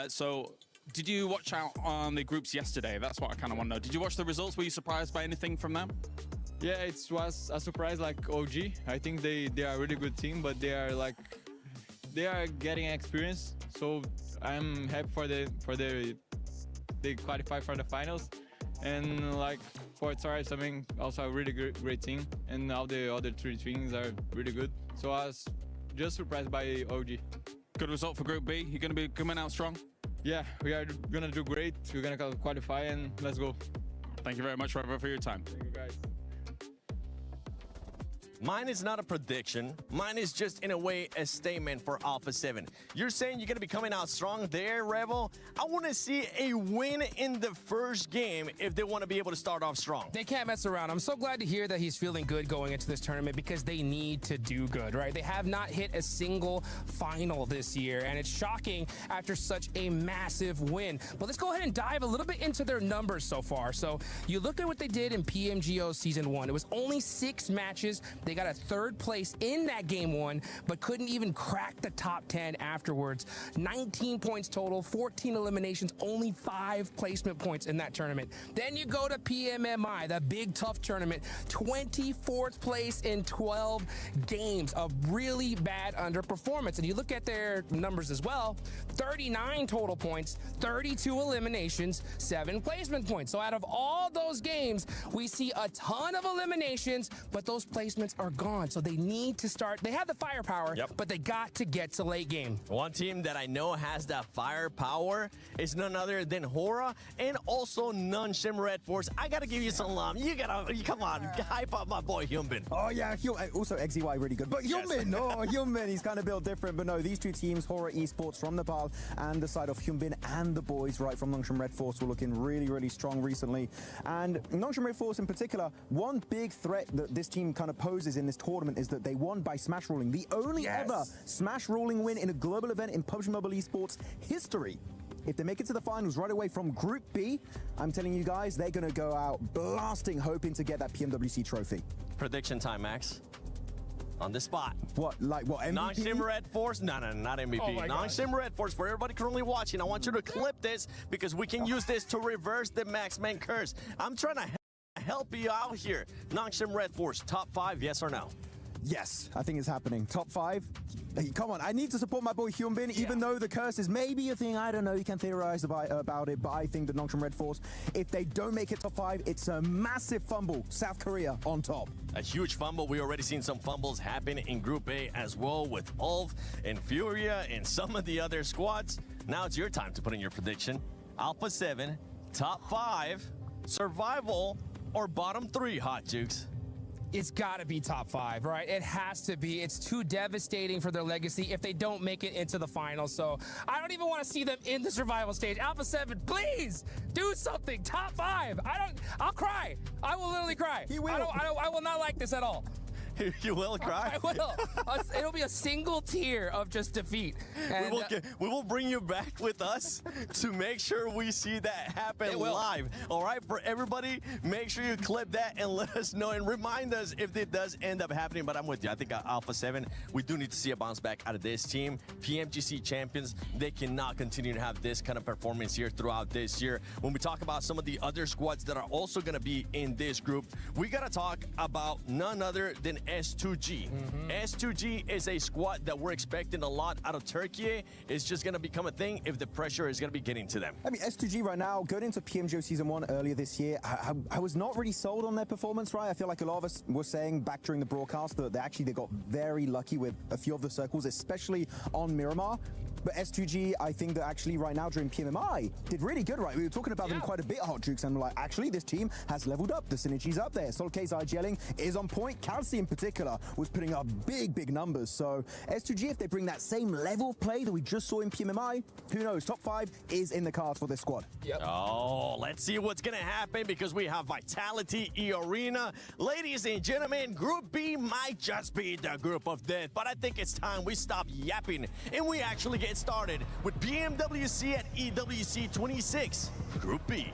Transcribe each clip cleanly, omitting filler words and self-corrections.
So did you watch out on the groups yesterday? That's what I kind of want to know. Did you watch the results? Were you surprised by anything from them? Yeah, it was a surprise like OG. I think they are a really good team, but they are getting experience. So I'm happy they qualify for the finals. And like for Taurus, I mean, also a really great team. And all the other three teams are really good. So I was just surprised by OG. Good result for Group B. You're going to be coming out strong? Yeah, we are going to do great. We're going to qualify and let's go. Thank you very much, Trevor, for your time. Thank you, guys. Mine is not a prediction. Mine is just, in a way, a statement for Alpha 7. You're saying you're going to be coming out strong there, Rebel? I want to see a win in the first game if they want to be able to start off strong. They can't mess around. I'm so glad to hear that he's feeling good going into this tournament because they need to do good, right? They have not hit a single final this year, and it's shocking after such a massive win. But let's go ahead and dive a little bit into their numbers so far. So you look at what they did in PMGO Season 1. It was only 6 matches. They got a 3rd place in that game 1, but couldn't even crack the top 10 afterwards. 19 points total, 14 eliminations, only 5 placement points in that tournament. Then you go to PMMI, the big tough tournament, 24th place in 12 games, a really bad underperformance. And you look at their numbers as well, 39 total points, 32 eliminations, 7 placement points. So out of all those games, we see a ton of eliminations, but those placements are gone. So they need to start. They have the firepower, but they got to get to late game. One team that I know has that firepower is none other than Hora and also Nunshim Red Force. I got to give you some love. You got to, come on, hype up my boy Hyunbin. Oh, yeah. Also, XEY really good. But Hyunbin, Hyunbin, he's kind of built different. But no, these two teams, Hora Esports from Nepal and the side of Hyunbin and the boys, right, from Nunshim Red Force, were looking really, really strong recently. And Nunshim Red Force in particular, one big threat that this team kind of poses in this tournament is that they won by smash ruling. The only ever smash ruling win in a global event in PUBG Mobile Esports history. If they make it to the finals right away from Group B, I'm telling you guys, they're going to go out blasting, hoping to get that PMWC trophy. Prediction time, Max. On the spot. What, like what, MVP? Nunshim Red Force? No, not MVP. Nunshim Red Force. For everybody currently watching, I want you to clip this because we can use this to reverse the Maxman curse. I'm trying to help you out here. Nunshim Red Force, top 5, yes or no? Yes, I think it's happening. Top 5. Hey, come on, I need to support my boy Hyunbin, even though the curse is maybe a thing. I don't know, you can theorize about it, but I think that Nunshim Red Force, if they don't make it top 5, it's a massive fumble. South Korea on top. A huge fumble. We already seen some fumbles happen in Group A as well with Ulf and Furia and some of the other squads. Now it's your time to put in your prediction. Alpha 7, top 5, survival, or bottom 3, Hot Jukes? It's got to be top 5, right? It has to be. It's too devastating for their legacy if they don't make it into the finals. So I don't even want to see them in the survival stage. Alpha 7, please do something. Top 5. I'll cry. I will literally cry. He will. I will not like this at all. You will cry? I will. It'll be a single tear of just defeat. And, we will bring you back with us to make sure we see that happen live. All right, for everybody, make sure you clip that and let us know and remind us if it does end up happening. But I'm with you. I think Alpha 7, we do need to see a bounce back out of this team. PMGC champions, they cannot continue to have this kind of performance here throughout this year. When we talk about some of the other squads that are also going to be in this group, we got to talk about none other than S2G. S2G is a squad that we're expecting a lot out of Turkey. It's just going to become a thing if the pressure is going to be getting to them. I mean, S2G right now, going into PMGO Season 1 earlier this year, I was not really sold on their performance, right? I feel like a lot of us were saying back during the broadcast that they got very lucky with a few of the circles, especially on Miramar. But S2G, I think that actually right now during PMMI did really good, right? We were talking about them quite a bit, Hot Jukes, and we're like, actually, this team has leveled up. The synergy's up there. Solk's IGLing is on point. Calci in particular was putting up big numbers. So S2G, if they bring that same level of play that we just saw in PMMI, who knows? Top 5 is in the cards for this squad. Oh, let's see what's going to happen because we have Vitality E-Arena. Ladies and gentlemen, Group B might just be the group of death, but I think it's time we stop yapping and we actually get started with PMWC at EWC 26, Group B.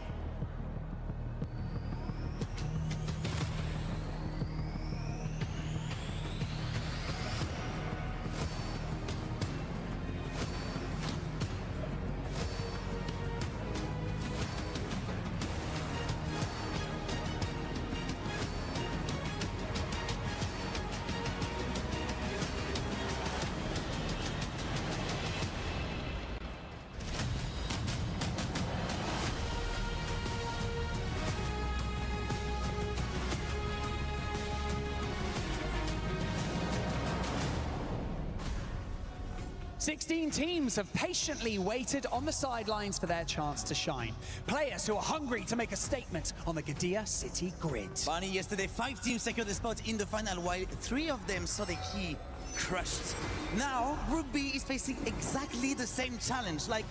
16 teams have patiently waited on the sidelines for their chance to shine. Players who are hungry to make a statement on the Gadia City grid. Barney, yesterday 5 teams secured the spot in the final, while 3 of them saw the key crushed. Now, Group B is facing exactly the same challenge. Like,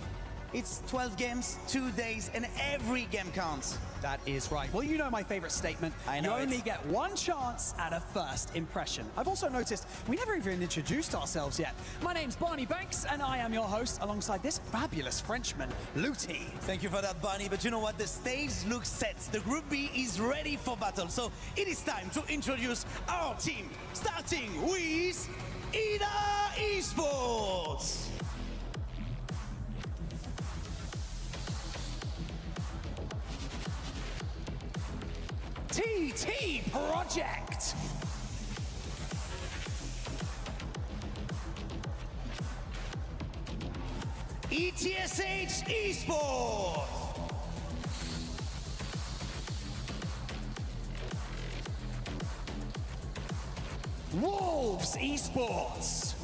it's 12 games, 2 days, and every game counts. That is right. Well, you know my favorite statement. I know you only it. get one chance at a first impression. I've also noticed we never even introduced ourselves yet. My name's Barney Banks, and I am your host alongside this fabulous Frenchman, Luti. Thank you for that, Barney. But you know what? The stage looks set. The Group B is ready for battle. So it is time to introduce our team, starting with Esports. TT Project. ETSH Esports. Wolves Esports.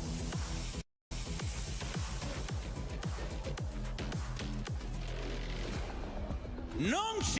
Nongshi.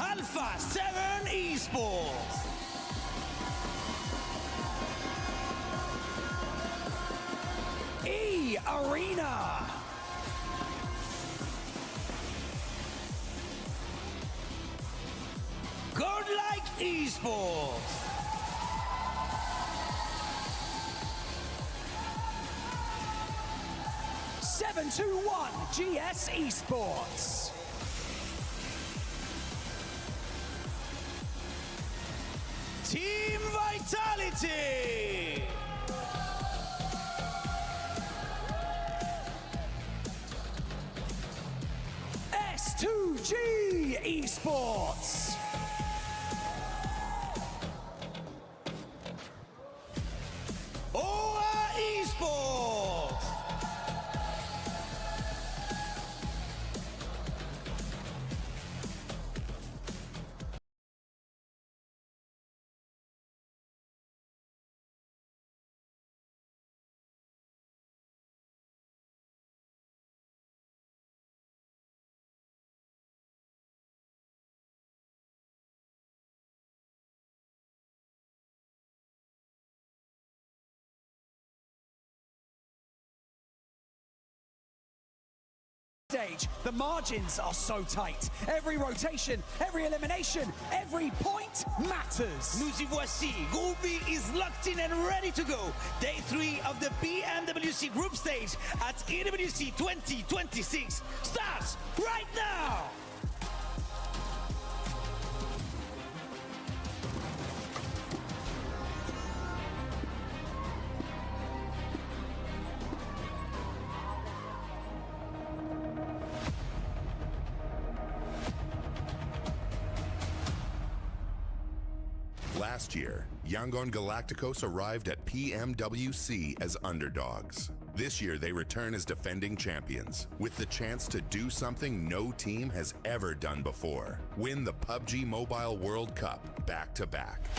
Alpha 7 Esports. Arena. Godlike Esports. (721) GS Esports. Team Vitality. S2G Esports. Aura Esports. Stage, the margins are so tight. Every rotation, every elimination, every point matters. Nous y voici. Group B is locked in and ready to go. Day 3 of the PMWC group stage at EWC 2026 starts right now. Last year, Yangon Galacticos arrived at PMWC as underdogs. This year, they return as defending champions, with the chance to do something no team has ever done before: win the PUBG Mobile World Cup back-to-back.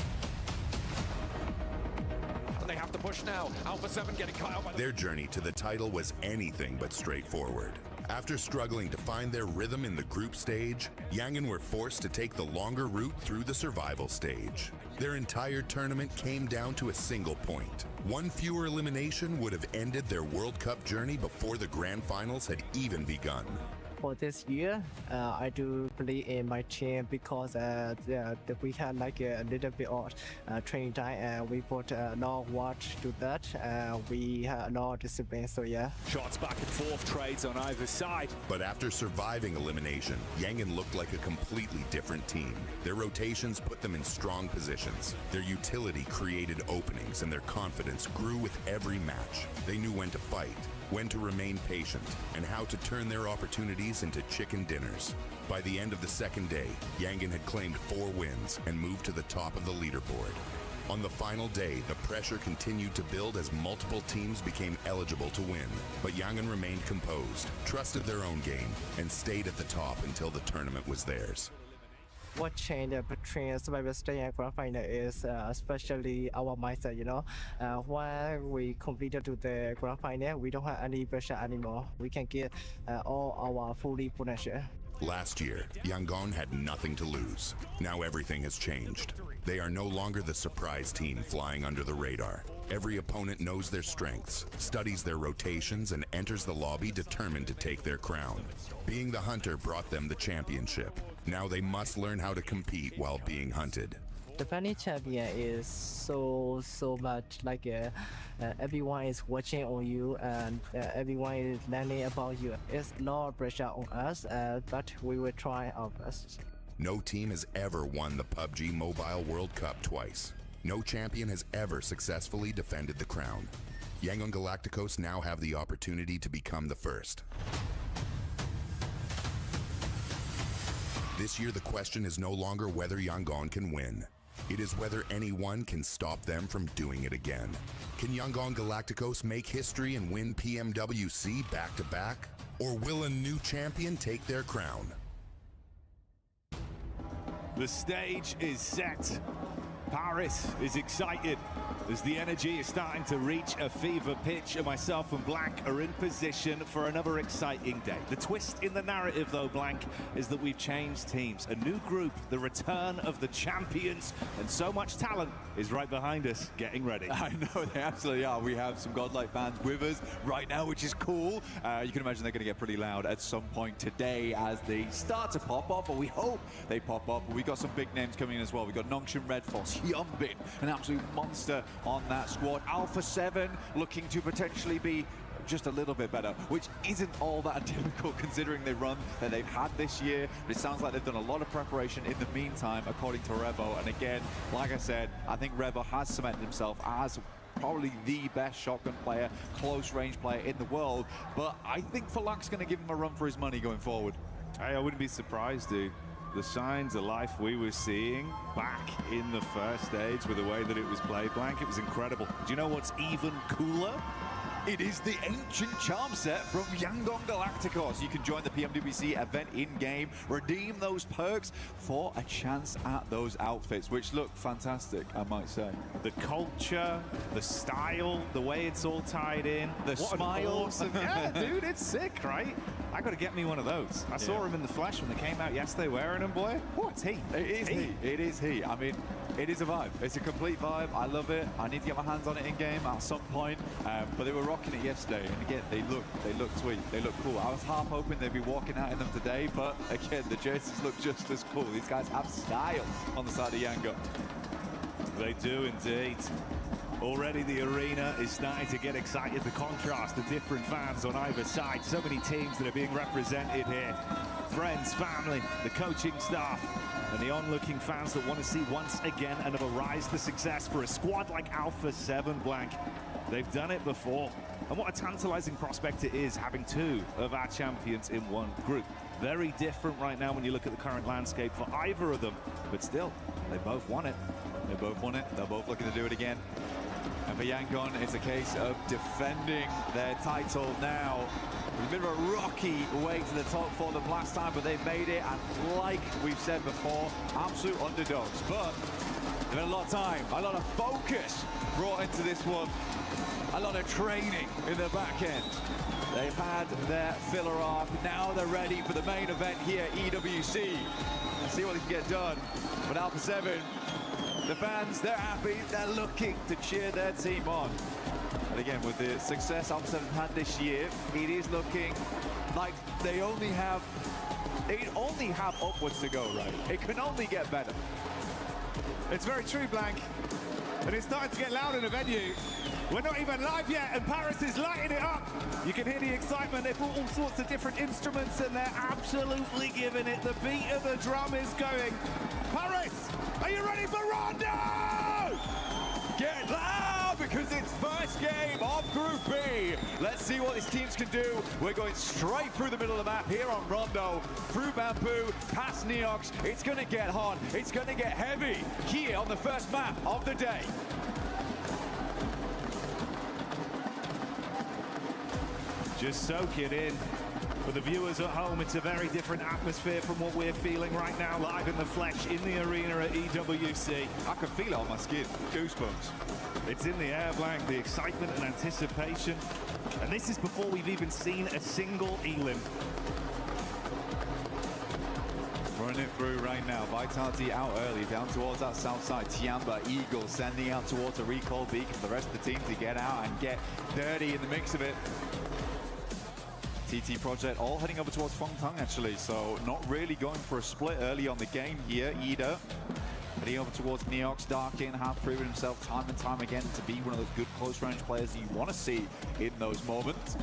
They have to push now. Alpha 7 getting cut out by Their journey to the title was anything but straightforward. After struggling to find their rhythm in the group stage, Yangon were forced to take the longer route through the survival stage. Their entire tournament came down to a single point. One fewer elimination would have ended their World Cup journey before the grand finals had even begun. For this year, I do believe in my team because we had like a little bit of training time and we put no watch to that. We had no discipline, so yeah. shots back and forth, trades on either side. But after surviving elimination, Yangon looked like a completely different team. Their rotations put them in strong positions. Their utility created openings and their confidence grew with every match. They knew when to fight when to remain patient, and how to turn their opportunities into chicken dinners. By the end of the second day, Yangon had claimed 4 wins and moved to the top of the leaderboard. On the final day, the pressure continued to build as multiple teams became eligible to win. But Yangon remained composed, trusted their own game, and stayed at the top until the tournament was theirs. What changed between survival stage and grand final is especially our mindset, you know. While we completed to the grand final, we don't have any pressure anymore. We can get all our fully potential. Last year, Yangon had nothing to lose. Now everything has changed. They are no longer the surprise team flying under the radar. Every opponent knows their strengths, studies their rotations, and enters the lobby determined to take their crown. Being the hunter brought them the championship. Now they must learn how to compete while being hunted. The Penny champion is so much like everyone is watching on you and everyone is learning about you. It's no pressure on us, but we will try our best. No team has ever won the PUBG Mobile World Cup twice. No champion has ever successfully defended the crown. Yangon Galacticos now have the opportunity to become the first. This year, the question is no longer whether Yangon can win. It is whether anyone can stop them from doing it again. Can Yangon Galacticos make history and win PMWC back-to-back? Or will a new champion take their crown? The stage is set. Paris is excited as the energy is starting to reach a fever pitch, and myself and Blank are in position for another exciting day. The twist in the narrative, though, Blank, is that we've changed teams. A new group, the return of the champions, and so much talent is right behind us, getting ready. I know, they absolutely are. We have some Godlike fans with us right now, which is cool. You can imagine they're going to get pretty loud at some point today as they start to pop off, or we hope they pop off. But we got some big names coming in as well. We got Nongshin Red Force, Hyunbin, an absolute monster on that squad. Alpha 7 looking to potentially be just a little bit better, which isn't all that difficult considering the run that they've had this year. But it sounds like they've done a lot of preparation in the meantime, according to Revo. And again, like I said, I think Revo has cemented himself as probably the best shotgun player, close range player in the world. But I think Falak's going to give him a run for his money going forward. Hey, I wouldn't be surprised, dude. The signs of life we were seeing back in the first stage with the way that it was played, Blank, it was incredible. Do you know what's even cooler? It is the ancient charm set from Yangon Galacticos. You can join the PMWC event in-game, redeem those perks for a chance at those outfits, which look fantastic, I might say. The culture, the style, the way it's all tied in. The smile. Awesome. Yeah, dude, it's sick, right? I got to get me one of those. I saw him in the flesh when they came out yesterday wearing them, boy. Oh, it's he. It is he. It is he. I mean, it is a vibe. It's a complete vibe. I love it. I need to get my hands on it in-game at some point. But they were rocking it yesterday, and again, they look sweet. They look cool. I was half hoping they'd be walking out in them today, but again, the jerseys look just as cool. These guys have style on the side of Yangon. They do indeed. Already the arena is starting to get excited. The contrast, the different fans on either side. So many teams that are being represented here. Friends, family, the coaching staff, and the onlooking fans that want to see once again another rise to success for a squad like Alpha 7, Blank. They've done it before. And what a tantalizing prospect it is having 2 of our champions in one group. Very different right now when you look at the current landscape for either of them. But still, they both won it. They both won it. They're both looking to do it again. And for Yangon, it's a case of defending their title now. It was a bit of a rocky way to the top for them last time, but they've made it. And like we've said before, absolute underdogs. But there's been a lot of time, a lot of focus brought into this one. A lot of training in the back end. They've had their filler arc. Now they're ready for the main event here at EWC. Let's see what they can get done. But Alpha 7, the fans, they're happy. They're looking to cheer their team on. And again, with the success Alpha 7 had this year, it is looking like they only have upwards to go, right? It can only get better. It's very true, Blank. And it's starting to get loud in the venue. We're not even live yet, and Paris is lighting it up. You can hear the excitement. They've brought all sorts of different instruments, and they're absolutely giving it. The beat of the drum is going. Paris, are you ready for Rondo? Get loud, because it's first game of Group B. Let's see what these teams can do. We're going straight through the middle of the map here on Rondo, through Bamboo, past Neox. It's going to get hot. It's going to get heavy here on the first map of the day. Just soak it in. For the viewers at home, it's a very different atmosphere from what we're feeling right now, live in the flesh, in the arena at EWC. I can feel it on my skin. Goosebumps. It's in the air, Blank, the excitement and anticipation. And this is before we've even seen a single Elim. Running it through right now. Vitality out early, down towards that south side. Tiamba, Eagle sending out towards a recall beacon for the rest of the team to get out and get dirty in the mix of it. TT Project all heading over towards Fengtang actually, so not really going for a split early on the game here either. Heading over towards Neox, Darkin have proven himself time and time again to be one of those good close range players you want to see in those moments.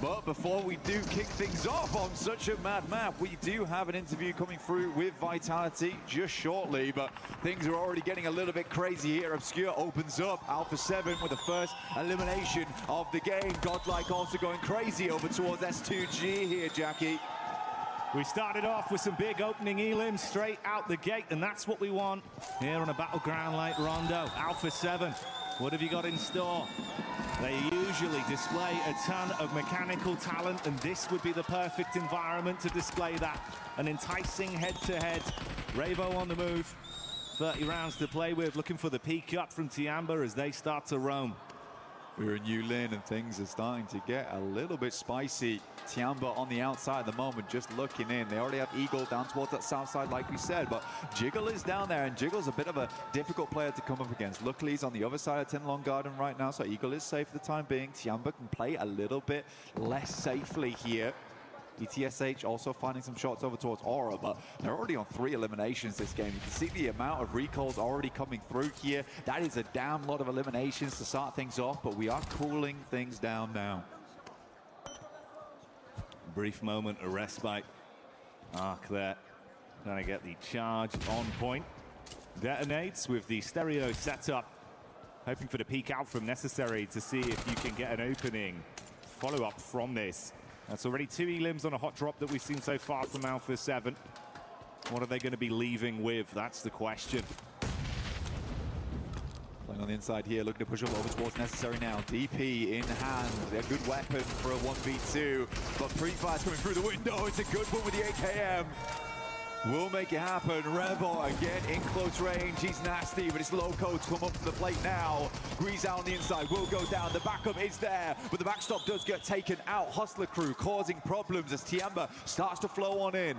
But before we do kick things off on such a mad map, we do have an interview coming through with Vitality just shortly, but things are already getting a little bit crazy here. Obscure opens up, Alpha 7 with the first elimination of the game. Godlike also going crazy over towards S2G here, Jackie. We started off with some big opening elims straight out the gate, and that's what we want here on a battleground like Rondo. Alpha 7, what have you got in store? They usually display a ton of mechanical talent, and this would be the perfect environment to display that. An enticing head-to-head. Ravo on the move. 30 rounds to play with, looking for the peak up from Tiamba as they start to roam. We're in Yulin and things are starting to get a little bit spicy. Tiamba on the outside at the moment, just looking in. They already have Eagle down towards that south side, like we said, but Jiggle is down there, and Jiggle's a bit of a difficult player to come up against. Luckily, he's on the other side of Tinlong Garden right now, so Eagle is safe for the time being. Tiamba can play a little bit less safely here. ETSH also finding some shots over towards Aura, but they're already on 3 eliminations this game. You can see the amount of recalls already coming through here. That is a damn lot of eliminations to start things off, but we are cooling things down now. Brief moment of respite. Arc there, trying to get the charge on point. Detonates with the stereo setup, hoping for the peek out from Necessary to see if you can get an opening follow-up from this. That's already 2 elims on a hot drop that we've seen so far from Alpha 7. What are they going to be leaving with? That's the question. Playing on the inside here, looking to push up over towards Necessary now. DP in hand, a good weapon for a 1v2, but pre-fire's coming through the window. It's a good one with the AKM. Will make it happen. Revo again in close range. He's nasty, but it's Loco to come up to the plate now. Grease out on the inside, will go down. The backup is there, but the backstop does get taken out. Hustler crew causing problems as Tiamba starts to flow on in.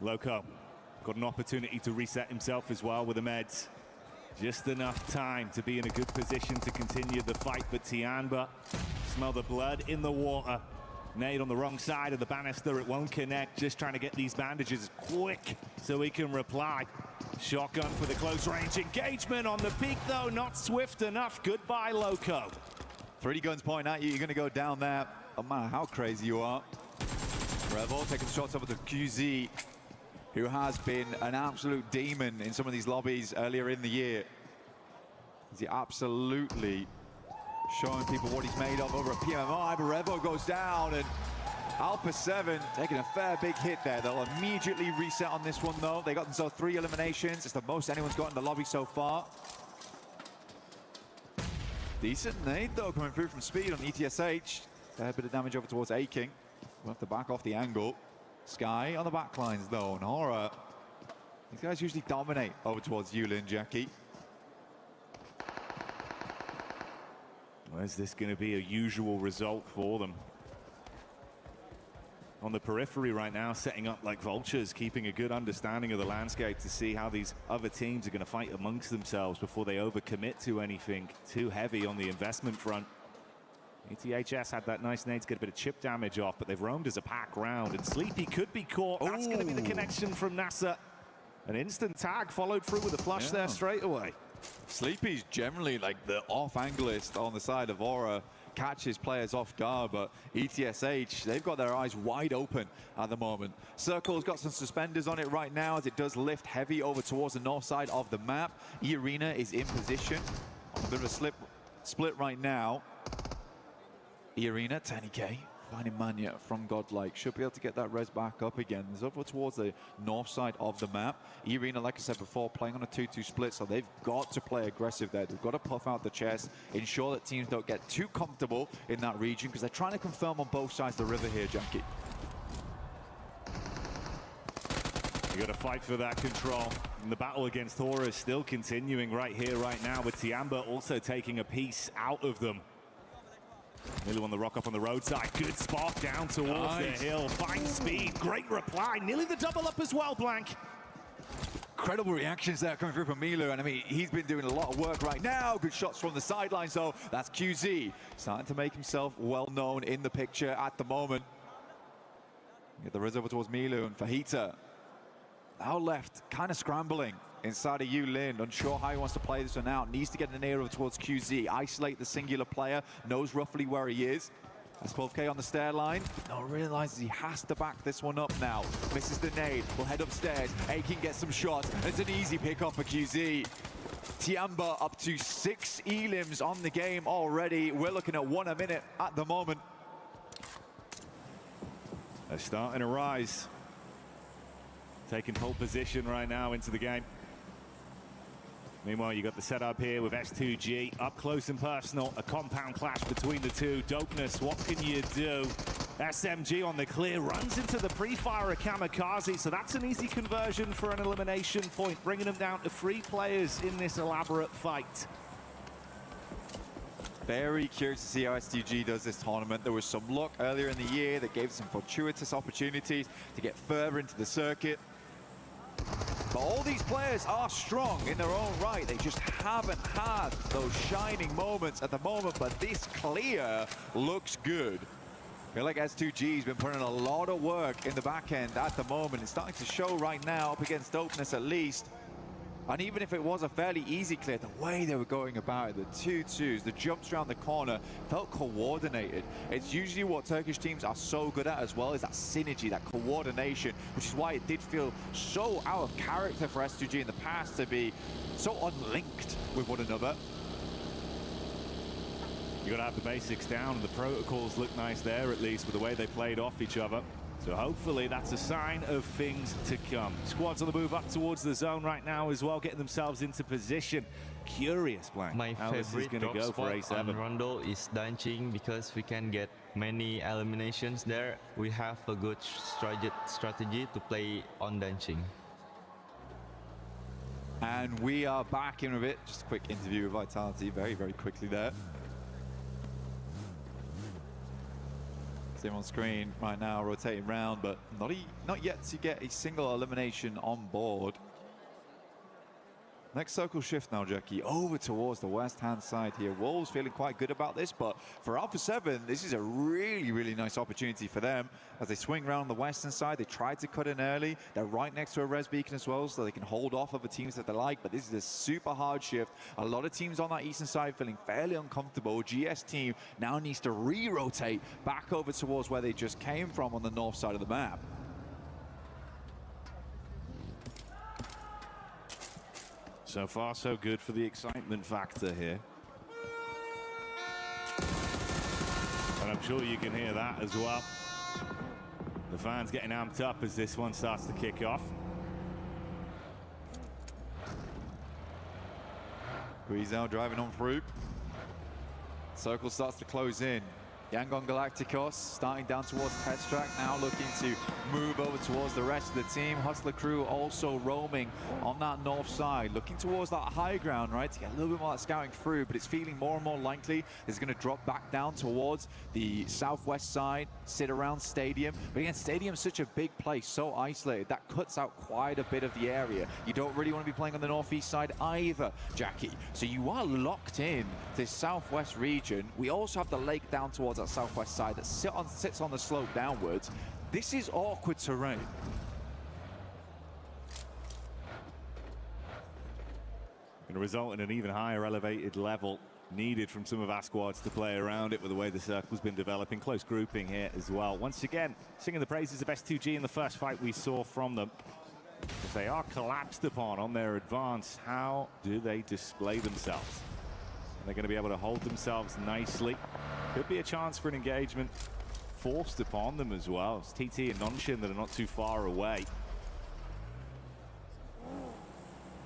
Loco got an opportunity to reset himself as well with the meds. Just enough time to be in a good position to continue the fight, but Tiamba, smell the blood in the water. Nade on the wrong side of the banister, it won't connect. Just trying to get these bandages quick so he can reply. Shotgun for the close range engagement on the peak though, not swift enough. Goodbye, Loco. 3 guns pointing at you, you're gonna go down there, no matter how crazy you are. Revo taking shots over to QZ, who has been an absolute demon in some of these lobbies earlier in the year. He absolutely showing people what he's made of over at PMI, but Revo goes down, and Alpha 7 taking a fair big hit there. They'll immediately reset on this one, though. They got themselves 3 eliminations. It's the most anyone's got in the lobby so far. Decent nade, though, coming through from Speed on ETSH. A bit of damage over towards A-King. We'll have to back off the angle. Sky on the backlines, though, and Aura. These guys usually dominate over towards Yulin, Jackie. Is this going to be a usual result for them? On the periphery right now, setting up like vultures, keeping a good understanding of the landscape to see how these other teams are going to fight amongst themselves before they overcommit to anything too heavy on the investment front. ETHS had that nice nade to get a bit of chip damage off, but they've roamed as a pack round, and Sleepy could be caught. That's going to be the connection from NASA. An instant tag followed through with a flush there straight away. Sleepy's generally like the off-anglist on the side of Aura. catches players off guard, but ETSH, they've got their eyes wide open at the moment. Circle's got some suspenders on it right now as it does lift heavy over towards the north side of the map. E-Arena is in position. On a bit of a split right now. E-Arena, 10k. Finding Manya from Godlike. Should be able to get that res back up again. It's over towards the north side of the map. E-Arena, like I said before, playing on a 2-2 split, so they've got to play aggressive there. They've got to puff out the chest, ensure that teams don't get too comfortable in that region, because they're trying to confirm on both sides of the river here, Jackie. You got to fight for that control. And the battle against Aura is still continuing right here, right now, with Tiamba also taking a piece out of them. Nearly on the rock up on the roadside. Good spot down towards the hill. Fine speed. Great reply. Nearly the double up as well, Blank. Incredible reactions there coming through from Milu, and I mean, he's been doing a lot of work right now. Good shots from the sideline, so that's QZ. Starting to make himself well known in the picture at the moment. Get the res over towards Milu and Fajita. Now left, kind of scrambling inside of Yulin, unsure how he wants to play this one out. Needs to get an air over towards QZ, isolate the singular player, knows roughly where he is. That's 12k on the stair line. Now realizes he has to back this one up now. Misses the nade, will head upstairs. Aiken gets some shots. It's an easy pick off for QZ. Tiamba up to 6 elims on the game already. We're looking at 1 a minute at the moment. They're starting to rise. Taking pole position right now into the game. Meanwhile, you got the setup here with S2G up close and personal. A compound clash between the two. Dopeness, what can you do? SMG on the clear, runs into the pre-fire of Kamikaze, so that's an easy conversion for an elimination point, bringing them down to 3 players in this elaborate fight. Very curious to see how S2G does this tournament. There was some luck earlier in the year that gave some fortuitous opportunities to get further into the circuit. But all these players are strong in their own right. They just haven't had those shining moments at the moment, but this clear looks good. I feel like S2G's been putting in a lot of work in the back end at the moment. It's starting to show right now, up against Dopeness at least. And even if it was a fairly easy clear, the way they were going about it, the 2-2s, the jumps around the corner, felt coordinated. It's usually what Turkish teams are so good at as well, is that synergy, that coordination, which is why it did feel so out of character for S2G in the past to be so unlinked with one another. You got to have the basics down, and the protocols look nice there, at least, with the way they played off each other. So hopefully that's a sign of things to come. Squads on the move up towards the zone right now as well, getting themselves into position. Curious, Blank, my how this is going to go for A7. On Rondo is Danching, because we can get many eliminations there. We have a good strategy to play on Danching. And we are back in with it. Just a quick interview with Vitality very, very quickly there. Him on screen right now, rotating round, but not yet to get a single elimination on board. Next circle shift now, Jackie, over towards the west-hand side here. Wolves feeling quite good about this, but for Alpha 7, this is a really, really nice opportunity for them. As they swing around the western side, they tried to cut in early. They're right next to a res beacon as well, so they can hold off other teams that they like, but this is a super hard shift. A lot of teams on that eastern side feeling fairly uncomfortable. GS team now needs to re-rotate back over towards where they just came from on the north side of the map. So far, so good for the excitement factor here. And I'm sure you can hear that as well. The fans getting amped up as this one starts to kick off. Guizao driving on through. Circle starts to close in. Yangon Galacticos starting down towards the test track, now looking to move over towards the rest of the team. Hustler crew also roaming on that north side, looking towards that high ground, right, to get a little bit more of that scouting through, but it's feeling more and more likely it's going to drop back down towards the southwest side, sit around Stadium. But again, Stadium's such a big place, so isolated, that cuts out quite a bit of the area. You don't really want to be playing on the northeast side either, Jackie. So you are locked in this southwest region. We also have the lake down towards that southwest side that sits on the slope downwards. This is awkward terrain. Going to result in an even higher elevated level needed from some of our squads to play around it with the way the circle's been developing. Close grouping here as well. Once again, singing the praises of S2G in the first fight we saw from them. If they are collapsed upon on their advance, how do they display themselves? Are they going to be able to hold themselves nicely? Could be a chance for an engagement forced upon them as well. It's TT and Nonshin that are not too far away.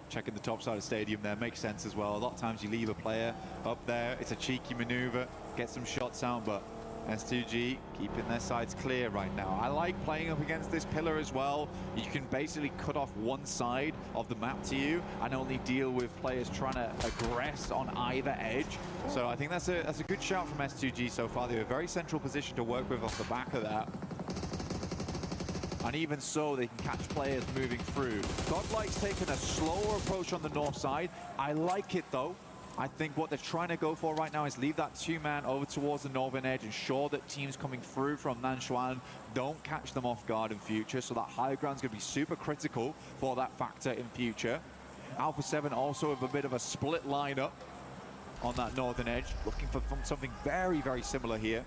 Checking the top side of the stadium there makes sense as well. A lot of times you leave a player up there. It's a cheeky maneuver, get some shots out, but S2G keeping their sides clear right now. I like playing up against this pillar as well. You can basically cut off one side of the map to you and only deal with players trying to aggress on either edge. So I think that's a good shout from S2G so far. They're a very central position to work with off the back of that. And even so, they can catch players moving through. Godlike's taken a slower approach on the north side. I like it though. I think what they're trying to go for right now is leave that two-man over towards the northern edge, ensure that teams coming through from Nanshuan don't catch them off guard in future. So that high ground's going to be super critical for that factor in future. Alpha 7 also with a bit of a split lineup on that northern edge, looking for something very, very similar here.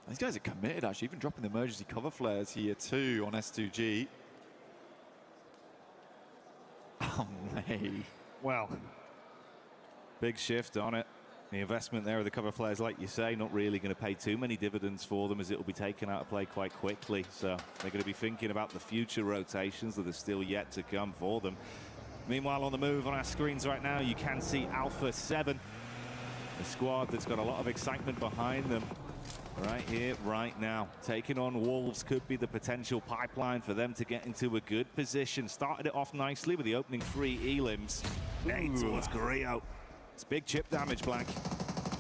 These guys are committed, actually, even dropping the emergency cover flares here too on S2G. Oh, mate. Well, big shift on it. The investment there of the cover flares, like you say, not really going to pay too many dividends for them, as it will be taken out of play quite quickly. So they're going to be thinking about the future rotations that are still yet to come for them. Meanwhile, on the move on our screens right now, you can see Alpha 7, a squad that's got a lot of excitement behind them. Right here, right now. Taking on Wolves could be the potential pipeline for them to get into a good position. Started it off nicely with the opening 3 elims. Nade towards Carrillo. It's big chip damage, Blank.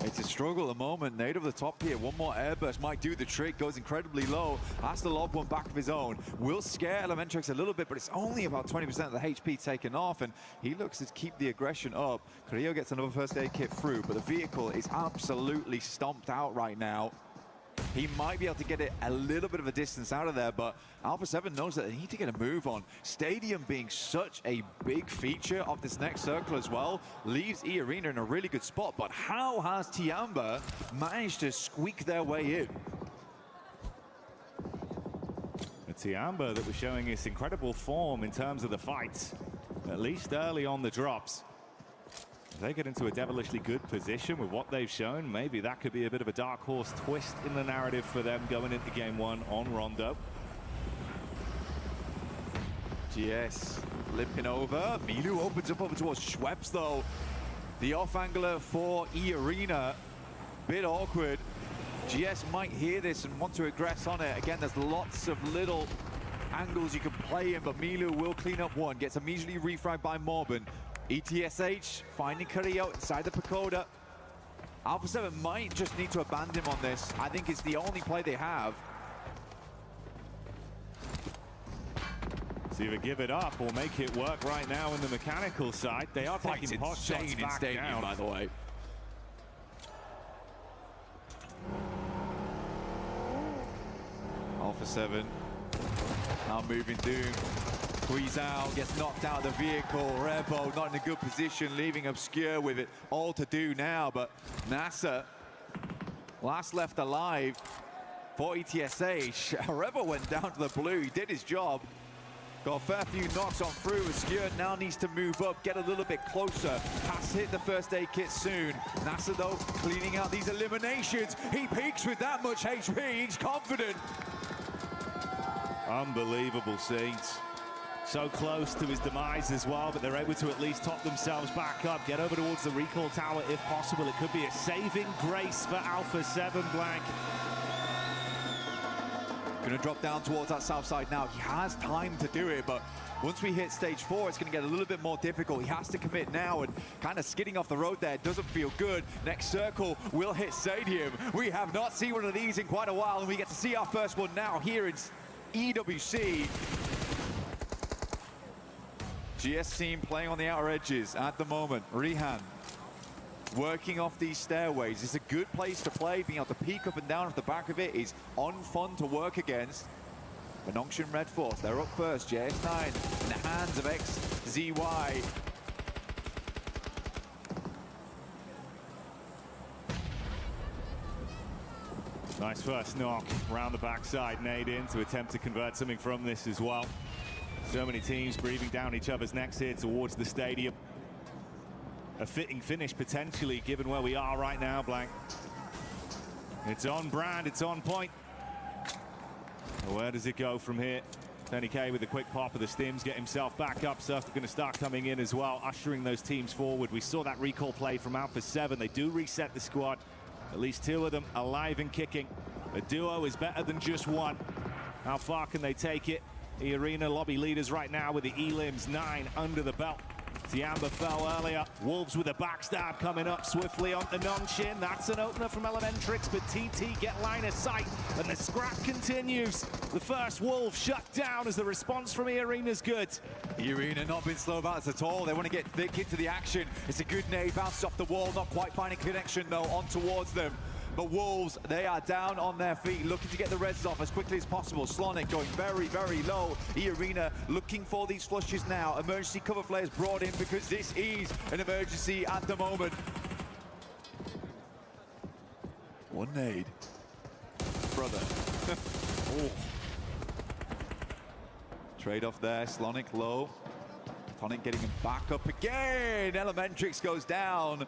It's a struggle at the moment. Nade over the top here. One more airburst might do the trick. Goes incredibly low. Has to lob one back of his own. Will scare Elementrix a little bit, but it's only about 20% of the HP taken off, and he looks to keep the aggression up. Carrillo gets another first aid kit through, but the vehicle is absolutely stomped out right now. He might be able to get it a little bit of a distance out of there, but Alpha 7 knows that they need to get a move on. Stadium being such a big feature of this next circle as well leaves E Arena in a really good spot, but how has Tiamba managed to squeak their way in? A Tiamba that was showing its incredible form in terms of the fights, at least early on the drops. If they get into a devilishly good position with what they've shown, maybe that could be a bit of a dark horse twist in the narrative for them going into game 1 on Rondo. GS limping over. Milu opens up over towards Schweppes though. The off-angler for E Arena, bit awkward. GS might hear this and want to aggress on it. Again, there's lots of little angles you can play in, but Milu will clean up one. Gets immediately refragged by Morban. ETSH finding Carrillo inside the Pagoda. Alpha 7 might just need to abandon him on this. I think it's the only play they have. So either give it up or make it work right now in the mechanical side. They are taking pot shots back down, by the way. Alpha 7 now moving Doom. Squeeze out, gets knocked out of the vehicle. Revo not in a good position, leaving Obscure with it all to do now. But NASA, last left alive for ETSH. Revo went down to the blue, he did his job. Got a fair few knocks on through. Obscure now needs to move up, get a little bit closer. Has to hit the first aid kit soon. NASA though, cleaning out these eliminations. He peaks with that much HP, he's confident. Unbelievable scenes. So close to his demise as well, but they're able to at least top themselves back up, get over towards the recall tower if possible. It could be a saving grace for Alpha 7, Blank. Gonna drop down towards that south side now. He has time to do it, but once we hit stage 4, it's gonna get a little bit more difficult. He has to commit now, and kind of skidding off the road there doesn't feel good. Next circle will hit Stadium. We have not seen one of these in quite a while, and we get to see our first one now here in EWC. GS team playing on the outer edges at the moment. Rihan working off these stairways. It's a good place to play. Being able to peek up and down at the back of it is fun to work against. Benonction Red Force, they're up first. JS9 in the hands of XZY. Nice first knock, round the backside, nade in to attempt to convert something from this as well. So many teams breathing down each other's necks here towards the stadium. A fitting finish potentially, given where we are right now, Blank. It's on brand, it's on point. Where does it go from here? Tony K with a quick pop of the stims, get himself back up. Surf going to start coming in as well, ushering those teams forward. We saw that recall play from Alpha 7. They do reset the squad. At least 2 of them alive and kicking. A duo is better than just one. How far can they take it? The arena lobby leaders right now with the Elims 9 under the belt. Tiamba fell earlier. Wolves with a backstab coming up swiftly on the non-shin. That's an opener from Elementrix, but TT get line of sight, and the scrap continues. The first Wolves shut down as the response from E-Arena's good. E-Arena not been slow about this at all. They want to get thick into the action. It's a good nade, bounces off the wall, not quite finding connection though, on towards them. But Wolves, they are down on their feet, looking to get the reses off as quickly as possible. Slonic going very, very low. E-Arena looking for these flushes now. Emergency cover flares brought in because this is an emergency at the moment. One nade. Brother. Oh. Trade off there, Slonic low. Tonic getting him back up again. Elementrix goes down.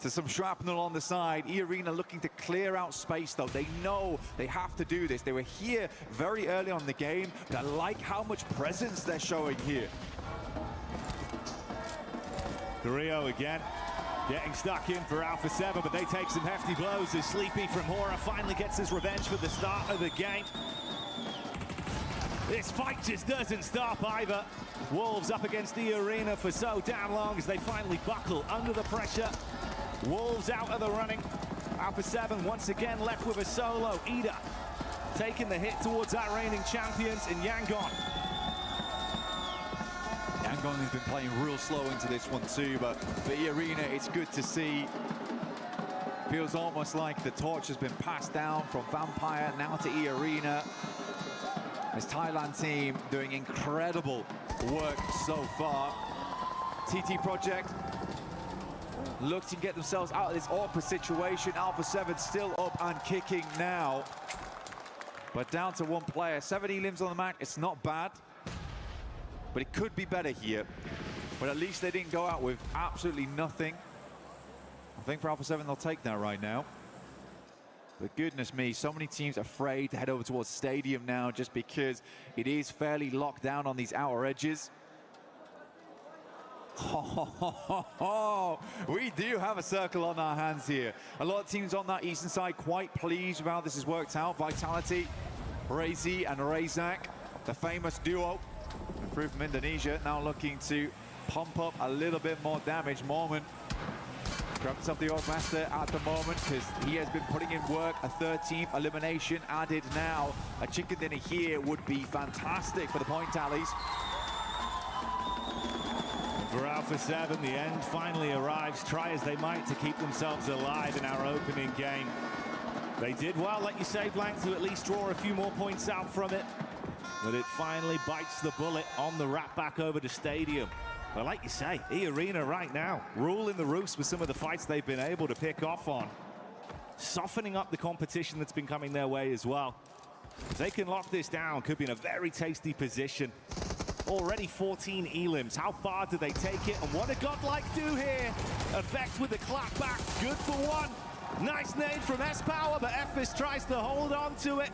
To some shrapnel on the side. E-Arena looking to clear out space though. They know they have to do this. They were here very early on in the game, but I like how much presence they're showing here. Carrillo again, getting stuck in for Alpha 7, but they take some hefty blows as Sleepy from Hora finally gets his revenge for the start of the game. This fight just doesn't stop either. Wolves up against the arena for so damn long as they finally buckle under the pressure. Wolves out of the running. Alpha 7 once again left with a solo. Ida taking the hit towards our reigning champions in Yangon. Yangon has been playing real slow into this one too, but for E-Arena, it's good to see. Feels almost like the torch has been passed down from Vampire now to E-Arena. This Thailand team doing incredible work so far. TT Project look to get themselves out of this awkward situation. Alpha 7 still up and kicking now. But down to one player. 7 elims on the mat, it's not bad. But it could be better here. But at least they didn't go out with absolutely nothing. I think for Alpha 7 they'll take that right now. But goodness me, so many teams afraid to head over towards Stadium now just because it is fairly locked down on these outer edges. We do have a circle on our hands here. A lot of teams on that eastern side quite pleased with how this has worked out. Vitality, Razy and Razak, the famous duo, improved from Indonesia, now looking to pump up a little bit more damage. Mormon grabs himself the Orc Master at the moment because he has been putting in work. A 13th elimination added now. A chicken dinner here would be fantastic for the point tallies. For Alpha 7, the end finally arrives. Try as they might to keep themselves alive in our opening game. They did well, like you say, Blank, to at least draw a few more points out from it. But it finally bites the bullet on the wrap back over to Stadium. But like you say, E-Arena right now, ruling the roost with some of the fights they've been able to pick off on. Softening up the competition that's been coming their way as well. If they can lock this down, could be in a very tasty position. Already 14 elims. How far do they take it? And what did Godlike do here? Effect with the clap back. Good for one. Nice nade from S-Power, but Ephes tries to hold on to it.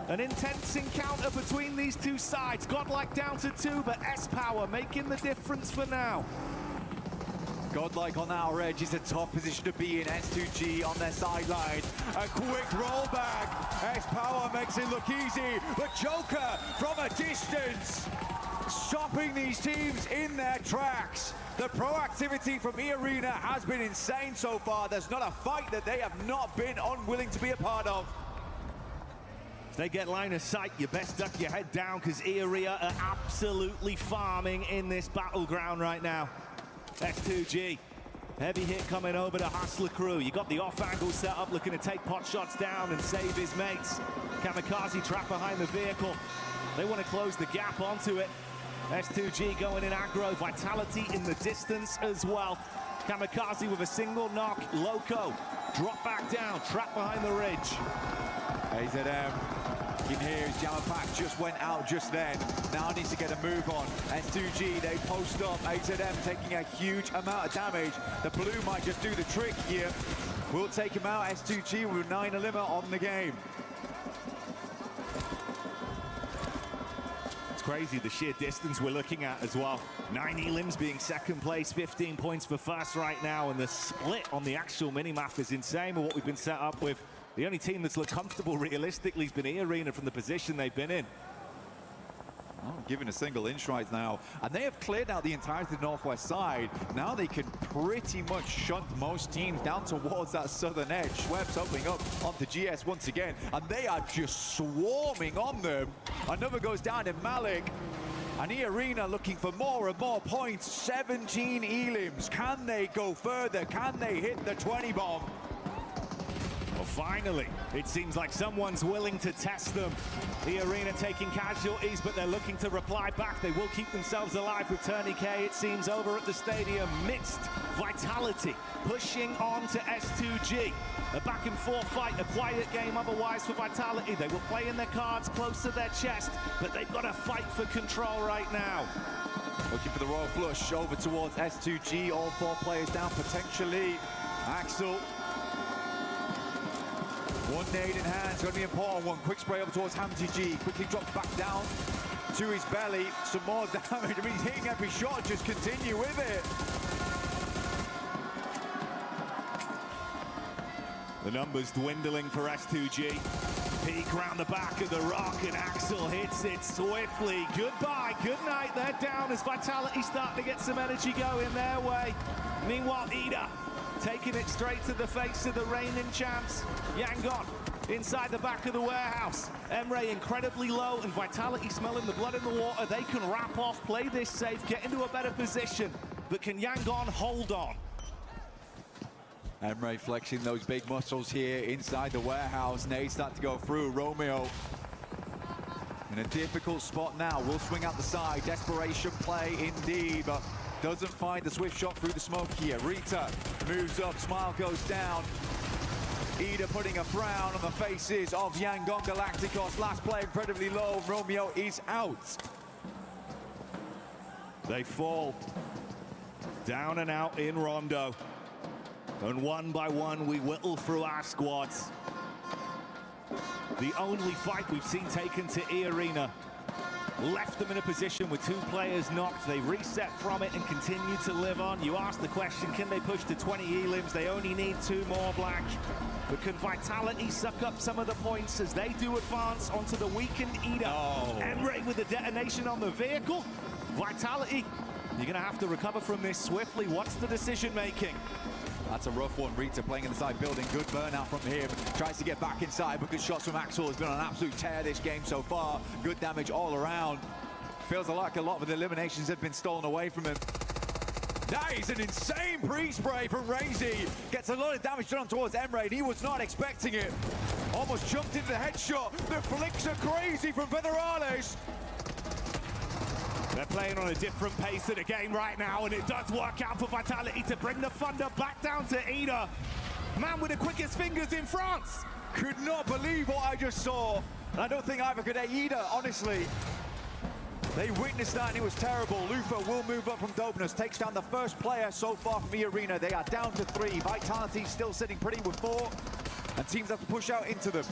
An intense encounter between these two sides. Godlike down to 2, but S-Power making the difference for now. Godlike on our edge is a tough position to be in. S2G on their sideline. A quick rollback. S-Power makes it look easy, but Joker from a distance, stopping these teams in their tracks. The proactivity from E-Arena has been insane so far. There's not a fight that they have not been unwilling to be a part of. If they get line of sight, you best duck your head down because E-Arena are absolutely farming in this battleground right now. S2G, heavy hit coming over to Hustler Crew. You got the off angle set up, looking to take pot shots down and save his mates. Kamikaze trap behind the vehicle. They want to close the gap onto it. S2G going in aggro, Vitality in the distance as well. Kamikaze with a single knock. Loco, drop back down, trapped behind the ridge. AZM, you can hear his jammer pack just went out just then. Now needs to get a move on. S2G, they post up. AZM taking a huge amount of damage. The blue might just do the trick here. We'll take him out. S2G with 9 limit on the game. It's crazy the sheer distance we're looking at as well. 9 elims being second place, 15 points for first right now, and the split on the actual minimap is insane with what we've been set up with. The only team that's looked comfortable realistically has been E-Arena from the position they've been in. Oh, given a single inch right now, and they have cleared out the entirety of the northwest side. Now they can pretty much shunt most teams down towards that southern edge. Schweppes opening up onto GS once again, and they are just swarming on them. Another goes down to Malik. And E-Arena looking for more and more points. 17 elims. Can they go further? Can they hit the 20 bomb? Well, finally, it seems like someone's willing to test them. E-Arena taking casualties, but they're looking to reply back. They will keep themselves alive with Tourniquet, it seems, over at the stadium. Mixed Vitality pushing on to S2G. A back and forth fight, a quiet game otherwise for Vitality. They were playing their cards close to their chest, but they've got to fight for control right now. Looking for the royal flush over towards S2G. All 4 players down potentially. Axel. One nade in hand, it's going to be important. One quick spray over towards Hamzy G. Quickly drops back down to his belly. Some more damage. I mean, he's hitting every shot. Just continue with it. The numbers dwindling for S2G. Peek round the back of the rock, and Axel hits it swiftly. Goodbye, good night. They're down as Vitality starting to get some energy going their way. Meanwhile, Ida taking it straight to the face of the reigning champs. Yangon inside the back of the warehouse. Emre incredibly low, and Vitality smelling the blood in the water. They can wrap off, play this safe, get into a better position. But can Yangon hold on? Emre flexing those big muscles here inside the warehouse. Nade start to go through. Romeo in a difficult spot now. Will swing out the side. Desperation play indeed, but doesn't find the swift shot through the smoke here. Rita moves up, Smile goes down. Ida putting a frown on the faces of Yangon Galacticos. Last play incredibly low. Romeo is out. They fall down and out in Rondo. And one by one, we whittle through our squads. The only fight we've seen taken to E-Arena left them in a position with 2 players knocked. They reset from it and continue to live on. You ask the question, can they push to 20 elims? They only need 2 more, Black. But can Vitality suck up some of the points as they do advance onto the weakened Ida? Oh. Emre with the detonation on the vehicle. Vitality, you're going to have to recover from this swiftly. What's the decision making? That's a rough one. Rita playing inside building. Good burnout from him. Tries to get back inside, but good shots from Axel. Has been on an absolute tear this game so far. Good damage all around. Feels like a lot of the eliminations have been stolen away from him. That is an insane pre-spray from Razy. Gets a lot of damage done towards Emre, and he was not expecting it. Almost jumped into the headshot. The flicks are crazy from Federales. They're playing on a different pace of the game right now, and it does work out for Vitality to bring the thunder back down to Ida. Man with the quickest fingers in France. Could not believe what I just saw. And I don't think either could Ida, honestly. They witnessed that and it was terrible. Lufa will move up from Dopeness, takes down the first player so far from E-Arena. They are down to 3. Vitality still sitting pretty with 4. And teams have to push out into them.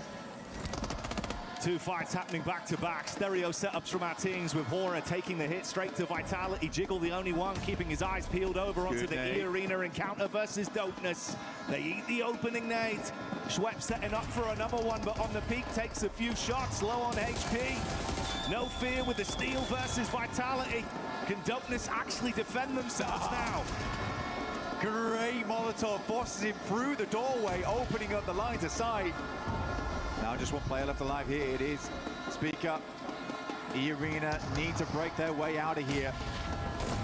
2 fights happening back-to-back. Stereo setups from our teams with Hora taking the hit straight to Vitality. Jiggle the only one keeping his eyes peeled over onto the E-Arena encounter versus Dopeness. They eat the opening nade. Schweppes setting up for another one, but on the peak takes a few shots, low on HP. No fear with the steal versus Vitality. Can Dopeness actually defend themselves now? Great Molotov forces him through the doorway, opening up the lines of sight. Now just one player left alive here. It is Speaker. E-Arena need to break their way out of here.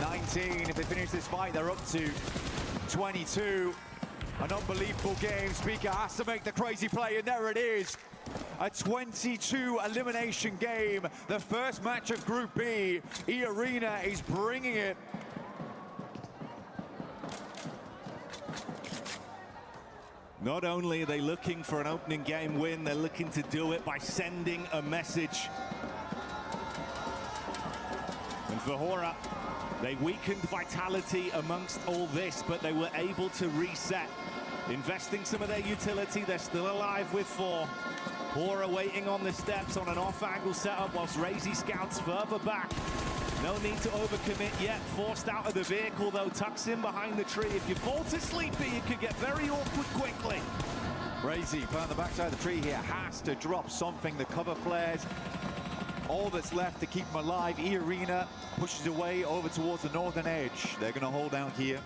19, if they finish this fight, they're up to 22. An unbelievable game. Speaker has to make the crazy play, and there it is. A 22 elimination game. The first match of Group B. E-Arena is bringing it. Not only are they looking for an opening game win, they're looking to do it by sending a message. And for Hora, they weakened Vitality amongst all this, but they were able to reset. Investing some of their utility, they're still alive with 4. Hora waiting on the steps on an off-angle setup whilst Razy scouts further back. No need to overcommit yet. Forced out of the vehicle, though, tucks in behind the tree. If you fall to sleepy, it could get very awkward quickly. Razy, put on the backside of the tree here, has to drop something. The cover flares. All that's left to keep them alive. E-Arena pushes away over towards the northern edge. They're going to hold out here.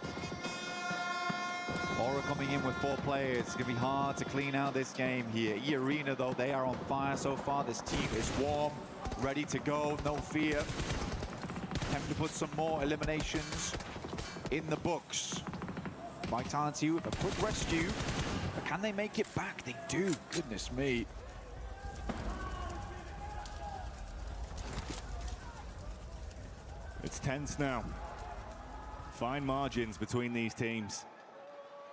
Aura coming in with 4 players. It's going to be hard to clean out this game here. E-Arena, though, they are on fire so far. This team is warm, ready to go, no fear. Time to put some more eliminations in the books. Vitality with a quick rescue. But can they make it back? They do. Goodness me. It's tense now. Fine margins between these teams.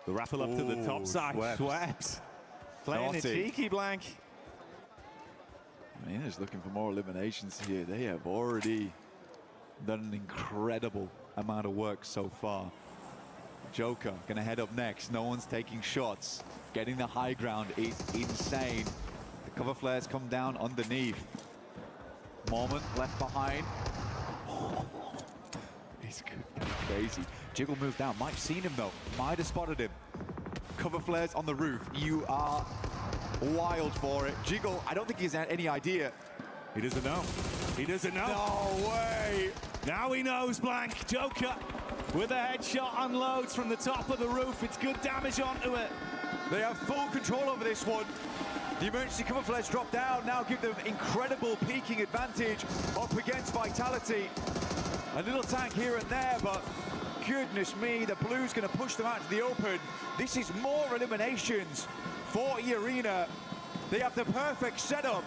The rappel up to the top side. Swept. Playing it cheeky, Blank. I mean, just looking for more eliminations here. They have already done an incredible amount of work so far. Joker gonna head up next. No one's taking shots. Getting the high ground is insane. The cover flares come down underneath. Moment left behind. He's crazy. Jiggle moved down. Might have seen him though. Might have spotted him. Cover flares on the roof. You are wild for it. Jiggle, I don't think he's had any idea. He doesn't know. He doesn't know. No way. Now he knows, Blank. Joker with a headshot unloads from the top of the roof. It's good damage onto it. They have full control over this one. The emergency cover flares drop down, now give them incredible peaking advantage up against Vitality. A little tank here and there, but goodness me, the Blues going to push them out to the open. This is more eliminations for E-Arena. They have the perfect setup.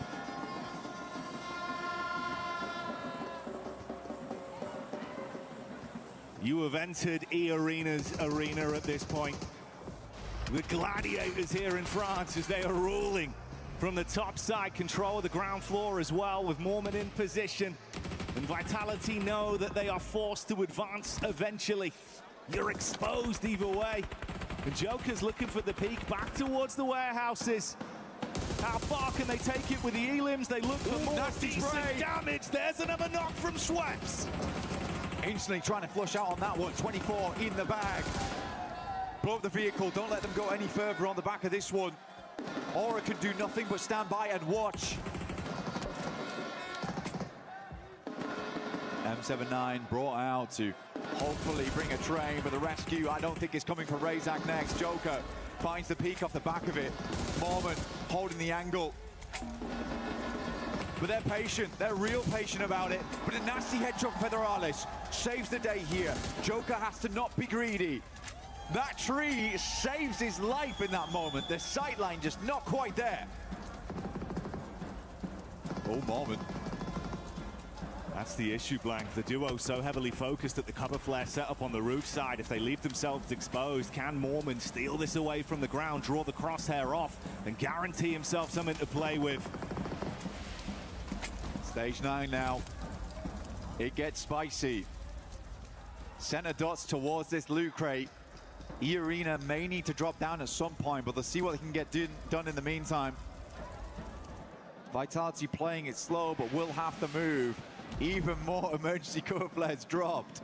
You have entered E-Arena's arena at this point. The gladiators here in France as they are ruling from the top side, control of the ground floor as well, with Mormon in position. And Vitality know that they are forced to advance eventually. You're exposed either way. And Joker's looking for the peak back towards the warehouses. How far can they take it with the elims? They look for more decent damage. There's another knock from Schweppes. Instantly trying to flush out on that one. 24 in the bag. Blow up the vehicle. Don't let them go any further on the back of this one. Aura can do nothing but stand by and watch. M79 brought out to hopefully bring a train, but the rescue I don't think is coming for Razak next. Joker finds the peak off the back of it. Mormon holding the angle. But they're patient, they're real patient about it. But a nasty headshot for Federales saves the day here. Joker has to not be greedy. That tree saves his life in that moment. The sightline just not quite there. Oh, Mormon. That's the issue, Blank. The duo so heavily focused at the cover flare setup on the roof side. If they leave themselves exposed, can Mormon steal this away from the ground, draw the crosshair off, and guarantee himself something to play with? Stage 9 now. It gets spicy. Center dots towards this loot crate. E-Arena may need to drop down at some point, but they'll see what they can get done in the meantime. Vitality playing it slow, but will have to move. Even more emergency cover flares dropped.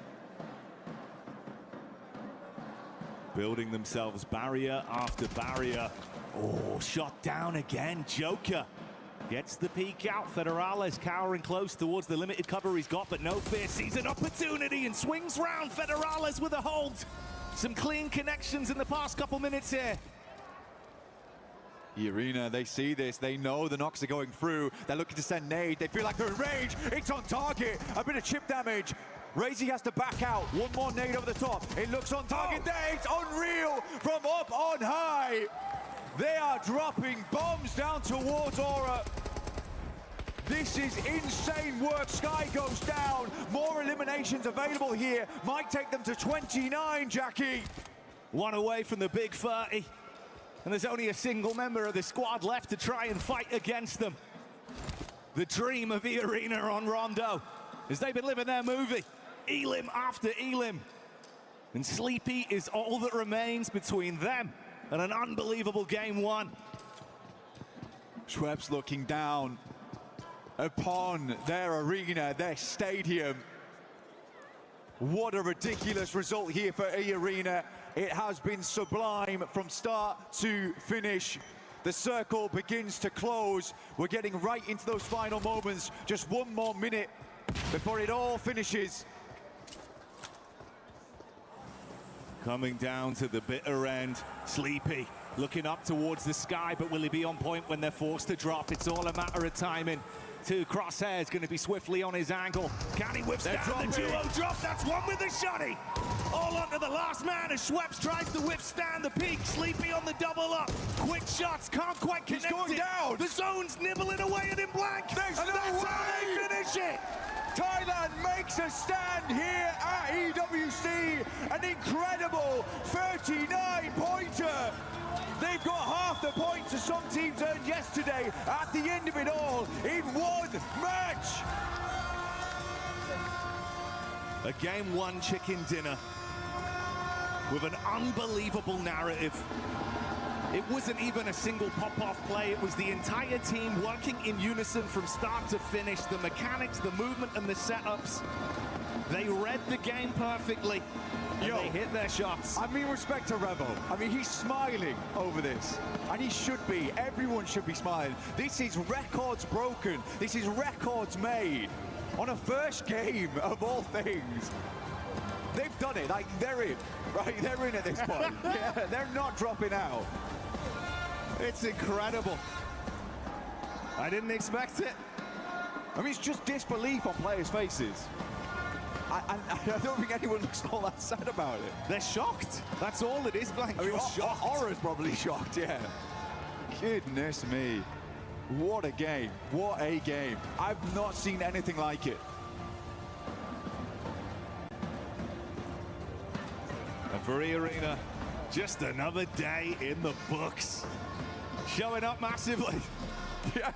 Building themselves barrier after barrier. Oh, shot down again. Joker gets the peek out. Federales cowering close towards the limited cover he's got, but no fear. Sees an opportunity and swings round. Federales with a hold. Some clean connections in the past couple minutes here. E-Arena, they see this, they know the knocks are going through, they're looking to send nade, they feel like they're in range, it's on target, a bit of chip damage. Razy has to back out, one more nade over the top, it looks on target, it's unreal from up on high. They are dropping bombs down towards Aura. This is insane work, Sky goes down, more eliminations available here, might take them to 29, Jackie. One away from the big 30. And there's only a single member of the squad left to try and fight against them. The dream of the arena on Rondo, as they've been living their movie, elim after elim. And Sleepy is all that remains between them and an unbelievable game one. Schweppes looking down upon their arena, their stadium. What a ridiculous result here for E-Arena. It has been sublime from start to finish. The circle begins to close. We're getting right into those final moments. Just one more minute before it all finishes. Coming down to the bitter end, Sleepy looking up towards the sky, but will he be on point when they're forced to drop? It's all a matter of timing. Two crosshairs going to be swiftly on his angle. Can he withstand the duo drop? That's one with the shotty. All onto the last man as Schweppes tries to withstand the peak. Sleepy on the double up. Quick shots, can't quite connect. He's going down. The zone's nibbling away at him blank. There's and no that's way. how they finish it. Thailand makes a stand here at EWC. An incredible 39-pointer. They've got half the points that some teams earned yesterday at the end of it all in one match. A game one chicken dinner with an unbelievable narrative. It wasn't even a single pop-off play. It was the entire team working in unison from start to finish. The mechanics, the movement, and the setups. They read the game perfectly. And they hit their shots. I mean, respect to Revo. I mean, he's smiling over this. And he should be. Everyone should be smiling. This is records broken. This is records made. On a first game of all things. They've done it. Like, they're in. Right? They're in at this point. Yeah, they're not dropping out. It's incredible. I didn't expect it. I mean, it's just disbelief on players' faces. I don't think anyone looks all that sad about it. They're shocked. That's all it is, Blank. I mean, shocked. Aura's probably shocked, yeah. Goodness me. What a game. What a game. I've not seen anything like it. And for E-Arena, just another day in the books. Showing up massively. Yeah.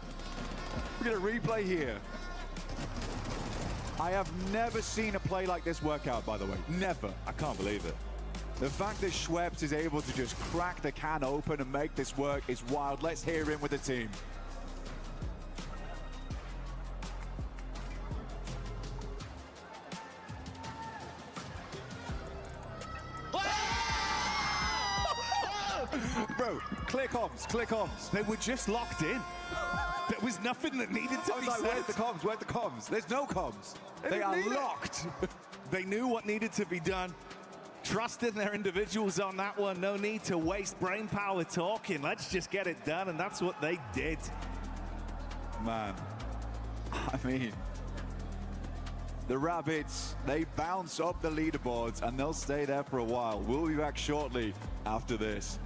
We're going to replay here. I have never seen a play like this work out, by the way. Never. I can't believe it. The fact that Schweppes is able to just crack the can open and make this work is wild. Let's hear him with the team. Bro, clear comms, clear comms. They were just locked in. There was nothing that needed to be like, said. where's the comms? Where's the comms? There's no comms. They are locked. They knew what needed to be done. Trusted their individuals on that one. No need to waste brain power talking. Let's just get it done, and that's what they did. Man, I mean, the Rabbits, they bounce up the leaderboards, and they'll stay there for a while. We'll be back shortly after this.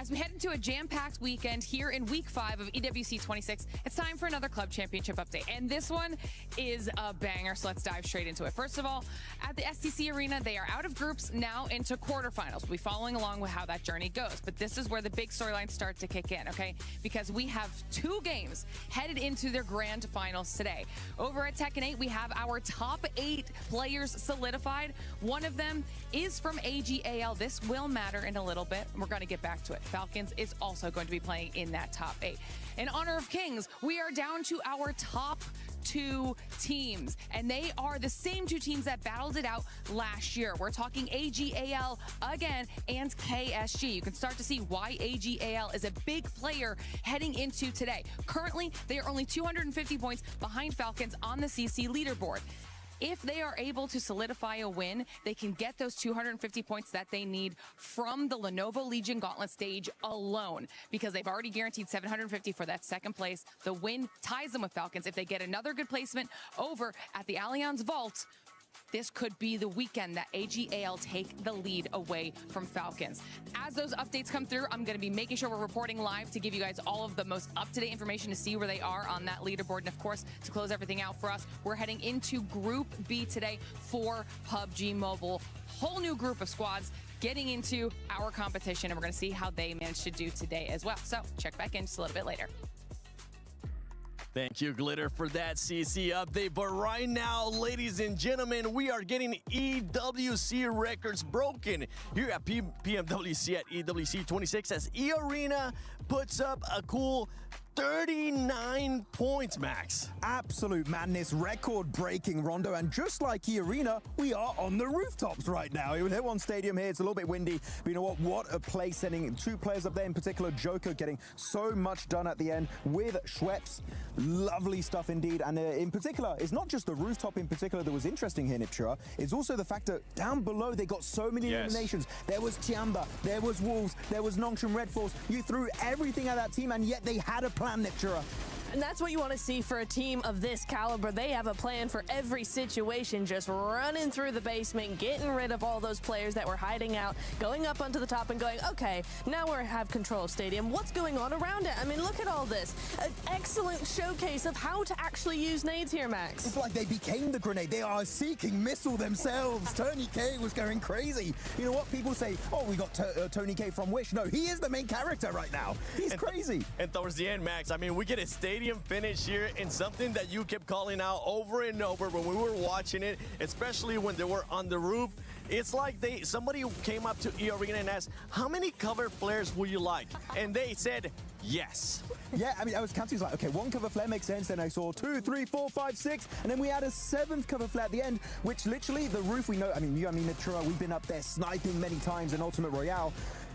As we head into a jam-packed weekend here in week 5 of EWC 26, it's time for another club championship update. And this one is a banger, so let's dive straight into it. First of all, at the STC Arena, they are out of groups, now into quarterfinals. We'll be following along with how that journey goes. But this is where the big storylines start to kick in, okay? Because we have 2 games headed into their grand finals today. Over at Tekken 8, we have our top 8 players solidified. One of them is from AGAL. This will matter in a little bit, and we're going to get back to it. Falcons is also going to be playing in that top 8. In honor of Kings, we are down to our top two teams, and they are the same two teams that battled it out last year. We're talking AGAL again and KSG. You can start to see why AGAL is a big player heading into today. Currently, they are only 250 points behind Falcons on the CC leaderboard. If they are able to solidify a win, they can get those 250 points that they need from the Lenovo Legion Gauntlet stage alone, because they've already guaranteed 750 for that second place. The win ties them with Falcons. If they get another good placement over at the Allianz Vault, this could be the weekend that AGAL take the lead away from Falcons. As those updates come through, I'm going to be making sure we're reporting live to give you guys all of the most up-to-date information to see where they are on that leaderboard. And of course, to close everything out for us, we're heading into Group B today for PUBG Mobile. Whole new group of squads getting into our competition, and we're going to see how they manage to do today as well. So check back in just a little bit later. Thank you, Glitter, for that CC update. But right now, ladies and gentlemen, we are getting EWC records broken here at PMWC at EWC 26 as E-Arena puts up a cool 39 points, Max. Absolute madness, record-breaking Rondo, and just like E-Arena, we are on the rooftops right now. They're on stadium here. It's a little bit windy, but you know what? What a play, sending two players up there, in particular, Joker getting so much done at the end with Schweppes. Lovely stuff indeed, and in particular, it's not just the rooftop in particular that was interesting here, Niptura. It's also the fact that down below, they got so many eliminations. There was Tiamba, there was Wolves, there was Nongshim Red Force. You threw everything at that team, and yet they had a plan, Niptura. And that's what you want to see for a team of this caliber. They have a plan for every situation, just running through the basement, getting rid of all those players that were hiding out, going up onto the top and going, okay, now we have control of stadium. What's going on around it? I mean, look at all this. An excellent showcase of how to actually use nades here, Max. It's like they became the grenade. They are a seeking missile themselves. Tony K was going crazy. You know what? People say, oh, we got Tony K from Wish. No, he is the main character right now. He's crazy. And towards the end, Max, I mean, we get a stadium finish here in something that you kept calling out over and over when we were watching it, especially when they were on the roof. It's like somebody came up to E-Arena and asked, how many cover flares would you like? And they said, yes. Yeah, I mean, I was counting, like, okay, one cover flare makes sense. Then I saw 2, 3, 4, 5, 6, and then we had a 7th cover flare at the end, which literally the roof, we know, I mean, you, I mean, Natura, we've been up there sniping many times in Ultimate Royale.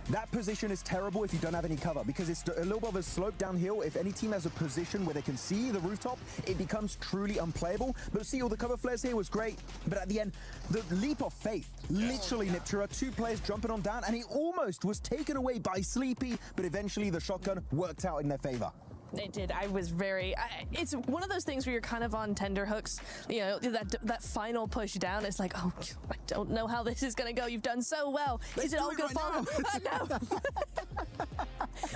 That position is terrible if you don't have any cover, because it's a little bit of a slope downhill. If any team has a position where they can see the rooftop, it becomes truly unplayable. But see, all the cover flares here was great, but at the end, the leap of faith, literally, Niptura, 2 players jumping on down, and he almost was taken away by Sleepy, but eventually the shotgun worked out in their favor. It did. I was very... it's one of those things where you're kind of on tender hooks. You know, that final push down, it's like, oh, I don't know how this is going to go. You've done so well. Is it all going to fall? No.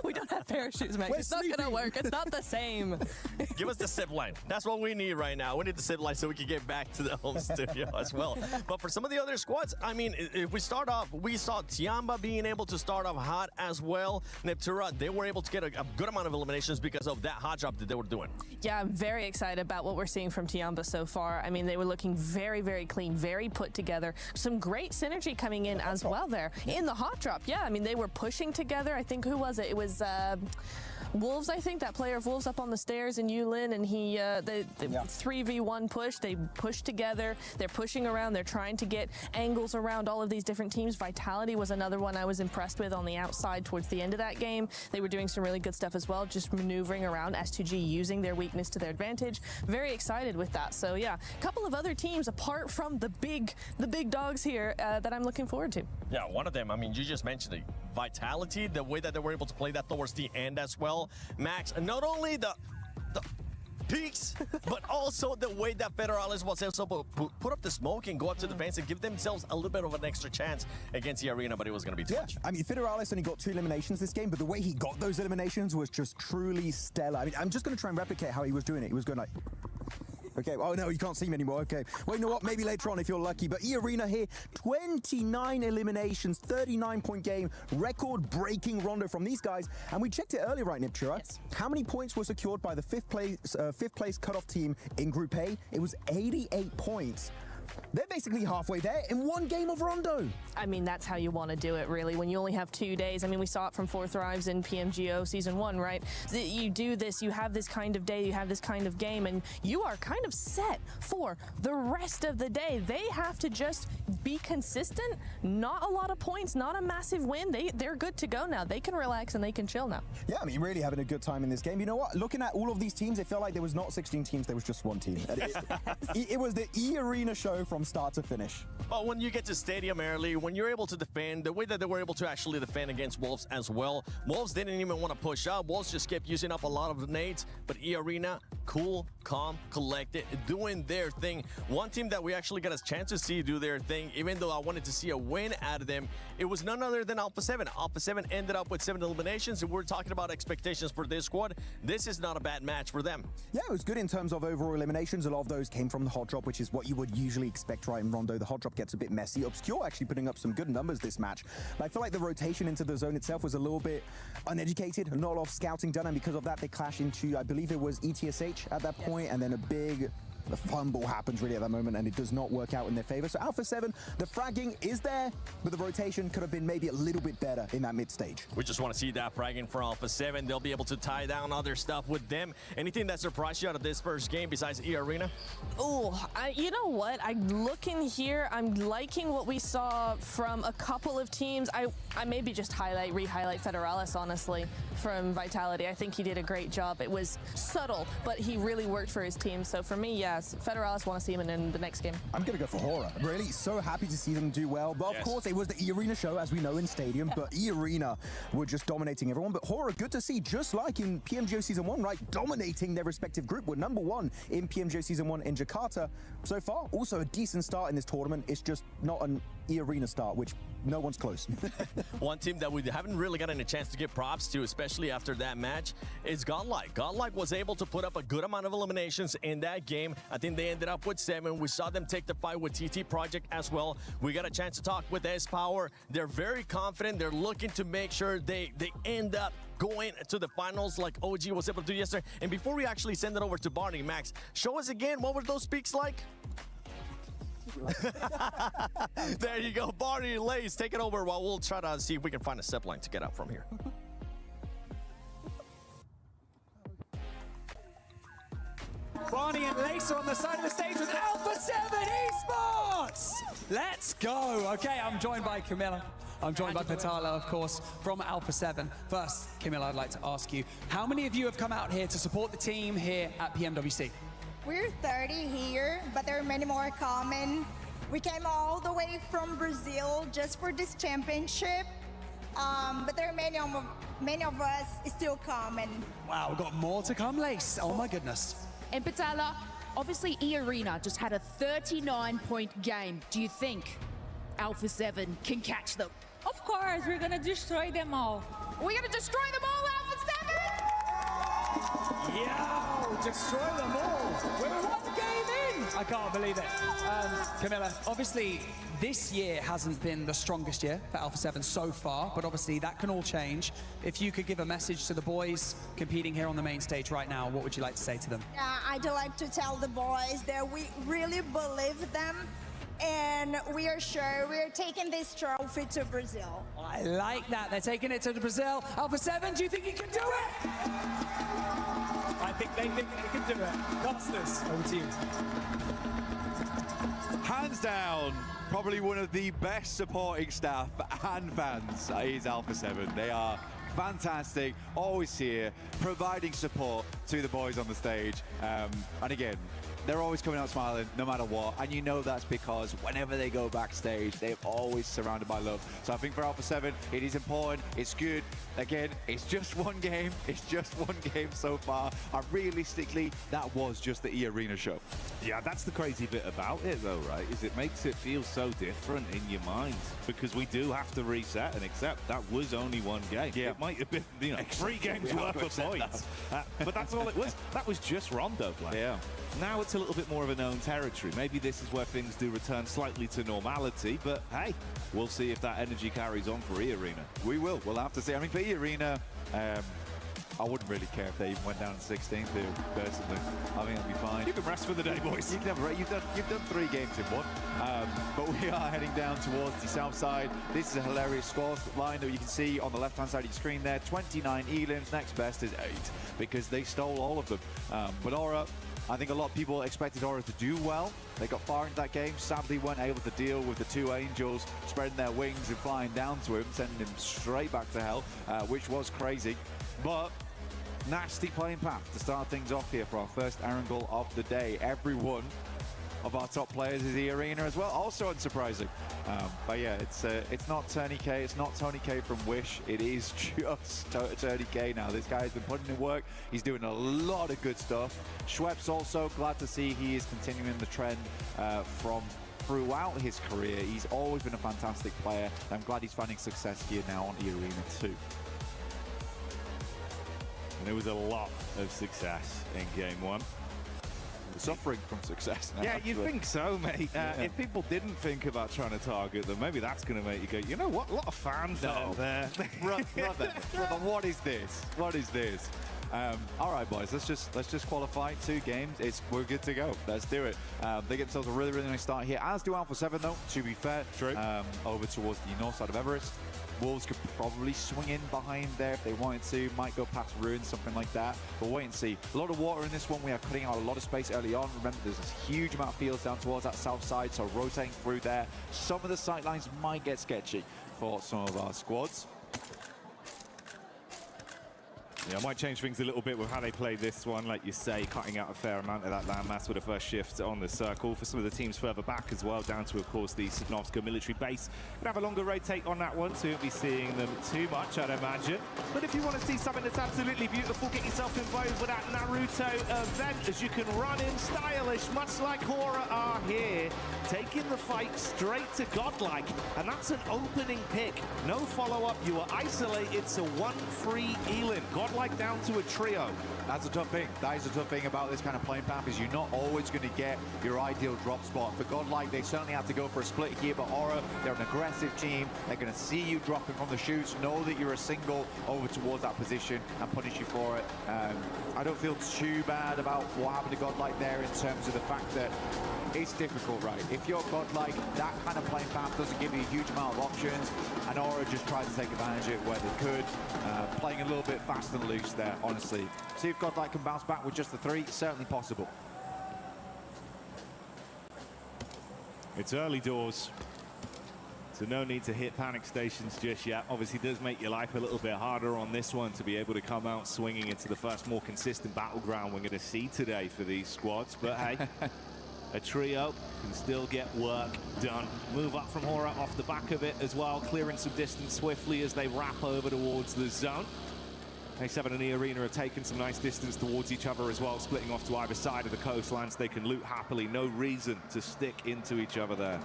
We don't have parachutes, Max. It's not going to work. It's not the same. Give us the zip line. That's what we need right now. We need the zip line so we can get back to the home studio as well. But for some of the other squads, I mean, if we start off, we saw Tiamba being able to start off hot as well. Neptura, they were able to get a good amount of eliminations because of that hot job that they were doing. Yeah, I'm very excited about what we're seeing from Tiamba so far. I mean, they were looking very, very clean, very put together. Some great synergy coming in as well there. In the hot drop, yeah, I mean, they were pushing together. I think, who was it? It was Wolves, I think, that player of Wolves up on the stairs in Yulin, and he, the 3v1 push, they push together, they're pushing around, they're trying to get angles around all of these different teams. Vitality was another one I was impressed with on the outside towards the end of that game. They were doing some really good stuff as well, just maneuvering around S2G, using their weakness to their advantage. Very excited with that. So yeah, a couple of other teams apart from the big dogs here that I'm looking forward to. Yeah, one of them, I mean, you just mentioned it. Vitality, the way that they were able to play that towards the end as well. Max, not only the peaks, but also the way that Federalis was able to put up the smoke and go up to the fence and give themselves a little bit of an extra chance against the arena, but it was going to be too much. I mean, Federalis only got 2 eliminations this game, but the way he got those eliminations was just truly stellar. I mean, I'm just going to try and replicate how he was doing it. He was going like... Okay, oh no, you can't see me anymore, okay. Well, you know what, maybe later on if you're lucky, but E-Arena here, 29 eliminations, 39-point game, record-breaking Rondo from these guys, and we checked it earlier, right, Niptura? Yes. How many points were secured by the fifth place cutoff team in Group A? It was 88 points They're basically halfway there in one game of Rondo. I mean, that's how you want to do it, really. When you only have 2 days. I mean, we saw it from 4 Thrives in PMGO Season 1, right? You do this, you have this kind of day, you have this kind of game, and you are kind of set for the rest of the day. They have to just be consistent. Not a lot of points, not a massive win. They're good to go now. They can relax and they can chill now. Yeah, I mean, really having a good time in this game. You know what? Looking at all of these teams, it felt like there was not 16 teams, there was just one team. It was the E-Arena show from start to finish. Well, when you get to stadium early, when you're able to defend, the way that they were able to actually defend against Wolves as well, Wolves didn't even want to push up. Wolves just kept using up a lot of nades, but E-Arena, cool, calm, collected, doing their thing. One team that we actually got a chance to see do their thing, even though I wanted to see a win out of them, it was none other than Alpha 7. Alpha 7 ended up with 7 eliminations, and we're talking about expectations for this squad. This is not a bad match for them. Yeah, it was good in terms of overall eliminations. A lot of those came from the hot drop, which is what you would usually expect, right? In Rondo, the hot drop gets a bit messy. Obscure actually putting up some good numbers this match. But I feel like the rotation into the zone itself was a little bit uneducated, not a lot of scouting done, and because of that, they clash into, I believe it was ETSH at that point, and then a big fumble happens really at that moment, and it does not work out in their favor. So Alpha 7, the fragging is there, but the rotation could have been maybe a little bit better in that mid stage. We just want to see that fragging for Alpha 7. They'll be able to tie down other stuff with them. Anything that surprised you out of this first game besides E-Arena? Oh, you know what? I'm looking here. I'm liking what we saw from a couple of teams. I maybe just re-highlight Federalis, honestly, from Vitality. I think he did a great job. It was subtle, but he really worked for his team. So for me, yes, Federalis want to see him in the next game. I'm going to go for Horror. Really so happy to see them do well. But of course, it was the E-Arena show, as we know, in Stadium. But E-Arena were just dominating everyone. But Horror, good to see, just like in PMGO Season 1, right? Dominating their respective group. We're #1 in PMGO Season 1 in Jakarta so far. Also a decent start in this tournament. It's just not an E-Arena start, which no one's close. One team that we haven't really gotten a chance to give props to, especially after that match, is Godlike. Godlike was able to put up a good amount of eliminations in that game. I think they ended up with 7. We saw them take the fight with TT Project as well. We got a chance to talk with S-Power. They're very confident. They're looking to make sure they end up going to the finals like OG was able to do yesterday. And before we actually send it over to Barney, Max, show us again, what were those speaks like? There you go, Barney and Lace, take it over while we'll try to see if we can find a step line to get out from here. Barney and Lace are on the side of the stage with Alpha 7 Esports! Let's go! Okay, I'm joined by Camilla. I'm joined by Patala, of course, from Alpha 7. First, Camilla, I'd like to ask you, how many of you have come out here to support the team here at PMWC? We're 30 here, but there are many more coming. We came all the way from Brazil just for this championship, but there are many of us still coming. Wow, we've got more to come, Lace. Oh my goodness. And Patala, obviously E-Arena just had a 39-point game. Do you think Alpha 7 can catch them? Of course, we're gonna destroy them all. We're gonna destroy them all, Alpha 7! Yeah, destroy them all. We're 1 game in. I can't believe it. Camilla, obviously this year hasn't been the strongest year for Alpha 7 so far, but obviously that can all change. If you could give a message to the boys competing here on the main stage right now, what would you like to say to them? I'd like to tell the boys that we really believe them, and we are sure we're taking this trophy to Brazil. I like that. They're taking it to Brazil. Alpha 7, do you think you can do it? I think they think they can do it. Constance, over to you. Hands down, probably one of the best supporting staff and fans is Alpha 7. They are fantastic, always here, providing support to the boys on the stage. And again, they're always coming out smiling, no matter what. And you know that's because whenever they go backstage, they're always surrounded by love. So I think for Alpha 7, it is important, it's good. Again, it's just 1 game. It's just 1 game so far. And realistically, that was just the E-Arena show. Yeah, that's the crazy bit about it, though, right? Is it makes it feel so different in your mind because we do have to reset and accept that was only 1 game. Yeah. It might have been, 3 games worth of points. But that's all it was. That was just Rondo play. Yeah. Now it's a little bit more of a known territory. Maybe this is where things do return slightly to normality, but hey, we'll see if that energy carries on for E-Arena. We will. We'll have to see. I mean, for E-Arena, I wouldn't really care if they even went down to 16th here, personally. I think it'll be fine. You can rest for the day, boys. You can have a rest. You've done 3 games in one. But we are heading down towards the south side. This is a hilarious score line that you can see on the left-hand side of your screen there. 29 elims, next best is 8, because they stole all of them. But Aura, I think a lot of people expected Aura to do well. They got far into that game, sadly weren't able to deal with the 2 Angels spreading their wings and flying down to him, sending him straight back to hell, which was crazy. But nasty playing path to start things off here for our first Erangel of the day. Every one of our top players is the arena as well, also unsurprising. But yeah, it's not Tony K, it's not Tony K from Wish, it is just Tony K now. This guy has been putting in work, he's doing a lot of good stuff. Schweppes also, glad to see he is continuing the trend from throughout his career. He's always been a fantastic player. I'm glad he's finding success here now on the arena too. And there was a lot of success in game 1. Suffering from success now. Yeah, you think so, mate. If people didn't think about trying to target them, maybe that's going to make you go, you know what, a lot of fans out there. Brother, what is this? What is this? All right, boys, let's just qualify 2 games. We're good to go. Let's do it. They get themselves a really, really nice start here, as do Alpha 7, though, to be fair. True. Over towards the north side of Everest. Wolves could probably swing in behind there if they wanted to. Might go past Ruins, something like that. But wait and see. A lot of water in this one. We are cutting out a lot of space early on. Remember, there's this huge amount of fields down towards that south side, so rotating through there. Some of the sight lines might get sketchy for some of our squads. Yeah, I might change things a little bit with how they play this one, like you say, cutting out a fair amount of that landmass with the first shift on the circle. For some of the teams further back as well, down to, of course, the Sosnovska military base. Gonna have a longer rotate on that one, so you won't be seeing them too much, I'd imagine. But if you want to see something that's absolutely beautiful, get yourself involved with that Naruto event, as you can run in stylish, much like Hora are here, taking the fight straight to Godlike. And that's an opening pick. No follow-up, you are isolated to 1-3 Elin. Godlike down to a trio. That's a tough thing. That is a tough thing about this kind of playing path, is you're not always going to get your ideal drop spot. For Godlike, they certainly have to go for a split here, but Aura, they're an aggressive team. They're going to see you dropping from the shoots, know that you're a single over towards that position and punish you for it. I don't feel too bad about what happened to Godlike there in terms of the fact that it's difficult, right? If you're Godlike, that kind of playing path doesn't give you a huge amount of options, and Aura just tried to take advantage of it where they could, playing a little bit fast and loose there, honestly. See if Godlike can bounce back with just the 3, certainly possible. It's early doors, so no need to hit panic stations just yet. Obviously does make your life a little bit harder on this one to be able to come out swinging into the first more consistent battleground we're going to see today for these squads, but hey. A trio can still get work done. Move up from Hora off the back of it as well, clearing some distance swiftly as they wrap over towards the zone. A7 and the arena have taken some nice distance towards each other as well, splitting off to either side of the coastlands. They can loot happily, no reason to stick into each other there.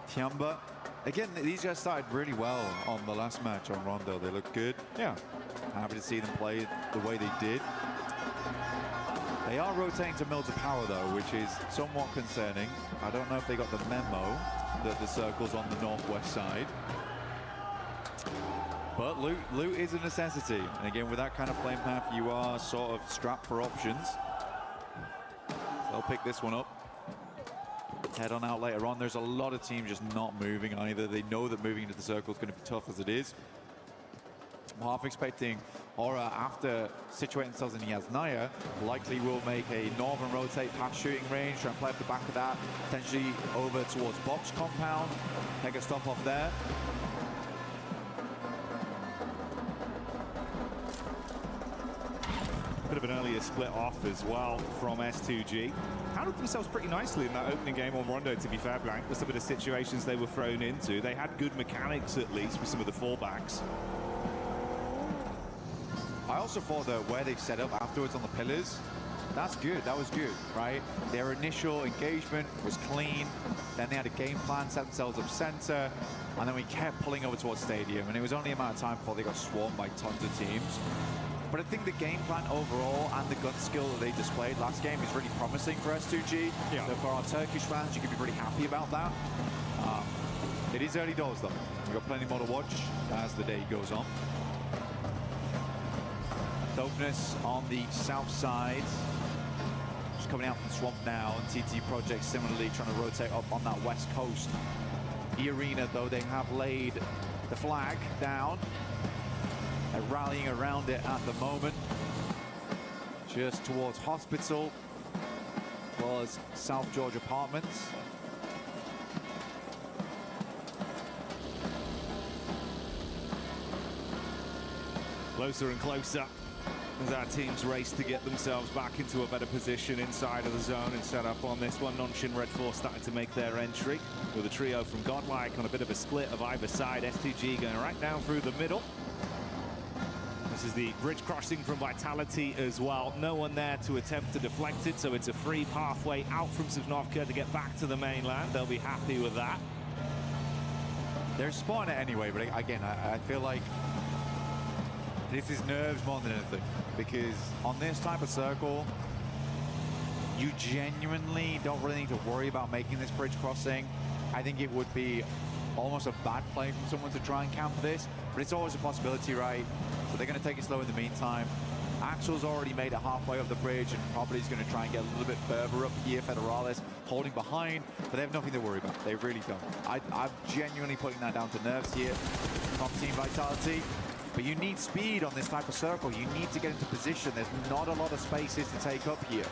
Tiamba, again, these guys started really well on the last match on Rondo. They look good. Yeah. Happy to see them play the way they did. They are rotating to Mills of Power, though, which is somewhat concerning. I don't know if they got the memo that the circle's on the northwest side. But loot is a necessity. And again, with that kind of playing path, you are sort of strapped for options. They'll pick this one up. Head on out later on. There's a lot of teams just not moving either. They know that moving into the circle is going to be tough as it is. I'm half expecting Aura, after situating themselves in Yasnaya, likely will make a northern rotate past shooting range, try and play off the back of that, potentially over towards box compound, take a stop off there. Bit of an earlier split off as well from S2G. Handled themselves pretty nicely in that opening game on Rondo, to be fair, Blank, with some of the situations they were thrown into. They had good mechanics, at least, with some of the fallbacks. I also thought that where they set up afterwards on the pillars, that's good. That was good, right? Their initial engagement was clean. Then they had a game plan, set themselves up center, and then we kept pulling over towards stadium. And it was only a matter of time before they got swarmed by tons of teams. But I think the game plan overall and the gun skill that they displayed last game is really promising for S2G. Yeah. So for our Turkish fans, you can be pretty happy about that. It is early doors, though. We've got plenty more to watch as the day goes on. Dopeness on the south side. Just coming out from the swamp now, and TT Project similarly trying to rotate up on that west coast. E-Arena, though, they have laid the flag down. They're rallying around it at the moment. Just towards Hospital, was South George Apartments. Closer and closer as our teams race to get themselves back into a better position inside of the zone and set up on this one. Nongshim Red Force starting to make their entry with a trio from Godlike on a bit of a split of either side. STG going right down through the middle. This is the bridge crossing from Vitality as well. No one there to attempt to deflect it, so it's a free pathway out from Sivnovka to get back to the mainland. They'll be happy with that. They're spawning it anyway, but again, I feel like this is nerves more than anything, because on this type of circle, you genuinely don't really need to worry about making this bridge crossing. I think it would be almost a bad play from someone to try and camp this, but it's always a possibility, right? So they're going to take it slow in the meantime. Axel's already made it halfway up the bridge, and probably is going to try and get a little bit further up here. Federalis holding behind, but they have nothing to worry about. They really don't. I'm genuinely putting that down to nerves here from Team Vitality. But you need speed on this type of circle. You need to get into position. There's not a lot of spaces to take up here.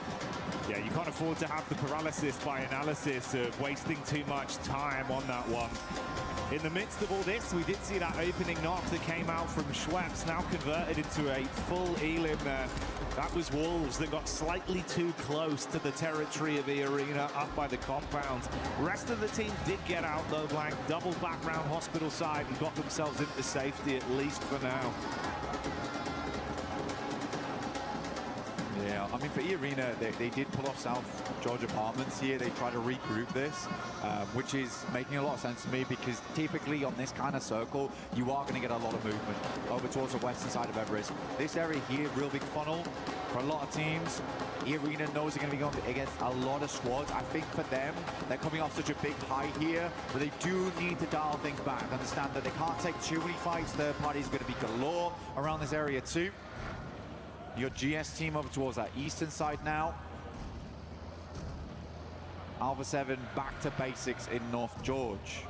Yeah, you can't afford to have the paralysis by analysis of wasting too much time on that one. In the midst of all this, we did see that opening knock that came out from Schweppes, now converted into a full elim there. That was Wolves that got slightly too close to the territory of the arena up by the compound. Rest of the team did get out though, Blank, doubled back round Hospital side and got themselves into safety, at least for now. Yeah, I mean, for E-Arena, they did pull off South George Apartments here. They try to regroup this, which is making a lot of sense to me, because typically on this kind of circle, you are going to get a lot of movement over towards the western side of Everest. This area here, real big funnel for a lot of teams. E-Arena knows they're going to be going against a lot of squads. I think for them, they're coming off such a big high here, but they do need to dial things back. Understand that they can't take too many fights. Third parties are going to be galore around this area too. Your GS team over towards that eastern side now. Alpha 7 back to basics in North George.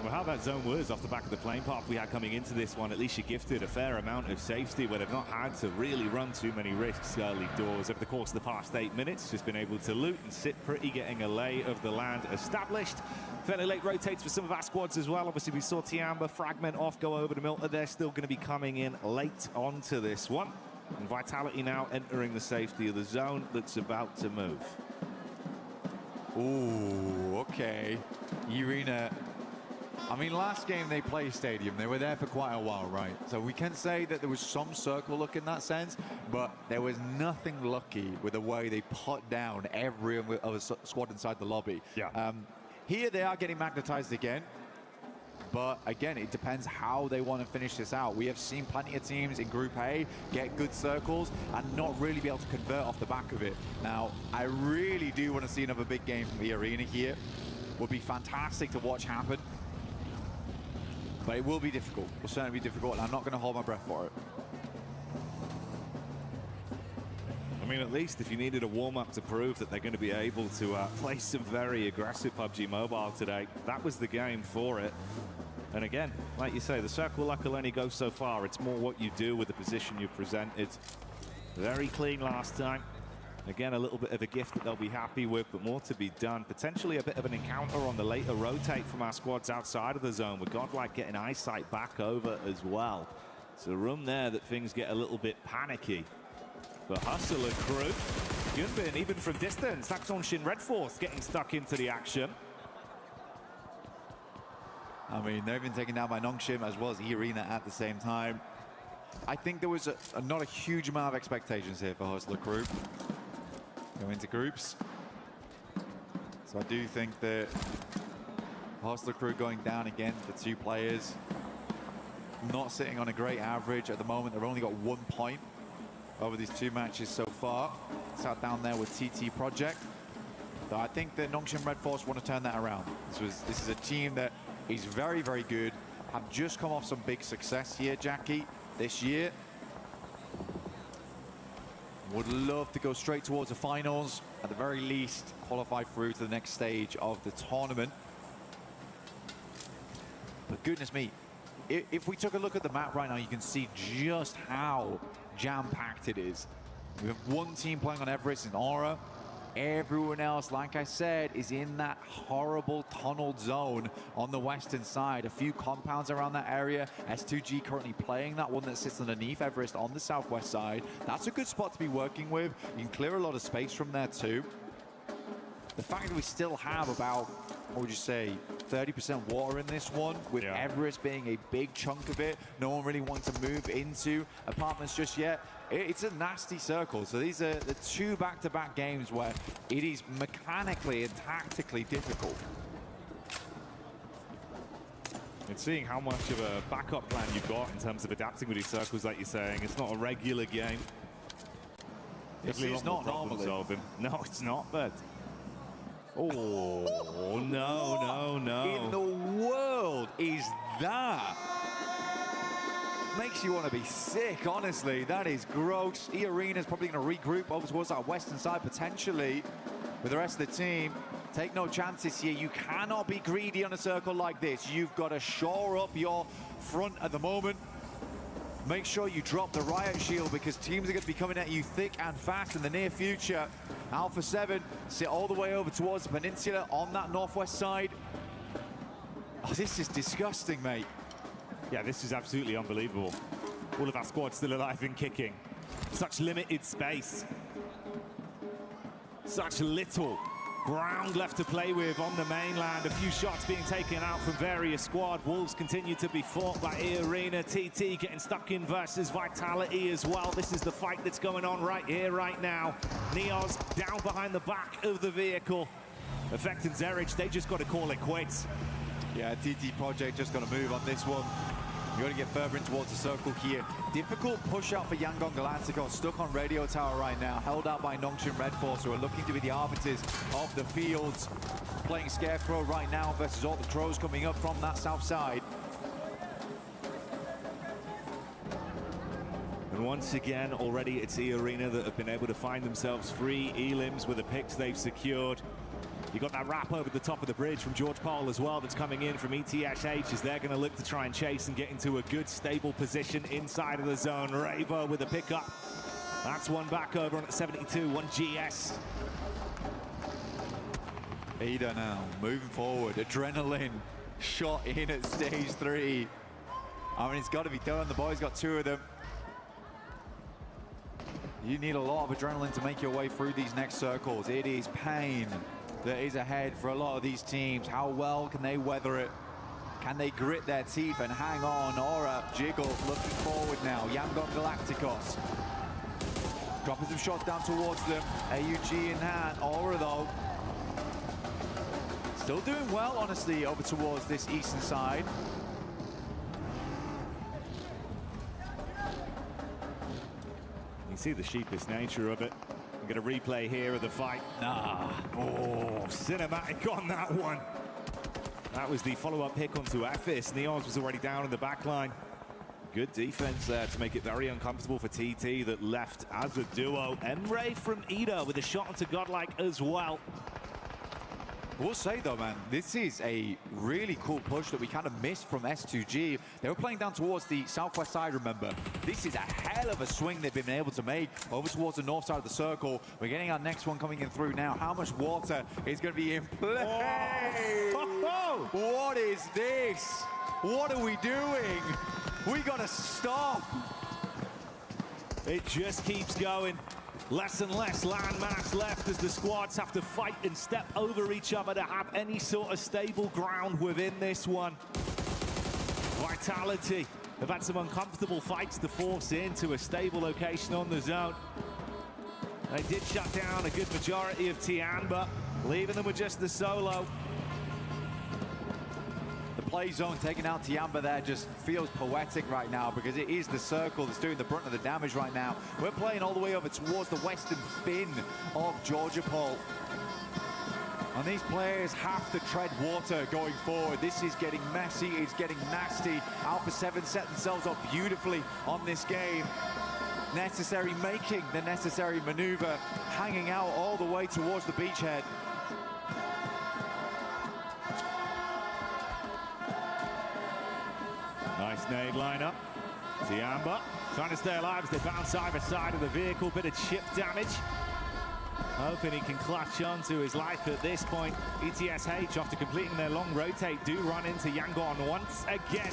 Well, how that zone was off the back of the plane path we had coming into this one, at least you gifted a fair amount of safety where they've not had to really run too many risks early doors. Over the course of the past 8 minutes, just been able to loot and sit pretty, getting a lay of the land established. Fairly late rotates for some of our squads as well. Obviously, we saw Tiamba Fragment off go over to Milton. They're still going to be coming in late onto this one. And Vitality now entering the safety of the zone that's about to move. Ooh, okay. E-Arena. I mean, last game they played Stadium. They were there for quite a while, right? So we can say that there was some circle look in that sense, but there was nothing lucky with the way they put down every other squad inside the lobby. Yeah. Here they are getting magnetized again. But again, it depends how they want to finish this out. We have seen plenty of teams in Group A get good circles and not really be able to convert off the back of it. Now, I really do want to see another big game from the arena here. Would be fantastic to watch happen. But it will be difficult. It will certainly be difficult, and I'm not going to hold my breath for it. I mean, at least if you needed a warm-up to prove that they're going to be able to play some very aggressive PUBG Mobile today, that was the game for it. And again, like you say, the circle luck will only go so far. It's more what you do with the position you presented. Very clean last time. Again, a little bit of a gift that they'll be happy with, but more to be done. Potentially a bit of an encounter on the later rotate from our squads outside of the zone, with Godlike getting eyesight back over as well. So room there that things get a little bit panicky. The Hustler crew. Yunbin, even from distance, that's on Shin Red Force getting stuck into the action. I mean, they've been taken down by Nongshim as well as E-Arena at the same time. I think there was not a huge amount of expectations here for Hustler crew. Go into groups. So I do think that Hustler crew going down again for 2 players. Not sitting on a great average at the moment. They've only got 1 point over these 2 matches so far. Sat down there with TT Project. So I think that Nongshim Red Force want to turn that around. This is a team that is very, very good, have just come off some big success here, Jackie, this year. Would love to go straight towards the finals, at the very least qualify through to the next stage of the tournament. But goodness me, if we took a look at the map right now, you can see just how jam-packed it is. We have one team playing on Everest in Aura. Everyone else, like I said, is in that horrible tunneled zone on the western side. A few compounds around that area. S2G currently playing that one that sits underneath Everest on the southwest side. That's a good spot to be working with. You can clear a lot of space from there too. The fact that we still have about, what would you say, 30% water in this one, with Everest being a big chunk of it. No one really wants to move into apartments just yet. It's a nasty circle. So these are the 2 back-to-back games where it is mechanically and tactically difficult. And seeing how much of a backup plan you've got in terms of adapting with these circles, like you're saying, it's not a regular game. It's not normally. No, it's not, but... Oh, no. In the world is that? Makes you want to be sick, honestly. That is gross. E-Arena's probably going to regroup over towards that western side, potentially, with the rest of the team. Take no chances here. You cannot be greedy on a circle like this. You've got to shore up your front at the moment. Make sure you drop the riot shield, because teams are going to be coming at you thick and fast in the near future. Alpha 7 sit all the way over towards the peninsula on that northwest side. Oh, this is disgusting, mate. Yeah, this is absolutely unbelievable. All of our squads still alive and kicking. Such limited space. Such little ground left to play with on the mainland. A few shots being taken out from various squad. Wolves continue to be fought by E-Arena. TT getting stuck in versus Vitality as well. This is the fight that's going on right here, right now. Neos down behind the back of the vehicle. Effect and Zerich, they just got to call it quits. Yeah, TT Project just going to move on this one. You got to get further in towards the circle here. Difficult push out for Yangon Galacticos, stuck on radio tower right now, held out by Nongshim Red Force, who are looking to be the arbiters of the fields. Playing Scarecrow right now versus all the Crows coming up from that south side. And once again, already it's E-Arena that have been able to find themselves free elims with the picks they've secured. You got that wrap over the top of the bridge from George Paul as well that's coming in from ETSH as they're going to look to try and chase and get into a good stable position inside of the zone. Ravo with a pickup. That's one back over on at 72, one GS. Ada now moving forward. Adrenaline shot in at stage 3. I mean, it's got to be done. The boys got 2 of them. You need a lot of adrenaline to make your way through these next circles. It is pain that is ahead for a lot of these teams. How well can they weather it? Can they grit their teeth and hang on? Aura, Jiggle looking forward now. Yangon Galacticos dropping some shots down towards them. AUG in hand. Aura though still doing well, honestly, over towards this eastern side. You see the sheepish nature of it. I'm going to replay here of the fight. Oh, cinematic on that one. That was the follow-up pick onto Ephes. Neons was already down in the back line. Good defense there to make it very uncomfortable for TT that left as a duo. Emre from Ida with a shot onto Godlike as well. We'll say though, man, this is a really cool push that we kind of missed from S2G. They were playing down towards the southwest side, remember. This is a hell of a swing they've been able to make over towards the north side of the circle. We're getting our next one coming in through now. How much water is going to be in play? Oh. What is this? What are we doing? We got to stop. It just keeps going. Less and less land mass left as the squads have to fight and step over each other to have any sort of stable ground within this one. Vitality have had some uncomfortable fights to force into a stable location on the zone. They did shut down a good majority of Tianba, leaving them with just the solo. Play zone taking out Tiamba there just feels poetic right now, because it is the circle that's doing the brunt of the damage right now. We're playing all the way over towards the western fin of Georgia Pole. And these players have to tread water going forward. This is getting messy, it's getting nasty. Alpha 7 set themselves up beautifully on this game. Making the necessary maneuver, hanging out all the way towards the beachhead. Nice nade lineup. Tiamba trying to stay alive as they bounce either side of the vehicle. Bit of chip damage. Hoping he can clutch on to his life at this point. ETSH, after completing their long rotate, do run into Yangon once again.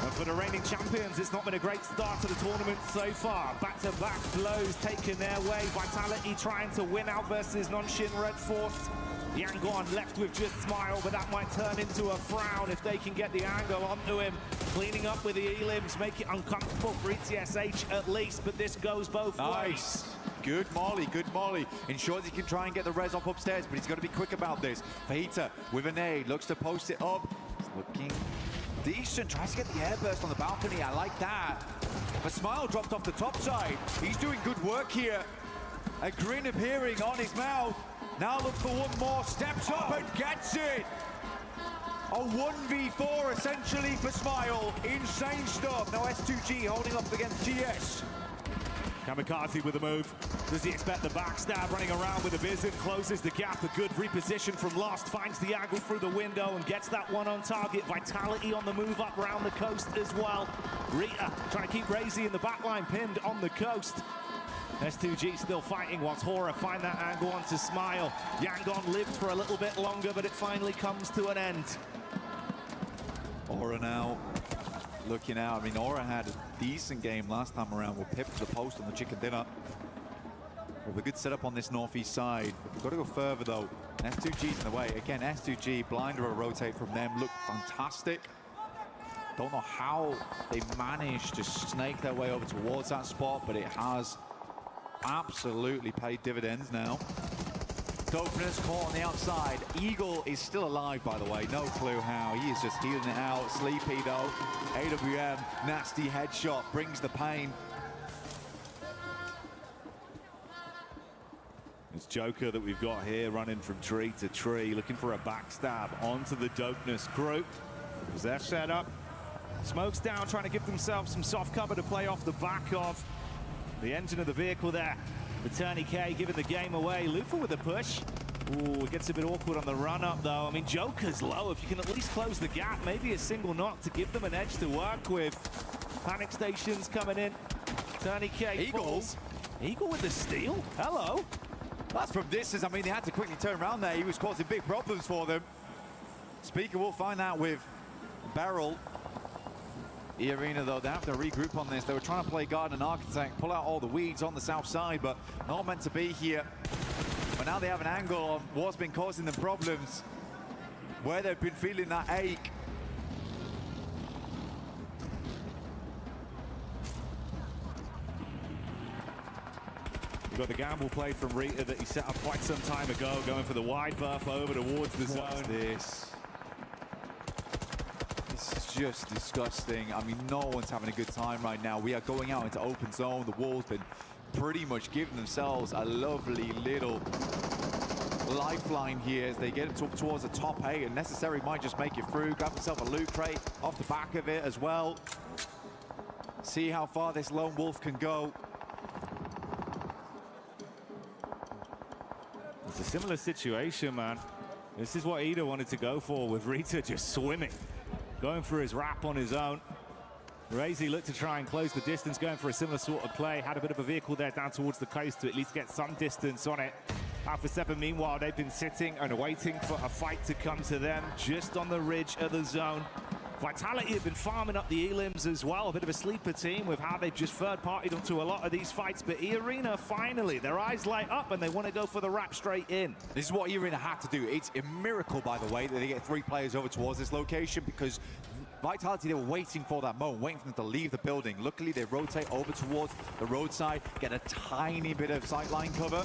And for the reigning champions, it's not been a great start to the tournament so far. Back-to-back blows taken their way. Vitality trying to win out versus Non-Shin Red Force. Yangon left with just Smile, but that might turn into a frown if they can get the angle onto him. Cleaning up with the elims, make it uncomfortable for ETSH at least, but this goes both ways. Good Molly. Ensures he can try and get the res off upstairs, but he's got to be quick about this. Fajita with a nade, looks to post it up. It's looking decent, tries to get the airburst on the balcony, I like that. But Smile dropped off the top side. He's doing good work here. A grin appearing on his mouth. Now looks for one more, steps up and gets it. A 1v4 essentially for Smile. Insane stuff. Now S2G holding up against GS. Kamikaze with the move. Does he expect the backstab? Running around with a visit, closes the gap. A good reposition from Lost, finds the angle through the window and gets that one on target. Vitality on the move up around the coast as well. Rita trying to keep Razy in the backline, pinned on the coast. S2G still fighting whilst Hora find that angle onto Smile. Yangon lived for a little bit longer, but it finally comes to an end. Aura now looking out. I mean, Aura had a decent game last time around with Pip to the post on the chicken dinner. With a good setup on this northeast side. We've got to go further though. S2G's in the way. Again, S2G, blinder a rotate from them. Look fantastic. Don't know how they managed to snake their way over towards that spot, but it has absolutely paid dividends now. Dopeness caught on the outside. Eagle is still alive, by the way. No clue how. He is just healing it out. Sleepy, though. AWM, nasty headshot, brings the pain. It's Joker that we've got here running from tree to tree, looking for a backstab onto the Dopeness crew. Was their setup. Smokes down, trying to give themselves some soft cover to play off the back of the engine of the vehicle there. The Tourniquet giving the game away. Lufa with a push. Ooh, it gets a bit awkward on the run-up, though. I mean, Joker's low. If you can at least close the gap, maybe a single knock to give them an edge to work with. Panic stations coming in. Tourniquet falls. Eagle with the steal. Hello. That's from distance. I mean, they had to quickly turn around there. He was causing big problems for them. Speaker will find out with Beryl. E-Arena, though, they have to regroup on this. They were trying to play Garden Architect, pull out all the weeds on the south side, but not meant to be here. But now they have an angle on what's been causing them problems, where they've been feeling that ache. We've got the gamble play from Rita that he set up quite some time ago, going for the wide berth over towards the zone. What's this? This is just disgusting. I mean, no one's having a good time right now. We are going out into open zone. The wall's been pretty much giving themselves a lovely little lifeline here as they get it towards the top 8, and Necessary might just make it through. Grab himself a loot crate off the back of it as well. See how far this lone wolf can go. It's a similar situation, man. This is what Ida wanted to go for, with Rita just swimming. Going for his wrap on his own. Razy looked to try and close the distance, going for a similar sort of play. Had a bit of a vehicle there down towards the coast to at least get some distance on it. Alpha 7, meanwhile, they've been sitting and waiting for a fight to come to them just on the ridge of the zone. Vitality have been farming up the elims as well. A bit of a sleeper team with how they've just third-partied onto a lot of these fights. But E-Arena, finally, their eyes light up and they want to go for the wrap straight in. This is what E-Arena had to do. It's a miracle, by the way, that they get 3 players over towards this location, because Vitality, they were waiting for that moment, waiting for them to leave the building. Luckily, they rotate over towards the roadside, get a tiny bit of sightline cover.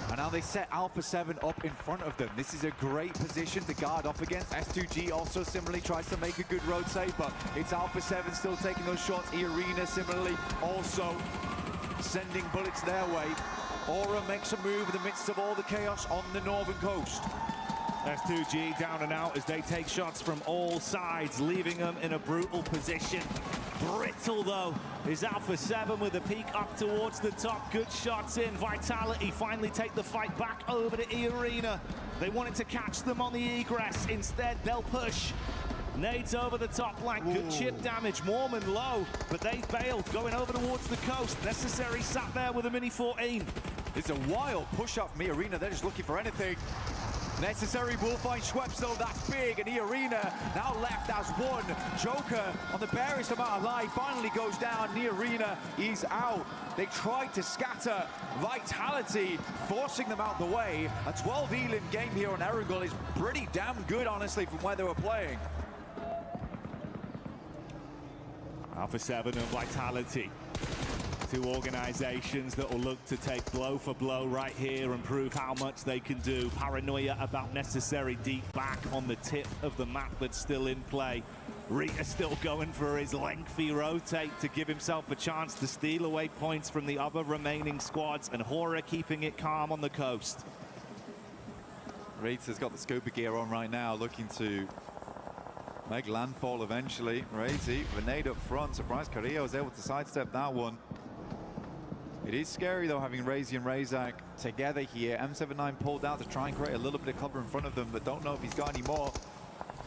And now they set Alpha 7 up in front of them. This is a great position to guard off against. S2G also similarly tries to make a good rotate, but it's Alpha 7 still taking those shots. E-Arena similarly also sending bullets their way. Aura makes a move in the midst of all the chaos on the northern coast. S2G down and out as they take shots from all sides, leaving them in a brutal position. Brittle, though, is Alpha 7 with a peek up towards the top. Good shots in. Vitality finally take the fight back over to E-Arena. They wanted to catch them on the egress. Instead, they'll push. Nades over the top line. Good chip damage. Mormon low, but they bailed, going over towards the coast. Necessary sat there with a Mini 14. It's a wild push-up from E-Arena. They're just looking for anything. Necessary will find Schweppes, though. That's big. And E-Arena now left as one. Joker, on the barest amount of life, finally goes down. E-Arena is out. They tried to scatter. Vitality forcing them out the way. A 12 elim game here on Erangel is pretty damn good, honestly, from where they were playing. Alpha 7 and Vitality. Two organizations that will look to take blow for blow right here and prove how much they can do. Paranoia about Necessary deep back on the tip of the map that's still in play. Rita still going for his lengthy rotate to give himself a chance to steal away points from the other remaining squads, and Hora keeping it calm on the coast. Rita's got the scuba gear on right now, looking to make landfall eventually. Razy, the nade up front. Surprised Carrillo was able to sidestep that one. It is scary, though, having Razy and Razak together here. M79 pulled out to try and create a little bit of cover in front of them, but don't know if he's got any more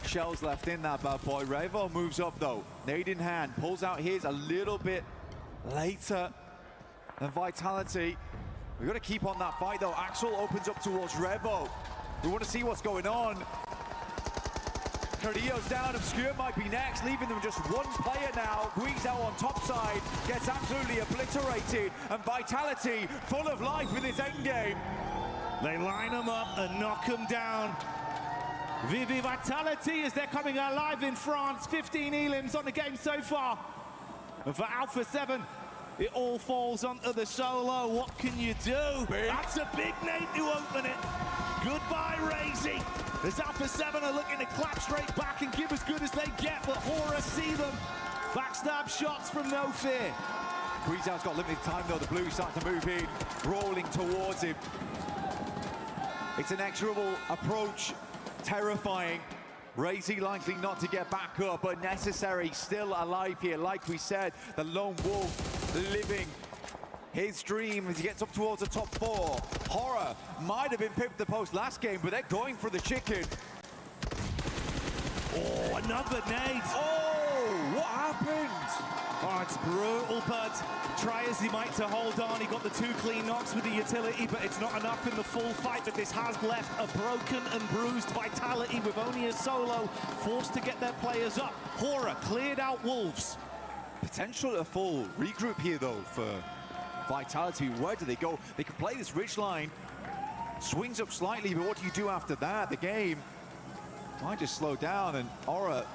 shells left in that bad boy. Revo moves up, though. Nade in hand, pulls out his a little bit later than Vitality. We've got to keep on that fight, though. Axel opens up towards Revo. We want to see what's going on. Carrillo's down, Obscure might be next, leaving them just one player now. Guizao on top side gets absolutely obliterated, and Vitality full of life with his endgame. They line them up and knock them down. Vivi Vitality as they're coming alive in France. 15 elims on the game so far. And for Alpha 7, it all falls onto the solo. What can you do? That's a big nade to open it. Goodbye, Razy. As Alpha 7 are looking to clap straight back and give as good as they get, but Hora see them. Backstab shots from No Fear. Guizao's got limited time, though. The Blues start to move in, rolling towards him. It's an inexorable approach, terrifying. Razy likely not to get back up, but Necessary still alive here. Like we said, the lone wolf living his dream as he gets up towards the top four. Hora might have been pipped the post last game, but they're going for the chicken. Oh, another nade. Oh, what happened? Oh, it's brutal, but try as he might to hold on. He got the 2 clean knocks with the utility, but it's not enough in the full fight. But this has left a broken and bruised Vitality with only a solo, forced to get their players up. Hora cleared out Wolves. Potential a full regroup here, though, for Vitality. Where do they go? They can play this ridge line. Swings up slightly, but what do you do after that? The game might just slow down, and Aura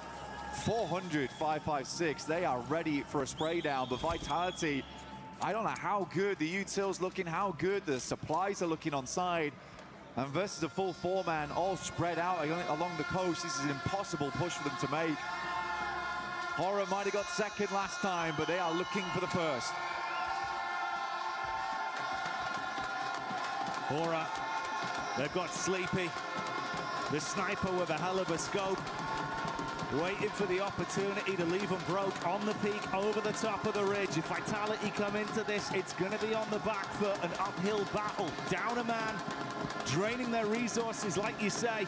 400, 556. They are ready for a spray down, but Vitality, I don't know how good the util's looking, how good the supplies are looking on side. And versus a full 4-man all spread out along the coast, this is an impossible push for them to make. Hora might have got second last time, but they are looking for the first. Hora, they've got Sleepy, the sniper with a hell of a scope, waiting for the opportunity to leave them broke on the peak over the top of the ridge. If Vitality come into this, it's going to be on the back foot, an uphill battle, down a man, draining their resources, like you say,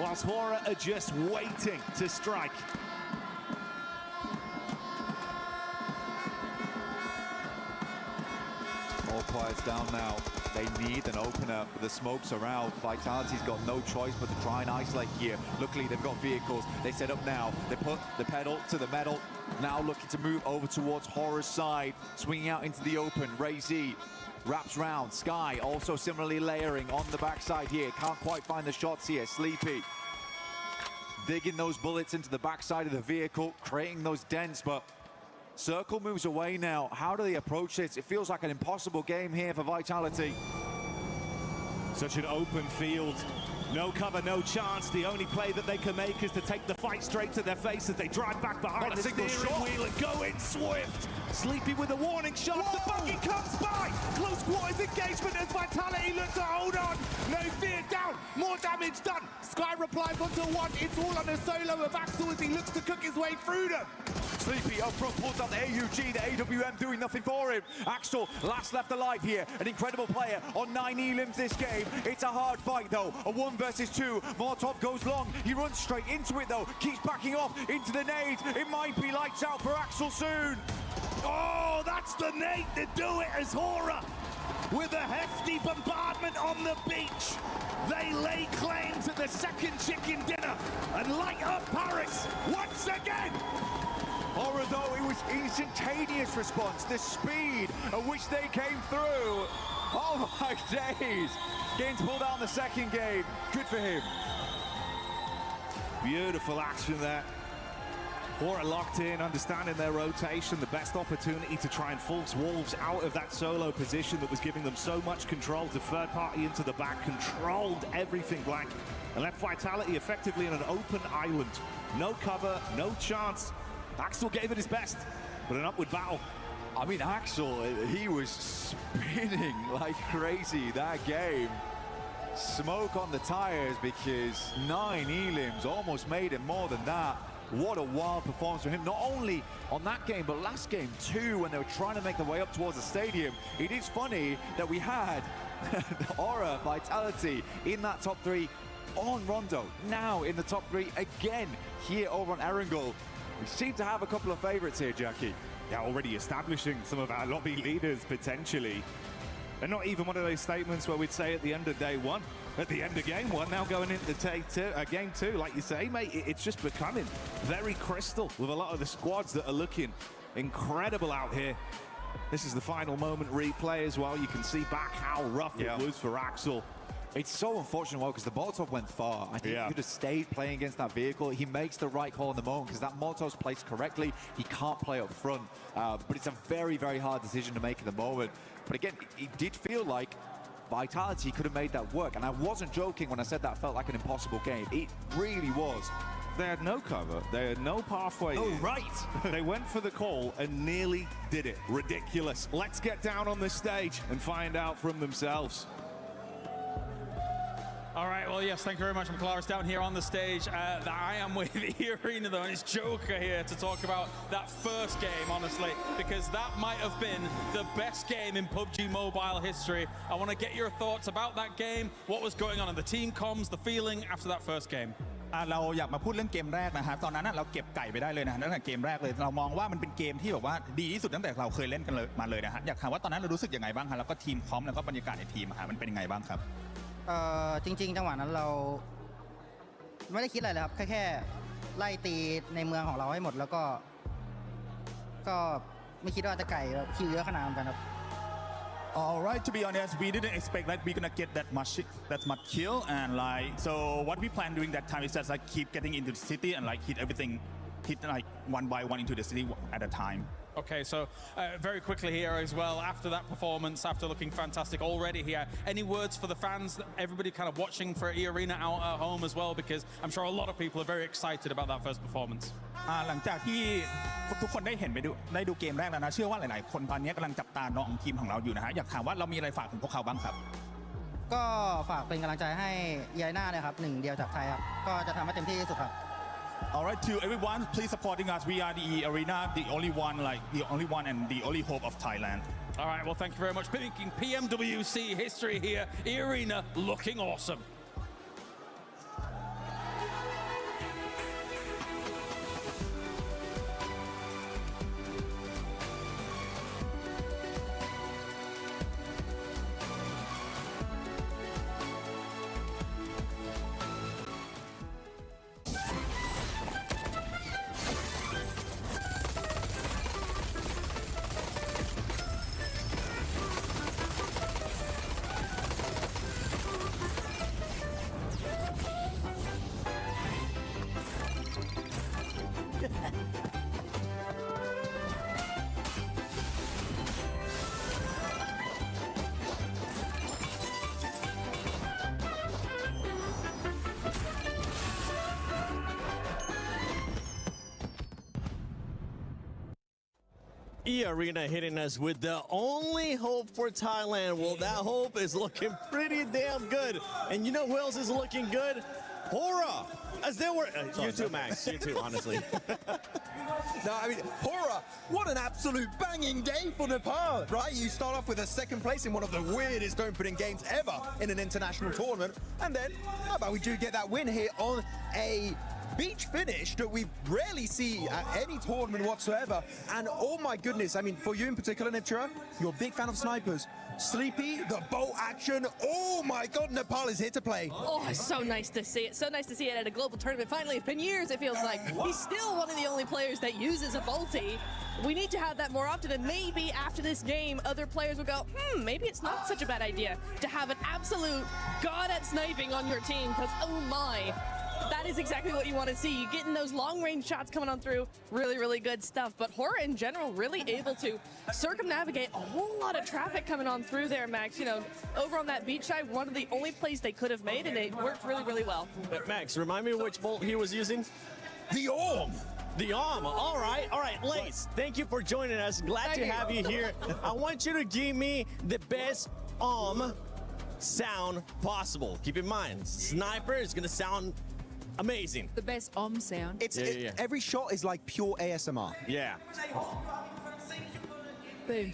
whilst Hora are just waiting to strike. All quiets down now. They need an opener, but the smokes are out. Vitality's got no choice but to try and isolate here. Luckily, they've got vehicles. They set up now. They put the pedal to the metal. Now looking to move over towards Hora's side. Swinging out into the open. Razy wraps round. Sky also similarly layering on the backside here. Can't quite find the shots here. Sleepy digging those bullets into the backside of the vehicle, creating those dents, but Circle moves away now. How do they approach this? It feels like an impossible game here for Vitality. Such an open field. No cover, no chance. The only play that they can make is to take the fight straight to their face as they drive back behind the steering wheel and go in swift. Sleepy with a warning shot. Whoa. The buggy comes by. Close quarters engagement as Vitality looks to hold on. No fear down. More damage done. Sky replies onto one. It's all on a solo of Axel as he looks to cook his way through them. Sleepy up front pulls out the AUG, the AWM doing nothing for him. Axel, last left alive here, an incredible player on 9 elims this game. It's a hard fight though, a 1 versus 2. Molotov goes long, he runs straight into it though, keeps backing off into the nade. It might be lights out for Axel soon. Oh, that's the nade to do it as Hora. With a hefty bombardment on the beach, they lay claim to the second chicken dinner and light up Paris once again. Hora though, it was instantaneous response, the speed at which they came through. Oh my days. Getting pulled out in the second game, good for him. Beautiful action there. Hora locked in, understanding their rotation, the best opportunity to try and force Wolves out of that solo position that was giving them so much control. To third party into the back, controlled everything blank, and left Vitality effectively in an open island. No cover, no chance. Axel gave it his best, but an upward battle. I mean, Axel, he was spinning like crazy that game. Smoke on the tires because 9 elims almost made it more than that. What a wild performance from him, not only on that game, but last game too, when they were trying to make their way up towards the stadium. It is funny that we had Hora, Vitality in that top 3 on Rondo, now in the top 3 again here over on Erangel. We seem to have a couple of favorites here, Jackie. Yeah, already establishing some of our lobby leaders potentially. And not even one of those statements where we'd say at the end of day 1, at the end of game 1, now going into game 2, like you say, mate, it's just becoming very crystal with a lot of the squads that are looking incredible out here. This is the final moment replay as well. You can see back how rough it was for Axel. It's so unfortunate, because the Molotov went far. I think he could have stayed playing against that vehicle. He makes the right call in the moment because that Molotov's placed correctly. He can't play up front, but it's a very, very hard decision to make in the moment. But again, it did feel like Vitality could have made that work. And I wasn't joking when I said that felt like an impossible game. It really was. They had no cover. They had no pathway. Oh, right. They went for the call and nearly did it. Ridiculous. Let's get down on the stage and find out from themselves. All right, well, yes, thank you very much. I'm Claris down here on the stage. I am with E-Arena, though, and it's Joker here to talk about that first game, honestly, because that might have been the best game in PUBG Mobile history. I want to get your thoughts about that game, what was going on in the team comms, the feeling after that first game. เราอยากมาพูดเรื่องเกมแรกนะครับตอนนั้นเราเก็บไก่ไปได้เลยนะตั้งแต่เกมแรกเลยเรามองว่ามันเป็นเกมที่แบบว่าดีที่สุดตั้งแต่เราเคยเล่นกันเลยมาเลยนะฮะอยากถามว่าตอนนั้นเรารู้สึกยังไงบ้างครับแล้วก็ทีมคอมแล้วก็บรรยากาศในทีมฮะมันเป็นยังไงบ้างครับจริงๆจังหวะนั้นเราไม่ได้คิดอะไรเลยครับแค่ไล่ตีในเมืองของเราให้หมดแล้วก็ไม่คิดว่าจะไก่คิวเยอะขนาดนั้นครับ All right, to be honest, we didn't expect that we're gonna get that much kill, and like so what we planned during that time is just like keep getting into the city and like hit like one by one into the city at a time. Okay, so very quickly here as well, after that performance, after looking fantastic already here, any words for the fans, everybody kind of watching for E-Arena out at home as well, because I'm sure a lot of people are very excited about that first performance. หลังจากที่ทุกคนได้ดูเกมแรกแล้วนะเชื่อว่าหลายๆคนตอนนี้กำลังจับตามองทีมของเราอยู่นะฮะอยากถามว่าเรามีอะไรฝากถึงพวกเขาบ้างครับก็ฝากเป็นกำลังใจให้ยายน่าเลยครับหนึ่งเดียวจากไทยครับก็จะทำให้เต็มที่ที่สุดครับ All right, to everyone, please supporting us. We are the E-Arena, the only one and the only hope of Thailand. All right, well, thank you very much. Making PMWC history here. E-Arena looking awesome. E-Arena hitting us with the only hope for Thailand. Well, that hope is looking pretty damn good. And you know who else is looking good? Hora. As they were, you too, Max. You too, honestly. No, I mean, Hora, what an absolute banging game for Nepal, right? You start off with a second place in one of the weirdest opening games ever in an international tournament. And then, how about we do get that win here on a beach finish that we rarely see at any tournament whatsoever. And oh my goodness, I mean, for you in particular, Nipchira, you're a big fan of snipers. Sleepy, the bolt action, oh my god, Nepal is here to play. Oh, it's so nice to see it. So nice to see it at a global tournament. Finally, it's been years, it feels like. He's still one of the only players that uses a bolty. We need to have that more often, and maybe after this game, other players will go, maybe it's not such a bad idea to have an absolute god at sniping on your team, because oh my. That is exactly what you want to see. You getting those long-range shots coming on through. Really, really good stuff. But Hora in general really able to circumnavigate a whole lot of traffic coming on through there, Max. You know, over on that beach side, one of the only plays they could have made, and it worked really, really well. Max, remind me which bolt he was using? The Orm. The Arm. All right. Lace, thank you for joining us. Glad to have you here. I want you to give me the best Arm sound possible. Keep in mind, Sniper is going to sound amazing. The best sound. It's every shot is like pure ASMR. Yeah. Boom.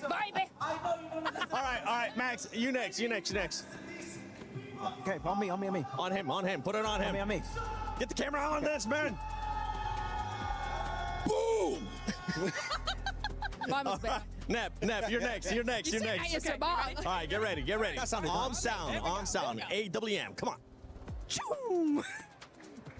Baby. All right, Max, you next. Okay, on me. On him. Put it on him. On me. Get the camera on this, man. Boom. Mine was better. Nep, you're next. You said ASMR. All right, get ready. That sounded Arm sound. AWM. Come on. Choom.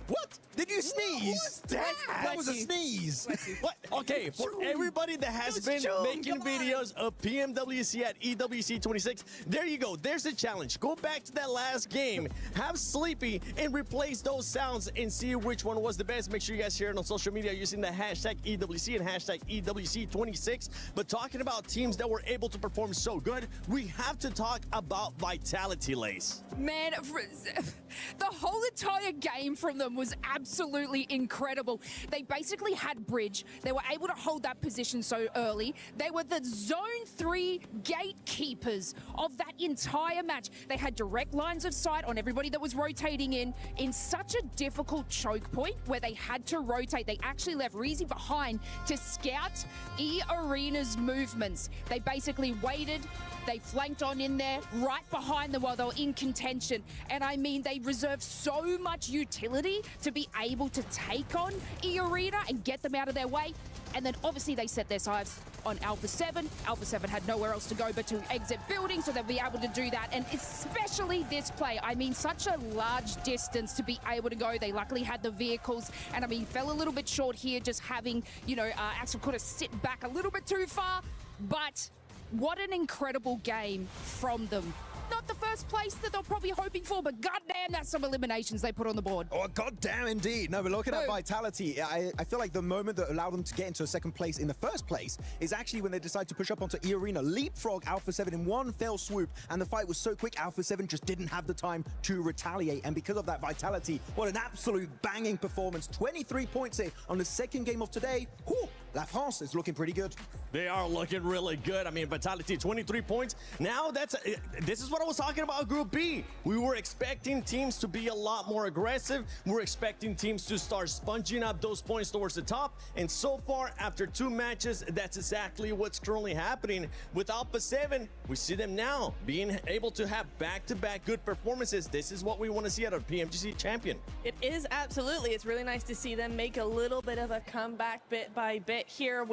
What? Did you sneeze? That was a sneeze. What? Okay, for everybody that has been making videos of PMWC at EWC 26, there you go. There's the challenge. Go back to that last game, have Sleepy, and replace those sounds and see which one was the best. Make sure you guys share it on social media using the hashtag EWC and hashtag EWC 26. But talking about teams that were able to perform so good, we have to talk about Vitality, Lace. Man, the whole entire game from them was absolutely incredible. They basically had bridge. They were able to hold that position so early. They were the Zone 3 gatekeepers of that entire match. They had direct lines of sight on everybody that was rotating in such a difficult choke point where they had to rotate. They actually left Reezy behind to scout E-Arena's movements. They basically waited. They flanked on in there, right behind them while they were in contention. And I mean, they reserved so much utility to be able to take on E-Arena and get them out of their way. And then obviously they set their sights on Alpha 7. Alpha 7 had nowhere else to go but to exit building, so they'll be able to do that. And especially this play, I mean, such a large distance to be able to go. They luckily had the vehicles, and I mean, fell a little bit short here, just having, you know, Axel could have sit back a little bit too far, but what an incredible game from them. Not the first place that they're probably hoping for, but goddamn, that's some eliminations they put on the board. Oh, goddamn, indeed. No, but looking at Vitality, I feel like the moment that allowed them to get into a second place in the first place is actually when they decided to push up onto E-Arena, leapfrog Alpha 7 in one fell swoop, and the fight was so quick, Alpha 7 just didn't have the time to retaliate. And because of that, Vitality, what an absolute banging performance. 23 points here on the second game of today. Whew, La France is looking pretty good. They are looking really good. I mean, Vitality, 23 points. Now, this is what I was talking about Group B. We were expecting teams to be a lot more aggressive. We're expecting teams to start sponging up those points towards the top. And so far, after 2 matches, that's exactly what's currently happening. With Alpha 7, we see them now being able to have back-to-back good performances. This is what we want to see out of PMGC champion. It is absolutely. It's really nice to see them make a little bit of a comeback bit by bit here.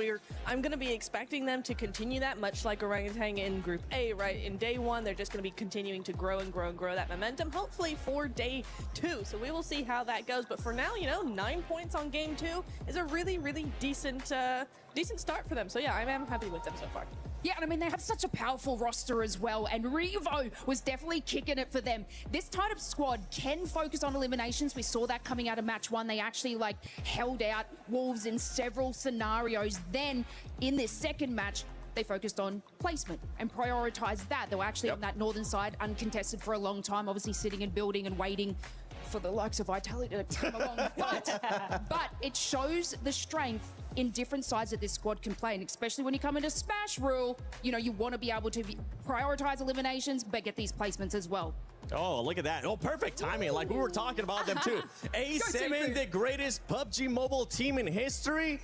I'm going to be expecting them to continue that, much like Orangutan in Group A, right? In day 1, they're just going to be continuing to grow and grow and grow that momentum, hopefully for day 2. So we will see how that goes. But for now, you know, 9 points on game 2 is a really, really decent start for them. So yeah, I am happy with them so far. Yeah, and I mean, they have such a powerful roster as well, and Revo was definitely kicking it for them. This type of squad can focus on eliminations. We saw that coming out of match 1. They actually, like, held out Wolves in several scenarios. Then, in this second match, they focused on placement and prioritized that. They were actually on that northern side, uncontested for a long time, obviously sitting and building and waiting for the likes of Vitality to come along. But it shows the strength in different sides that this squad can play, and especially when you come into Smash Rule, you know, you want to be able to prioritize eliminations, but get these placements as well. Oh, look at that. Oh, perfect timing. Like we were talking about them too. A7, the greatest PUBG Mobile team in history.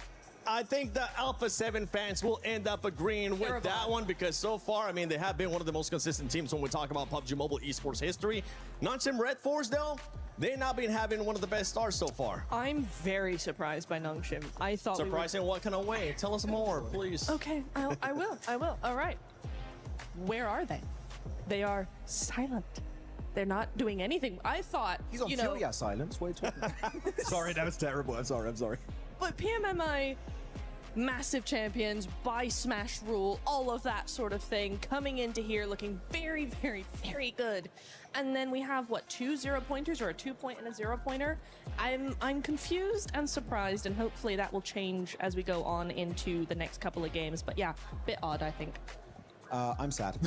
I think the Alpha 7 fans will end up agreeing with that one because so far, I mean, they have been one of the most consistent teams when we talk about PUBG Mobile esports history. Nongshim Red Force, though, they've not been having one of the best starts so far. I'm very surprised by Nongshim. I thought Surprised in what kind of way? Tell us more, please. Okay, I will. All right. Where are they? They are silent. They're not doing anything. I thought, He's on Furia silence. What are you talking about? Sorry, that was terrible. I'm sorry. But PMMI, massive champions, by Smash Rule, all of that sort of thing, coming into here looking very, very, very good. And then we have, what, 2 0-pointers or a 2-point and a 0-pointer? I'm confused and surprised, and hopefully that will change as we go on into the next couple of games. But yeah, bit odd, I think. I'm sad.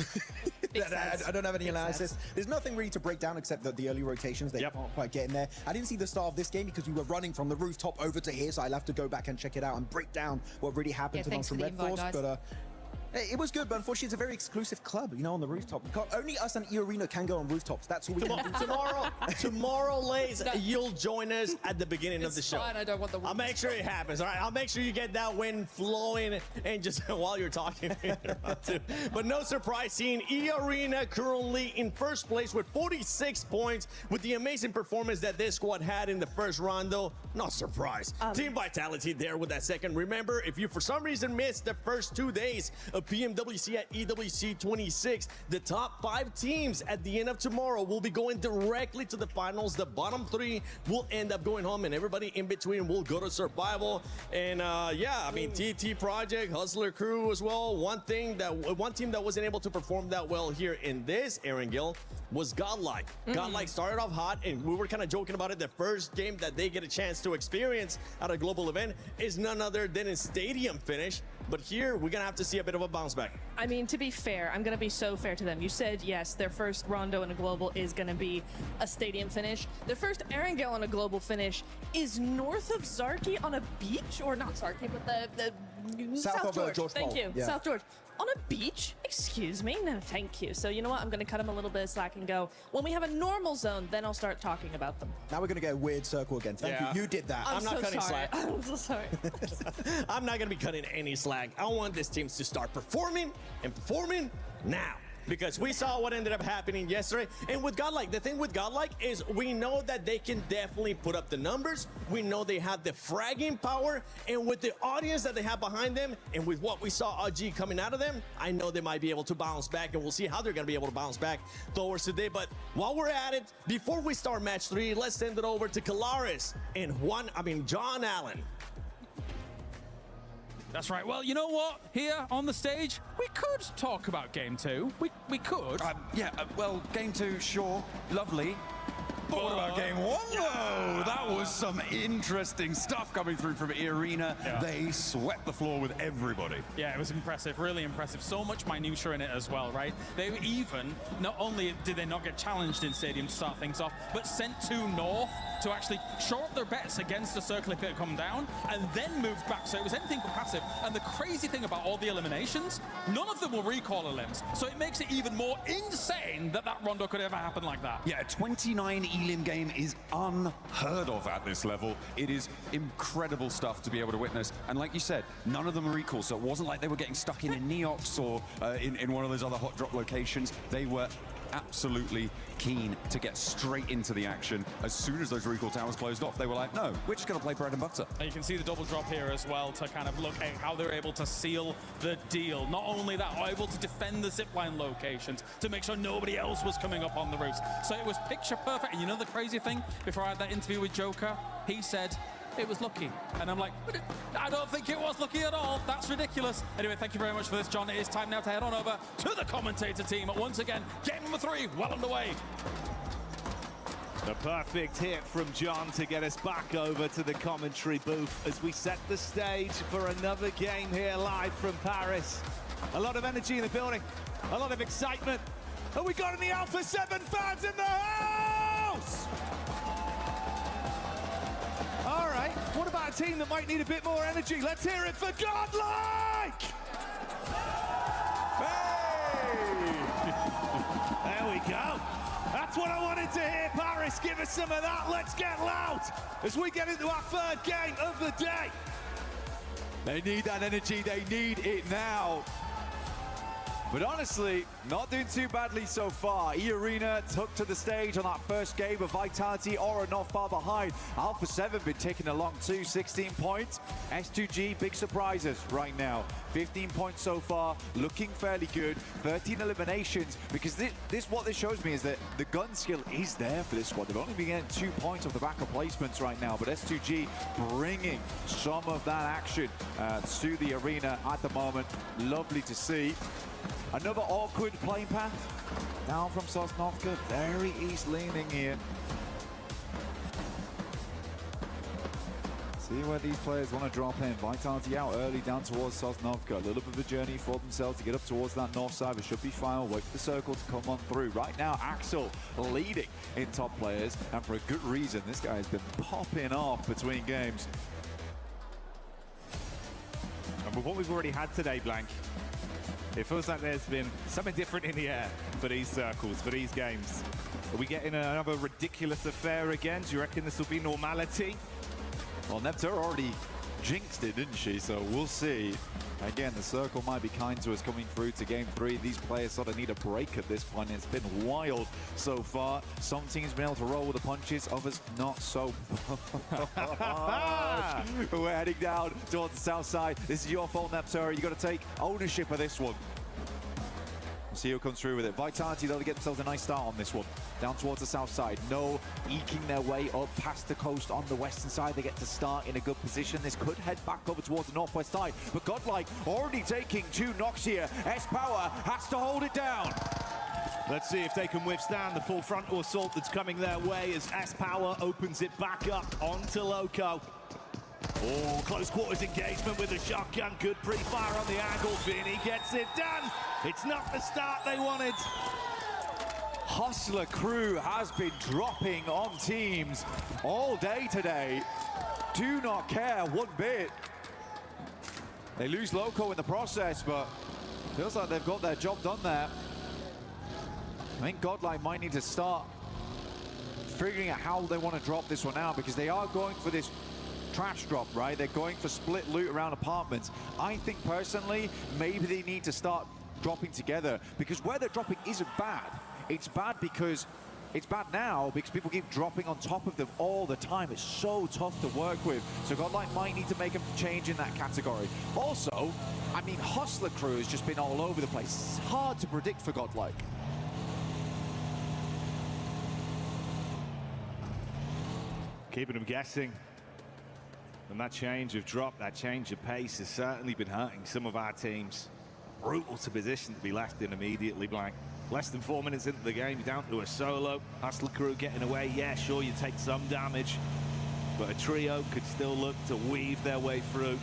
I don't have any analysis. There's nothing really to break down except that the early rotations, they can't quite get in there. I didn't see the start of this game because we were running from the rooftop over to here, so I'll have to go back and check it out and break down what really happened to Nongshim Red Force. But it was good, but unfortunately it's a very exclusive club, you know, on the rooftop. Only us and E-Arena can go on rooftops. That's all we can do. Tomorrow, Lays, you'll join us at the beginning of the show. Fine, I don't want the I'll make sure it happens, all right? I'll make sure you get that wind flowing and just while you're talking. But no surprise seeing E-Arena currently in first place with 46 points with the amazing performance that this squad had in the first round, though. Not surprised. Team Vitality there with that second. Remember, if you for some reason missed the first 2 days of PMWC at EWC 26, the top 5 teams at the end of tomorrow will be going directly to the finals. The bottom 3 will end up going home, and everybody in between will go to survival. And yeah, I mean, TT Project, Hustler Crew as well. One team that wasn't able to perform that well here in this Erangel was Godlike. Godlike started off hot, and we were kind of joking about it. The first game that they get a chance to experience at a global event is none other than a stadium finish. But here, we're going to have to see a bit of a bounce back. I mean, to be fair, I'm going to be so fair to them. You said, yes, their first Rondo in a global is going to be a stadium finish. Their first Erangel on a global finish is north of Zarki on a beach, or not Zarki, but the South George. George Thank Paul. you. Yeah. South George. On a beach? Excuse me? No, thank you. So you know what? I'm going to cut them a little bit of slack and go, when we have a normal zone, then I'll start talking about them. Now we're going to get a weird circle again. Thank you. You did that. I'm not cutting slack. I'm so sorry. I'm not going to be cutting any slack. I want this team to start performing and performing now. Because we saw what ended up happening yesterday. And with Godlike, the thing with Godlike is we know that they can definitely put up the numbers. We know they have the fragging power. And with the audience that they have behind them, and with what we saw OG coming out of them, I know they might be able to bounce back. And we'll see how they're going to be able to bounce back towards today. But while we're at it, before we start match 3, let's send it over to Kalaris and John Allen. That's right. Well, you know what? Here on the stage, we could talk about Game 2. We could. Well, Game 2, sure, lovely. But what about Game 1, though? That was some interesting stuff coming through from E-Arena. Yeah. They swept the floor with everybody. Yeah, it was impressive, really impressive. So much minutia in it as well, right? They even, not only did they not get challenged in Stadium to start things off, but sent 2 north to actually shore up their bets against the circle if it had come down, and then moved back. So it was anything but passive. And the crazy thing about all the eliminations, none of them were recall elims. So it makes it even more insane that Rondo could ever happen like that. Yeah, 29 elim game is unheard of at this level. It is incredible stuff to be able to witness. And like you said, none of them are recall, so it wasn't like they were getting stuck in a Neox or in one of those other hot drop locations. They were absolutely keen to get straight into the action. As soon as those recall towers closed off, they were like, no, we're just going to play bread and butter. And you can see the double drop here as well to kind of look at how they're able to seal the deal. Not only that, are able to defend the zipline locations to make sure nobody else was coming up on the roofs. So it was picture perfect. And you know the crazy thing? Before I had that interview with Joker, he said it was lucky. And I'm like, I don't think it was lucky at all. That's ridiculous. Anyway, thank you very much for this, John. It is time now to head on over to the commentator team. Once again, game number 3, well underway. The perfect hit from John to get us back over to the commentary booth as we set the stage for another game here live from Paris. A lot of energy in the building, a lot of excitement. And we got any Alpha 7 fans in the house! a team that might need a bit more energy. Let's hear it for Godlike! Hey! There we go. That's what I wanted to hear, Paris. Give us some of that. Let's get loud as we get into our third game of the day. They need that energy. They need it now. But honestly, not doing too badly so far. E-Arena took to the stage on that first game of Vitality. Aura not far behind. Alpha 7 been ticking along too, 16 points. S2G, big surprises right now. 15 points so far, looking fairly good. 13 eliminations, because this what this shows me is that the gun skill is there for this squad. They've only been getting 2 points off the back of placements right now, but S2G bringing some of that action to the arena at the moment. Lovely to see. Another awkward playing path down from Sosnovka, very east leaning here. See where these players want to drop in. Vitality out early down towards Sosnovka. A little bit of a journey for themselves to get up towards that north side, but should be fine. Wait for the circle to come on through. Right now, Axel leading in top players, and for a good reason. This guy has been popping off between games. And with what we've already had today, Blank, it feels like there's been something different in the air for these circles, for these games. Are we getting another ridiculous affair again? Do you reckon this will be normality? Well, Neptune already jinxed it, didn't she? So we'll see. Again, the circle might be kind to us coming through to game 3. These players sort of need a break at this point. It's been wild so far. Some teams have been able to roll with the punches, others not so. We're heading down towards the south side. This is your fault, Neptune. You got to take ownership of this one. We'll see who comes through with it. Vitality, they'll get themselves a nice start on this one. Down towards the south side. No eking their way up past the coast on the western side. They get to start in a good position. This could head back over towards the northwest side. But Godlike already taking 2 knocks here. S-Power has to hold it down. Let's see if they can withstand the full frontal assault that's coming their way as S-Power opens it back up onto Loco. Oh, close quarters engagement with the shotgun. Good pre-fire on the angle. Vinny gets it done. It's not the start they wanted. Hustler crew has been dropping on teams all day today. Do not care one bit. They lose Loco in the process, but feels like they've got their job done there. I think Godlike might need to start figuring out how they want to drop this one out, because they are going for this trash drop, right? They're going for split loot around apartments. I think personally, maybe they need to start dropping together, because where they're dropping isn't bad. It's bad because it's bad now because people keep dropping on top of them all the time. It's so tough to work with. So Godlike might need to make a change in that category. Also, I mean, Hustler crew has just been all over the place. It's hard to predict for Godlike. Keeping them guessing. And that change of drop, that change of pace has certainly been hurting some of our teams. Brutal to position to be left in immediately, Blank. Less than 4 minutes into the game, you're down to a solo. Hustler crew getting away. Yeah, sure, you take some damage, but a trio could still look to weave their way through.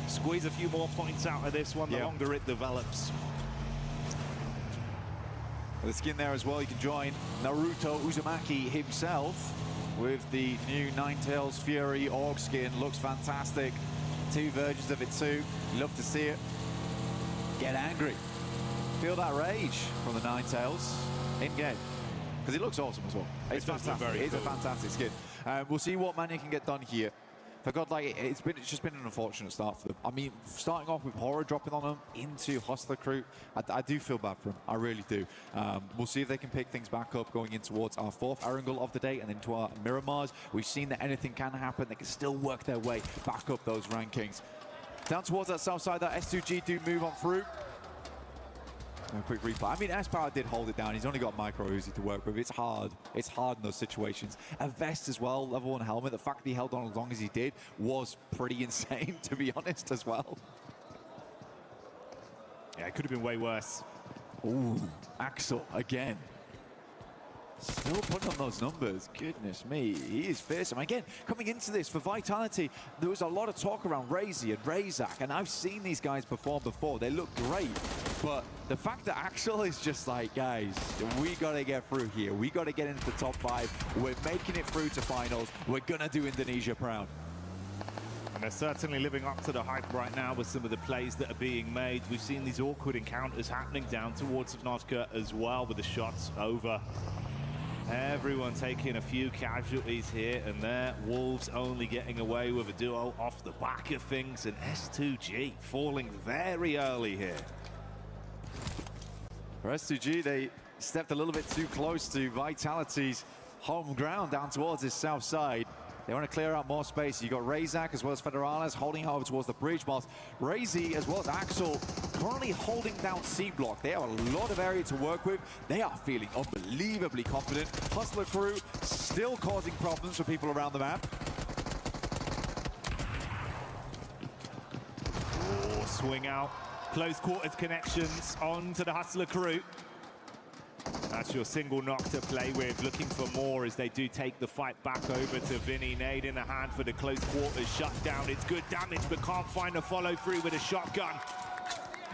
Squeeze a few more points out of this one, the longer it develops. With the skin there as well, you can join Naruto Uzumaki himself with the new Ninetales Fury Org skin. Looks fantastic. 2 versions of it too. Love to see it. Get angry. Feel that rage from the Ninetales in-game. Because it looks awesome as well. It's fantastic. It's a fantastic skin. We'll see what Mania can get done here. For Godlike, it's just been an unfortunate start for them. I mean, starting off with Horror dropping on them into Hustler crew, I do feel bad for them. I really do. We'll see if they can pick things back up going in towards our 4th Erangel of the day and into our Miramars. We've seen that anything can happen. They can still work their way back up those rankings. Down towards that south side, that S2G do move on through. A quick replay. I mean, S-Power did hold it down. He's only got Micro Uzi to work with. It's hard. It's hard in those situations. A vest as well, level 1 helmet. The fact that he held on as long as he did was pretty insane, to be honest, as well. Yeah, it could have been way worse. Ooh, Axel again. Still putting on those numbers. Goodness me, he is fearsome. Again, coming into this for Vitality, there was a lot of talk around Razy and Razak, and I've seen these guys perform before. They look great, but the fact that Axel is just like, guys, we got to get through here. We got to get into the top 5. We're making it through to finals. We're going to do Indonesia proud. And they're certainly living up to the hype right now with some of the plays that are being made. We've seen these awkward encounters happening down towards Novka as well, with the shots over. Everyone taking a few casualties here, and there, Wolves only getting away with a duo off the back of things, and S2G falling very early here. For S2G, they stepped a little bit too close to Vitality's home ground down towards his south side. They want to clear out more space. You got Razak as well as Federales holding over towards the bridge, whilst Razy as well as Axel currently holding down C block. They have a lot of area to work with. They are feeling unbelievably confident. Hustler crew still causing problems for people around the map. Oh, swing out. Close quarters connections onto the Hustler crew. That's your single knock to play with, looking for more as they do take the fight back over to Vinny. Nade in the hand for the close quarters, shut down. It's good damage, but can't find a follow through with a shotgun.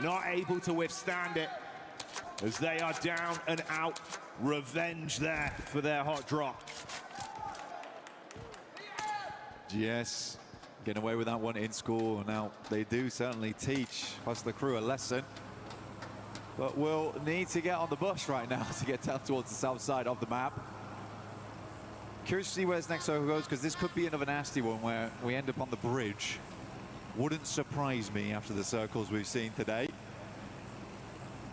Not able to withstand it as they are down and out. Revenge there for their hot drop. GS getting away with that one in school. Now they do certainly teach Hustler crew a lesson. But we'll need to get on the bus right now to get down towards the south side of the map. Curious to see where this next circle goes, because this could be another nasty one where we end up on the bridge. Wouldn't surprise me after the circles we've seen today.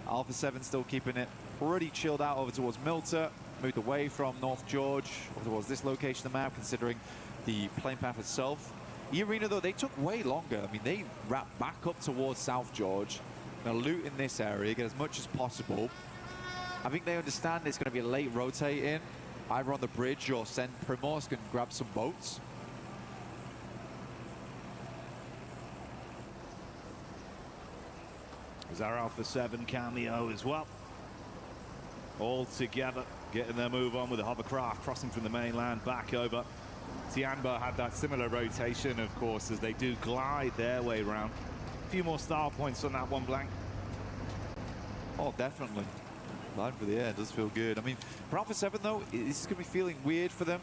Alpha 7 still keeping it pretty chilled out over towards Milta. Moved away from North George over towards this location of the map, considering the plane path itself. E-Arena, though, they took way longer. I mean, they wrapped back up towards South George. Gonna loot in this area, get as much as possible. I think they understand it's gonna be a late rotate in, either on the bridge or send Primorsk and grab some boats. There's our Alpha 7 cameo as well. All together, getting their move on with the hovercraft, crossing from the mainland back over. Tianba had that similar rotation, of course, as they do glide their way around. A few more style points on that one, Blank. Oh, definitely. Line for the air does feel good. I mean, for Alpha 7, though, this is going to be feeling weird for them.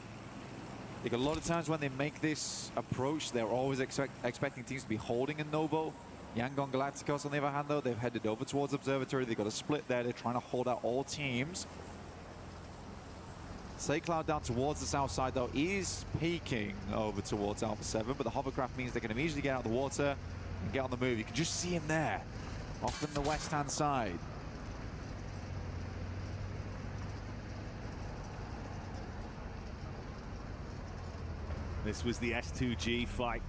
I think a lot of times when they make this approach, they're always expecting teams to be holding a Novo. Yangon Galacticos, on the other hand, though, they've headed over towards Observatory. They've got a split there. They're trying to hold out all teams. Cloud down towards the south side, though, is peeking over towards Alpha 7, but the hovercraft means they can immediately get out of the water and get on the move. You can just see him there, off on the west-hand side. This was the S2G fight,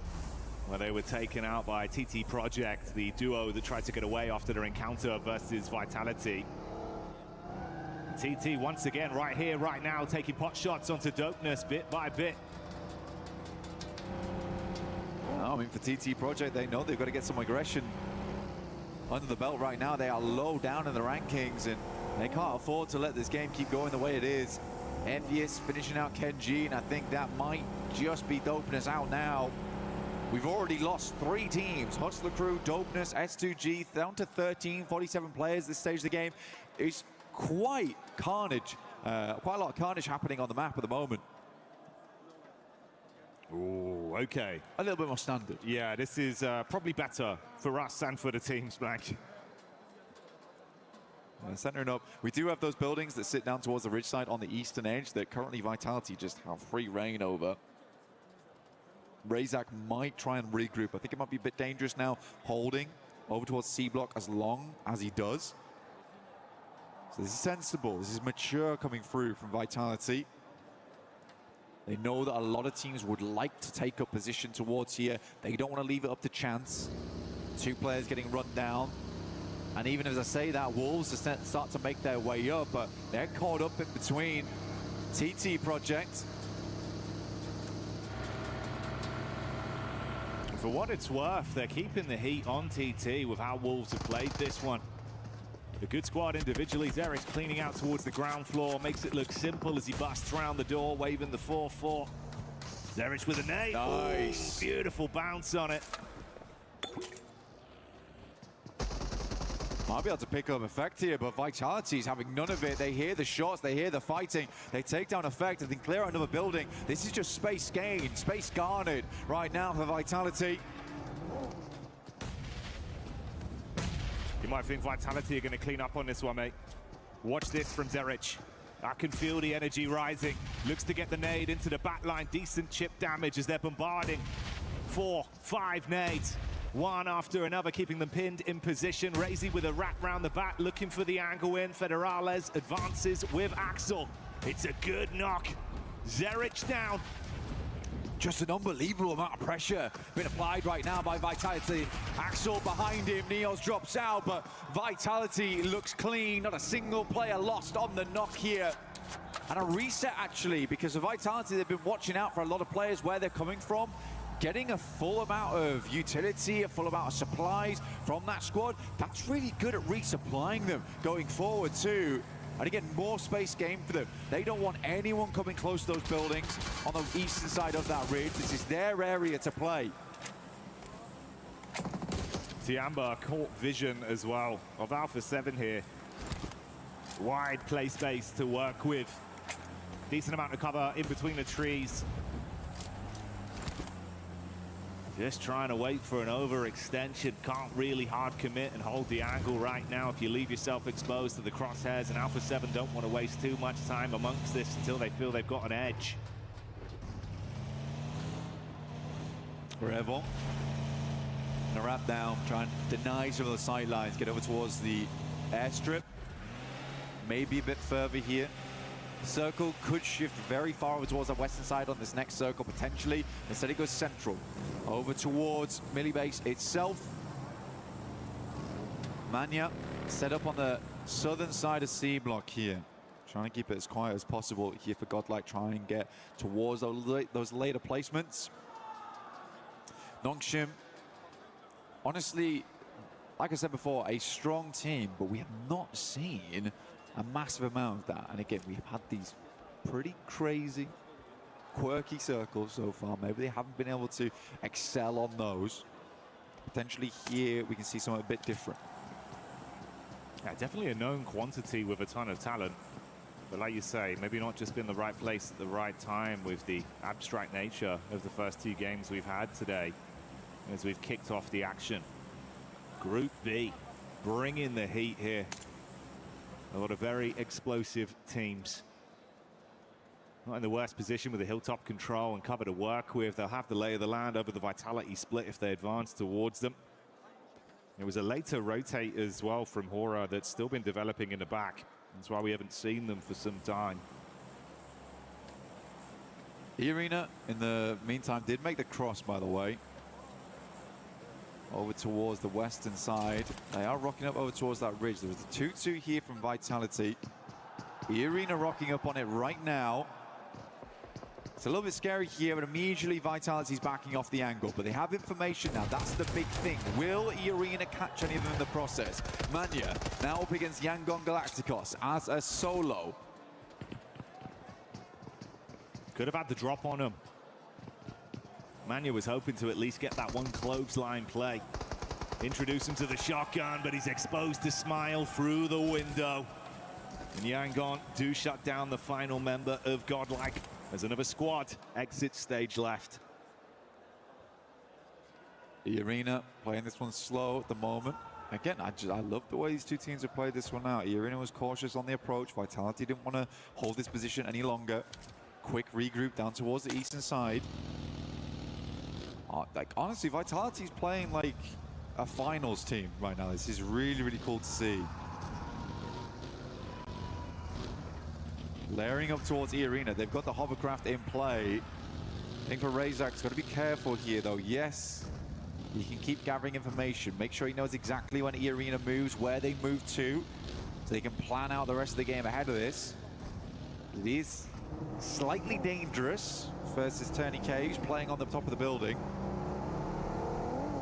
where they were taken out by TT Project, the duo that tried to get away after their encounter versus Vitality. TT once again right here, right now, taking pot shots onto Dopeness bit by bit. I mean, for TT Project, they know they've got to get some aggression under the belt right now. They are low down in the rankings, and they can't afford to let this game keep going the way it is. Envious finishing out Kenji, and I think that might just be Dopeness out now. We've already lost 3 teams. Hustler Crew, Dopeness, S2G, down to 13, 47 players this stage of the game. It's quite carnage, quite a lot of carnage happening on the map at the moment. Oh, okay. A little bit more standard. Yeah, this is probably better for us and for the teams, Blank. Centering up, we do have those buildings that sit down towards the ridge side on the eastern edge that currently Vitality just have free reign over. Razak might try and regroup. I think it might be a bit dangerous now, holding over towards C block as long as he does. So this is sensible, this is mature coming through from Vitality. They know that a lot of teams would like to take up position towards here. They don't want to leave it up to chance. 2 players getting run down. And even as I say that, Wolves start to make their way up, but they're caught up in between. TT Project. For what it's worth, they're keeping the heat on TT with how Wolves have played this one. A good squad individually. Zerich cleaning out towards the ground floor, makes it look simple as he busts around the door, waving the 4-4. Zerich with a nade. Nice. Ooh, beautiful bounce on it. Might be able to pick up effect here, but Vitality is having none of it. They hear the shots, they hear the fighting, they take down effect and then clear out another building. This is just space gained, space garnered right now for Vitality. You might think Vitality are going to clean up on this one, mate. Watch this from Zerich. I can feel the energy rising. Looks to get the nade into the back line. Decent chip damage as they're bombarding. 4, 5 nades. One after another, keeping them pinned in position. Razy with a wrap round the back, looking for the angle in. Federales advances with Axel. It's a good knock. Zerich down. Just an unbelievable amount of pressure being applied right now by Vitality. Axel behind him, Neos drops out, but Vitality looks clean. Not a single player lost on the knock here. And a reset, actually, because of Vitality, they've been watching out for a lot of players where they're coming from. Getting a full amount of utility, a full amount of supplies from that squad, that's really good at resupplying them going forward too. And again, more space game for them. They don't want anyone coming close to those buildings on the eastern side of that ridge. This is their area to play. Tiamba caught vision as well of Alpha 7 here. Wide play space to work with. Decent amount of cover in between the trees. Just trying to wait for an overextension. Can't really hard commit and hold the angle right now if you leave yourself exposed to the crosshairs, and Alpha 7 don't want to waste too much time amongst this until they feel they've got an edge. Revel. Gonna wrap down, try and deny some of the sidelines, get over towards the airstrip. Maybe a bit further here. Circle could shift very far over towards the western side on this next circle, potentially. Instead it goes central, over towards Millibase itself. Manya set up on the southern side of C block here. Trying to keep it as quiet as possible here for Godlike, try and get towards those later placements. Nongshim, honestly, like I said before, a strong team, but we have not seen a massive amount of that. And again, we've had these pretty crazy, quirky circles so far. Maybe they haven't been able to excel on those. Potentially here, we can see something a bit different. Yeah, definitely a known quantity with a ton of talent. But like you say, maybe not just been the right place at the right time with the abstract nature of the first 2 games we've had today as we've kicked off the action. Group B, bringing the heat here. A lot of very explosive teams. Not in the worst position with the hilltop control and cover to work with. They'll have the lay of the land over the Vitality split if they advance towards them. It was a later rotate as well from Hora that's still been developing in the back. That's why we haven't seen them for some time. Irina, in the meantime, did make the cross, by the way. Over towards the western side. They are rocking up over towards that ridge. There was a 2-2 here from Vitality. Irina rocking up on it right now. It's a little bit scary here, but immediately Vitality's backing off the angle. But they have information now. That's the big thing. Will Irina catch any of them in the process? Manya now up against Yangon Galacticos as a solo. Could have had the drop on him. Manya was hoping to at least get that one clothesline play. Introduce him to the shotgun, but he's exposed to Smile through the window. And Yangon do shut down the final member of Godlike as another squad exits stage left. Irina playing this one slow at the moment. Again, I love the way these 2 teams have played this one out. Irina was cautious on the approach. Vitality didn't want to hold this position any longer. Quick regroup down towards the eastern side. Like, honestly, Vitality's playing like a finals team right now. This is really, really cool to see. Layering up towards Irina. They've got the hovercraft in play. I think for Razak's got to be careful here, though. Yes, he can keep gathering information. Make sure he knows exactly when Irina moves, where they move to, so they can plan out the rest of the game ahead of this. It is slightly dangerous versus Turney Cage playing on the top of the building.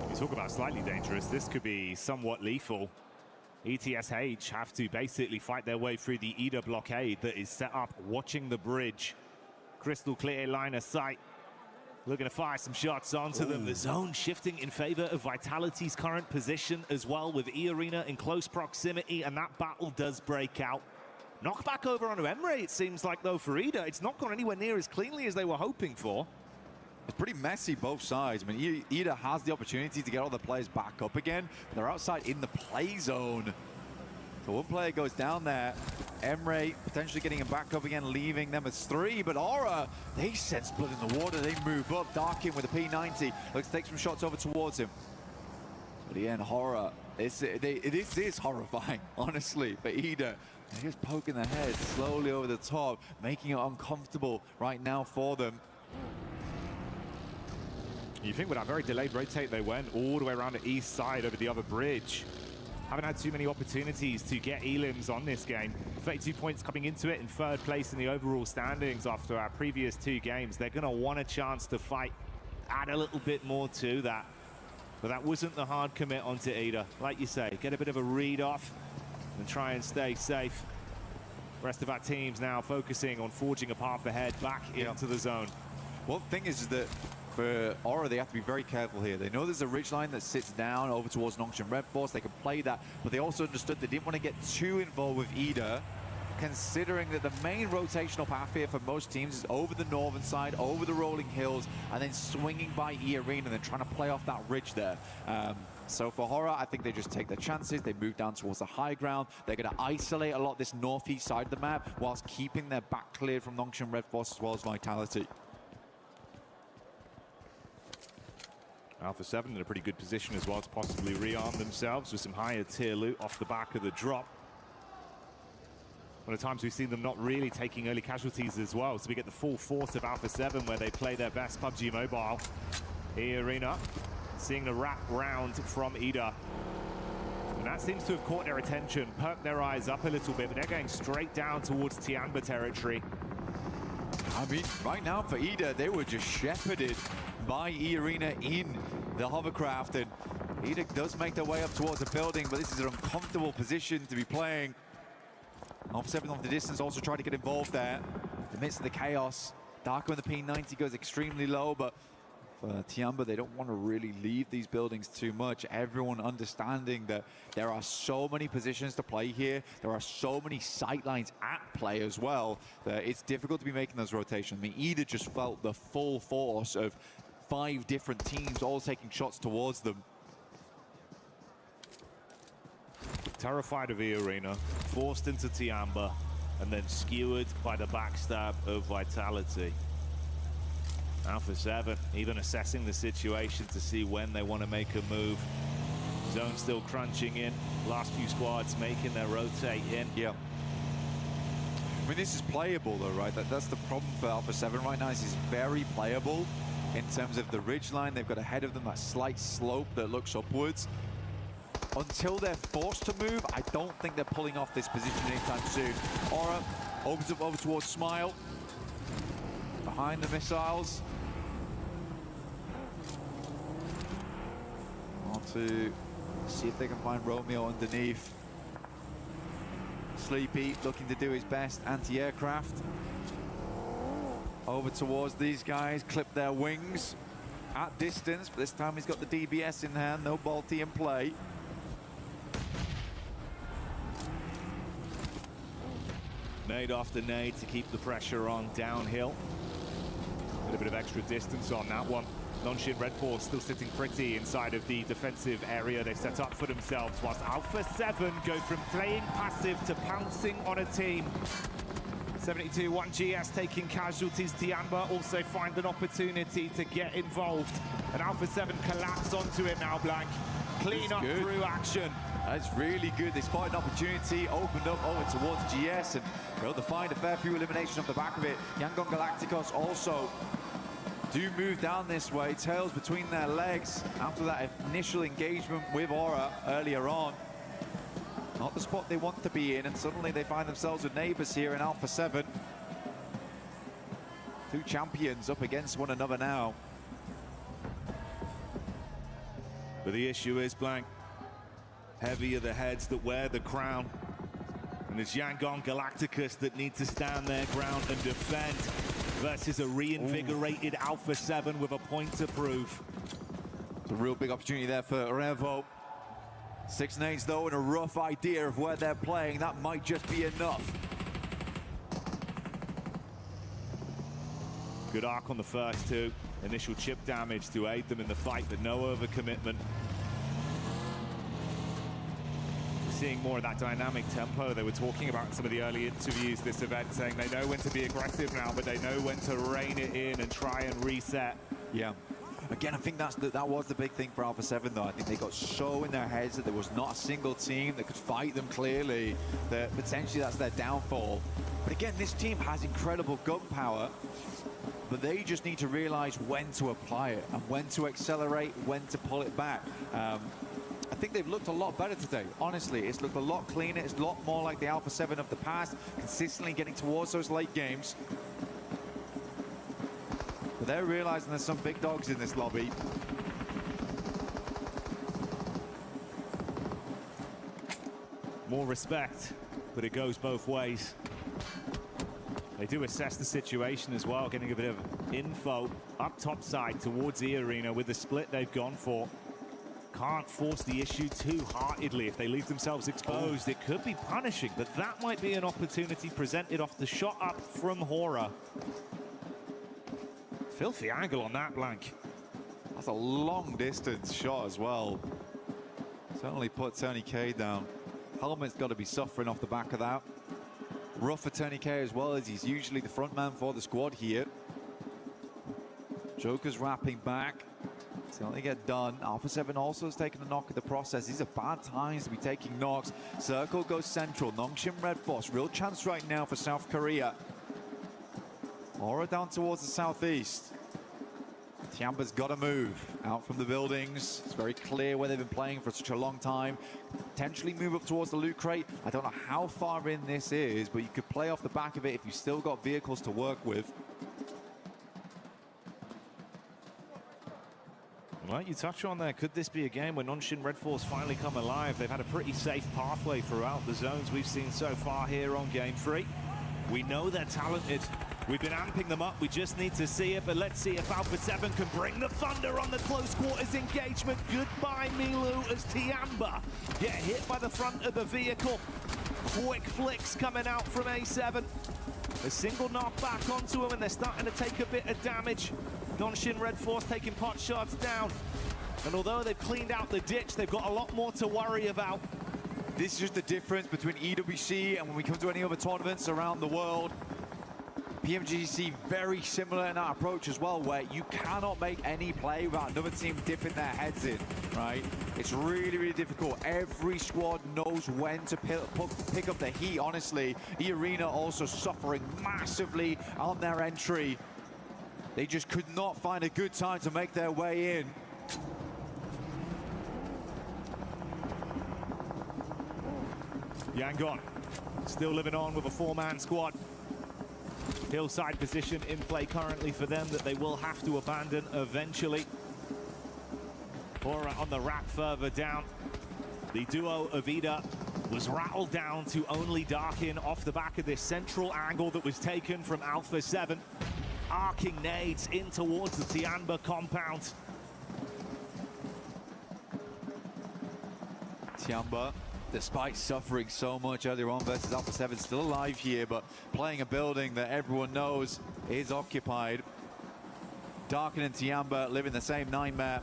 You talk about slightly dangerous. This could be somewhat lethal. ETSH have to basically fight their way through the Ida blockade that is set up watching the bridge. Crystal clear line of sight. Looking to fire some shots onto them. The zone shifting in favor of Vitality's current position as well, with E-Arena in close proximity, and that battle does break out. Knockback over onto Emre, it seems like, though, for Ida. It's not gone anywhere near as cleanly as they were hoping for. It's pretty messy both sides. I mean, Ida has the opportunity to get all the players back up again. But they're outside in the play zone. So one player goes down there. Emre potentially getting him back up again, leaving them as 3. But Aura, they sense blood in the water. They move up. Darkin with a P90. Looks to take some shots over towards him. But again, Horror. This is horrifying, honestly, for Ida. They're just poking their head slowly over the top, making it uncomfortable right now for them. You think with that very delayed rotate, they went all the way around the east side over the other bridge. Haven't had too many opportunities to get elims on this game. 32 points coming into it in 3rd place in the overall standings after our previous 2 games. They're going to want a chance to fight, add a little bit more to that. But that wasn't the hard commit onto Ida. Like you say, get a bit of a read off and try and stay safe. Rest of our teams now focusing on forging a path ahead back into the zone. Well, the thing is that for Aura, they have to be very careful here. They know there's a ridgeline that sits down over towards Nongshan Red Force. They can play that, but they also understood they didn't want to get too involved with Ida, considering that the main rotational path here for most teams is over the northern side, over the rolling hills, and then swinging by E-Arena and then trying to play off that ridge there. So for Horror, I think they just take their chances. They move down towards the high ground. They're going to isolate a lot this northeast side of the map whilst keeping their back cleared from Nongshan Red Force as well as Vitality. Alpha 7 in a pretty good position as well to possibly rearm themselves with some higher tier loot off the back of the drop. One of the times we've seen them not really taking early casualties as well, so we get the full force of Alpha 7 where they play their best PUBG Mobile. E-Arena seeing the wrap round from Ida. And that seems to have caught their attention, perked their eyes up a little bit, but they're going straight down towards Tianba territory. I mean, right now for Ida, they were just shepherded by E-Arena in the hovercraft, and Ida does make their way up towards the building, but this is an uncomfortable position to be playing. Alpha 7 off the distance also trying to get involved there. In the midst of the chaos, Darko in the P90 goes extremely low, but for Tianba, they don't want to really leave these buildings too much. Everyone understanding that there are so many positions to play here. There are so many sight lines at play as well, that it's difficult to be making those rotations. I mean, Ida just felt the full force of 5 different teams all taking shots towards them. Terrified of E-Arena, forced into Tianba, and then skewered by the backstab of Vitality. Alpha 7 even assessing the situation to see when they want to make a move. Zone still crunching in. Last few squads making their rotate in. Yeah. I mean, this is playable though, right? That's the problem for Alpha 7 right now. This is very playable in terms of the ridgeline. They've got ahead of them that slight slope that looks upwards. Until they're forced to move, I don't think they're pulling off this position anytime soon. Aura opens up over towards Smile. Behind the missiles. Want to see if they can find Romeo underneath. Sleepy looking to do his best anti-aircraft. Over towards these guys, clip their wings at distance, but this time he's got the DBS in hand, no Balti in play. Nade after nade to keep the pressure on downhill. A bit of extra distance on that one. Nongshan Red Force still sitting pretty inside of the defensive area they've set up for themselves, whilst Alpha 7 go from playing passive to pouncing on a team. 72, 1GS taking casualties. Tianba also find an opportunity to get involved. And Alpha 7 collapse onto it now, Blank. Clean up through action. That's really good. They spotted an opportunity, opened up over towards GS, and were able to find a fair few eliminations off the back of it. Yangon Galacticos also do move down this way, tails between their legs after that initial engagement with Aura earlier on. Not the spot they want to be in, and suddenly they find themselves with neighbors here in Alpha 7. 2 champions up against one another now. But the issue is, Blank, heavy are the heads that wear the crown. And it's Yangon Galacticus that need to stand their ground and defend. versus a reinvigorated Alpha 7 with a point to prove. It's a real big opportunity there for Revo. 6 nades though, and a rough idea of where they're playing. That might just be enough. Good arc on the first two. Initial chip damage to aid them in the fight, but no overcommitment. Seeing more of that dynamic tempo they were talking about in some of the early interviews this event, saying they know when to be aggressive now, but they know when to rein it in and try and reset. Yeah. Again, I think that was the big thing for Alpha 7, though. I think they got so in their heads that there was not a single team that could fight them clearly, that potentially that's their downfall. But again, this team has incredible gun power, but they just need to realize when to apply it and when to accelerate, when to pull it back. I think they've looked a lot better today. Honestly, it's looked a lot cleaner. It's a lot more like the Alpha 7 of the past, consistently getting towards those late games. But they're realizing there's some big dogs in this lobby. More respect, but it goes both ways. They do assess the situation as well, getting a bit of info up top side towards E Arena with the split they've gone for. Can't force the issue too heartedly. If they leave themselves exposed, it could be punishing, but that might be an opportunity presented off the shot up from Hora. Filthy angle on that blank. That's a long distance shot as well. Certainly put Tony K down. Helmet's got to be suffering off the back of that. Rough for Tony K as well, as he's usually the front man for the squad here. Joker's wrapping back. Something get done. Alpha 7 also has taken a knock in the process. These are bad times to be taking knocks. Circle goes central. Nongshim Red Force. Real chance right now for South Korea. Aura down towards the southeast. Tiamba's got to move out from the buildings. It's very clear where they've been playing for such a long time. Potentially move up towards the loot crate. I don't know how far in this is, but you could play off the back of it if you've still got vehicles to work with. Well, you touch on there, could this be a game where Nongshim Red Force finally come alive? They've had a pretty safe pathway throughout the zones we've seen so far here on Game 3. We know they're talented. We've been amping them up. We just need to see it, but let's see if Alpha 7 can bring the thunder on the close quarters engagement. Goodbye, Milu, as Tiamba get hit by the front of the vehicle. Quick flicks coming out from A7. A single knockback onto him, and they're starting to take a bit of damage. Nongshim Red Force taking pot shots down. And although they've cleaned out the ditch, they've got a lot more to worry about. This is just the difference between EWC and when we come to any other tournaments around the world. PMWC very similar in that approach as well, where you cannot make any play without another team dipping their heads in, right? It's really, really difficult. Every squad knows when to pick up the heat, honestly. E-Arena also suffering massively on their entry. They just could not find a good time to make their way in. Yangon still living on with a 4-man squad. Hillside position in play currently for them that they will have to abandon eventually. Bora on the wrap further down. The duo of Ida was rattled down to only Darkin off the back of this central angle that was taken from Alpha 7. Arcing nades in towards the Tianba compound. Tiamba, despite suffering so much earlier on versus Alpha 7, still alive here, but playing a building that everyone knows is occupied. Darkin and Tiamba live in the same nightmare.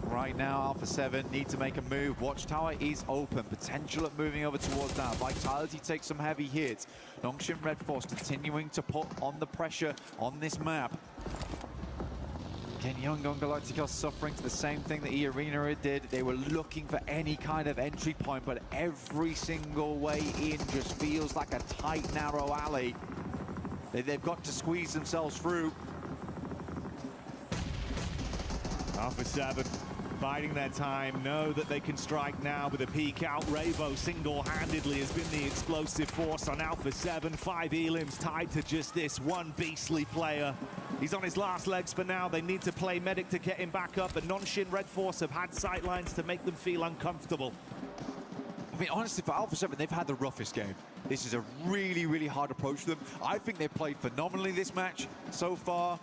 Right now, Alpha 7 need to make a move. Watchtower is open. Potential at moving over towards that. Vitality takes some heavy hits. Nongshim Red Force continuing to put on the pressure on this map. Again, Yangon Galacticos suffering to the same thing that E-Arena did. They were looking for any kind of entry point, but every single way in just feels like a tight, narrow alley. They've got to squeeze themselves through. Alpha 7 biding their time, know that they can strike now with a peek out. Revo single-handedly has been the explosive force on Alpha 7. 5 elims tied to just this one beastly player. He's on his last legs for now. They need to play medic to get him back up, but Nongshim Red Force have had sightlines to make them feel uncomfortable. I mean, honestly, for Alpha 7, they've had the roughest game. This is a really, really hard approach for them. I think they've played phenomenally this match so far.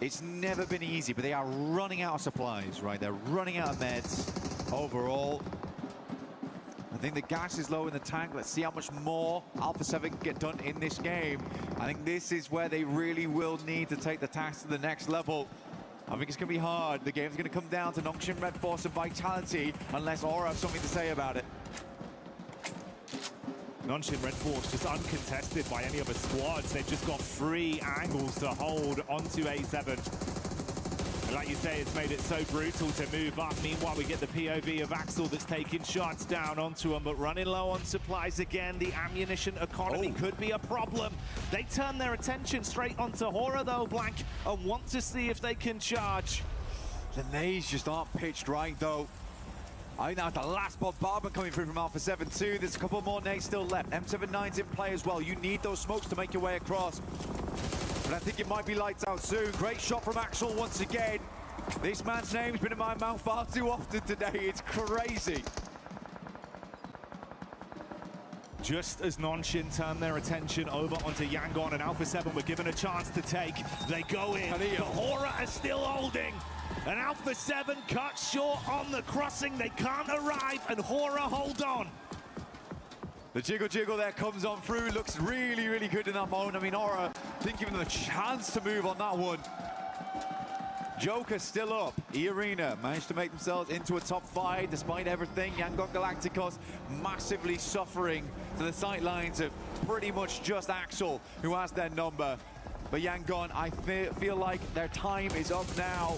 It's never been easy, but they are running out of supplies, right? They're running out of meds overall. I think the gas is low in the tank. Let's see how much more Alpha 7 can get done in this game. I think this is where they really will need to take the task to the next level. I think it's going to be hard. The game's going to come down to Nongshim, Red Force, and Vitality, unless Aura have something to say about it. Nongshim Red Force just uncontested by any other squads. They've just got 3 angles to hold onto A7. And like you say, it's made it so brutal to move up. Meanwhile, we get the POV of Axel that's taking shots down onto him, but running low on supplies again. The ammunition economy could be a problem. They turn their attention straight onto Hora, though, Blank, and want to see if they can charge. The nades just aren't pitched right, though. I think that's the last bombardment coming through from Alpha 7 too. There's a couple more nades still left. M79's in play as well. You need those smokes to make your way across. But I think it might be lights out soon. Great shot from Axel once again. This man's name's been in my mouth far too often today. It's crazy. Just as Nongshim turn their attention over onto Yangon and Alpha 7 were given a chance to take, they go in. But Hora are still holding. And Alpha 7 cut short on the crossing. They can't arrive, and Hora hold on. The jiggle there comes on through. Looks really, really good in that moment. I mean, Hora didn't give them a chance to move on that one. Joker still up. E-Arena managed to make themselves into a top 5 despite everything. Yangon Galacticos massively suffering to the sightlines of pretty much just Axel, who has their number. But Yangon, I feel like their time is up now.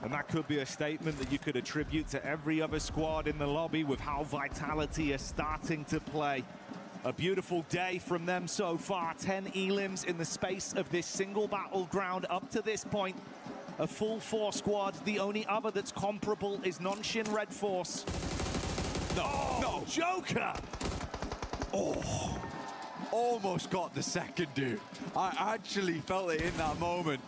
And that could be a statement that you could attribute to every other squad in the lobby with how Vitality are starting to play. A beautiful day from them so far. 10 elims in the space of this single battleground up to this point. A full 4 squad. The only other that's comparable is Nongshim Red Force. No, Joker! Oh, almost got the second, dude. I actually felt it in that moment.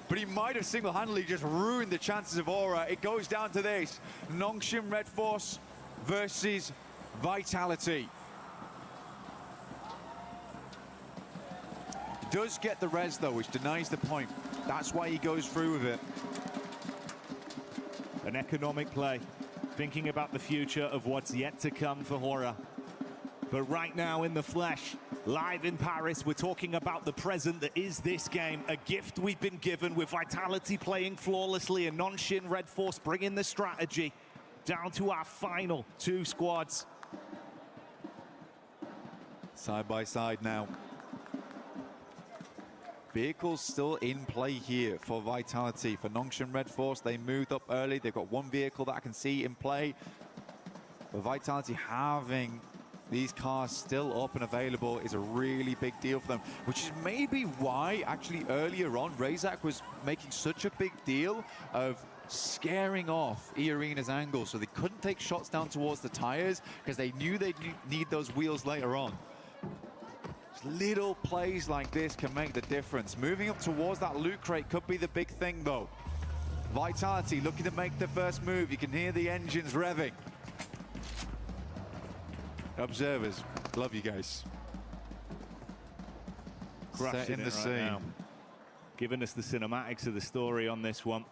But he might have single-handedly just ruined the chances of Aura. It goes down to this. Nongshim Red Force versus Vitality. Does get the res, though, which denies the point. That's why he goes through with it. An economic play. Thinking about the future of what's yet to come for Hora. But right now in the flesh, live in Paris, we're talking about the present that is this game. A gift we've been given with Vitality playing flawlessly and Nongshim Red Force bringing the strategy down to our final 2 squads. Side by side now. Vehicles still in play here for Vitality. For Nongshim Red Force, they moved up early. They've got 1 vehicle that I can see in play. But Vitality having these cars still up and available is a really big deal for them, which is maybe why actually earlier on Razak was making such a big deal of scaring off E-Arena's angle so they couldn't take shots down towards the tires because they knew they'd need those wheels later on. Little plays like this can make the difference. Moving up towards that loot crate could be the big thing, though. Vitality looking to make the first move. You can hear the engines revving. Observers, love you guys. Crushing in the it right scene. now. Giving us the cinematics of the story on this one.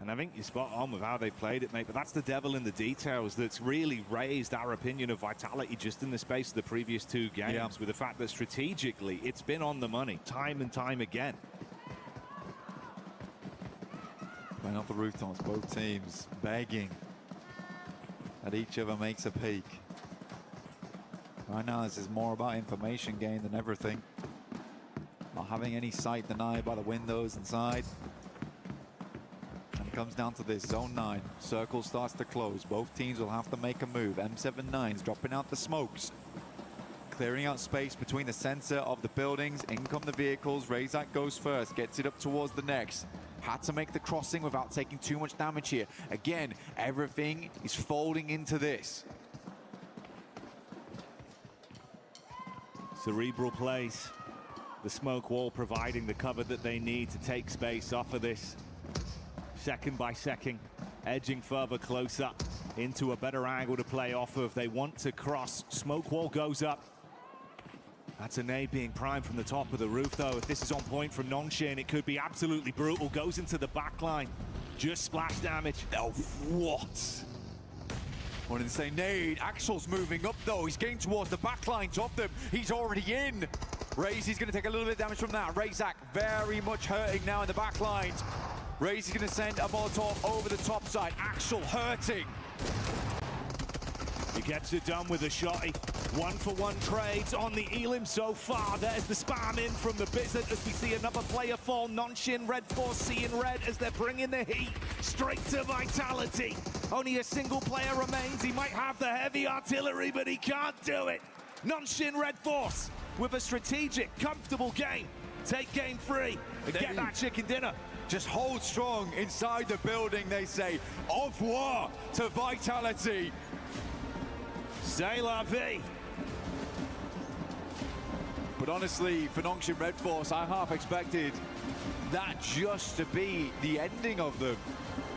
And I think you're spot on with how they played it, mate. But that's the devil in the details that's really raised our opinion of Vitality just in the space of the previous 2 games, with the fact that strategically it's been on the money time and time again. Playing off the rooftops, both teams begging that each other makes a peek. Right now, this is more about information gain than everything. Not having any sight denied by the windows inside. And it comes down to this, zone 9. Circle starts to close. Both teams will have to make a move. M79's dropping out the smokes. Clearing out space between the center of the buildings. In come the vehicles. Razak goes first, gets it up towards the next. Had to make the crossing without taking too much damage here. Again, everything is folding into this. Cerebral plays. The smoke wall providing the cover that they need to take space off of this. Second by second. edging further closer into a better angle to play off of. They want to cross. Smoke wall goes up. That's a nade being primed from the top of the roof, though. If this is on point from Nongshim, it could be absolutely brutal. Goes into the back line. Just splash damage. Oh, what? What an insane nade. Axel's moving up, though. He's getting towards the back lines of them. He's already in. Raze is going to take a little bit of damage from that. Razak very much hurting now in the back lines. Raze is going to send a Molotov over the top side. Axel hurting. He gets it done with a shotty. 1-for-1 trades on the Elim so far. There's the spam in from the Blizzard as we see another player fall. Nongshim, Red Force seeing red as they're bringing the heat straight to Vitality. Only a single player remains. He might have the heavy artillery, but he can't do it. Nongshim, Red Force with a strategic, comfortable game. Take game 3 and get that chicken dinner. Just hold strong inside the building, they say. Au revoir to Vitality. C'est la vie. But honestly, for Nongshim Red Force, I half expected that just to be the ending of them.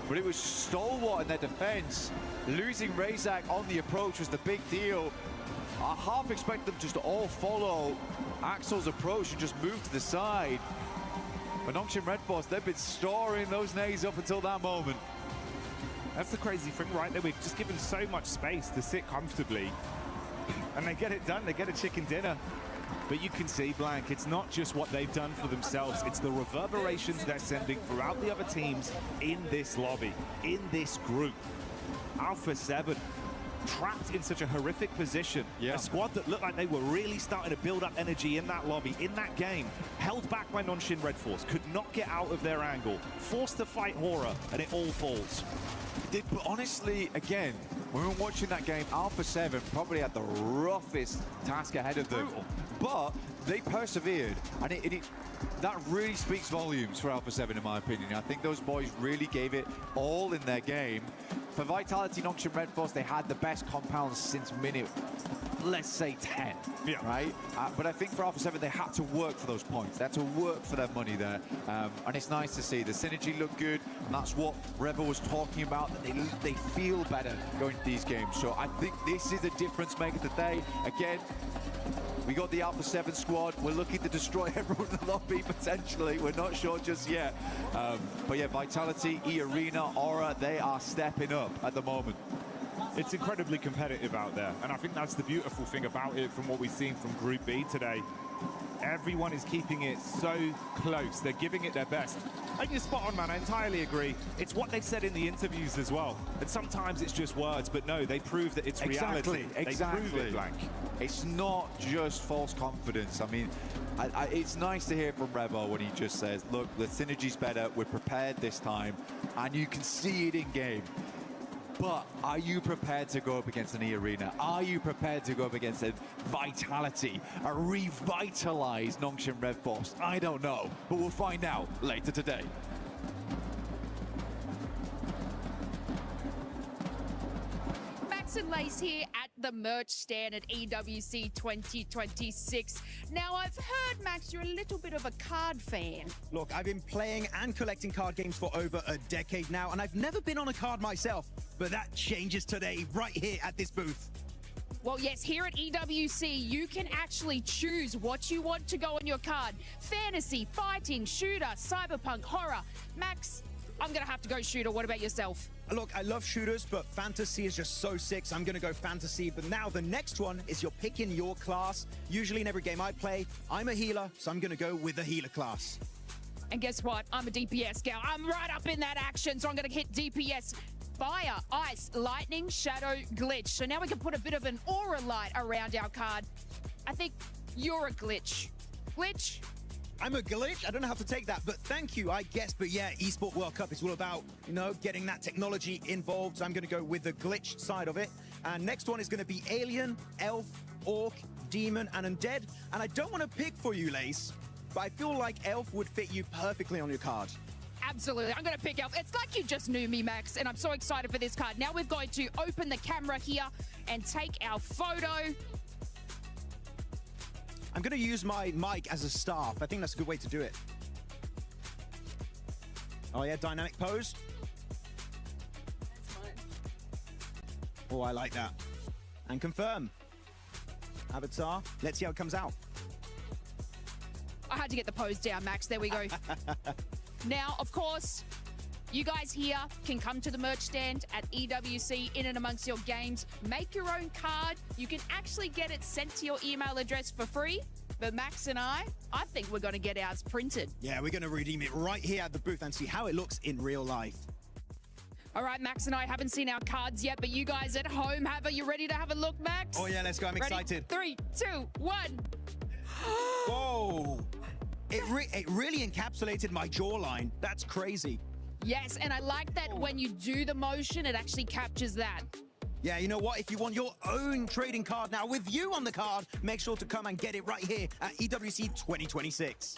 But it was stalwart in their defense. Losing Razak on the approach was the big deal. I half expect them just to all follow Axel's approach and just move to the side. But Nongshim Red Force, they've been storing those nades up until that moment. That's the crazy thing, right? They were just given so much space to sit comfortably. And they get it done, they get a chicken dinner. But you can see, Blank, it's not just what they've done for themselves, it's the reverberations they're sending throughout the other teams in this lobby, in this group. Alpha 7, trapped in such a horrific position. A squad that looked like they were really starting to build up energy in that lobby, in that game, held back by Nongshim Red Force, could not get out of their angle, forced to fight Horror, and it all falls. But honestly, again, when we were watching that game, Alpha 7 probably had the roughest task ahead of them. But they persevered, and that really speaks volumes for Alpha 7, in my opinion. I think those boys really gave it all in their game. For Vitality, Nongshim Red Force, they had the best compounds since minute, let's say 10, right? But I think for Alpha 7, they had to work for those points. They had to work for their money there. And it's nice to see. The synergy looked good, and that's what Rebel was talking about, that they feel better going to these games. So I think this is a difference maker today. Again, we got the Alpha 7 squad. We're looking to destroy everyone in the lobby, potentially. We're not sure just yet. But yeah, Vitality, E-Arena, Aura, they are stepping up at the moment. It's incredibly competitive out there. And I think that's the beautiful thing about it from what we've seen from Group B today. Everyone is keeping it so close. They're giving it their best. I think you're spot on, man. I entirely agree. It's what they've said in the interviews as well. And sometimes it's just words, but no, they prove that it's reality. Exactly. They prove it, Blank. It's not just false confidence. I mean, it's nice to hear from Revo when he just says, look, the synergy's better. We're prepared this time. And you can see it in game. But are you prepared to go up against an E-Arena? Are you prepared to go up against a Vitality, a revitalized Nongshim Red Force? I don't know, but we'll find out later today. Max and Lace here at the merch stand at EWC 2026. Now, I've heard, Max, you're a little bit of a card fan. Look, I've been playing and collecting card games for over a decade now, and I've never been on a card myself. But that changes today, right here at this booth. Well, yes, here at EWC, you can actually choose what you want to go on your card. Fantasy, fighting, shooter, cyberpunk, horror. Max, I'm going to have to go shooter. What about yourself? Look, I love shooters, but fantasy is just so sick, so I'm going to go fantasy. But now the next one is you're picking your class. Usually in every game I play, I'm a healer, so I'm going to go with the healer class. And guess what? I'm a DPS gal. I'm right up in that action, so I'm going to hit DPS. Fire, ice, lightning, shadow, glitch. So now we can put a bit of an aura light around our card. I think you're a glitch. Glitch? I'm a glitch? I don't know how to take that, but thank you, I guess. But yeah, Esports World Cup is all about, you know, getting that technology involved. So I'm going to go with the glitch side of it. And next one is going to be Alien, Elf, Orc, Demon, and Undead. And I don't want to pick for you, Lace, but I feel like Elf would fit you perfectly on your card. Absolutely. I'm going to pick Elf. It's like you just knew me, Max, and I'm so excited for this card. Now we're going to open the camera here and take our photo. I'm going to use my mic as a staff. I think that's a good way to do it. Oh, yeah, dynamic pose. Oh, I like that. And confirm. Avatar, let's see how it comes out. I had to get the pose down, Max. There we go. Now, of course, you guys here can come to the merch stand at EWC in and amongst your games. Make your own card. You can actually get it sent to your email address for free. But Max and I think we're going to get ours printed. Yeah, we're going to redeem it right here at the booth and see how it looks in real life. All right, Max and I haven't seen our cards yet, but you guys at home have. Are you ready to have a look, Max? Oh, yeah, let's go. I'm Ready? excited. 3, 2, 1. Whoa. It really encapsulated my jawline. That's crazy. Yes, and I like that when you do the motion, it actually captures that. Yeah, you know what? If you want your own trading card now with you on the card, make sure to come and get it right here at EWC 2026.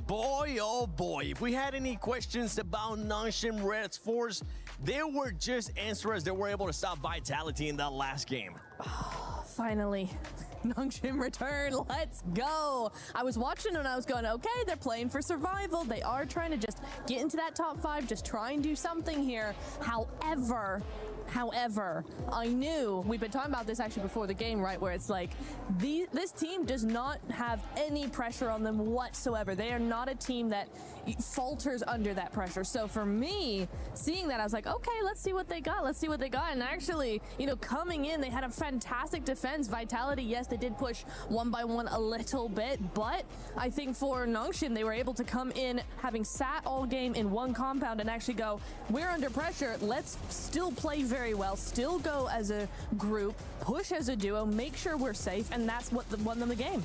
Boy, oh boy, if we had any questions about Nongshim Red's Force, they were just answers that were able to stop Vitality in that last game. Finally. Nongshim return, let's go. I was watching and I was going, okay, they're playing for survival. They are trying to just get into that top 5, just try and do something here. However, I knew, we've been talking about this actually before the game, right, where it's like, this team does not have any pressure on them whatsoever. They are not a team that falters under that pressure. So for me, seeing that, I was like, okay, let's see what they got. And actually, you know, coming in, they had a fantastic defense. Vitality, yes, they did push one by one a little bit, but I think for Nongshim, they were able to come in having sat all game in one compound and actually go, we're under pressure, let's still play very well, still go as a group, push as a duo, make sure we're safe, and that's what won them the game.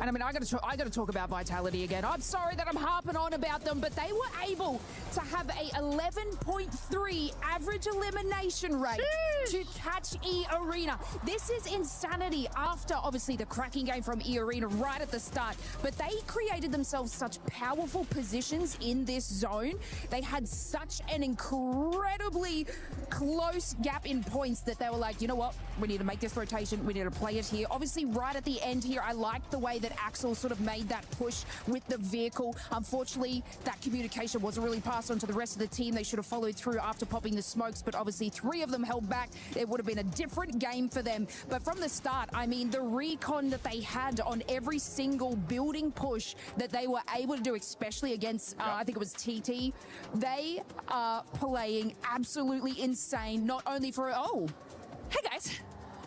And I mean, I got to talk about Vitality again. I'm sorry that I'm harping on about them, but they were able to have a 11.3 average elimination rate to catch E Arena. This is insanity after, obviously, the cracking game from E Arena right at the start. But they created themselves such powerful positions in this zone. They had such an incredibly close gap in points that they were like, you know what? We need to make this rotation. We need to play it here. Obviously, right at the end here, I liked the way that Axel sort of made that push with the vehicle. Unfortunately, that communication wasn't really passed on to the rest of the team. They should have followed through after popping the smokes, but obviously 3 of them held back. It would have been a different game for them. But from the start, I mean, the recon that they had on every single building push that they were able to do, especially against, I think it was TT, they are playing absolutely insane, not only for, Hey guys.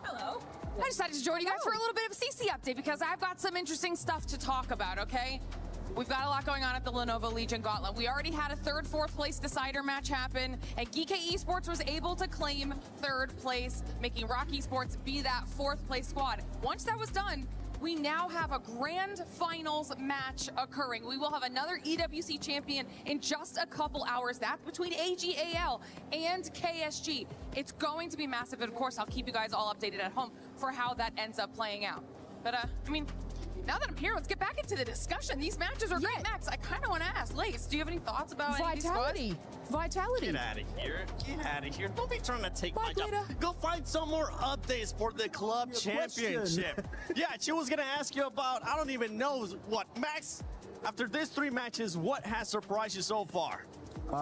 Hello. I decided to join you guys for a little bit of a CC update because I've got some interesting stuff to talk about, okay? We've got a lot going on at the Lenovo Legion Gauntlet. We already had a 3rd, 4th place decider match happen, and Geek Esports was able to claim 3rd place, making Rock Esports be that 4th place squad. Once that was done, we now have a grand finals match occurring. We will have another EWC champion in just a couple hours. That's between AGAL and KSG. It's going to be massive, and of course, I'll keep you guys all updated at home for how that ends up playing out. But, I mean, now that I'm here, let's get back into the discussion. These matches are great. Max, I kind of want to ask, Lace, do you have any thoughts about Vitality? Get out of here. Get out of here. Don't be trying to take my job. Go find some more updates for the club championship. Yeah, she was going to ask you about, I don't even know what, Max, after these 3 matches, what has surprised you so far?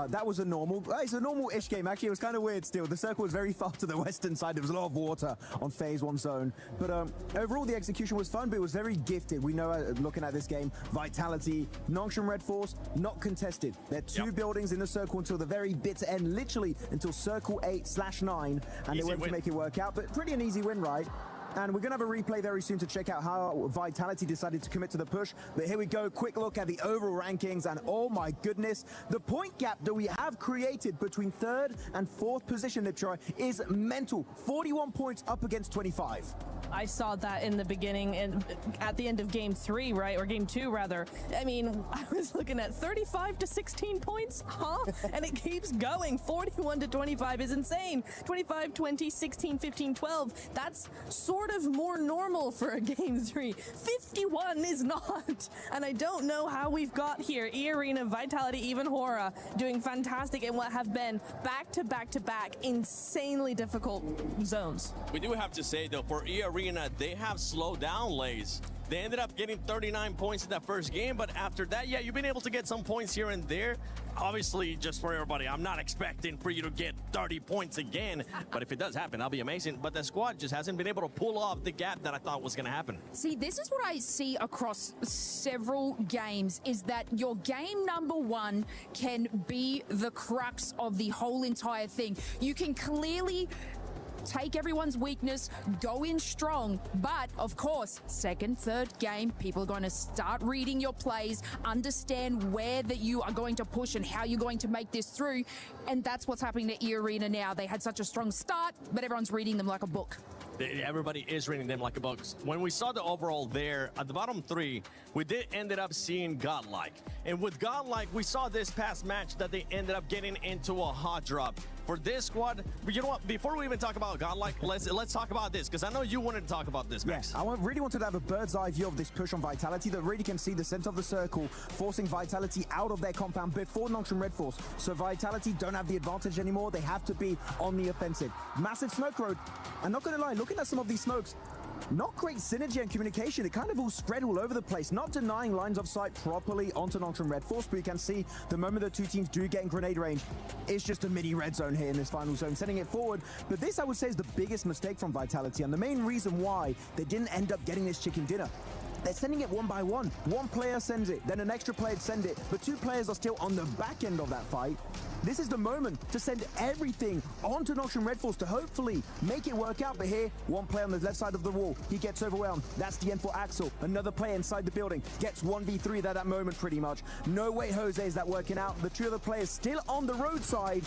That was a normal, it's a normal-ish game. Actually, it was kind of weird still. The circle was very far to the western side. There was a lot of water on phase 1 zone. But overall, the execution was fun, but it was very gifted. We know, looking at this game, Vitality, Nongshan Red Force, not contested. There are 2 buildings in the circle until the very bitter end, literally until circle 8/9, and they went to make it work out. But pretty an easy win, right? And we're going to have a replay very soon to check out how Vitality decided to commit to the push. But here we go, quick look at the overall rankings, and oh my goodness, the point gap that we have created between 3rd and 4th position, Liptroy, is mental. 41 points up against 25. I saw that in the beginning and at the end of game 3, right? Or game 2, rather. I mean, I was looking at 35 to 16 points, huh? And it keeps going. 41 to 25 is insane. 25, 20, 16, 15, 12. That's sort of more normal for a game 3. 51 is not. And I don't know how we've got here. E-Arena, Vitality, even Hora doing fantastic in what have been back-to-back-to-back insanely difficult zones. We do have to say, though, for E-Arena, they have slowed down Lays. They ended up getting 39 points in that first game, but after that, yeah, you've been able to get some points here and there. Obviously, just for everybody, I'm not expecting for you to get 30 points again, but if it does happen, that'll be amazing. But the squad just hasn't been able to pull off the gap that I thought was going to happen. See, this is what I see across several games, is that your game number 1 can be the crux of the whole entire thing. You can clearly take everyone's weakness, go in strong, but of course, 2nd, 3rd game, people are going to start reading your plays, understand where that you are going to push and how you're going to make this through, and that's what's happening to E-Arena now. They had such a strong start, but everyone's reading them like a book. Everybody is reading them like a book. When we saw the overall there, at the bottom 3, we did ended up seeing Godlike. And with Godlike, we saw this past match that they ended up getting into a hot drop. For this squad, you know what, before we even talk about Godlike, let's talk about this, because I know you wanted to talk about this, Max. I really wanted to have a bird's eye view of this push on Vitality that really can see the center of the circle, forcing Vitality out of their compound before Nongshan Red Force. So Vitality don't have the advantage anymore. They have to be on the offensive. Massive smoke road. I'm not going to lie, looking at some of these smokes, not great synergy and communication. It kind of all spread all over the place, not denying lines of sight properly onto Nongshan Red Force, but you can see the moment the 2 teams do get in grenade range, it's just a mini red zone here in this final zone, sending it forward. But this, I would say, is the biggest mistake from Vitality, and the main reason why they didn't end up getting this chicken dinner. They're sending it 1 by 1. 1 player sends it, then an extra player sends it, but 2 players are still on the back end of that fight. This is the moment to send everything onto Nongshan Red Force to hopefully make it work out. But here, 1 player on the left side of the wall, he gets overwhelmed. That's the end for Axel. Another player inside the building gets 1v3 at that moment pretty much. No way Jose is that working out. The 2 other players still on the roadside.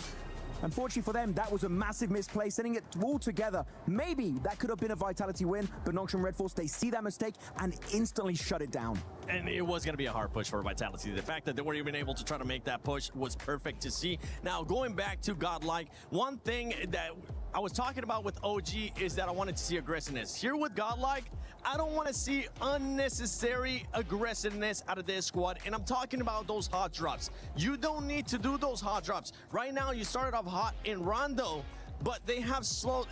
Unfortunately for them, that was a massive misplay, sending it all together. Maybe that could have been a Vitality win, but Nongshan Red Force, they see that mistake and instantly shut it down. And it was going to be a hard push for Vitality. The fact that they weren't even able to try to make that push was perfect to see. Now, going back to Godlike, one thing that I was talking about with OG is that I wanted to see aggressiveness. Here with Godlike, I don't want to see unnecessary aggressiveness out of this squad, and I'm talking about those hot drops. You don't need to do those hot drops. Right now, you started off hot in Rondo, but they have slowed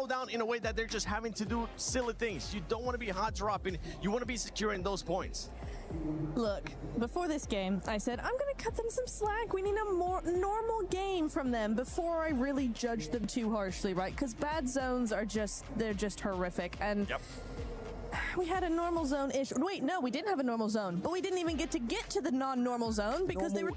down in a way that they're just having to do silly things. You don't want to be hot dropping. You want to be securing those points. Look, before this game, I said, I'm going to cut them some slack. We need a more normal game from them before I really judge them too harshly, right? Because bad zones are they're just horrific. And we had a normal zone-ish. Wait, no, we didn't have a normal zone, but we didn't even get to the non-normal zone because they were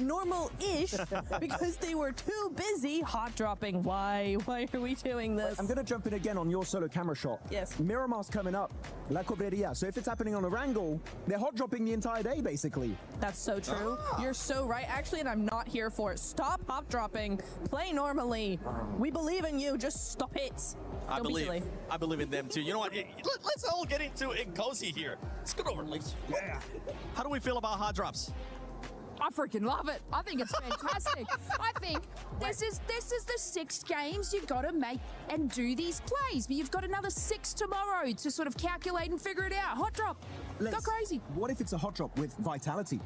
normal-ish because they were too busy hot dropping. Why are we doing this? I'm going to jump in again on your solo camera shot. Yes. Miramar's coming up. La Cobreria. So if it's happening on a wrangle, they're hot dropping the entire day, basically. That's so true. You're so right, actually, and I'm not here for it. Stop hot dropping. Play normally. We believe in you. Just stop it. I believe in them too. You know what? Let's all get into it cozy here. Let's go over, ladies. Yeah. How do we feel about hot drops? I freaking love it. I think it's fantastic. I think this is the 6 games you've got to make and do these plays. But you've got another 6 tomorrow to sort of calculate and figure it out. Hot drop. Go crazy. What if it's a hot drop with Vitality?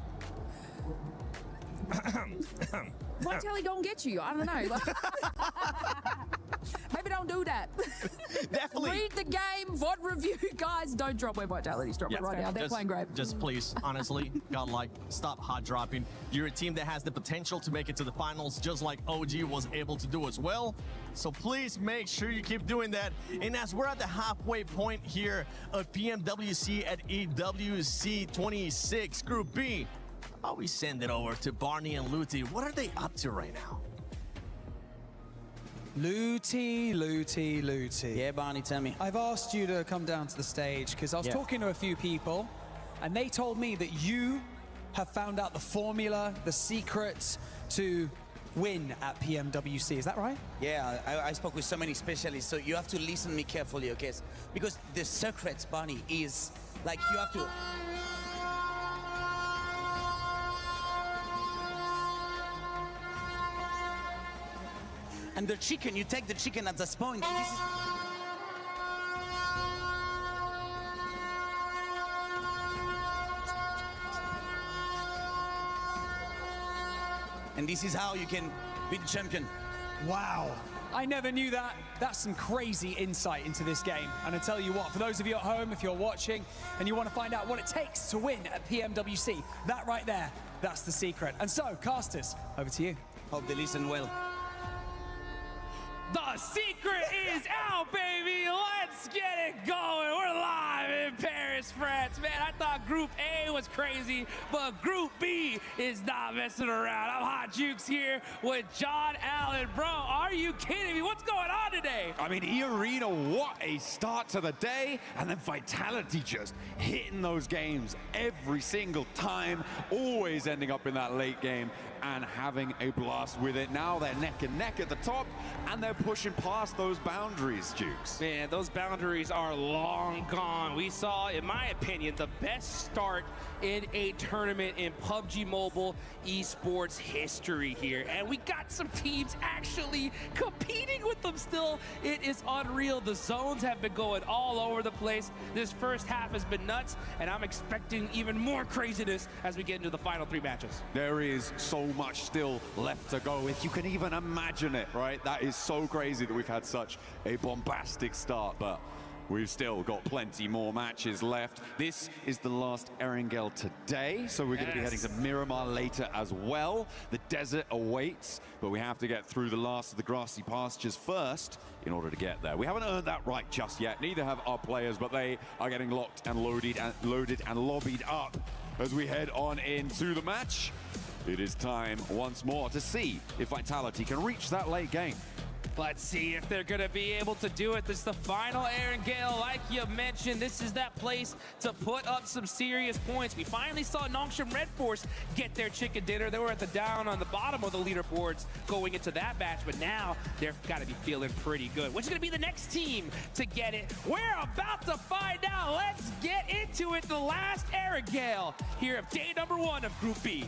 Vitality gonna get you. I don't know. Maybe don't do that. Definitely. Read the game, VOD review. Guys, don't drop where Vitality's dropping right now. They're playing great. Just please, honestly, godlike, stop hot dropping. You're a team that has the potential to make it to the finals, just like OG was able to do as well. So please make sure you keep doing that. And as we're at the halfway point here of PMWC at EWC 26 Group B, I'll we send it over to Barney and Luti. What are they up to right now? Luti. Yeah, Barney, tell me. I've asked you to come down to the stage because I was talking to a few people and they told me that you have found out the formula, the secrets to win at PMWC. Is that right? Yeah, I spoke with so many specialists, so you have to listen to me carefully, okay? Because the secret, Barney, is like you have to... And the chicken, you take the chicken at this point. And this is... And this is how you can be the champion. Wow. I never knew that. That's some crazy insight into this game. And I tell you what, for those of you at home, if you're watching and you want to find out what it takes to win at PMWC, that right there, that's the secret. And so, casters, over to you. Hope they listen well. The secret is out, baby. Let's get it going. We're live in Paris, France. Man, I thought Group A was crazy, but Group B is not messing around. I'm Hot Jukes here with John Allen. Bro, are you kidding me? What's going on today? I mean, E-Arena, what a start to the day. And then Vitality just hitting those games every single time, always ending up in that late game and having a blast with it. Now they're neck and neck at the top, and they're pushing past those boundaries, Jukes. Man, those boundaries are long gone. We saw, in my opinion, the best start in a tournament in PUBG Mobile esports history here. And we got some teams actually competing with them still. It is unreal. The zones have been going all over the place. This first half has been nuts, and I'm expecting even more craziness as we get into the final 3 matches. There is so much still left to go, if you can even imagine it, right? That is so crazy that we've had such a bombastic start, but we've still got plenty more matches left. This is the last Erangel today, so we're going to be heading to Miramar later as well. The desert awaits, but we have to get through the last of the grassy pastures first in order to get there. We haven't earned that right just yet. Neither have our players, but they are getting locked and loaded and lobbied up as we head on into the match. It is time once more to see if Vitality can reach that late game. Let's see if they're going to be able to do it. This is the final Erangel. Like you mentioned, this is that place to put up some serious points. We finally saw Nongshim Red Force get their chicken dinner. They were at the down on the bottom of the leaderboards going into that match, but now they've got to be feeling pretty good. Which is going to be the next team to get it? We're about to find out. Let's get into it. The last Erangel here of day number 1 of Group B.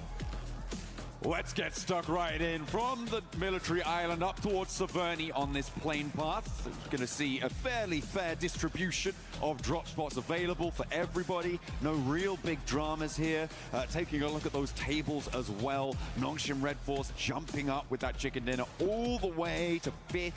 Let's get stuck right in from the military island up towards Severny on this plane path. We're going to see a fairly fair distribution of drop spots available for everybody. No real big dramas here. Taking a look at those tables as well. Nongshim Red Force jumping up with that chicken dinner all the way to 5th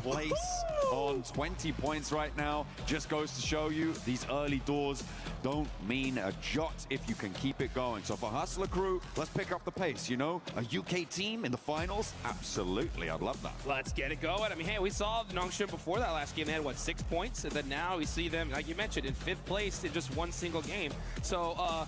place on 20 points right now. Just goes to show you these early doors don't mean a jot if you can keep it going. So for Hustler Crew, let's pick up the pace, you know? A UK team in the finals? Absolutely, I'd love that. Let's get it going. I mean, hey, we saw Nongshim before that last game. They had, what, 6 points? And then now we see them, like you mentioned, in 5th place in just one single game. So,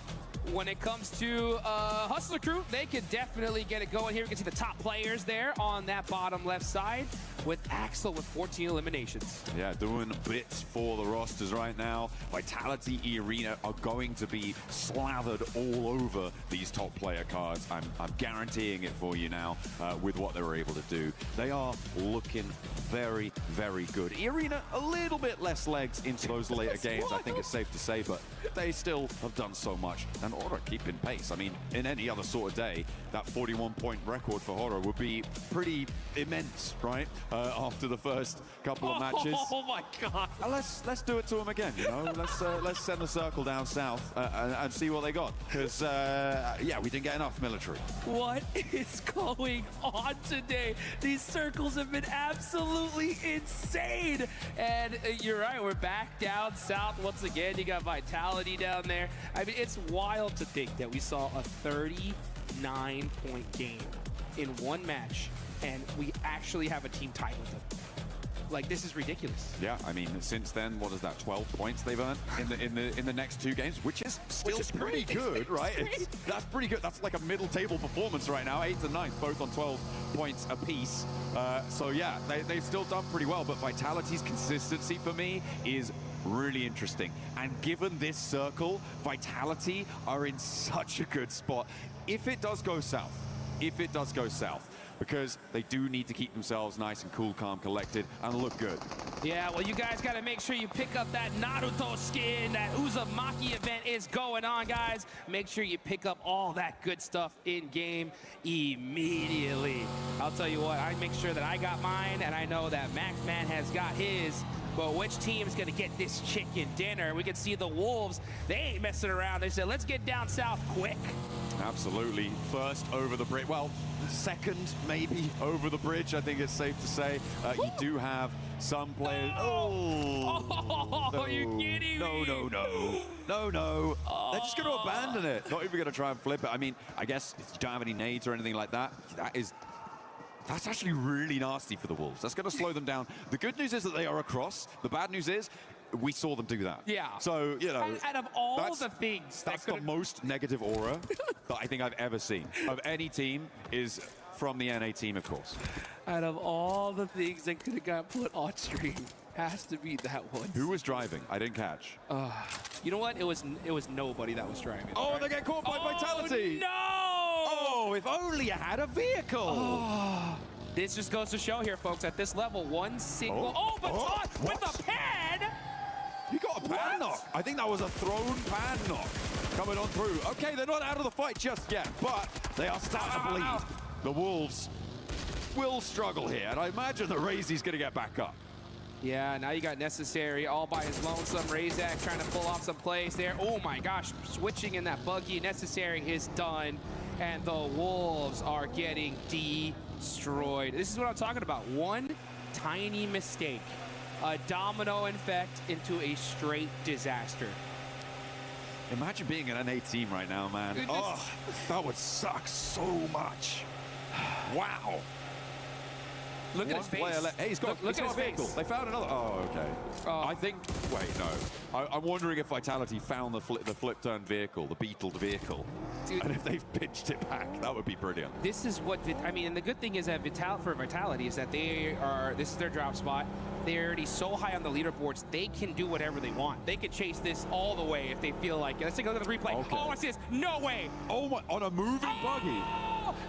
when it comes to Hustler Crew, they could definitely get it going here. We can see the top players there on that bottom left side with Axel with 14 eliminations. Yeah, doing bits for the rosters right now. Vitality E-Arena are going to be slathered all over these top player cards. I'm guaranteeing it for you now with what they were able to do. They are looking very, very good. E-Arena, a little bit less legs into those later games, I think it's safe to say, but they still have done so much. And Horror keeping pace. I mean, in any other sort of day, that 41-point record for Horror would be pretty immense, right? after the first couple of matches. Oh my God! Let's do it to them again. You know, let's send the circle down south and see what they got. Because yeah, we didn't get enough military. What is going on today? These circles have been absolutely insane. And you're right, we're back down south once again. You got Vitality down there. I mean, it's wild to think that we saw a 39-point game in one match, and we actually have a team tied with them. Like, this is ridiculous. Yeah, I mean, since then, what is that? 12 points they've earned in the next 2 games, which is still pretty good, right? That's pretty good. That's like a middle table performance right now. 8th and 9th, both on 12 points apiece. So yeah, they've still done pretty well. But Vitality's consistency for me is really interesting. And given this circle, Vitality are in such a good spot. If it does go south, because they do need to keep themselves nice and cool, calm, collected, and look good. Yeah, well, you guys got to make sure you pick up that Naruto skin. That Uzumaki event is going on, guys. Make sure you pick up all that good stuff in-game immediately. I'll tell you what, I make sure that I got mine, and I know that Maxman has got his. But which team is going to get this chicken dinner? We can see the Wolves. They ain't messing around. They said, let's get down south quick. Absolutely. First over the bridge. Well, second maybe over the bridge, I think it's safe to say. You do have some players. Oh, no, are you kidding me? No. They're just going to abandon it. Not even going to try and flip it. I mean, I guess if you don't have any nades or anything like that, that's actually really nasty for the Wolves. That's going to slow them down. The good news is that they are across. The bad news is we saw them do that. Yeah. So, you know. Out of all the things. That's the most negative aura that I think I've ever seen of any team, is from the NA team, of course. Out of all the things that could have got put on stream, has to be that one. Who was driving? I didn't catch. You know what? It was nobody that was driving. Oh, right? They get caught by Vitality. No! Oh, if only you had a vehicle. Oh. This just goes to show here, folks, at this level, one single... Oh, Baton with a pan! You got a pan knock. I think that was a thrown pan knock coming on through. Okay, they're not out of the fight just yet, but they are starting to bleed. The Wolves will struggle here, and I imagine that Razy's going to get back up. Yeah, now you got Necessary all by his lonesome. Razak trying to pull off some plays there. Oh my gosh, switching in that buggy. Necessary is done, and the Wolves are getting destroyed. This is what I'm talking about. One tiny mistake, a domino effect into a straight disaster. Imagine being an NA team right now, man. Oh, that would suck so much. Wow. Look at his face. Hey, he's got look at his vehicle. face. They found another. Oh, okay. I think. Wait, no. I'm wondering if Vitality found the flip turn vehicle, the beetled vehicle, dude, and if they've pitched it back, that would be brilliant. This is what I mean, and the good thing is that Vitality is that this is their drop spot. They're already so high on the leaderboards, they can do whatever they want. They could chase this all the way if they feel like it. Let's take a look at the replay. Okay. Oh, what's this? No way. Oh my! On a moving buggy.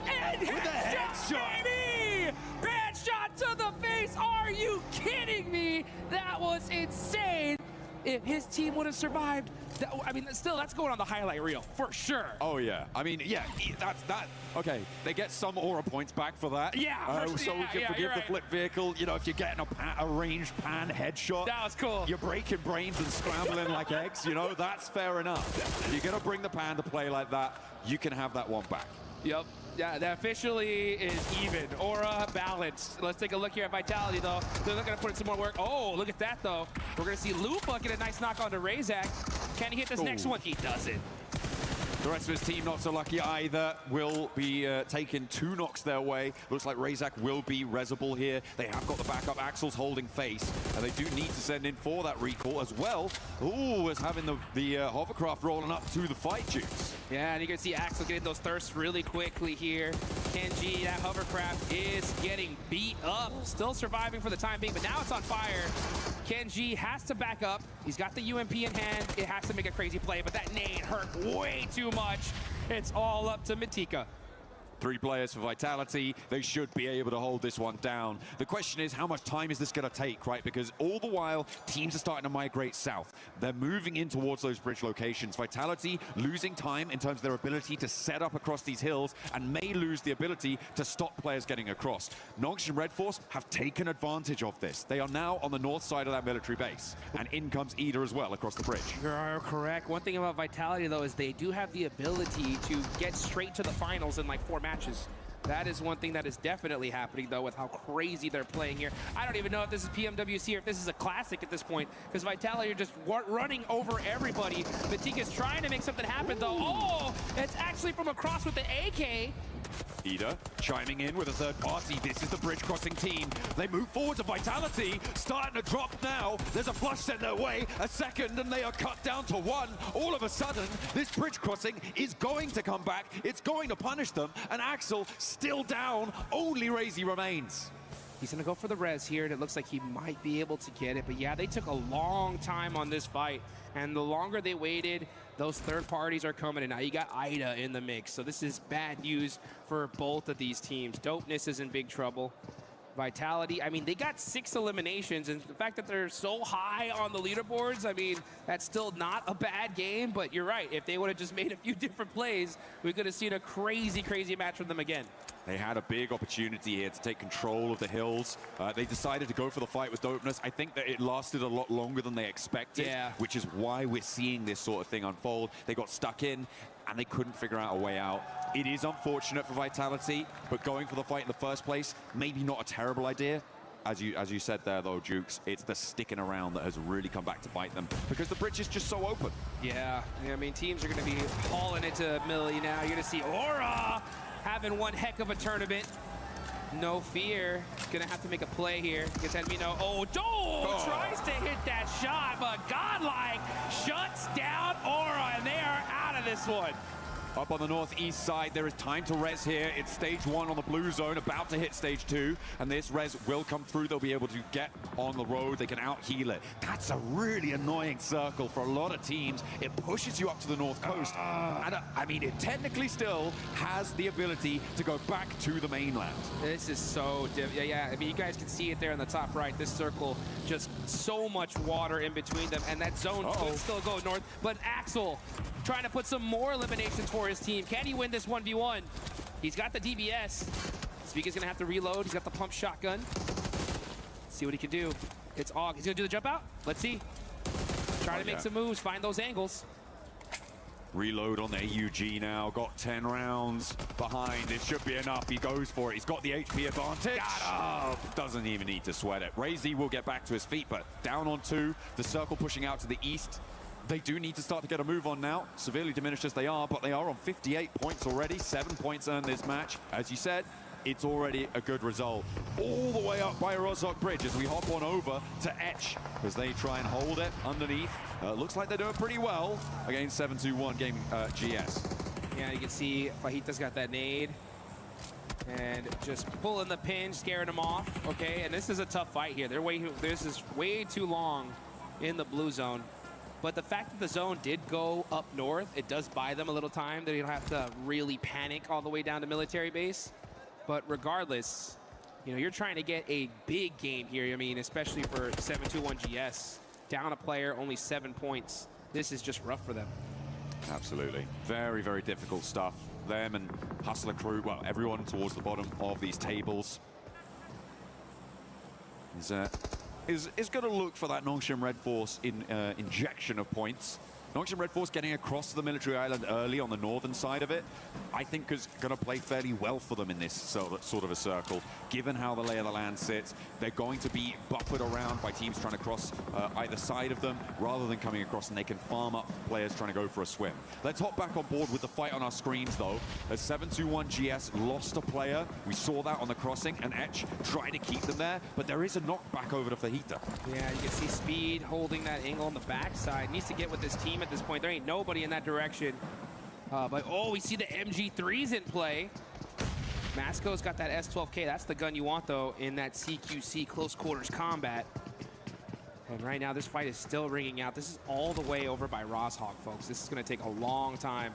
And with a headshot, baby! Bad shot to the face. Are you kidding me? That was insane. If his team would have survived, I mean, still, that's going on the highlight reel for sure. Oh yeah, I mean, yeah, that's that. Okay, they get some aura points back for that. Yeah, so we can forgive the flip vehicle. You know, if you're getting a ranged pan headshot, that was cool. You're breaking brains and scrambling like eggs. You know, that's fair enough. You're gonna bring the pan to play like that. You can have that one back. Yep. Yeah, that officially is even. Aura balanced. Let's take a look here at Vitality, though. They're looking to put in some more work. Oh, look at that, though. We're going to see Lupa get a nice knock onto Razak. Can he hit this next one? He doesn't. The rest of his team not so lucky either. Will be taking 2 knocks their way. Looks like Razak will be resable here. They have got the backup. Axel's holding face, and they do need to send in for that recall as well. Ooh, as having the hovercraft rolling up to the fight juice. Yeah, and you can see Axel getting those thirsts really quickly here. Kenji, that hovercraft is getting beat up. Still surviving for the time being, but now it's on fire. Kenji has to back up. He's got the UMP in hand. It has to make a crazy play, but that nade hurt way too much. It's all up to Matika. 3 players for Vitality. They should be able to hold this one down. The question is, how much time is this going to take, right? Because all the while, teams are starting to migrate south. They're moving in towards those bridge locations. Vitality losing time in terms of their ability to set up across these hills and may lose the ability to stop players getting across. Noxious and Red Force have taken advantage of this. They are now on the north side of that military base. And in comes Ida as well across the bridge. You're correct. One thing about Vitality, though, is they do have the ability to get straight to the finals in like 4 matches. That is one thing that is definitely happening, though, with how crazy they're playing here. I don't even know if this is PMWC or if this is a classic at this point, because Vitality are just running over everybody. Batika's trying to make something happen, though. Oh, it's actually from across with the AK. Ida chiming in with a third party. This is the bridge crossing team. They move forward to Vitality, starting to drop now. There's a flush sent their way, a second, and they are cut down to 1. All of a sudden, this bridge crossing is going to come back. It's going to punish them, and Axel still down. Only Razy remains. He's gonna go for the res here, and it looks like he might be able to get it. But yeah, they took a long time on this fight, and the longer they waited, those third parties are coming, and now you got Ida in the mix. So this is bad news for both of these teams. Dopeness is in big trouble. Vitality, I mean, they got 6 eliminations, and the fact that they're so high on the leaderboards, I mean, that's still not a bad game, but you're right. If they would have just made a few different plays, we could have seen a crazy, crazy match from them again. They had a big opportunity here to take control of the hills. They decided to go for the fight with Dopeness. I think that it lasted a lot longer than they expected, which is why we're seeing this sort of thing unfold. They got stuck in, and they couldn't figure out a way out. It is unfortunate for Vitality, but going for the fight in the first place, maybe not a terrible idea. As you said there, though, Jukes, it's the sticking around that has really come back to bite them, because the bridge is just so open. Yeah, I mean, teams are going to be hauling into Millie now. You're going to see Aura having one heck of a tournament. No fear. Gonna have to make a play here. Gets enemy no. Oh, tries to hit that shot, but Godlike shuts down Aura, and they are out of this one. Up on the northeast side, there is time to res here. It's stage 1 on the blue zone, about to hit stage 2, and this res will come through. They'll be able to get on the road. They can out-heal it. That's a really annoying circle for a lot of teams. It pushes you up to the north coast. And I mean, it technically still has the ability to go back to the mainland. This is so yeah, I mean, you guys can see it there in the top right. This circle, just so much water in between them, and that zone could still go north. But Axel trying to put some more eliminations for his team. Can he win this 1v1? He's got the DBS. Speaker's gonna have to reload. He's got the pump shotgun. Let's see what he can do. It's Og. He's gonna do the jump out. Let's see. Try to make some moves, find those angles. Reload on the AUG now. Got 10 rounds behind. This should be enough. He goes for it. He's got the HP advantage. Got him. Doesn't even need to sweat it. Razy will get back to his feet, but down on 2. The circle pushing out to the east. They do need to start to get a move on now. Severely diminished as they are, but they are on 58 points already. 7 points earned this match. As you said, it's already a good result. All the way up by Rozhok Bridge as we hop on over to Etch as they try and hold it underneath. Looks like they're doing pretty well against 721 Gaming GS. Yeah, you can see Fajita's got that nade. And just pulling the pin, scaring them off. Okay, and this is a tough fight here. This is way too long in the blue zone. But the fact that the zone did go up north, it does buy them a little time. They don't have to really panic all the way down to military base. But regardless, you know, you're trying to get a big game here. I mean, especially for 721 GS. Down a player, only 7 points. This is just rough for them. Absolutely. Very, very difficult stuff. Them and Hustler Crew, well, everyone towards the bottom of these tables is going to look for that Nongshim Red Force injection of points. Nongshim Red Force getting across the military island early on the northern side of it, I think is going to play fairly well for them in this sort of a circle. Given how the lay of the land sits, they're going to be buffered around by teams trying to cross either side of them, rather than coming across, and they can farm up players trying to go for a swim. Let's hop back on board with the fight on our screens, though. As 721 GS lost a player, we saw that on the crossing, and Etch trying to keep them there, but there is a knockback over to Fajita. Yeah, you can see Speed holding that angle on the backside. Needs to get with this team at this point. There ain't nobody in that direction. But we see the MG3s in play. Masco's got that S12K. That's the gun you want, though, in that CQC close quarters combat. And right now, this fight is still ringing out. This is all the way over by Rozhok, folks. This is going to take a long time.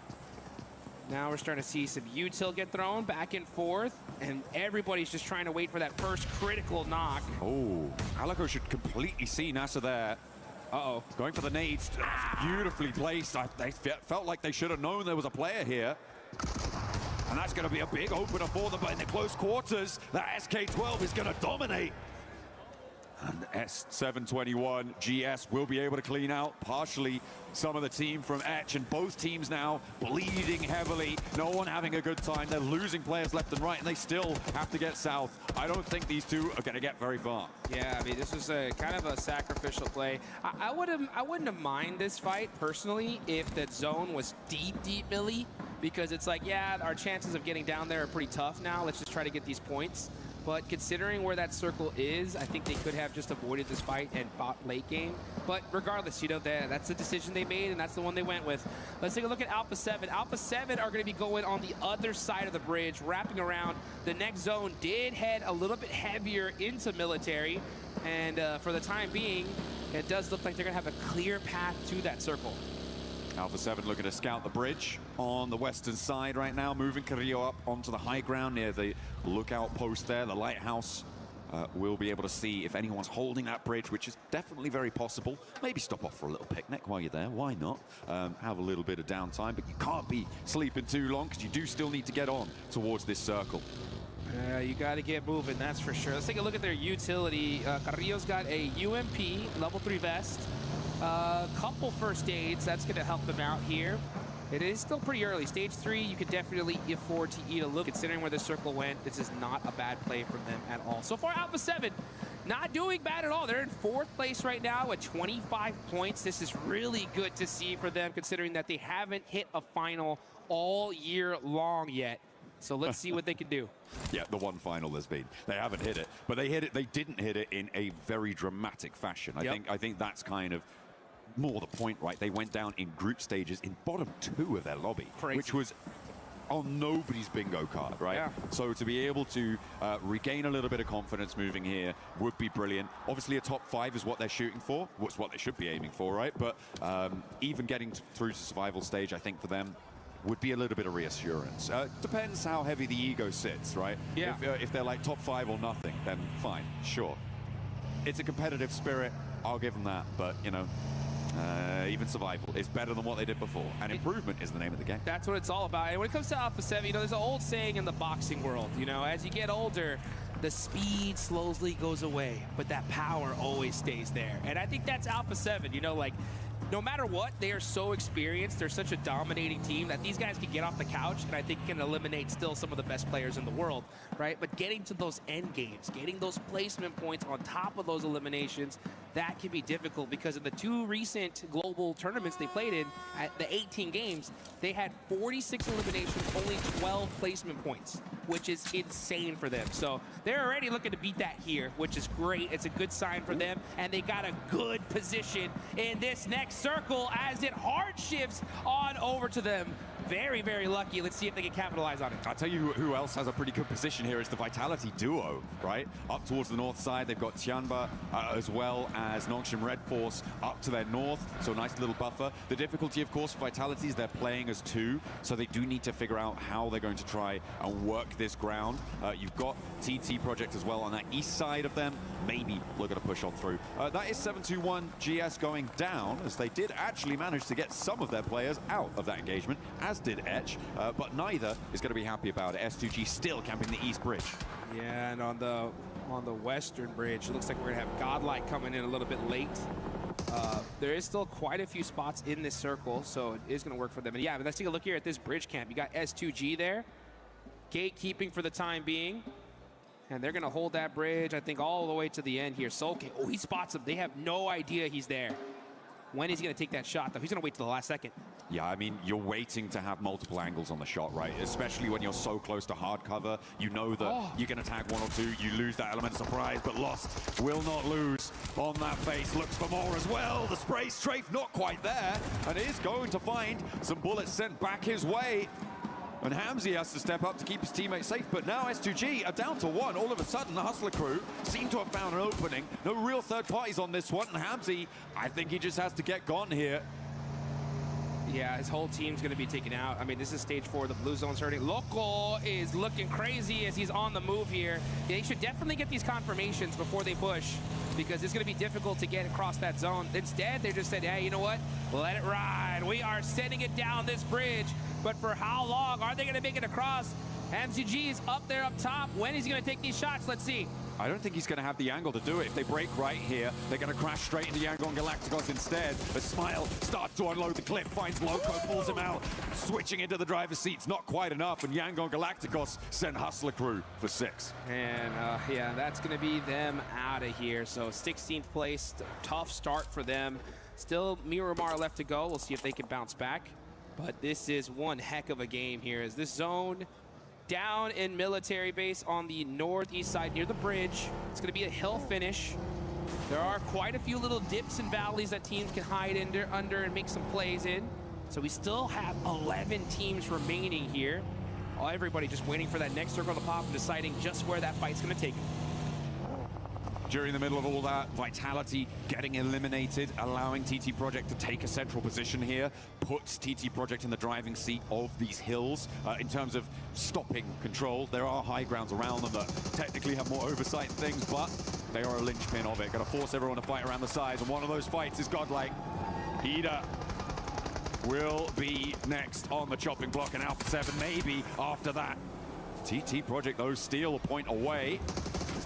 Now we're starting to see some util get thrown back and forth, and everybody's just trying to wait for that first critical knock. Oh, Alico should completely see NASA there. Uh-oh, going for the nades. Beautifully placed. They felt like they should have known there was a player here. And that's going to be a big opener for them, but in the close quarters, that SK-12 is going to dominate. And S721 GS will be able to clean out partially some of the team from Etch, and both teams now bleeding heavily. No one having a good time. They're losing players left and right, and they still have to get south. I don't think these two are going to get very far. Yeah, I mean, this was a kind of a sacrificial play. I wouldn't have minded this fight personally if that zone was deep Millie, because it's like, yeah, our chances of getting down there are pretty tough now. Let's just try to get these points. But considering where that circle is, I think they could have just avoided this fight and fought late game. But regardless, you know, that's the decision they made, and that's the one they went with. Let's take a look at Alpha 7. Alpha 7 are going to be going on the other side of the bridge, wrapping around. The next zone did head a little bit heavier into military, and for the time being, it does look like they're going to have a clear path to that circle. Alpha 7 looking to scout the bridge on the western side right now, moving Carrillo up onto the high ground near the lookout post there. The lighthouse will be able to see if anyone's holding that bridge, which is definitely very possible. Maybe stop off for a little picnic while you're there. Why not? Have a little bit of downtime, but you can't be sleeping too long because you do still need to get on towards this circle. You got to get moving, that's for sure. Let's take a look at their utility. Carrillo's got a UMP, level 3 vest. Couple first aids, that's going to help them out here. It is still pretty early. Stage 3, you could definitely afford to eat a little. Considering where the circle went, this is not a bad play from them at all. So far, Alpha 7 not doing bad at all. They're in 4th place right now at 25 points. This is really good to see for them, considering that they haven't hit a final all year long yet. So let's see what they can do. Yeah, the one final there's been. They haven't hit it, but they hit it. They didn't hit it in a very dramatic fashion. I think that's kind of more the point, right? They went down in group stages in bottom 2 of their lobby, which was on nobody's bingo card, right? Yeah. So to be able to regain a little bit of confidence moving here would be brilliant. Obviously, a top 5 is what they're shooting for. What's what they should be aiming for, right? But even getting through to survival stage, I think for them would be a little bit of reassurance. Depends how heavy the ego sits, right? Yeah. If they're like top 5 or nothing, then fine, sure. It's a competitive spirit. I'll give them that, but you know. Even survival is better than what they did before, and improvement is the name of the game. That's what it's all about. And when it comes to Alpha 7, you know, there's an old saying in the boxing world, you know, as you get older, the speed slowly goes away, but that power always stays there. And I think that's Alpha 7, you know, like, no matter what, they are so experienced. They're such a dominating team that these guys can get off the couch and I think can eliminate still some of the best players in the world, right? But getting to those end games, getting those placement points on top of those eliminations, that can be difficult because in the 2 recent global tournaments they played in, at the 18 games, they had 46 eliminations, only 12 placement points, which is insane for them. So they're already looking to beat that here, which is great. It's a good sign for them, and they got a good position in this next circle as it hard shifts on over to them. Very, very lucky. Let's see if they can capitalize on it. I'll tell you who else has a pretty good position here is the Vitality duo, right? Up towards the north side, they've got Tianba as well as Nongshim Red Force up to their north, so nice little buffer. The difficulty, of course, for Vitality is they're playing as 2, so they do need to figure out how they're going to try and work this ground. You've got TT Project as well on that east side of them. Maybe look at a push on through. That is 721 GS going down, as they did actually manage to get some of their players out of that engagement, as did Etch, but neither is going to be happy about it. S2G still camping the east bridge. Yeah, and on the western bridge, it looks like we're going to have Godlike coming in a little bit late. There is still quite a few spots in this circle, so it is going to work for them. And yeah, but let's take a look here at this bridge camp. You got S2G there, gatekeeping for the time being. And they're going to hold that bridge, I think, all the way to the end here. Solke, oh, he spots him. They have no idea he's there. When is he going to take that shot, though? He's going to wait till the last second. Yeah, I mean, you're waiting to have multiple angles on the shot, right? Especially when you're so close to hard cover. You know that you can attack 1 or 2. You lose that element of surprise, but Lost will not lose on that face. Looks for more as well. The spray strafe not quite there, and is going to find some bullets sent back his way. And Hamzy has to step up to keep his teammates safe, but now S2G are down to 1. All of a sudden, the Hustler crew seem to have found an opening. No real third parties on this one, and Hamzy, I think he just has to get gone here. Yeah, his whole team's going to be taken out. I mean, this is stage 4. The blue zone's hurting. Loco is looking crazy as he's on the move here. They should definitely get these confirmations before they push, because it's going to be difficult to get across that zone. Instead, they just said, hey, you know what? Let it ride. We are sending it down this bridge. But for how long are they going to make it across? MCG is up there up top. When is he going to take these shots? Let's see. I don't think he's going to have the angle to do it. If they break right here, they're going to crash straight into Yangon Galacticos instead. A Smile starts to unload the clip, finds Loco, pulls him out, switching into the driver's seat's not quite enough, and Yangon Galacticos send Hustler Crew for 6. And yeah, that's going to be them out of here. So 16th place, tough start for them. Still Miramar left to go. We'll see if they can bounce back. But this is one heck of a game here, as this zone down in military base on the northeast side near the bridge. It's going to be a hill finish. There are quite a few little dips and valleys that teams can hide under and make some plays in. So we still have 11 teams remaining here. Everybody just waiting for that next circle to pop and deciding just where that fight's going to take them. During the middle of all that, Vitality getting eliminated, allowing TT Project to take a central position here, puts TT Project in the driving seat of these hills in terms of stopping control. There are high grounds around them that technically have more oversight and things, but they are a linchpin of it. Going to force everyone to fight around the sides, and one of those fights is Godlike. Ida will be next on the chopping block, and Alpha 7 maybe after that. TT Project, though, steal a point away.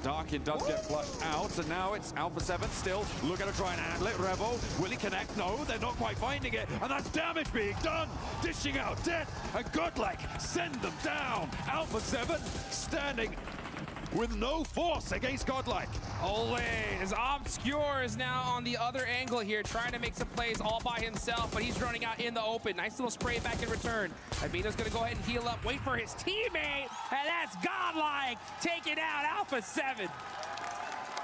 Darkin does get flushed out, and now it's Alpha 7 still looking to try and handle it. Revo, will he connect? No, they're not quite finding it, and that's damage being done. Dishing out Death and Godlike send them down. Alpha 7 standing with no force against Godlike. Ole is Obscure is now on the other angle here, trying to make some plays all by himself, but he's running out in the open. Nice little spray back in return. Abino's gonna go ahead and heal up, wait for his teammate, and that's Godlike taking out Alpha 7.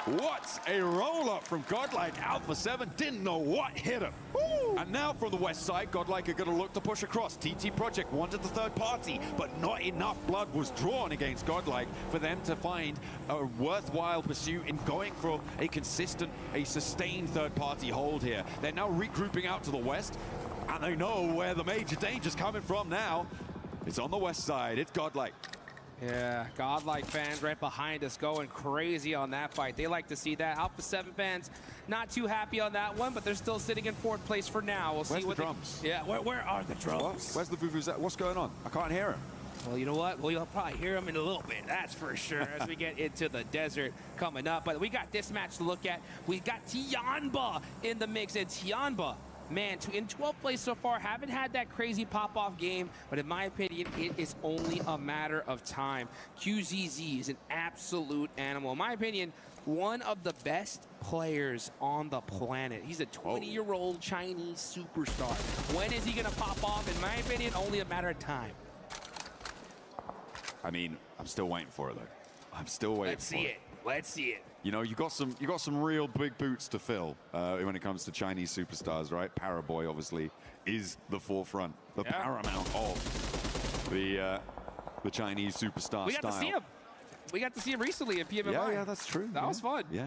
What a roll-up from Godlike. Alpha 7 didn't know what hit him. Woo! And now from the west side, Godlike are going to look to push across. TT Project wanted the third party, but not enough blood was drawn against Godlike for them to find a worthwhile pursuit in going for a consistent, a sustained third-party hold here. They're now regrouping out to the west, and they know where the major danger's coming from now. It's on the west side. It's Godlike. Yeah, Godlike fans right behind us going crazy on that fight. They like to see that. Alpha 7 fans not too happy on that one, but they're still sitting in 4th place for now. We'll see what the drums? Yeah, where are the drums? Where's the Vuvuzela? What's going on? I can't hear him. Well, you know what? Well, you'll probably hear them in a little bit, that's for sure, as we get into the desert coming up. But we got this match to look at. We got Tianba in the mix, and Tianba, man, in 12th place so far, haven't had that crazy pop-off game, but in my opinion, it is only a matter of time. QZZ is an absolute animal. In my opinion, one of the best players on the planet. He's a 20-year-old Chinese superstar. When is he going to pop off? In my opinion, only a matter of time. I mean, I'm still waiting for it, though. I'm still waiting for it. Let's see it. You know, you got some real big boots to fill when it comes to Chinese superstars, right? Paraboy obviously is the forefront, the paramount of the Chinese superstar We got to see him. We got to see him recently at PMWC. Yeah, that's true. That was fun. Yeah.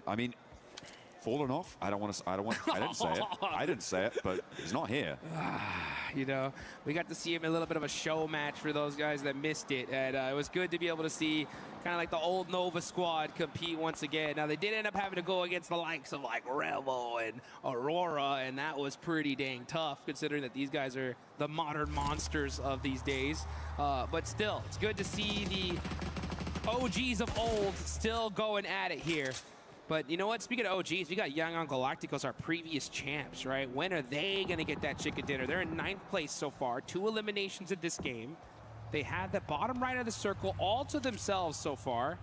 I mean, fallen off. I didn't say it. I didn't say it, but he's not here. You know, we got to see him in a little bit of a show match for those guys that missed it, and it was good to be able to see kind of like the old Nova squad compete once again. Now, they did end up having to go against the likes of like Revo and Aurora, and that was pretty dang tough considering that these guys are the modern monsters of these days. But still, it's good to see the OGs of old still going at it here. But you know what? Speaking of OGs, we got Yangon Galacticos, our previous champs, right? When are they going to get that chicken dinner? They're in 9th place so far, 2 eliminations in this game. They have the bottom right of the circle all to themselves so far.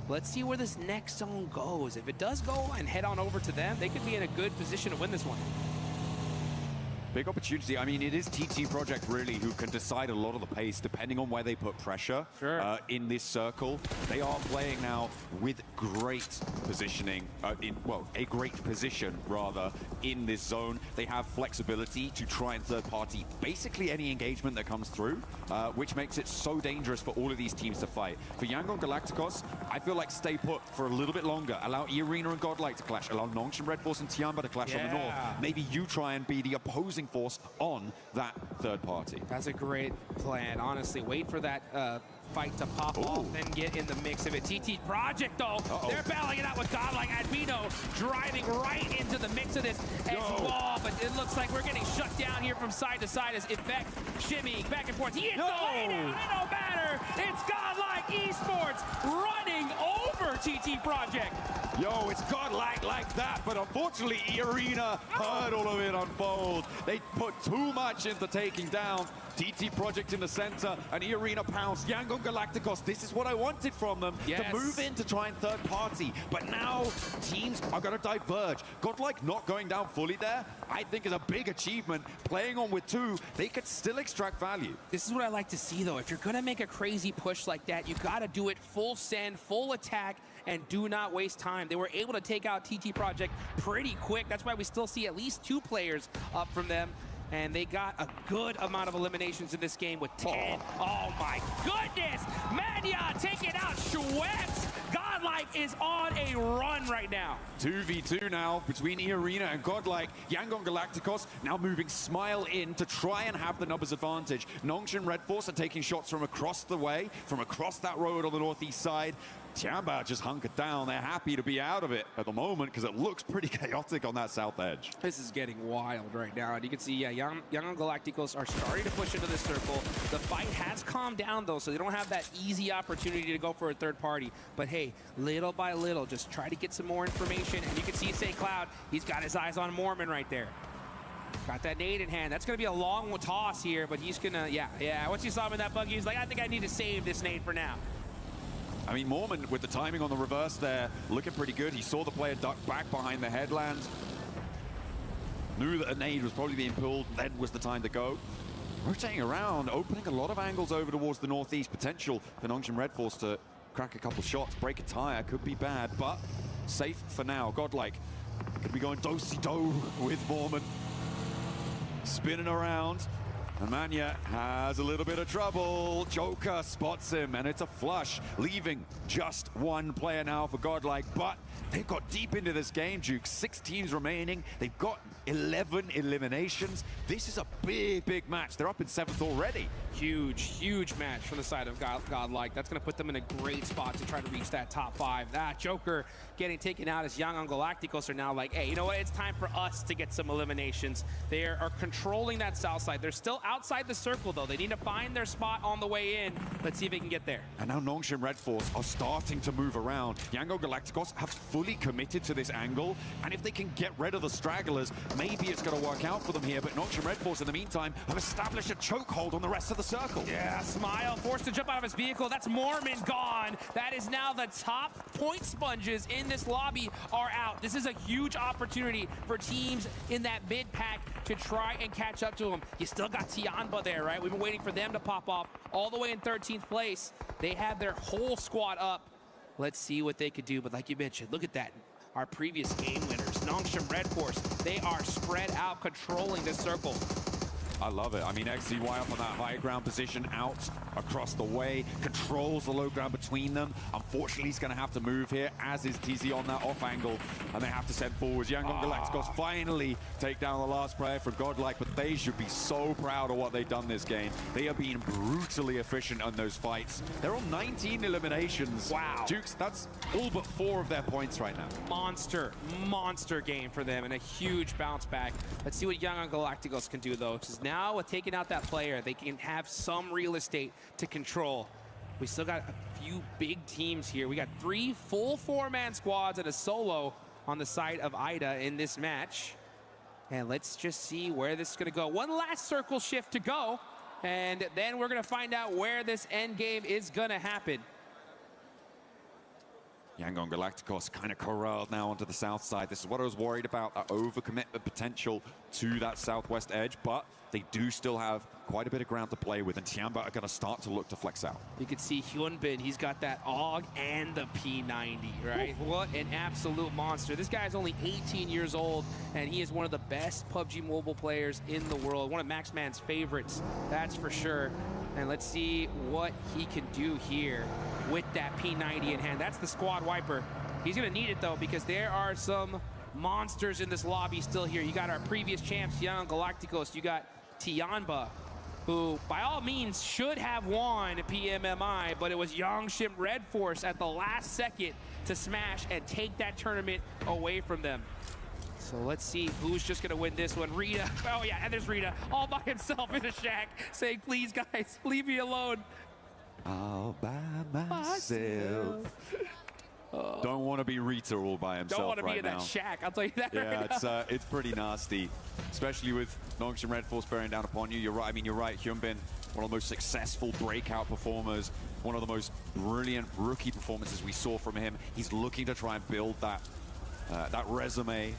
Let's see where this next zone goes. If it does go and head on over to them, they could be in a good position to win this one. Big opportunity. I mean, it is TT Project really who can decide a lot of the pace depending on where they put pressure in this circle. They are playing now with great positioning, a great position rather in this zone. They have flexibility to try and third party basically any engagement that comes through, which makes it so dangerous for all of these teams to fight. For Yangon Galacticos, I feel like stay put for a little bit longer. Allow E-Arena and Godlike to clash. Allow Nongshim Red Force and Tianba to clash on the north. Maybe you try and be the opposing attacking force on that third party. That's a great plan, honestly. Wait for that fight to pop off, then get in the mix of it. TT Project, though, they're battling it out with Godlike. Albino driving right into the mix of this as well, but it looks like we're getting shut down here from side to side as Effect shimmying back and forth. He hits the laydown, it don't matter. It's Godlike Esports running over TT Project. Yo, it's Godlike like that, but unfortunately, E-Arena heard all of it unfold. They put too much into taking down TT Project in the center, and E-Arena pounced. Yangon Galacticos, this is what I wanted from them, to move in to try and third party. But now, teams are going to diverge. Godlike not going down fully there, I think is a big achievement. Playing on with two, they could still extract value. This is what I like to see, though. If you're going to make a crazy push like that, you got to do it full send, full attack, and do not waste time. They were able to take out TT Project pretty quick. That's why we still see at least 2 players up from them. And they got a good amount of eliminations in this game with 10. Oh my goodness! Mania taking out Schweppes! Godlike is on a run right now. 2v2 now between E-Arena and Godlike. Yangon Galacticos now moving Smile in to try and have the numbers advantage. Nongshim Red Force are taking shots from across the way, from across that road on the northeast side. Tiamba just hunkered down. They're happy to be out of it at the moment because it looks pretty chaotic on that south edge. This is getting wild right now. And you can see, Young Galacticos are starting to push into this circle. The fight has calmed down, though, so they don't have that easy opportunity to go for a third party. But hey, little by little, just try to get some more information. And you can see Say Cloud, he's got his eyes on Mormon right there. Got that nade in hand. That's going to be a long toss here, but he's going to, yeah. Once you saw him in that buggy, he's like, I think I need to save this nade for now. I mean, Mormon, with the timing on the reverse there, looking pretty good. He saw the player duck back behind the headland. Knew that a nade was probably being pulled, then was the time to go. Rotating around, opening a lot of angles over towards the northeast. Potential for Nongshim Red Force to crack a couple shots, break a tire, could be bad, but safe for now. Godlike could be going do-si-do with Mormon. Spinning around. And Mania has a little bit of trouble. Joker spots him, and it's a flush, leaving just one player now for Godlike. But they've got deep into this game, Duke. 6 teams remaining. They've got 11 eliminations. This is a big match. They're up in 7th already. Huge match from the side of Godlike. That's going to put them in a great spot to try to reach that top 5. That Joker getting taken out as Young Galacticos are now like, hey, you know what? It's time for us to get some eliminations. They are controlling that south side. They're still outside the circle, though. They need to find their spot on the way in. Let's see if they can get there. And now Nongshim Red Force are starting to move around. Yangon Galacticos have fully committed to this angle, and if they can get rid of the stragglers, maybe it's going to work out for them here. But Nongshim Red Force, in the meantime, have established a chokehold on the rest of the circle. Yeah, Smile forced to jump out of his vehicle. That's Mormon gone. That is now the top point sponges in this lobby are out. This is a huge opportunity for teams in that mid pack to try and catch up to them. You still got Tianba there, right? We've been waiting for them to pop off all the way in 13th place. They have their whole squad up. Let's see what they could do. But like you mentioned, look at that. Our previous game winners, Nongshim Red Force, they are spread out, controlling this circle. I love it. I mean, XCY up on that high ground position, out across the way, controls the low ground between them. Unfortunately, he's going to have to move here, as is TZ on that off angle, and they have to send forwards. Yangon Galacticos finally take down the last player for Godlike, but they should be so proud of what they've done this game. They are being brutally efficient on those fights. They're on 19 eliminations. Wow. Dukes, that's all but 4 of their points right now. Monster game for them, and a huge bounce back. Let's see what Yangon Galacticos can do, though, because now with taking out that player, they can have some real estate to control. We still got a few big teams here. We got 3 full 4-man squads and a solo on the side of Ida in this match. And let's just see where this is going to go. One last circle shift to go, and then we're going to find out where this end game is going to happen. Yangon Galacticos kind of corralled now onto the south side. This is what I was worried about, that overcommitment potential to that southwest edge, but they do still have quite a bit of ground to play with, and Tiamba are going to start to look to flex out. You can see Hyunbin, he's got that AUG and the P90, right? Ooh. What an absolute monster. This guy's only 18 years old, and he is one of the best PUBG Mobile players in the world. One of Maxman's favorites, that's for sure. And let's see what he can do here with that P90 in hand. That's the squad wiper. He's going to need it, though, because there are some monsters in this lobby still here. You got our previous champs, Young Galacticos. You got Tianba, who by all means should have won PMMI, but it was Yongshim Red Force at the last second to smash and take that tournament away from them. So let's see who's just gonna win this one. Rita, oh yeah, and there's Rita all by himself in a shack saying, please guys, leave me alone. All by myself. Don't want to be Rita all by himself. Don't want to be in now. that shack, I'll tell you that Yeah, right now. it's pretty nasty, especially with Nongshim Red Force bearing down upon you. You're right. I mean, you're right. Hyunbin, one of the most successful breakout performers, one of the most brilliant rookie performances we saw from him. He's looking to try and build that that resume,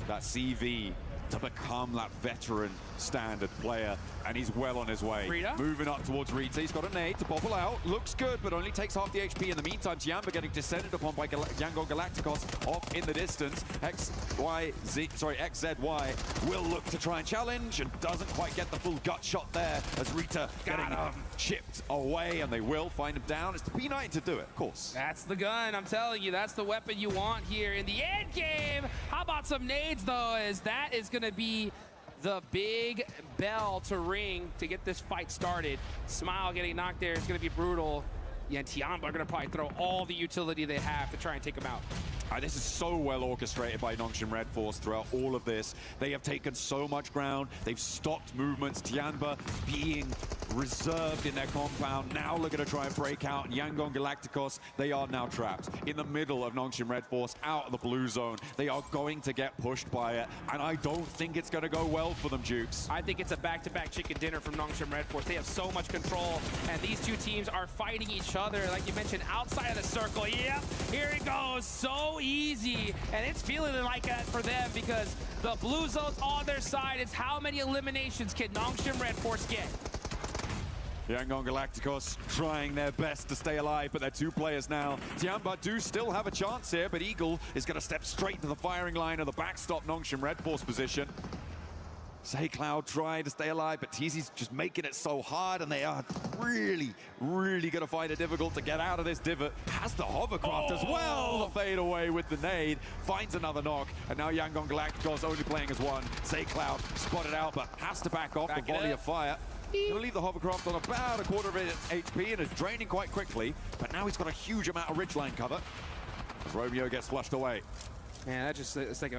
that CV, to become that veteran standard player, and he's well on his way. Rita? Moving up towards Rita. He's got a nade to bobble out. Looks good, but only takes half the HP. In the meantime, Tianba getting descended upon by Yangon Galacticos off in the distance. XZY will look to try and challenge and doesn't quite get the full gut shot there as Rita getting chipped away, and they will find him down. It's the P90 to do it, of course. That's the gun, I'm telling you. That's the weapon you want here in the end game. How about some nades, though, as that is going to be the big bell to ring to get this fight started. Smile getting knocked there is going to be brutal. Yeah, and Tianba are going to probably throw all the utility they have to try and take him out. This is so well orchestrated by Nongshim Red Force throughout all of this. They have taken so much ground. They've stopped movements. Tianba being reserved in their compound. Now looking to try and break out. And Yangon Galacticos, they are now trapped in the middle of Nongshim Red Force, out of the blue zone. They are going to get pushed by it, and I don't think it's going to go well for them, Jukes. I think it's a back-to-back chicken dinner from Nongshim Red Force. They have so much control, and these two teams are fighting each other, like you mentioned, outside of the circle. Yep, here it goes. So easy, and it's feeling like that for them because the blue zone's on their side. It's how many eliminations can Nongshim Red Force get? Yangon Galacticos trying their best to stay alive, but they're two players now. Tianba do still have a chance here, but Eagle is going to step straight to the firing line of the backstop Nongshim Red Force position. Say Cloud trying to stay alive, but TZ's just making it so hard, and they are really, really going to find it difficult to get out of this divot. Has the hovercraft as well. The fade away with the nade, finds another knock, and now Yangon Galacticos only playing as one. Say Cloud spotted out, but has to back off the volley of fire. He'll leave the hovercraft on about a quarter of its HP and is draining quite quickly, but now he's got a huge amount of ridgeline cover as Romeo gets flushed away. Man, that just, it's like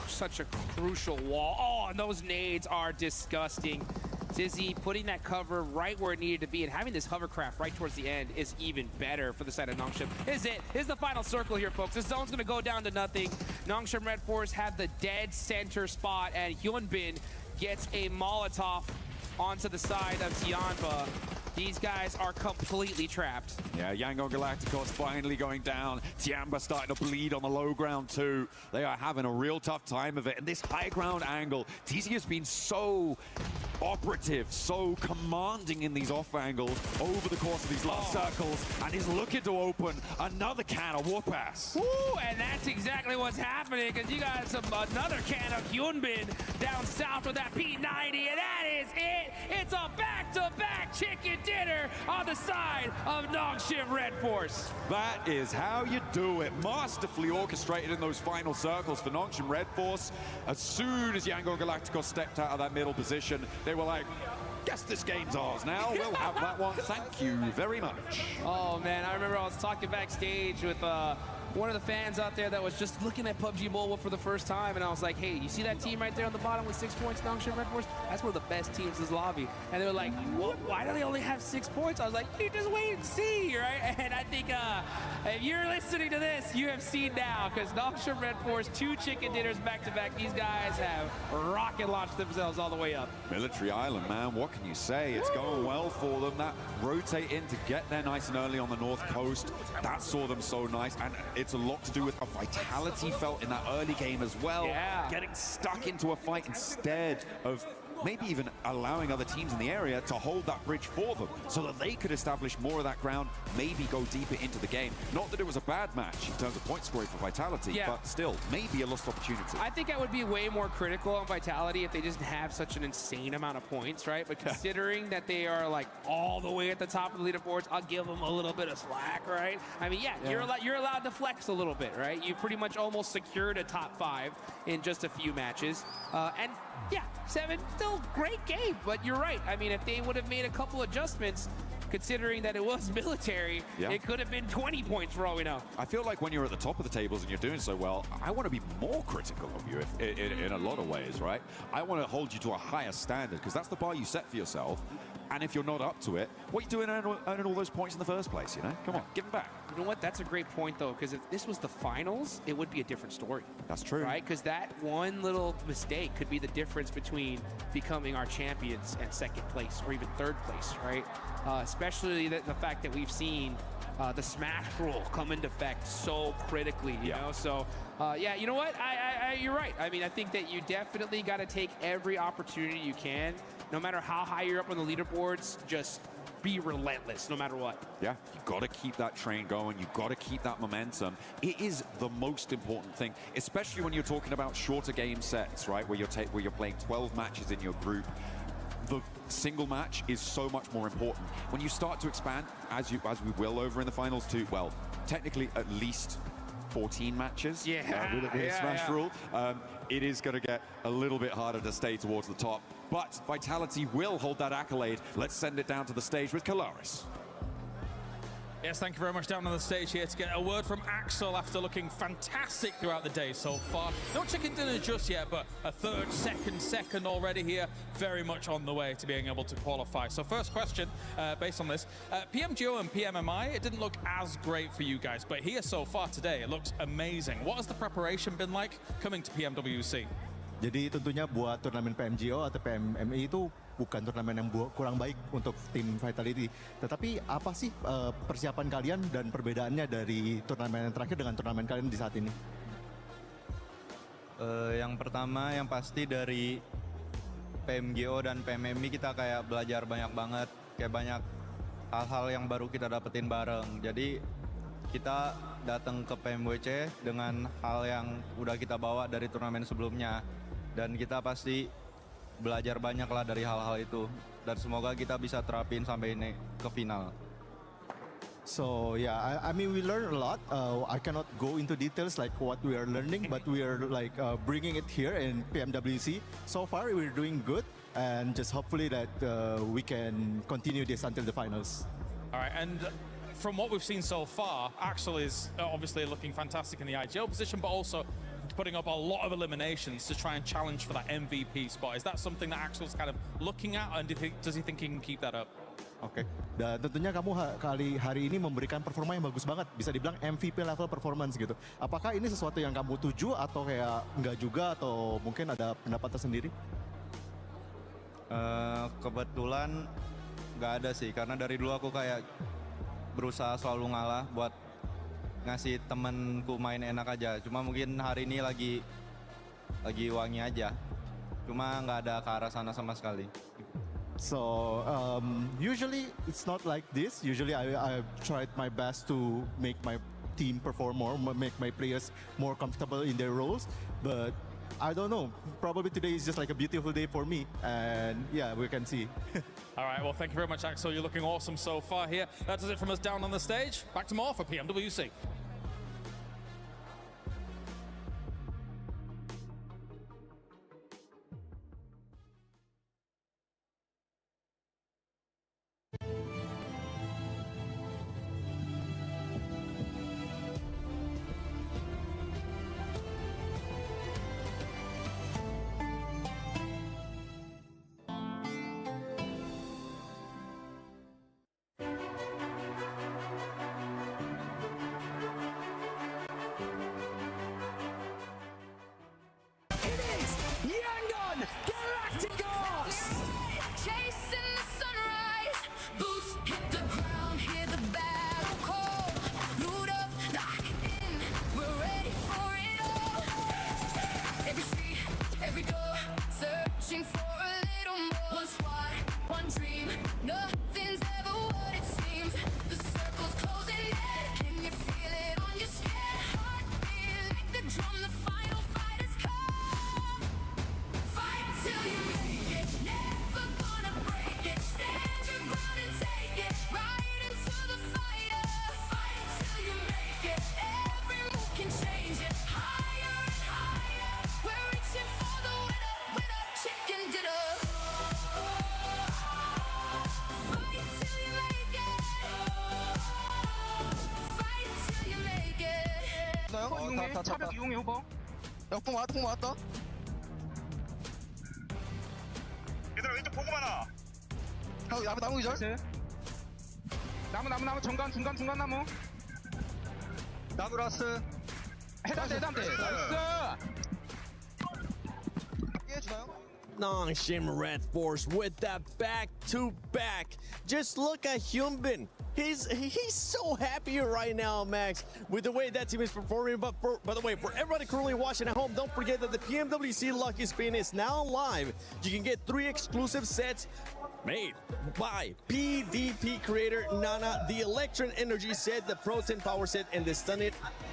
such a crucial wall. Oh, and those nades are disgusting. Dizzy putting that cover right where it needed to be, and having this hovercraft right towards the end is even better for the side of Nongshim. This is the final circle here, folks. This zone's gonna go down to nothing. Nongshim Red Force have the dead center spot, and Hyunbin gets a Molotov onto the side of Tianba. These guys are completely trapped. Yeah, Yangon Galacticos finally going down. Tianba starting to bleed on the low ground too. They are having a real tough time of it. And this high ground angle, TZ has been so operative, so commanding in these off angles over the course of these last circles, and is looking to open another can of Warpass. Woo, and that's exactly what's happening, because you got another can of Hyunbin down south with that P90, and that is it. It's a back-to-back chicken dinner on the side of Nongshim Red Force. That is how you do it. Masterfully orchestrated in those final circles for Nongshim Red Force. As soon as Yangon Galacticos stepped out of that middle position, they were like, guess this game's ours now. We'll have that one. Thank you very much. Oh, man, I remember I was talking backstage with one of the fans out there that was just looking at PUBG Mobile for the first time, and I was like, hey, you see that team right there on the bottom with 6 points, Nongshim Red Force? That's one of the best teams in this lobby. And they were like, well, why do they only have 6 points? I was like, you just wait and see, right? And I think if you're listening to this, you have seen now, because Nongshim Red Force, 2 chicken dinners back-to-back. These guys have rocket launched themselves all the way up. Military Island, man, what can you say? It's going well for them. That rotate in to get there nice and early on the north coast, that saw them so nice, and it's a lot to do with a vitality felt in that early game as well. Yeah. Getting stuck into a fight instead of maybe even allowing other teams in the area to hold that bridge for them so that they could establish more of that ground, maybe go deeper into the game. Not that it was a bad match in terms of point scoring for Vitality, but still, maybe a lost opportunity. I think I would be way more critical on Vitality if they just have such an insane amount of points, right? But considering that they are like all the way at the top of the leaderboards, I'll give them a little bit of slack, right? I mean, you're allowed to flex a little bit, right? You've pretty much almost secured a top 5 in just a few matches. And yeah, 7, still great game, but you're right. I mean, if they would have made a couple adjustments, considering that it was military, it could have been 20 points for all we know. I feel like when you're at the top of the tables and you're doing so well, I want to be more critical of you in a lot of ways, right? I want to hold you to a higher standard because that's the bar you set for yourself. And if you're not up to it, what are you doing earning all those points in the first place, you know? Come on, give them back. You know what? That's a great point, though, because if this was the finals, it would be a different story. That's true. Right? Because that one little mistake could be the difference between becoming our champions and second place or even third place, right? Especially the fact that we've seen the smash rule come into effect so critically, you know? So, yeah, you know what? You're right. I mean, I think that you definitely got to take every opportunity you can. No matter how high you're up on the leaderboards, just be relentless no matter what. Yeah, you got to keep that train going. You got to keep that momentum. It is the most important thing, especially when you're talking about shorter game sets, right? Where you're playing 12 matches in your group. The single match is so much more important. When you start to expand, as we will over in the finals to, well, technically at least 14 matches with the Smash rule, it is going to get a little bit harder to stay towards the top. But Vitality will hold that accolade. Let's send it down to the stage with Kalaris. Yes, thank you very much. Down on the stage here to get a word from Axel after looking fantastic throughout the day so far. No chicken dinner just yet, but a third, second already here. Very much on the way to being able to qualify. So first question, based on this, PMGO and PMMI, it didn't look as great for you guys, but here so far today, it looks amazing. What has the preparation been like coming to PMWC? Jadi tentunya buat turnamen PMGO atau PMMI itu bukan turnamen yang kurang baik untuk tim Vitality. Tetapi apa sih persiapan kalian dan perbedaannya dari turnamen yang terakhir dengan turnamen kalian di saat ini? Yang pertama, yang pasti dari PMGO dan PMMI kita kayak belajar banyak banget. Kayak banyak hal-hal yang baru kita dapetin bareng. Jadi kita datang ke PMWC dengan hal yang udah kita bawa dari turnamen sebelumnya. Dan kita pasti belajar banyak lah dari hal-hal itu. Dan semoga kita bisa terapin sampai ini ke final. So yeah, I mean we learn a lot. I cannot go into details like what we are learning, but we are like bringing it here in PMWC. So far we're doing good, and just hopefully that we can continue this until the finals. All right, and from what we've seen so far, Axel is obviously looking fantastic in the IGL position, but also putting up a lot of eliminations to try and challenge for that MVP spot. Is that something that Axel's kind of looking at, and does he think he can keep that up? Oke, dan tentunya kamu hari ini memberikan performa yang bagus banget, bisa dibilang MVP level performance gitu. Apakah ini sesuatu yang kamu tuju atau kayak enggak juga, atau mungkin ada pendapat tersendiri? Kebetulan nggak ada sih, karena dari dulu aku kayak berusaha selalu ngalah buat ngasih temenku main enak aja. Cuma mungkin hari ini lagi wangi aja. Cuma nggak ada ke arah sana sama sekali. So usually it's not like this. Usually I've tried my best to make my team perform more, make my players more comfortable in their roles. But I don't know. Probably today is just like a beautiful day for me. And yeah, we can see. All right, well, thank you very much, Axel. You're looking awesome so far here. That does it from us down on the stage. Back to more for PMWC. 차벽 이용해 후보. 야궁 왔다. 얘들아 왼쪽 보고 많아. 나무 기절. 나무 중간 나무. 나무 라스. 해단대. 나이스. Nongshim Red Force with that back-to-back. Just look at Hyunbin. He's so happy right now, Max, with the way that team is performing. But by the way, for everybody currently watching at home, don't forget that the PMWC Lucky Spin is now live. You can get 3 exclusive sets made by PDP creator Nana, the Electron Energy set, the Protein Power set, and the Stunned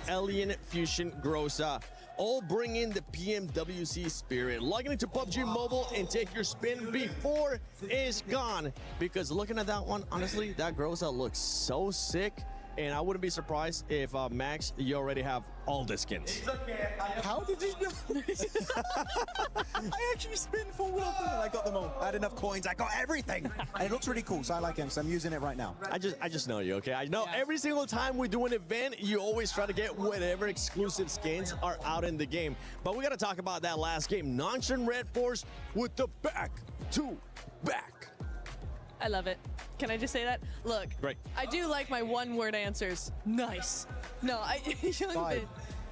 Alien Fusion Grossa. All bring in the PMWC spirit. Log into PUBG Mobile and take your spin before it's gone. Because looking at that one, honestly, that Grossa looks so sick. And I wouldn't be surprised if, Max, you already have all the skins. How did you know this? I actually spin forward and I got them all. I had enough coins. I got everything. And it looks really cool, so I like him. So I'm using it right now. I just know you, okay? I know every single time we do an event, you always try to get whatever exclusive skins are out in the game. But we got to talk about that last game. Nongshim Red Force with the back-to-back. I love it. Can I just say that? Look, Great. I do like my one-word answers. Nice. No,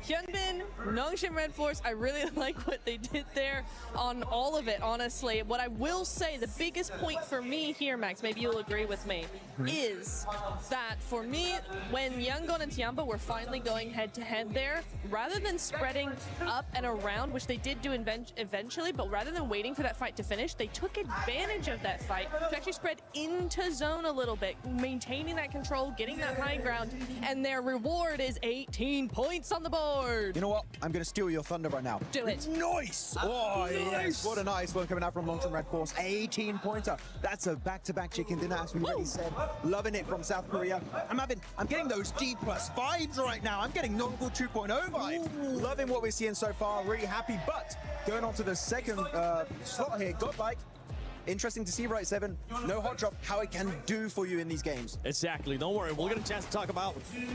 Hyunbin, Nongshim Red Force, I really like what they did there on all of it, honestly. What I will say, the biggest point for me here, Max, maybe you'll agree with me, is that for me, when Yangon and Tiamba were finally going head-to-head there, rather than spreading up and around, which they did do eventually, but rather than waiting for that fight to finish, they took advantage of that fight to actually spread into zone a little bit, maintaining that control, getting that high ground, and their reward is 18 points on the board. You know what? I'm going to steal your thunder right now. Do it. Nice. Oh, yes. What a nice one coming out from Nongshim Red Force. 18-pointer. That's a back-to-back chicken dinner, as we already said. Loving it from South Korea. I'm getting those D+ vibes right now. I'm getting Nongul 2.0 vibes. Loving what we're seeing so far. Really happy. But going on to the second slot here, Godlike. Interesting to see, right, Seven? No hot drop, how it can do for you in these games. Exactly. Don't worry. We'll get a chance to talk about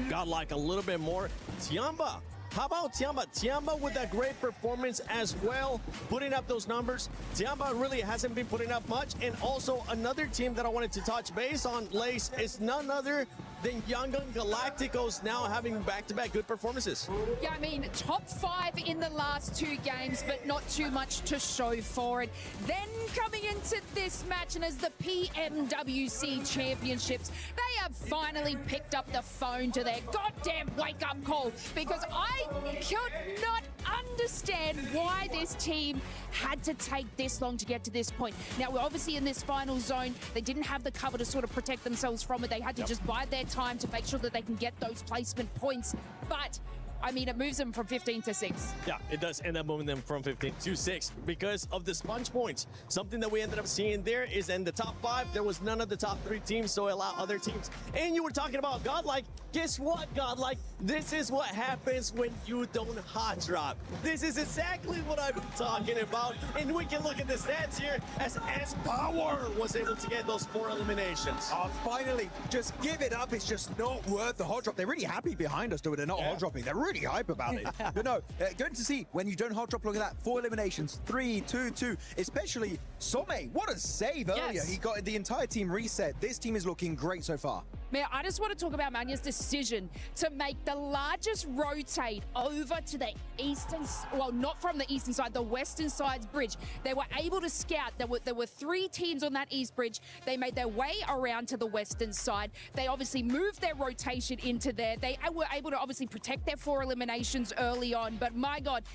Godlike a little bit more. Tiamba. How about Tiamba? Tiamba with that great performance as well, putting up those numbers. Tiamba really hasn't been putting up much. And also another team that I wanted to touch base on, Lace, is none other than Yangon Galacticos now having back-to-back good performances. Yeah, I mean, top 5 in the last 2 games, but not too much to show for it. Then coming into this match, and as the PMWC Championships, they have finally picked up the phone to their goddamn wake-up call, because I could not understand why this team had to take this long to get to this point. Now, we're obviously in this final zone. They didn't have the cover to sort of protect themselves from it. They had to just bide their time to make sure that they can get those placement points. But I mean, it moves them from 15 to 6. Yeah, it does end up moving them from 15 to 6 because of the sponge points. Something that we ended up seeing there is in the top 5, there was none of the top 3 teams, so allow other teams. And you were talking about Godlike. Guess what, Godlike? This is what happens when you don't hot drop. This is exactly what I've been talking about. And we can look at the stats here as S-Power was able to get those 4 eliminations. Oh, finally, just give it up. It's just not worth the hot drop. They're really happy behind us, though. They're not hot dropping. They're really hype about it. But no, going to see when you don't hot drop, look at that. 4 eliminations, 3, 2, 2. Especially Some. What a save earlier. He got the entire team reset. This team is looking great so far. Man, I just want to talk about Manya's decision to make the largest rotate over to the eastern, well, not from the eastern side, the western side's bridge. They were able to scout. There were 3 teams on that east bridge. They made their way around to the western side. They obviously moved their rotation into there. They were able to obviously protect their 4 eliminations early on, but my God,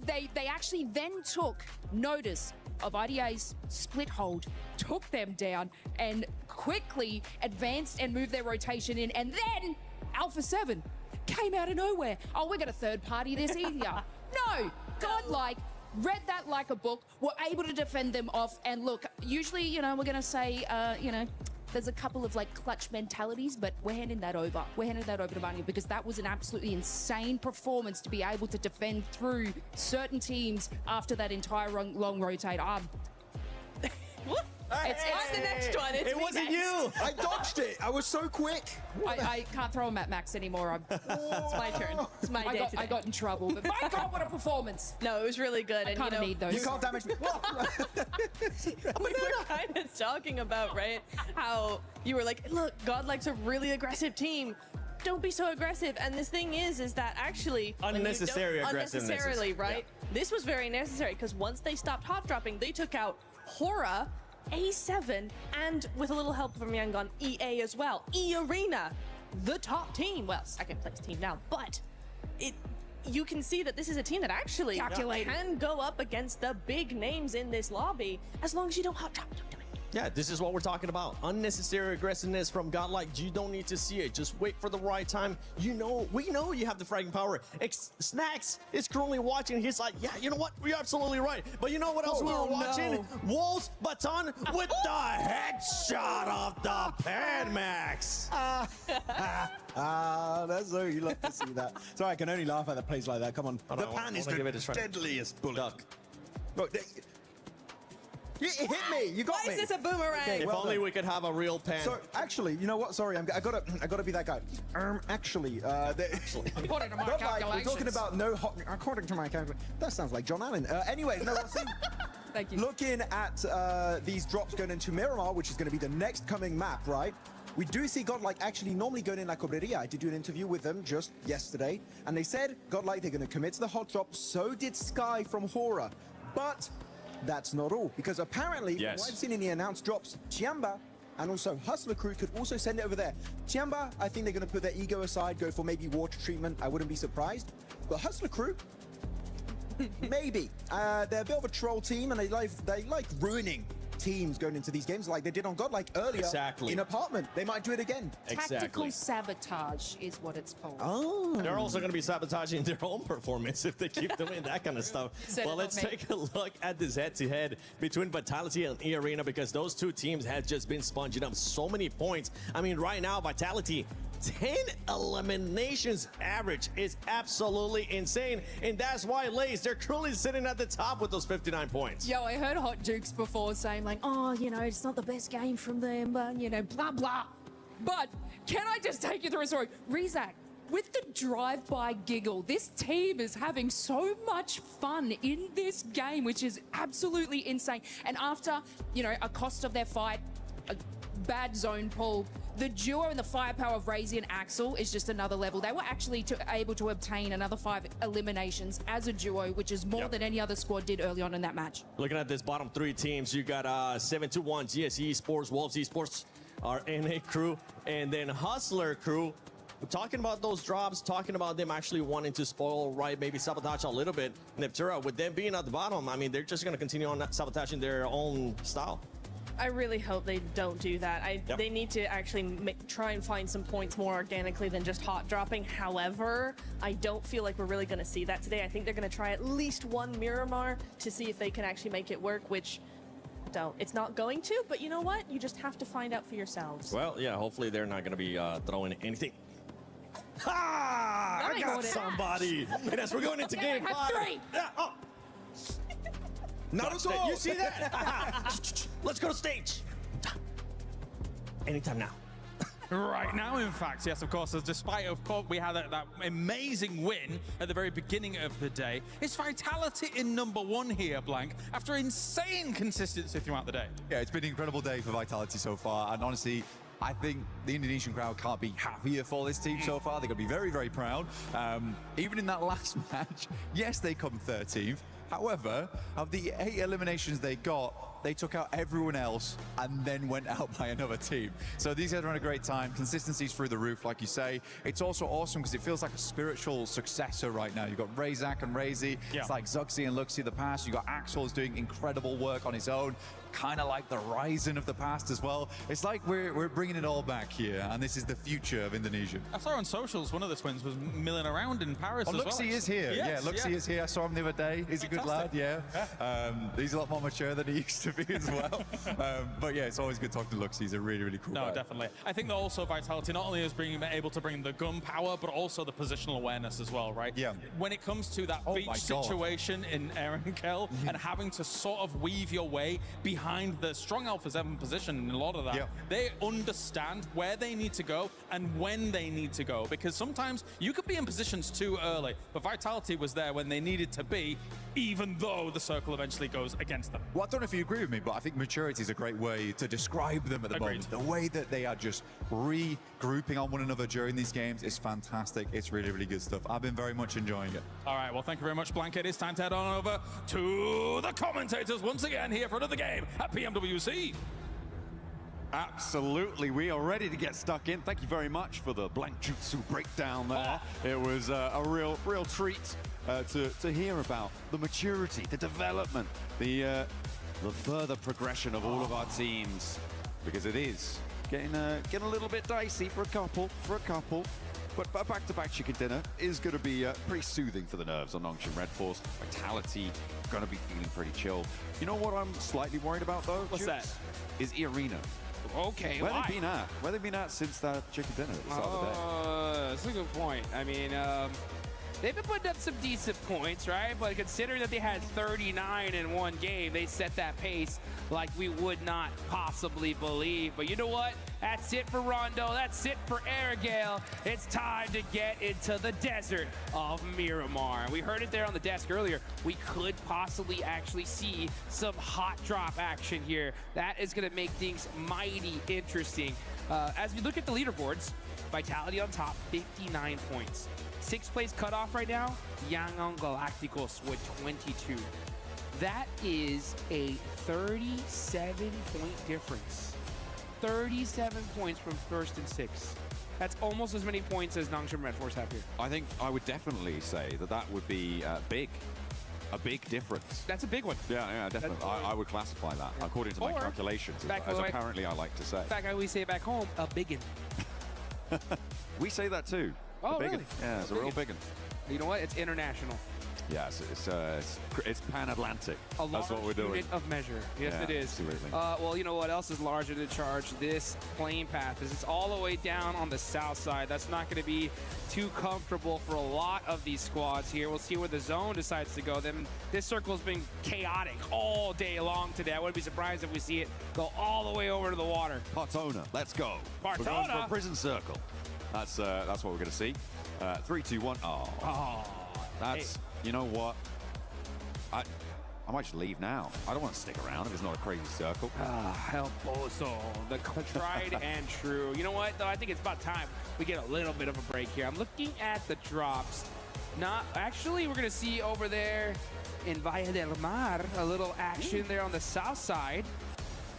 they actually then took notice of IDA's split hold, took them down, and quickly advanced and moved their rotation in. And then Alpha 7 came out of nowhere. Oh, we're going to third party this easier. No, Godlike read that like a book, were able to defend them off. And look, usually, you know, we're going to say, you know, there's a couple of like clutch mentalities, but we're handing that over. We're handing that over to Manya because that was an absolutely insane performance to be able to defend through certain teams after that entire long rotate. It's the next one. It's it me wasn't next. you. I dodged it. I was so quick. I can't throw him at Max anymore. It's my turn. It's my day today. I got in trouble. But my God, what a performance. No, it was really good. I kind of need those. You can't damage me. We were kind of talking about, right, how you were like, look, Godlike's a really aggressive team. Don't be so aggressive. And the thing is that actually unnecessary aggressiveness. Unnecessarily, right? Yeah. This was very necessary because once they stopped hot dropping, they took out Hora, A7, and with a little help from Yangon, EA as well. E-Arena, the top team. Well, second place team now, but you can see that this is a team that actually can go up against the big names in this lobby as long as you don't hot drop. Don't do it. Yeah, this is what we're talking about. Unnecessary aggressiveness from Godlike. You don't need to see it. Just wait for the right time. We know you have the fragging power. Snacks is currently watching. He's like, yeah, you know what? You're absolutely right. But you know what else we were watching? Wolves Baton with the headshot of the PMWC. That's so you love to see that. Sorry, I can only laugh at the plays like that. Come on. The pan is the deadliest bullet. Look, it hit me. You got me. Why is this a boomerang? Okay, if only we could have a real pan. So actually, you know what? Sorry, I gotta be that guy. According to my calculations. we're talking about according to my calculations. That sounds like John Allen. Anyway, no. Thank you. Looking at these drops going into Miramar, which is going to be the next coming map, right? We do see Godlike actually normally going in La Cobreria. I did do an interview with them just yesterday, and they said Godlike they're going to commit to the hot drop. So did Sky from Hora, but that's not all, because apparently, from what I've seen in the announced drops, Chiamba and also Hustler Crew could also send it over there. Chiamba, I think they're going to put their ego aside, go for maybe water treatment. I wouldn't be surprised. But Hustler Crew, maybe. They're a bit of a troll team, and they like ruining teams going into these games like they did on Godlike earlier in Apartment. They might do it again. Tactical sabotage is what it's called. Oh. They're also going to be sabotaging their own performance if they keep doing that kind of stuff. Well, let's take a look at this head-to-head between Vitality and E-Arena, because those two teams have just been sponging up so many points. I mean, right now, Vitality, 10 eliminations average is absolutely insane, and that's why Lace, they're currently sitting at the top with those 59 points. Yo, I heard Hot Jukes before saying like, oh, you know, it's not the best game from them, but, you know, blah, blah. But can I just take you through a story? Rizak, with the drive-by giggle, this team is having so much fun in this game, which is absolutely insane. And after, you know, a cost of their fight, a bad zone pull, the duo and the firepower of Razy and Axel is just another level. They were actually able to obtain another 5 eliminations as a duo, which is more than any other squad did early on in that match. Looking at this bottom 3 teams, you got 721 GSE Esports, Wolves Esports, our NA crew, and then Hustler crew. We're talking about those drops, talking about them actually wanting to spoil, right, maybe sabotage a little bit. Neptura, with them being at the bottom, I mean, they're just going to continue on sabotaging their own style. I really hope they don't do that. They need to actually try and find some points more organically than just hot dropping. However, I don't feel like we're really going to see that today. I think they're going to try at least one Miramar to see if they can actually make it work, which it's not going to, but you know what? You just have to find out for yourselves. Well, yeah, hopefully they're not going to be throwing anything. Ha! I got somebody! And as we're going into game 5. Not at all. You see that? Let's go to stage. Anytime now. Right now, in fact, yes, of course, despite, of course, we had that amazing win at the very beginning of the day, it's Vitality in #1 here, Blank, after insane consistency throughout the day. Yeah, it's been an incredible day for Vitality so far, and honestly, I think the Indonesian crowd can't be happier for this team so far. They're going to be very, very proud. Even in that last match, yes, they come 13th. However, of the 8 eliminations they got, they took out everyone else and then went out by another team. So these guys are having a great time. Consistency's through the roof, like you say. It's also awesome because it feels like a spiritual successor right now. You've got Razak and Razy. It's like Zuxi and Luxi of the past. You've got Axel who's doing incredible work on his own. Kind of like the Ryzen of the past as well. It's like we're bringing it all back here, and this is the future of Indonesia. I saw on socials one of the twins was milling around in Paris as well. Luxi is here. Yes, Luxi is here. I saw him the other day. He's a good lad, he's a lot more mature than he used to be as well. But yeah, it's always good talking to Luxi. He's a really, really cool guy. No, definitely. I think that also Vitality not only is able to bring the gun power, but also the positional awareness as well, right? Yeah. When it comes to that beach situation in Ehrenkel and having to sort of weave your way behind behind the strong Alpha 7 position in a lot of that. Yeah. They understand where they need to go and when they need to go, because sometimes you could be in positions too early, but Vitality was there when they needed to be, even though the circle eventually goes against them. Well, I don't know if you agree with me, but I think maturity is a great way to describe them at the moment. The way that they are just regrouping on one another during these games is fantastic. It's really, really good stuff. I've been very much enjoying it. All right, well, thank you very much, Blanket. It's time to head on over to the commentators once again here for another game at PMWC. Absolutely, we are ready to get stuck in. Thank you very much for the Blank Jutsu breakdown there. It was a real treat to hear about the maturity, the development, the further progression of all of our teams, because it is getting a little bit dicey for a couple. But back-to-back chicken dinner is going to be pretty soothing for the nerves on Nongshim Red Force. Vitality going to be feeling pretty chill. You know what I'm slightly worried about though? What's that? Is E-Arena. Okay, Where why? they been at? Where they been at since that chicken dinner at the start of the day? That's a good point. I mean, they've been putting up some decent points, right? But considering that they had 39 in one game, they set that pace like we would not possibly believe. But you know what? That's it for Rondo. That's it for Airgale. It's time to get into the desert of Miramar. We heard it there on the desk earlier. We could possibly actually see some hot drop action here. That is going to make things mighty interesting. As we look at the leaderboards, Vitality on top, 59 points. Sixth place cutoff right now, Yangon Galacticos with 22. That is a 37-point difference. 37 points from first and sixth. That's almost as many points as Nongshim Red Force have here. I think I would definitely say that would be big. A big difference. That's a big one. Yeah, definitely. I would classify that according to my calculations, as apparently I like to say. In fact, I always say back home, a biggin. We say that too. Oh, really? Yeah, it's a real biggin. You know what? It's international. Yeah, it's pan-Atlantic. That's what we're doing. Unit of measure. Yes, Yeah, it is. absolutely. Well, you know what else is larger to charge? This plane path. It's all the way down on the south side. That's not going to be too comfortable for a lot of these squads here. We'll see where the zone decides to go. This circle's been chaotic all day long today. I wouldn't be surprised if we see it go all the way over to the water. Partona, let's go. Partona. We're going for a prison circle. That's what we're going to see. 3, 2, 1. Oh. That's, you know what? I might just leave now. I don't want to stick around if it's not a crazy circle. El Pozo, the tried and true. You know what, though? I think it's about time we get a little bit of a break here. I'm looking at the drops. Actually, we're going to see over there in Valle del Mar a little action there on the south side.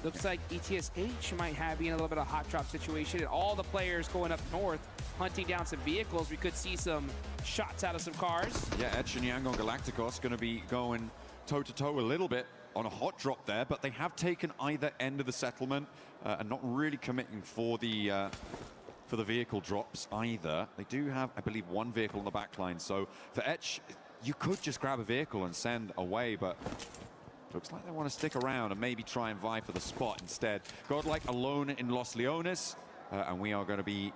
Looks like ETSH might be in a little bit of a hot drop situation, and all the players going up north hunting down some vehicles. We could see some shots out of some cars. Yeah, Edge and Yangon Galacticos going to be going toe-to-toe a little bit on a hot drop there, but they have taken either end of the settlement and not really committing for the vehicle drops either. They do have, I believe, one vehicle on the back line, so for Edge, you could just grab a vehicle and send away, but looks like they want to stick around and maybe try and vie for the spot instead. Godlike alone in Los Leones, and we are going to be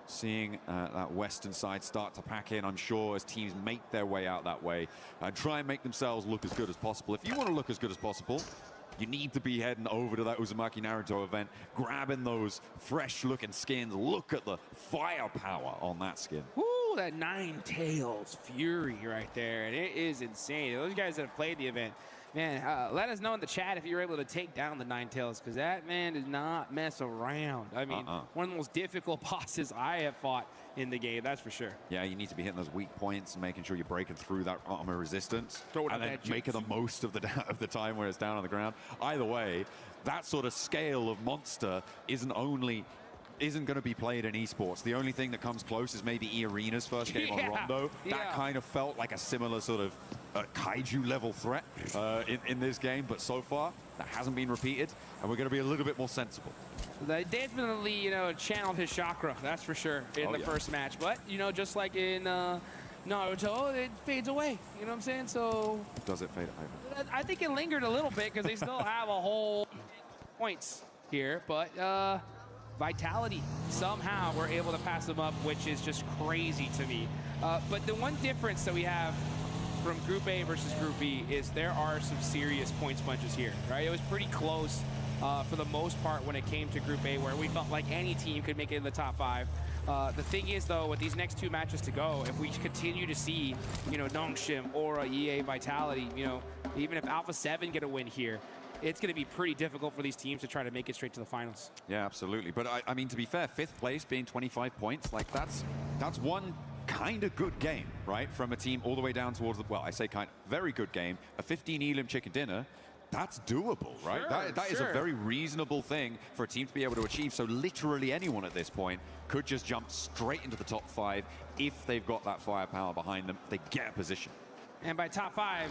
seeing that western side start to pack in, I'm sure, as teams make their way out that way and try and make themselves look as good as possible. If you want to look as good as possible, you need to be heading over to that Uzumaki Naruto event, grabbing those fresh-looking skins. Look at the firepower on that skin. Woo, that Nine Tails Fury right there. And it is insane. Those guys that have played the event, man, let us know in the chat if you're able to take down the Nine Tails, because that man does not mess around. I mean, one of the most difficult bosses I have fought in the game, that's for sure. Yeah, you need to be hitting those weak points and making sure you're breaking through that armor resistance. And then making the most of the time where it's down on the ground. Either way, that sort of scale of monster isn't going to be played in esports. The only thing that comes close is maybe E-Arena's first game on Rondo. That kind of felt like a similar sort of kaiju level threat in this game, but so far that hasn't been repeated, and we're going to be a little bit more sensible. They definitely, channeled his chakra, that's for sure, in the first match. But, just like in Naruto, it fades away. You know what I'm saying? So does it fade away? I think it lingered a little bit because they still have a whole points here, but Vitality, somehow we're able to pass them up, which is just crazy to me. But the one difference that we have from Group A versus Group B is there are some serious point sponges here, right? It was pretty close for the most part when it came to Group A, where we felt like any team could make it in the top 5. The thing is, though, with these next 2 matches to go, if we continue to see, you know, Nongshim, Aura, EA, Vitality, you know, even if Alpha 7 get a win here, it's going to be pretty difficult for these teams to try to make it straight to the finals. Yeah, absolutely. But I mean, to be fair, 5th place being 25 points, like that's one kind of good game, right? From a team all the way down towards the, well, I say kind of very good game, a 15 Elim chicken dinner. That's doable, right? Sure, that is a very reasonable thing for a team to be able to achieve. So literally anyone at this point could just jump straight into the top 5 if they've got that firepower behind them. They get a position. And by top 5,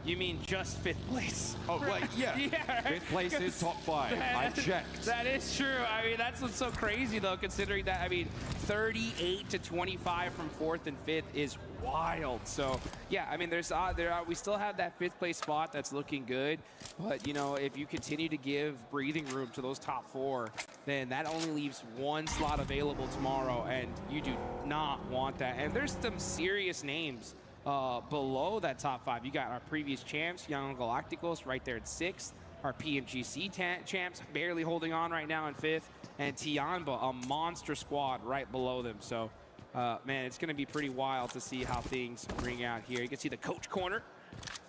you mean just 5th place. Oh, well, yeah. Yeah, right? 5th place is top 5. I checked. That is true. I mean, that's what's so crazy, though, considering that, I mean, 38 to 25 from 4th and 5th is wild. So, yeah, I mean, we still have that 5th place spot that's looking good. But, you know, if you continue to give breathing room to those top 4, then that only leaves 1 slot available tomorrow, and you do not want that. And there's some serious names below that top 5. You got our previous champs, Young Galacticos, right there at 6th. Our PMGC champs barely holding on right now in 5th. And Tianba, a monster squad right below them. So, man, it's going to be pretty wild to see how things ring out here. You can see the coach corner.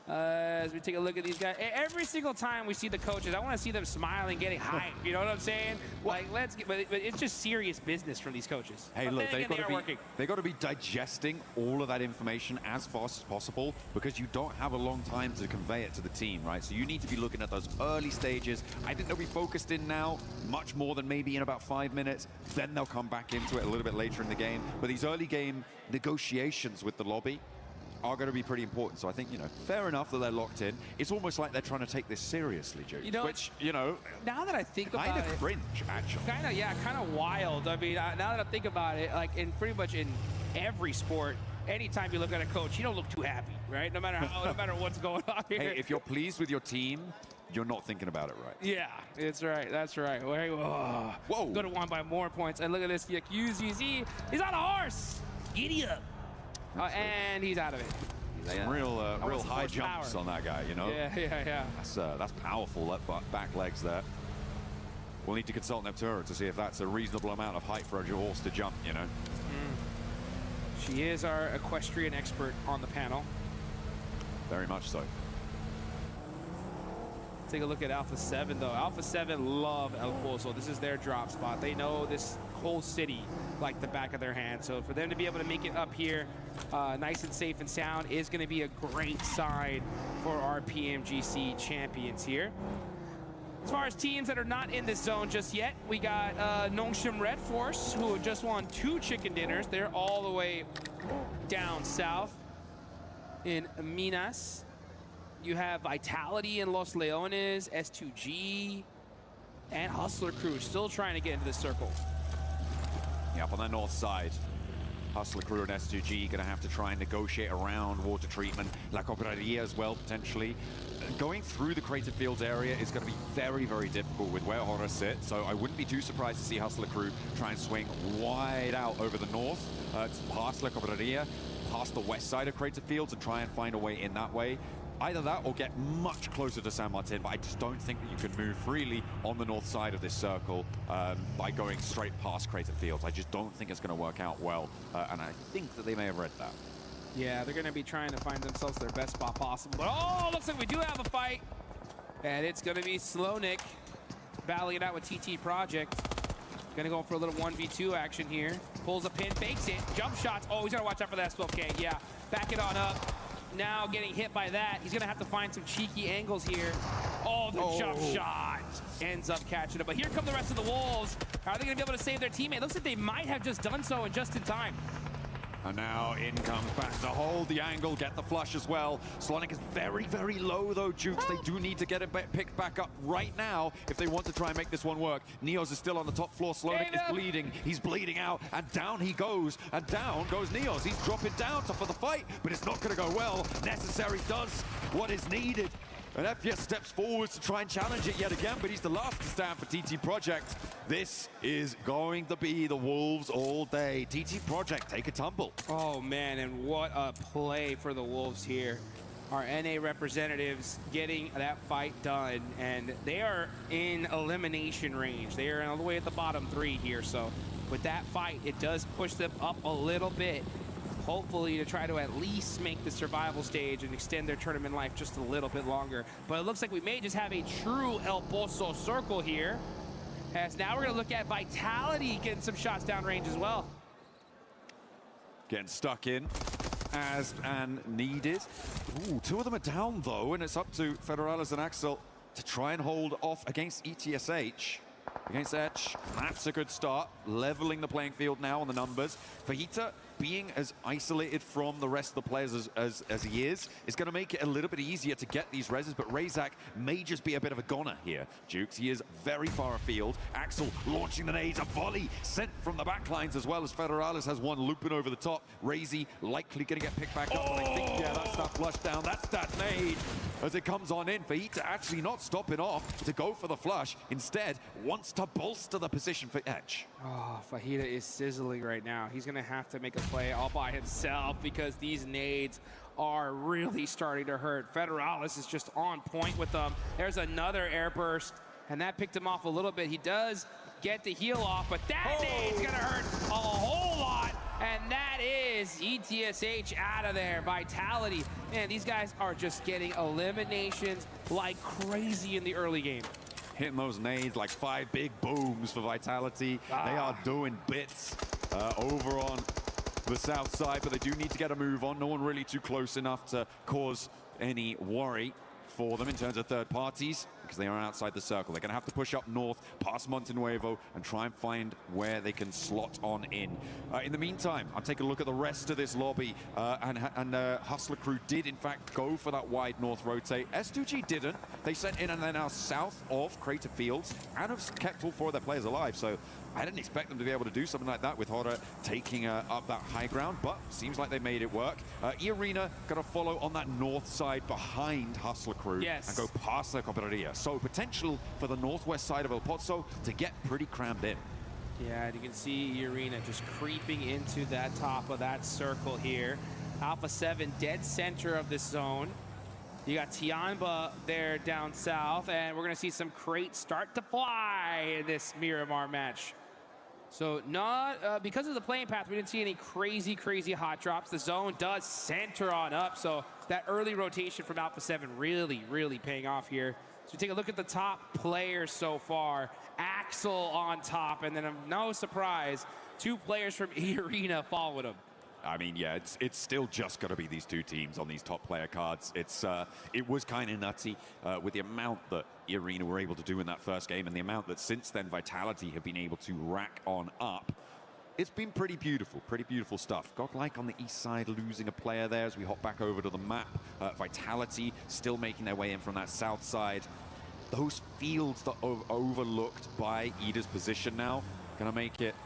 As we take a look at these guys, every single time we see the coaches, I want to see them smiling, getting hyped. You know what I'm saying? Like, let's get, but it's just serious business from these coaches. Hey, look, they got to be digesting all of that information as fast as possible, because you don't have a long time to convey it to the team, right? So you need to be looking at those early stages. I think they'll be focused in now much more than maybe in about 5 minutes. Then they'll come back into it a little bit later in the game. But these early game negotiations with the lobby are going to be pretty important. So I think, you know, fair enough that they're locked in. It's almost like they're trying to take this seriously, Jude. You know, which, you know, now that I think about it, kind of cringe, actually. Kind of wild. I mean, now that I think about it, like in pretty much in every sport, anytime you look at a coach, you don't look too happy, right? No matter what's going on here. Hey, if you're pleased with your team, you're not thinking about it right. Yeah, it's right. That's right. Whoa. Go to 1 by more points. And look at this. UZZ. He's on a horse. Giddy up. And he's out of it. Some real high jumps on that guy, you know? Yeah. That's powerful, that back legs there. We'll need to consult Neptura to see if that's a reasonable amount of height for a horse to jump, you know? She is our equestrian expert on the panel. Very much so. Take a look at Alpha 7, though. Alpha 7 love El Pozo. This is their drop spot. They know this whole city like the back of their hand. So for them to be able to make it up here nice and safe and sound is going to be a great sign for our PMGC champions here. As far as teams that are not in this zone just yet, we got Nongshim Red Force, who just won 2 chicken dinners. They're all the way down south in Minas. You have Vitality in Los Leones, S2G, and Hustler Crew still trying to get into the circle. Yeah, up on the north side. Hustler Crew and S2G going to have to try and negotiate around water treatment. La Cobraria as well, potentially. Going through the Creative Fields area is going to be very, very difficult with where Horror sit. So I wouldn't be too surprised to see Hustler Crew try and swing wide out over the north, past La Cobraria, past the west side of Creative Fields, and try and find a way in that way. Either that or get much closer to San Martin, but I just don't think that you can move freely on the north side of this circle by going straight past Creative Fields. I just don't think it's going to work out well, and I think that they may have read that. Yeah, they're going to be trying to find themselves their best spot possible. But oh, looks like we do have a fight, and it's going to be Slownik battling it out with TT Project. Going to go for a little 1v2 action here. Pulls a pin, fakes it, jump shots. Oh, he's got to watch out for that S12K. Yeah, back it on up. Now getting hit by that. He's going to have to find some cheeky angles here. Oh, the jump shot ends up catching it. But here come the rest of the Wolves. How are they going to be able to save their teammate? Looks like they might have just done so and just in time. And now in comes back to hold the angle, get the flush as well. Slonic is very, very low though, Jukes. They do need to get him picked back up right now if they want to try and make this one work. Neos is still on the top floor. Slonic is bleeding. He's bleeding out, and down he goes. And down goes Neos. He's dropping down for the fight, but it's not going to go well. Necessary does what is needed. And FPS steps forward to try and challenge it yet again, but he's the last to stand for TT Project. This is going to be the Wolves all day. TT Project take a tumble. Oh man, and what a play for the Wolves here. Our NA representatives getting that fight done, and they are in elimination range. They are all the way at the bottom 3 here, so with that fight, it does push them up a little bit. Hopefully to try to at least make the survival stage and extend their tournament life just a little bit longer. But it looks like we may just have a true El Pozo circle here. As now we're gonna look at Vitality getting some shots downrange as well. Getting stuck in as and needed. Ooh, 2 of them are down though, and it's up to Federales and Axel to try and hold off against ETSH. Against Etch, that's a good start. Leveling the playing field now on the numbers. Fajita being as isolated from the rest of the players as he is going to make it a little bit easier to get these reses, but Razak may just be a bit of a goner here. Jukes, he is very far afield. Axel launching the nades, a volley sent from the backlines as well as Federales has one looping over the top. Razy likely going to get picked back up, but I think, yeah, that's that flush down. That's that nade as it comes on in. Fajita actually not stopping off to go for the flush. Instead, wants to bolster the position for Etch. Oh, Fajita is sizzling right now. He's gonna have to make a play all by himself because these nades are really starting to hurt. Federales is just on point with them. There's another air burst, and that picked him off a little bit. He does get the heal off, but that nade's gonna hurt a whole lot, and that is ETSH out of there. Vitality, man, these guys are just getting eliminations like crazy in the early game. Hitting those nades like 5 big booms for Vitality. They are doing bits over on the south side, but they do need to get a move on. No one really too close enough to cause any worry for them in terms of third parties, because they are outside the circle. They're going to have to push up north, past Montenuevo, and try and find where they can slot on in. In the meantime, I'm taking a look at the rest of this lobby, and Hustler Crew did, in fact, go for that wide north rotate. S2G didn't. They sent in and they're now south of Crater Fields and have kept all 4 of their players alive, so I didn't expect them to be able to do something like that with Horror taking up that high ground, but seems like they made it work. E-Arena going to follow on that north side behind Hustler Crew and go past the Cooperaria. So potential for the northwest side of El Pozo to get pretty crammed in. Yeah, and you can see E-Arena just creeping into that top of that circle here. Alpha 7 dead center of this zone. You got Tianba there down south, and we're going to see some crates start to fly in this Miramar match. So not because of the playing path, we didn't see any crazy hot drops. The zone does center on up, so that early rotation from Alpha 7 really paying off here. So take a look at the top players so far. Axel on top, and then no surprise, 2 players from E-Arena following him. I mean, yeah, it's still just got to be these 2 teams on these top player cards. It was kind of nutty with the amount that E-Arena were able to do in that first game and the amount that since then Vitality have been able to rack on up. It's been pretty beautiful stuff. Godlike on the east side losing a player there as we hop back over to the map. Vitality still making their way in from that south side. Those fields that are overlooked by Ida's position now gonna make it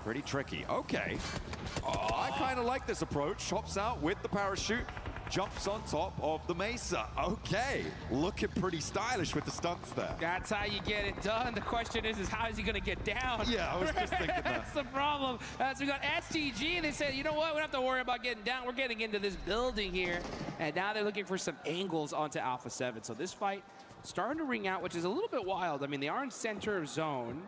pretty tricky. Okay. Oh, I kind of like this approach. Hops out with the parachute, jumps on top of the mesa. Okay, looking pretty stylish with the stunts there. That's how you get it done. The question is how is he going to get down? Yeah, I was just thinking that. That's the problem. So we got STG. They said, you know what? We don't have to worry about getting down. We're getting into this building here. And now they're looking for some angles onto Alpha 7. So this fight starting to ring out, which is a little bit wild. I mean, they are in center of zone.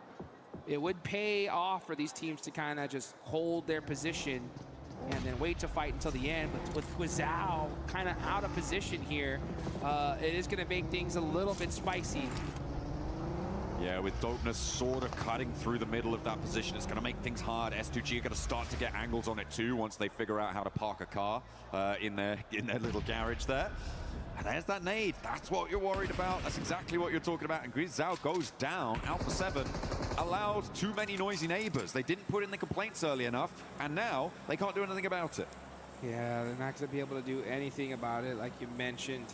It would pay off for these teams to kind of just hold their position and then wait to fight until the end. But with Zhao kind of out of position here, it is going to make things a little bit spicy. Yeah, with Dopeness sort of cutting through the middle of that position, it's going to make things hard. S2G are going to start to get angles on it too once they figure out how to park a car in their little garage there. And there's that nade. That's what you're worried about. That's exactly what you're talking about. And Zhao goes down. Alpha 7 allowed too many noisy neighbors. They didn't put in the complaints early enough, and now they can't do anything about it. Yeah, they're not going to be able to do anything about it, like you mentioned.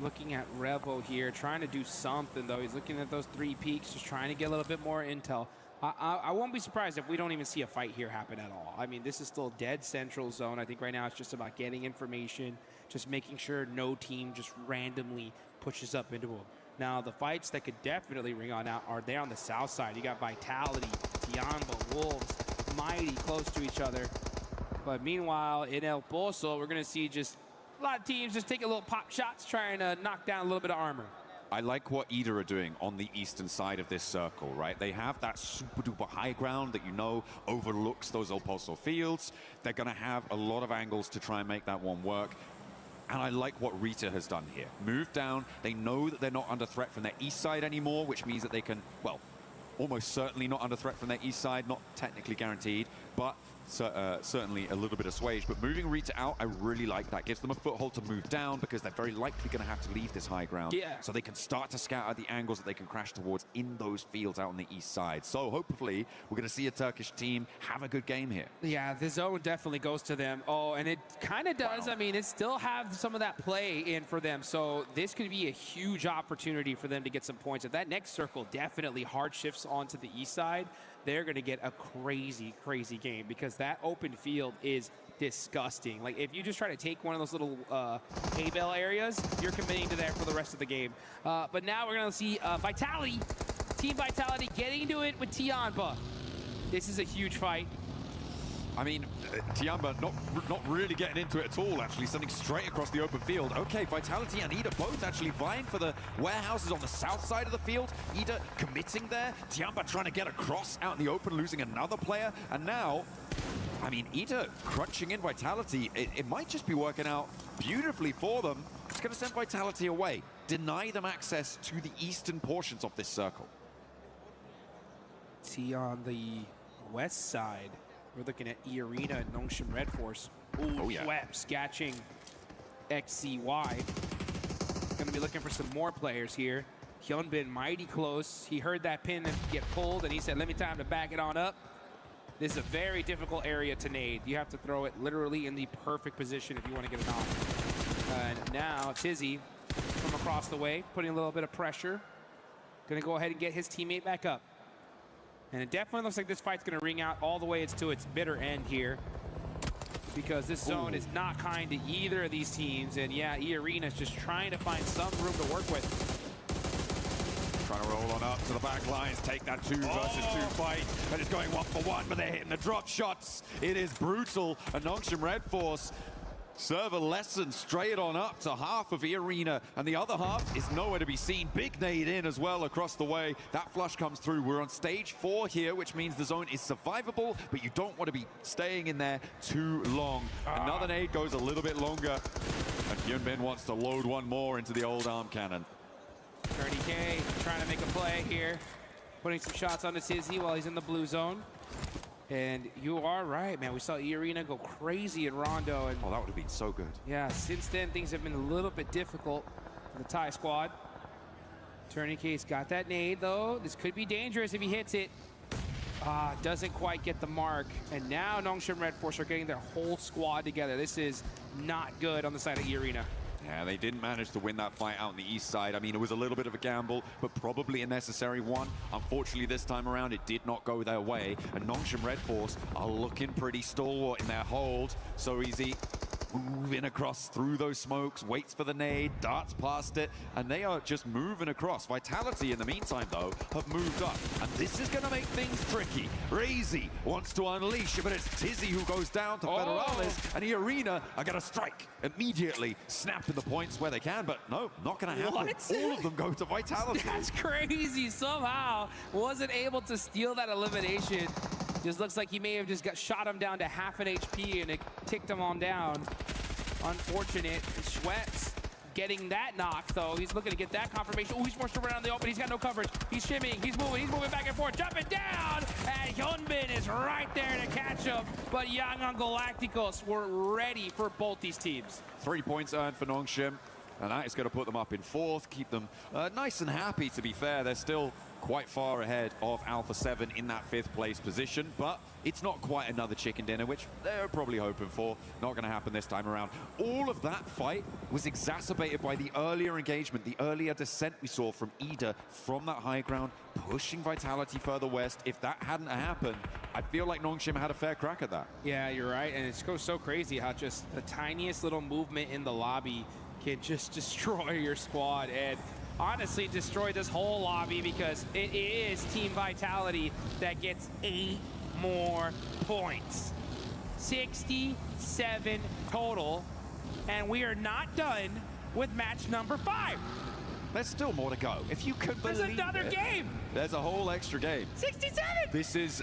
Looking at Revo here, trying to do something, though. He's looking at those 3 peaks, just trying to get a little bit more intel. I won't be surprised if we don't even see a fight here happen at all. I mean, this is still dead central zone. I think right now it's just about getting information, just making sure no team just randomly pushes up into them. Now, the fights that could definitely ring on out are there on the south side. You got Vitality, Tiamba, Wolves, Mighty close to each other. But meanwhile, in El Pozo, we're going to see just a lot of teams just taking little pop shots, trying to knock down a little bit of armor. I like what EDA are doing on the eastern side of this circle, right? They have that super duper high ground that you know overlooks those El Pozo fields. They're going to have a lot of angles to try and make that one work. And I like what Rita has done here. Move down. They know that they're not under threat from their east side anymore, which means that they can, well, almost certainly not under threat from their east side, not technically guaranteed, but certainly a little bit assuaged. But moving Rita out, I really like that. Gives them a foothold to move down because they're very likely going to have to leave this high ground. Yeah. So they can start to scout out the angles that they can crash towards in those fields out on the east side. So hopefully we're going to see a Turkish team have a good game here. Yeah, the zone definitely goes to them. Oh, and it kind of does. Wow. I mean, it still have some of that play in for them. So this could be a huge opportunity for them to get some points. If that next circle definitely hard shifts onto the east side, they're going to get a crazy, crazy game because that open field is disgusting. Like, if you just try to take one of those little hay bale areas, you're committing to there for the rest of the game. But now we're going to see Vitality, Team Vitality getting to it with Tiamba. This is a huge fight. I mean, Tiamba not really getting into it at all, actually, sending straight across the open field. Okay, Vitality and EDA both actually vying for the warehouses on the south side of the field. EDA committing there. Tiamba trying to get across out in the open, losing another player. And now, I mean, EDA crunching in Vitality. It might just be working out beautifully for them. It's going to send Vitality away, deny them access to the eastern portions of this circle. See on the west side, we're looking at E-Arena and Nongshim Red Force. Ooh, yeah. Schwepp scatching XCY. Gonna be looking for some more players here. Hyunbin mighty close. He heard that pin get pulled and he said, let me time to back it on up. This is a very difficult area to nade. You have to throw it literally in the perfect position if you want to get it on. And now Tizzy from across the way, putting a little bit of pressure. Gonna go ahead and get his teammate back up. And it definitely looks like this fight's going to ring out all the way to its bitter end here. Because this zone is not kind to either of these teams. And yeah, E-Arena is just trying to find some room to work with. Trying to roll on up to the back lines, take that 2 versus 2 fight. And it's going 1 for 1, but they're hitting the drop shots. It is brutal. And Nongshim Red Force serve a lesson straight on up to half of E-Arena, and the other half is nowhere to be seen. Big nade in as well across the way. That flush comes through. We're on stage 4 here, which means the zone is survivable, but you don't want to be staying in there too long. Another nade goes a little bit longer, and Hyunbin wants to load one more into the old arm cannon. 30K trying to make a play here, putting some shots on the Tizzy while he's in the blue zone. And you are right, man. We saw E-Arena go crazy in Rondo. And oh, that would have been so good. Yeah, since then, things have been a little bit difficult for the Thai squad. Tourniquet's got that nade, though. This could be dangerous if he hits it. Doesn't quite get the mark. And now Nongshim Red Force are getting their whole squad together. This is not good on the side of E-Arena. Yeah, they didn't manage to win that fight out on the east side. I mean, it was a little bit of a gamble, but probably a necessary one. Unfortunately, this time around, it did not go their way. And Nongshim Red Force are looking pretty stalwart in their hold. So easy. Moving across through those smokes, waits for the nade, darts past it, and they are just moving across. Vitality, in the meantime, though, have moved up, and this is going to make things tricky. Razy wants to unleash, but it's Tizzy who goes down to Federales, and E-Arena are going to strike immediately, snapping the points where they can, but no, not going to happen. What? All of them go to Vitality. That's crazy. Somehow wasn't able to steal that elimination. Just looks like he may have just shot him down to half an HP and it ticked him on down. Unfortunate. Schwepp's getting that knock, though. He's looking to get that confirmation. Oh, he's forced around the open. He's got no coverage. He's shimmying. He's moving back and forth, jumping down. And Hyunbin is right there to catch him. But Young on Galacticos were ready for both these teams. 3 points earned for Nongshim, and that is going to put them up in 4th, keep them nice and happy, to be fair. They're still quite far ahead of Alpha 7 in that 5th place position, but it's not quite another chicken dinner, which they're probably hoping for. Not going to happen this time around. All of that fight was exacerbated by the earlier engagement, the earlier descent we saw from Ida from that high ground, pushing Vitality further west. If that hadn't happened, I feel like Nongshim had a fair crack at that. Yeah, you're right, and it goes so crazy how just the tiniest little movement in the lobby can just destroy your squad, and honestly destroy this whole lobby, because it is Team Vitality that gets 8 more points. 67 total, and we are not done with match number 5. There's still more to go. If you could believe There's another game. There's a whole extra game. 67. This is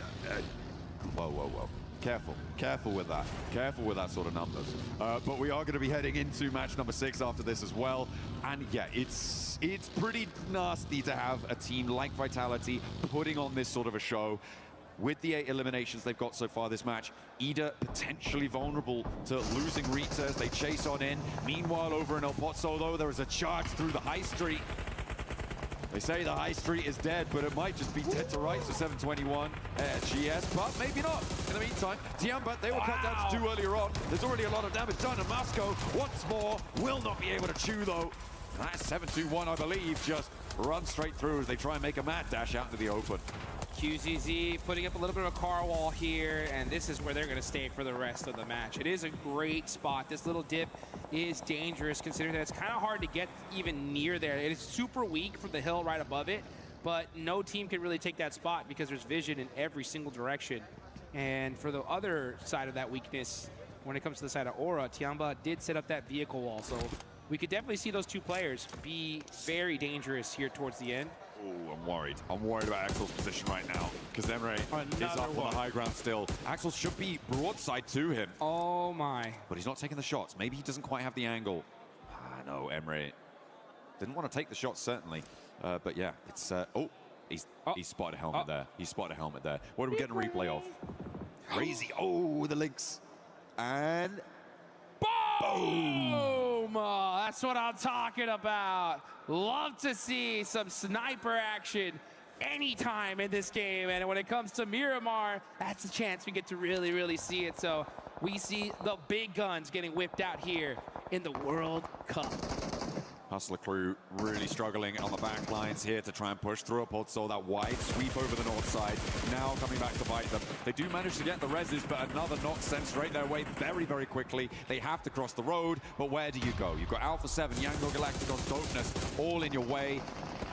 whoa. Careful with that. Careful with that sort of numbers. But we are going to be heading into match number 6 after this as well. And yeah, it's pretty nasty to have a team like Vitality putting on this sort of a show. With the 8 eliminations they've got so far this match, Ida potentially vulnerable to losing Rita as they chase on in. Meanwhile, over in El Pozo, though, there is a charge through the high street. They say the high street is dead, but it might just be dead to rights for 721 GS, but maybe not. In the meantime, Tiamba, they were cut down to 2 earlier on. There's already a lot of damage done, and Moscow, once more, will not be able to chew, though. And that 721, I believe, just runs straight through as they try and make a mad dash out into the open. QZZ putting up a little bit of a car wall here, and this is where they're going to stay for the rest of the match. It is a great spot. This little dip is dangerous, considering that it's kind of hard to get even near there. It is super weak from the hill right above it, but no team can really take that spot because there's vision in every single direction. And for the other side of that weakness, when it comes to the side of Aura, Tiamba did set up that vehicle wall, so we could definitely see those 2 players be very dangerous here towards the end. Oh, I'm worried. I'm worried about Axel's position right now, because Emre is up on the high ground still. Axel should be broadside to him. Oh my. But he's not taking the shots. Maybe he doesn't quite have the angle. No, Emre didn't want to take the shots, certainly. But yeah, it's... he's spotted a helmet there. He spotted a helmet there. What are we getting a replay of? Crazy. Oh, the links. And... Boom! That's what I'm talking about. Love to see some sniper action anytime in this game. And when it comes to Miramar, that's a chance we get to really, really see it. So we see the big guns getting whipped out here in the World Cup. Hustler crew really struggling on the back lines here to try and push through a Pozo. That wide sweep over the north side, now coming back to bite them. They do manage to get the reses, but another knock sent straight their way very, very quickly. They have to cross the road, but where do you go? You've got Alpha 7, Yango Galacticos, Dopeness, all in your way.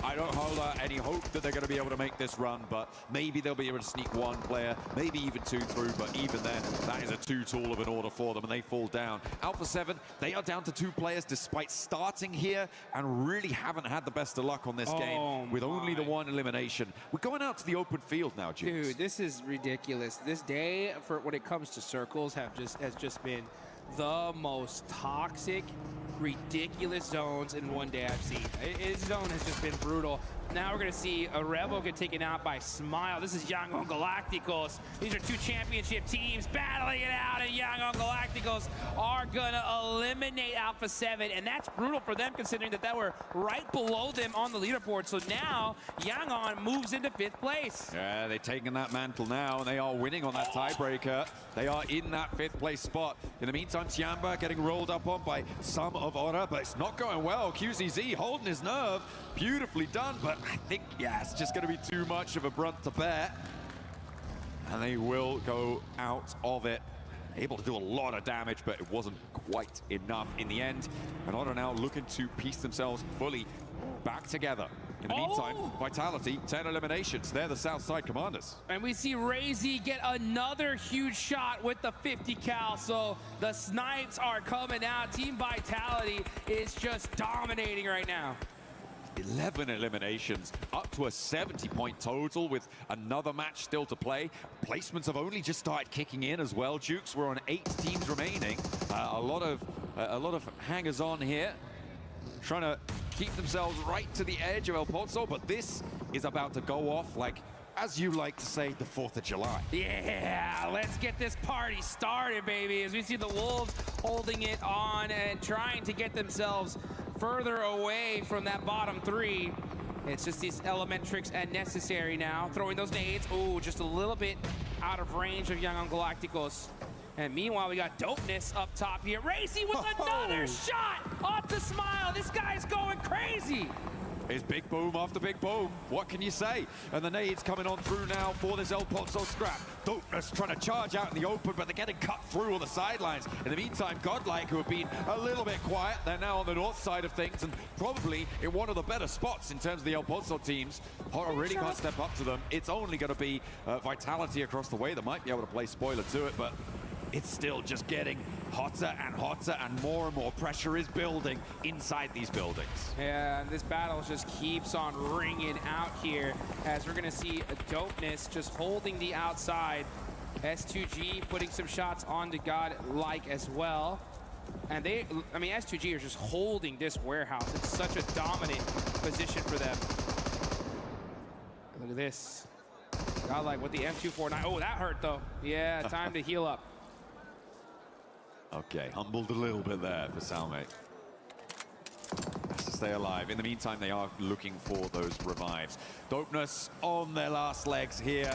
I don't hold any hope that they're going to be able to make this run, but maybe they'll be able to sneak 1 player, maybe even 2 through, but even then, that is a too tall of an order for them, and they fall down. Alpha 7, they are down to 2 players despite starting here and really haven't had the best of luck on this game with only the 1 elimination. We're going out to the open field now, Jukes. Dude, this is ridiculous. This day, for when it comes to circles, has just been the most toxic, ridiculous zones in one day I've seen. His zone has just been brutal. Now we're going to see a Rebel get taken out by Smile. This is Young on Galacticos. These are 2 championship teams battling it out, and Young on Galacticos are going to eliminate Alpha 7, and that's brutal for them considering that they were right below them on the leaderboard. So now Yangon moves into 5th place. Yeah, they're taking that mantle now, and they are winning on that tiebreaker. They are in that 5th place spot. In the meantime, Tiamba getting rolled up on by some of Aura, but it's not going well. QZZ holding his nerve. Beautifully done, but I think, yeah, it's just going to be too much of a brunt to bear. And they will go out of it. Able to do a lot of damage, but it wasn't quite enough in the end. And Aura now looking to piece themselves fully back together. In the meantime, Vitality, 10 eliminations. They're the Southside Commanders. And we see Razy get another huge shot with the 50 cal. So the snipes are coming out. Team Vitality is just dominating right now. 11 eliminations, up to a 70-point total with another match still to play. Placements have only just started kicking in as well. Jukes, we're on 8 teams remaining. A lot of hangers-on here, trying to keep themselves right to the edge of El Pozo, but this is about to go off like, as you like to say, the 4th of July. Yeah, let's get this party started, baby, as we see the Wolves holding it on and trying to get themselves further away from that bottom 3. It's just these Elementrix and Necessary now. Throwing those nades. Oh, just a little bit out of range of Young Galacticos. And meanwhile, we got Dopeness up top here. Racy with another shot off the Smile. This guy's going crazy. It's big boom after big boom. What can you say? And the nades coming on through now for this El Pozo scrap. Dopeness trying to charge out in the open, but they're getting cut through on the sidelines. In the meantime, Godlike, who have been a little bit quiet, they're now on the north side of things and probably in one of the better spots in terms of the El Pozo teams. Horror really can't step up to them. It's only going to be Vitality across the way that might be able to play spoiler to it, but it's still just getting hotter and more pressure is building inside these buildings. Yeah, and this battle just keeps on ringing out here as we're going to see a Dopeness just holding the outside. S2G putting some shots onto Godlike as well. And S2G are just holding this warehouse. It's such a dominant position for them. Look at this. Godlike with the M249. Oh, that hurt though. Yeah, time to heal up. Okay, humbled a little bit there for Salme. Has to stay alive. In the meantime, they are looking for those revives. Dopeness on their last legs here,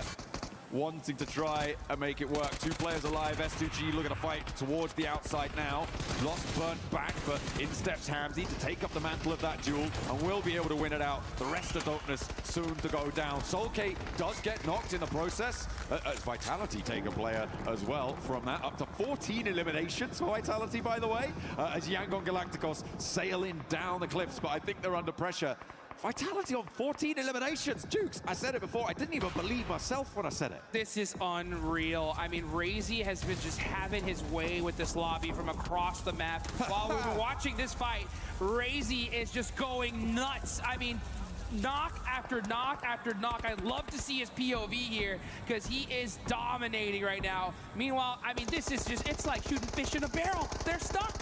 wanting to try and make it work. 2 players alive. S2G looking to fight towards the outside now. Lost, burnt back, but in steps Hamzy to take up the mantle of that duel and will be able to win it out. The rest of Dopeness soon to go down. Solkate does get knocked in the process. Vitality take a player as well from that. Up to 14 eliminations for Vitality, by the way, as Yangon Galacticos sailing down the cliffs, but I think they're under pressure. Vitality on 14 eliminations. Jukes, I said it before. I didn't even believe myself when I said it. This is unreal. I mean, Razy has been just having his way with this lobby from across the map. While we were watching this fight, Razy is just going nuts. I mean, knock after knock after knock. I'd love to see his POV here because he is dominating right now. Meanwhile, I mean, this is just, it's like shooting fish in a barrel. They're stuck.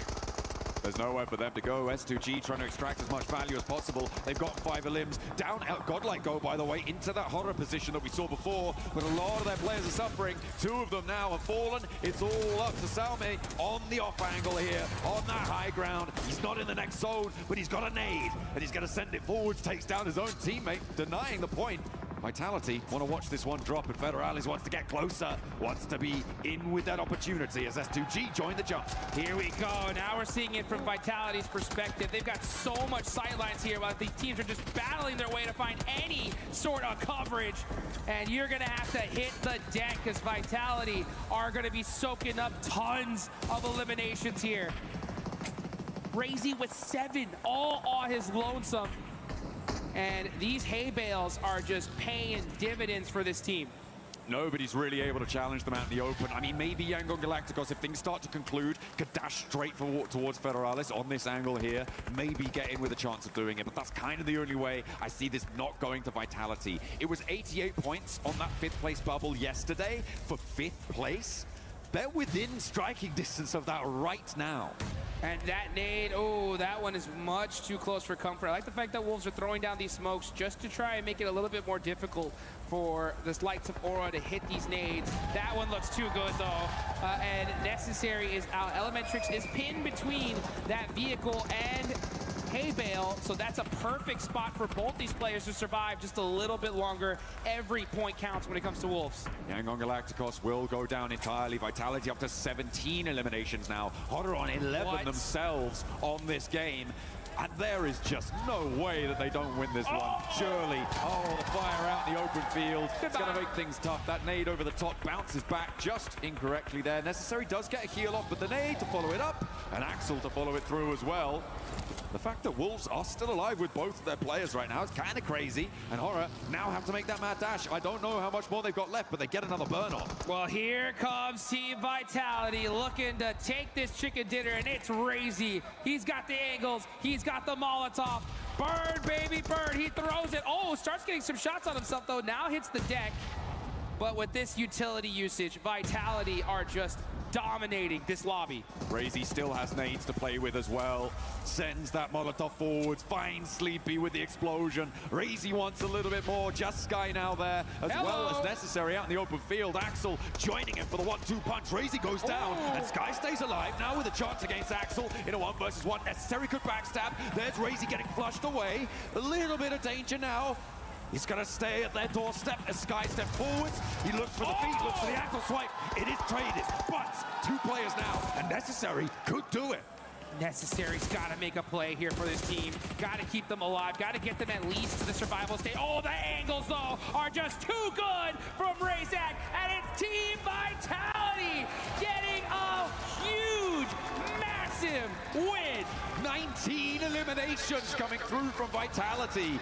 There's nowhere for them to go. S2G trying to extract as much value as possible. They've got 5 elims. Down out Godlike go, by the way, into that horror position that we saw before. But a lot of their players are suffering. 2 of them now have fallen. It's all up to Salme on the off angle here, on that high ground. He's not in the next zone, but he's got a nade. And he's going to send it forwards, takes down his own teammate, denying the point. Vitality want to watch this one drop, and Federalis wants to get closer, wants to be in with that opportunity as S2G join the jump. Here we go. Now we're seeing it from Vitality's perspective. They've got so much sightlines here, but these teams are just battling their way to find any sort of coverage. And you're going to have to hit the deck because Vitality are going to be soaking up tons of eliminations here. Razy with 7, all on his lonesome. And these hay bales are just paying dividends for this team. Nobody's really able to challenge them out in the open. I mean, maybe Yangon Galacticos, if things start to conclude, could dash straight towards Federalis on this angle here. Maybe get in with a chance of doing it, but that's kind of the only way I see this not going to Vitality. It was 88 points on that 5th place bubble yesterday for 5th place. They're within striking distance of that right now. And that nade, oh, that one is much too close for comfort. I like the fact that Wolves are throwing down these smokes just to try and make it a little bit more difficult for this Lights of Aura to hit these nades. That one looks too good, though. And Necessary is out. Elementrix is pinned between that vehicle and hay bale, so that's a perfect spot for both these players to survive just a little bit longer. Every point counts when it comes to Wolves. Yangon Galacticos will go down entirely. Vitality up to 17 eliminations now. Horror on 11 themselves on this game. And there is just no way that they don't win this one. Surely. Oh, the fire out in the open field. It's going to make things tough. That nade over the top bounces back just incorrectly there. Necessary does get a heal off, but the nade to follow it up, and Axel to follow it through as well. The fact that Wolves are still alive with both of their players right now is kind of crazy. And Horror now have to make that mad dash. I don't know how much more they've got left, but they get another burn on. Well, here comes Team Vitality looking to take this chicken dinner, and it's Razy. He's got the angles. He's got the Molotov. Burn, baby, burn. He throws it. Oh, starts getting some shots on himself, though. Now hits the deck. But with this utility usage, Vitality are just dominating this lobby. Crazy still has nades to play with as well. Sends that Molotov forwards, finds Sleepy with the explosion. Razy wants a little bit more. Just Sky now there as well as necessary out in the open field. Axel joining him for the 1-2 punch. Razy goes down and Sky stays alive now with a chance against Axel in a 1 versus 1. Necessary could backstab. There's Razy getting flushed away. A little bit of danger now. He's going to stay at their doorstep as Sky steps forwards. He looks for the feet, looks for the ankle swipe. It is traded, but 2 players now, and Necessary could do it. Necessary's got to make a play here for this team. Got to keep them alive. Got to get them at least to the survival state. Oh, the angles, though, are just too good from Razak. And it's Team Vitality getting a huge, massive win. 19 eliminations coming through from Vitality.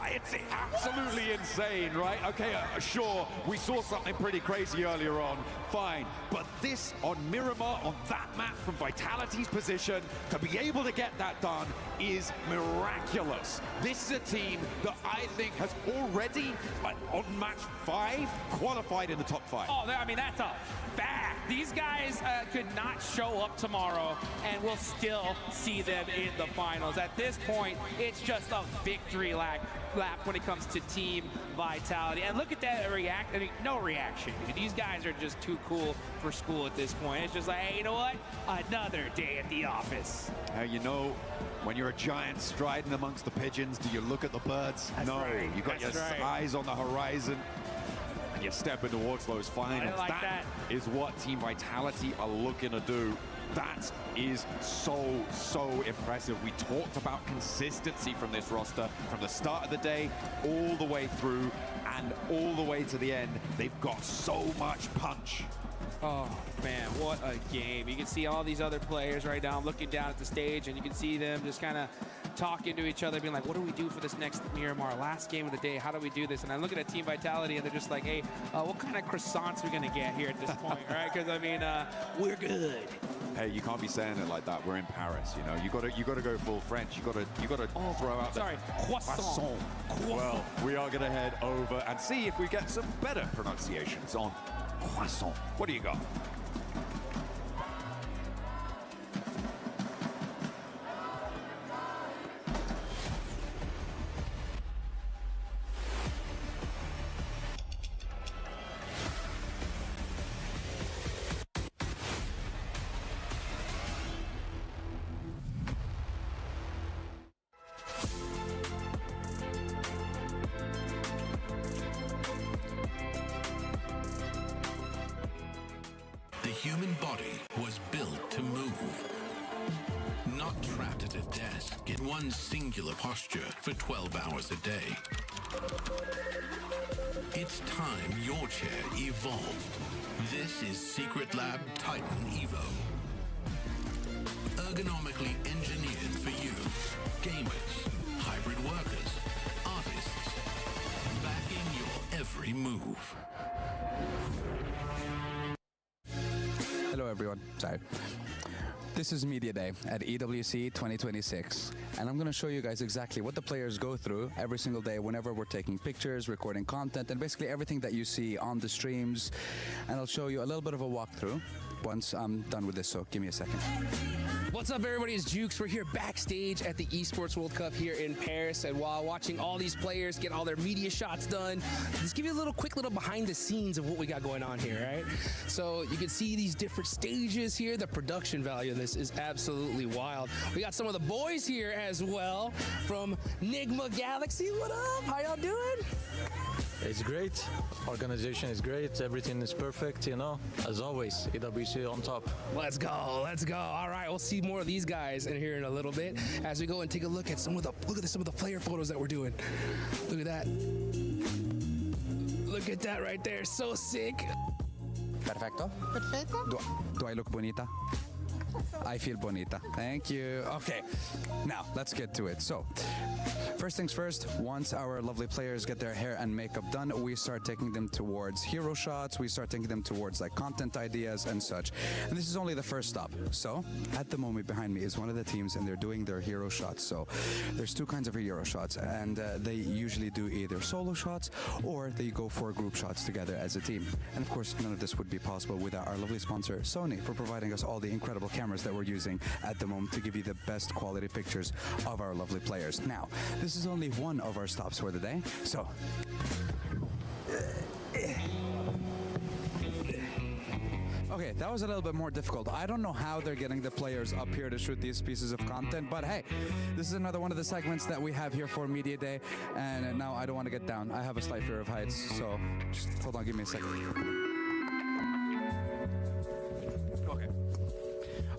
It's absolutely insane, right? Okay, sure, we saw something pretty crazy earlier on, fine. But this on Miramar, on that map from Vitality's position, to be able to get that done is miraculous. This is a team that I think has already, on match 5, qualified in the top 5. Oh, I mean, that's a fact. These guys could not show up tomorrow, and we'll still see them in the finals. At this point, it's just a victory lap when it comes to Team Vitality. And look at that I mean, no reaction. These guys are just too cool for school at this point. It's just like, hey, you know what? Another day at the office. You know, when you're a giant striding amongst the pigeons, do you look at the birds? That's no, right. you got your eyes on the horizon. And you're stepping towards those finals. Like that is what Team Vitality are looking to do. That is so impressive. We talked about consistency from this roster from the start of the day all the way through and all the way to the end. They've got so much punch. Oh, man, what a game. You can see all these other players right now looking down at the stage, and you can see them just kind of talking to each other, being like, what do we do for this next Miramar? Last game of the day, how do we do this? And I'm looking at Team Vitality, and they're just like, hey, what kind of croissants are we going to get here at this point, right? Because, I mean, we're good. Hey, you can't be saying it like that. We're in Paris, you know. You got to go full French. You got to throw out croissant. Well, we are going to head over and see if we get some better pronunciations on croissant. What do you got? The human body was built to move, not trapped at a desk in one singular posture for 12 hours a day. It's time your chair evolved. This is Secret Lab Titan Evo. Ergonomically engineered for you, gamers, hybrid workers, artists, backing your every move. Hello everyone, sorry. This is Media Day at EWC 2026, and I'm going to show you guys exactly what the players go through every single day whenever we're taking pictures, recording content, and basically everything that you see on the streams. And I'll show you a little bit of a walkthrough once I'm done with this, so give me a second. What's up, everybody? It's Jukes. We're here backstage at the Esports World Cup here in Paris, and while watching all these players get all their media shots done, let's give you a quick little behind the scenes of what we got going on here, right? So you can see these different stages here. The production value of this is absolutely wild. We got some of the boys here as well from Nigma Galaxy. What up? How y'all doing? It's great. Organization is great. Everything is perfect, you know. As always, EWC on top. Let's go. Let's go. All right, we'll see more of these guys in here in a little bit as we go and take a look at some of the player photos that we're doing. Look at that. Look at that right there. So sick. Perfecto. Do I look bonita? I feel bonita. Thank you. Okay, now let's get to it. So, first things first, once our lovely players get their hair and makeup done, we start taking them towards hero shots, we start taking them towards like content ideas and such. And this is only the first stop. So, at the moment behind me is one of the teams and they're doing their hero shots. So, there's two kinds of hero shots and they usually do either solo shots or they go for group shots together as a team. And of course, none of this would be possible without our lovely sponsor, Sony, for providing us all the incredible cameras that we're using at the moment to give you the best quality pictures of our lovely players. Now, this is only one of our stops for the day, so okay, that was a little bit more difficult. I don't know how they're getting the players up here to shoot these pieces of content, but hey, this is another one of the segments that we have here for Media Day, and now I don't want to get down. I have a slight fear of heights, so just hold on, give me a second.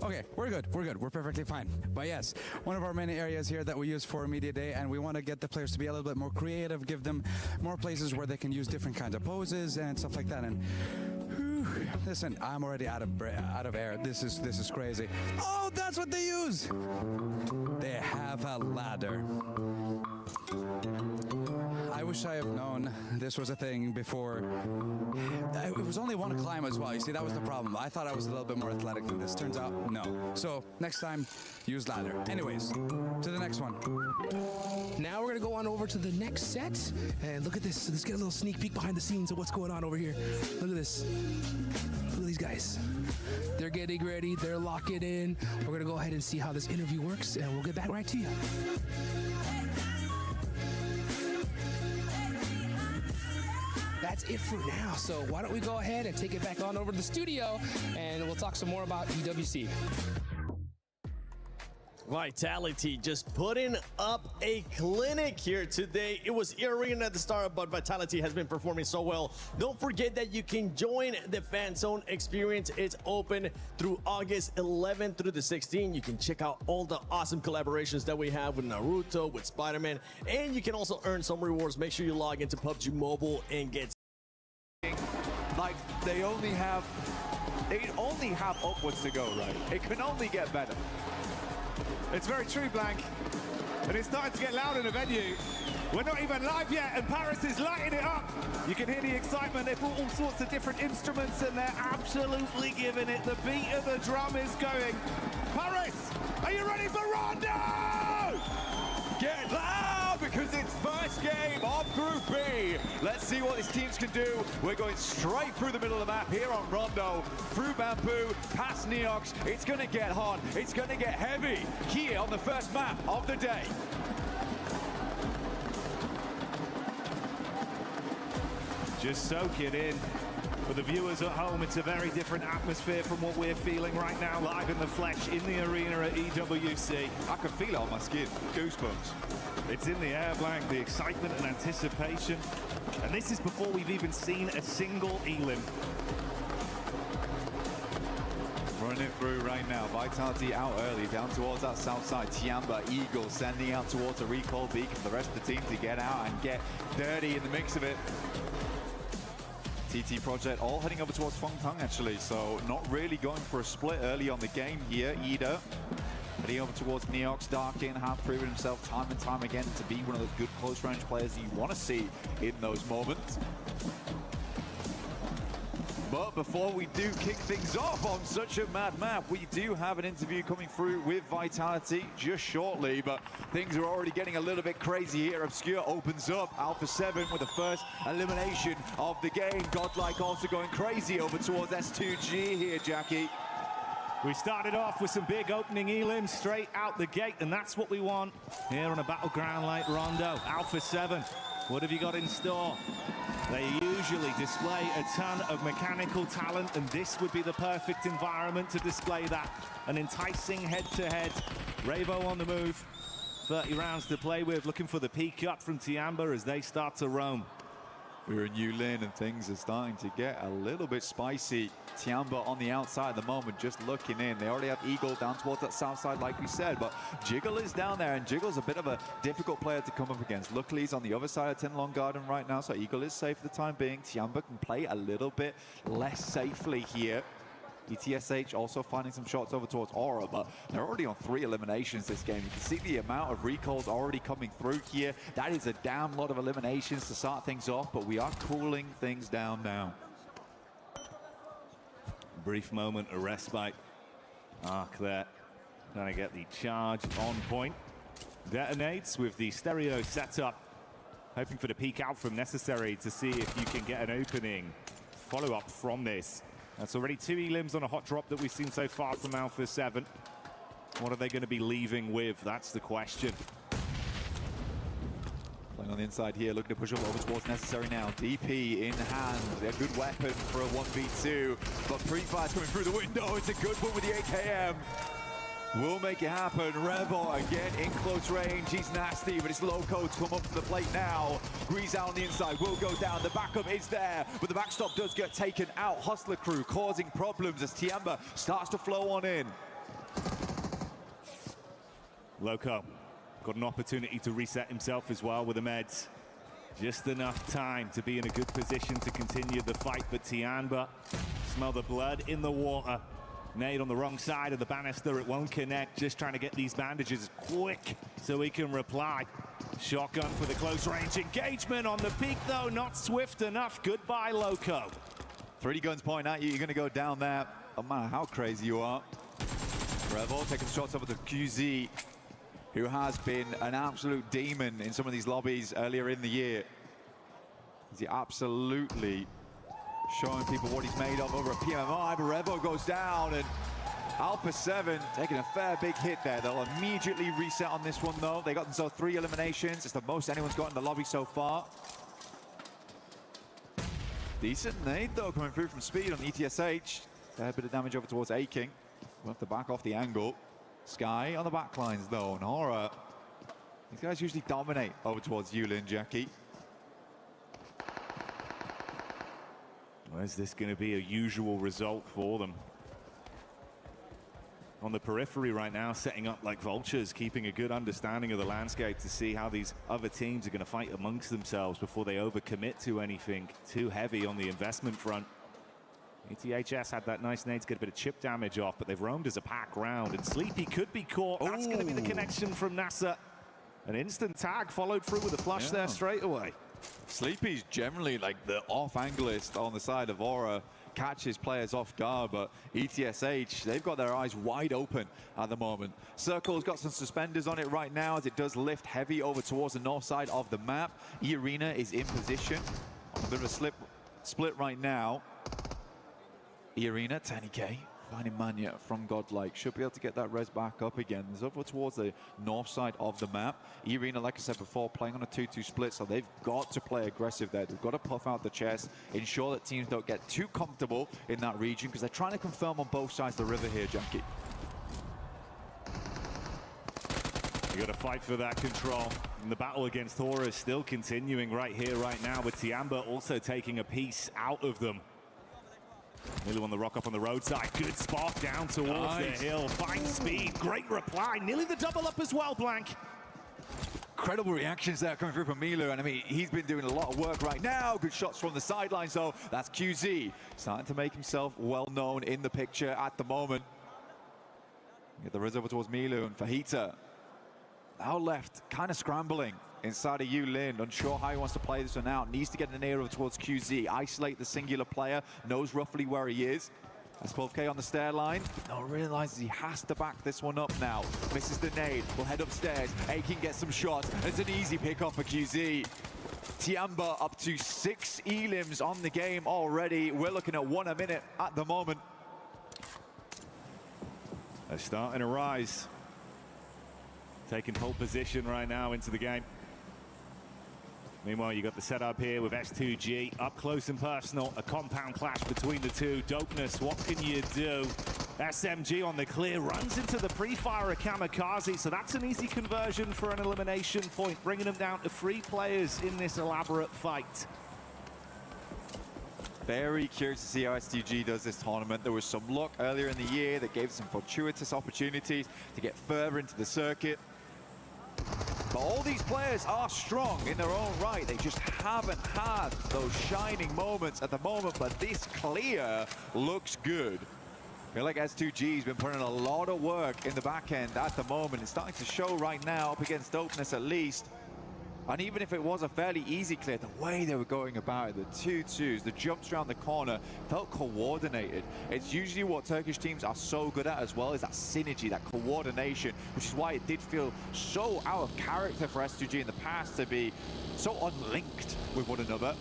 Okay, we're good, we're perfectly fine. But yes, one of our many areas here that we use for Media Day, and we want to get the players to be a little bit more creative, give them more places where they can use different kinds of poses and stuff like that. And listen, I'm already out of air. This is crazy. Oh, that's what they use. They have a ladder. I wish I have known this was a thing before. It was only one climb as well. You see, that was the problem. I thought I was a little bit more athletic than this. Turns out, no. So next time, use ladder. Anyways, to the next one. Now we're gonna go on over to the next set and look at this. Let's get a little sneak peek behind the scenes of what's going on over here. Look at this. Look at these guys. They're getting ready. They're locking in. We're gonna go ahead and see how this interview works, and we'll get back right to you. That's it for now. So why don't we go ahead and take it back on over to the studio, and we'll talk some more about EWC. Vitality just putting up a clinic here today. It was Arena at the start, but Vitality has been performing so well. Don't forget that you can join the Fan Zone experience. It's open through August 11th through the 16th. You can check out all the awesome collaborations that we have with Naruto, with Spider-Man, and you can also earn some rewards. Make sure you log into PUBG Mobile and get like they only have upwards to go, right? It can only get better. It's very true, Blank. And it's starting to get loud in the venue. We're not even live yet, and Paris is lighting it up. You can hear the excitement. They've brought all sorts of different instruments, and they're absolutely giving it. The beat of the drum is going. Paris, are you ready for Rondo? Get loud, because it's first game of Group B. Let's see what these teams can do. We're going straight through the middle of the map here on Rondo, through Bamboo, past Neox. It's going to get hot. It's going to get heavy here on the first map of the day. Just soak it in. For the viewers at home, it's a very different atmosphere from what we're feeling right now, live in the flesh, in the arena at EWC. I can feel it on my skin. Goosebumps. It's in the air, Blank, the excitement and anticipation. And this is before we've even seen a single Elim. Running through right now. Vitality out early, down towards that south side. Tiamba, Eagle sending out towards a recall beacon for the rest of the team to get out and get dirty in the mix of it. TT Project all heading over towards Fengtang actually, so not really going for a split early on the game here either. Heading over towards Neox, Darkin have proven himself time and time again to be one of those good close range players that you want to see in those moments. But before we do kick things off on such a mad map, we do have an interview coming through with Vitality just shortly, but things are already getting a little bit crazy here. Obscure opens up, Alpha 7 with the first elimination of the game. Godlike also going crazy over towards S2G here, Jackie. We started off with some big opening elims straight out the gate, and that's what we want here on a battleground like Rondo. Alpha 7, what have you got in store? They usually display a ton of mechanical talent, and this would be the perfect environment to display that. An enticing head-to-head. Ravo on the move. 30 rounds to play with, looking for the peak up from Tiamba as they start to roam. We're in New Lin and things are starting to get a little bit spicy. Tiamba on the outside at the moment, just looking in. They already have Eagle down towards that south side, like we said, but Jiggle is down there, and Jiggle's a bit of a difficult player to come up against. Luckily, he's on the other side of 10 Long Garden right now, so Eagle is safe for the time being. Tiamba can play a little bit less safely here. ETSH also finding some shots over towards Aura, but they're already on 3 eliminations this game. You can see the amount of recalls already coming through here. That is a damn lot of eliminations to start things off, but we are cooling things down now. Brief moment of respite. Arc there, trying to get the charge on point. Detonates with the stereo setup, hoping for the peek out from necessary to see if you can get an opening follow-up from this. That's already 2 elims on a hot drop that we've seen so far from Alpha 7. What are they going to be leaving with? That's the question. Playing on the inside here, looking to push up over towards necessary now. DP in hand, a good weapon for a 1v2, but pre-fire's coming through the window. It's a good one with the AKM. Will make it happen. Revo again in close range. He's nasty, but it's Loco to come up to the plate now. Grease out on the inside, will go down. The backup is there, but the backstop does get taken out. Hustler crew causing problems as Tiamba starts to flow on in. Loco got an opportunity to reset himself as well with the meds. Just enough time to be in a good position to continue the fight, but Tiamba, smell the blood in the water. Nade on the wrong side of the banister, it won't connect. Just trying to get these bandages quick so he can reply. Shotgun for the close range engagement on the peak though, not swift enough. Goodbye, Loco. 3 guns point at you, you're gonna go down there, no matter how crazy you are. Revo taking shots over to QZ, who has been an absolute demon in some of these lobbies earlier in the year. He absolutely showing people what he's made of over a PMI, but Revo goes down, and Alpha 7 taking a fair big hit there. They'll immediately reset on this one, though. They got themselves 3 eliminations. It's the most anyone's got in the lobby so far. Decent nade, though, coming through from Speed on ETSH. Fair bit of damage over towards A-King. We'll have to back off the angle. Sky on the backlines, though, and Aura. These guys usually dominate over towards Yulin, Jackie. Well, is this going to be a usual result for them? On the periphery right now, setting up like vultures, keeping a good understanding of the landscape to see how these other teams are going to fight amongst themselves before they overcommit to anything too heavy on the investment front. ETHS had that nice nade to get a bit of chip damage off, but they've roamed as a pack round, and Sleepy could be caught. That's going to be the connection from NASA. An instant tag followed through with a flush there straight away. Sleepy's generally like the off-anglist on the side of Aura, catches players off guard, but ETSH, they've got their eyes wide open at the moment. Circle's got some suspenders on it right now as it does lift heavy over towards the north side of the map. E-Arena is in position. A bit of a split right now. E-Arena, 10k. Finding Manya from Godlike. Should be able to get that res back up again. There's over towards the north side of the map. E-Arena, like I said before, playing on a 2-2 split, so they've got to play aggressive there. They've got to puff out the chest, ensure that teams don't get too comfortable in that region, because they're trying to confirm on both sides of the river here, Jackie. You got to fight for that control. And the battle against Thora is still continuing right here, right now, with Tiamba also taking a piece out of them. Nearly on the rock up on the roadside. Good spot down towards the hill. Fine speed. Great reply. Nearly the double up as well, Blank. Incredible reactions there coming through from Milu, and I mean, he's been doing a lot of work right now. Good shots from the sidelines, though. That's QZ. Starting to make himself well known in the picture at the moment. Get the res over towards Milu, and Fajita now left, kind of scrambling inside of Yulin, unsure how he wants to play this one out. Needs to get an air over towards QZ, isolate the singular player, knows roughly where he is. That's 12k on the stair line. Now realizes he has to back this one up now. Misses the nade, will head upstairs. A-King gets some shots. It's an easy pick off for QZ. Tiamba up to 6 elims on the game already. We're looking at 1 a minute at the moment. They're starting to rise. Taking pole position right now into the game. Meanwhile, you got the setup here with S2G up close and personal. A compound clash between the two. Dopeness, what can you do? SMG on the clear, runs into the pre-fire of Kamikaze, so that's an easy conversion for an elimination point, bringing them down to 3 players in this elaborate fight. Very curious to see how S2G does this tournament. There was some luck earlier in the year that gave some fortuitous opportunities to get further into the circuit. But all these players are strong in their own right. They just haven't had those shining moments at the moment, but this clear looks good. I feel like S2G's been putting a lot of work in the back end at the moment. It's starting to show right now, up against Dopeness at least. And even if it was a fairly easy clear, the way they were going about it, the 2-2s, the jumps around the corner, felt coordinated. It's usually what Turkish teams are so good at as well, is that synergy, that coordination, which is why it did feel so out of character for S2G in the past to be so unlinked with one another.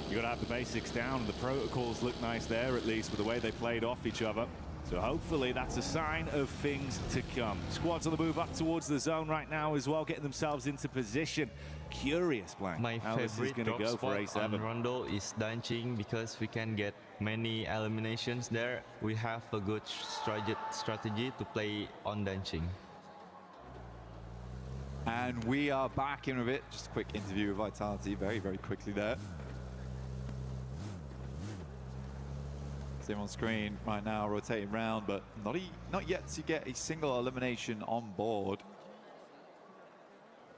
You got to have the basics down. The protocols look nice there, at least, with the way they played off each other. So hopefully that's a sign of things to come. Squads on the move up towards the zone right now as well, getting themselves into position. Curious, Blank, my how this is going to go for A7. On Rondo is Danching because we can get many eliminations there. We have a good strategy to play on Danching. And we are back in with it. Just a quick interview with Vitality very, very quickly there. See him on screen right now, rotating round, but not yet to get a single elimination on board.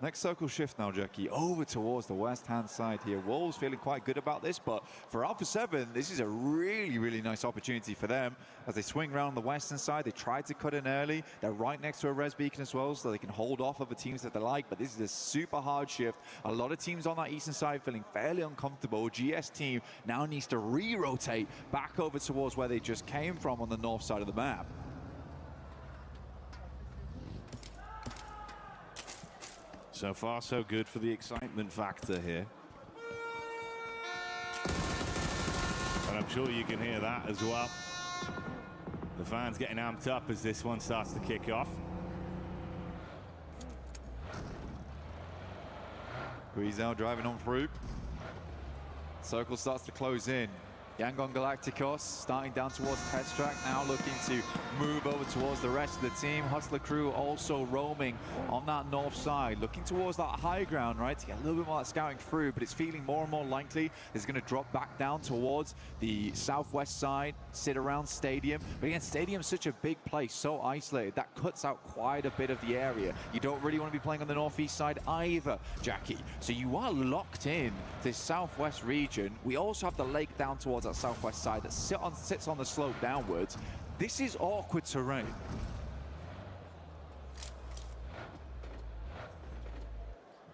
Next circle shift now, Jackie, over towards the west-hand side here. Wolves feeling quite good about this, but for Alpha 7, this is a really, really nice opportunity for them. As they swing around the western side, they tried to cut in early. They're right next to a res beacon as well, so they can hold off other teams that they like, but this is a super hard shift. A lot of teams on that eastern side feeling fairly uncomfortable. GS team now needs to re-rotate back over towards where they just came from on the north side of the map. So far, so good for the excitement factor here. And I'm sure you can hear that as well. The fans getting amped up as this one starts to kick off. Guizao driving on through. Circle starts to close in. Yangon Galacticos starting down towards the test track, now looking to move over towards the rest of the team. Hustler crew also roaming on that north side, looking towards that high ground, right, to get a little bit more scouting through, but it's feeling more and more likely it's going to drop back down towards the southwest side, sit around Stadium. But again, Stadium's such a big place, so isolated, that cuts out quite a bit of the area. You don't really want to be playing on the northeast side either, Jackie. So you are locked in this southwest region. We also have the lake down towards that southwest side that sits on the slope downwards. This is awkward terrain.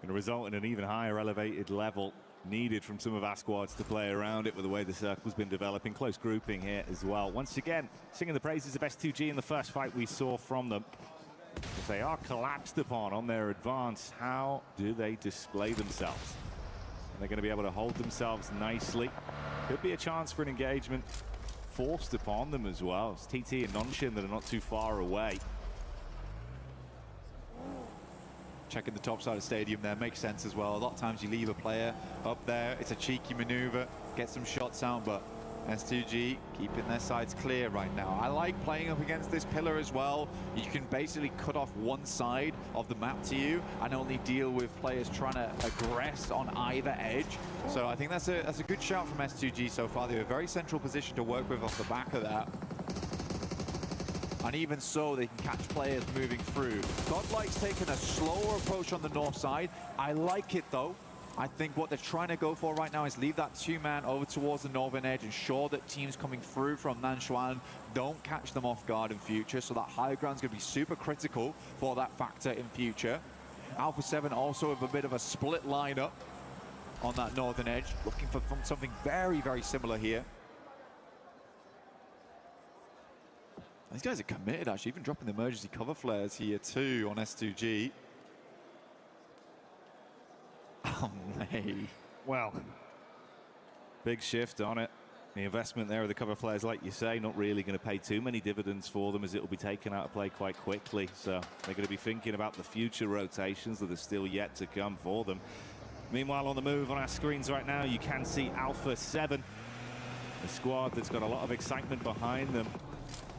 Going to result in an even higher elevated level needed from some of our squads to play around it with the way the circle's been developing. Close grouping here as well. Once again, singing the praises of S2G in the first fight we saw from them. If they are collapsed upon on their advance, how do they display themselves? They're going to be able to hold themselves nicely. Could be a chance for an engagement forced upon them as well. It's TT and Nonshin that are not too far away. Checking the top side of Stadium there makes sense as well. A lot of times you leave a player up there. It's a cheeky maneuver, get some shots out, but S2G keeping their sides clear right now. I like playing up against this pillar as well. You can basically cut off one side of the map to you and only deal with players trying to aggress on either edge. So I think that's a good shout from S2G so far. They have a very central position to work with off the back of that. And even so, they can catch players moving through. Godlike's taking a slower approach on the north side. I like it though. I think what they're trying to go for right now is leave that two-man over towards the northern edge, ensure that teams coming through from Nanshuan don't catch them off guard in future, so that high ground's going to be super critical for that factor in future. Alpha 7 also with a bit of a split lineup on that northern edge, looking for something very, very similar here. These guys are committed, actually, even dropping the emergency cover flares here too on S2G. Oh, mate. Well, big shift on it. The investment there of the cover flares, like you say, not really going to pay too many dividends for them as it will be taken out of play quite quickly. So they're going to be thinking about the future rotations that are still yet to come for them. Meanwhile, on the move on our screens right now, you can see Alpha 7, a squad that's got a lot of excitement behind them.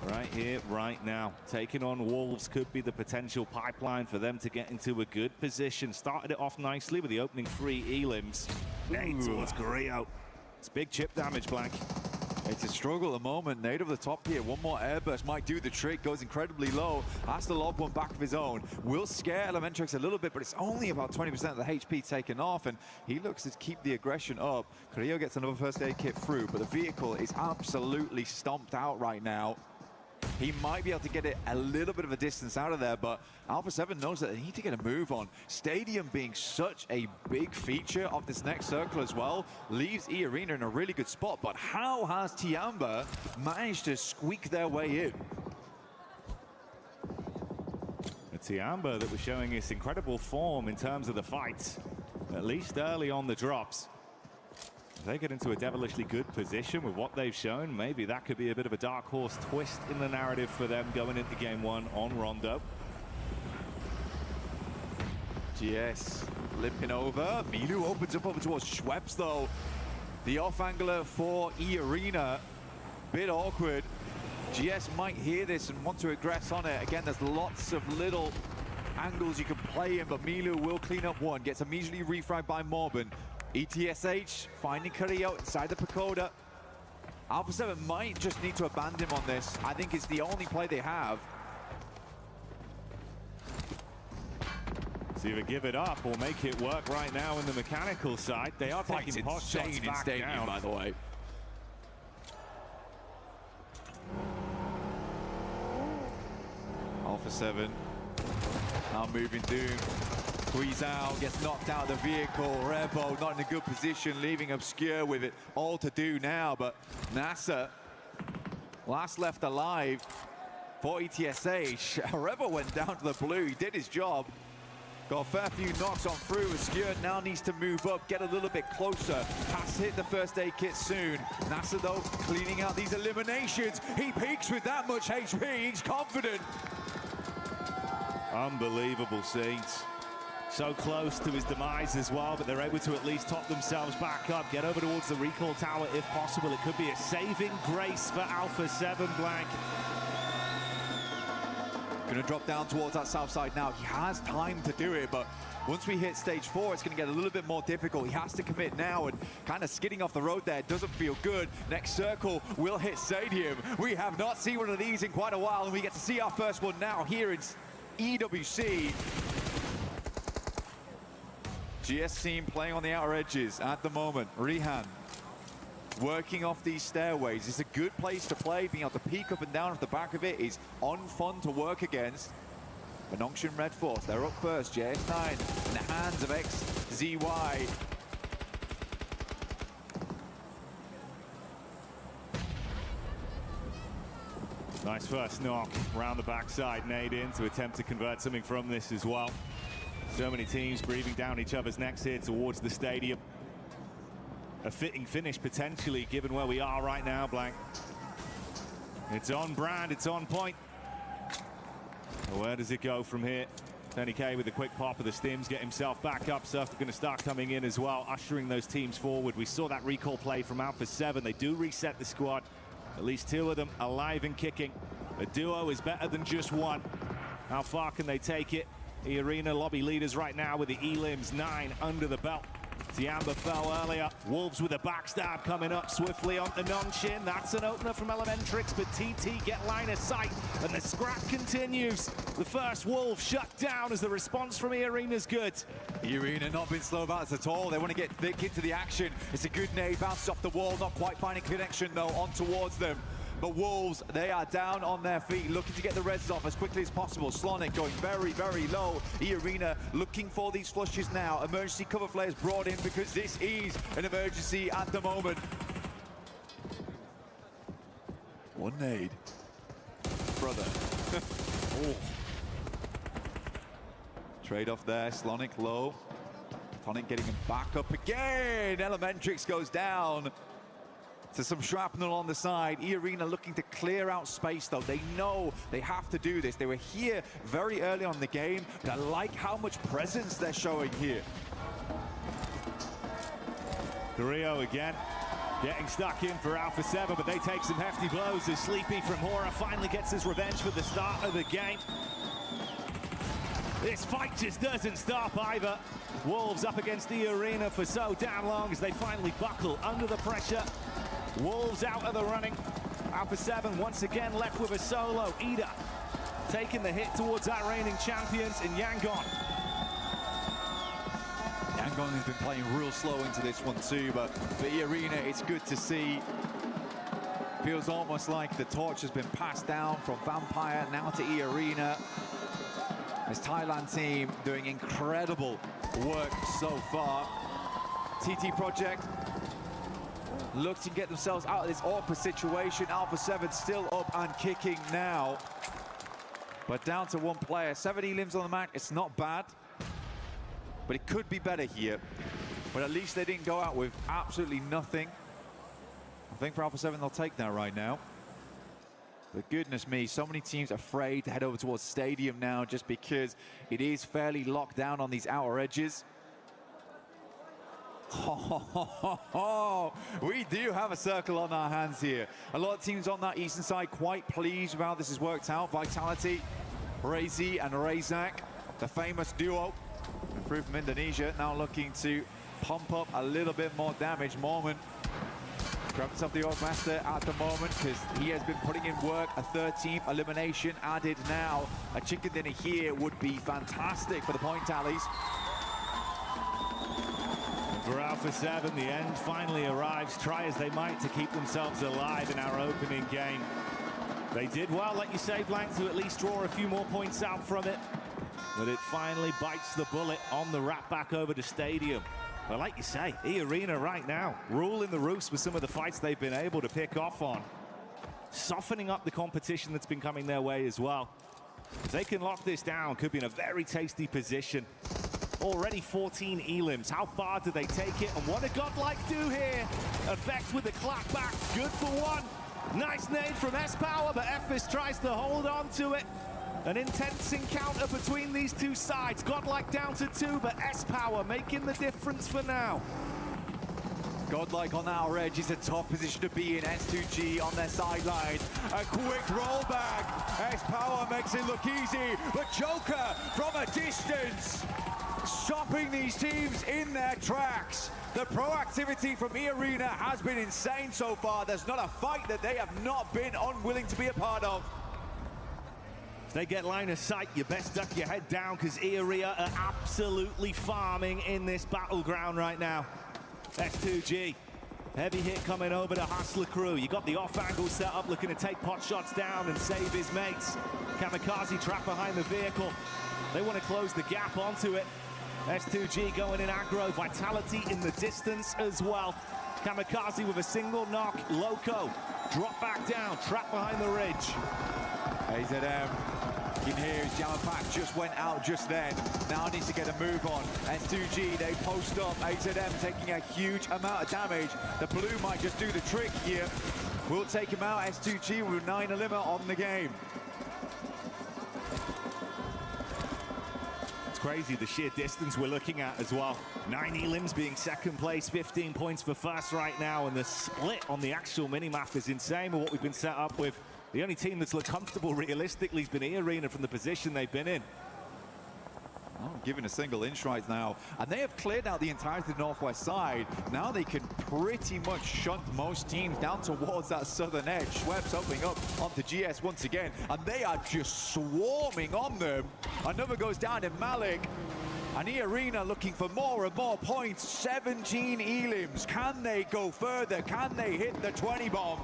Right here, right now. Taking on Wolves could be the potential pipeline for them to get into a good position. Started it off nicely with the opening 3 elims. Towards Carrillo. It's big chip damage, Blank. It's a struggle at the moment. Nade over the top here. One more airburst might do the trick. Goes incredibly low. Has to lob one back of his own. Will scare Elementrix a little bit, but it's only about 20% of the HP taken off, and he looks to keep the aggression up. Carrillo gets another first aid kit through, but the vehicle is absolutely stomped out right now. He might be able to get it a little bit of a distance out of there, but Alpha 7 knows that they need to get a move on. Stadium being such a big feature of this next circle as well leaves E-Arena in a really good spot, but how has Tiamba managed to squeak their way in? A Tiamba that was showing its incredible form in terms of the fights, at least early on the drops. If they get into a devilishly good position with what they've shown, maybe that could be a bit of a dark horse twist in the narrative for them going into game one on Rondo. GS limping over. Milu opens up over towards Schweppes though. The off angler for E-Arena. Bit awkward. GS might hear this and want to aggress on it. Again, there's lots of little angles you can play in, but Milu will clean up one. Gets immediately refragged by Morben. ETSH finding Carrillo inside the Pagoda. Alpha 7 might just need to abandon him on this. I think it's the only play they have. So either give it up or make it work right now in the mechanical side. They are taking pot shots back down, by the way. Alpha 7 now moving Doom. Squeeze out, gets knocked out of the vehicle. Revo not in a good position, leaving Obscure with it all to do now. But NASA, last left alive for ETSH. Revo went down to the blue, he did his job. Got a fair few knocks on through. Obscure now needs to move up, get a little bit closer. Has to hit the first aid kit soon. NASA though, cleaning out these eliminations. He peaks with that much HP, he's confident. Unbelievable scenes. So close to his demise as well, but they're able to at least top themselves back up, get over towards the recall tower if possible. It could be a saving grace for Alpha 7, Blank. Gonna drop down towards that south side now. He has time to do it, but once we hit stage 4, it's gonna get a little bit more difficult. He has to commit now, and kind of skidding off the road there doesn't feel good. Next circle will hit Stadium. We have not seen one of these in quite a while, and we get to see our first one now here in EWC. GS team playing on the outer edges at the moment. Rihan working off these stairways. It's a good place to play. Being able to peek up and down at the back of it is fun to work against. But Nongshim Red Force, they're up first. JS9 in the hands of XZY. Nice first knock around the backside. Nade in to attempt to convert something from this as well. So many teams breathing down each other's necks here towards the stadium. A fitting finish potentially, given where we are right now, Blank. It's on brand, it's on point. Well, where does it go from here? Tony K with a quick pop of the stims, get himself back up. Surf are going to start coming in as well, ushering those teams forward. We saw that recall play from Alpha 7. They do reset the squad. At least 2 of them alive and kicking. A duo is better than just one. How far can they take it? The arena lobby leaders right now with the Elims 9 under the belt. Tiamba fell earlier. Wolves with a backstab coming up swiftly onto Nongshim. That's an opener from Elementrix, but TT get line of sight, and the scrap continues. The first Wolf shut down as the response from E-Arena's good. E-Arena not been slow about this at all. They want to get thick into the action. It's a good nade, bounces off the wall, not quite finding connection though on towards them. But Wolves, they are down on their feet, looking to get the reses off as quickly as possible. Slonic going very, very low. E-Arena looking for these flushes now. Emergency cover flares brought in because this is an emergency at the moment. One nade. Brother. Oh. Trade off there, Slonic low. Tonic getting him back up again. Elementrix goes down. To some shrapnel on the side. E-Arena looking to clear out space though. They know they have to do this. They were here very early on in the game, but I like how much presence they're showing here. Carrillo again, getting stuck in for Alpha 7, but they take some hefty blows as Sleepy from Hora finally gets his revenge for the start of the game. This fight just doesn't stop either. Wolves up against the arena for so damn long as they finally buckle under the pressure. Wolves out of the running. Alpha 7 once again left with a solo. Ida taking the hit towards our reigning champions in Yangon. Yangon has been playing real slow into this one too, but for E-Arena, it's good to see. Feels almost like the torch has been passed down from Vampire now to E-Arena. This Thailand team doing incredible work so far. TT Project look to get themselves out of this awkward situation. Alpha 7 still up and kicking now, but down to one player. 7 elims on the match, it's not bad, but it could be better here. But at least they didn't go out with absolutely nothing. I think for Alpha 7 they'll take that right now. But goodness me, so many teams afraid to head over towards Stadium now just because it is fairly locked down on these outer edges. We do have a circle on our hands here. A lot of teams on that eastern side quite pleased with how this has worked out. Vitality, Razy and Razak, the famous duo, improved from Indonesia, now looking to pump up a little bit more damage. Mormon grabs himself the Orc Master at the moment because he has been putting in work. A 13th elimination added now. A chicken dinner here would be fantastic for the point tallies. For Alpha 7, the end finally arrives. Try as they might to keep themselves alive in our opening game. They did well, like you say, Blank, to at least draw a few more points out from it. But it finally bites the bullet on the wrap back over to Stadium. But like you say, E-Arena right now, ruling the roost with some of the fights they've been able to pick off on. Softening up the competition that's been coming their way as well. If they can lock this down, could be in a very tasty position. Already 14 elims. How far do they take it? And what a Godlike do here? Effect with the clap back. Good for one. Nice nade from S-Power, but Ephes tries to hold on to it. An intense encounter between these two sides. Godlike down to 2, but S-Power making the difference for now. Godlike on our edge is a tough position to be in. S2G on their sideline. A quick rollback. S-Power makes it look easy, but Joker from a distance, stopping these teams in their tracks. The proactivity from E-Arena has been insane so far. There's not a fight that they have not been unwilling to be a part of. If they get line of sight, you best duck your head down because E-Arena are absolutely farming in this battleground right now. S2G, heavy hit coming over to Hustler Crew. You got the off angle set up, looking to take pot shots down and save his mates. Kamikaze trapped behind the vehicle. They want to close the gap onto it. S2G going in aggro, Vitality in the distance as well. Kamikaze with a single knock, Loco, drop back down, trapped behind the ridge. AZM, in here, his jammer pack just went out just then. Now needs to get a move on. S2G, they post up. AZM taking a huge amount of damage. The blue might just do the trick here. We'll take him out. S2G with 9 elimina on the game. Crazy the sheer distance we're looking at as well. 9 elims being second place, 15 points for first right now, and the split on the actual minimap is insane with what we've been set up with. The only team that's looked comfortable realistically has been E-Arena from the position they've been in. Oh, given a single inch right now, and they have cleared out the entirety of the northwest side. Now they can pretty much shunt most teams down towards that southern edge. Schweppes opening up onto GS once again, and they are just swarming on them. Another goes down in Malik, and E-Arena looking for more and more points. 17 elims. Can they go further? Can they hit the 20 bomb?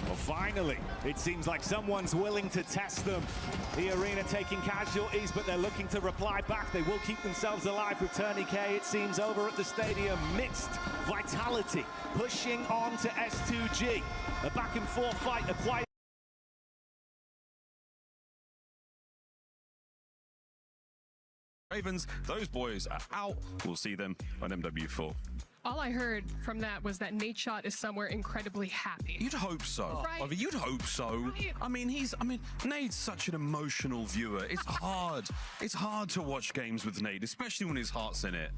Well, finally, it seems like someone's willing to test them. E-Arena taking casualties, but they're looking to reply back. They will keep themselves alive with Tourniquet, it seems, over at the stadium. Mixed Vitality pushing on to S2G. A back and forth fight, a quiet. Ravens, those boys are out. We'll see them on MW4. All I heard from that was that Nate Shot is somewhere incredibly happy. You'd hope so. Right. I mean, you'd hope so. Right. I mean, Nate's such an emotional viewer. It's hard. It's hard to watch games with Nate, especially when his heart's in it.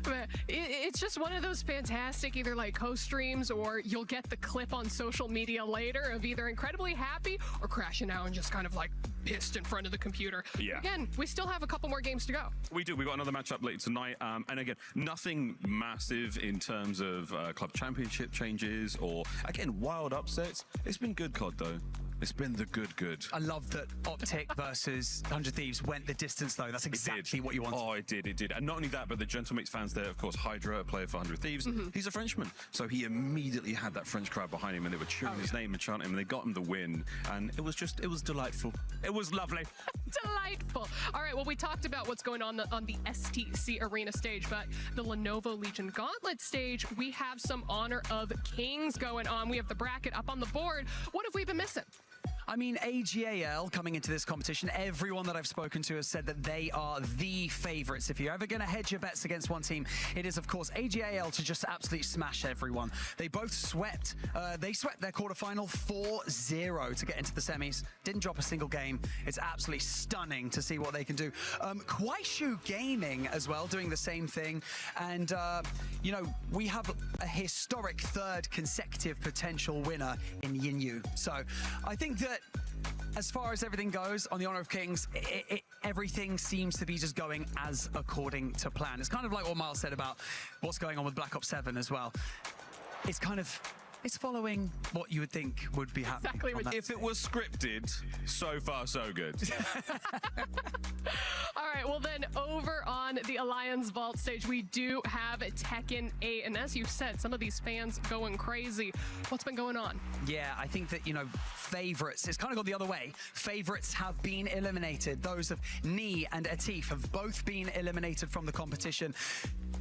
But it's just one of those fantastic either like co-streams or you'll get the clip on social media later of either incredibly happy or crashing out and just kind of like pissed in front of the computer. Yeah. Again, we still have a couple more games to go. We do. We've got another matchup later tonight. And again, nothing massive in terms of club championship changes or, again, wild upsets. It's been good, COD, though. It's been the good. I love that Optic versus 100 Thieves went the distance, though. That's exactly what you wanted. Oh, it did. And not only that, but the Gentlemix fans there, of course, Hydra, a player for 100 Thieves, he's a Frenchman. So he immediately had that French crowd behind him, and they were cheering his name and chanting him, and they got him the win. And it was delightful. It was lovely. Delightful. All right, well, we talked about what's going on the STC Arena stage, but the Lenovo Legion Gauntlet stage, we have some Honor of Kings going on. We have the bracket up on the board. What have we been missing? I mean, AGAL coming into this competition, everyone that I've spoken to has said that they are the favorites. If you're ever going to hedge your bets against one team, it is, of course, AGAL to just absolutely smash everyone. They both swept. They swept their quarterfinal 4-0 to get into the semis. Didn't drop a single game. It's absolutely stunning to see what they can do. Kwaishu Gaming as well, doing the same thing. And, you know, we have a historic third consecutive potential winner in Yinyu. So I think that as far as everything goes on the Honor of Kings, everything seems to be just going as according to plan. It's kind of like what Miles said about what's going on with Black Ops 7 as well. It's following what you would think would be happening. Exactly. If it was scripted, so far so good. All right, well then over on the Alliance Vault stage, we do have Tekken 8. And as you said, some of these fans going crazy. What's been going on? Yeah, I think that, you know, favorites, it's kind of gone the other way. Favorites have been eliminated. Those of Ni and Atif have both been eliminated from the competition.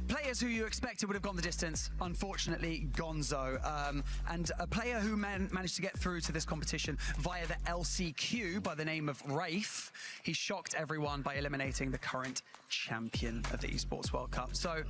Players who you expected would have gone the distance, unfortunately, Gonzo. And a player who managed to get through to this competition via the LCQ by the name of Rafe, he shocked everyone by eliminating the current champion of the Esports World Cup. So,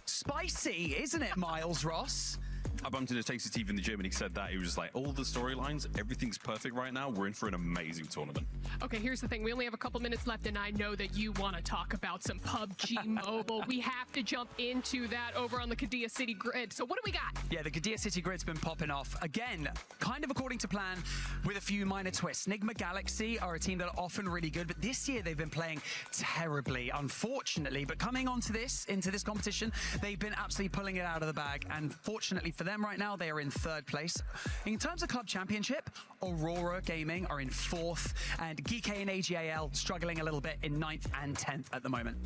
spicy, isn't it, Miles Ross? I bumped into Tasty Steve in the gym and he said that. He was just like, all the storylines, everything's perfect right now. We're in for an amazing tournament. Okay, here's the thing. We only have a couple minutes left, and I know that you want to talk about some PUBG Mobile. We have to jump into that over on the Qiddiya City grid. So what do we got? Yeah, the Qiddiya City grid's been popping off. Again, kind of according to plan with a few minor twists. Nigma Galaxy are a team that are often really good, but this year they've been playing terribly, unfortunately. But coming into this competition, they've been absolutely pulling it out of the bag. And fortunately for them right now, they are in third place. In terms of club championship, Aurora Gaming are in fourth, and GK and AGAL struggling a little bit in 9th and 10th at the moment.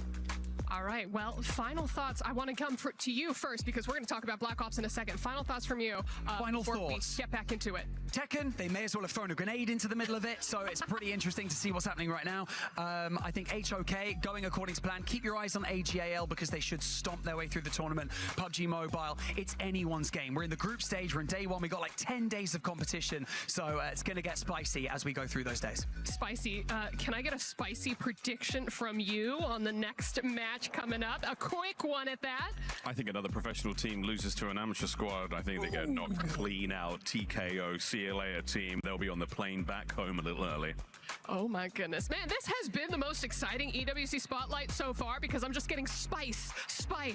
All right, well, final thoughts. I want to come to you first because we're going to talk about Black Ops in a second. Final thoughts from you. Final before thoughts. We get back into it. Tekken, they may as well have thrown a grenade into the middle of it, so it's pretty interesting to see what's happening right now. I think HOK going according to plan. Keep your eyes on AGAL because they should stomp their way through the tournament. PUBG Mobile, it's anyone's game. We're in the group stage, we're in day one, we got like 10 days of competition, so it's going to get spicy as we go through those days. Spicy. Can I get a spicy prediction from you on the next match coming up? A quick one at that. I think another professional team loses to an amateur squad. I think they get knocked clean out. TKO, CLA team. They'll be on the plane back home a little early. Oh my goodness. Man, this has been the most exciting EWC Spotlight so far because I'm just getting spice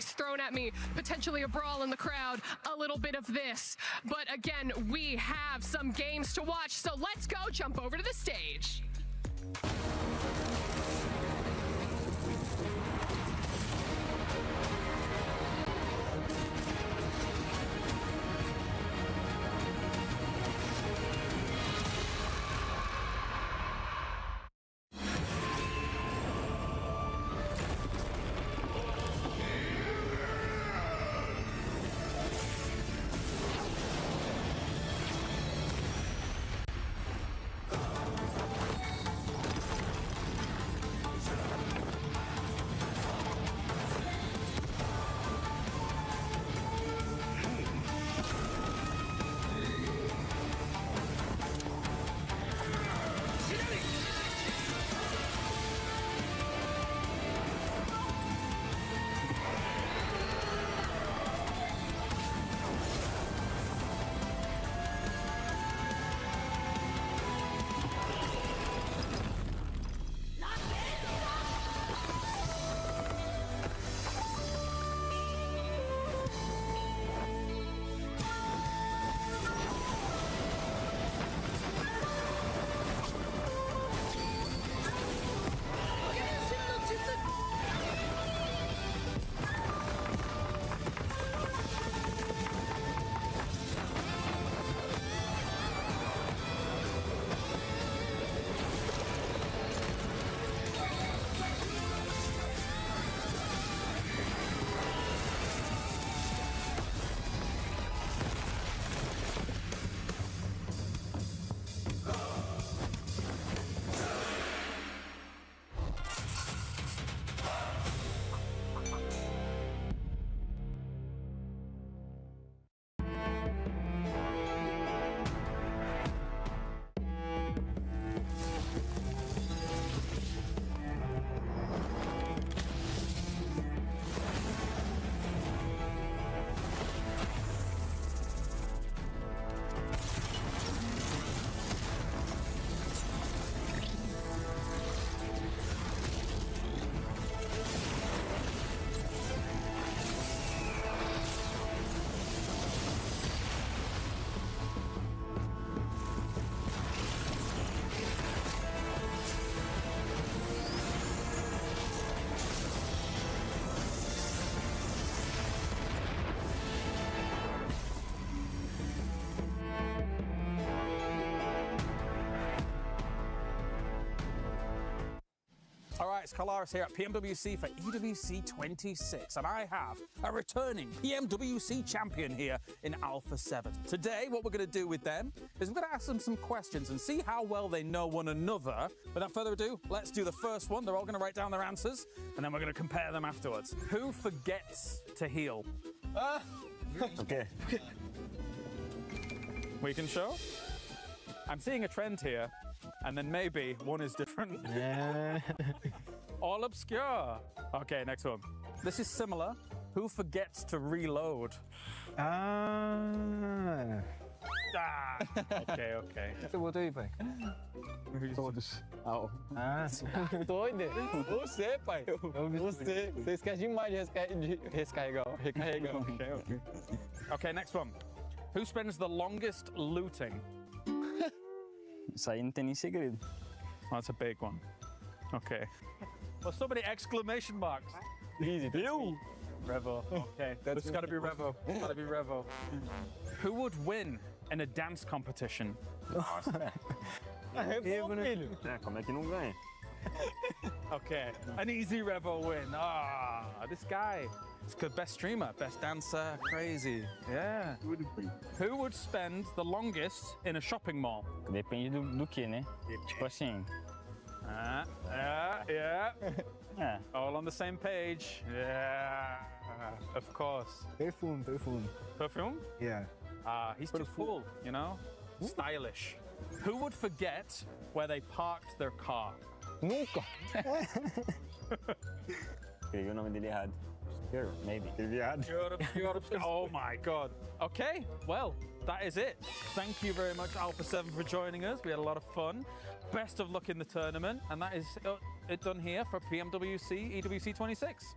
thrown at me. Potentially a brawl in the crowd, a little bit of this. But again, we have some games to watch, so let's go jump over to the stage. right, it's Kalaris here at PMWC for EWC 26, and I have a returning PMWC champion here in Alpha 7. Today, what we're going to do with them is we're going to ask them some questions and see how well they know one another. Without further ado, let's do the first one. They're all going to write down their answers, and then we're going to compare them afterwards. Who forgets to heal? Okay. We can show? I'm seeing a trend here, and then maybe one is different. Yeah. All obscure. Okay, next one. This is similar. Who forgets to reload? Okay. Eu botei, pai. Todos. Doido. Você, pai. Você. Você esquece demais de recarregar. Okay, next one. Who spends the longest looting? Isso aí não tem nem segredo. That's a big one. Okay. Well, so many exclamation marks. Easy. You. Revo. Okay. It's got to be Revo. It's got to be Revo. Who would win in a dance competition? Como é que não ganha? Okay. An easy Revo win. This guy. It's good. Best streamer, best dancer. Crazy. Yeah. Who would spend the longest in a shopping mall? Depende do que, né? Tipo assim. Yeah. All on the same page. Yeah. Of course. Perfume. Perfume? Yeah. He's too full, you know? Stylish. Who would forget where they parked their car? Nunca. Escrevi o nome dele errado. Maybe. Oh my God. Okay, well, that is it. Thank you very much, Alpha 7, for joining us. We had a lot of fun. Best of luck in the tournament. And that is it done here for PMWC EWC 26.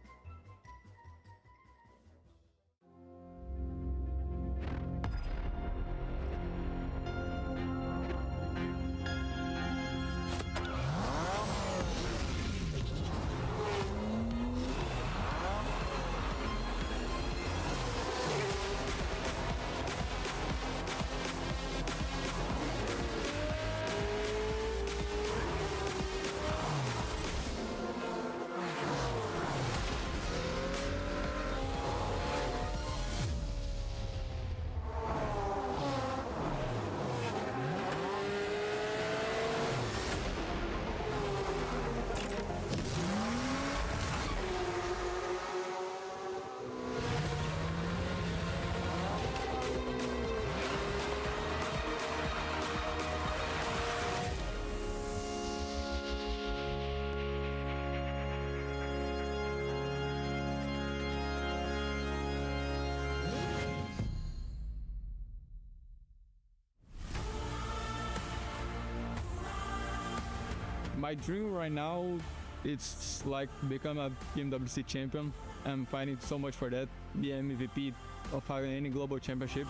My dream right now, it's like become a PMWC champion. I'm fighting so much for that. Be MVP of any global championship.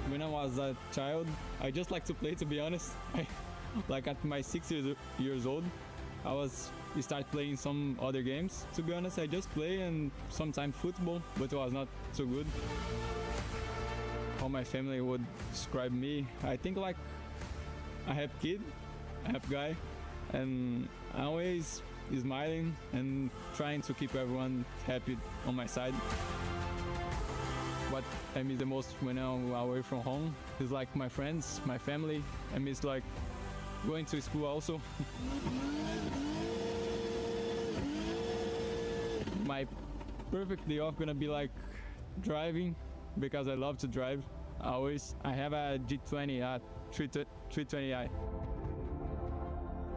When I was a child, I just like to play, to be honest. Like at my 6 years old, I started playing some other games. To be honest, I just play and sometimes football, but it was not so good. How my family would describe me, I think like I have kid, I have guy, and I always smiling and trying to keep everyone happy on my side. What I miss the most when I'm away from home is like my friends, my family. I miss like going to school also. My perfect day off gonna be like driving, because I love to drive always. I have a G20, 320i.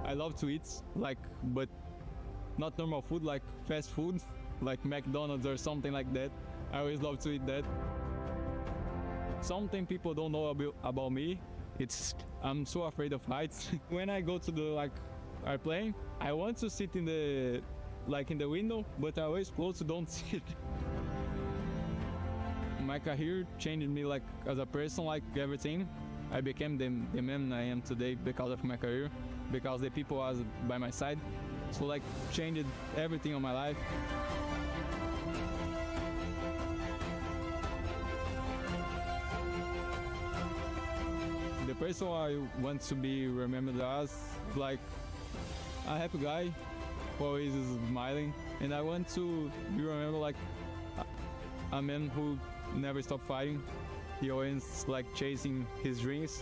I love to eat, like, but not normal food, like fast food, like McDonald's or something like that. I always love to eat that. Something people don't know about me, I'm so afraid of heights. When I go to the airplane, I want to sit in the window, but I always close to don't sit. My career changed me like as a person, like everything. I became the man I am today because of my career, because the people was by my side. So like changed everything on my life. the person I want to be remembered as, like a happy guy who always is smiling, and I want to be remembered like a man who never stopped fighting. He always like chasing his dreams.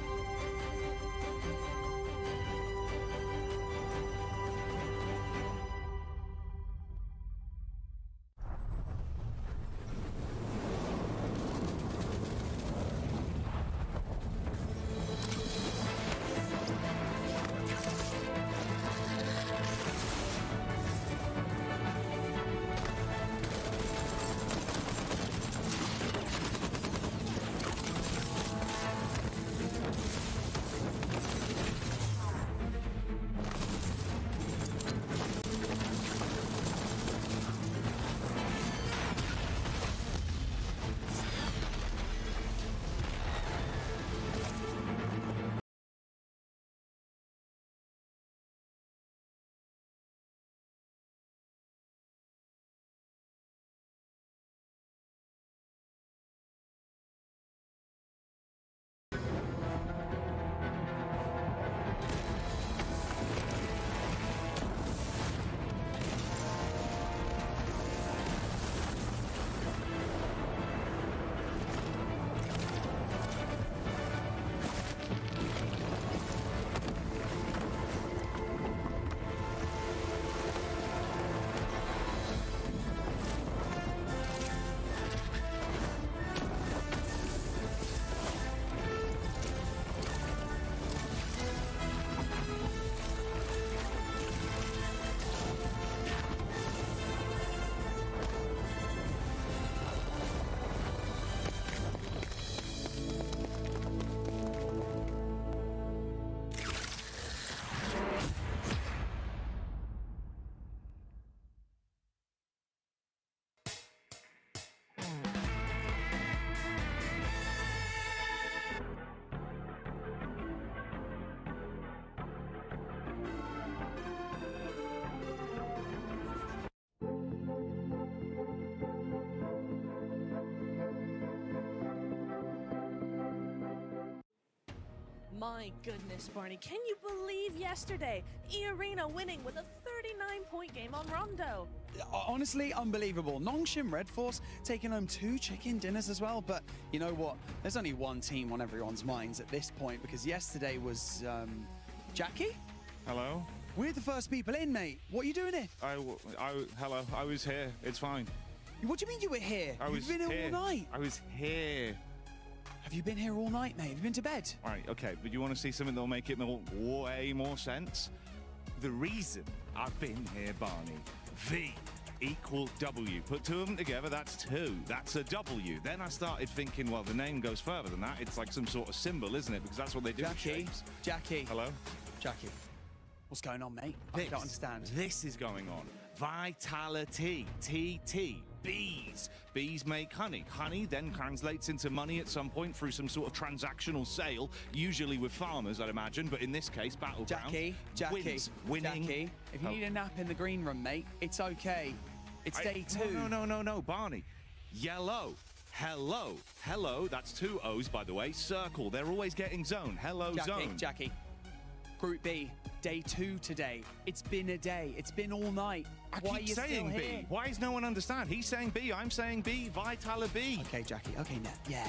My goodness, Barney, can you believe yesterday? E-Arena winning with a 39-point game on Rondo. Honestly, unbelievable. Nongshim Red Force taking home 2 chicken dinners as well, but you know what? There's only one team on everyone's minds at this point, because yesterday was, Jackie? Hello? We're the first people in, mate. What are you doing here? Hello, I was here. It's fine. What do you mean you were here? You've been here all night. I was here. Have you been here all night, mate? Have you been to bed? Right, okay, but you want to see something that'll make it way more sense? The reason I've been here, Barney, V equal W. Put 2 of them together, that's 2. That's a W. Then I started thinking, well, the name goes further than that. It's like some sort of symbol, isn't it? Because that's what they do with shapes. Jackie. Hello? Jackie. What's going on, mate? I don't understand. This is going on. Vitality. TT. Bees. Bees make honey. Honey then translates into money at some point through some sort of transactional sale, usually with farmers, I'd imagine, but in this case, Battleground. Jackie. Winning. Jackie, if you need a nap in the green room, mate, it's okay. It's day 2. No, Barney. Yellow. Hello. Hello. That's 2 O's, by the way. Circle. They're always getting zone. Hello, zone. Jackie. Group B, day 2 today. It's been a day. It's been all night. Why keep saying B. Why does no one understand? He's saying B. I'm saying B. Vitala B. Okay, Jackie. Okay, now. Yeah.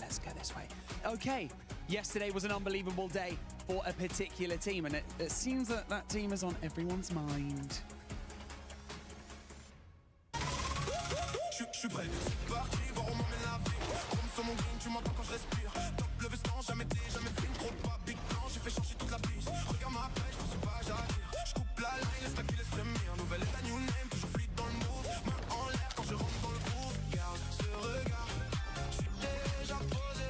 Let's go this way. Okay. Yesterday was an unbelievable day for a particular team, and it seems that that team is on everyone's mind. Je suis prêt, c'est parti, voir où m'emmène la vie. Comme sur mon green, tu m'entends quand je respire. Top le veston, jamais fait une trop de pas. Big plan, j'ai fait changer toute la piste. Regarde ma pêche, je sais pas, j'attire. Je coupe la line, laisse la qui laisse frémir. Nouvelle état, new name, toujours fluide dans le move. Main en l'air quand je rentre dans le groove. Garde ce regard, je suis déjà posé.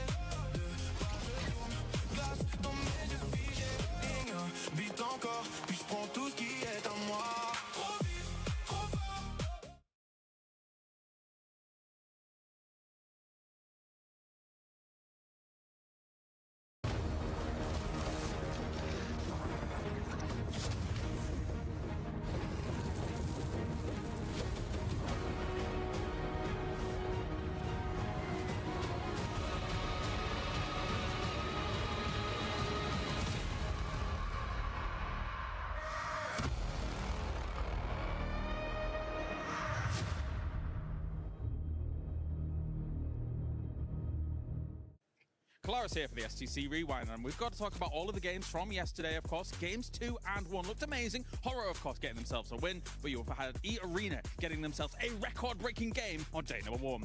De part je tourne, glace dans mes yeux figés. Vite encore, puis je prends tout ce qui est à moi. Kalaris here for the STC Rewind, and we've got to talk about all of the games from yesterday, of course. Games 2 and 1 looked amazing. Horror, of course, getting themselves a win, but you've had E-Arena getting themselves a record-breaking game on day number 1.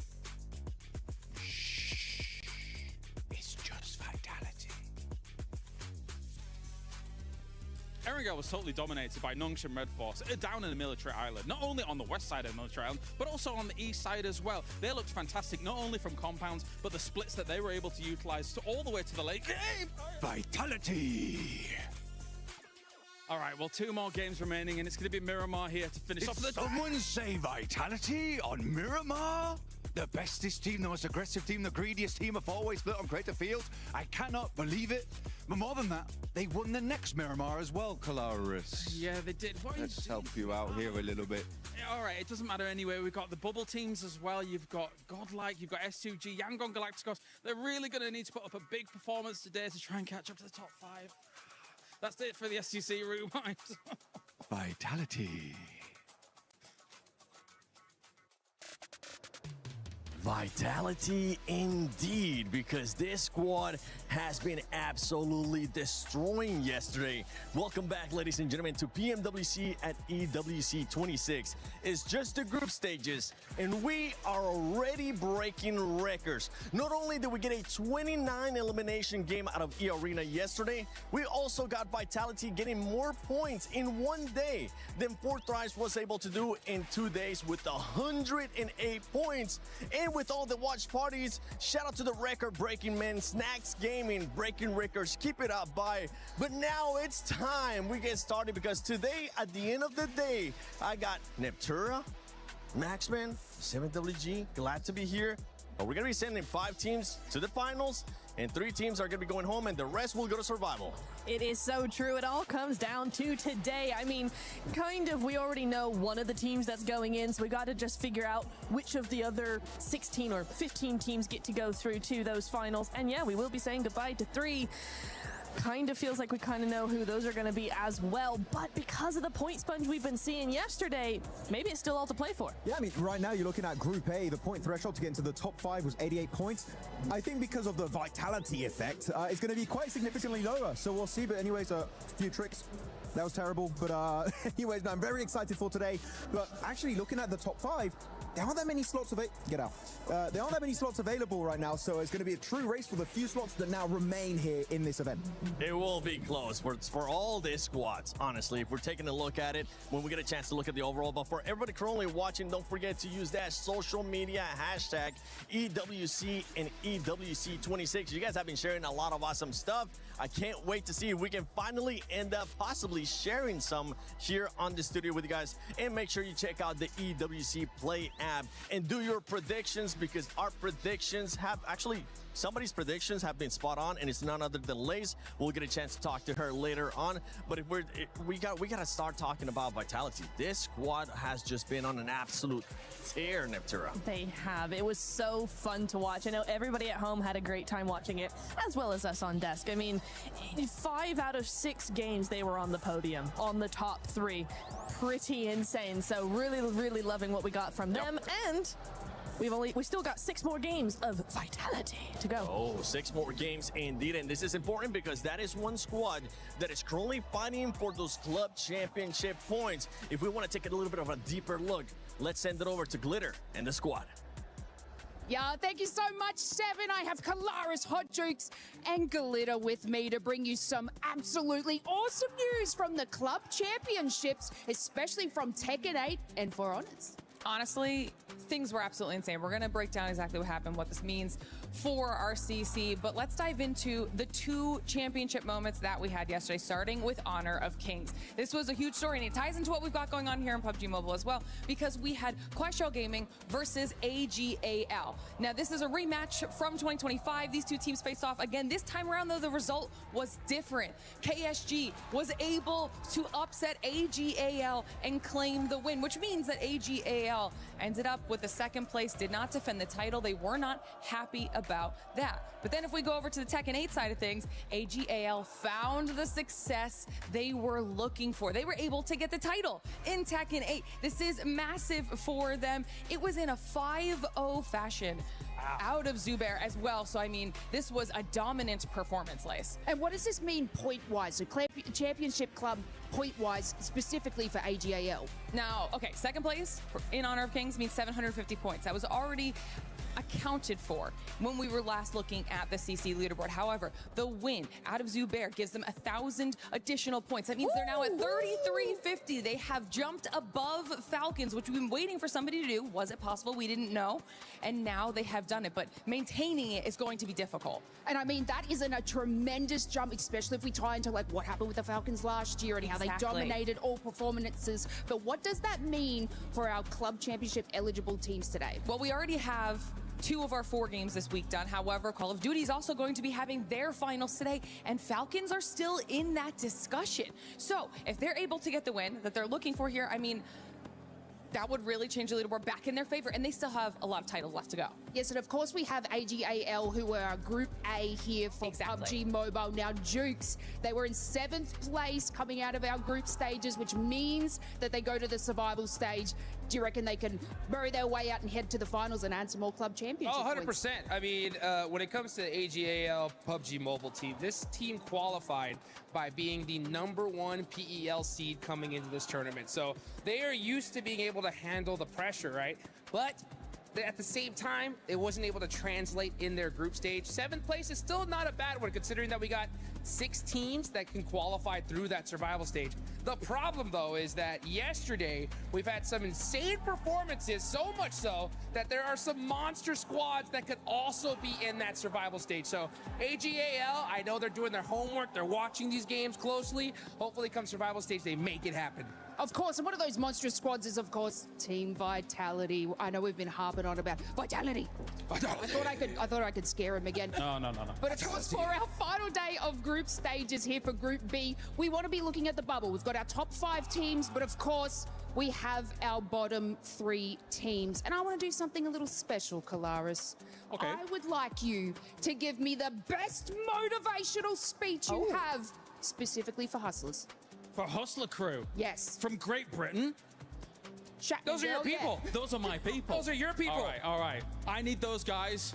It's just vitality. Erangel was totally dominated by Nongshim Red Force down in the military island, not only on the west side of the military island, but also on the east side as well. They looked fantastic, not only from compounds, but the splits that they were able to utilize all the way to the late game. Vitality! All right, well, 2 more games remaining, and it's going to be Miramar here to finish off the... Someone say Vitality on Miramar? The bestest team, the most aggressive team, the greediest team have always split on Crater Field. I cannot believe it. But more than that, they won the next Miramar as well, Kalaris. Yeah, they did. Let's help you out here a little bit. All right, it doesn't matter anyway. We've got the bubble teams as well. You've got Godlike, you've got S2G, Yangon Galacticos. They're really going to need to put up a big performance today to try and catch up to the top 5. That's it for the STC Rewind. Vitality. Vitality indeed, because this squad has been absolutely destroying yesterday. Welcome back, ladies and gentlemen, to PMWC at EWC 26. It's just the group stages, and we are already breaking records. Not only did we get a 29 elimination game out of E-Arena yesterday, we also got Vitality getting more points in 1 day than Fourth Rise was able to do in 2 days with 108 points. And with all the watch parties, shout out to the record-breaking men, Snacks Gaming, breaking records, keep it up, bye. But now it's time we get started, because today, at the end of the day, I got Neptura, Maxman, 7WG, glad to be here. But we're gonna be sending 5 teams to the finals, and 3 teams are gonna be going home, and the rest will go to survival. It is so true. It all comes down to today. I mean, kind of, we already know one of the teams that's going in, so we got to just figure out which of the other 16 or 15 teams get to go through to those finals. And yeah, we will be saying goodbye to 3. Kind of feels like we kind of know who those are going to be as well, but because of the point sponge we've been seeing yesterday, maybe it's still all to play for. Yeah, I mean, right now you're looking at Group A. The point threshold to get into the top 5 was 88 points. I think because of the vitality effect, it's going to be quite significantly lower. So we'll see. But anyways, a few tricks. That was terrible. But anyways, no, I'm very excited for today. But actually, looking at the top 5, there aren't that many slots available. There aren't that many slots available right now, so it's going to be a true race for the few slots that now remain here in this event. It will be close for all these squads, honestly, if we're taking a look at it when we get a chance to look at the overall. But for everybody currently watching, don't forget to use that social media hashtag EWC and EWC26. You guys have been sharing a lot of awesome stuff. I can't wait to see if we can finally end up possibly sharing some here on the studio with you guys. And make sure you check out the EWC Play app and do your predictions, because our predictions have actually, somebody's predictions have been spot on, and it's none other than Lace. We'll get a chance to talk to her later on. But if we got to start talking about Vitality. This squad has just been on an absolute tear, Neptura. They have. It was so fun to watch. I know everybody at home had a great time watching it, as well as us on desk. I mean, 5 out of 6 games they were on the podium, on the top 3. Pretty insane. So really, really loving what we got from them. And we still got 6 more games of Vitality to go. Oh, 6 more games indeed. And this is important because that is one squad that is currently fighting for those club championship points. If we want to take a little bit of a deeper look, let's send it over to Glitter and the squad. Yeah, thank you so much, Seven. I have Kalaris, Hot Jukes, and Glitter with me to bring you some absolutely awesome news from the club championships, especially from Tekken 8 and For Honors. Honestly, things were absolutely insane. We're going to break down exactly what happened, what this means for our CC, but let's dive into the 2 championship moments that we had yesterday, starting with Honor of Kings. This was a huge story, and it ties into what we've got going on here in PUBG Mobile as well, because we had Quashell Gaming versus AGAL. Now, this is a rematch from 2025. These 2 teams faced off again. This time around, though, the result was different. KSG was able to upset AGAL and claim the win, which means that AGAL ended up with the 2nd place, did not defend the title. They were not happy about that. But then if we go over to the Tekken 8 side of things, AGAL found the success they were looking for. They were able to get the title in Tekken 8. This is massive for them. It was in a 5-0 fashion. out of Zubair as well. So, I mean, this was a dominant performance, Lace. And what does this mean point-wise? So Championship Club point-wise, specifically for AGAL? Now, okay, second place in Honor of Kings means 750 points. That was already accounted for when we were last looking at the CC leaderboard. However, the win out of Zubair gives them 1,000 additional points. That means they're now at 3,350. They have jumped above Falcons, which we've been waiting for somebody to do. Was it possible? We didn't know. And now they have done it, but maintaining it is going to be difficult. And I mean, that isn't a tremendous jump, especially if we tie into like what happened with the Falcons last year and how they dominated all performances. But what does that mean for our club championship eligible teams today? Well, we already have 2 of our 4 games this week done. However, Call of Duty is also going to be having their finals today, and Falcons are still in that discussion. So if they're able to get the win that they're looking for here, I mean, that would really change the leaderboard back in their favor, and they still have a lot of titles left to go. Yes, and of course we have AGAL, who are Group A here for PUBG Mobile. Now, Jukes, they were in 7th place coming out of our group stages, which means that they go to the survival stage. Do you reckon they can bury their way out and head to the finals and add some more club championship Oh, 100%. points? I mean, when it comes to the AGAL PUBG Mobile team, this team qualified by being the #1 PEL seed coming into this tournament. So they are used to being able to handle the pressure, right? But at the same time, it wasn't able to translate in their group stage. 7th place is still not a bad one, considering that we got 6 teams that can qualify through that survival stage. The problem, though, is that yesterday we've had some insane performances, so much so that there are some monster squads that could also be in that survival stage. So AGAL, I know they're doing their homework. They're watching these games closely. Hopefully come survival stage, they make it happen. Of course, and one of those monstrous squads is, of course, Team Vitality. I know we've been harping on about Vitality. I thought I could scare him again. No. But of course, for our final day of group stages here for Group B, we want to be looking at the bubble. We've got our top 5 teams, but of course, we have our bottom 3 teams. And I want to do something a little special, Kalaris. Okay. I would like you to give me the best motivational speech you have, specifically for Hustlers. For Hustler Crew? Yes. From Great Britain? Those are your people. Those are my people. Those are your people. All right. I need those guys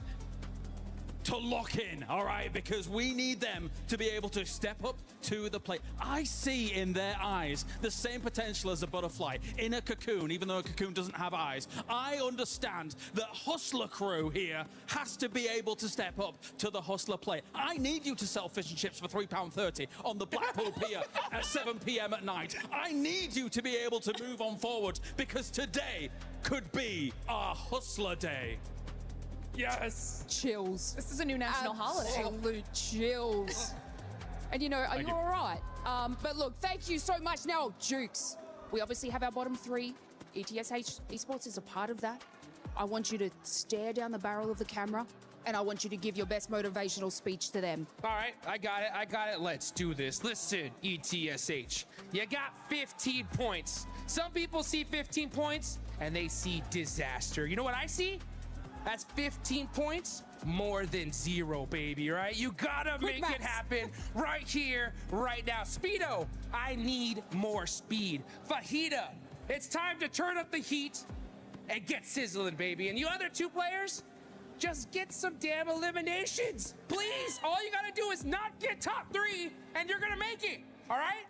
to lock in, all right? Because we need them to be able to step up to the plate. I see in their eyes the same potential as a butterfly in a cocoon, even though a cocoon doesn't have eyes. I understand that Hustler Crew here has to be able to step up to the Hustler plate. I need you to sell fish and chips for £3.30 on the Blackpool Pier at 7 p.m. at night. I need you to be able to move on forward, because today could be our Hustler Day. Yes. Chills. This is a new national holiday. Absolute chills. And you know, are you all right? But look, thank you so much. Now, Jukes, we obviously have our bottom 3. ETSH Esports is a part of that. I want you to stare down the barrel of the camera, and I want you to give your best motivational speech to them. All right, I got it. Let's do this. Listen, ETSH, you got 15 points. Some people see 15 points, and they see disaster. You know what I see? That's 15 points more than 0, baby, right? You gotta make it happen right here, right now. Speedo, I need more speed. Fajita, it's time to turn up the heat and get sizzling, baby. And you other 2 players, just get some damn eliminations. Please, all you gotta do is not get top 3, and you're gonna make it, all right?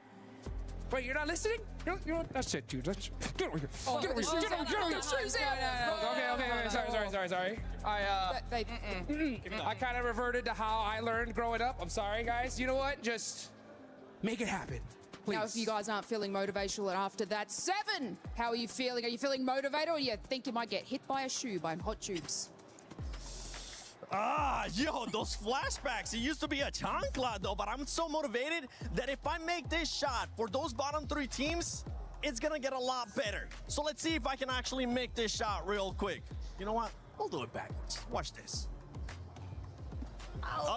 Wait, you're not listening? You know what? That's it, dude. Get over here. Get over here. Get over here. Okay. Sorry. I kind of reverted to how I learned growing up. I'm sorry, guys. You know what? Just make it happen. Please. Now, if you guys aren't feeling motivational after that, 7, how are you feeling? Are you feeling motivated, or you think you might get hit by a shoe by Hot Tubes? Those flashbacks. It used to be a chancla, though, but I'm so motivated that if I make this shot for those bottom 3 teams, it's gonna get a lot better. So let's see if I can actually make this shot real quick. You know what? We'll do it backwards. Watch this.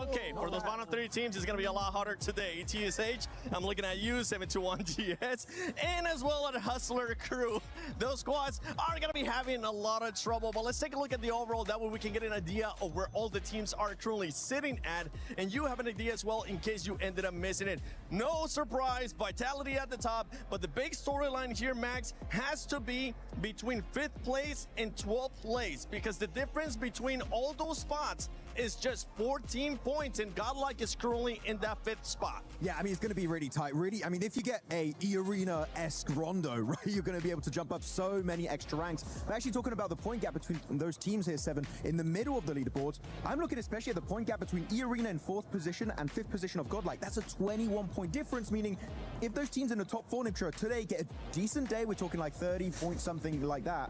Okay, for those bottom 3 teams, it's going to be a lot harder today. ETSH, I'm looking at you, 721GS, and as well as Hustler Crew. Those squads are going to be having a lot of trouble, but let's take a look at the overall. That way we can get an idea of where all the teams are currently sitting at, and you have an idea as well in case you ended up missing it. No surprise, Vitality at the top, but the big storyline here, Max, has to be between 5th place and 12th place, because the difference between all those spots is just 14 points, and Godlike is currently in that 5th spot. Yeah, I mean, it's going to be really tight. Really, I mean, if you get a E-Arena-esque Rondo, right, you're going to be able to jump up so many extra ranks. We're actually talking about the point gap between those teams here, Seven, in the middle of the leaderboards. I'm looking especially at the point gap between E-Arena in 4th position and 5th position of Godlike. That's a 21-point difference, meaning if those teams in the top 4 Niptra today get a decent day, we're talking like 30 points, something like that,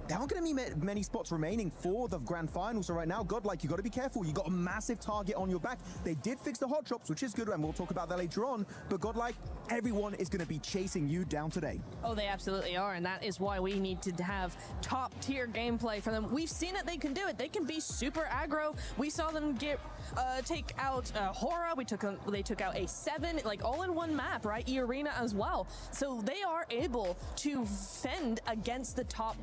there aren't going to be many spots remaining for the grand final. So right now, Godlike, you got to be careful. You got a massive target on your back. They did fix the hot drops, which is good, and we'll talk about that later on. But Godlike, everyone is going to be chasing you down today. Oh, they absolutely are, and that is why we need to have top-tier gameplay for them. We've seen it; they can do it. They can be super aggro. We saw them take out Hora. They took out A7, like all in one map, right? E-Arena as well. So they are able to fend against the top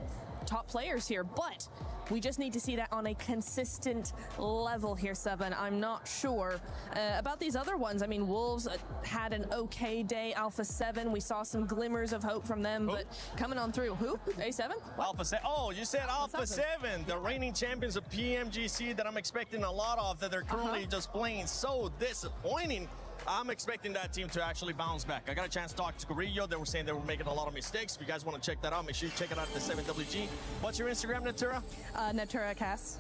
players here, but we just need to see that on a consistent level here, Seven. I'm not sure about these other ones. I mean, Wolves had an okay day. Alpha 7, we saw some glimmers of hope from them, but coming on through. Who? A7? Alpha 7. Oh, you said Alpha 7, the reigning champions of PMGC that I'm expecting a lot of, that they're currently just playing so disappointing. I'm expecting that team to actually bounce back. I got a chance to talk to Carrillo. They were saying they were making a lot of mistakes. If you guys want to check that out, make sure you check it out at the 7WG. What's your Instagram, Natura? Natura Cass.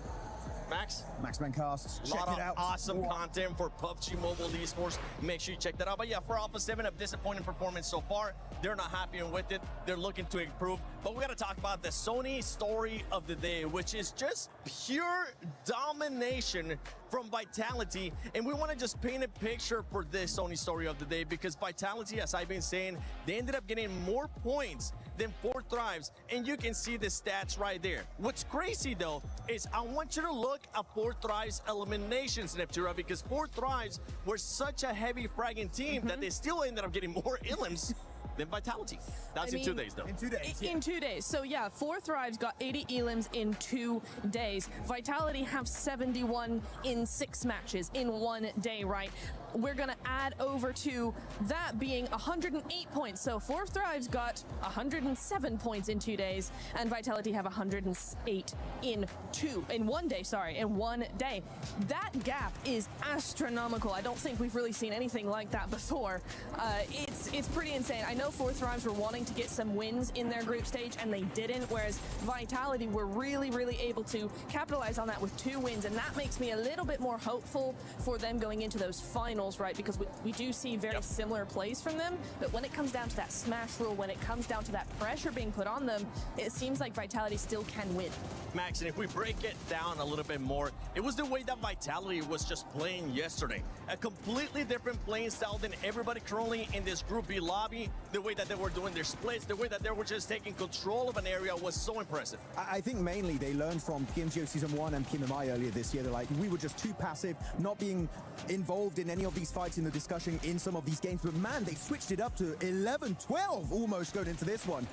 Max? MaxManCast. A lot of awesome content for PUBG Mobile Esports. Make sure you check that out. But yeah, for Alpha 7, a disappointing performance so far. They're not happy with it. They're looking to improve. But we got to talk about the Sony story of the day, which is just pure domination from Vitality. And we want to just paint a picture for this Sony story of the day, because Vitality, as I've been saying, they ended up getting more points than 4 Thrives, and you can see the stats right there. What's crazy though is I want you to look at 4 Thrives eliminations, Neptura, because 4 Thrives were such a heavy fragging team that they still ended up getting more elims than Vitality. That's in 2 days though. In 2 days. In 2 days. So yeah, 4 Thrives got 80 elims in 2 days. Vitality have 71 in 6 matches in 1 day, right? We're gonna add over to that being 108 points. So 4 Thrives got 107 points in 2 days, and Vitality have 108 in 1 day, in 1 day. That gap is astronomical. I don't think we've really seen anything like that before. It's pretty insane. I know 4 Thrives were wanting to get some wins in their group stage, and they didn't, whereas Vitality were really, really able to capitalize on that with 2 wins, and that makes me a little bit more hopeful for them going into those finals, right? Because we do see very similar plays from them, but when it comes down to that smash rule, when it comes down to that pressure being put on them, it seems like Vitality still can win. Max, and if we break it down a little bit more, it was the way that Vitality was just playing yesterday. A completely different playing style than everybody currently in this Group B lobby. The way that they were doing their splits, the way that they were just taking control of an area was so impressive. I think mainly they learned from PMGO Season 1 and PMMI earlier this year. They're like, we were just too passive, not being involved in any of these fights in the discussion in some of these games. But man, they switched it up to 11-12 almost going into this one.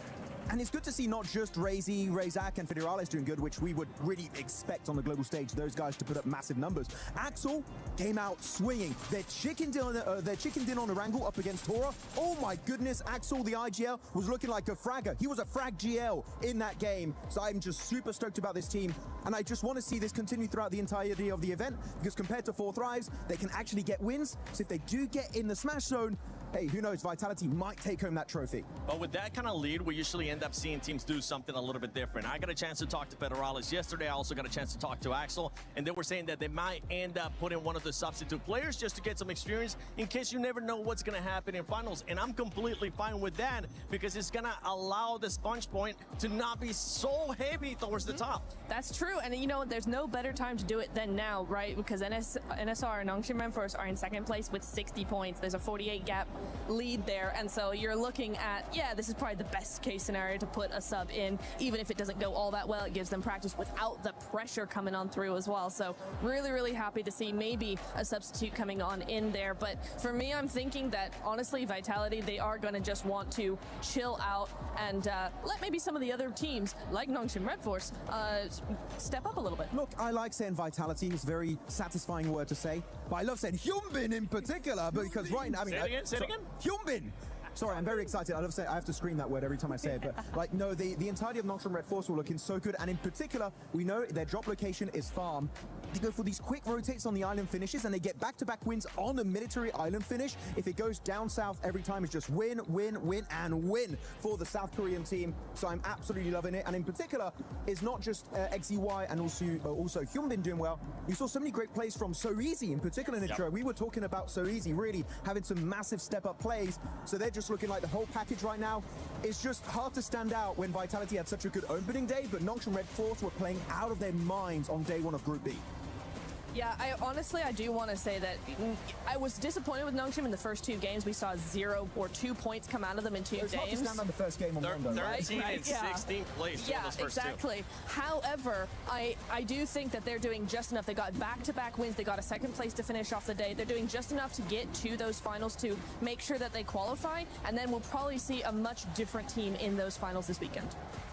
And it's good to see not just Razy, Razak, and Federales doing good, which we would really expect on the global stage, those guys to put up massive numbers. Axel came out swinging. They're chickened in on Erangel up against Tora. Oh my goodness, Axel, the IGL, was looking like a fragger. He was a frag GL in that game. So I'm just super stoked about this team. And I just want to see this continue throughout the entirety of the event, because compared to 4 Thrives, they can actually get wins. So if they do get in the smash zone, hey, who knows, Vitality might take home that trophy. But with that kind of lead, we usually end up seeing teams do something a little bit different. I got a chance to talk to Federales yesterday. I also got a chance to talk to Axel, and they were saying that they might end up putting one of the substitute players just to get some experience in case you never know what's going to happen in finals. And I'm completely fine with that, because it's going to allow the sponge point to not be so heavy towards the top. That's true, and you know, there's no better time to do it than now, right? Because NSR and Nongshim Memphis are in 2nd place with 60 points. There's a 48 gap lead there. And so you're looking at, yeah, this is probably the best case scenario to put a sub in. Even if it doesn't go all that well, it gives them practice without the pressure coming on through as well. So really, really happy to see maybe a substitute coming on in there. But for me, I'm thinking that honestly, Vitality, they are going to just want to chill out and let maybe some of the other teams, like Nongshim Red Force, step up a little bit. Look, I like saying Vitality. It's a very satisfying word to say. But I love saying Hyunbin in particular, because right now, I mean... Say it again? Hyunbin! Sorry, I'm very excited. I love saying I have to scream that word every time I say it. But like, no, the entirety of Nongshim Red Force were looking so good, and in particular, we know their drop location is farm. They go for these quick rotates on the island finishes, and they get back-to-back wins on a military island finish. If it goes down south every time, it's just win, win, win, and win for the South Korean team. So I'm absolutely loving it. And in particular, it's not just XEY and also Hyunbin doing well. You saw so many great plays from So Easy in particular, Nitro. We were talking about So Easy really having some massive step-up plays. So they're just looking like the whole package right now. It's just hard to stand out when Vitality had such a good opening day, but Nongshim Red Force were playing out of their minds on day one of Group B. Yeah, I do want to say that I was disappointed with Nongshim in the first two games. We saw 0 or 2 points come out of them in two games. It's hard to stand on the first game on one, though, right? 13 and 16th place. Yeah, those first exactly. Two. However, I do think that they're doing just enough. They got back-to-back wins. They got a second place to finish off the day. They're doing just enough to get to those finals to make sure that they qualify, and then we'll probably see a much different team in those finals this weekend.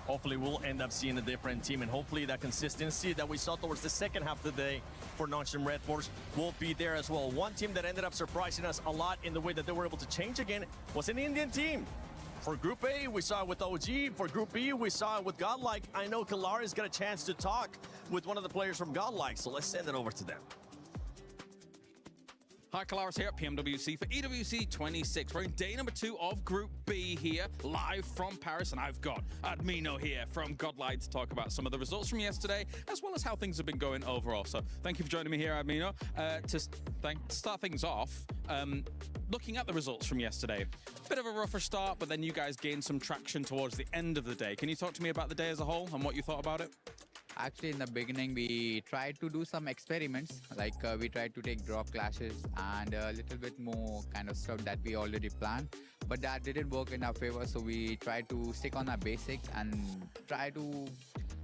Hopefully we'll end up seeing a different team, and hopefully that consistency that we saw towards the second half of the day for Nongshim Red Force will be there as well. One team that ended up surprising us a lot in the way that they were able to change again was an Indian team. For Group A, we saw it with OG. For Group B, we saw it with Godlike. I know Kalari's got a chance to talk with one of the players from Godlike, so let's send it over to them. Hi, Kalaris here at PMWC for EWC 26. We're in day number 2 of Group B here, live from Paris, and I've got Admino here from Godlight to talk about some of the results from yesterday, as well as how things have been going overall. So thank you for joining me here, Admino. To start things off, looking at the results from yesterday, bit of a rougher start, but then you guys gained some traction towards the end of the day. Can you talk to me about the day as a whole and what you thought about it? Actually, in the beginning, we tried to do some experiments, like we tried to take drop clashes and a little bit more kind of stuff that we already planned, but that didn't work in our favor, so we tried to stick on our basics and try to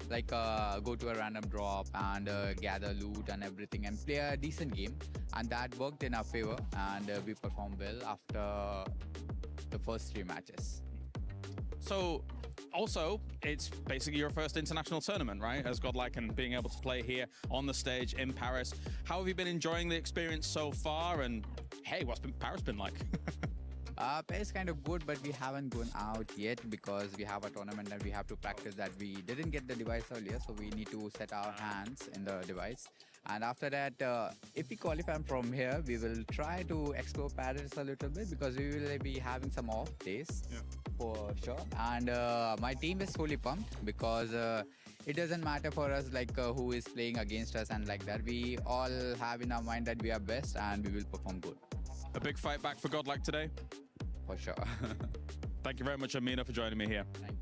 like go to a random drop and gather loot and everything and play a decent game, and that worked in our favor, and we performed well after the first 3 matches. So, also, it's basically your first international tournament, right? As Godlike, and being able to play here on the stage in Paris. How have you been enjoying the experience so far? And hey, what's Paris been like? Paris kind of good, but we haven't gone out yet because we have a tournament and we have to practice that. We didn't get the device earlier, so we need to set our hands in the device. And after that, if we qualify from here, we will try to explore Paris a little bit because we will be having some off days for sure. And my team is fully pumped because it doesn't matter for us like who is playing against us and like that. We all have in our mind that we are best and we will perform good. A big fight back for Godlike today? For sure. Thank you very much, Amina, for joining me here. Thank you.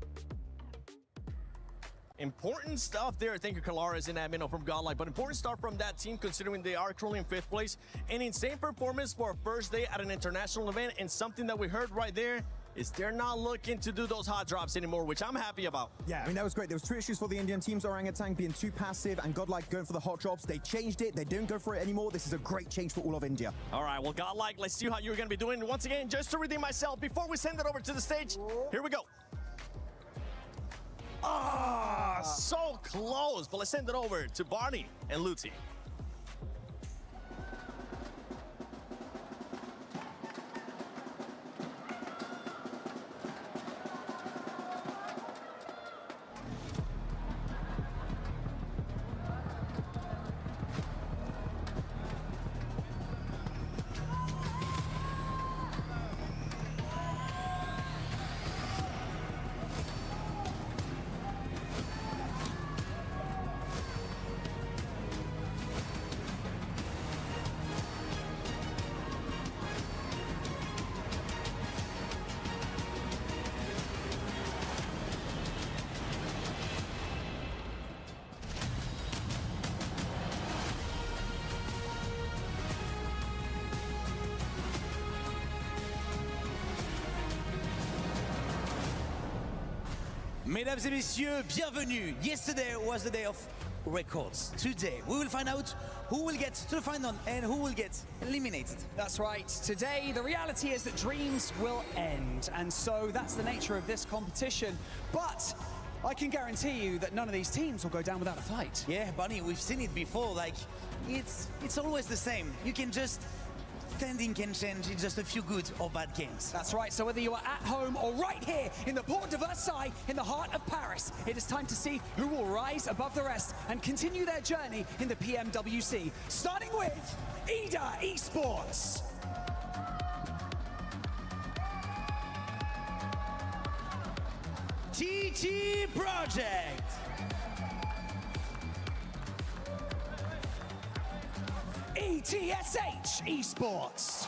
Important stuff there. Thank you, Kalaris and Admino from Godlike. But important stuff from that team, considering they are currently in 5th place. An insane performance for a first day at an international event. And something that we heard right there is they're not looking to do those hot drops anymore, which I'm happy about. Yeah, I mean, that was great. There was 2 issues for the Indian teams, Orangutan being too passive and Godlike going for the hot drops. They changed it. They don't go for it anymore. This is a great change for all of India. All right, well, Godlike, let's see how you're going to be doing. Once again, just to redeem myself, before we send it over to the stage, here we go. Ah, so close. But let's send it over to Barney and Luti. Mesdames et messieurs, bienvenue. Yesterday was the day of records. Today, we will find out who will get to the final and who will get eliminated. That's right. Today, the reality is that dreams will end. And so that's the nature of this competition. But I can guarantee you that none of these teams will go down without a fight. Yeah, Bunny, we've seen it before. Like, it's always the same. You can just... Standing can change in just a few good or bad games. That's right, so whether you are at home or right here in the Port de Versailles, in the heart of Paris, it is time to see who will rise above the rest and continue their journey in the PMWC, starting with Esports. TT Project. ETSH Esports.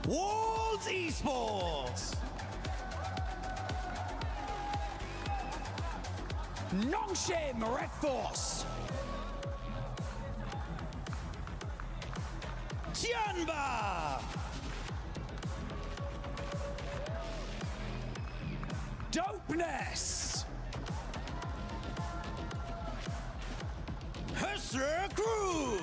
World Esports. Nongshim Red Force. Tianba. Dopeness. Hustler Crew.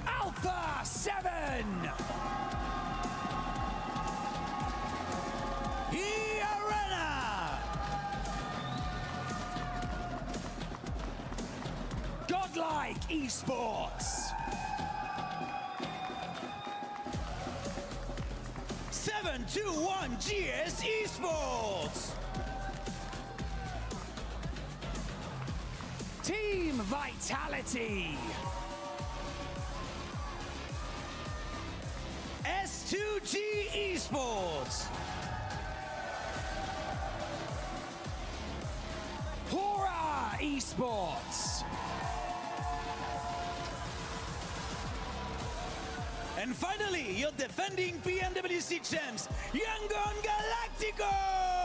Alpha 7. Arena. Godlike Esports. 721 GS Esports. Team Vitality. S2G Esports. Hora Esports. And finally, your defending PMWC champs, Yangon Galacticos!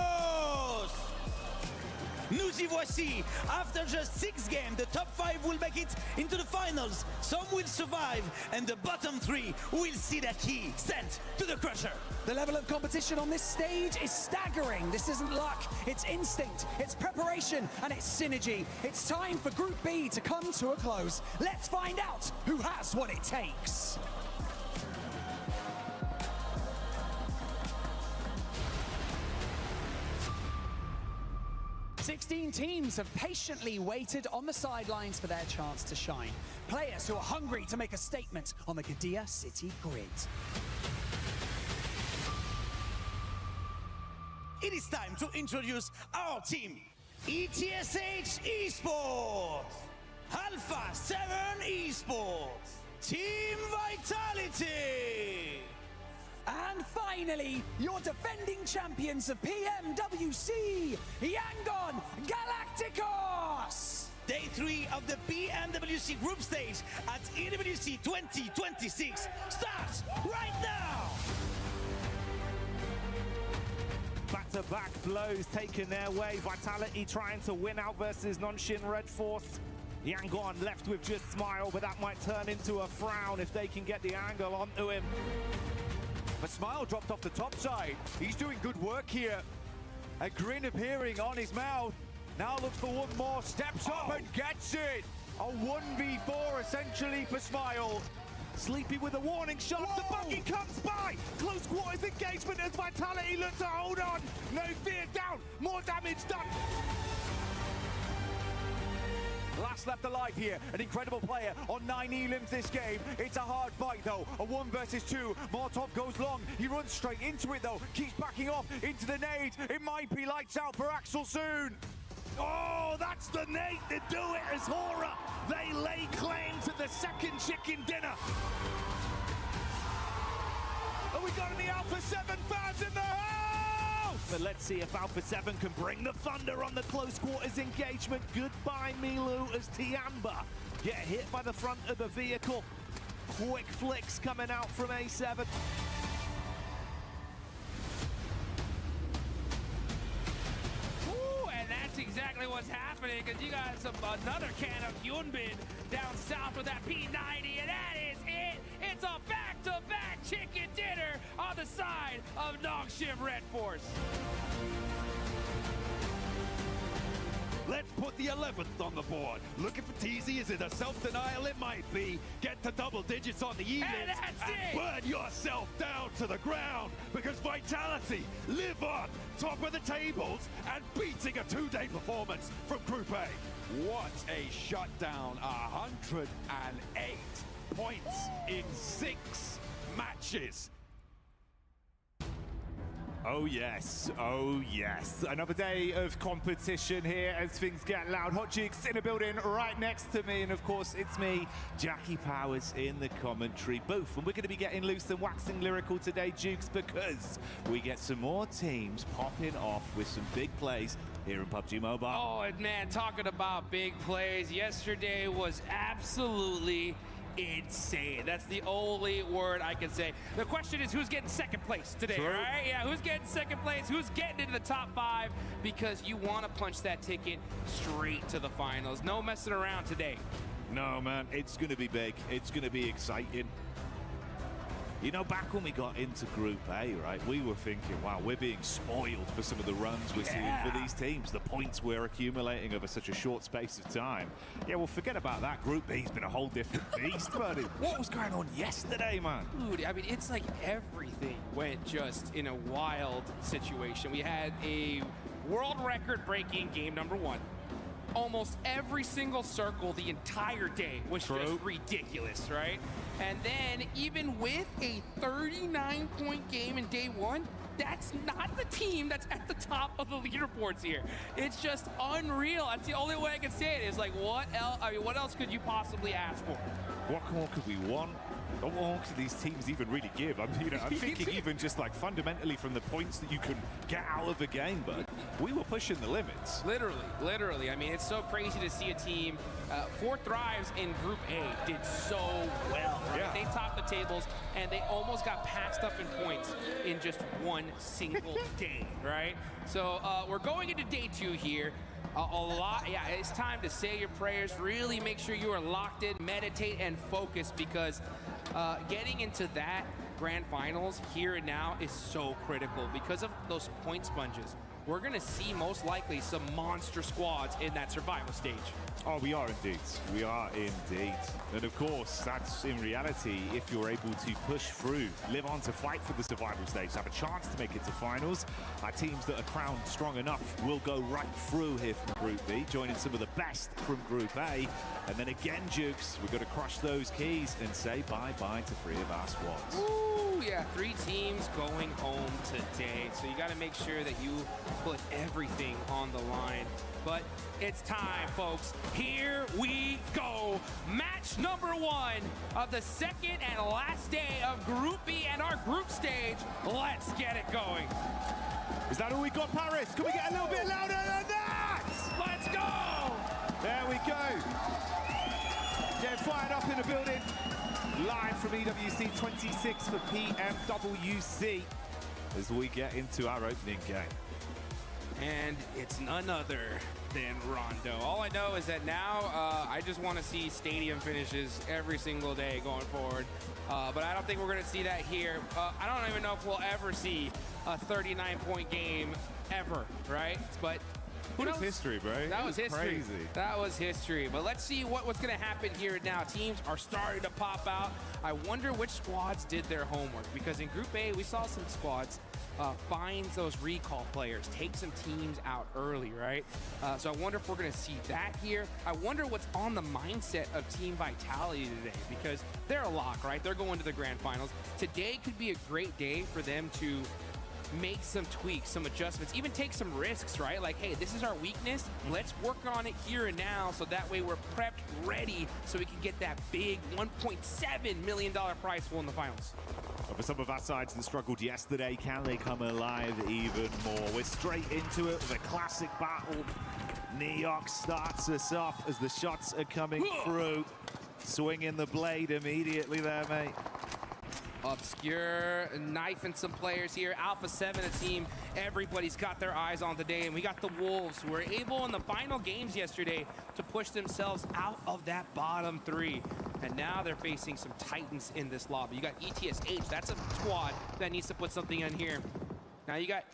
Nous y voici. After just 6 games, the top 5 will make it into the finals. Some will survive, and the bottom 3 will see their key sent to the crusher. The level of competition on this stage is staggering. This isn't luck, it's instinct, it's preparation, and it's synergy. It's time for Group B to come to a close. Let's find out who has what it takes. Sixteen teams have patiently waited on the sidelines for their chance to shine. Players who are hungry to make a statement on the Qiddiya City grid. It is time to introduce our team. ETSH Esports, Alpha 7 Esports, Team Vitality. And finally, your defending champions of PMWC, Yangon Galacticos! Day 3 of the PMWC group stage at EWC 2026 starts right now! Back-to-back blows taken their way. Vitality trying to win out versus Nongshim Red Force. Yangon left with just Smile, but that might turn into a frown if they can get the angle onto him. But Smile dropped off the top side. He's doing good work here. A grin appearing on his mouth. Now looks for one more, steps up and gets it. A 1v4 essentially for Smile. Sleepy with a warning shot. Whoa. The buggy comes by. Close quarters engagement as Vitality look to hold on. No fear down. More damage done. Last left alive here, an incredible player on 9 elims this game. It's a hard fight though, a 1 versus 2. Molotov goes long, he runs straight into it though, keeps backing off into the nade. It might be lights out for Axel soon. Oh, that's the nade to do it as Hora. They lay claim to the second chicken dinner. And we got the Alpha 7 fans in the house! But let's see if Alpha 7 can bring the thunder on the close quarters engagement. Goodbye, Milu, as Tiamba get hit by the front of the vehicle. Quick flicks coming out from A7. Ooh, and that's exactly what's happening, because you got another can of Hyunbin down south with that P90, and that is it. It's a back-to-back chicken dinner on the side of Nongshim Red Force. Let's put the 11th on the board. Looking for TZ, is it a self-denial? It might be. Get to double digits on the elites and burn yourself down to the ground, because Vitality live on top of the tables and beating a two-day performance from Group A. What a shutdown. 108 points in 6 matches. Oh yes, oh yes. Another day of competition here as things get loud. Hot Jukes in the building right next to me, and of course it's me, Jackie Powers, in the commentary booth. And we're going to be getting loose and waxing lyrical today, Jukes, because we get some more teams popping off with some big plays here in PUBG Mobile. Oh, and man, talking about big plays, yesterday was absolutely insane. That's the only word I can say. The question is, who's getting second place today, right? Yeah, who's getting second place? Who's getting into the top 5? Because you want to punch that ticket straight to the finals. No messing around today. No, man, it's going to be big. It's going to be exciting. You know, back when we got into Group A, right, we were thinking, wow, we're being spoiled for some of the runs we're seeing for these teams, the points we're accumulating over such a short space of time. Yeah, well, forget about that. Group B's been a whole different beast, buddy. What was going on yesterday, man? Dude, I mean, it's like everything went just in a wild situation. We had a world record-breaking game number 1. Almost every single circle the entire day was just ridiculous, right? And then even with a 39-point game in day 1, that's not the team that's at the top of the leaderboards here. It's just unreal. That's the only way I can say it is like, what else? I mean, what else could you possibly ask for? What more could we want? What more could these teams even really give? I'm thinking even just like fundamentally from the points that you can get out of a game, but we were pushing the limits. Literally. I mean, it's so crazy to see a team. 4 Thrives in Group A did so well, right? Yeah. They topped the tables, and they almost got passed up in points in just one single day, right? So we're going into day 2 here. It's time to say your prayers. Really make sure you are locked in, meditate, and focus, because getting into that grand finals here and now is so critical because of those point sponges. We're going to see most likely some monster squads in that survival stage. Oh, we are indeed. We are indeed. And of course, that's in reality if you're able to push through, live on to fight for the survival stage, have a chance to make it to finals. Our teams that are crowned strong enough will go right through here from Group B, joining some of the best from Group A. And then again, Jukes, we've got to crush those keys and say bye-bye to 3 of our squads. Ooh, yeah, 3 teams going home today. So you got to make sure that you put everything on the line. But it's time, folks. Here we go. Match number 1 of the second and last day of Group B and our group stage. Let's get it going. Is that all we got, Paris? Can we get a little bit louder than that? Let's go. There we go. Getting fired up in the building. Live from EWC 26 for PMWC as we get into our opening game. And it's none other than Rondo. All I know is that now I just want to see stadium finishes every single day going forward. But I don't think we're going to see that here. I don't even know if we'll ever see a 39-point game ever, right? But What is history, bro? That was history. Crazy. That was history. But let's see what's going to happen here now. Teams are starting to pop out. I wonder which squads did their homework, because in Group A, we saw some squads find those recall players, take some teams out early, right? So I wonder if we're going to see that here. I wonder what's on the mindset of Team Vitality today, because they're a lock, right? They're going to the grand finals. Today could be a great day for them to make some tweaks, some adjustments, even take some risks, right? Like, hey, this is our weakness. Let's work on it here and now, so that way we're prepped, ready, so we can get that big $1.7 million prize pool in the finals. For some of our sides that struggled yesterday, can they come alive even more? We're straight into it with a classic battle. Neox starts us off as the shots are coming through. Swinging the blade immediately there, mate. Obscure knifing some players here. Alpha 7, a team everybody's got their eyes on today. And we got the Wolves, who were able in the final games yesterday to push themselves out of that bottom 3. And now they're facing some titans in this lobby. You got ETSH, that's a squad that needs to put something in here. Now you got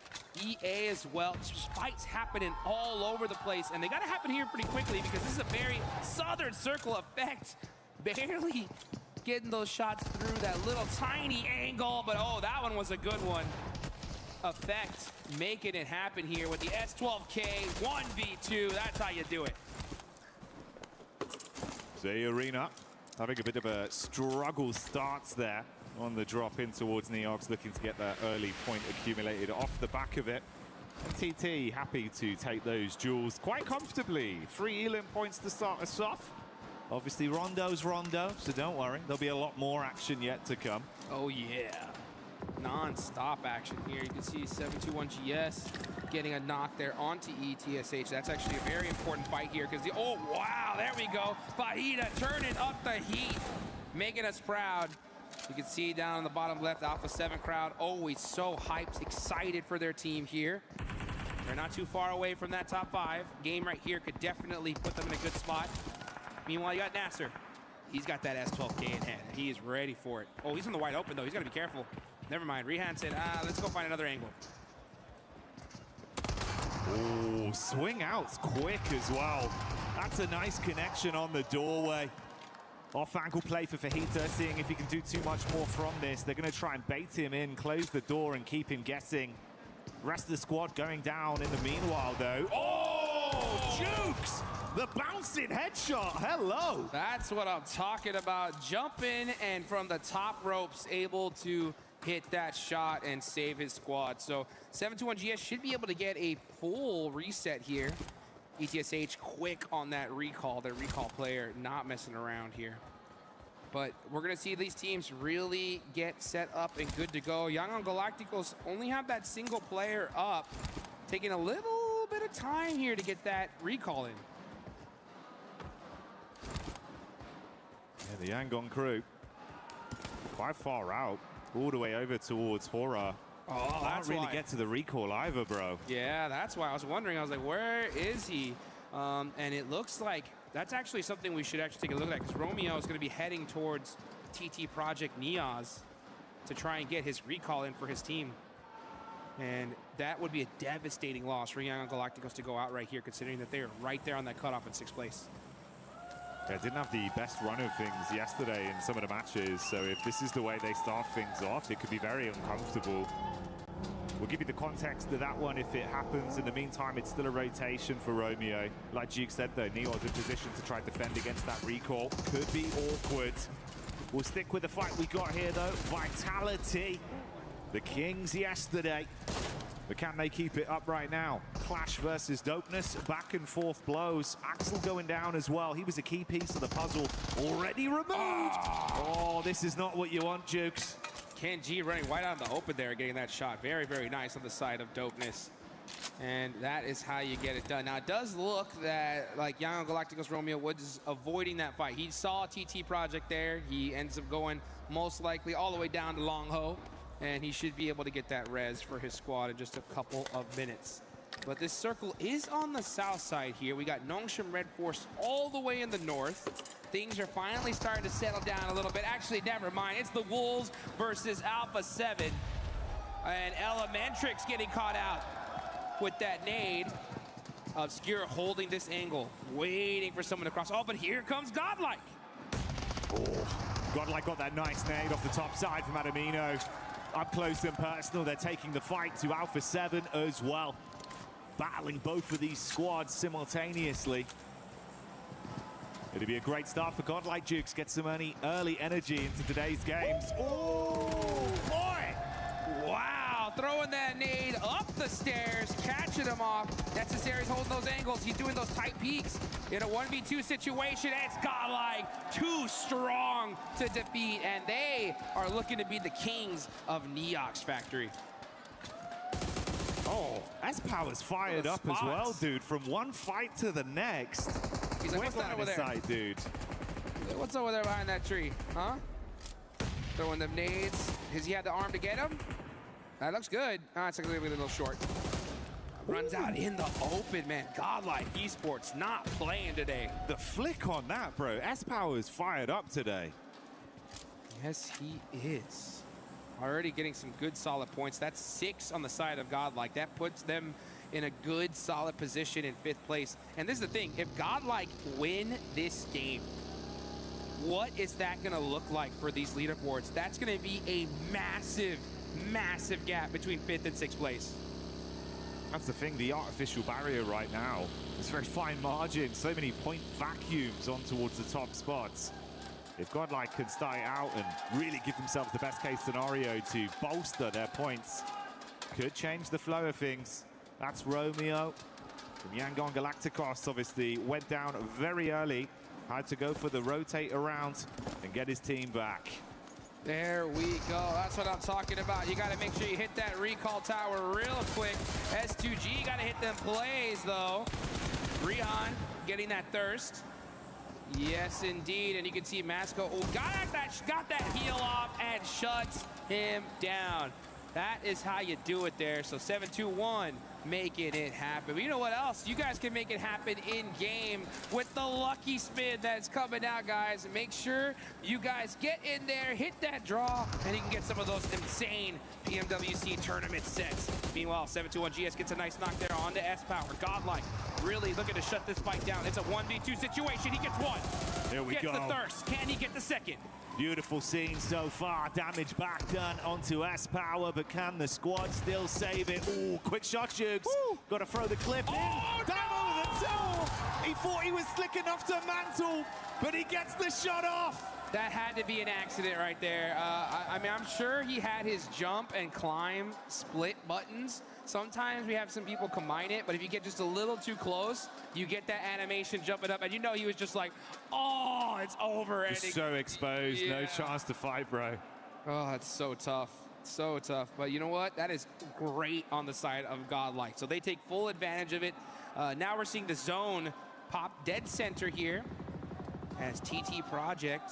EA as well. Fights happening all over the place, and they gotta happen here pretty quickly because this is a very Southern Circle effect. Barely getting those shots through that little tiny angle, but oh, that one was a good one. Effect making it happen here with the S12K 1v2. That's how you do it. The Arena having a bit of a struggle starts there on the drop in towards Neox, looking to get that early point accumulated off the back of it. And TT happy to take those duels quite comfortably. 3 Elim points to start us off. Obviously Rondo's Rondo, so don't worry. There'll be a lot more action yet to come. Oh yeah. Non-stop action here. You can see 721GS getting a knock there onto ETSH. That's actually a very important fight here because oh wow, there we go. Fajita turning up the heat, making us proud. You can see down on the bottom left, Alpha 7 crowd always so hyped, excited for their team here. They're not too far away from that top 5. Game right here could definitely put them in a good spot. Meanwhile, you got Nasser. He's got that S12K in hand. He is ready for it. Oh, he's in the wide open though. He's got to be careful. Never mind. Rehan said, let's go find another angle. Oh, swing outs quick as well. That's a nice connection on the doorway. Off ankle play for Fajita, seeing if he can do too much more from this. They're going to try and bait him in, close the door and keep him guessing. Rest of the squad going down in the meanwhile though. Oh, Jukes! The bouncing headshot, hello! That's what I'm talking about. Jumping and from the top ropes, able to hit that shot and save his squad. So 721GS should be able to get a full reset here. ETSH quick on that recall, their recall player not messing around here. But we're gonna see these teams really get set up and good to go. Young Galacticos only have that single player up, taking a little bit of time here to get that recall in. Yeah, the Yangon crew quite far out, all the way over towards Horror. Oh, can't really get to the recall either, bro. Yeah, that's why I was wondering. I was like, where is he? And it looks like that's actually something we should actually take a look at because Romeo is going to be heading towards TT Project Niaz to try and get his recall in for his team. And that would be a devastating loss for Young Galacticos to go out right here, considering that they are right there on that cutoff in 6th place. Yeah, didn't have the best run of things yesterday in some of the matches, so if this is the way they start things off, it could be very uncomfortable. We'll give you the context to that one if it happens. In the meantime, it's still a rotation for Romeo. Like Duke said, though, Neo's in position to try to defend against that recall. Could be awkward. We'll stick with the fight we got here, though. Vitality. The Kings yesterday. But can they keep it up right now? Clash versus Dopeness, back and forth blows. Axel going down as well. He was a key piece of the puzzle, already removed. Oh, this is not what you want, Jukes. Ken G running wide out in the open there, getting that shot. Very, very nice on the side of Dopeness. And that is how you get it done. Now, it does look that, like, Young Galacticos Romeo was avoiding that fight. He saw TT Project there. He ends up going, most likely, all the way down to Long Ho. And he should be able to get that res for his squad in just a couple of minutes. But this circle is on the south side here. We got Nongshim Red Force all the way in the north. Things are finally starting to settle down a little bit. Actually, never mind. It's the Wolves versus Alpha 7. And Elementrix getting caught out with that nade. Obscure holding this angle, waiting for someone to cross. Oh, but here comes Godlike. Oh, Godlike got that nice nade off the top side from Adamino. Up close and personal, they're taking the fight to Alpha 7 as well. Battling both of these squads simultaneously. It'll be a great start for Godlike. Jukes. Get some early energy into today's games. Oh, boy! Wow, throwing that nade up the stairs, catching him off. Necessary's holding those angles. He's doing those tight peaks in a 1v2 situation. It's Godlike, too strong to defeat, and they are looking to be the kings of Neox Factory. Oh, S-Power's fired up as well, dude. From one fight to the next. He's like, what's that over there? Sight, dude. What's over there behind that tree, huh? Throwing them nades. Does he have the arm to get him? That looks good. Ah, it's a little short. runs out in the open, man. Godlike Esports not playing today. The flick on that, bro. S-Power's fired up today. Yes, he is. Already getting some good solid points. That's 6 on the side of Godlike. That puts them in a good solid position in 5th place. And this is the thing, if Godlike win this game, what is that gonna look like for these leaderboards? That's gonna be a massive, massive gap between 5th and 6th place. That's the thing, the artificial barrier right now. It's very fine margin, so many point vacuums on towards the top spots. If Godlike can start out and really give themselves the best case scenario to bolster their points, could change the flow of things. That's Romeo from Yangon Galacticos, obviously went down very early, had to go for the rotate around and get his team back. There we go. That's what I'm talking about. You got to make sure you hit that recall tower real quick. S2G got to hit them plays, though. Rihan getting that thirst. Yes, indeed. And you can see Masco got that heel off and shuts him down. That is how you do it there. So 7-2-1 making it happen. But you know what else? You guys can make it happen in game with the lucky spin that's coming out, guys. Make sure you guys get in there, hit that draw, and you can get some of those insane PMWC tournament sets. Meanwhile, 7-2-1 GS gets a nice knock there onto S-Power. Godlike really looking to shut this fight down. It's a 1v2 situation. He gets one. There we go. Gets the thirst. Can he get the second? Beautiful scene so far. Damage back done onto S-Power, but can the squad still save it? Ooh, quick shot, Jukes. Got to throw the clip in. Down over the toe. He thought he was slick enough to mantle, but he gets the shot off. That had to be an accident right there. I mean, I'm sure he had his jump and climb split buttons. Sometimes we have some people combine it, but if you get just a little too close, you get that animation jumping up, and you know he was just like, oh, it's over. Just so exposed, yeah. No chance to fight, bro. Oh, that's so tough. So tough. But you know what? That is great on the side of Godlike. So they take full advantage of it. Now we're seeing the zone pop dead center here as TT Project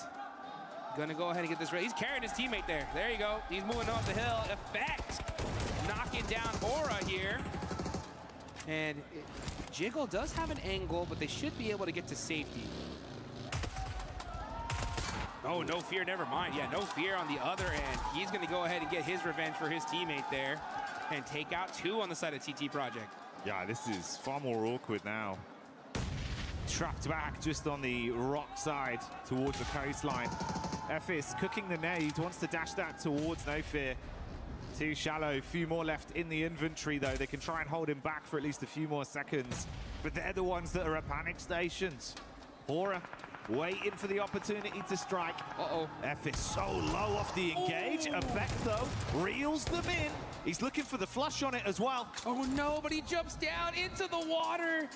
gonna go ahead and get this ready. He's carrying his teammate there. There you go. He's moving off the hill. Effect. Knocking down Aura here. And Jiggle does have an angle, but they should be able to get to safety. Oh, no fear, never mind. Yeah, no fear on the other end. He's gonna go ahead and get his revenge for his teammate there and take out 2 on the side of TT Project. Yeah, this is far more awkward now. Trapped back just on the rock side towards the coastline. Ephes cooking the nade, wants to dash that towards No Fear. Too shallow, few more left in the inventory though. They can try and hold him back for at least a few more seconds. But they're the ones that are at panic stations. Aura waiting for the opportunity to strike. Uh-oh. Ephes so low off the engage. Effect though, reels them in. He's looking for the flush on it as well. Oh no, but he jumps down into the water.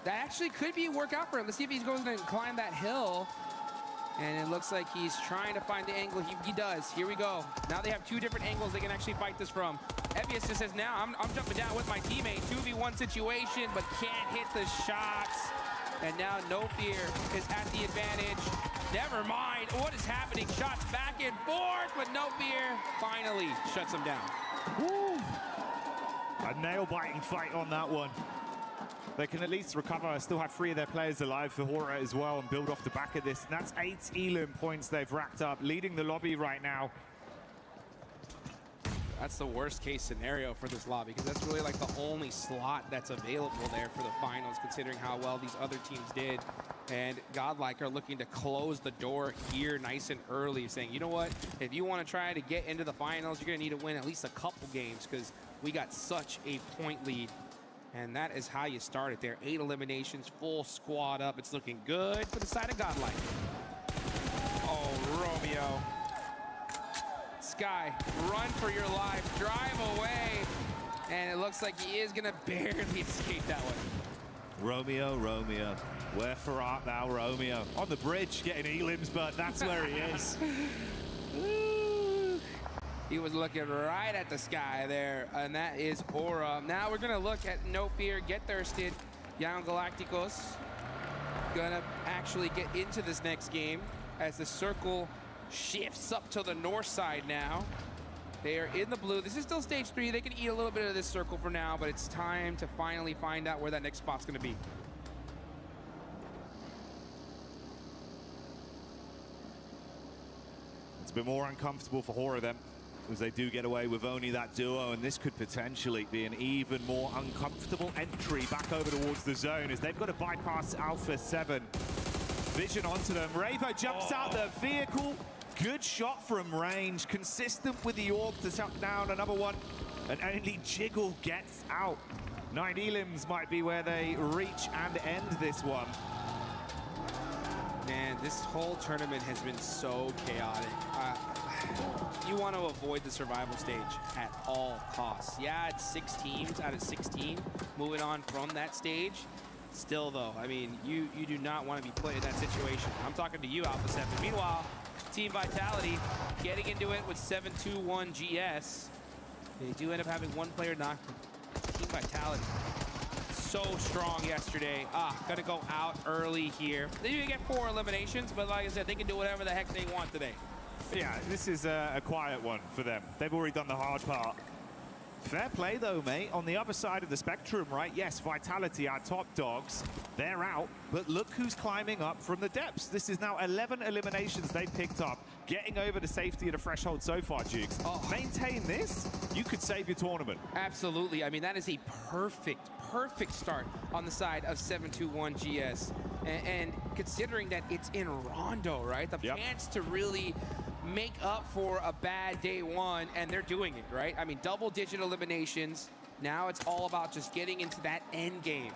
That actually could be a workout for him. Let's see if he's going to climb that hill. And it looks like he's trying to find the angle. He does. Here we go. Now they have 2 different angles they can actually fight this from. Evius just says, now I'm jumping down with my teammate. 2v1 situation, but can't hit the shots. And now No Fear is at the advantage. Never mind. What is happening? Shots back and forth, but No Fear finally shuts him down. Woo. A nail-biting fight on that one. They can at least recover, still have 3 of their players alive for Hora as well and build off the back of this. And that's 8 Elim points they've racked up, leading the lobby right now. That's the worst case scenario for this lobby because that's really like the only slot that's available there for the finals considering how well these other teams did. And Godlike are looking to close the door here nice and early, saying, you know what, if you want to try to get into the finals, you're going to need to win at least a couple games because we got such a point lead. And that is how you start it there. 8 eliminations, full squad up. It's looking good for the side of Godlike. Oh, Romeo. Sky, run for your life. Drive away. And it looks like he is going to barely escape that one. Romeo, where for art thou, Romeo? On the bridge, getting Elim's, but that's where he is. He was looking right at the Sky there, and that is Aura. Now we're gonna look at No Fear, get thirsted. Young Galacticos gonna actually get into this next game as the circle shifts up to the north side now. They are in the blue. This is still stage 3. They can eat a little bit of this circle for now, but it's time to finally find out where that next spot's going to be. It's a bit more uncomfortable for Hora then, as they do get away with only that duo, and this could potentially be an even more uncomfortable entry back over towards the zone, as they've got to bypass Alpha 7. Vision onto them. Ravo jumps out the vehicle. Good shot from range, consistent with the AUG to shut down another one, and only Jiggle gets out. 9 elims might be where they reach and end this one. Man, this whole tournament has been so chaotic. You want to avoid the survival stage at all costs. Yeah, it's 6 teams out of 16 moving on from that stage. Still, though, I mean, you do not want to be put in that situation. I'm talking to you, Alpha 7. Meanwhile, Team Vitality getting into it with 7-2-1 GS. They do end up having one player knocked. Team Vitality, so strong yesterday. Gonna go out early here. They do get 4 eliminations, but like I said, they can do whatever the heck they want today. Yeah, this is a quiet one for them. They've already done the hard part. Fair play, though, mate. On the other side of the spectrum, right? Yes, Vitality, our top dogs, they're out. But look who's climbing up from the depths. This is now 11 eliminations they've picked up, getting over the safety of the threshold so far, Jukes. Maintain this, you could save your tournament. Absolutely. I mean, that is a perfect start on the side of 7-2-1 GS. And considering that it's in Rondo, right? The chance to really make up for a bad day one, and they're doing it, right? I mean, double-digit eliminations. Now it's all about just getting into that end game.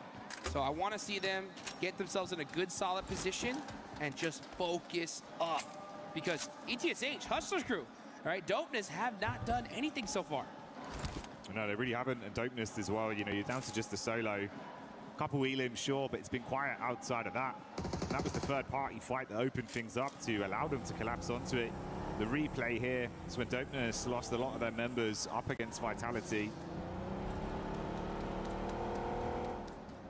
So I want to see them get themselves in a good, solid position and just focus up. Because ETSH, Hustler's crew, right? Dopeness have not done anything so far. No, they really haven't, and Dopeness as well. You know, you're down to just the solo. Couple elims, sure, but it's been quiet outside of that. And that was the third-party fight that opened things up to allow them to collapse onto it. The replay here is when Dopeness lost a lot of their members up against Vitality.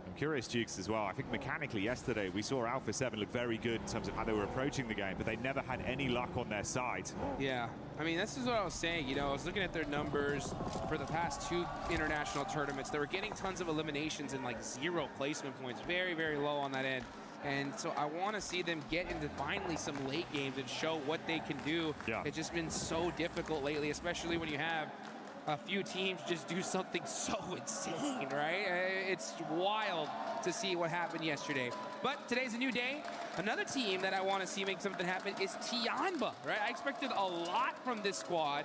I'm curious, Jukes, as well. I think mechanically yesterday we saw Alpha 7 look very good in terms of how they were approaching the game, but they never had any luck on their side. Yeah, I mean, this is what I was saying. You know, I was looking at their numbers for the past 2 international tournaments. They were getting tons of eliminations and like 0 placement points. Very, very low on that end. And so I want to see them get into finally some late games and show what they can do. Yeah. It's just been so difficult lately, especially when you have a few teams just do something so insane, right? It's wild to see what happened yesterday. But today's a new day. Another team that I want to see make something happen is Tianba, right? I expected a lot from this squad,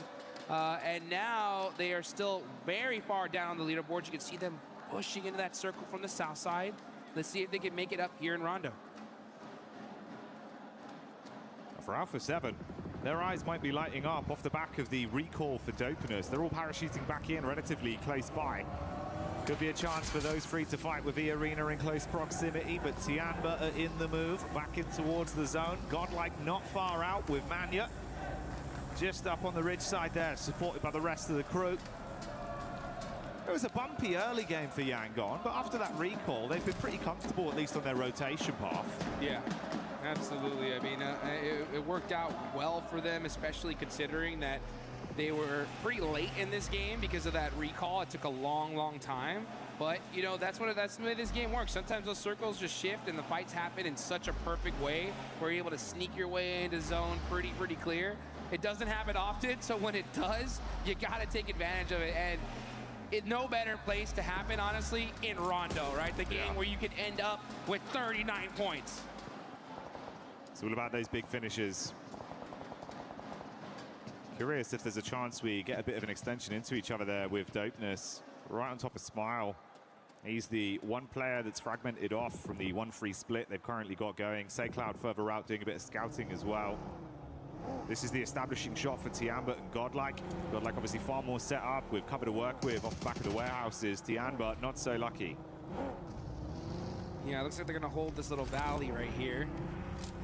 and now they are still very far down the leaderboard. You can see them pushing into that circle from the south side. Let's see if they can make it up here in Rondo. For Alpha 7, their eyes might be lighting up off the back of the recall for Dopeness. They're all parachuting back in relatively close by. Could be a chance for those 3 to fight with the arena in close proximity, but Tianba are in the move, back in towards the zone. Godlike not far out with Manya. Just up on the ridge side there, supported by the rest of the crew. It was a bumpy early game for Yangon, but after that recall, they've been pretty comfortable, at least on their rotation path. Yeah, absolutely. I mean, it worked out well for them, especially considering that they were pretty late in this game because of that recall. It took a long, long time. But, you know, that's the way this game works. Sometimes those circles just shift and the fights happen in such a perfect way where you're able to sneak your way into zone pretty clear. It doesn't happen often, so when it does, you got to take advantage of it. And no better place to happen, honestly, in Rondo, right? The game where you could end up with 39 points. It's all about those big finishes. Curious if there's a chance we get a bit of an extension into each other there with Dopeness. Right on top of Smile. He's the one player that's fragmented off from the 1-3 split they've currently got going. SayCloud further out doing a bit of scouting as well. This is the establishing shot for Tianba and Godlike. Godlike obviously far more set up with cover to work with off the back of the warehouses. Tianba not so lucky. Yeah, it looks like they're going to hold this little valley right here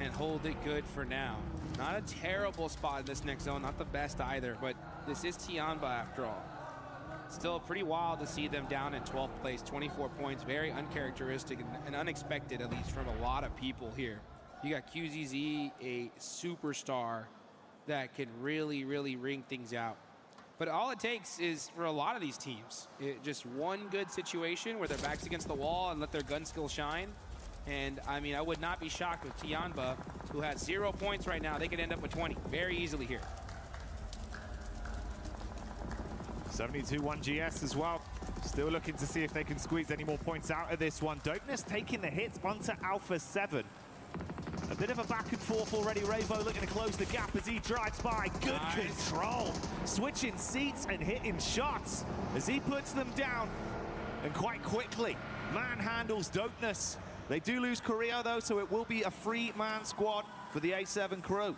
and hold it good for now. Not a terrible spot in this next zone, not the best either, but this is Tianba after all. Still pretty wild to see them down in 12th place, 24 points, very uncharacteristic and unexpected, at least from a lot of people here. You got QZZ, a superstar that can really ring things out. But all it takes is, for a lot of these teams, just one good situation where their back's against the wall and let their gun skill shine. And, I mean, I would not be shocked with Tianba, who has 0 points right now. They could end up with 20 very easily here. 72-1 GS as well. Still looking to see if they can squeeze any more points out of this one. Dopeness taking the hit onto Alpha 7. A bit of a back and forth already. Ravo looking to close the gap as he drives by. Good control. Switching seats and hitting shots as he puts them down. And quite quickly, manhandles Dopeness. They do lose Korea though, so it will be a 3-man squad for the A7 crew.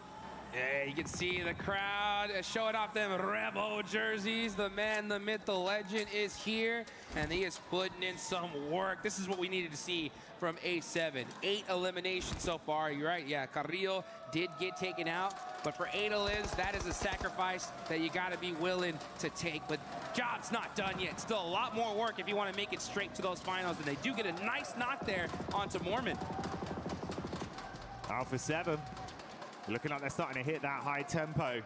Yeah, you can see the crowd showing off them Revo jerseys. The man, the myth, the legend is here, and he is putting in some work. This is what we needed to see from A7. 8 eliminations so far. You're right, yeah, Carrillo did get taken out, but for 8 elims, that is a sacrifice that you got to be willing to take. But job's not done yet. Still a lot more work if you want to make it straight to those finals, and they do get a nice knock there onto Mormon. Alpha 7. Looking like they're starting to hit that high tempo.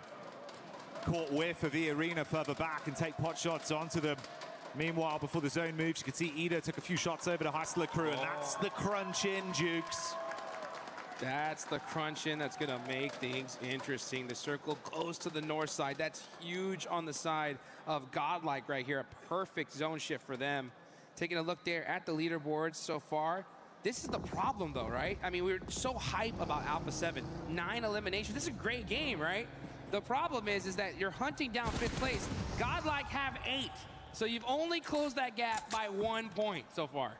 Caught whiff of the arena further back and take pot shots onto them. Meanwhile, before the zone moves, you can see Ida took a few shots over the Hustler crew, and that's the crunch in, Jukes. That's the crunch in that's going to make things interesting. The circle goes to the north side. That's huge on the side of Godlike right here. A perfect zone shift for them. Taking a look there at the leaderboards so far. This is the problem, though, right? I mean, we were so hype about Alpha 7. 9 eliminations. This is a great game, right? The problem is that you're hunting down 5th place. Godlike have 8. So you've only closed that gap by 1 point so far.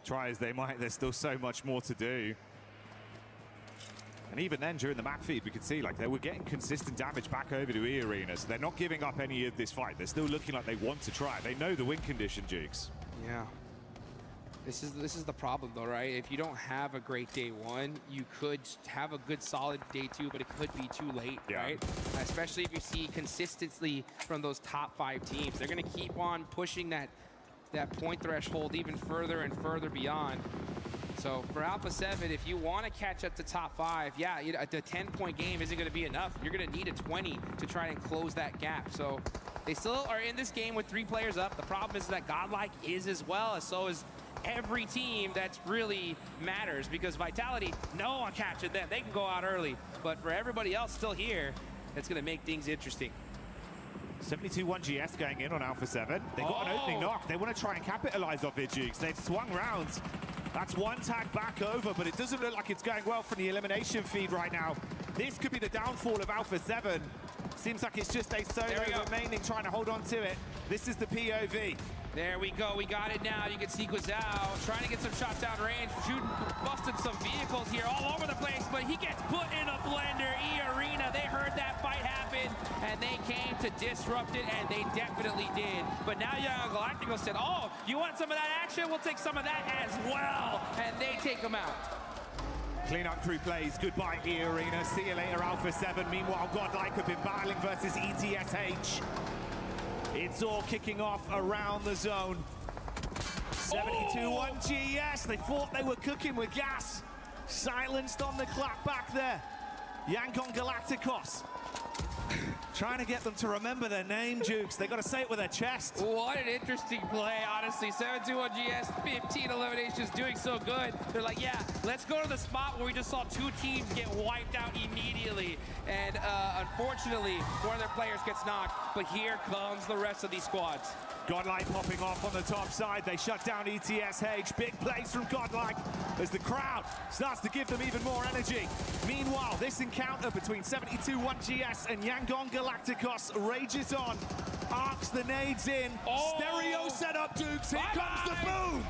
Try as they might, there's still so much more to do. And even then, during the map feed, we could see like they were getting consistent damage back over to E-Arena. So they're not giving up any of this fight. They're still looking like they want to try. They know the win condition, Jukes. Yeah. This is the problem, though, right? If you don't have a great day 1, you could have a good, solid day 2, but it could be too late, right? Especially if you see consistency from those top 5 teams. They're going to keep on pushing that point threshold even further and further beyond. So for Alpha 7, if you want to catch up to top 5, yeah, the 10-point game isn't going to be enough. You're going to need a 20 to try and close that gap. So they still are in this game with 3 players up. The problem is that Godlike is as well, and so is every team that really matters, because Vitality, no one catching them. They can go out early. But for everybody else still here, that's going to make things interesting. 72-1 GS going in on Alpha 7. They got an opening knock. They want to try and capitalize off it, Jukes. They've swung rounds. That's one tag back over, but it doesn't look like it's going well from the elimination feed right now. This could be the downfall of Alpha 7. Seems like it's just a solo remaining, trying to hold on to it. This is the POV. There we go. We got it now. You can see Guizhou trying to get some shots down range, shooting, busting some vehicles here all over the place, but he gets put in a blender. E-Arena, they heard that fight happen, and they came to disrupt it, and they definitely did. But now Young Galacticos said, oh, you want some of that action? We'll take some of that as well, and they take them out. Cleanup crew plays. Goodbye, E-Arena. See you later, Alpha 7. Meanwhile, Godlike have been battling versus ETSH. It's all kicking off around the zone. 72-1 GS. They thought they were cooking with gas. Silenced on the clap back there. Yangon Galacticos. Trying to get them to remember their name, Jukes. They got to say it with their chest. What an interesting play, honestly. 7-2-1 GS, 15 eliminations, doing so good. They're like, yeah, let's go to the spot where we just saw 2 teams get wiped out immediately. And unfortunately, one of their players gets knocked. But here comes the rest of these squads. Godlike popping off on the top side. They shut down ETSH. Big plays from Godlike as the crowd starts to give them even more energy. Meanwhile, this encounter between 72-1 GS and Yangon Galacticos rages on. Arcs the nades in. Stereo setup, Dukes. Here comes the boom.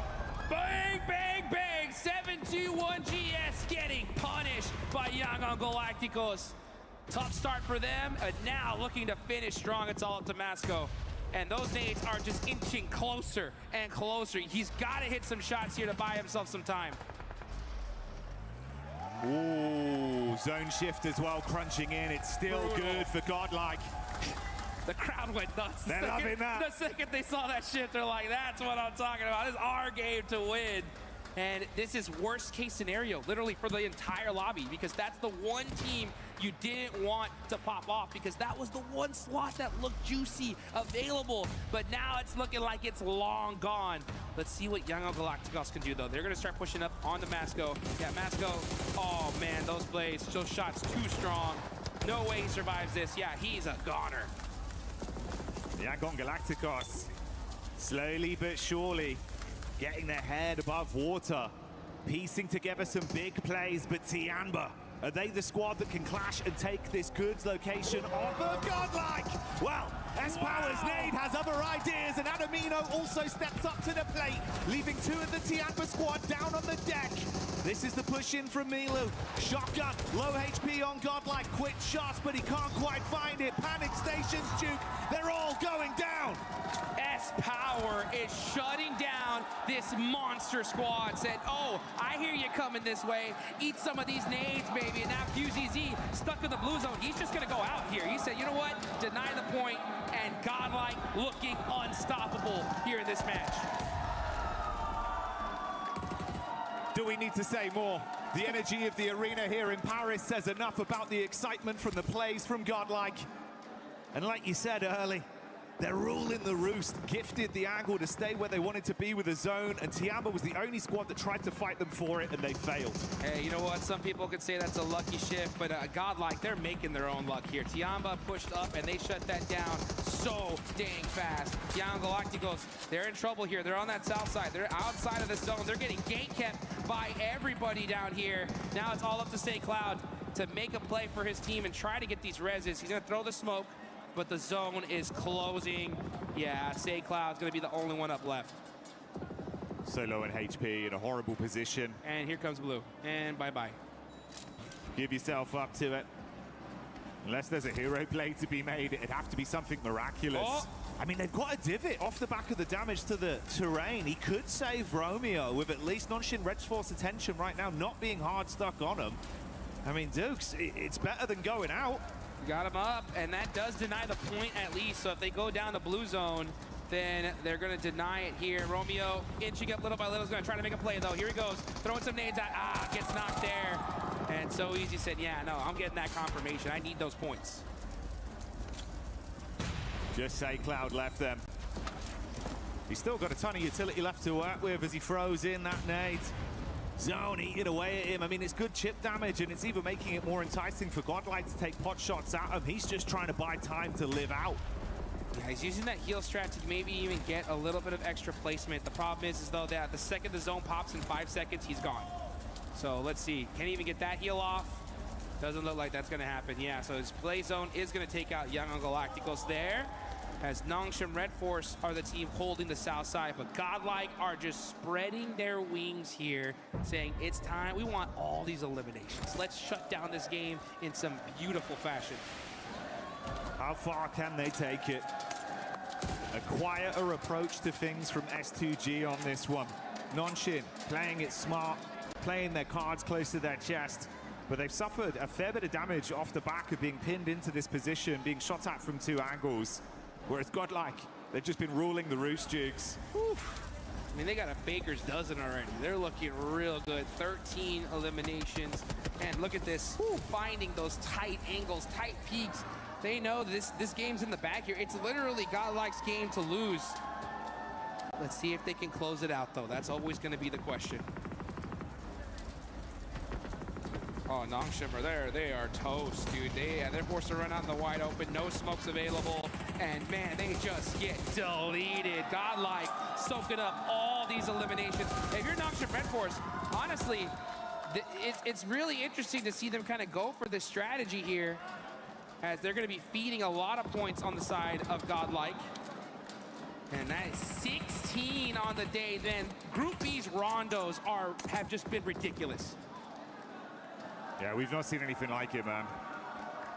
Bang, bang, bang. 7-2-1 GS getting punished by Yangon Galacticos. Tough start for them, and now looking to finish strong. It's all up to Masco. And those nades are just inching closer and closer. He's got to hit some shots here to buy himself some time. Ooh, zone shift as well, crunching in. It's still good for Godlike. The crowd went nuts. They're loving that. The second they saw that shift, they're like, that's what I'm talking about. This is our game to win. And this is worst case scenario, literally for the entire lobby, because that's the one team you didn't want to pop off, because that was the one slot that looked juicy, available, but now it's looking like it's long gone. Let's see what Young Galacticos can do, though. They're going to start pushing up on the Masco. Yeah, Masco, oh man, those plays, those shots too strong. No way he survives this. Yeah, he's a goner. Yangon Galacticos, slowly but surely, getting their head above water, piecing together some big plays, but Tiamba, are they the squad that can clash and take this goods location off of Godlike? Well, S-Power's Nade has other ideas, and Adamino also steps up to the plate, leaving two of the Tiamba squad down on the deck. This is the push in from Milu. Shotgun, low HP on Godlike, quick shots, but he can't quite find it. Panic stations, Duke, they're all going down. S-Power is shutting down this monster squad. Said, oh, I hear you coming this way. Eat some of these nades, baby. And now QZZ stuck in the blue zone. He's just going to go out here. He said, you know what? Deny the point. And Godlike looking unstoppable here in this match. Do we need to say more? The energy of the arena here in Paris says enough about the excitement from the plays from Godlike. And like you said early, they're ruling the roost, gifted the angle to stay where they wanted to be with the zone, and Tiamba was the only squad that tried to fight them for it, and they failed. Hey, you know what? Some people could say that's a lucky shift, but Godlike, they're making their own luck here. Tiamba pushed up, and they shut that down so dang fast. Young Galacticos, they're in trouble here. They're on that south side. They're outside of the zone. They're getting gate kept by everybody down here. Now it's all up to Say Cloud to make a play for his team and try to get these reses. He's going to throw the smoke, but the zone is closing. Yeah, Say Cloud's going to be the only one up left. So low in HP, in a horrible position. And here comes Blue. And bye-bye. Give yourself up to it. Unless there's a hero play to be made, it'd have to be something miraculous. Oh. I mean, they've got a divot off the back of the damage to the terrain. He could save Romeo with at least Nonshin Red's force attention right now, not being hard stuck on him. I mean, Dukes, it's better than going out. Got him up, and that does deny the point at least. So if they go down the blue zone, then they're going to deny it here. Romeo inching up little by little is going to try to make a play, though. Here he goes, throwing some nades out. Gets knocked there. And so easy said, yeah, no, I'm getting that confirmation. I need those points. Just Say Cloud left them. He's still got a ton of utility left to work with as he throws in that nade. Zone eating away at him. I mean, it's good chip damage, and it's even making it more enticing for Godlike to take pot shots at him. He's just trying to buy time to live out. Yeah, he's using that heal strat to maybe even get a little bit of extra placement. The problem is though, that the second the zone pops in 5 seconds, he's gone. So let's see. Can't even get that heal off. Doesn't look like that's going to happen. Yeah, so his play zone is going to take out Young Galacticos there, as Nongshim Red Force are the team holding the south side, but Godlike are just spreading their wings here, saying it's time. We want all these eliminations. Let's shut down this game in some beautiful fashion. How far can they take it? A quieter approach to things from S2G on this one. Nonshin playing it smart, playing their cards close to their chest, but they've suffered a fair bit of damage off the back of being pinned into this position, being shot at from 2 angles. Whereas Godlike, they've just been ruling the roost, Jigs. I mean, they got a baker's dozen already. They're looking real good. 13 eliminations. And look at this, finding those tight angles, tight peaks. They know this game's in the bag here. It's literally Godlike's game to lose. Let's see if they can close it out, though. That's always going to be the question. Oh, Nongshim are there. They are toast, dude. They're forced to run out in the wide open. No smokes available. And, man, they just get deleted. Godlike soaking up all these eliminations. If you're Nongshim Red Force, honestly, it's really interesting to see them kind of go for this strategy here, as they're going to be feeding a lot of points on the side of Godlike. And that is 16 on the day. Then Group B's rondos have just been ridiculous. Yeah, we've not seen anything like it, man.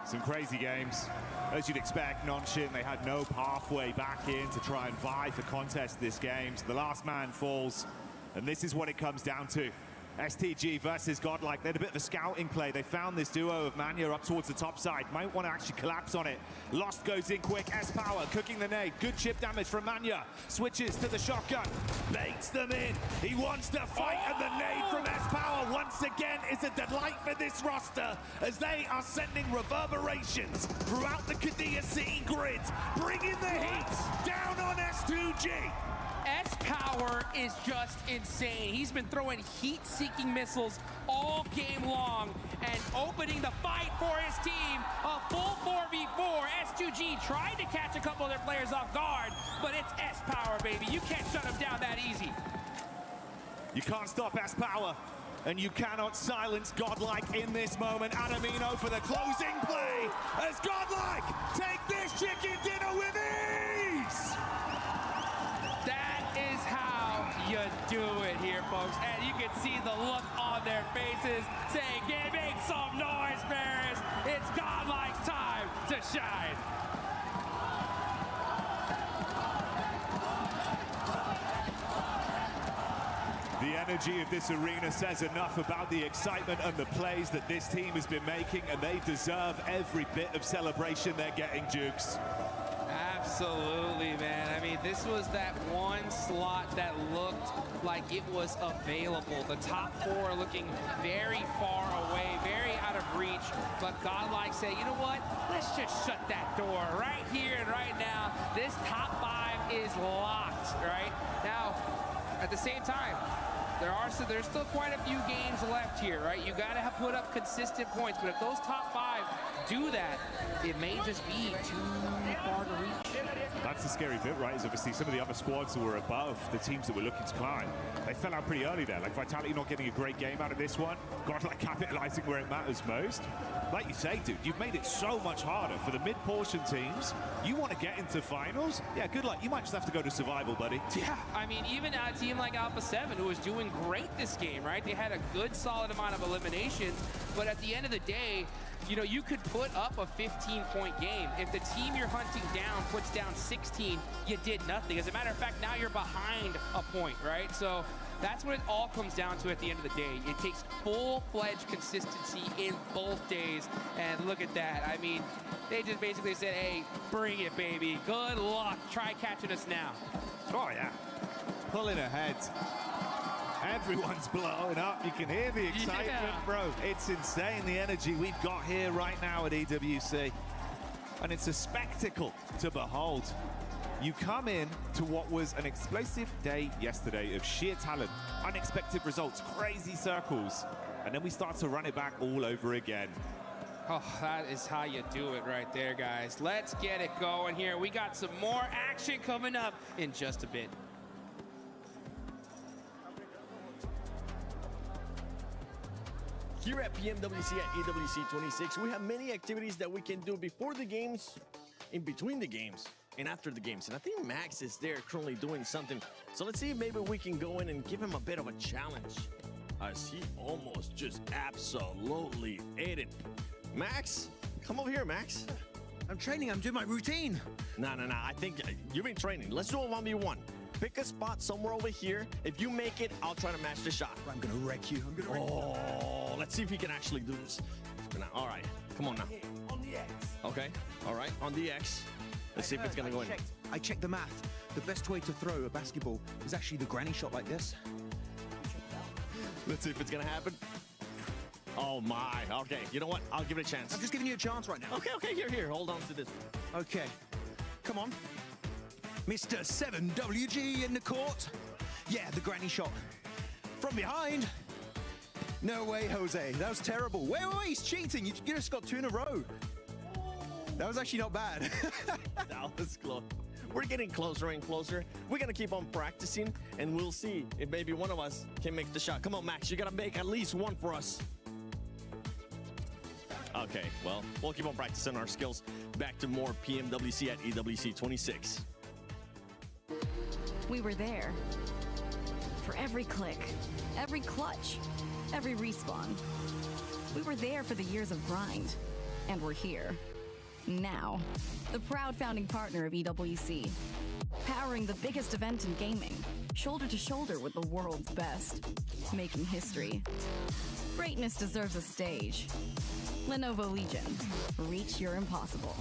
Some crazy games. As you'd expect, Nonshin, they had no pathway back in to try and vie for contest this game. So the last man falls, and this is what it comes down to. STG versus Godlike. They had a bit of a scouting play. They found this duo of Manya up towards the top side. Might want to actually collapse on it. Lost goes in quick. S-Power cooking the nade. Good chip damage from Manya. Switches to the shotgun. Baits them in. He wants to fight, and the nade from S-Power once again is a delight for this roster as they are sending reverberations throughout the Qiddiya City grid, bringing the heat down on S2G. S-Power is just insane. He's been throwing heat-seeking missiles all game long and opening the fight for his team. A full 4v4. S2G tried to catch a couple of their players off guard, but it's S-Power, baby. You can't shut him down that easy. You can't stop S-Power, and you cannot silence Godlike in this moment. Adamino for the closing play as Godlike take this chicken dinner with ease. That is how you do it here, folks. And you can see the look on their faces saying, make some noise, Paris. It's Godlike's time to shine. The energy of this arena says enough about the excitement and the plays that this team has been making, and they deserve every bit of celebration they're getting, Jukes. Absolutely, man. I mean, this was that one slot that looked like it was available. The top four looking very far away, very out of reach. But Godlike say, you know what? Let's just shut that door right here and right now. This top five is locked, right? Now, at the same time, there's still quite a few games left here, right? You got to put up consistent points, but if those top five do that, it may just be too far to reach. That's the scary bit, right? Is obviously some of the other squads that were above the teams that were looking to climb, they fell out pretty early there. Like Vitality not getting a great game out of this one. Godlike capitalizing where it matters most. Like you say, dude, you've made it so much harder for the mid-portion teams. You want to get into finals? Yeah, good luck. You might just have to go to survival, buddy. Yeah, I mean, even a team like Alpha 7, who was doing great this game, right? They had a good, solid amount of eliminations, but at the end of the day, you know, you could put up a 15-point game. If the team you're hunting down puts down 16, you did nothing. As a matter of fact, now you're behind a point, right? So that's what it all comes down to at the end of the day. It takes full-fledged consistency in both days. And look at that. I mean, they just basically said, hey, bring it, baby. Good luck. Try catching us now. Oh, yeah. Pulling ahead. Everyone's blowing up. You can hear the excitement, bro. It's insane, the energy we've got here right now at EWC. And it's a spectacle to behold. You come in to what was an explosive day yesterday of sheer talent, unexpected results, crazy circles, and then we start to run it back all over again. Oh, that is how you do it right there, guys. Let's get it going here. We got some more action coming up in just a bit. Here at PMWC at EWC 26, we have many activities that we can do before the games, in between the games, and after the games. And I think Max is there currently doing something. So let's see if maybe we can go in and give him a bit of a challenge, as he almost just absolutely ate it. Max, come over here, Max. I'm training. I'm doing my routine. No. I think you've been training. Let's do a 1v1. Pick a spot somewhere over here. If you make it, I'll try to match the shot. I'm gonna wreck you. I'm gonna wreck you. Oh, let's see if he can actually do this. All right, come on now. On the X. Okay, all right, on the X. Let's see if it's gonna go in. I checked the math. The best way to throw a basketball is actually the granny shot like this. Let's see if it's gonna happen. Oh my, okay. You know what? I'll give it a chance. I'm just giving you a chance right now. Okay, here. Hold on to this. Okay, come on. Mr. 7WG in the court. Yeah, the granny shot. From behind. No way, Jose. That was terrible. Wait, he's cheating. You just got 2 in a row. That was actually not bad. That was close. We're getting closer and closer. We're gonna keep on practicing, and we'll see if maybe one of us can make the shot. Come on, Max, you gotta make at least one for us. Okay, well, we'll keep on practicing our skills. Back to more PMWC at EWC 26. We were there. For every click, every clutch, every respawn. We were there for the years of grind. And we're here. Now. The proud founding partner of EWC. Powering the biggest event in gaming, shoulder to shoulder with the world's best, making history. Greatness deserves a stage. Lenovo Legion. Reach your impossible.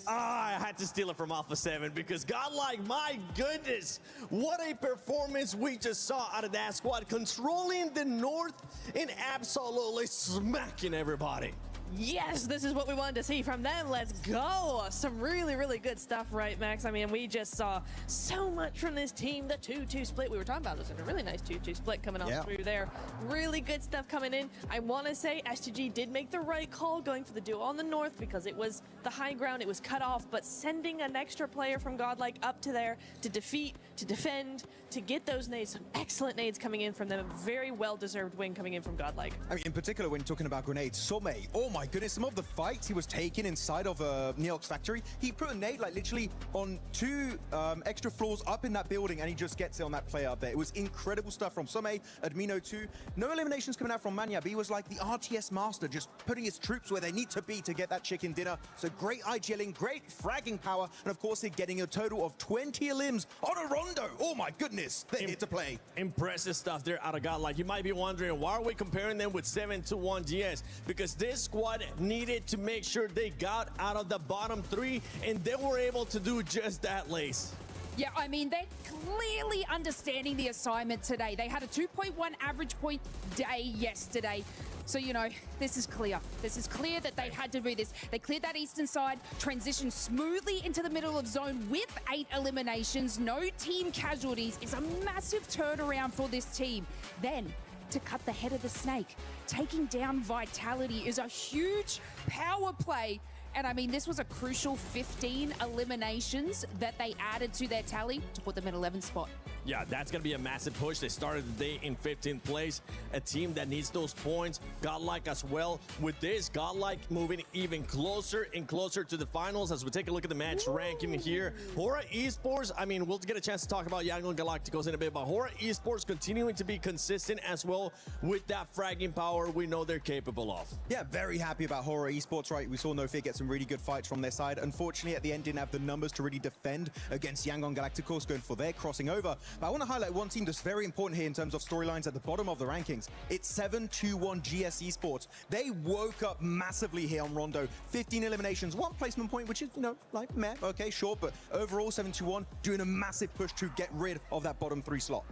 I had to steal it from Alpha 7 because godlike, my goodness, what a performance we just saw out of that squad, controlling the North and absolutely smacking everybody. Yes, this is what we wanted to see from them. Let's go. Some really, really good stuff, right, Max? I mean, we just saw so much from this team. The 2-2 split we were talking about. There's a really nice 2-2 split coming on through there. Really good stuff coming in. I want to say STG did make the right call going for the duo on the North because it was the high ground. It was cut off, but sending an extra player from Godlike up to there to defeat, to defend, to get those nades, some excellent nades coming in from them. A very well-deserved win coming in from Godlike. I mean, in particular, when talking about grenades, Some, oh my goodness, some of the fights he was taking inside of Neox factory, he put a nade like literally on 2 extra floors up in that building, and he just gets it on that player up there. It was incredible stuff from Some, Admino 2. No eliminations coming out from Manyab. He was like the RTS master, just putting his troops where they need to be to get that chicken dinner. So great IGLing, great fragging power, and of course, he's getting a total of 20 elims on a Rondo. Oh my goodness, they hit to play. Impressive stuff there out of Godlike. You might be wondering, why are we comparing them with 7-1 GS? Because this squad needed to make sure they got out of the bottom 3, and they were able to do just that, Lace. Yeah, I mean, they're clearly understanding the assignment today. They had a 2.1 average point day yesterday. So, you know, this is clear. This is clear that they had to do this. They cleared that eastern side, transitioned smoothly into the middle of zone with 8 eliminations. No team casualties is a massive turnaround for this team. Then, to cut the head of the snake, taking down Vitality is a huge power play. And I mean, this was a crucial 15 eliminations that they added to their tally to put them in 11th spot. Yeah, that's going to be a massive push. They started the day in 15th place. A team that needs those points. Godlike as well. With this, Godlike moving even closer and closer to the finals as we take a look at the match ranking here. Hora Esports, I mean, we'll get a chance to talk about Yangon Galacticos in a bit, but Hora Esports continuing to be consistent as well with that fragging power we know they're capable of. Yeah, very happy about Hora Esports, right? We saw NoFear get some really good fights from their side. Unfortunately, at the end, didn't have the numbers to really defend against Yangon Galacticos going for their crossing over. But I want to highlight one team that's very important here in terms of storylines at the bottom of the rankings. It's 7-2-1 GS Esports. They woke up massively here on Rondo. 15 eliminations, 1 placement point, which is, you know, like meh, okay, short, but overall 7-2-1 doing a massive push to get rid of that bottom 3 slot.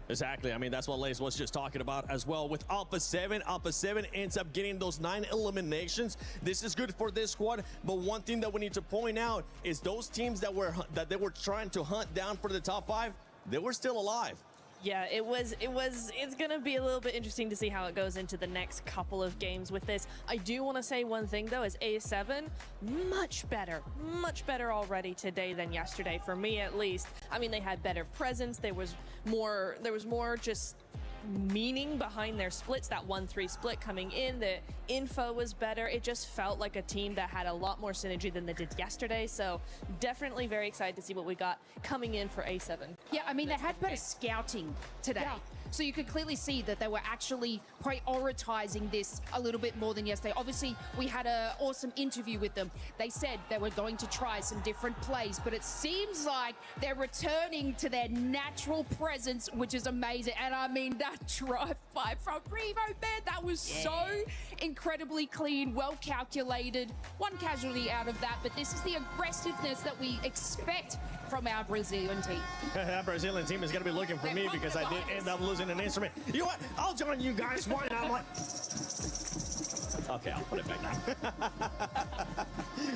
Exactly. I mean, that's what Lace was just talking about as well with Alpha 7. Alpha 7 ends up getting those 9 eliminations. This is good for this squad, but one thing that we need to point out is those teams that they were trying to hunt down for the top 5, they were still alive. Yeah, it's gonna be a little bit interesting to see how it goes into the next couple of games with this. I do want to say one thing though, is A7 much better already today than yesterday, for me at least. I mean, they had better presence. There was more just meaning behind their splits. That 1-3 split coming in, the info was better. It just felt like a team that had a lot more synergy than they did yesterday. So definitely very excited to see what we got coming in for A7. Yeah, I mean, they had better scouting today. So you could clearly see that they were actually prioritizing this a little bit more than yesterday. Obviously, we had an awesome interview with them. They said they were going to try some different plays, but it seems like they're returning to their natural presence, which is amazing. And I mean, that drive by from Primo, man, that was so incredibly clean, well calculated. One casualty out of that, but this is the aggressiveness that we expect from our Brazilian team. That Brazilian team is going to be looking for me because I did end up losing an instrument. You know what? I'll join you guys. Why not? I'm like... Okay, I'll put it back down.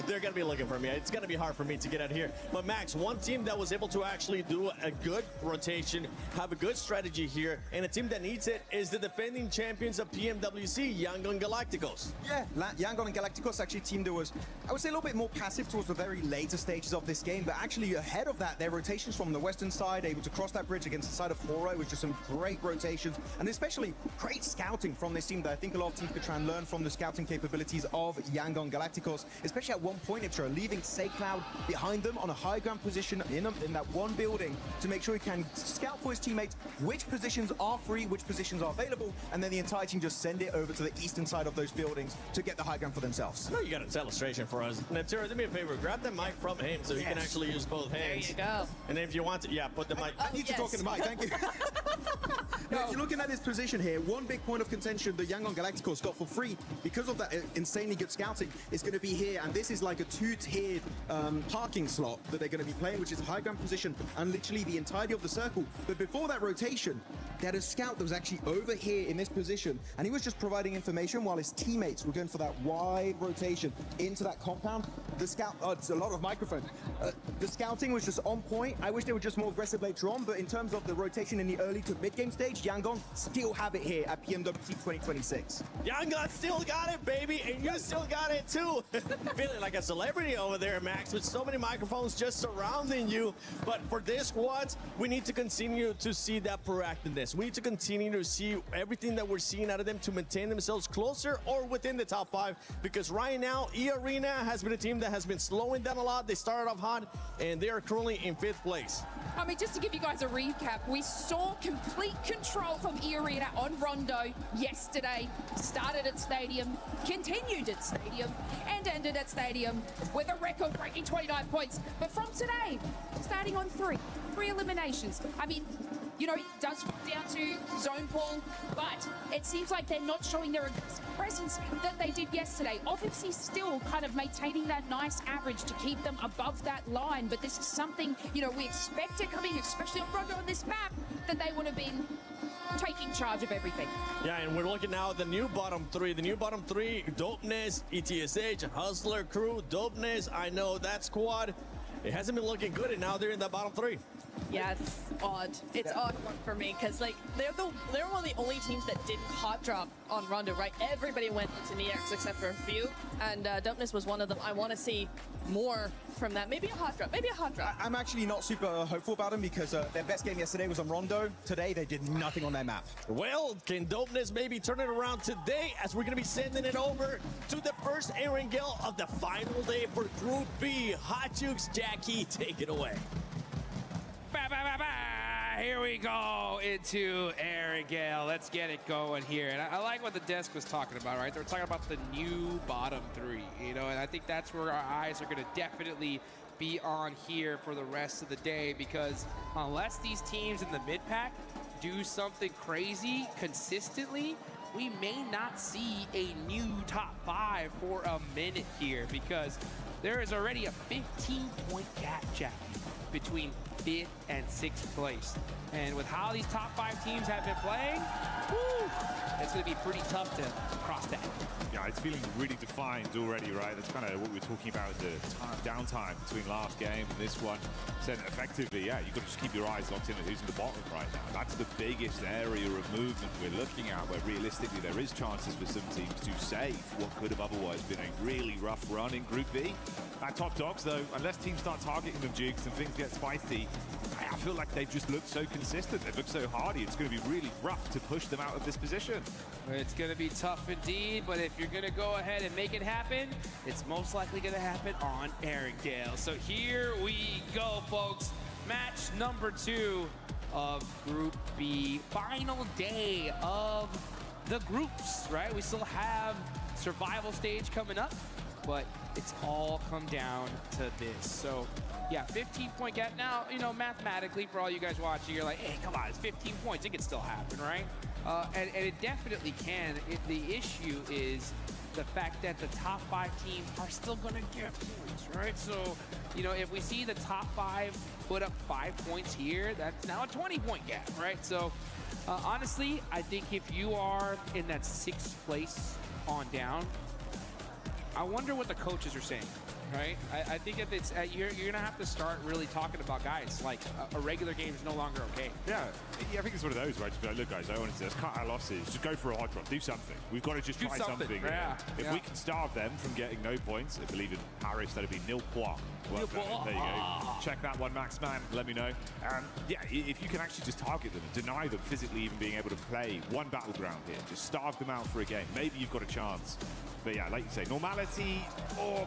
They're going to be looking for me. It's going to be hard for me to get out here. But Max, one team that was able to actually do a good rotation, have a good strategy here, and a team that needs it is the defending champions of PMWC, Yangon Galacticos. Yeah, Yangon and Galacticos actually a team that was, I would say, a little bit more passive towards the very later stages of this game, but actually ahead of that, their rotations from the western side, able to cross that bridge against the side of Horo, which is some great rotations, and especially great scouting from this team that I think a lot of teams could try and learn from the scouting capabilities of Yangon Galacticos, especially at one point, leaving SayCloud behind them on a high ground position in that one building to make sure he can scout for his teammates which positions are free, which positions are available, and then the entire team just send it over to the eastern side of those buildings to get the high ground for themselves. No, you got a illustration for us. Natira, do me a favor, grab the mic from him so he can actually use both hands. There you go. And then if you want to, yeah, put the mic. I need to talk in the mic, thank you. Now, if you're looking at this position here, one big point of contention that Yangon Galacticos got for free because of that insanely good scouting is going to be here, and this is like a two-tiered parking slot that they're going to be playing, which is a high ground position and literally the entirety of the circle. But before that rotation, they had a scout that was actually over here in this position, and he was just providing information while his teammates were going for that wide rotation into that compound. The scout, it's a lot of microphone. The scouting was just on point. I wish they were just more aggressive later on, but in terms of the rotation in the early to mid-game stage, Yangon still have it here at PMWC 2026. Yangon still got it, baby, and you still got it too. Feeling like a celebrity over there, Max, with so many microphones just surrounding you. But for this squad, we need to continue to see that proactiveness. We need to continue to see everything that we're seeing out of them to maintain themselves closer or within the top 5, because right now, E-Arena has been a team that has been slowing down a lot. They started off hot, and they are currently in 5th place. I mean, just to give you guys a recap, we saw complete control from E-Arena on Rondo yesterday. Started at Stadium, continued at Stadium, and ended at Stadium with a record-breaking 29 points. But from today, starting on 3 eliminations. I mean, you know, it does come down to zone pull, but it seems like they're not showing their presence that they did yesterday. Obviously still kind of maintaining that nice average to keep them above that line, but this is something, you know, we expected coming, especially on Rondo on this map, that they would have been taking charge of everything. Yeah, and we're looking now at the new bottom 3. The new bottom 3, Dopeness, ETSH, Hustler Crew, Dopeness. I know that squad, it hasn't been looking good, and now they're in the bottom 3. Yeah, it's odd. It's odd one for me because like they're one of the only teams that didn't hot drop on Rondo, right? Everybody went into NEX except for a few, and Dopeness was one of them. I want to see more from that. Maybe a hot drop. Maybe a hot drop. I'm actually not super hopeful about them because their best game yesterday was on Rondo. Today they did nothing on their map. Well, can Dopeness maybe turn it around today, as we're going to be sending it over to the first Erangel of the final day for Group B. Hot Jukes, Jackie, take it away. Here we go into Erangel. Let's get it going here. And I like what the desk was talking about, right? They're talking about the new bottom 3, you know, and I think that's where our eyes are going to definitely be on here for the rest of the day, because unless these teams in the mid-pack do something crazy consistently, we may not see a new top 5 for a minute here, because there is already a 15-point gap, Jack, between 5th and 6th place. And with how these top 5 teams have been playing, woo, it's going to be pretty tough to cross that. Yeah, it's feeling really defined already, right? That's kind of what we were talking about, the downtime between last game and this one. Said effectively, yeah, you've got to just keep your eyes locked in at who's in the bottom right now. That's the biggest area of movement we're looking at, where realistically there is chances for some teams to save what could have otherwise been a really rough run in Group B. At top dogs, though, unless teams start targeting them, Jukes, and things get spicy, I feel like they've just looked so consistent. They've looked so hardy. It's going to be really rough to push them out of this position. It's going to be tough indeed, but if you're going to go ahead and make it happen, it's most likely going to happen on Erangel. So here we go, folks. Match number 2 of Group B. Final day of the groups, right? We still have survival stage coming up, but it's all come down to this. So yeah, 15-point gap. Now, you know, mathematically, for all you guys watching, you're like, hey, come on, it's 15 points. It can still happen, right? And it definitely can. The issue is the fact that the top 5 teams are still going to get points, right? So, you know, if we see the top 5 put up 5 points here, that's now a 20-point gap, right? So, honestly, I think if you are in that 6th place on down, I wonder what the coaches are saying, right? I think if it's you're gonna have to start really talking about, guys, like a regular game is no longer okay. Yeah, I think it's one of those, right? Just be like, look, guys, I want to let's cut our losses. Just go for a hard drop. Do something. We've got to just try something. Yeah. If we can starve them from getting no points, I believe in Paris that'd be nil point. Well, there you go. Check that one, Max Man. Let me know. Yeah, if you can actually just target them, deny them physically even being able to play one battleground here, just starve them out for a game. Maybe you've got a chance. But yeah, like you say, normality,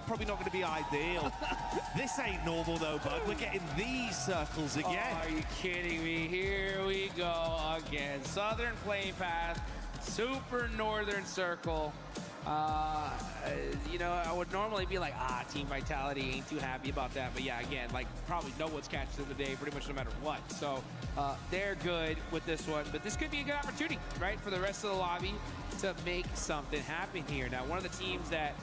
probably not going to be ideal. This ain't normal though, bud. We're getting these circles again. Oh, are you kidding me? Here we go again. Southern Flame Path, super northern circle. You know, I would normally be like, Team Vitality, ain't too happy about that. But yeah, again, like probably know what's catches of the day pretty much no matter what. So they're good with this one. But this could be a good opportunity, right, for the rest of the lobby to make something happen here. Now, one of the teams that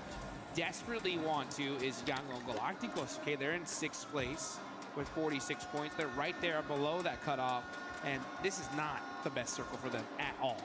desperately want to is Young Galacticos. Okay, they're in 6th place with 46 points. They're right there below that cutoff. And this is not the best circle for them at all.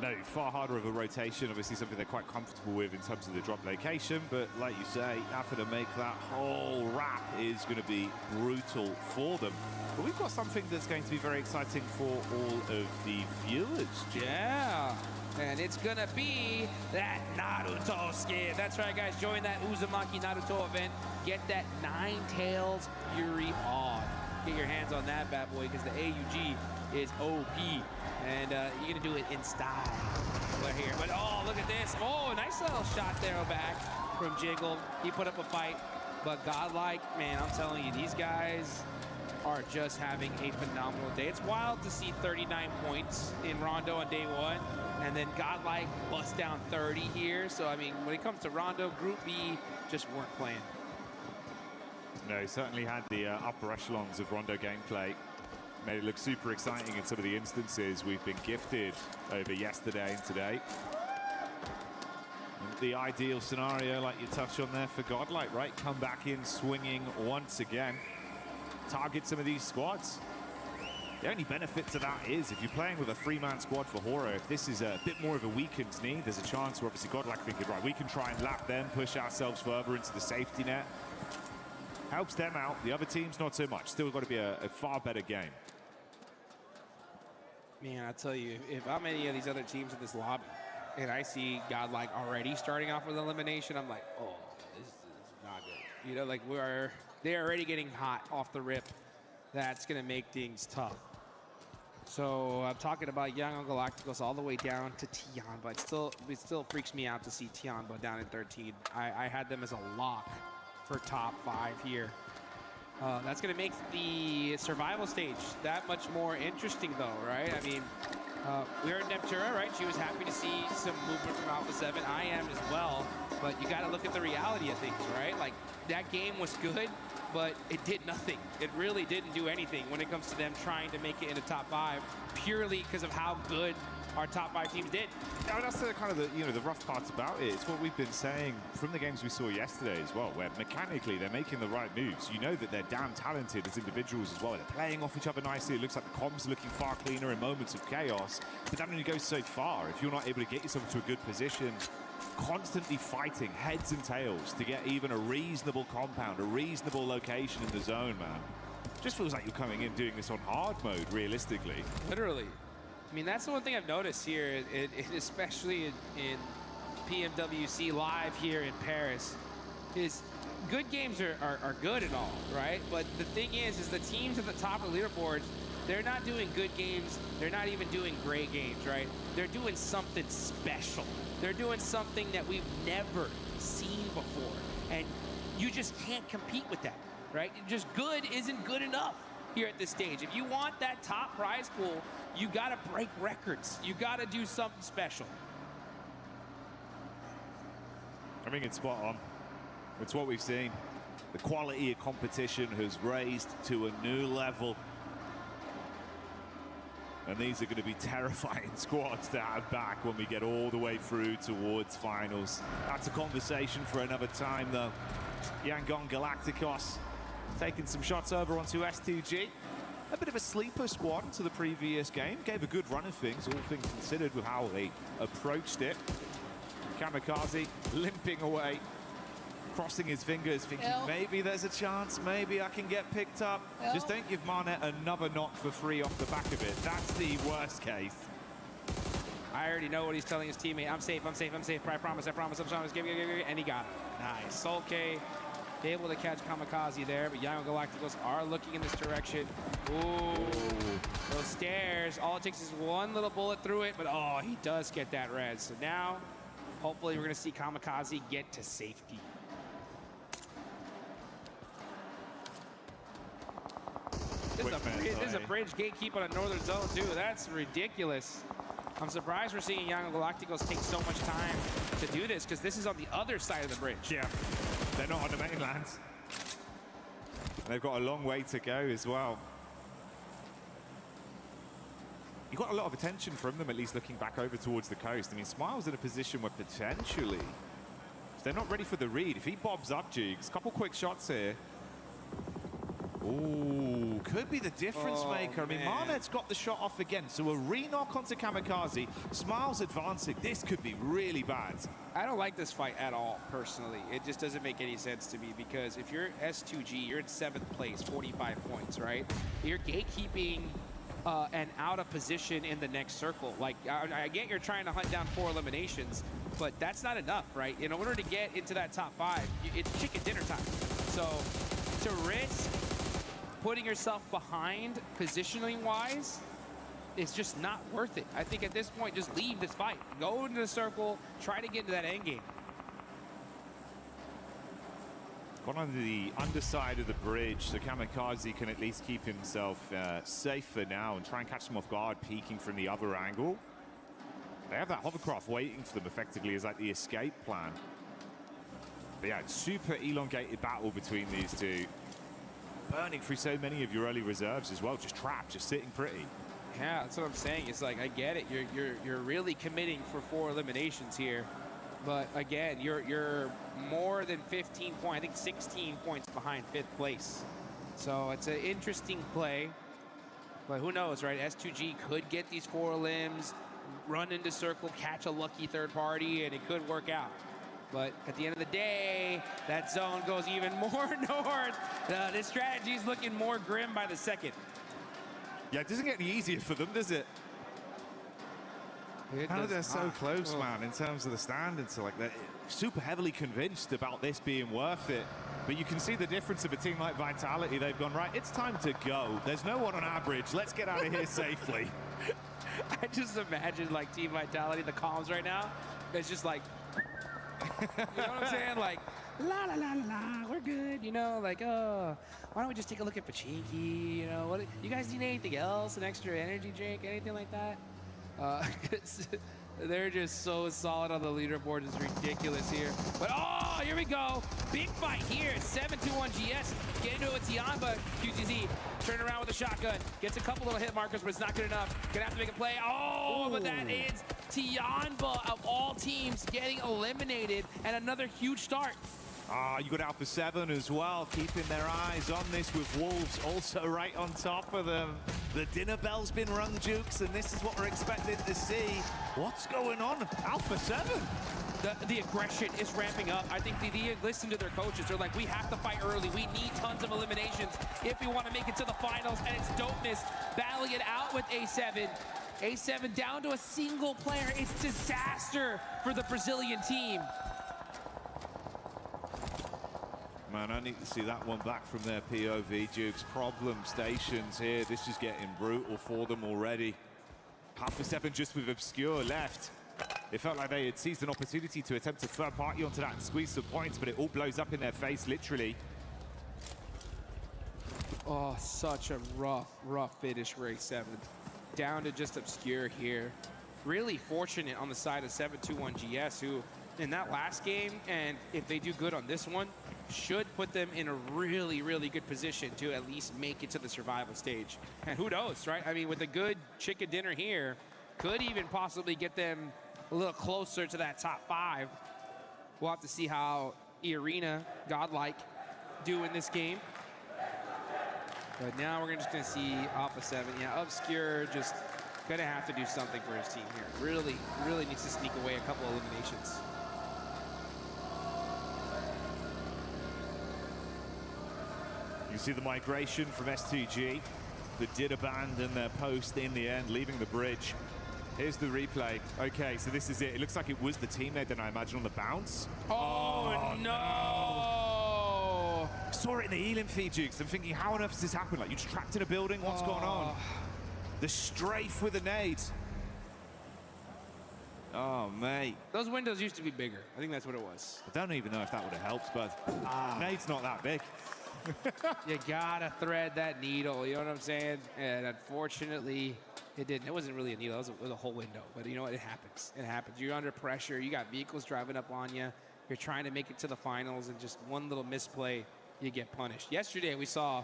No, far harder of a rotation. Obviously something they're quite comfortable with in terms of the drop location. But like you say, having to make that whole wrap is going to be brutal for them. But we've got something that's going to be very exciting for all of the viewers, Jim. Yeah, and it's going to be that Naruto skin. That's right, guys. Join that Uzumaki Naruto event. Get that Ninetales Fury on. Get your hands on that bad boy because the AUG is OP. And you're going to do it in style. We're here. But, oh, look at this. Oh, nice little shot there back from Jiggle. He put up a fight. But Godlike, man, I'm telling you, these guys are just having a phenomenal day. It's wild to see 39 points in Rondo on day 1. And then Godlike bust down 30 here. So, I mean, when it comes to Rondo, Group B just weren't playing. No, he certainly had the upper echelons of Rondo gameplay. Made it look super exciting in some of the instances we've been gifted over yesterday and today. And the ideal scenario, like you touched on there for Godlike, right? Come back in swinging once again. Target some of these squads. The only benefit to that is if you're playing with a 3-man squad for Horo, if this is a bit more of a weakened knee, there's a chance where obviously Godlike thinking, right, we can try and lap them, push ourselves further into the safety net. Helps them out. The other teams, not so much. Still got to be a far better game. Man, I tell you, if I'm any of these other teams in this lobby and I see Godlike already starting off with elimination, I'm like, oh, this is not good. You know, like they're already getting hot off the rip. That's going to make things tough. So I'm talking about Young Galacticos all the way down to Tianba. It still freaks me out to see Tianba down in 13. I had them as a lock for top 5 here. That's going to make the survival stage that much more interesting, though, right? I mean, we heard Neptura, right? She was happy to see some movement from Alpha 7. I am as well, but you got to look at the reality of things, right? Like, that game was good, but it did nothing. It really didn't do anything when it comes to them trying to make it into top 5, purely because of how good our top 5 teams did. Yeah, that's the kind of the rough parts about it. It's what we've been saying from the games we saw yesterday as well, where mechanically they're making the right moves. You know that they're damn talented as individuals as well. They're playing off each other nicely. It looks like the comms are looking far cleaner in moments of chaos, but that only goes so far. If you're not able to get yourself into a good position, constantly fighting heads and tails to get even a reasonable compound, a reasonable location in the zone, man. Just feels like you're coming in doing this on hard mode, realistically. Literally. I mean, that's the one thing I've noticed here, especially in PMWC live here in Paris, is good games are good and all, right? But the thing is the teams at the top of the leaderboards, they're not doing good games. They're not even doing great games, right? They're doing something special. They're doing something that we've never seen before. And you just can't compete with that, right? Just good isn't good enough. here at this stage. If you want that top prize pool, you got to break records. You got to do something special. I think it's spot on. It's what we've seen. The quality of competition has raised to a new level. And these are going to be terrifying squads to have back when we get all the way through towards finals. That's a conversation for another time, though. Yangon Galacticos taking some shots over onto S2G. A bit of a sleeper squad to the previous game. Gave a good run of things, all things considered, with how they approached it. Kamikaze limping away, crossing his fingers, thinking maybe there's a chance, maybe I can get picked up. Just don't give Marnet another knock for free off the back of it. That's the worst case. I already know what he's telling his teammate. I'm safe, I'm safe, I'm safe. I promise, I promise, I promise. Give, and he got it. Nice. Solke able to catch Kamikaze there, but Yangon Galacticos are looking in this direction. Ooh, those stairs. All it takes is one little bullet through it, but oh, he does get that res. So now, hopefully, we're going to see Kamikaze get to safety. This is a bridge gatekeep on a northern zone, too. That's ridiculous. I'm surprised we're seeing Yangon Galacticos take so much time to do this, because this is on the other side of the bridge. Yeah, they're not on the mainland. They've got a long way to go as well. You got a lot of attention from them, at least looking back over towards the coast. I mean, Smile's in a position where potentially, if they're not ready for the read, if he bobs up Jigs, couple quick shots here. Ooh, could be the difference maker. I mean, Marnet's got the shot off again, so a re-knock onto Kamikaze. Smile's advancing. This could be really bad. I don't like this fight at all, personally. It just doesn't make any sense to me, because if you're S2G, you're in 7th place, 45 points, right? You're gatekeeping and out of position in the next circle. Like, I get you're trying to hunt down 4 eliminations, but that's not enough, right? In order to get into that top 5, it's chicken dinner time. So to risk putting yourself behind positioning-wise, it's just not worth it. I think at this point, just leave this fight. Go into the circle, try to get into that end game. Gone on the underside of the bridge, so Kamikaze can at least keep himself safe for now and try and catch them off guard, peeking from the other angle. They have that hovercraft waiting for them effectively as like the escape plan. But yeah, it's super elongated battle between these two. Burning through so many of your early reserves as well, just trapped, just sitting pretty. Yeah, that's what I'm saying. It's like, I get it. You're really committing for 4 eliminations here. But again, you're more than 15 points, I think 16 points behind 5th place. So it's an interesting play. But who knows, right? S2G could get these 4 limbs, run into circle, catch a lucky third party, and it could work out. But at the end of the day, that zone goes even more north. This strategy is looking more grim by the second. Yeah, it doesn't get any easier for them, does it? How they're so close, man, in terms of the standards. So, like, they're super heavily convinced about this being worth it. But you can see the difference of a team like Vitality. They've gone, right, it's time to go. There's no one on our bridge. Let's get out of here safely. I just imagine, like, Team Vitality, the comms right now, it's just like, you know what I'm saying? Like, la la la la, we're good. You know, like, oh, why don't we just take a look at Pachinki? You know, what? You guys need anything else? An extra energy drink? Anything like that? They're just so solid on the leaderboard. It's ridiculous here. But oh, here we go. Big fight here. 7-2-1 GS. Get into it with Tianba. QTZ turn around with a shotgun. Gets a couple little hit markers, but it's not good enough. Gonna have to make a play. Oh, but that is Tianba of all teams getting eliminated, and another huge start. You got Alpha 7 as well, keeping their eyes on this with Wolves also right on top of them. The dinner bell's been rung, Jukes, and this is what we're expecting to see. What's going on? Alpha 7? The aggression is ramping up. I think they listen to their coaches. They're like, we have to fight early. We need tons of eliminations if we want to make it to the finals, and it's dopeness battling it out with A7. A7 down to a single player. It's disaster for the Brazilian team. Man, I need to see that one back from their POV. Dukes, problem stations here. This is getting brutal for them already. Alpha 7 just with Obscure left. It felt like they had seized an opportunity to attempt to third party onto that and squeeze some points, but it all blows up in their face, literally. Oh, such a rough finish for A7. Down to just Obscure here. Really fortunate on the side of 721GS, who in that last game, and if they do good on this one, should put them in a really good position to at least make it to the survival stage. And who knows, right? I mean, with a good chicken dinner here, could even possibly get them a little closer to that top 5. We'll have to see how E-Arena, Godlike, do in this game. But now we're just gonna see Alpha 7. Yeah, Obscure just gonna have to do something for his team here. Really needs to sneak away a couple of eliminations. You see the migration from S2G that did abandon their post in the end, leaving the bridge. Here's the replay. Okay, so this is it. It looks like it was the teammate then, I imagine, on the bounce. Oh no! Saw it in the Elim feed, Jukes. I'm thinking, how on earth has this happened? Like, you just trapped in a building? What's going on? The strafe with a nade. Oh, mate. Those windows used to be bigger. I think that's what it was. I don't even know if that would have helped, but nade's not that big. You gotta thread that needle, you know what I'm saying? And unfortunately, it didn't. It wasn't really a needle, it was a whole window. But you know what? It happens. It happens. You're under pressure. You got vehicles driving up on you. You're trying to make it to the finals, and just one little misplay, you get punished. Yesterday, we saw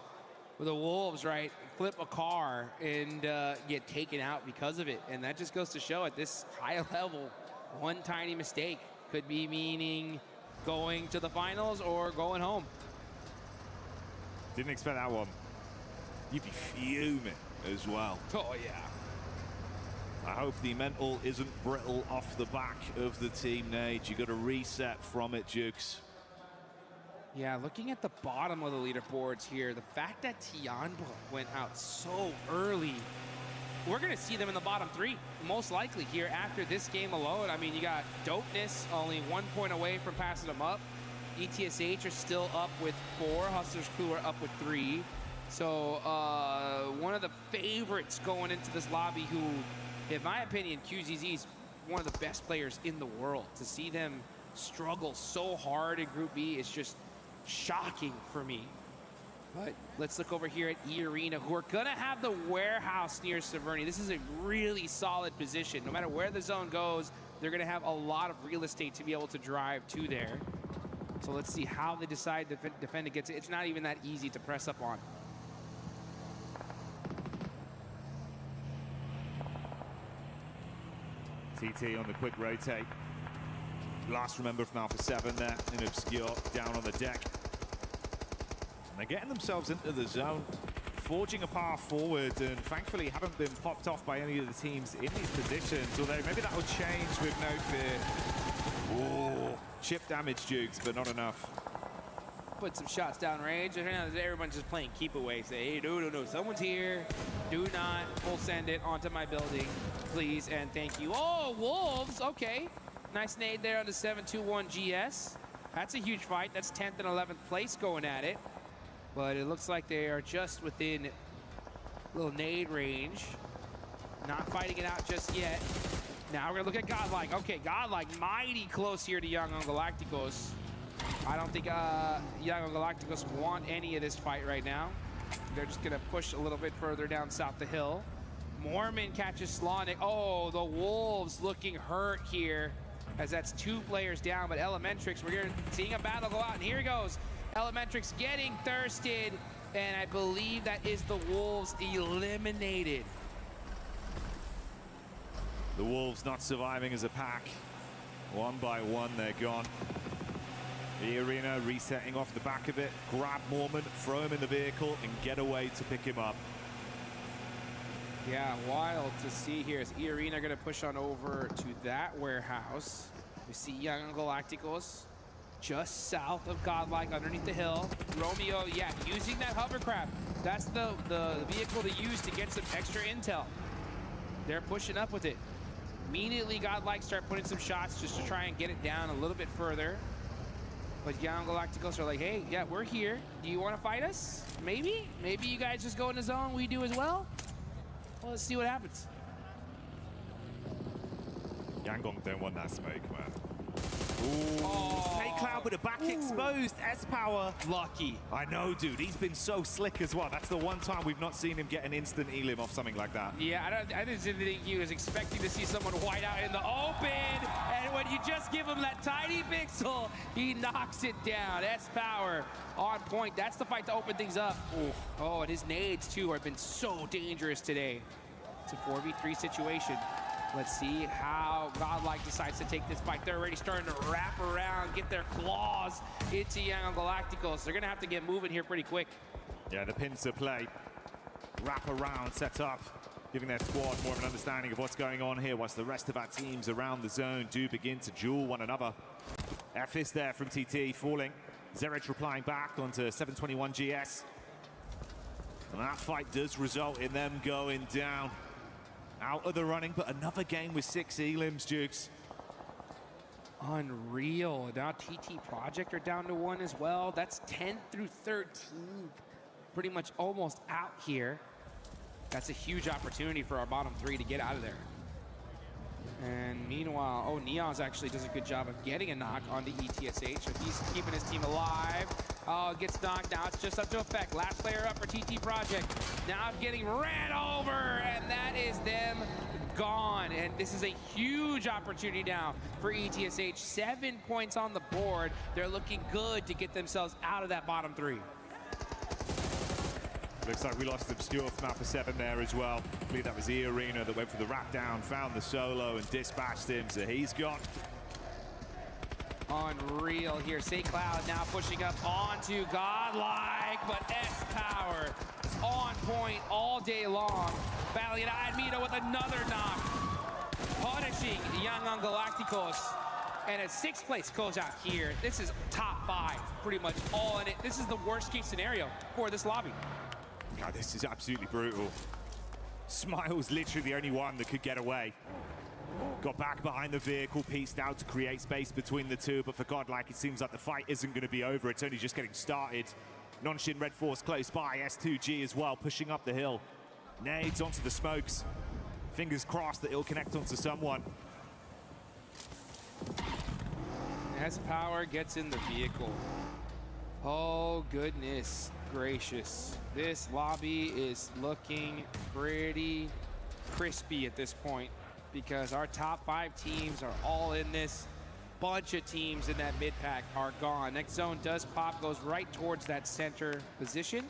the Wolves, right, flip a car and get taken out because of it. And that just goes to show at this high level, one tiny mistake could be meaning going to the finals or going home. Didn't expect that one. You'd be fuming as well. Oh, yeah. I hope the mental isn't brittle off the back of the team, Nate. You got to reset from it, Jukes. Yeah, looking at the bottom of the leaderboards here, the fact that Tianba went out so early, we're going to see them in the bottom 3, most likely here after this game alone. I mean, you got Dopeness only 1 point away from passing them up. ETSH are still up with 4. Hustlers Crew are up with 3. So one of the favorites going into this lobby who, in my opinion, QZZ is one of the best players in the world. To see them struggle so hard in Group B is just shocking for me. But let's look over here at E-Arena, who are gonna have the warehouse near Severny. This is a really solid position. No matter where the zone goes, they're gonna have a lot of real estate to be able to drive to there. So let's see how they decide to defend against it. It's not even that easy to press up on. TT on the quick rotate. Last remember from Alpha 7 there in Obscure, down on the deck. And they're getting themselves into the zone, forging a path forward, and thankfully haven't been popped off by any of the teams in these positions, although maybe that will change with No Fear. Oh, chip damage, Jukes, but not enough. Put some shots down range, and everyone's just playing keep away. Say, hey, no, someone's here. Do not full send it onto my building, please, and thank you. Oh, Wolves, okay. Nice nade there on the 721GS. That's a huge fight. That's 10th and 11th place going at it. But it looks like they are just within little nade range. Not fighting it out just yet. Now we're gonna look at Godlike. Okay, Godlike mighty close here to Young on Galacticos. I don't think Young on Galacticos want any of this fight right now. They're just gonna push a little bit further down south the hill. Mormon catches Slonic. Oh, the Wolves looking hurt here, as that's 2 players down, but Elementrix, we're seeing a battle go out, and here he goes. Elementrix getting thirsted, and I believe that is the Wolves eliminated. The Wolves not surviving as a pack. 1 by 1, they're gone. The Arena resetting off the back of it. Grab Mormon, throw him in the vehicle, and get away to pick him up. Yeah, wild to see here as E-Arena going to push on over to that warehouse. We see Young Galacticos just south of Godlike underneath the hill. Romeo, yeah, using that hovercraft. That's the vehicle to use to get some extra intel. They're pushing up with it. Immediately, Godlike start putting some shots just to try and get it down a little bit further. But Young Galacticos are like, hey, yeah, we're here. Do you want to fight us? Maybe? Maybe you guys just go in the zone, we do as well? Well, let's see what happens. Yangon don't want that smoke, man. St. Cloud with a back exposed. S-Power. Lucky. I know, dude. He's been so slick as well. That's the one time we've not seen him get an instant elim off something like that. Yeah, I didn't think he was expecting to see someone white out in the open. And when you just give him that tiny pixel, he knocks it down. S-Power on point. That's the fight to open things up. Ooh. Oh, and his nades, too, have been so dangerous today. It's a 4v3 situation. Let's see how Godlike decides to take this fight. They're already starting to wrap around, get their claws into Young Galacticos. They're going to have to get moving here pretty quick. Yeah, the pincer play. Wrap around, set up, giving their squad more of an understanding of what's going on here, whilst the rest of our teams around the zone do begin to duel one another. F is there from TT, falling. Zerich replying back onto 721 GS. And that fight does result in them going down. Out of the running, but another game with 6 elims, Jukes. Unreal. Now TT Project are down to 1 as well. That's 10 through 13. Pretty much almost out here. That's a huge opportunity for our bottom 3 to get out of there. And meanwhile, Neon's actually does a good job of getting a knock on the ETSH. So he's keeping his team alive. Oh, gets knocked. Now it's just up to effect. Last player up for TT Project. Now getting ran over, and that is them gone. And this is a huge opportunity now for ETSH. 7 points on the board. They're looking good to get themselves out of that bottom 3. Looks like we lost Obscure from Alpha 7 there as well. I believe that was E-Arena that went for the wrap down, found the solo, and dispatched him. So he's got unreal here. St. Cloud now pushing up onto Godlike, but S-Power is on point all day long. Battling it out. Admito with another knock. Punishing Young Galacticos. And a 6th place goes out here. This is top 5, pretty much all in it. This is the worst case scenario for this lobby. God, this is absolutely brutal. Smile's literally the only one that could get away. Got back behind the vehicle, pieced out to create space between the two, but for Godlike, it seems like the fight isn't going to be over. It's only just getting started. Nonshin Red Force close by, S2G as well, pushing up the hill. Nades onto the smokes. Fingers crossed that it'll connect onto someone. S-Power gets in the vehicle. Oh, goodness gracious. This lobby is looking pretty crispy at this point because our top 5 teams are all in this. Bunch of teams in that mid-pack are gone. Next zone does pop, goes right towards that center position.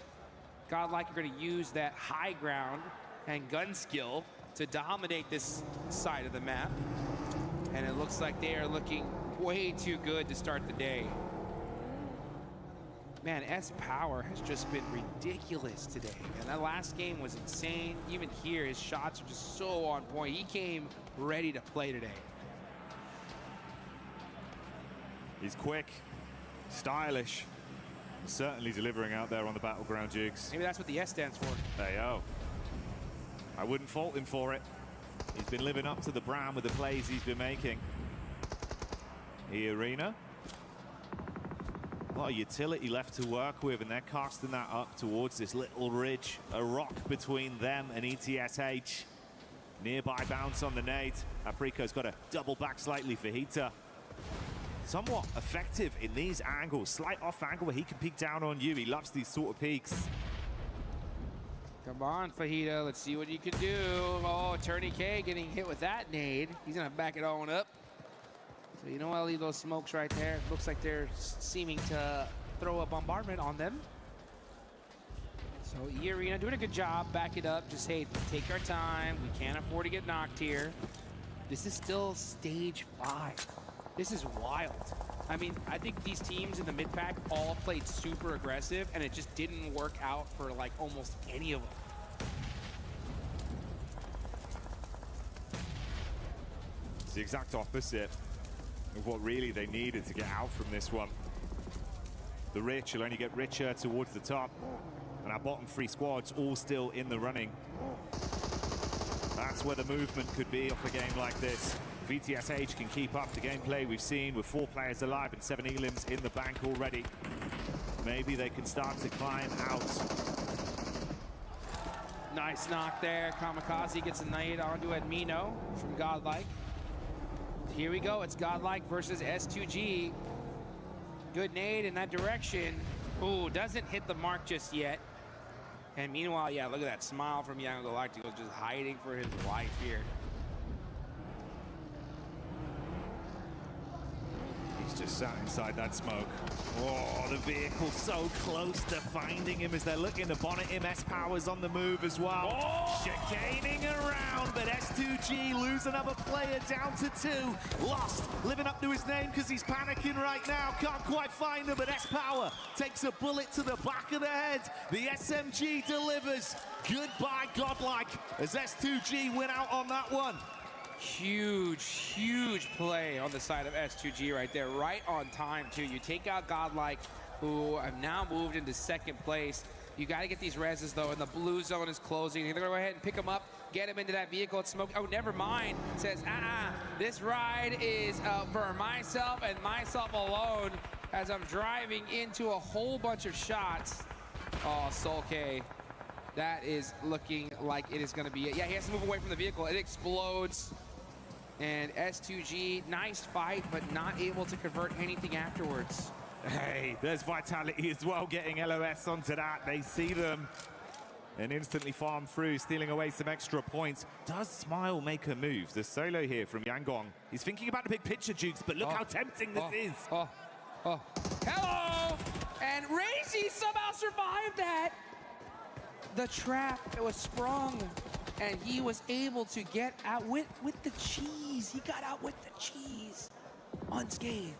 Godlike are going to use that high ground and gun skill to dominate this side of the map. And it looks like they are looking way too good to start the day. Man, S-Power has just been ridiculous today. And that last game was insane. Even here, his shots are just so on point. He came ready to play today. He's quick, stylish, certainly delivering out there on the battleground, Jigs. Maybe that's what the S stands for. Hey, oh. I wouldn't fault him for it. He's been living up to the brand with the plays he's been making. E-Arena. A lot of utility left to work with, and they're casting that up towards this little ridge. A rock between them and ETSH. Nearby bounce on the nade. Apriko's got to double back slightly for Hita. Somewhat effective in these angles. Slight off angle where he can peek down on you. He loves these sort of peaks. Come on, Fajita. Let's see what you can do. Oh, Attorney K getting hit with that nade. He's going to back it on up. So, you know, I'll leave those smokes right there. Looks like they're seeming to throw a bombardment on them. So, E-Arena doing a good job. Back it up. Just, hey, take our time. We can't afford to get knocked here. This is still stage 5. This is wild. I mean, I think these teams in the mid-pack all played super aggressive, and it just didn't work out for, like, almost any of them. It's the exact opposite of what really they needed to get out from this one. The rich will only get richer towards the top, and our bottom 3 squads all still in the running. That's where the movement could be off a game like this. If ETSH can keep up the gameplay we've seen with 4 players alive and 7 elims in the bank already, maybe they can start to climb out. Nice knock there. Kamikaze gets a nade onto Admino from Godlike. Here we go. It's Godlike versus S2G. Good nade in that direction. Ooh, doesn't hit the mark just yet. And meanwhile, yeah, look at that smile from Young Galacticos, just hiding for his life here. He's just sat inside that smoke. Oh, the vehicle so close to finding him as they're looking to bonnet him. S-Power's on the move as well. Oh! Chicaning around, but S2G lose another player down to 2. Lost, living up to his name because he's panicking right now. Can't quite find him, but S-Power takes a bullet to the back of the head. The SMG delivers. Goodbye, Godlike, as S2G win out on that one. Huge, huge play on the side of S2G right there, right on time too. You take out Godlike, who have now moved into second place. You got to get these reses though, and the blue zone is closing. They're gonna go ahead and pick him up, get him into that vehicle. It's smoke. Oh, never mind. Says, this ride is for myself and myself alone, as I'm driving into a whole bunch of shots. Oh, Solke. That is looking like it is going to be it. Yeah, he has to move away from the vehicle. It explodes. And S2G, nice fight, but not able to convert anything afterwards. Hey, there's Vitality as well, getting LOS onto that. They see them and instantly farm through, stealing away some extra points. Does Smile make a move? The solo here from Yangon. He's thinking about the big picture, Jukes, but look how tempting this is. Hello! And Razy somehow survived that. The trap was sprung, and he was able to get out with the cheese. He got out with the cheese, unscathed.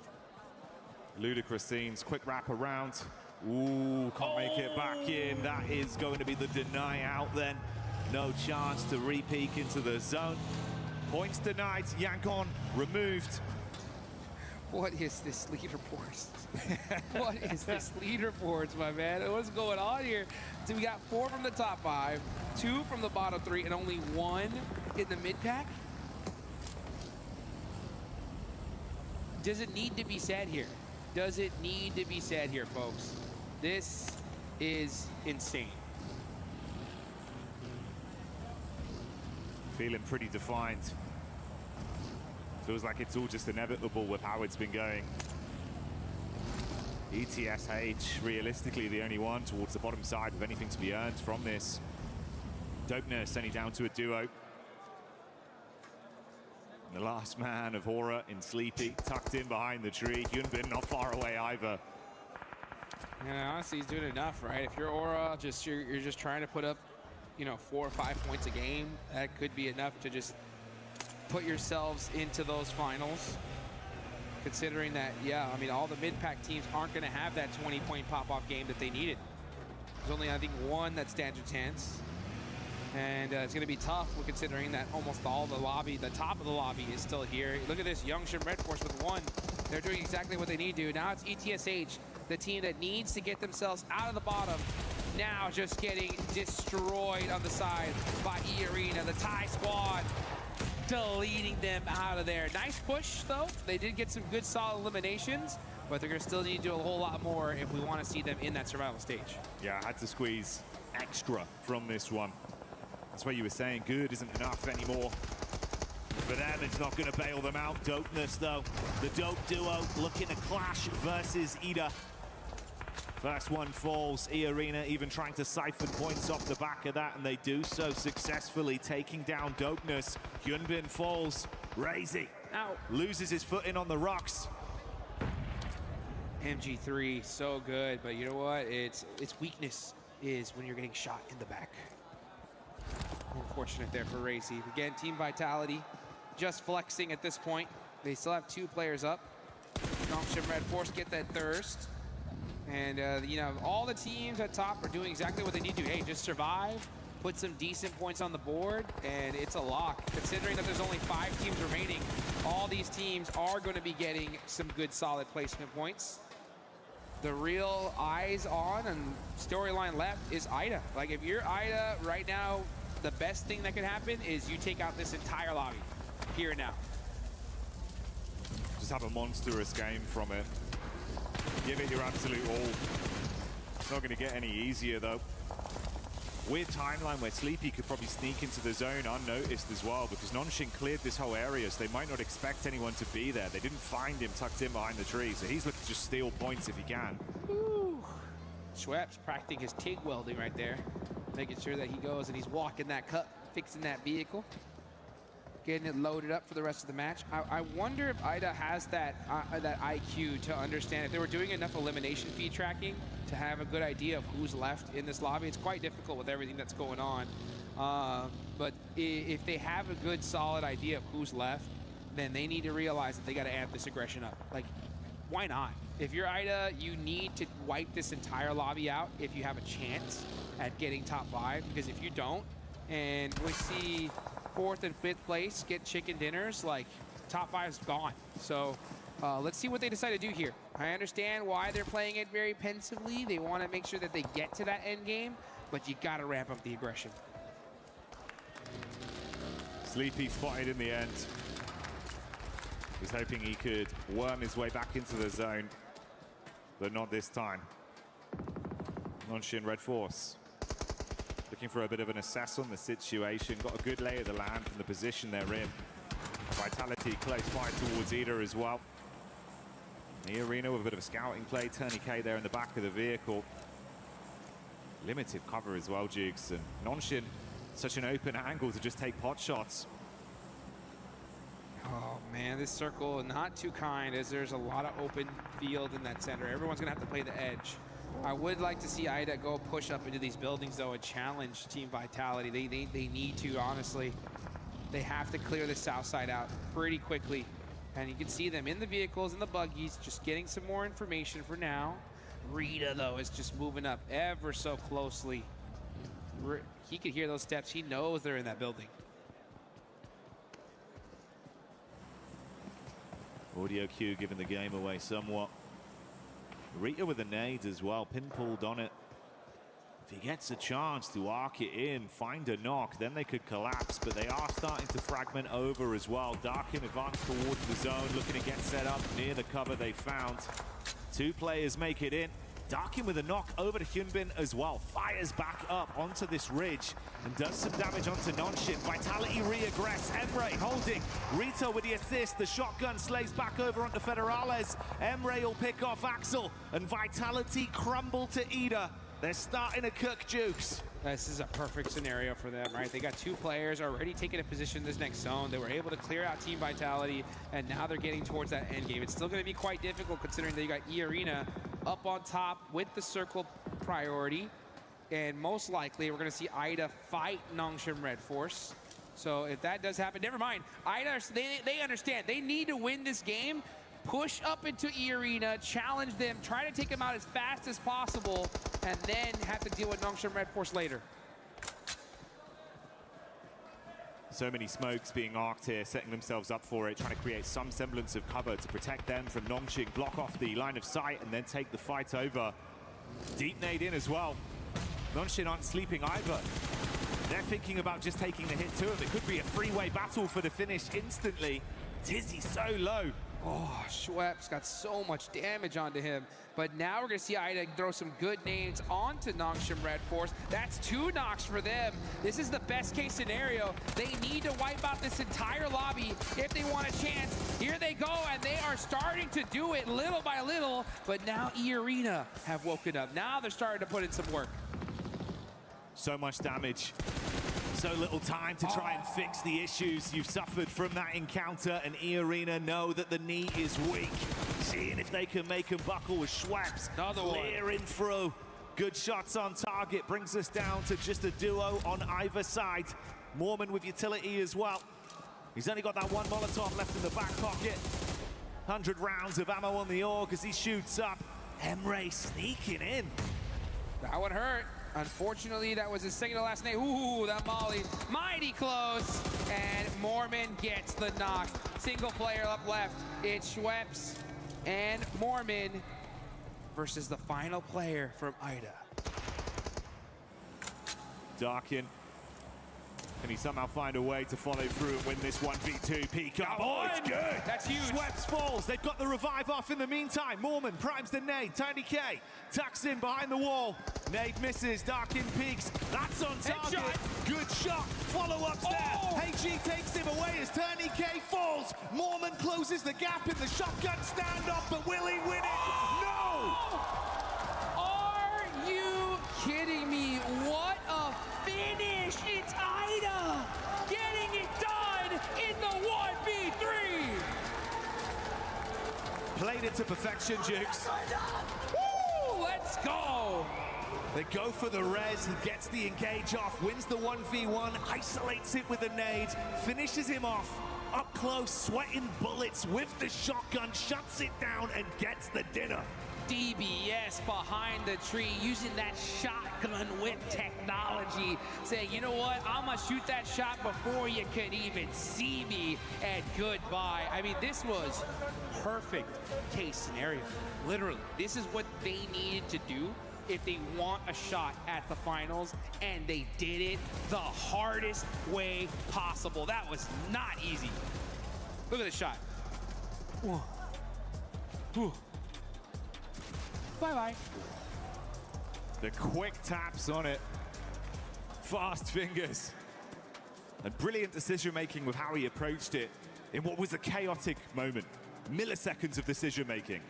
Ludicrous scenes, quick wrap around. Ooh, can't make it back in. That is going to be the deny out then. No chance to re-peek into the zone. Points denied, Yankon removed. What is this leaderboards? What is this leaderboards, my man? What's going on here? So we got 4 from the top 5, 2 from the bottom 3, and only 1 in the mid pack. Does it need to be said here? Does it need to be said here, folks? This is insane. Feeling pretty defined. Feels like it's all just inevitable with how it's been going. ETSH, realistically, the only one towards the bottom side with anything to be earned from this. Dopeness only down to a duo. The last man of Aura in Sleepy, tucked in behind the tree. Hyunbin not far away either. Yeah, honestly, he's doing enough, right? If you're Aura, you're just trying to put up, 4 or 5 points a game, that could be enough to just put yourselves into those finals. Considering that, yeah, I mean, all the mid-pack teams aren't going to have that 20-point pop-off game that they needed. There's only, I think, 1 that stands a chance. And it's going to be tough considering that almost all the lobby, the top of the lobby is still here. Look at this, Youngshim Red Force with 1. They're doing exactly what they need to do. Now it's ETSH, the team that needs to get themselves out of the bottom. Now just getting destroyed on the side by E-Arena, the Thai squad. Deleting them out of there. Nice push, though. They did get some good, solid eliminations, but they're going to still need to do a whole lot more if we want to see them in that survival stage. Yeah, I had to squeeze extra from this one. That's what you were saying. Good isn't enough anymore. For them, it's not going to bail them out. Dopeness, though. The dope duo looking to clash versus Ida. First one falls. E-Arena even trying to siphon points off the back of that, and they do so successfully, taking down Dopeness. Hyunbin falls. Razy loses his footing on the rocks. MG3, so good, but you know what? Its weakness is when you're getting shot in the back. Unfortunate there for Racy. Again, Team Vitality just flexing at this point. They still have 2 players up. Youngshim Red Force get that thirst. And, all the teams at top are doing exactly what they need to. Hey, just survive, put some decent points on the board, and it's a lock. Considering that there's only 5 teams remaining, all these teams are going to be getting some good, solid placement points. The real eyes on and storyline left is Ida. Like, if you're Ida right now, the best thing that could happen is you take out this entire lobby here and now. Just have a monstrous game from it. Give it your absolute all. It's not going to get any easier, though. weird timeline where Sleepy could probably sneak into the zone unnoticed as well, because Nonshin cleared this whole area, so they might not expect anyone to be there. They didn't find him tucked in behind the tree, so he's looking to just steal points if he can. Woo. Schweppes practicing his TIG welding right there, making sure that he goes and he's walking that cut, fixing that vehicle, getting it loaded up for the rest of the match. I wonder if IDA has that IQ to understand if they were doing enough elimination feed tracking to have a good idea of who's left in this lobby. It's quite difficult with everything that's going on. But if they have a good, solid idea of who's left, then they need to realize that they got to amp this aggression up. Like, why not? If you're IDA, you need to wipe this entire lobby out if you have a chance at getting top 5, because if you don't, and we see 4th and 5th place get chicken dinners, like, top 5's gone. So let's see what they decide to do here. I understand why they're playing it very pensively. They want to make sure that they get to that end game, but you got to ramp up the aggression. Sleepy spotted in the end. Was hoping he could worm his way back into the zone, but not this time. Nonshin Red Force looking for a bit of an assess on the situation. Got a good lay of the land from the position they're in. Vitality close by towards Ida as well. The arena with a bit of a scouting play. Tourniquet there in the back of the vehicle. Limited cover as well, Jukes. And Nonshin, such an open angle to just take pot shots. Oh man, this circle not too kind, as there's a lot of open field in that center. Everyone's gonna have to play the edge. I would like to see IDA go push up into these buildings though and challenge Team Vitality. They need to, honestly. They have to clear the south side out pretty quickly. And you can see them in the vehicles, in the buggies, just getting some more information for now. Rita, though, is just moving up ever so closely. He could hear those steps. He knows they're in that building. Audio cue giving the game away somewhat. Rita with a nade as well, pinpooled on it. If he gets a chance to arc it in, find a knock, then they could collapse, but they are starting to fragment over as well. Darkin advance towards the zone, looking to get set up near the cover they found. 2 players make it in. Darkin with a knock over to Hyunbin as well. Fires back up onto this ridge and does some damage onto Nonshin. Vitality re-aggress. Emre holding. Rito with the assist. The shotgun slays back over onto Federales. Emre will pick off Axel, and Vitality crumble to Ida. They're starting to cook, Jukes. This is a perfect scenario for them, right? They got 2 players already taking a position in this next zone. They were able to clear out Team Vitality, and now they're getting towards that end game. It's still going to be quite difficult considering that you got E-Arena up on top with the circle priority. And most likely, we're going to see IDA fight Nongshim Red Force. So if that does happen, never mind. IDA, they understand. They need to win this game. Push up into E-Arena, challenge them, try to take them out as fast as possible, and then have to deal with Nongshim Red Force later. So many smokes being arced here, setting themselves up for it, trying to create some semblance of cover to protect them from Nongshim, block off the line of sight, and then take the fight over. Deep nade in as well. Nongshim aren't sleeping either. They're thinking about just taking the hit to him. It could be a freeway battle for the finish instantly. Tizzy so low. Oh, Schweppes got so much damage onto him. But now we're going to see IDA throw some good nades onto Nongshim Red Force. That's 2 knocks for them. This is the best case scenario. They need to wipe out this entire lobby if they want a chance. Here they go, and they are starting to do it little by little. But now E-Arena have woken up. Now they're starting to put in some work. So much damage. So little time to try and fix the issues you've suffered from that encounter, and E-Arena know that the knee is weak. Seeing if they can make them buckle with Schweppes. Clearing through. Good shots on target. Brings us down to just a duo on either side. Mormon with utility as well. He's only got that 1 Molotov left in the back pocket. 100 rounds of ammo on the AUG as he shoots up. Emre sneaking in. That one hurt. Unfortunately, that was his second to last name. Ooh, that molly, mighty close. And Mormon gets the knock. Single player up left. It's Schweppes and Mormon versus the final player from IDA. Darkin Can he somehow find a way to follow through and win this 1v2? Peacock. Oh, it's good. That's huge. Sweats falls. They've got the revive off in the meantime. Mormon primes the nade. Tiny K tucks in behind the wall. Nade misses. Darkin peaks. That's on target. Good shot. Follow-up there. HG takes him away as Tiny K falls. Mormon closes the gap in the shotgun standoff, but will he win it? No! Are you kidding me? What a finish! It's Ida getting it done in the 1v3. Played it to perfection, Jukes. Woo! Let's go. They go for the res, he gets the engage off, wins the 1v1, isolates it with a nade, finishes him off, up close, sweating bullets with the shotgun, shuts it down and gets the dinner. DBS behind the tree, using that shotgun whip technology, saying, you know what, I'm gonna shoot that shot before you can even see me, and goodbye. I mean, this was perfect case scenario. Literally, this is what they needed to do if they want a shot at the finals, and they did it the hardest way possible. That was not easy. Look at the shot. Whoa. Whew. Bye-bye. The quick taps on it. Fast fingers. And brilliant decision-making with how he approached it in what was a chaotic moment. Milliseconds of decision-making.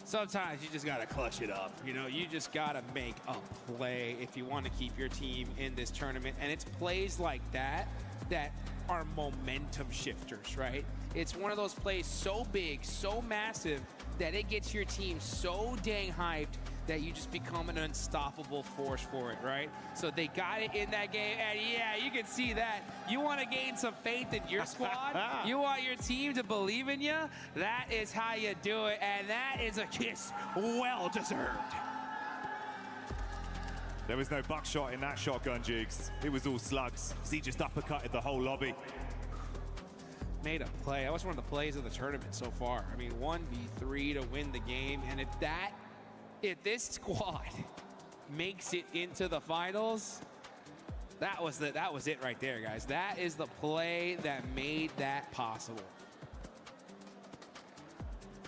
Sometimes you just gotta clutch it up. You know, you just gotta make a play if you want to keep your team in this tournament. And it's plays like that that are momentum shifters, right? It's one of those plays so big, so massive, that it gets your team so dang hyped that you just become an unstoppable force for it, right? So they got it in that game, and yeah, you can see that. You want to gain some faith in your squad? You want your team to believe in you? That is how you do it, and that is a kiss well deserved. There was no buckshot in that shotgun, Jukes. It was all slugs. He just uppercutted the whole lobby. Made a play. That was one of the plays of the tournament so far. I mean, 1v3 to win the game, and if this squad makes it into the finals, that was it right there, guys. That is the play that made that possible.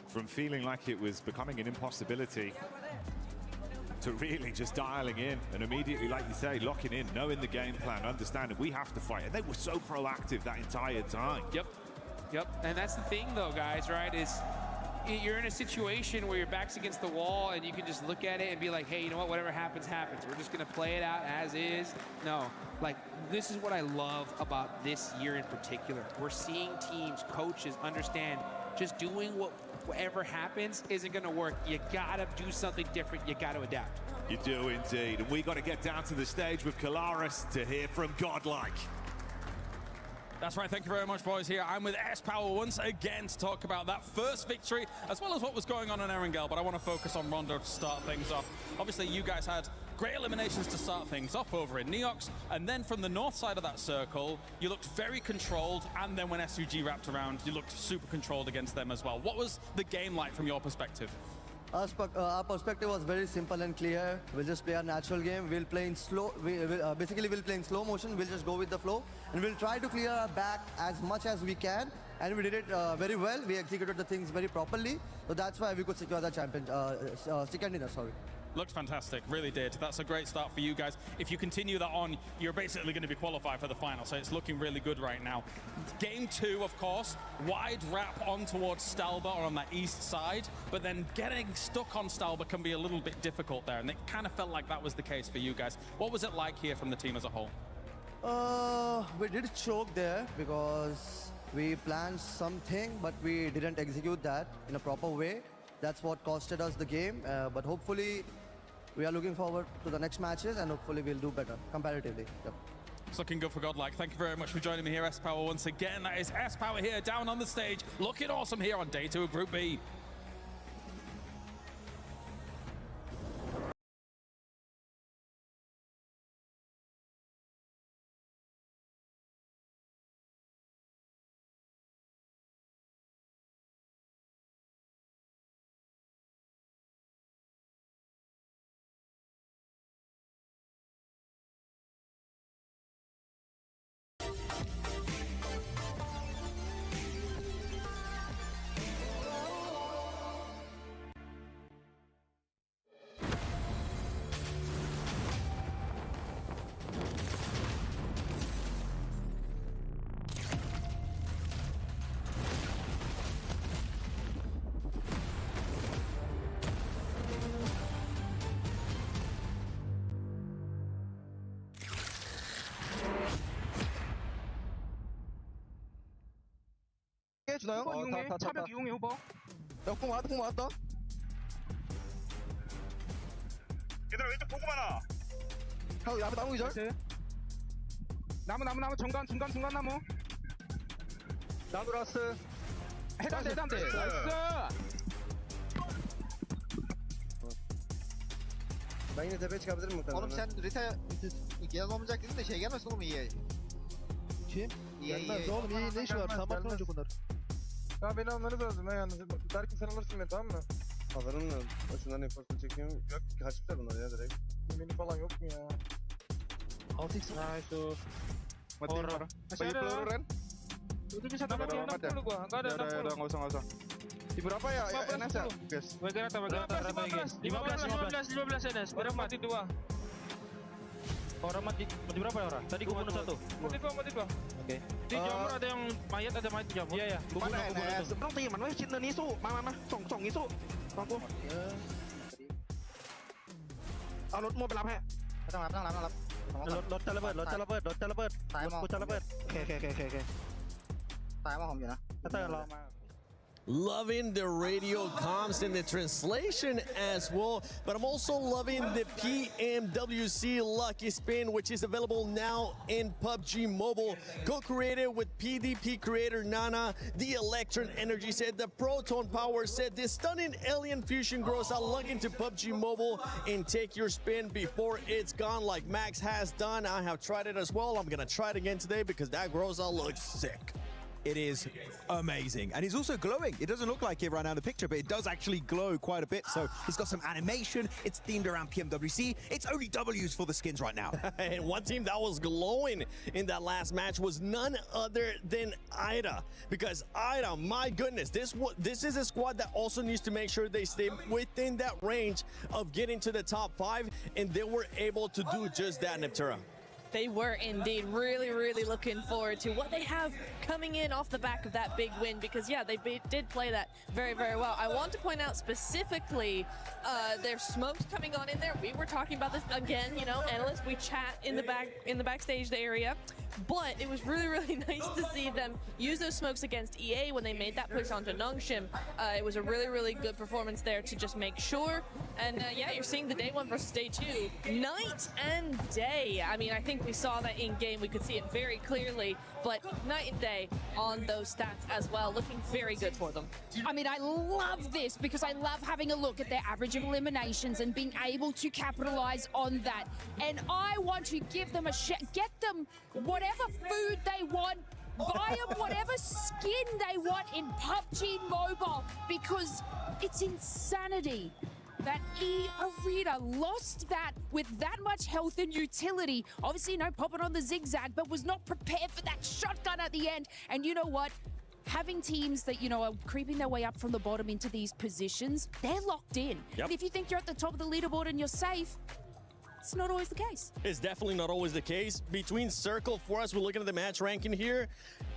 From feeling like it was becoming an impossibility to really just dialing in and immediately, like you say, locking in, knowing the game plan, understanding we have to fight. And they were so proactive that entire time. Yep. And that's the thing, though, guys, right, is you're in a situation where your back's against the wall and you can just look at it and be like, hey, you know what, whatever happens, happens. We're just going to play it out as is. No, like, this is what I love about this year in particular. We're seeing teams, coaches understand just doing whatever happens isn't going to work. You got to do something different. You got to adapt. You do indeed. And we got to get down to the stage with Kalaris to hear from Godlike. That's right, thank you very much, boys. Here I'm with S-Power once again to talk about that first victory, as well as what was going on in Erangel, but I want to focus on Rondo to start things off. Obviously, you guys had great eliminations to start things off over in Neox, and then from the north side of that circle, you looked very controlled, and then when SUG wrapped around, you looked super controlled against them as well. What was the game like from your perspective? Our perspective was very simple and clear. We'll just play our natural game. We'll play in slow. Basically, we'll play in slow motion. We'll just go with the flow, and we'll try to clear our back as much as we can. And we did it very well. We executed the things very properly. So that's why we could secure the champion, second dinner. Sorry. Looked fantastic, really did. That's a great start for you guys. If you continue that on, you're basically going to be qualified for the final, so it's looking really good right now. Game 2, of course, wide wrap on towards Stalba or on that east side, but then getting stuck on Stalba can be a little bit difficult there, and it kind of felt like that was the case for you guys. What was it like here from the team as a whole? We did choke there because we planned something, but we didn't execute that in a proper way. That's what costed us the game, but hopefully we are looking forward to the next matches, and hopefully we'll do better comparatively. Yep. It's looking good for Godlike. Thank you very much for joining me here, S-Power, once again. That is S-Power here, down on the stage, looking awesome here on day 2 of Group B. 주나요? 이용해. 차벽 이용해 후보. 공 맞았다. 얘들아 왼쪽 보고 봐라. 형 앞에 나무 기절. 나무 중간 나무. 나무 라스. 해단대. 나이스. Ben yine tepe çıkabilirim muhtemelen. Oğlum sen Rita gelen olmayacak dedin de şey gelmesin oğlum EA. Kim? Gelmez oğlum iyi ne işi var? Tam atmayacak bunlar. Ya beni almanız lazım ya yalnız. Berkin sen alırsın beni tamam mı? Alırım da. Başından enforce'u çekiyorum. Yok kaçmışlar bunlar ya direkt. Beni falan yok mu ya? 6x. Nice. Mati marah. Masih ada peluru Ren. Itu bisa dapat 60 gua. Enggak ada 60. Enggak usah. Di berapa ya? NS ya? Guys. Bagian rata 15 NS. Berapa mati 2? Orang mati berapa ya orang? Tadi gua bunuh 1. Mati 2. Oke. Di jamur ada yang mayat di jamur. Iya. Gua bunuh NS. ต้องตีมันไว้ชิ้นนี้สู้มาส่งนี้สู้ฟังกูเอารถมอไปรับให้ ต้องรับ รถจะระเบิดรถจะระเบิดกูจะระเบิดโอเค ตายมาผมอยู่นะ ถ้าเตอร์รอมา Loving the radio comms and the translation as well, but I'm also loving the PMWC Lucky Spin, which is available now in PUBG Mobile. Co-created with PDP creator Nana, the Electron Energy set, the Proton Power set, this stunning alien fusion grows out. Log into PUBG Mobile and take your spin before it's gone, like Max has done. I have tried it as well. I'm gonna try it again today because that grows out looks sick. It is amazing. And it's also glowing. It doesn't look like it right now in the picture, but it does actually glow quite a bit. So it's got some animation. It's themed around PMWC. It's only W's for the skins right now. And one team that was glowing in that last match was none other than IDA. Because IDA, my goodness, this is a squad that also needs to make sure they stay within that range of getting to the top 5. And they were able to do just that, Neptura. They were indeed really looking forward to what they have coming in off the back of that big win because, yeah, they did play that very well. I want to point out specifically their smokes coming on in there. We were talking about this again, you know, analysts, we chat in the backstage area. But it was really nice to see them use those smokes against EA when they made that push onto Nongshim. It was a really good performance there to just make sure. And yeah, you're seeing the day 1 versus day 2, night and day. I mean, I think we saw that in game. We could see it very clearly, but night and day on those stats as well, looking very good for them. I mean, I love this because I love having a look at their average of eliminations and being able to capitalize on that. And I want to give them a get them whatever food they want, buy them whatever skin they want in PUBG Mobile because it's insanity that E-Arena lost that with that much health and utility. Obviously, no popping on the zigzag, but was not prepared for that shotgun at the end. And you know what? Having teams that, you know, are creeping their way up from the bottom into these positions, they're locked in. Yep. And if you think you're at the top of the leaderboard and you're safe, it's not always the case. It's definitely not always the case. Between Circle, for us, we're looking at the match ranking here.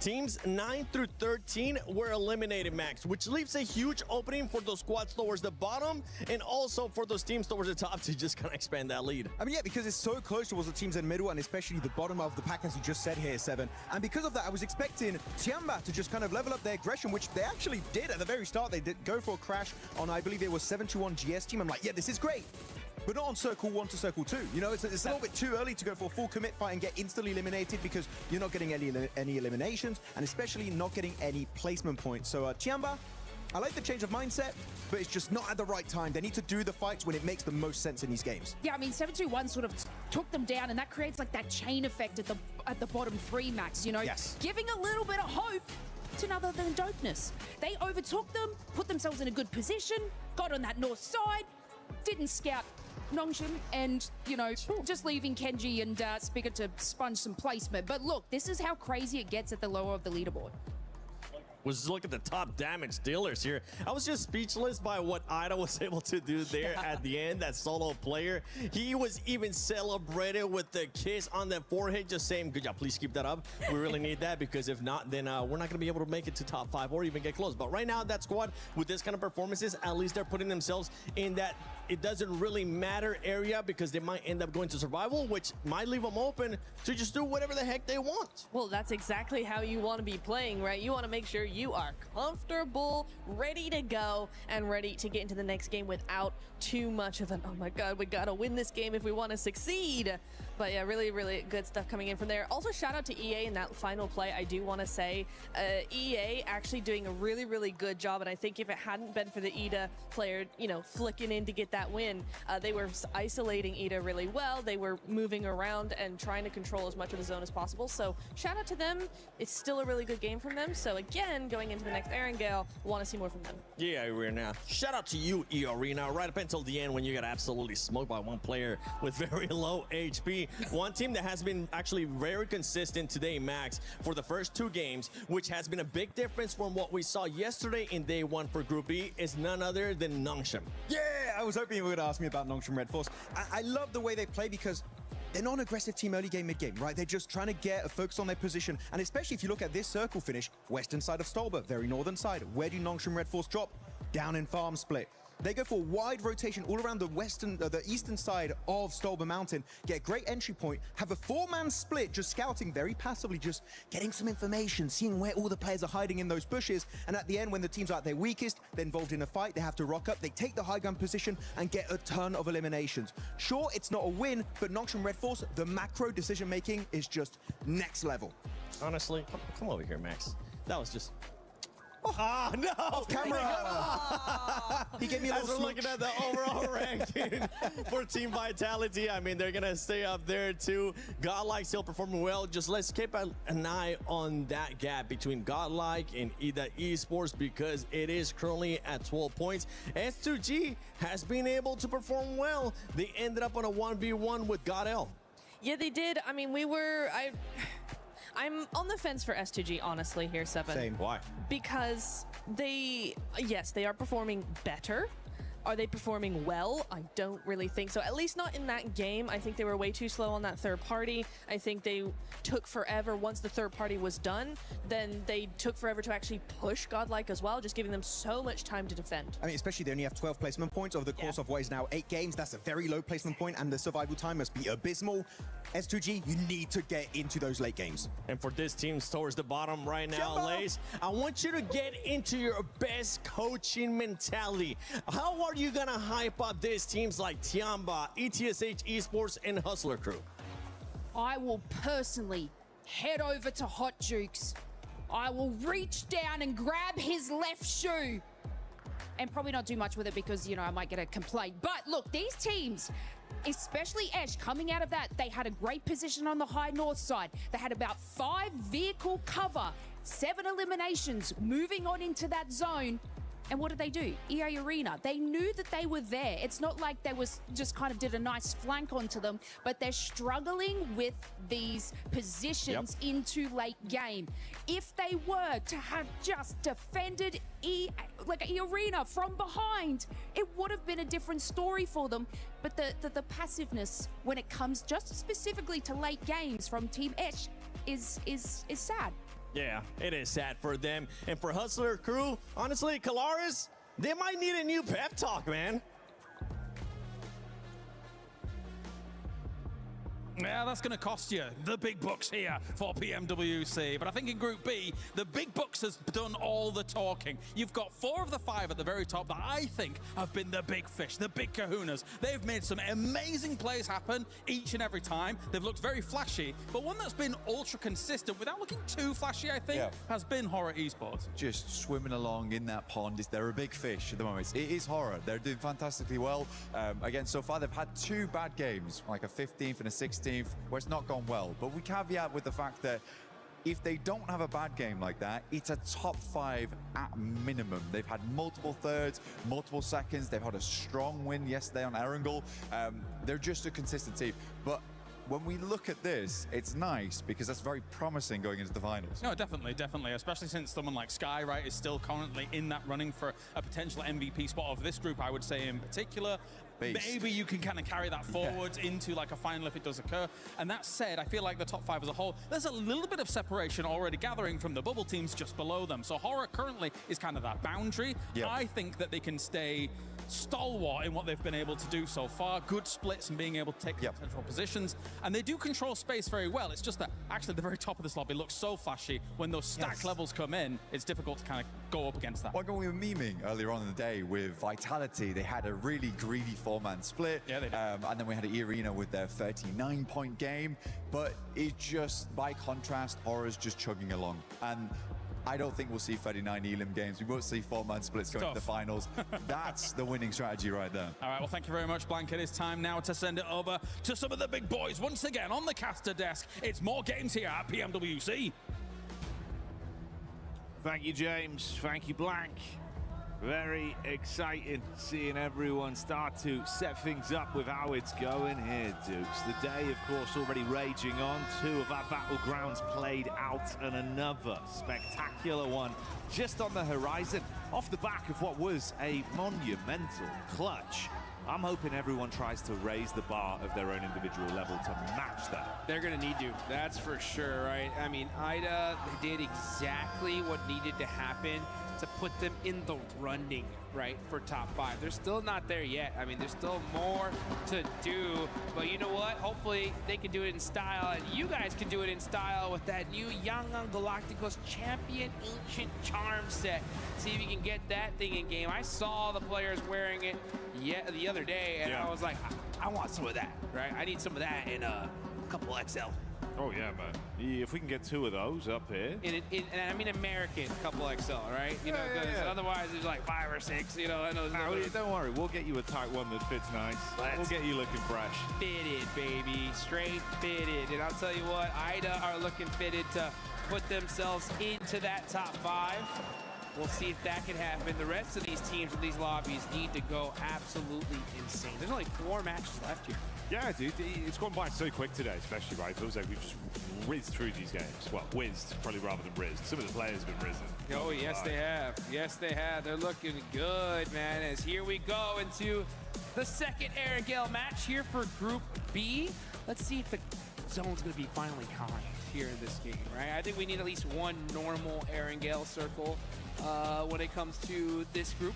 Teams 9 through 13 were eliminated, Max, which leaves a huge opening for those squads towards the bottom and also for those teams towards the top to just kind of expand that lead. I mean, yeah, because it's so close towards the teams in the middle and especially the bottom of the pack, as you just said here, Seven. And because of that, I was expecting Tiamba to just kind of level up their aggression, which they actually did at the very start. They did go for a crash on, I believe it was 7-1 GS team. I'm like, yeah, this is great. But not on Circle 1 to Circle 2. You know, it's a little bit too early to go for a full commit fight and get instantly eliminated because you're not getting any eliminations and especially not getting any placement points. So Tiamba, I like the change of mindset, but it's just not at the right time. They need to do the fights when it makes the most sense in these games. Yeah, I mean, 7-2-1 sort of took them down, and that creates like that chain effect at the bottom 3, Max, you know? Yes. Giving a little bit of hope to none other than dopeness. They overtook them, put themselves in a good position, got on that north side, didn't scout Nongshim, and, you know, just leaving Kenji and Spigot to sponge some placement. But look, this is how crazy it gets at the lower of the leaderboard. Was look at the top damage dealers here. I was just speechless by what IDA was able to do there at the end, that solo player. He was even celebrated with the kiss on the forehead, just saying, good job, please keep that up. We really need that because if not, then we're not gonna be able to make it to top 5 or even get close. But right now, that squad with this kind of performances, at least they're putting themselves in that it doesn't really matter area because they might end up going to survival, which might leave them open to just do whatever the heck they want. Well, that's exactly how you want to be playing, right? You want to make sure you are comfortable, ready to go, and ready to get into the next game without too much of an, oh my god, we gotta win this game if we want to succeed. But yeah, really, really good stuff coming in from there. Also, shout out to EA in that final play. I do want to say EA actually doing a really, really good job. And I think if it hadn't been for the Ida player, you know, flicking in to get that win, they were isolating Ida really well. They were moving around and trying to control as much of the zone as possible. So shout out to them. It's still a really good game from them. So again, going into the next Erangel, want to see more from them. Yeah, Arena. Shout out to you, Arena. Right up until the end when you got absolutely smoked by one player with very low HP. One team that has been actually very consistent today, Max, for the first 2 games, which has been a big difference from what we saw yesterday in day 1 for Group E, is none other than Nongshim. Yeah, I was hoping you were going to ask me about Nongshim Red Force. I love the way they play because they're not an aggressive team early game, mid game, right? They're just trying to get a focus on their position. And especially if you look at this circle finish, western side of Stolber, very northern side. Where do Nongshim Red Force drop? Down in farm split. They go for wide rotation all around the eastern side of Stolber Mountain, get great entry point, have a 4-man split, just scouting very passively, just getting some information, seeing where all the players are hiding in those bushes. And at the end, when the team's at their weakest, they're involved in a fight, they have to rock up, they take the high ground position and get a ton of eliminations. Sure, it's not a win, but Nongshim Red Force, the macro decision making is just next level. Honestly, come over here, Max. That was just... Ah, no! Off camera! He gave me a little As we're looking at the overall ranking for Team Vitality, I mean, they're going to stay up there too. Godlike still performing well. Just let's keep an eye on that gap between Godlike and Ida Esports because it is currently at 12 points. S2G has been able to perform well. They ended up on a 1v1 with Godel. Yeah, they did. I mean, I'm on the fence for S2G, honestly, here, Seven. Same. Why? Because yes, they are performing better. Are they performing well? I don't really think so. At least not in that game. I think they were way too slow on that third party. I think they took forever. Once the third party was done, then they took forever to actually push Godlike as well, just giving them so much time to defend. I mean, especially they only have 12 placement points over the course of what is now 8 games. That's a very low placement point, and the survival time must be abysmal. S2G, you need to get into those late games. And for this team towards the bottom right now, Lace, I want you to get into your best coaching mentality. How are you going to hype up these teams like Tiamba, ETSH Esports, and Hustler Crew? I will personally head over to Hot Jukes. I will reach down and grab his left shoe and probably not do much with it because, you know, I might get a complaint. But look, these teams, especially Esh, coming out of that, they had a great position on the high north side. They had about 5 vehicle cover, 7 eliminations, moving on into that zone. And what did they do? EA Arena, they knew that they were there. It's not like they was just kind of did a nice flank onto them, but they're struggling with these positions into late game. If they were to have just defended EA Arena from behind, it would have been a different story for them. But the passiveness when it comes just specifically to late games from Team Esh is sad. Yeah, it is sad for them. And for Hustler Crew, honestly, Kalaris, they might need a new pep talk, man. Yeah, that's going to cost you the big bucks here for PMWC. But I think in Group B, the big bucks has done all the talking. You've got 4 of the 5 at the very top that I think have been the big fish, the big kahunas. They've made some amazing plays happen each and every time. They've looked very flashy, but one that's been ultra consistent without looking too flashy, I think, has been Horror Esports. Just swimming along in that pond. They're a big fish at the moment. It is Horror. They're doing fantastically well. Again, so far they've had 2 bad games, like a 15th and a 16th. Where it's not gone well, but we caveat with the fact that if they don't have a bad game like that, it's a top 5 at minimum. They've had multiple thirds, multiple seconds. They've had a strong win yesterday on Erangel. They're just a consistent team. But when we look at this, it's nice because that's very promising going into the finals. No, definitely, definitely. Especially since someone like Sky, right, is still currently in that running for a potential MVP spot of this group, I would say in particular. maybe you can kind of carry that forward into like a final if it does occur. And that said, I feel like the top 5 as a whole, there's a little bit of separation already gathering from the bubble teams just below them. So Horror currently is kind of that boundary. I think that they can stay stalwart in what they've been able to do so far. Good splits and being able to take central positions. And they do control space very well. It's just that actually the very top of this lobby looks so flashy. When those stack levels come in, it's difficult to kind of go up against that. Like when we were memeing earlier on in the day with Vitality, they had a really greedy 4-man split. Yeah, they did. And then we had E-Arena with their 39-point game. But it just, by contrast, Horror's just chugging along. And I don't think we'll see 39 Elim games. We won't see 4-man splits going to the finals. That's the winning strategy right there. All right, well, thank you very much, Blanket. It's time now to send it over to some of the big boys. Once again, on the caster desk, it's more games here at PMWC. Thank you, James. Thank you, Blank. Very exciting seeing everyone start to set things up with how it's going here, Dukes. The day, of course, already raging on. 2 of our battlegrounds played out and another spectacular one just on the horizon off the back of what was a monumental clutch. I'm hoping everyone tries to raise the bar of their own individual level to match that. They're going to need to, that's for sure, right? I mean, IDA did exactly what needed to happen to put them in the running, right, for top 5. They're still not there yet. I mean, there's still more to do, but you know what? Hopefully they can do it in style, and you guys can do it in style with that new Yangon Galacticos Champion Ancient Charm set. See if you can get that thing in game. I saw the players wearing it the other day, and I was like, I want some of that, right? I need some of that in a couple XL. Oh, yeah, man. If we can get 2 of those up here. And I mean American couple XL, right? You know, because otherwise there's like 5 or 6, you know. I know. Don't worry, we'll get you a tight one that fits nice. We'll get you looking fresh. Fitted, baby. Straight fitted. And I'll tell you what, IDA are looking fitted to put themselves into that top 5. We'll see if that can happen. The rest of these teams in these lobbies need to go absolutely insane. There's only 4 matches left here. Yeah, dude, it's gone by so quick today, especially, right? It feels like we've just whizzed through these games. Well, whizzed, probably rather than rizzed. Some of the players have been risen. Oh, yes, they have. Yes, they have. They're looking good, man, as here we go into the second Aaron Gale match here for Group B. Let's see if the zone's going to be finally kind here in this game, right? I think we need at least one normal Aaron Gale circle when it comes to this group.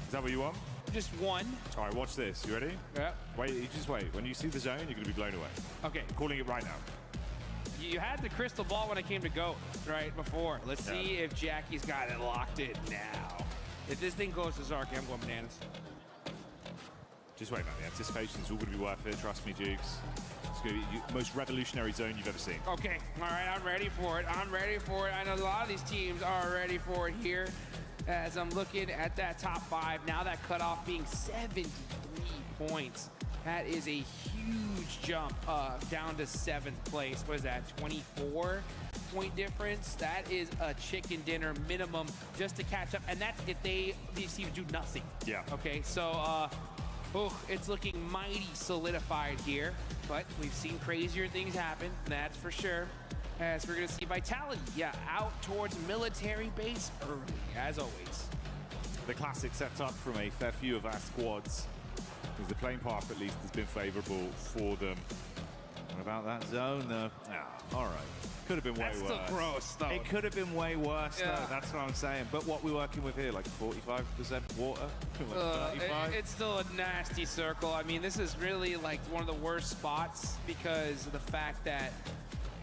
Is that what you want? Just one. All right, watch this. You ready? Yeah. Wait, you just wait. When you see the zone, you're going to be blown away. Okay. I'm calling it right now. You had the crystal ball when it came to GOAT, right, before. Let's see if Jackie's got it locked in now. If this thing goes to Zarky, I'm going bananas. Just wait, man. The anticipation's all going to be worth it. Trust me, Dukes. It's going to be the most revolutionary zone you've ever seen. Okay. All right, I'm ready for it. I'm ready for it. I know a lot of these teams are ready for it here. As I'm looking at that top 5, now that cutoff being 73 points. That is a huge jump down to 7th place. What is that, 24-point difference? That is a chicken dinner minimum just to catch up. And that's if these teams do nothing. Yeah. Okay, so it's looking mighty solidified here. But we've seen crazier things happen, that's for sure. As we're going to see Vitality, out towards military base early, as always. The classic setup from a fair few of our squads, because the playing path at least has been favorable for them. And about that zone, though, all right. Could have been way worse. That's still gross, though. It could have been way worse, though. That's what I'm saying. But what we're working with here, like 45% water? Like 35? It's still a nasty circle. I mean, this is really like one of the worst spots because of the fact that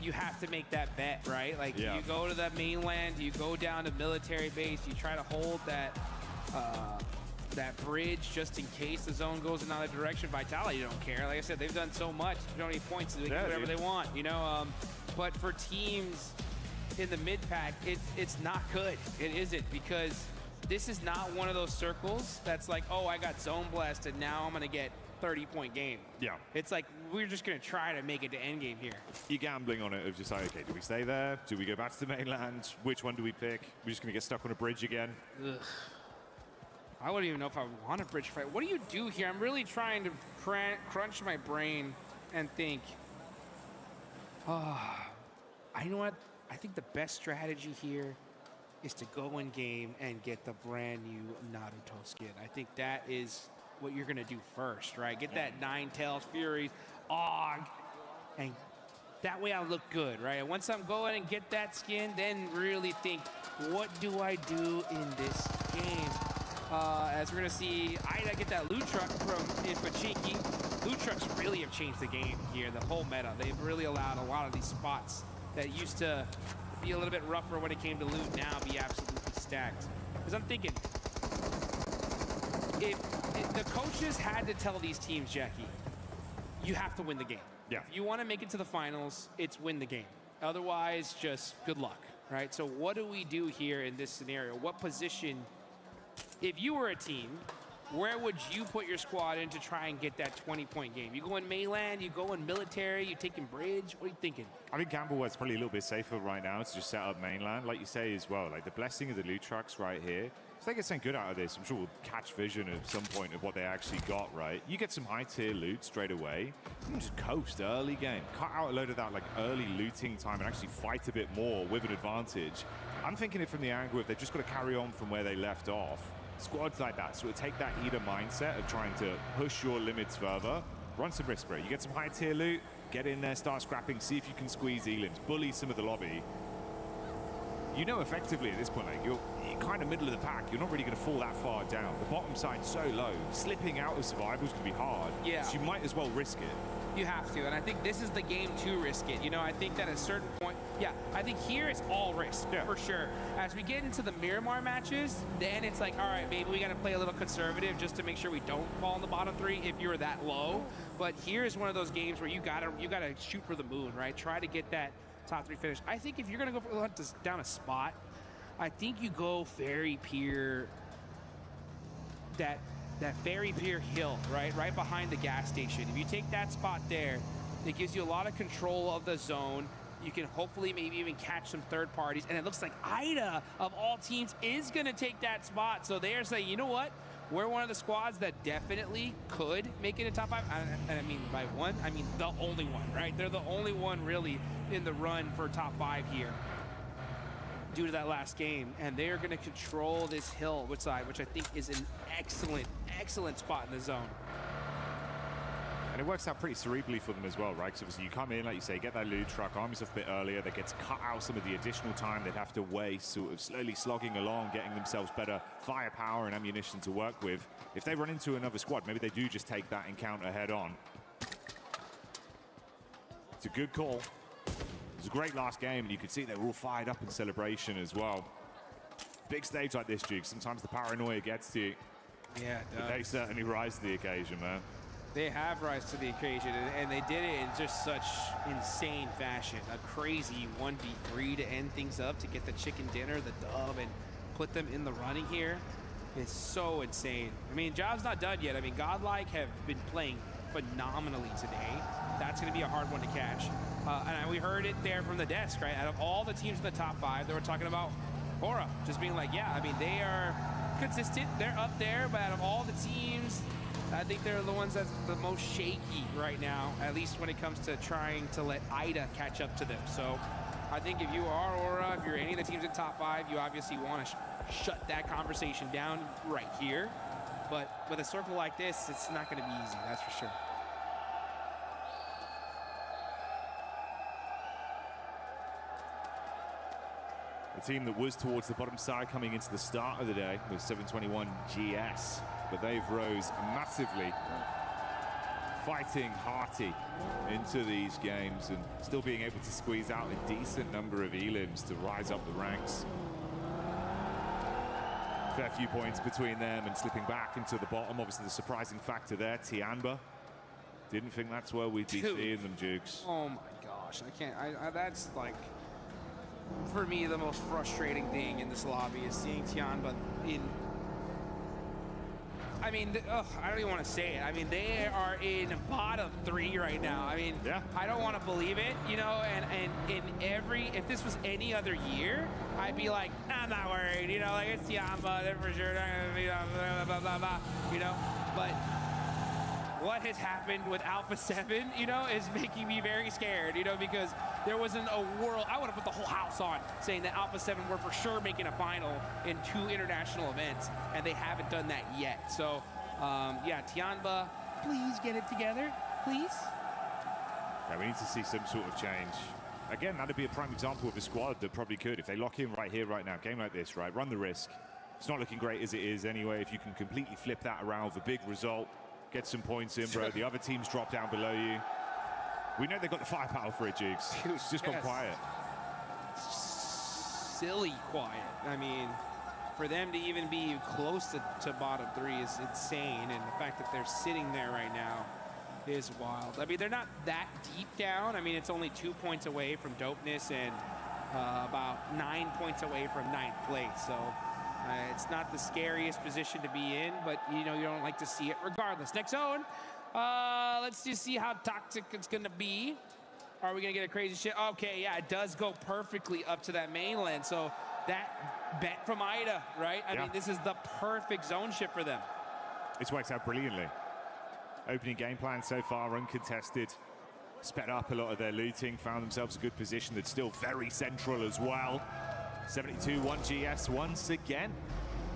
you have to make that bet, right? Like, you go to the mainland, you go down to military base, you try to hold that bridge just in case the zone goes in another direction. Vitality don't care. Like I said, they've done so much. They don't need points, so they can do whatever they want, you know? But for teams in the mid-pack, it's not good. It isn't, because this is not one of those circles that's like, oh, I got zone blessed, and now I'm going to get 30-point game. Yeah. It's like, we're just going to try to make it to endgame here. You're gambling on it of just like, okay, do we stay there? Do we go back to the mainland? Which one do we pick? We're just going to get stuck on a bridge again? Ugh. I wouldn't even know if I want a bridge fight. What do you do here? I'm really trying to crunch my brain and think, you know what? I think the best strategy here is to go in game and get the brand new Naruto skin. I think that is what you're gonna do first, right? Get that Ninetales, Furies, Og, and that way I look good, right? And once I'm going and get that skin, then really think, what do I do in this game? As we're gonna see Ida get that loot truck from Pachinki. Loot trucks really have changed the game here, the whole meta. They've really allowed a lot of these spots that used to be a little bit rougher when it came to loot now be absolutely stacked. Because I'm thinking, if the coaches had to tell these teams, Jackie, you have to win the game. Yeah. If you want to make it to the finals, it's win the game. Otherwise, just good luck, right? So what do we do here in this scenario? What position, if you were a team, where would you put your squad in to try and get that 20-point game? You go in mainland, you go in military, you taking bridge? What are you thinking? I think Gambleware's probably a little bit safer right now to just set up mainland, like you say as well. Like the blessing of the loot trucks right here. If they get something good out of this, I'm sure we'll catch vision at some point of what they actually got, right? You get some high-tier loot straight away. You can just coast early game. Cut out a load of that like early looting time and actually fight a bit more with an advantage. I'm thinking it from the angle if they've just got to carry on from where they left off. Squads like that, so it'll take that Ida mindset of trying to push your limits further, run some risk break. You get some high tier loot, get in there, start scrapping, see if you can squeeze elims, bully some of the lobby. You know effectively at this point, like you're kind of middle of the pack, you're not really going to fall that far down. The bottom side's so low, slipping out of survival is going to be hard. Yeah. So you might as well risk it. You have to, and I think this is the game to risk it. You know, I think that at a certain point, yeah, I think here it's all risk, for sure. As we get into the Miramar matches, then it's like, all right, maybe we got to play a little conservative just to make sure we don't fall in the bottom three if you're that low. But here is one of those games where you gotta shoot for the moon, right? Try to get that top three finish. I think if you're gonna go down a spot, I think you go Fairy Pier, that Fairy Pier hill, right behind the gas station. If you take that spot there, it gives you a lot of control of the zone. You can hopefully maybe even catch some third parties. And it looks like Ida, of all teams, is going to take that spot. So they are saying, you know what? We're one of the squads that definitely could make it in top five. And I mean, by one, I mean the only one, right? They're the only one really in the run for top five here due to that last game. And they are going to control this hill, which I think is an excellent spot in the zone. And it works out pretty cerebrally for them as well, right? Because obviously you come in, like you say, get that loot truck, arm yourself a bit earlier, they get to cut out some of the additional time they'd have to waste, sort of slowly slogging along, getting themselves better firepower and ammunition to work with. If they run into another squad, maybe they do just take that encounter head on. It's a good call. It was a great last game, and you could see they were all fired up in celebration as well. Big stage like this, Duke, sometimes the paranoia gets to you. Yeah, it does. But they certainly rise to the occasion, man. They have rise to the occasion, and they did it in just such insane fashion. A crazy 1v3 to end things up, to get the chicken dinner, the dub, and put them in the running here is so insane. I mean, job's not done yet. I mean, Godlike have been playing phenomenally today. That's going to be a hard one to catch. And we heard it there from the desk, right? Out of all the teams in the top five, they were talking about Aura, just being like, yeah, I mean, they are consistent. They're up there, but out of all the teams, I think they're the ones that's the most shaky right now, at least when it comes to trying to let Ida catch up to them. So I think if you are Aura, if you're any of the teams in top five, you obviously want to shut that conversation down right here. But with a circle like this, it's not going to be easy, that's for sure. The team that was towards the bottom side coming into the start of the day was 721 GS, but they've rose massively, fighting hearty into these games and still being able to squeeze out a decent number of elims to rise up the ranks. Fair few points between them and slipping back into the bottom. Obviously the surprising factor there, Tianba. Didn't think that's where we'd be seeing them, Jukes. Oh my gosh, I can't, that's like, for me, the most frustrating thing in this lobby is seeing Tianba in, I mean, I don't even want to say it. I mean, they are in bottom three right now. I mean, I don't want to believe it, you know, and in every, if this was any other year, I'd be like, I'm not worried, you know, like it's Tianba, they're for sure not going to be blah, blah, blah, blah, you know, but what has happened with Alpha 7, you know, is making me very scared, you know, because there wasn't a world, I would have put the whole house on saying that Alpha 7 were for sure making a final in 2 international events, and they haven't done that yet. So Yeah, Tianba, please get it together, please. Yeah, we need to see some sort of change. Again, that'd be a prime example of a squad that probably could, if they lock in right here, right now, game like this, right, run the risk. It's not looking great as it is anyway. If you can completely flip that around with a big result, get some points in, bro. The other teams drop down below you. We know they've got the firepower for it, Jukes. It's just gone quiet. Silly quiet. I mean, for them to even be close to bottom 3 is insane, and the fact that they're sitting there right now is wild. I mean, they're not that deep down. I mean, it's only 2 points away from dopeness and about 9 points away from 9th place. So it's not the scariest position to be in, but you know, you don't like to see it regardless. Next zone. Let's just see how toxic it's gonna be. Are we gonna get a crazy shit? Okay, yeah, it does go perfectly up to that mainland. So that bet from Ida, right? I mean, this is the perfect zone shift for them. It's worked out brilliantly. Opening game plan so far, uncontested. Sped up a lot of their looting, found themselves a good position that's still very central as well. 72-1 GS once again.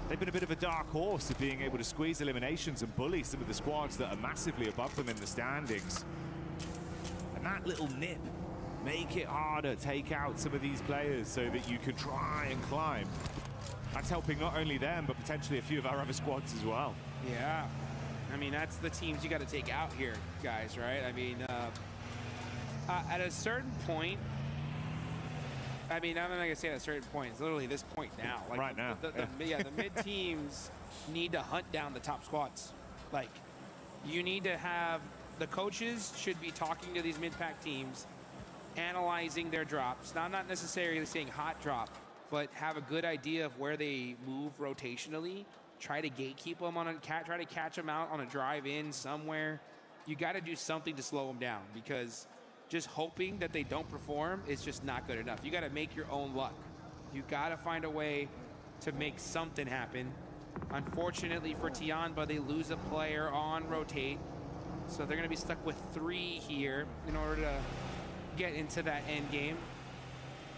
They've been a bit of a dark horse of being able to squeeze eliminations and bully some of the squads that are massively above them in the standings. And that little nip, make it harder, take out some of these players so that you can try and climb. That's helping not only them, but potentially a few of our other squads as well. Yeah. I mean, that's the teams you got to take out here, guys, right? I mean, at a certain point, I mean, I'm not going to say at a certain point. It's literally this point now. Like, right now. The mid teams need to hunt down the top squads. Like, you need to have, the coaches should be talking to these mid-pack teams, analyzing their drops. Now, I'm not necessarily saying hot drop, but have a good idea of where they move rotationally. Try to gatekeep them on try to catch them out on a drive in somewhere. You got to do something to slow them down, because just hoping that they don't perform is just not good enough. You got to make your own luck. You got to find a way to make something happen. Unfortunately for Tianba, they lose a player on rotate, so they're going to be stuck with 3 here in order to get into that end game.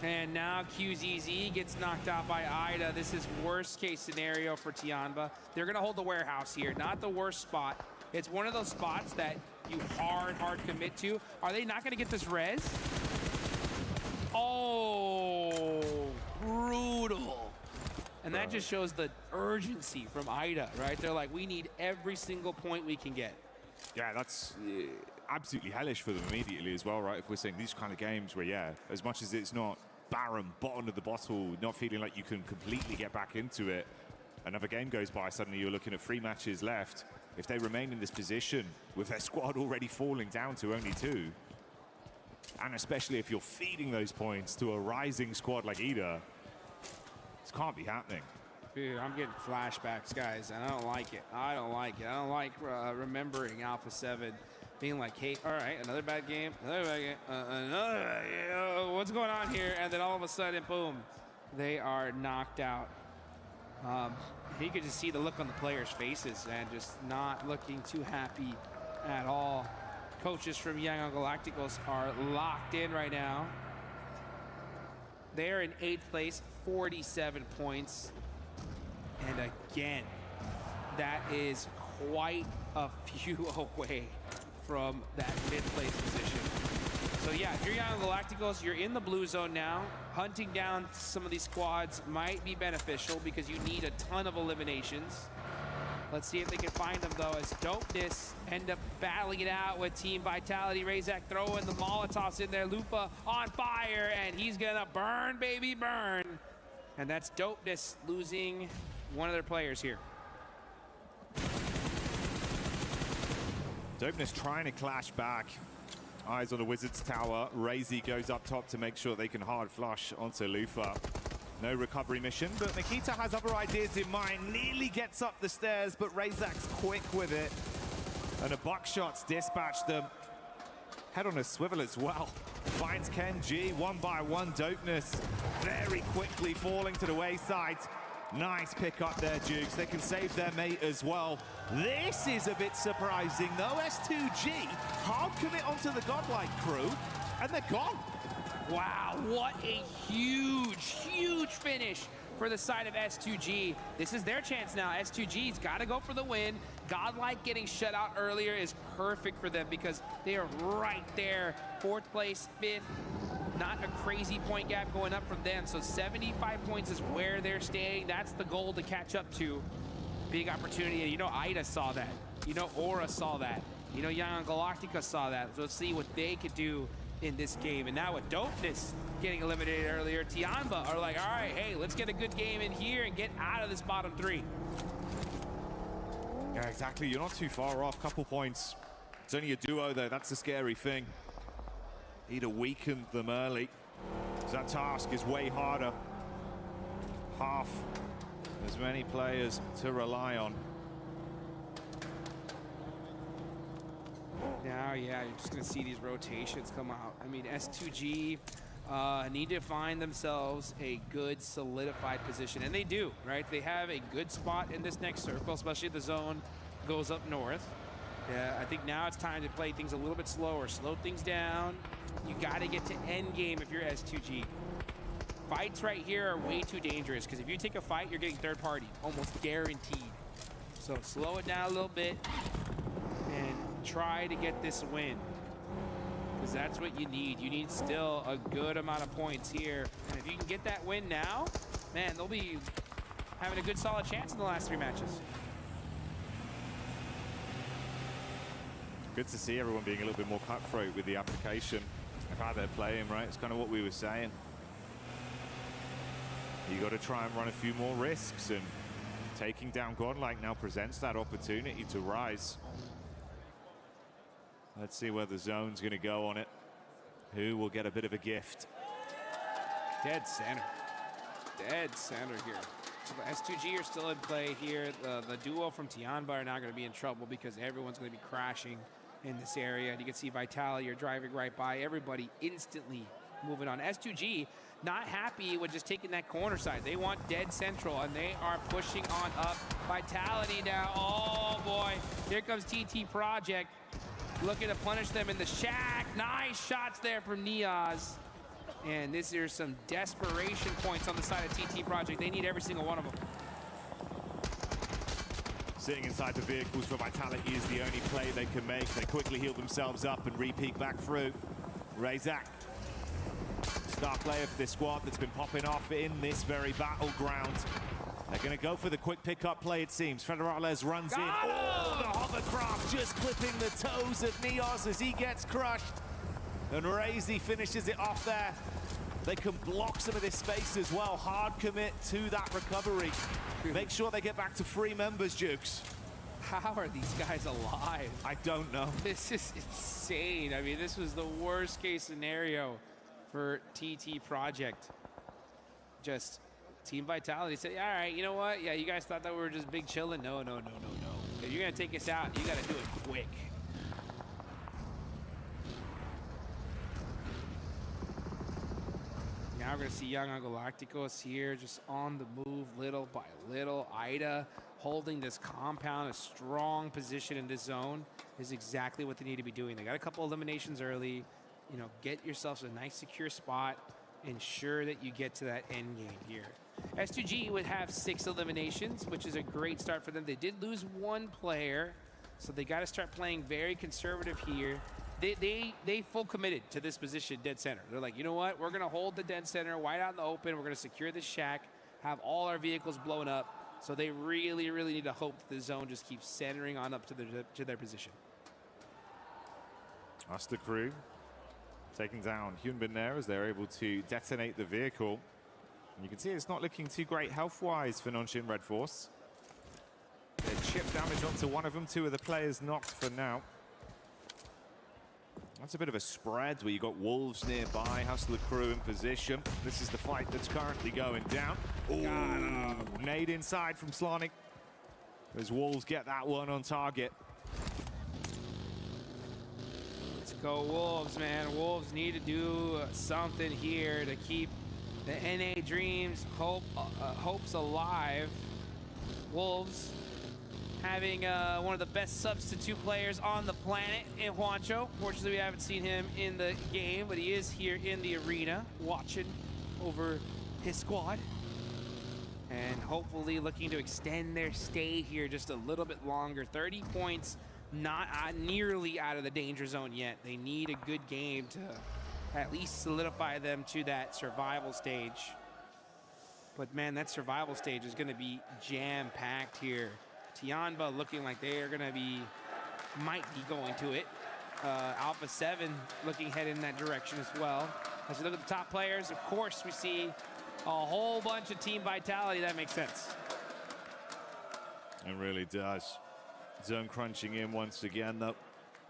And now QZZ gets knocked out by Ida. This is worst case scenario for Tianba. They're gonna hold the warehouse here, not the worst spot. It's one of those spots that you hard commit to. Are they not gonna get this res? Oh, brutal. And that just shows the urgency from Ida, right? They're like, we need every single point we can get. Yeah, that's absolutely hellish for them immediately as well, right? If we're saying these kind of games where, yeah, as much as it's not barren, bottom of the bottle, not feeling like you can completely get back into it, another game goes by, suddenly you're looking at 3 matches left. If they remain in this position with their squad already falling down to only 2, and especially if you're feeding those points to a rising squad like Ida, this can't be happening. Dude, I'm getting flashbacks, guys, and I don't like it. I don't like it. I don't like remembering Alpha 7 being like, hey, all right, another bad game, another bad game, another bad game. What's going on here? And then all of a sudden, boom, they are knocked out. You could just see the look on the players' faces and just not looking too happy at all. Coaches from Young Galacticos are locked in right now. They're in 8th place, 47 points. And again, that is quite a few away from that mid-place position. So yeah, if you're Young Galacticos, you're in the blue zone now. Hunting down some of these squads might be beneficial because you need a ton of eliminations. Let's see if they can find them though, as Dopeness end up battling it out with Team Vitality. Razak throwing the Molotovs in there. Lupa on fire, and he's gonna burn, baby, burn. And that's Dopeness losing one of their players here. Dopeness trying to clash back. Eyes on the Wizard's Tower. Razy goes up top to make sure they can hard flush onto Lufa. No recovery mission, but Nikita has other ideas in mind. Nearly gets up the stairs, but Razak's quick with it. And a buckshot's dispatched them. Head on a swivel as well. Finds Ken G, 1 by 1. Dopeness very quickly falling to the wayside. Nice pick up there, Jukes. They can save their mate as well. This is a bit surprising, though. S2G hard commit onto the Godlike crew, and they're gone. Wow, what a huge huge finish for the side of S2G. This is their chance now. S2G's got to go for the win. Godlike getting shut out earlier is perfect for them because they are right there. 4th place, 5th. Not a crazy point gap going up from them. So 75 points is where they're staying. That's the goal to catch up to. Big opportunity. You know, Ida saw that. You know, Aura saw that. You know, Young Galactica saw that. So let's see what they could do in this game. And now with Dopeness getting eliminated earlier, Tianba are like, all right, hey, let's get a good game in here and get out of this bottom 3. Yeah, exactly. You're not too far off. Couple points. It's only a duo there. That's the scary thing. Need to weaken them early. That task is way harder. Half as many players to rely on. Now, yeah, you're just going to see these rotations come out. I mean, S2G need to find themselves a good solidified position, and they do, right? They have a good spot in this next circle, especially if the zone goes up north. Yeah, I think now it's time to play things a little bit slower, slow things down. You got to get to end game if you're S2G. Fights right here are way too dangerous because if you take a fight, you're getting third party, almost guaranteed. So slow it down a little bit and try to get this win because that's what you need. You need still a good amount of points here. And if you can get that win now, man, they'll be having a good solid chance in the last 3 matches. Good to see everyone being a little bit more cutthroat with the application of how they're playing, right? It's kind of what we were saying. You got to try and run a few more risks, and taking down Godlike now presents that opportunity to rise. Let's see where the zone's going to go on it. Who will get a bit of a gift? Dead center. Dead center here. So the S2G are still in play here. The duo from Tianba are now going to be in trouble because everyone's going to be crashing in this area. And you can see Vitality are driving right by. Everybody instantly moving on. S2G not happy with just taking that corner side. They want dead central, and they are pushing on up. Vitality now. Oh, boy. Here comes TT Project. Looking to punish them in the shack. Nice shots there from Niaz. And these are some desperation points on the side of TT Project. They need every single one of them. Sitting inside the vehicles for Vitality is the only play they can make. They quickly heal themselves up and re-peek back through. Razak, star player for this squad that's been popping off in this very battleground. They're going to go for the quick pickup play, it seems. Federales runs in. Oh, the hovercraft just clipping the toes of Niaz as he gets crushed. And Razy finishes it off there. They can block some of this space as well. Hard commit to that recovery. Make sure they get back to 3 members, Jukes. How are these guys alive? I don't know. This is insane. I mean, this was the worst case scenario for TT Project. Just Team Vitality said, all right, you know what? Yeah, you guys thought that we were just big chilling. No. If you're going to take us out, you got to do it quick. Now we're going to see Young Galacticos here just on the move little by little. Ida holding this compound, a strong position in this zone is exactly what they need to be doing. They got a couple eliminations early. You know, get yourselves a nice secure spot. Ensure that you get to that end game here. S2G would have 6 eliminations, which is a great start for them. They did lose 1 player, so they got to start playing very conservative here. They full committed to this position, dead center. They're like, you know what? We're going to hold the dead center wide out in the open. We're going to secure this shack, have all our vehicles blown up. So they really, really need to hope that the zone just keeps centering on up to their position. That's the crew taking down Hyunbin there as they're able to detonate the vehicle. And you can see it's not looking too great health-wise for Nonshin Red Force. They chip damage onto one of them. 2 of the players knocked for now. That's a bit of a spread where you got Wolves nearby. Hustler crew in position. This is the fight that's currently going down. Ooh, nade inside from Slonic. As Wolves get that one on target. Let's go Wolves, man. Wolves need to do something here to keep the NA dreams, hopes alive. Wolves having one of the best substitute players on the planet in Juancho. Fortunately, we haven't seen him in the game, but he is here in the arena watching over his squad. And hopefully looking to extend their stay here just a little bit longer. 30 points, not nearly out of the danger zone yet. They need a good game to at least solidify them to that survival stage. But man, that survival stage is going to be jam-packed here. Tianba looking like they are going to might be going to it. Alpha 7 looking head in that direction as well. As we look at the top players, of course, we see a whole bunch of team vitality. That makes sense. It really does. Zone crunching in once again, though.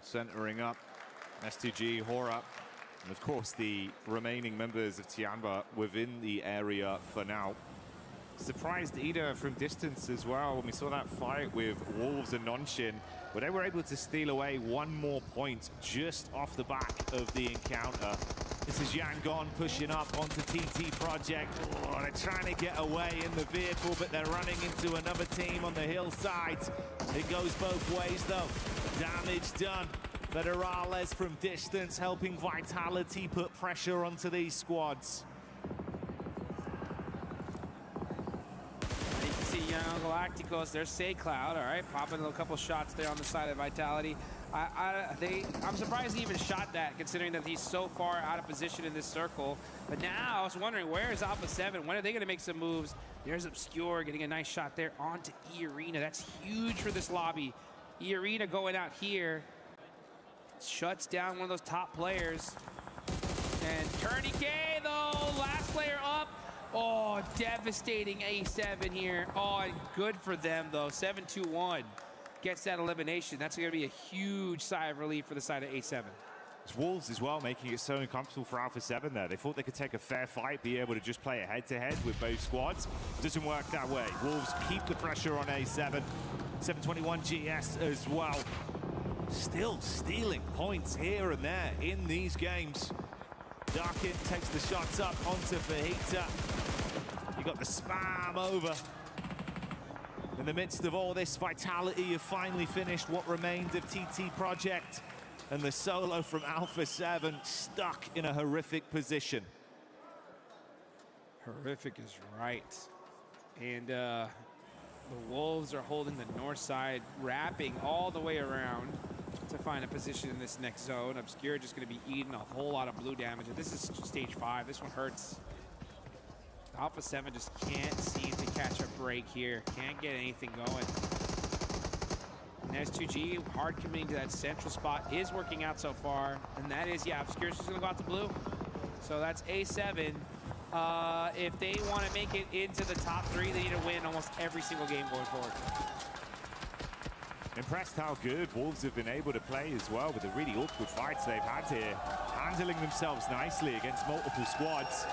Centering up. S2G, Hora. And of course, the remaining members of Tianba within the area for now. Surprised Ida from distance as well when we saw that fight with Wolves and Nonshin, where they were able to steal away one more point just off the back of the encounter. This is Yangon pushing up onto TT Project. Oh, they're trying to get away in the vehicle, but they're running into another team on the hillside. It goes both ways, though. Damage done. Federales from distance helping Vitality put pressure onto these squads. You can see Young Galacticos, there's Cloud, all right, popping a couple shots there on the side of Vitality. I'm surprised he even shot that, considering that he's so far out of position in this circle. But now I was wondering, where is Alpha 7? When are they going to make some moves? There's Obscure getting a nice shot there onto E-Arena. That's huge for this lobby. E-Arena going out here. Shuts down one of those top players. And Tourniquet, though, last player up. Oh, devastating A7 here. Oh, and good for them, though. 7-2-1 gets that elimination. That's going to be a huge sigh of relief for the side of A7. It's Wolves as well, making it so uncomfortable for Alpha 7 there. They thought they could take a fair fight, be able to just play a head-to-head with both squads. Doesn't work that way. Wolves keep the pressure on A7. 721 GS as well. Still stealing points here and there in these games. Darkin takes the shots up onto Fajita. You got the spam over. In the midst of all this, Vitality have finally finished what remained of TT Project. And the solo from Alpha 7 stuck in a horrific position. Horrific is right. And the Wolves are holding the north side, wrapping all the way around to find a position in this next zone. Obscure just going to be eating a whole lot of blue damage. And this is stage 5. This one hurts. Alpha 7 just can't seem to catch a break here. Can't get anything going. And S2G, hard committing to that central spot, is working out so far. And that is, yeah, Obscure's just going to go out to blue. So that's A7. If they want to make it into the top 3, they need to win almost every single game going forward. Impressed how good Wolves have been able to play as well with the really awkward fights they've had here. Handling themselves nicely against multiple squads.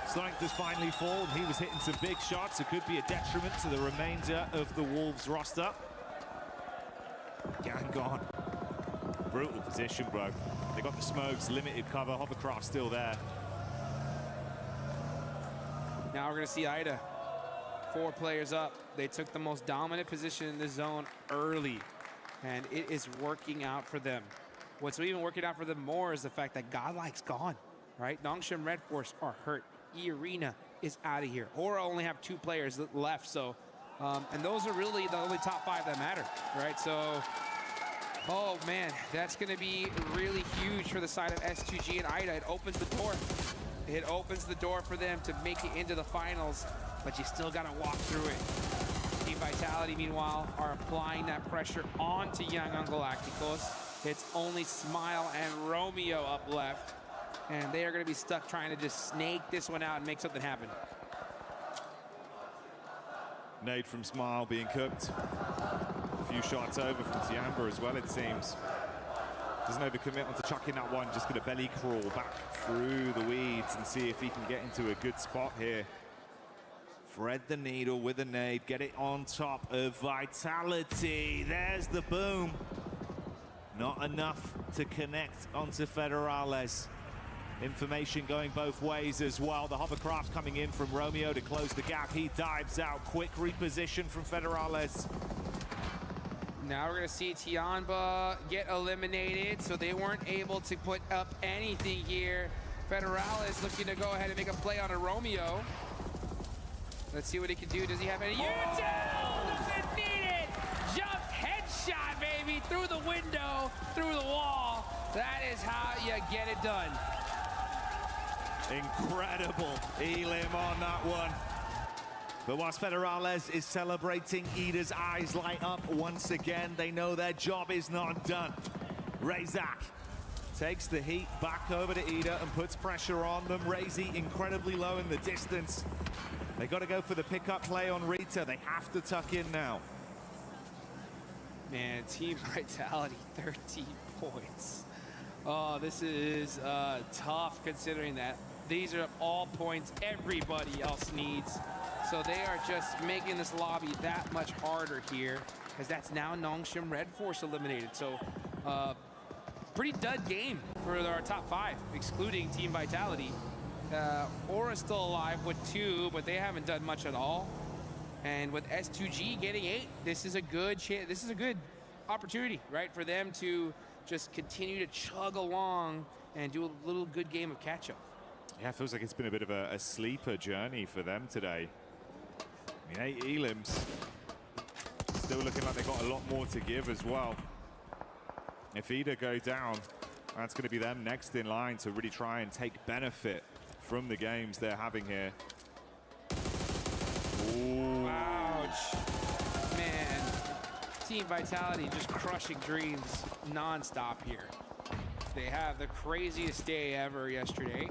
Sonic does finally fall. He was hitting some big shots. It could be a detriment to the remainder of the Wolves roster. Yangon. Brutal position, bro. They got the smokes, limited cover. Hovercraft still there. Now we're going to see Ida. 4 players up. They took the most dominant position in this zone early, and it is working out for them. What's even working out for them more is the fact that Godlike's gone, right? Nongshim Red Force are hurt. E-Arena is out of here. Hora only have 2 players left, so, and those are really the only top 5 that matter, right? So, oh man, that's going to be really huge for the side of S2G and Ida. It opens the door. It opens the door for them to make it into the finals, but you still got to walk through it. Team Vitality, meanwhile, are applying that pressure onto Young Galacticos. It's only Smile and Romeo up left, and they are going to be stuck trying to just snake this one out and make something happen. Nade from Smile being cooked. A few shots over from Tiamba as well, it seems. Doesn't overcommit onto chucking that one, just going to belly crawl back through the weeds and see if he can get into a good spot here. Thread the needle with a nade, get it on top of Vitality. There's the boom. Not enough to connect onto Federales. Information going both ways as well. The hovercraft coming in from Romeo to close the gap. He dives out. Quick reposition from Federales. Now we're going to see Tianba get eliminated, so they weren't able to put up anything here. Federales looking to go ahead and make a play on a Romeo. Let's see what he can do. Does he have any? Doesn't need it. Jump headshot, baby, through the window, through the wall. That is how you get it done. Incredible elim on that one. But whilst Federales is celebrating, Ida's eyes light up once again. They know their job is not done. Razak takes the heat back over to Ida and puts pressure on them. Razy incredibly low in the distance. They got to go for the pickup play on Rita. They have to tuck in now. Man, Team Vitality, 13 points. Oh, this is tough considering that these are all points everybody else needs. So they are just making this lobby that much harder here, as that's now Nongshim Red Force eliminated. So pretty dud game for our top 5, excluding Team Vitality. Aura's still alive with 2, but they haven't done much at all. And with S2G getting 8, this is a good opportunity, right, for them to just continue to chug along and do a little good game of catch-up. Yeah, it feels like it's been a bit of a sleeper journey for them today. I mean, 8 elims. Still looking like they've got a lot more to give as well. If Ida go down, that's going to be them next in line to really try and take benefit from the games they're having here. Ooh. Ouch. Man, Team Vitality just crushing dreams non-stop here. They have the craziest day ever yesterday.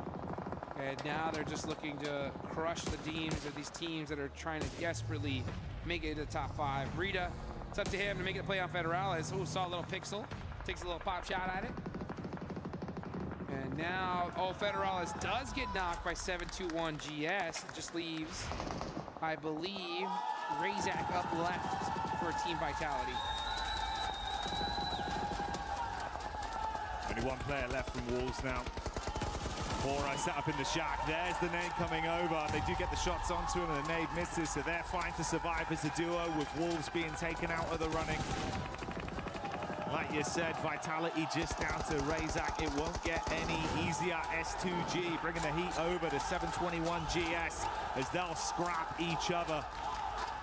And now they're just looking to crush the teams of these teams that are trying to desperately make it to the top 5. Rita, it's up to him to make it a play on Federales. Oh, saw a little pixel. Takes a little pop shot at it. And now, Federales does get knocked by 721 GS. It just leaves, I believe, Razak up left for Team Vitality. Only one player left from Wolves now. Aura set up in the shack. There's the nade coming over. They do get the shots onto him and the nade misses, so they're fine to survive as a duo with Wolves being taken out of the running. Like you said, Vitality just down to Razak. It won't get any easier. S2G bringing the heat over to 721 GS as they'll scrap each other.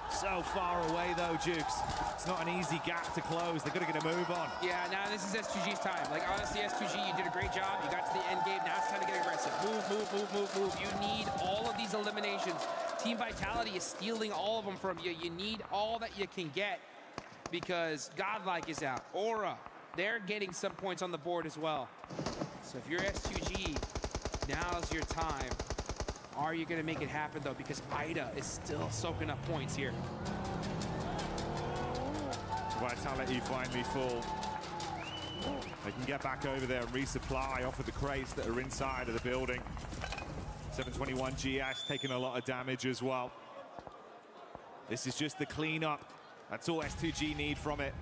So far away though, Jukes. It's not an easy gap to close. They're gonna get a move on. Yeah, now this is S2G's time. Like, honestly, S2G, you did a great job. You got to the end game. Now it's time to get aggressive. Move. You need all of these eliminations. Team Vitality is stealing all of them from you. You need all that you can get because Godlike is out. Aura, they're getting some points on the board as well. So if you're S2G, now's your time. Are you going to make it happen, though? Because Ida is still soaking up points here. Vitality finally full. They can get back over there and resupply off of the crates that are inside of the building. 721 GS taking a lot of damage as well. This is just the cleanup. That's all S2G need from it.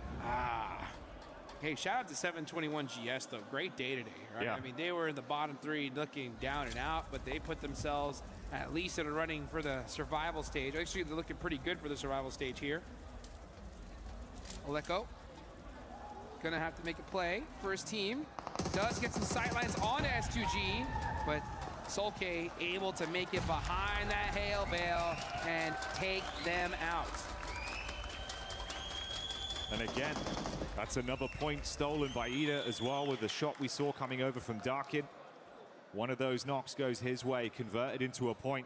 Hey, shout out to 721 GS, though. Great day today, right? Yeah. I mean, they were in the bottom 3 looking down and out, but they put themselves at least in a running for the survival stage. Actually, they're looking pretty good for the survival stage here. Oleko gonna have to make a play for his team. Does get some sightlines on S2G, but Solke able to make it behind that hail bale and take them out. And again, that's another point stolen by Ida as well with the shot we saw coming over from Darkin. One of those knocks goes his way, converted into a point.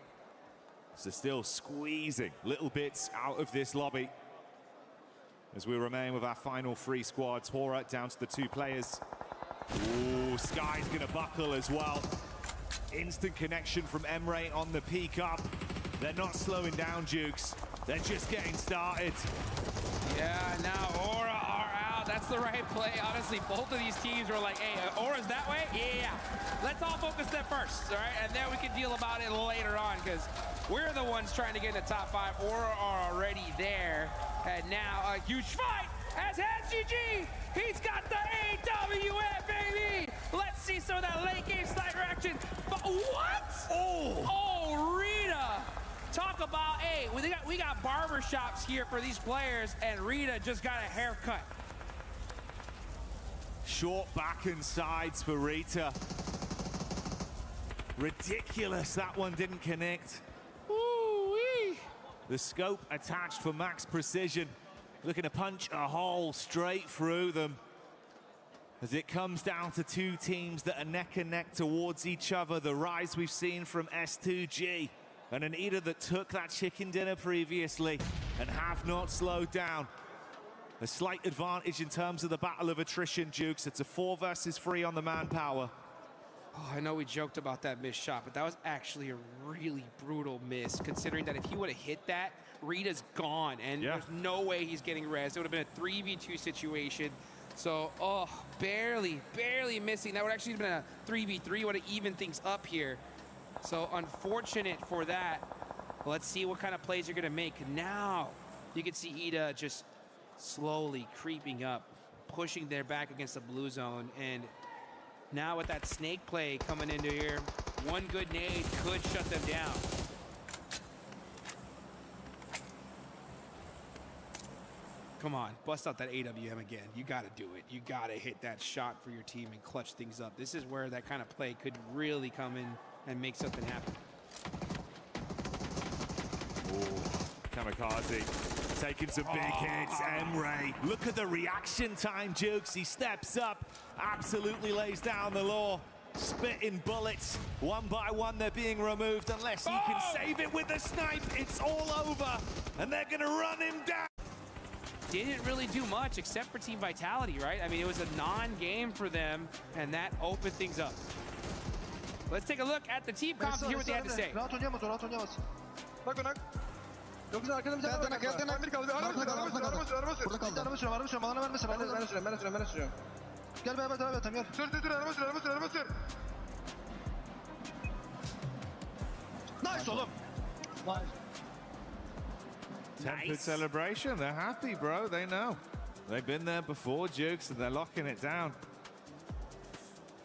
So still squeezing little bits out of this lobby as we remain with our final 3 squads. Hora down to the 2 players. Ooh, Sky's gonna buckle as well. Instant connection from Emre on the peak up. They're not slowing down, Jukes. They're just getting started. Yeah, now Aura are out. That's the right play. Honestly, both of these teams were like, hey, Aura's that way? Yeah. Let's all focus there first, all right? And then we can deal about it later on because we're the ones trying to get in the top 5. Aura are already there. And now a huge fight as SGG. He's got the EWC, baby. Let's see some of that late game sniper action. But what? Oh, Rita. Talk about, hey, we got barber shops here for these players, and Rita just got a haircut. Short back and sides for Rita. Ridiculous, that one didn't connect. Ooh-wee. The scope attached for max precision. Looking to punch a hole straight through them. As it comes down to two teams that are neck and neck towards each other. The rise we've seen from S2G. And an Ida that took that chicken dinner previously and have not slowed down. A slight advantage in terms of the battle of attrition, Jukes. It's a 4 versus 3 on the manpower. Oh, I know we joked about that missed shot, but that was actually a really brutal miss, considering that if he would have hit that, Rita's gone, and there's no way he's getting res. It would have been a 3v2 situation. So, oh, barely missing. That would actually have been a 3v3, would have evened things up here. So unfortunate for that. Let's see what kind of plays you're gonna make. Now, you can see Ida just slowly creeping up, pushing their back against the blue zone. And now with that snake play coming into here, one good nade could shut them down. Come on, bust out that AWM again. You gotta do it. You gotta hit that shot for your team and clutch things up. This is where that kind of play could really come in and make something happen. Kamikaze taking some big hits. Emre, look at the reaction time, Jukes. He steps up, absolutely lays down the law. Spitting bullets. One by one, they're being removed. Unless he can save it with the snipe, it's all over. And they're gonna run him down. Didn't really do much except for Team Vitality, right? I mean, it was a non-game for them, and that opened things up. Let's take a look at the team comps and hear what they had to say. Rahat oynayamaz, rahat oynayamaz. Bak ona. Çok güzel arkada bir tane var. Gel. Bir kaldı. Araba sür. Bana vermesin. Ben sürüyorum. Gel beraber devam edelim, gel. Sür. Araba sür. Nice oğlum. Nice. Tempered celebration. They're happy, bro. They know. They've been there before, Jukes, and they're locking it down.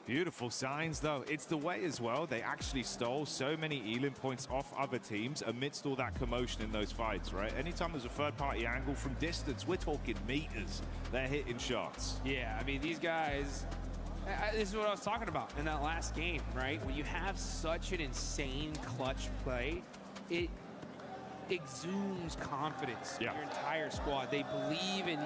Beautiful signs, though. It's the way as well. They actually stole so many Elim points off other teams amidst all that commotion in those fights, right? Anytime there's a third-party angle from distance, we're talking meters. They're hitting shots. Yeah, I mean, these guys, this is what I was talking about in that last game, right? When you have such an insane clutch play, it exudes confidence in your entire squad. They believe in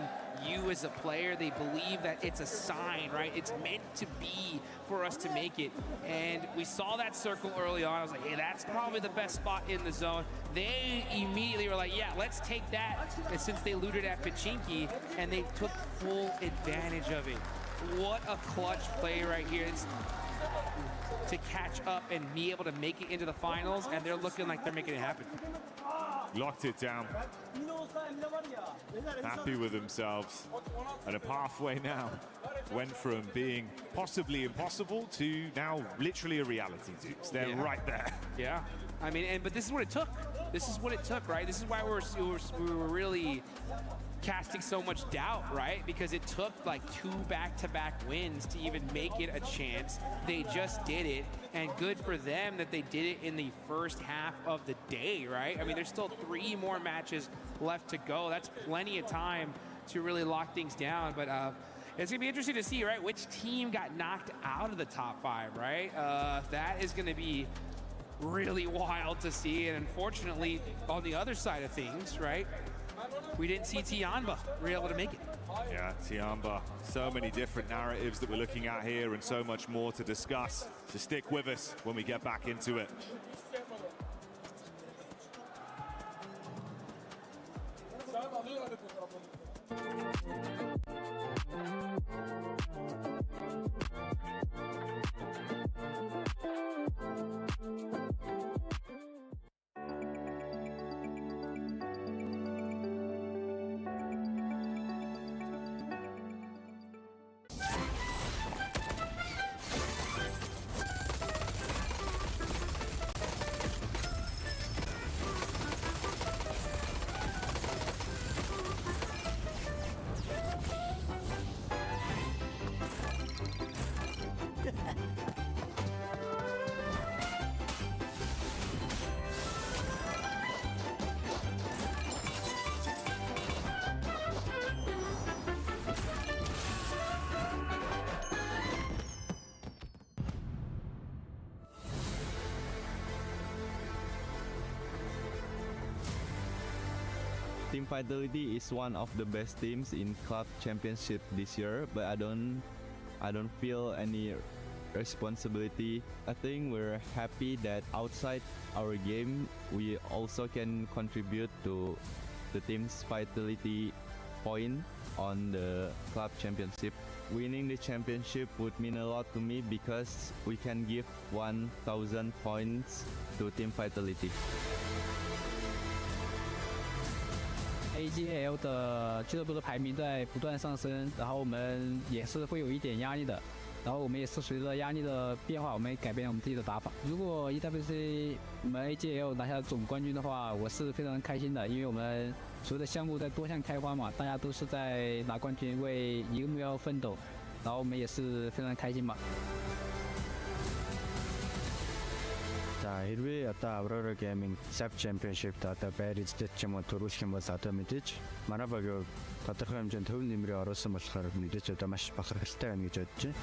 you as a player. They believe that it's a sign, right? It's meant to be for us to make it. And we saw that circle early on. I was like, hey, that's probably the best spot in the zone. They immediately were like, yeah, let's take that. And since they looted at Pachinki, and they took full advantage of it. What a clutch play right here. It's to catch up and be able to make it into the finals, and they're looking like they're making it happen. Locked it down. Happy with themselves. And a pathway now went from being possibly impossible to now literally a reality, Dukes. They're right there. Yeah. I mean, but this is what it took. This is what it took, right? This is why we were really casting so much doubt, right? Because it took like 2 back-to-back wins to even make it a chance. They just did it, and good for them that they did it in the first half of the day, right? I mean, there's still 3 more matches left to go. That's plenty of time to really lock things down, but it's gonna be interesting to see, right, which team got knocked out of the top 5, right? That is gonna be really wild to see, and unfortunately, on the other side of things, right, we didn't see Tianba really able to make it. Yeah, Tianba. So many different narratives that we're looking at here and so much more to discuss. So stick with us when we get back into it. Team Vitality is one of the best teams in club championship this year, but I don't feel any responsibility. I think we're happy that outside our game, we also can contribute to the team's Vitality point on the club championship. Winning the championship would mean a lot to me because we can give 1,000 points to Team Vitality. AGL 的俱乐部的排名在不断上升，然后我们也是会有一点压力的，然后我们也是随着压力的变化，我们改变我们自己的打法。如果 EWC 我们 AGL 拿下总冠军的话，我是非常开心的，因为我们所有的项目在多项开花嘛，大家都是在拿冠军为一个目标奋斗，然后我们也是非常开心嘛。 За хэрвээ одоо Aurora Gaming Sub Championship-д одоо байр эздэд ч юм уу төрүүлэх юм бол одоо мэдээж манай багийн тодорхой хэмжээнд төв нэмрээ оруулсан болохоор мэдээж одоо маш бахархалтай байна гэж бодож байна.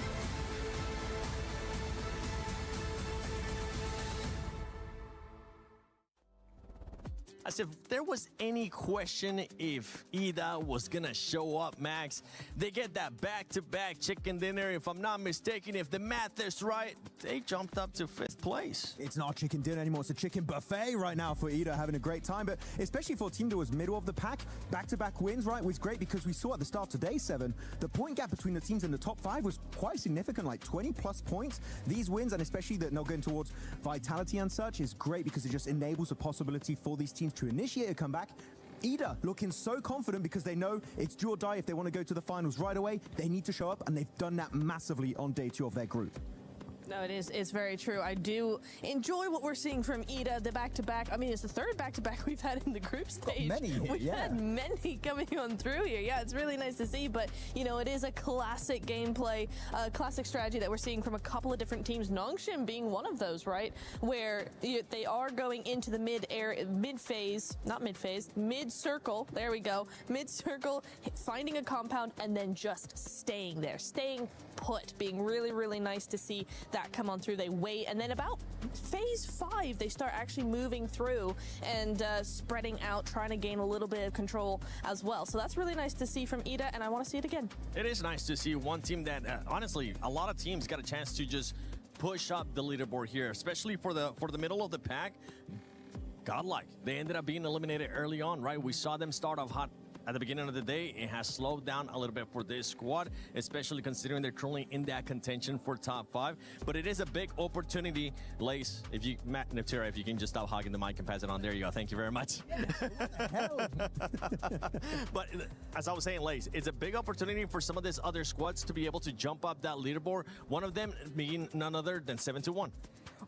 As if there was any question if Ida was gonna show up, Max. They get that back-to-back chicken dinner. If I'm not mistaken, if the math is right, they jumped up to 5th place. It's not chicken dinner anymore, it's a chicken buffet right now for Ida, having a great time. But especially for a team that was middle of the pack, back-to-back wins, right, was great because we saw at the start of day 7, the point gap between the teams in the top 5 was quite significant, like 20+ points. These wins, and especially that now going towards Vitality and such, is great because it just enables a possibility for these teams to initiate a comeback. Ida looking so confident because they know it's do or die. If they want to go to the finals right away, they need to show up, and they've done that massively on day 2 of their group. No, it's very true. I do enjoy what we're seeing from Ida, the back-to-back. I mean, it's the 3rd back-to-back we've had in the group stage. We've had many coming on through here. Yeah, it's really nice to see, but, you know, it is a classic gameplay, classic strategy that we're seeing from a couple of different teams, Nongshim being one of those, right? Where they are going into the mid-circle, there we go, mid-circle, finding a compound, and then just staying there, staying put, being really, really nice to see that come on through. They wait, and then about phase 5, they start actually moving through and spreading out, trying to gain a little bit of control as well. So that's really nice to see from Ida, and I want to see it again. It is nice to see one team that, honestly, a lot of teams got a chance to just push up the leaderboard here, especially for the middle of the pack. Godlike. They ended up being eliminated early on, right? We saw them start off hot at the beginning of the day. It has slowed down a little bit for this squad, especially considering they're currently in that contention for top 5. But it is a big opportunity. Lace, if you, Matt Niptera, if you can just stop hogging the mic and pass it on. There you go. Thank you very much. But as I was saying, Lace, it's a big opportunity for some of these other squads to be able to jump up that leaderboard. One of them being none other than 721.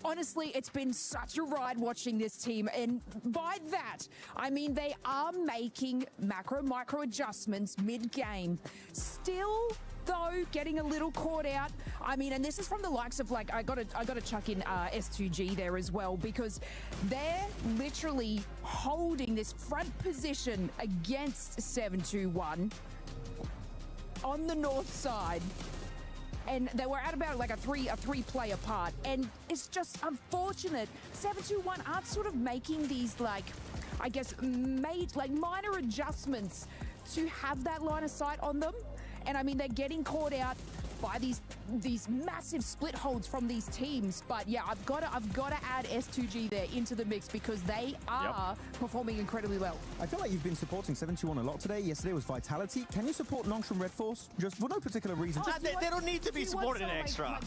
Honestly, it's been such a ride watching this team, and by that, I mean they are making micro adjustments mid-game. Still, though, getting a little caught out. I mean, and this is from the likes of, like, I gotta chuck in S2G there as well, because they're literally holding this front position against 721 on the north side. And they were at about like a three play apart, and it's just unfortunate 721 aren't sort of making these, like, I guess, minor adjustments to have that line of sight on them. And I mean, they're getting caught out by these massive split holds from these teams. But yeah, I've got to add S2G there into the mix because they are performing incredibly well. I feel like you've been supporting 721 a lot today. Yesterday was Vitality. Can you support Nongshim Red Force? Just for no particular reason. They don't need to be supported extra.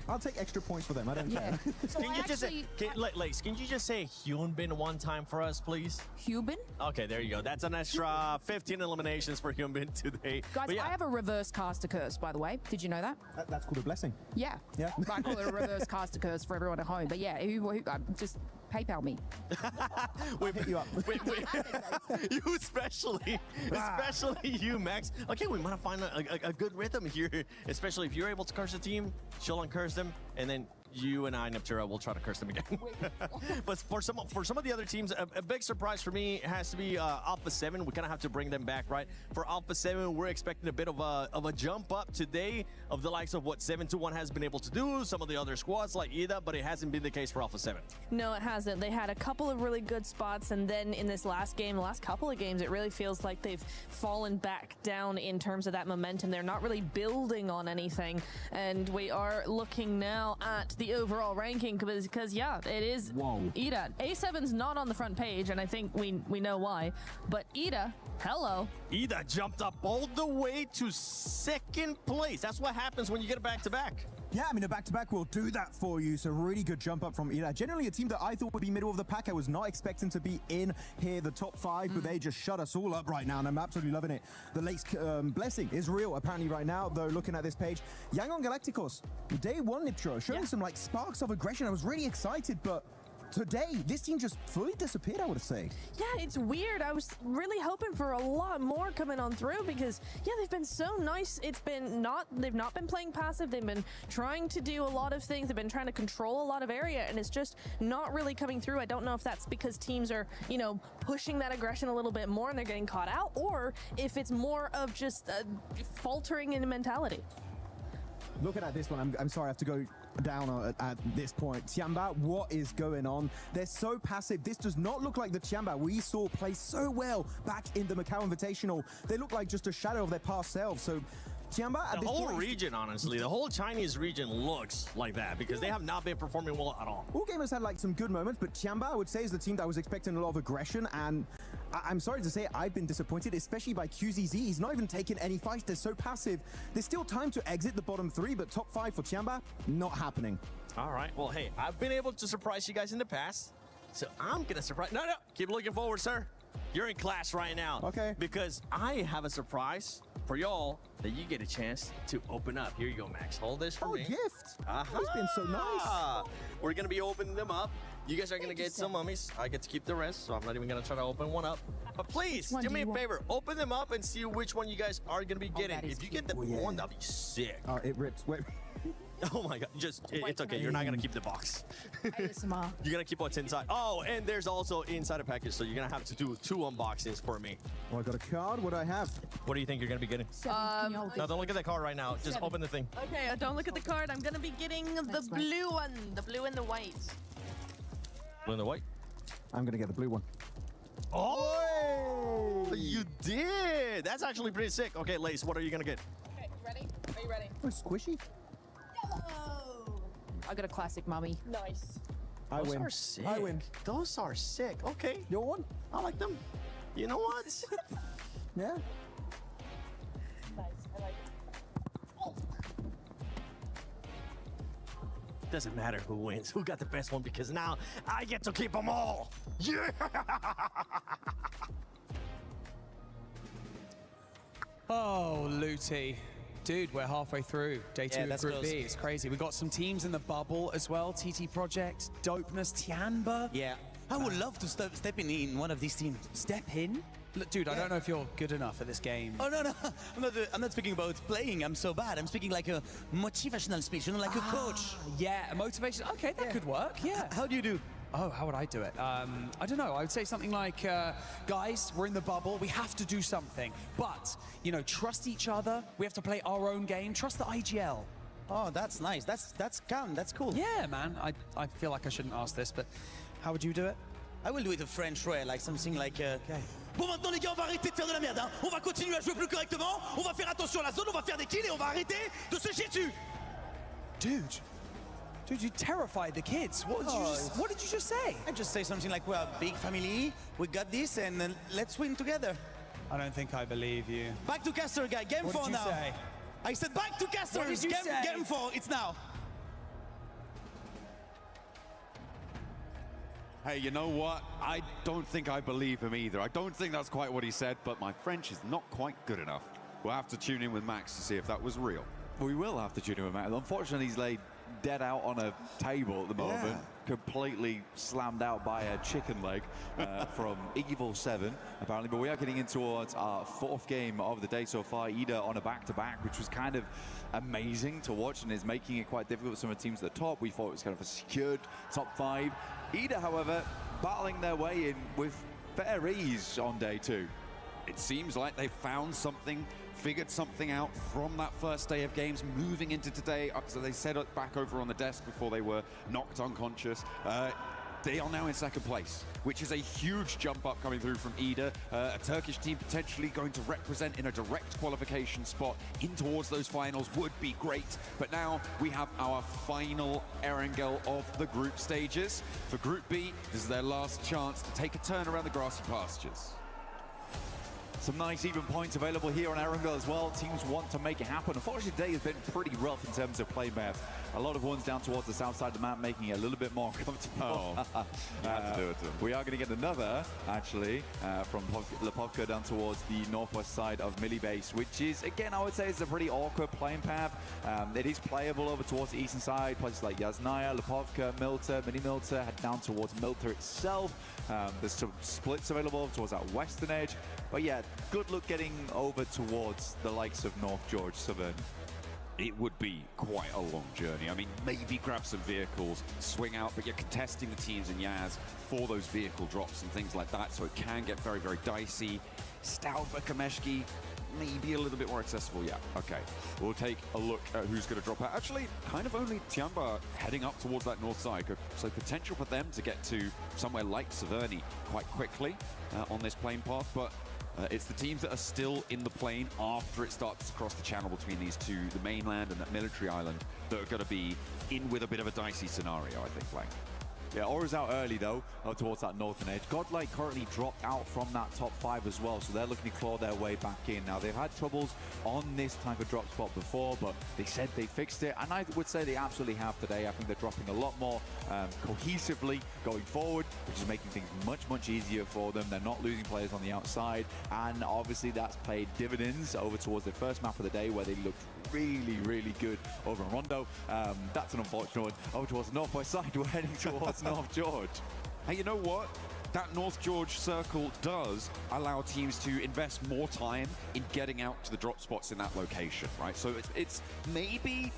I'll take extra points for them. I don't care. So can you just say, Lace, can you just say Hyunbin one time for us, please? Hyunbin? Okay, there you go. That's an extra 15 eliminations for Hyunbin today. Guys, I have a reverse caster curse, by the way. Did you know that? That's called a blessing. Yeah. I call it a reverse caster curse for everyone at home. But yeah, who just PayPal me. We'll hit you up. You especially you, Max. Okay, we might find a good rhythm here, especially if you're able to curse the team, she'll uncurse them, and then you and I, Neptura, will try to curse them again. But for some of the other teams, a big surprise for me has to be Alpha 7. We kind of have to bring them back, right? For Alpha 7, we're expecting a bit of a jump up today of the likes of what 721 has been able to do, some of the other squads like EDA, but it hasn't been the case for Alpha 7. No, it hasn't. They had a couple of really good spots, and then in this last game, the last couple of games, it really feels like they've fallen back down in terms of that momentum. They're not really building on anything, and we are looking now at the overall ranking because yeah, it is EDA. A7's not on the front page, and I think we know why, but EDA, hello. EDA jumped up all the way to second place. That's what happens when you get a back-to-back. Yeah, I mean, a back-to-back will do that for you. So really good jump up from EDA. Generally a team that I thought would be middle of the pack. I was not expecting to be in here, the top 5, but they just shut us all up right now, and I'm absolutely loving it. The late blessing is real, apparently, right now, though, looking at this page. Yangon Galacticos, day 1 Niptro, showing some, like, sparks of aggression. I was really excited, but today, this team just fully disappeared, I would say. Yeah, it's weird. I was really hoping for a lot more coming on through because, yeah, they've been so nice. They've not been playing passive. They've been trying to do a lot of things. They've been trying to control a lot of area, and it's just not really coming through. I don't know if that's because teams are, you know, pushing that aggression a little bit more and they're getting caught out, or if it's more of just faltering in mentality. Looking at this one, I'm sorry, I have to go down at this point. Tiamba, what is going on? They're so passive. This does not look like the Tiamba we saw play so well back in the Macau Invitational. They look like just a shadow of their past selves. So Tiamba, at the whole region, honestly, the whole Chinese region looks like that because they have not been performing well at all. All gamers had like some good moments, but Tiamba, I would say, is the team that I was expecting a lot of aggression, and I'm sorry to say I've been disappointed, especially by QZZ. He's not even taking any fights. They're so passive. There's still time to exit the bottom 3, but top 5 for Tiamba, not happening. All right, well, hey, I've been able to surprise you guys in the past, so I'm gonna surprise. No, keep looking forward, sir. You're in class right now. Okay. Because I have a surprise for y'all that you get a chance to open up. Here you go, Max. Hold this for me. Oh, gift. He's been so nice. We're gonna be opening them up. You guys are gonna get some mummies. I get to keep the rest, so I'm not even gonna try to open one up. But please, do me a favor. Open them up and see which one you guys are gonna be getting. If you get the one, that'll be sick. Oh, it rips. Wait. Oh my god, it's okay. You're not gonna keep the box. You're gonna keep what's inside. Oh, and there's also inside a package, so you're gonna have to do 2 unboxings for me. Oh, I got a card. What do I have? What do you think you're gonna be getting? No, don't look at that card right now. Just open the thing. Okay, don't look at the card. I'm gonna be getting the blue one, the blue and the white. Blue and the white? I'm gonna get the blue one. Oh, you did. That's actually pretty sick. Okay, Lace, what are you gonna get? Okay, ready? Are you ready? Oh, squishy. I got a classic mummy. Nice. Those are sick. I win. Those are sick. Okay. Your one? I like them. You know what? Yeah. Nice. I like it. Doesn't matter who wins, who got the best one, because now I get to keep them all. Yeah! Oh, Looty. Dude, we're halfway through day 2 of Group B. It's crazy. We've got some teams in the bubble as well. TT Project, Dopeness, Tianba. Yeah, I would love to step in one of these teams. Step in? Look, dude, I don't know if you're good enough at this game. Oh, no. I'm not speaking about playing. I'm so bad. I'm speaking like a motivational speech, you know, like a coach. Yeah, a motivation. Okay, that could work, yeah. How do you do? Oh, how would I do it? I don't know. I would say something like, guys, we're in the bubble. We have to do something. But, you know, trust each other. We have to play our own game. Trust the IGL. Oh, that's nice. That's calm. That's cool. Yeah, man. I feel like I shouldn't ask this, but how would you do it? I will do it the French way, like something like... Okay. Bon, maintenant, les gars, on va arrêter de faire de la merde, hein. On va continuer à jouer plus correctement. On va faire attention à la zone. On va faire des kills et on va arrêter de se chier dessus. Dude, you terrified the kids. What did you just say? I just say something like, we're a big family, we got this, and let's win together. I don't think I believe you. Back to caster, guy. Game 4 now. Say? I said back to caster. What did you say? Game 4, it's now. Hey, you know what? I don't think I believe him either. I don't think that's quite what he said, but my French is not quite good enough. We'll have to tune in with Max to see if that was real. We will have to tune in with Max. Unfortunately, he's laid dead out on a table at the moment. Yeah. Completely slammed out by a chicken leg from Evil 7, apparently. But we are getting in towards our 4th game of the day so far. Ida on a back-to-back, which was kind of amazing to watch and is making it quite difficult for some of the teams at the top. We thought it was kind of a secured top 5. Ida, however, battling their way in with fair ease on day 2. It seems like they found something, figured something out from that first day of games, moving into today. So they set it back over on the desk before they were knocked unconscious. They are now in 2nd place, which is a huge jump up coming through from Ida. A Turkish team potentially going to represent in a direct qualification spot in towards those finals would be great. But now we have our final Erangel of the group stages. For Group B, this is their last chance to take a turn around the grassy pastures. Some nice even points available here on Erangel as well. Teams want to make it happen. Unfortunately, today has been pretty rough in terms of play maps. A lot of ones down towards the south side of the map, making it a little bit more comfortable. You had to do it to them. We are going to get another, actually, from Lepovka down towards the northwest side of Millie Base, which is, again, I would say it's a pretty awkward playing path. It is playable over towards the eastern side, places like Yasnaya, Lepovka, Milta, Mini Milta, head down towards Milta itself. There's some splits available over towards that western edge. But yeah, good luck getting over towards the likes of North George, Severn. It would be quite a long journey. I mean, maybe grab some vehicles, swing out, but you're contesting the teams in Yaz for those vehicle drops and things like that, so it can get very, very dicey. Stalba, Kameshki, maybe a little bit more accessible, yeah. Okay, we'll take a look at who's going to drop out. Actually, kind of only Tiamba heading up towards that north side, so potential for them to get to somewhere like Severny quite quickly on this plane path, but it's the teams that are still in the plane after it starts to cross the channel between these two, the mainland and that military island, that are going to be in with a bit of a dicey scenario, I think, playing. Yeah, Aura's out early, though, towards that northern edge. Godlike currently dropped out from that top 5 as well, so they're looking to claw their way back in. Now, they've had troubles on this type of drop spot before, but they said they fixed it, and I would say they absolutely have today. I think they're dropping a lot more cohesively going forward, which is making things much, much easier for them. They're not losing players on the outside, and obviously that's paid dividends over towards the first map of the day, where they looked really, really good over in Rondo. That's an unfortunate one. Over towards the northwest side, we're heading towards North George. Hey, you know what? That North George circle does allow teams to invest more time in getting out to the drop spots in that location, right? So it's maybe,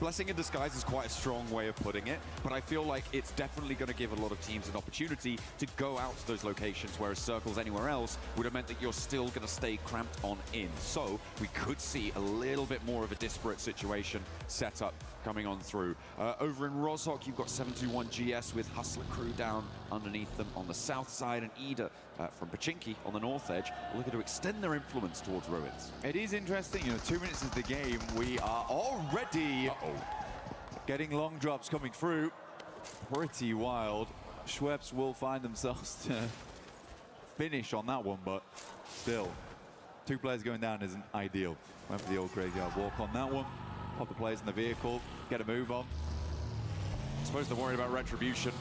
blessing in disguise is quite a strong way of putting it, but I feel like it's definitely going to give a lot of teams an opportunity to go out to those locations, whereas circles anywhere else would have meant that you're still going to stay cramped on in. So we could see a little bit more of a disparate situation set up coming on through. Over in Rozhok, you've got 721 GS with Hustler Crew down underneath them on the south side, and Ida from Pachinki on the north edge looking to extend their influence towards Ruins. It is interesting, 2 minutes into the game, we are already getting long drops coming through. Pretty wild. Schweppes will find themselves to finish on that one, but still, 2 players going down isn't ideal. Went for the old graveyard walk on that one. Pop the players in the vehicle, get a move on. I suppose they're worried about retribution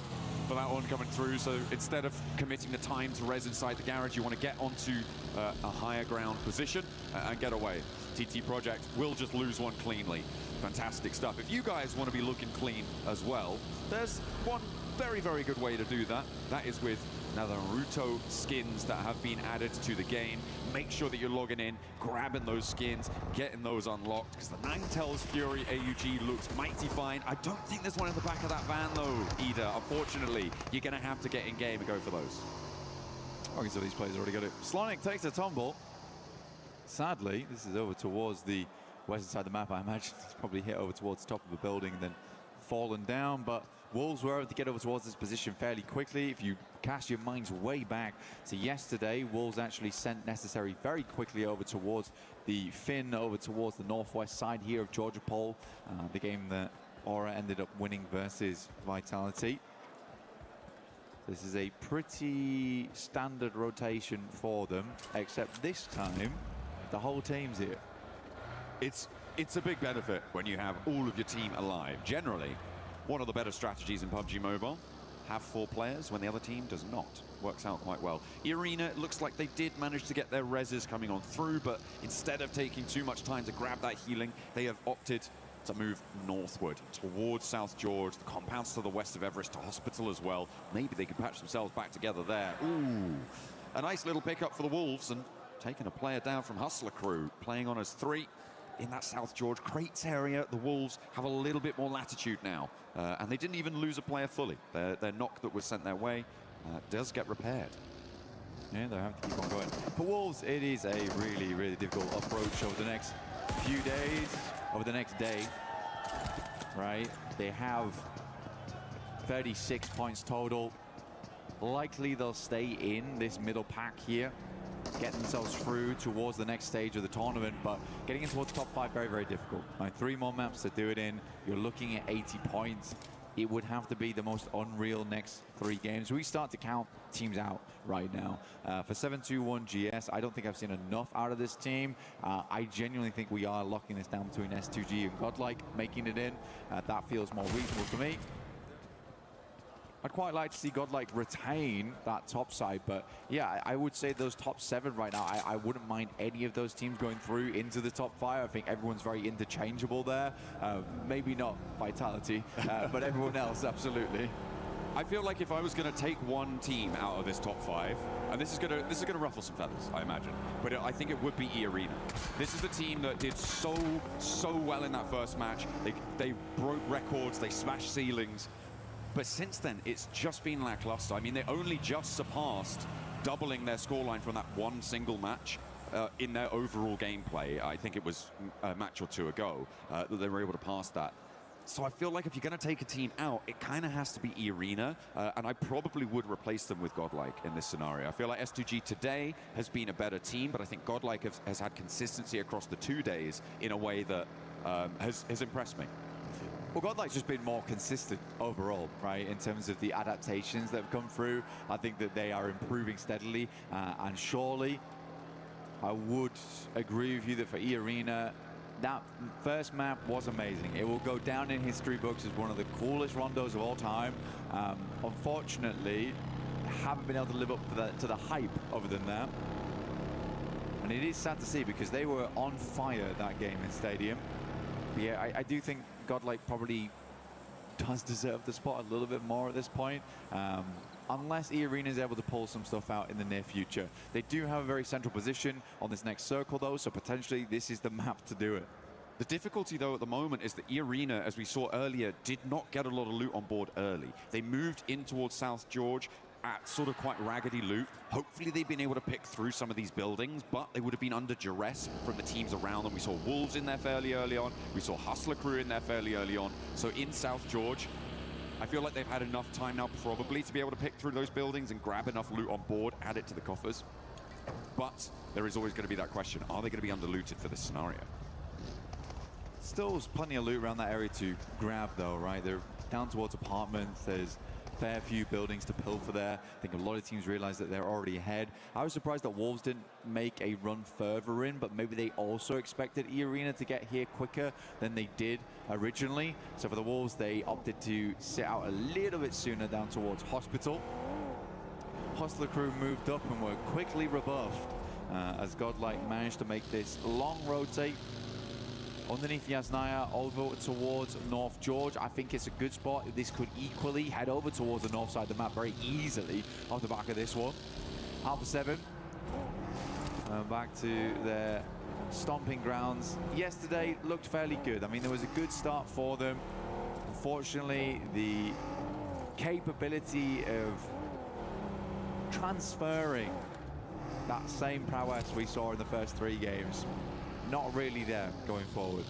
for that one coming through, so instead of committing the time to res inside the garage, you want to get onto a higher ground position and get away. TT Project will just lose one cleanly. Fantastic stuff. If you guys want to be looking clean as well, there's one very, very good way to do that. That is with now the Naruto skins that have been added to the game. Make sure that you're logging in, grabbing those skins, getting those unlocked, because the Ninetales Fury AUG looks mighty fine. I don't think there's one in the back of that van though, Ida. Unfortunately, you're going to have to get in game and go for those. Okay, so these players already got it. Slonic takes a tumble. Sadly, this is over towards the western side of the map. I imagine he's probably hit over towards the top of a building and then fallen down, but Wolves were able to get over towards this position fairly quickly. If you cast your minds way back to yesterday, Wolves actually sent Necessary very quickly over towards the Finn, over towards the northwest side here of Georgia Pole, the game that Aura ended up winning versus Vitality. This is a pretty standard rotation for them, except this time the whole team's here. It's a big benefit when you have all of your team alive. Generally, one of the better strategies in PUBG Mobile, have 4 players when the other team does not. Works out quite well. Irina, looks like they did manage to get their reses coming on through, but instead of taking too much time to grab that healing, they have opted to move northward towards South George, the compounds to the west of Everest, to Hospital as well. Maybe they can patch themselves back together there. Ooh, a nice little pickup for the Wolves, and taking a player down from Hustler Crew, playing on as 3 in that South George Crates area. The Wolves have a little bit more latitude now, and they didn't even lose a player fully. Their knock that was sent their way does get repaired. Yeah, they have to keep on going. For Wolves, it is a really, really difficult approach over the next few days, over the next day, right? They have 36 points total. Likely they'll stay in this middle pack here, get themselves through towards the next stage of the tournament, but getting into towards top 5, very, very difficult. Right, 3 more maps to do it in. You're looking at 80 points. It would have to be the most unreal next 3 games. We start to count teams out right now. For 721 GS, I don't think I've seen enough out of this team. I genuinely think we are locking this down between S2G and Godlike, making it in. That feels more reasonable to me. I'd quite like to see Godlike retain that top side, but yeah, I would say those top 7 right now, I wouldn't mind any of those teams going through into the top 5. I think everyone's very interchangeable there. Maybe not Vitality, but everyone else, absolutely. I feel like if I was going to take one team out of this top 5, and this is going to ruffle some feathers, I imagine, but I think it would be E-Arena. This is the team that did so well in that first match. They broke records, they smashed ceilings. But since then, it's just been lackluster. I mean, they only just surpassed doubling their scoreline from that one single match in their overall gameplay. I think it was a match or 2 ago that they were able to pass that. So I feel like if you're going to take a team out, it kind of has to be E-Arena, and I probably would replace them with Godlike in this scenario. I feel like S2G today has been a better team, but I think Godlike has had consistency across the 2 days in a way that has impressed me. Well, Godlike's just been more consistent overall, right, in terms of the adaptations that have come through. I think that they are improving steadily, and surely I would agree with you that for E-Arena, that first map was amazing. It will go down in history books as one of the coolest rondos of all time. Unfortunately, haven't been able to live up to the hype other than that. And it is sad to see because they were on fire that game in Stadium. But yeah, I do think Godlike probably does deserve the spot a little bit more at this point. Unless E-Arena is able to pull some stuff out in the near future. They do have a very central position on this next circle, though, so potentially this is the map to do it. The difficulty, though, at the moment is that E-Arena, as we saw earlier, did not get a lot of loot on board early. They moved in towards South George at sort of quite raggedy loot. Hopefully they've been able to pick through some of these buildings, but they would have been under duress from the teams around them. We saw Wolves in there fairly early on. We saw Hustler Crew in there fairly early on. So in South George, I feel like they've had enough time now probably to be able to pick through those buildings and grab enough loot on board, add it to the coffers. But there is always going to be that question, are they going to be under-looted for this scenario? Still plenty of loot around that area to grab, though, right? They're down towards apartments. There's fair few buildings to pilfer there. I think a lot of teams realize that they're already ahead. I was surprised that Wolves didn't make a run further in, but maybe they also expected E-Arena to get here quicker than they did originally. So for the Wolves, they opted to sit out a little bit sooner down towards Hospital. Hustler Crew moved up and were quickly rebuffed as Godlike managed to make this long rotate underneath Yasnaya over towards North George. I think it's a good spot. This could equally head over towards the north side of the map very easily off the back of this one. Alpha 7 back to their stomping grounds. Yesterday looked fairly good. I mean, there was a good start for them. Unfortunately, the capability of transferring that same prowess we saw in the first 3 games, not really there going forward.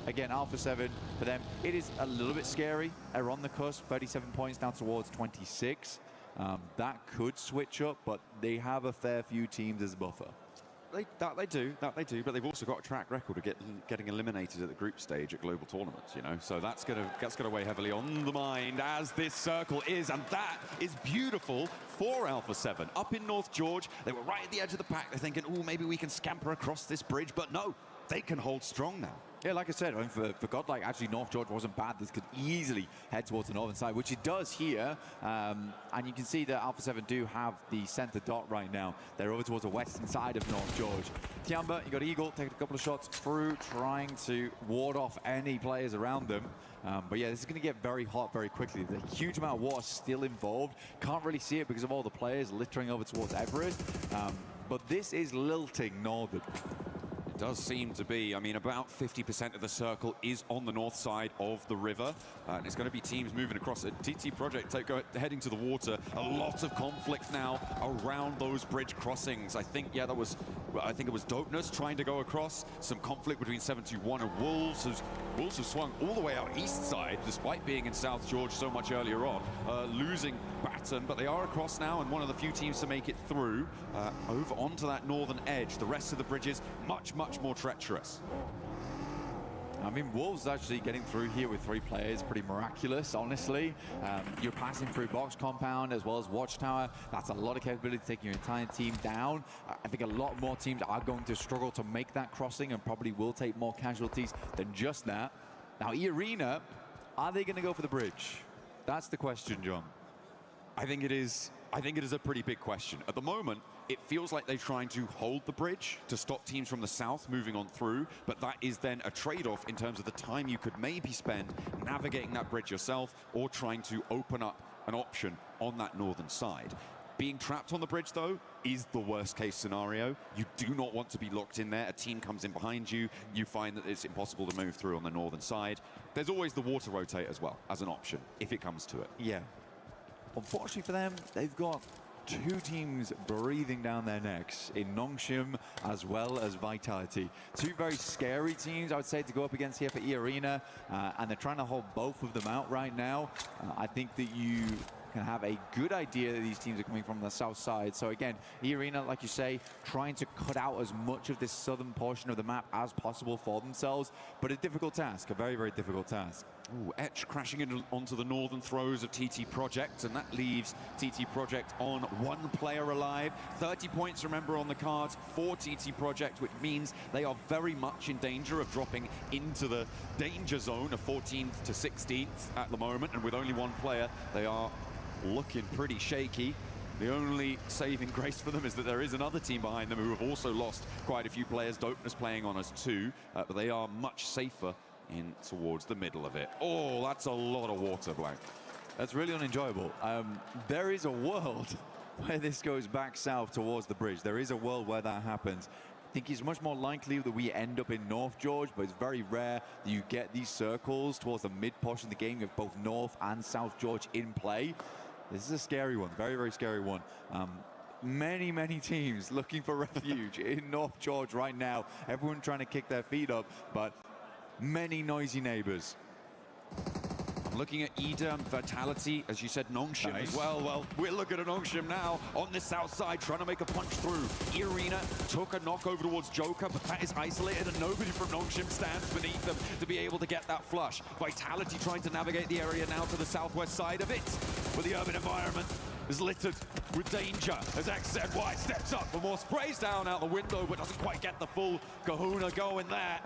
Again, Alpha 7, for them, it is a little bit scary. They're on the cusp, 37 points down towards 26. That could switch up, but they have a fair few teams as a buffer. They do, but they've also got a track record of getting eliminated at the group stage at global tournaments, you know. So that's gonna weigh heavily on the mind as this circle is, and that is beautiful for Alpha 7. Up in North George, they were right at the edge of the pack. They're thinking, oh, maybe we can scamper across this bridge, but no. they can hold strong now. Yeah, like I said, I mean, for Godlike, actually, North George wasn't bad. This could easily head towards the northern side, which it does here. And you can see that Alpha 7 do have the center dot right now. They're over towards the western side of North George. Tiamba, you got Eagle, taking a couple of shots through, trying to ward off any players around them. But yeah, this is going to get very hot very quickly. There's a huge amount of water still involved. Can't really see it because of all the players littering over towards Everest. But this is lilting Northern. It does seem to be. I mean, about 50% of the circle is on the north side of the river. And it's going to be teams moving across. TT Project heading to the water. A lot of conflict now around those bridge crossings. I think it was Dopeness trying to go across. Some conflict between 721 and Wolves. Wolves have swung all the way out east side, despite being in South George so much earlier on. Losing Baton, but they are across now, and one of the few teams to make it through over onto that northern edge. The rest of the bridges, much more treacherous. I mean, Wolves actually getting through here with 3 players, pretty miraculous, honestly. You're passing through Box Compound as well as Watchtower. That's a lot of capability to take your entire team down. I think a lot more teams are going to struggle to make that crossing and probably will take more casualties than just that. Now, E-Arena, are they going to go for the bridge? That's the question, John. I think it is a pretty big question. At the moment, it feels like they're trying to hold the bridge to stop teams from the south moving on through, but that is then a trade-off in terms of the time you could maybe spend navigating that bridge yourself or trying to open up an option on that northern side. Being trapped on the bridge, though, is the worst-case scenario. You do not want to be locked in there. A team comes in behind you. You find that it's impossible to move through on the northern side. There's always the water rotate as well as an option, if it comes to it. Yeah. Unfortunately for them, they've got 2 teams breathing down their necks in Nongshim as well as Vitality. 2 very scary teams, I would say, to go up against here for E-Arena, and they're trying to hold both of them out right now. I think that you can have a good idea that these teams are coming from the south side. So again, E-Arena, like you say, trying to cut out as much of this southern portion of the map as possible for themselves, but a difficult task, a very, very difficult task. Ooh, Etch crashing onto the northern throws of TT Project, and that leaves TT Project on 1 player alive. 30 points, remember, on the cards for TT Project, which means they are very much in danger of dropping into the danger zone of 14th to 16th at the moment, and with only 1 player, they are looking pretty shaky. The only saving grace for them is that there is another team behind them who have also lost quite a few players. Dopeness playing on us too, but they are much safer in towards the middle of it. Oh, that's a lot of water, Blank. That's really unenjoyable. There is a world where this goes back south towards the bridge. There is a world where that happens. I think it's much more likely that we end up in North George, but it's very rare that you get these circles towards the mid portion of the game with both North and South George in play. This is a scary one, very, very scary one. Many teams looking for refuge in North George right now. Everyone trying to kick their feet up, but many noisy neighbors. Looking at Ida and Vitality, as you said, Nongshim as well. Well, we're looking at Nongshim now on the south side, trying to make a punch through. E-Arena took a knock over towards Joker, but that is isolated and nobody from Nongshim stands beneath them to be able to get that flush. Vitality trying to navigate the area now to the southwest side of it, but the urban environment is littered with danger as XZY steps up for more sprays down out the window, but doesn't quite get the full kahuna going there.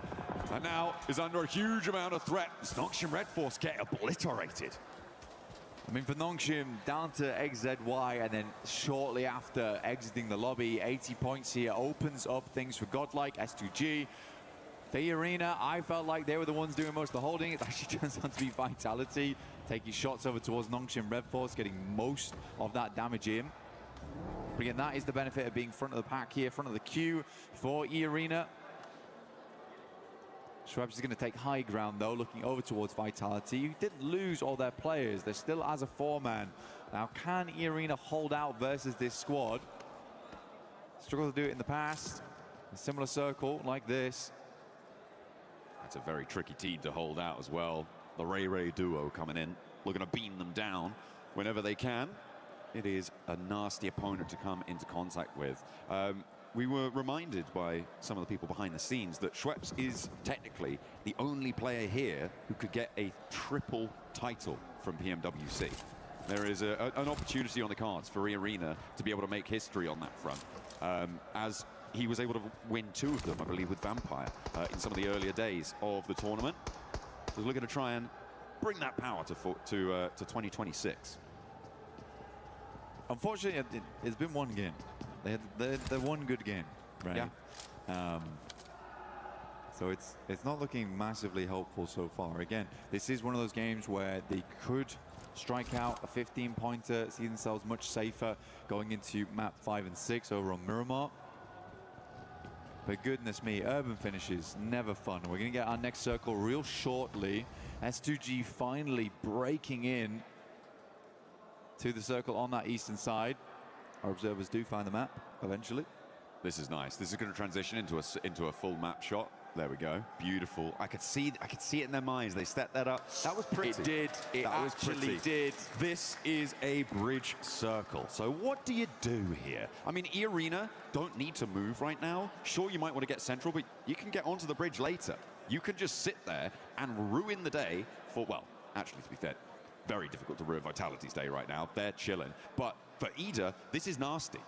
And now is under a huge amount of threat. Nongshim Red Force get obliterated. I mean, for Nongshim, down to XZY, and then shortly after exiting the lobby, 80 points here opens up things for Godlike, S2G. The Arena, I felt like they were the ones doing most of the holding. It actually turns out to be Vitality, taking shots over towards Nongshim Red Force, getting most of that damage in. But again, that is the benefit of being front of the pack here, front of the queue for E-Arena. Schwebs is going to take high ground, though, looking over towards Vitality. You didn't lose all their players. They're still as a 4-man. Now, can E-Arena hold out versus this squad? Struggled to do it in the past. A similar circle like this. That's a very tricky team to hold out as well. The Ray duo coming in, looking to beam them down whenever they can. It is a nasty opponent to come into contact with. We were reminded by some of the people behind the scenes that Schweppes is technically the only player here who could get a triple title from PMWC. There is an opportunity on the cards for E-Arena to be able to make history on that front. As he was able to win 2 of them, I believe, with Vampire in some of the earlier days of the tournament. So he's looking to try and bring that power to 2026. Unfortunately, it's been one game. They had one good game, right? Yeah. So it's not looking massively hopeful so far. Again, this is one of those games where they could strike out a 15-pointer, see themselves much safer going into map 5 and 6 over on Miramar. But goodness me, urban finishes, never fun. We're going to get our next circle real shortly. S2G finally breaking in to the circle on that eastern side. Our observers do find the map eventually. This is nice. This is going to transition into a full map shot. There we go. Beautiful. I could see it in their minds. They set that up. That was pretty. It did. It actually did. This is a bridge circle. So what do you do here? I mean, E-Arena don't need to move right now. Sure, you might want to get central, but you can get onto the bridge later. You can just sit there and ruin the day for, well, actually, to be fair, very difficult to ruin Vitality's day right now. They're chilling. But for Ida, this is nasty.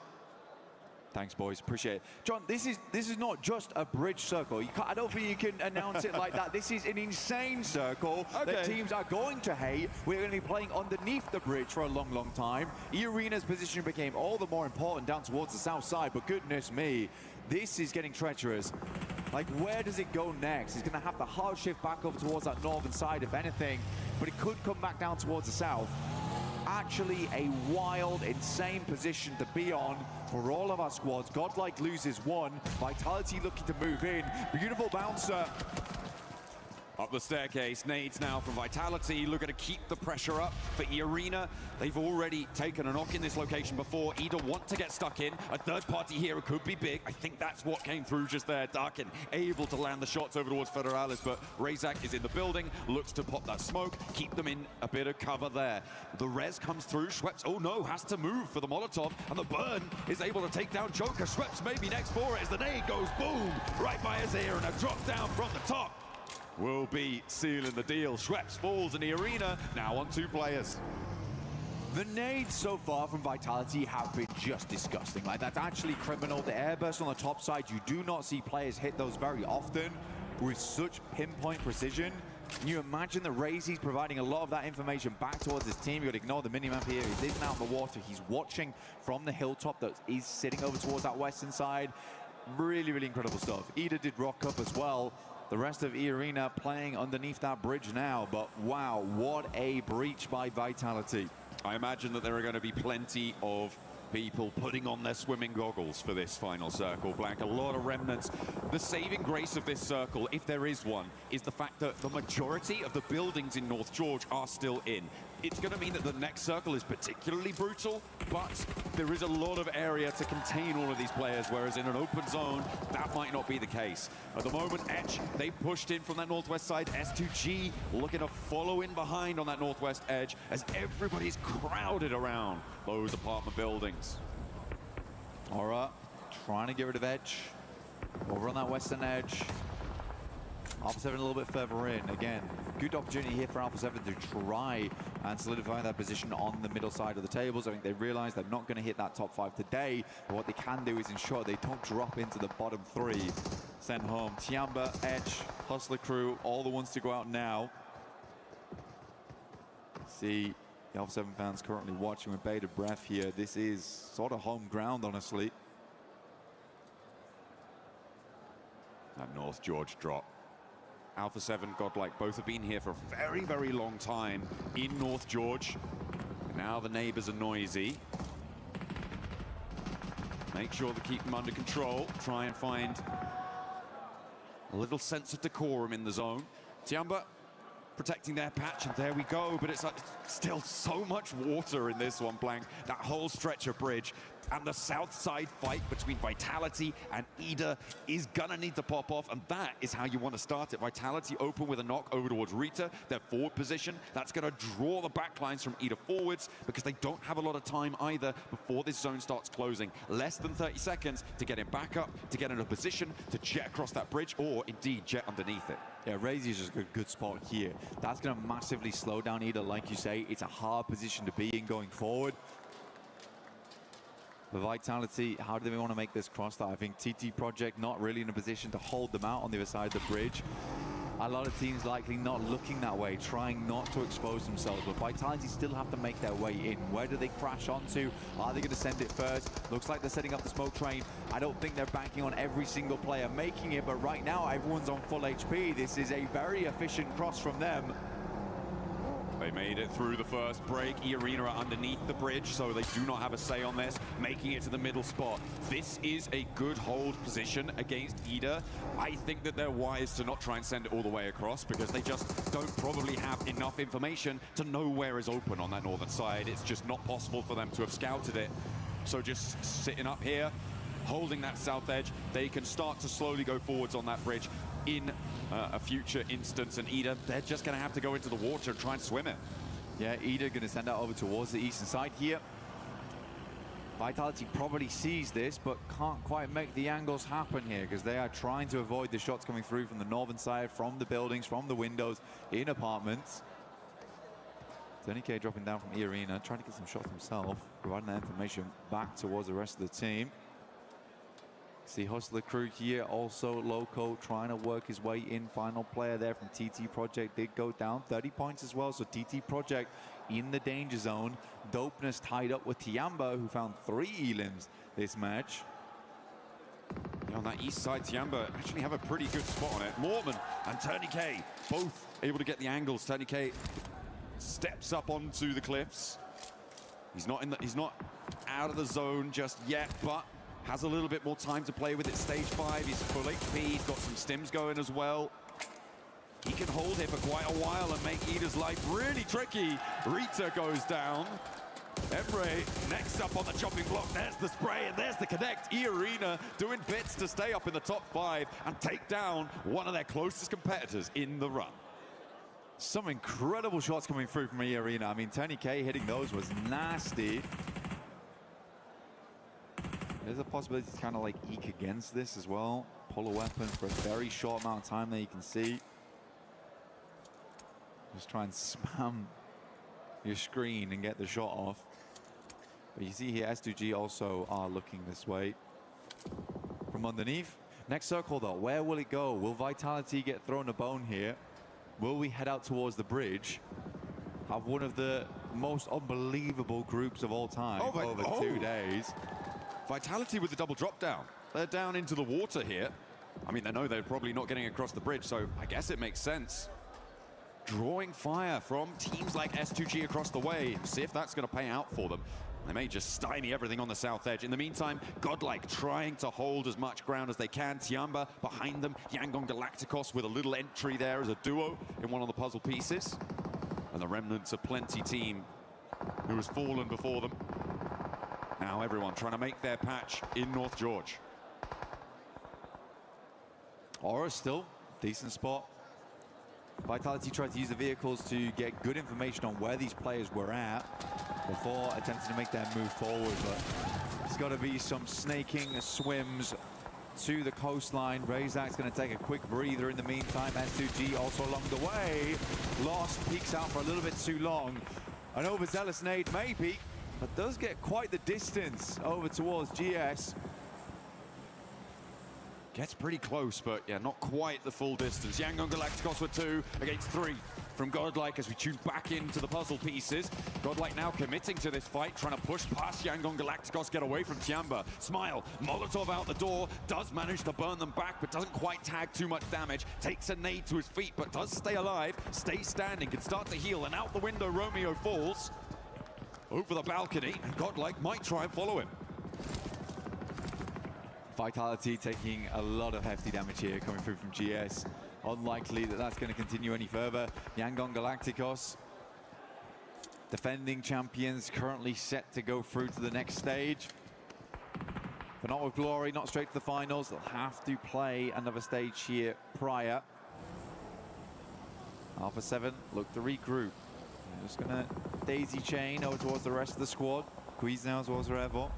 Thanks, boys. Appreciate it. John, this is not just a bridge circle. I don't think you can announce it like that. This is an insane circle that teams are going to hate. We're going to be playing underneath the bridge for a long, long time. E-Arena's position became all the more important down towards the south side, but goodness me, this is getting treacherous. Like, where does it go next? He's going to have to hard shift back over towards that northern side, if anything, but it could come back down towards the south. Actually a wild, insane position to be on for all of our squads. Godlike loses 1. Vitality looking to move in. Beautiful bouncer. Up the staircase, nades now from Vitality, looking to keep the pressure up for E-Arena. They've already taken a knock in this location before. Ida want to get stuck in. A third party here could be big. I think that's what came through just there. Darkin able to land the shots over towards Federalis, but Razak is in the building, looks to pop that smoke, keep them in a bit of cover there. The res comes through, Schweppes, oh no, has to move for the Molotov, and the burn is able to take down Joker. Schweppes maybe next for it as the nade goes boom, right by his ear, and a drop down from the top will be sealing the deal. Schweppes falls in E-Arena, now on 2 players. The nades so far from Vitality have been just disgusting. Like, that's actually criminal. The airburst on the top side, you do not see players hit those very often with such pinpoint precision. Can you imagine that Razy's providing a lot of that information back towards his team? You've got to ignore the minimap here. He isn't out in the water. He's watching from the hilltop that is sitting over towards that western side. Really, really incredible stuff. Ida did rock up as well. The rest of E-Arena playing underneath that bridge now, but wow, what a breach by Vitality. I imagine that there are going to be plenty of people putting on their swimming goggles for this final circle, Black. A lot of remnants. The saving grace of this circle, if there is one, is the fact that the majority of the buildings in North George are still in. It's going to mean that the next circle is particularly brutal, but there is a lot of area to contain all of these players, whereas in an open zone, that might not be the case. At the moment, Etch, they pushed in from that northwest side. S2G looking to follow in behind on that northwest edge as everybody's crowded around those apartment buildings. Aura trying to get rid of Edge over on that western edge. Alpha 7 a little bit further in. Again, good opportunity here for Alpha 7 to try and solidify that position on the middle side of the tables. I think they realize they're not going to hit that top 5 today, but what they can do is ensure they don't drop into the bottom 3. Send home Tiamba, Edge, Hustler Crew, all the ones to go out now. See the Alpha 7 fans currently watching with bated breath here. This is sort of home ground, honestly. That North George drop. Alpha 7, Godlike, both have been here for a very, very long time in North George. Now the neighbors are noisy. Make sure to keep them under control. Try and find a little sense of decorum in the zone. Tiamba protecting their patch, and there we go. But it's still so much water in this one, Blank. That whole stretch of bridge. And the south side fight between Vitality and Ida is gonna need to pop off, and that is how you want to start it. Vitality open with a knock over towards Rita, their forward position. That's gonna draw the backlines from Ida forwards because they don't have a lot of time either before this zone starts closing. Less than 30 seconds to get him back up, to get in a position to jet across that bridge, or indeed jet underneath it. Yeah, Razy's just a good spot here. That's gonna massively slow down Ida, like you say. It's a hard position to be in going forward. The Vitality, how do they want to make this cross that? I think TT Project not really in a position to hold them out on the other side of the bridge. A lot of teams likely not looking that way, trying not to expose themselves, but Vitality still have to make their way in. Where do they crash onto? Are they going to send it first? Looks like they're setting up the smoke train. I don't think they're banking on every single player making it, but right now everyone's on full HP. This is a very efficient cross from them. They made it through the first break. E-Arena are underneath the bridge, so they do not have a say on this, making it to the middle spot. This is a good hold position against Ida. I think that they're wise to not try and send it all the way across because they just don't probably have enough information to know where is open on that northern side. It's just not possible for them to have scouted it. So just sitting up here, holding that south edge, they can start to slowly go forwards on that bridge in a future instance, and Ida, they're just going to have to go into the water and try and swim it. Yeah, Ida going to send that over towards the eastern side here. Vitality probably sees this, but can't quite make the angles happen here because they are trying to avoid the shots coming through from the northern side, from the buildings, from the windows, in apartments. TonyK dropping down from E-Arena, trying to get some shots himself, providing that information back towards the rest of the team. See Hustler crew here, also Loco trying to work his way in. Final player there from TT Project did go down, 30 points as well. So TT Project in the danger zone. Dopeness tied up with Tiamba, who found 3 elims this match. Yeah, on that east side, Tiamba actually have a pretty good spot on it. Mortman and TonyK both able to get the angles. TonyK steps up onto the cliffs. He's not out of the zone just yet, but has a little bit more time to play with it. Stage 5, he's full HP, he's got some stims going as well. He can hold here for quite a while and make Ida's life really tricky. Rita goes down. Emre next up on the chopping block. There's the spray and there's the connect. E-Arena doing bits to stay up in the top 5 and take down one of their closest competitors in the run. Some incredible shots coming through from E-Arena. I mean, TonyK hitting those was nasty. There's a possibility to kind of like eke against this as well. Pull a weapon for a very short amount of time there, you can see. Just try and spam your screen and get the shot off. But you see here, S2G also are looking this way from underneath. Next circle though, where will it go? Will Vitality get thrown a bone here? Will we head out towards the bridge? Have one of the most unbelievable groups of all time over 2 days. Vitality with the double drop down. They're down into the water here. I mean, they know they're probably not getting across the bridge, so I guess it makes sense. Drawing fire from teams like S2G across the way. See if that's going to pay out for them. They may just stymie everything on the south edge. In the meantime, Godlike trying to hold as much ground as they can. Tiamba behind them. Yangon Galacticos with a little entry there as a duo in one of the puzzle pieces. And the remnants of Plenty team who has fallen before them. Now everyone trying to make their patch in North George. Aura still, decent spot. Vitality tried to use the vehicles to get good information on where these players were at before attempting to make their move forward, but there's got to be some snaking swims to the coastline. Razak's going to take a quick breather in the meantime. S2G also along the way. Lost, peeks out for a little bit too long. An overzealous nade maybe, but does get quite the distance over towards GS. Gets pretty close, but yeah, not quite the full distance. Yangon Galacticos with 2 against 3 from Godlike as we tune back into the puzzle pieces. Godlike now committing to this fight, trying to push past Yangon Galacticos, get away from Tiamba. Smile, Molotov out the door, does manage to burn them back, but doesn't quite tag too much damage. Takes a nade to his feet, but does stay alive, stays standing, can start to heal, and out the window Romeo falls. Over the balcony, and Godlike might try and follow him. Vitality taking a lot of hefty damage here coming through from GS. Unlikely that that's going to continue any further. Yangon Galacticos, defending champions, currently set to go through to the next stage. But not with glory, not straight to the finals. They'll have to play another stage here prior. Alpha 7 look to regroup. They're just going to daisy chain over towards the rest of the squad. Quiz now as well as Revo.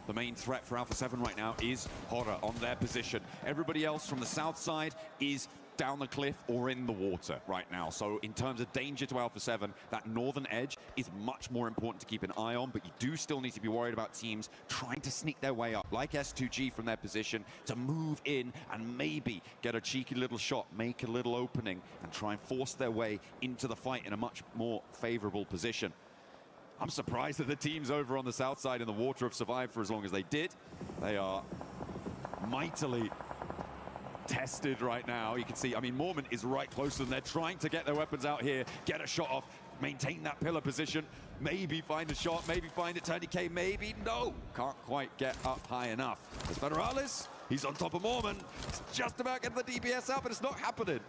The main threat for Alpha 7 right now is Horror on their position. Everybody else from the south side is down the cliff or in the water right now. So in terms of danger to Alpha 7, that northern edge is much more important to keep an eye on, but you do still need to be worried about teams trying to sneak their way up, like S2G from their position, to move in and maybe get a cheeky little shot, make a little opening, and try and force their way into the fight in a much more favorable position. I'm surprised that the teams over on the south side in the water have survived for as long as they did. They are mightily tested right now. You can see, I mean, Mormon is right close to them. They're trying to get their weapons out here, get a shot off, maintain that pillar position, maybe find a shot, maybe find it, TurdyK, maybe no. Can't quite get up high enough. There's Federalis, he's on top of Mormon. He's just about getting the DPS out, but it's not happening.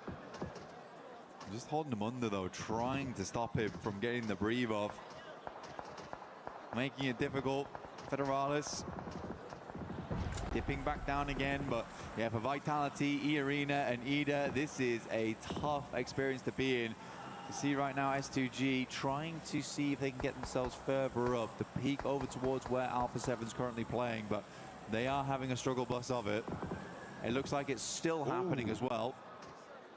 Just holding him under though, trying to stop him from getting the breathe off. Making it difficult. Federalis dipping back down again, but yeah, for Vitality, E-Arena and Ida, this is a tough experience to be in. You see right now S2G trying to see if they can get themselves further up, to peek over towards where Alpha 7's currently playing, but they are having a struggle bus of it. It looks like it's still happening as well.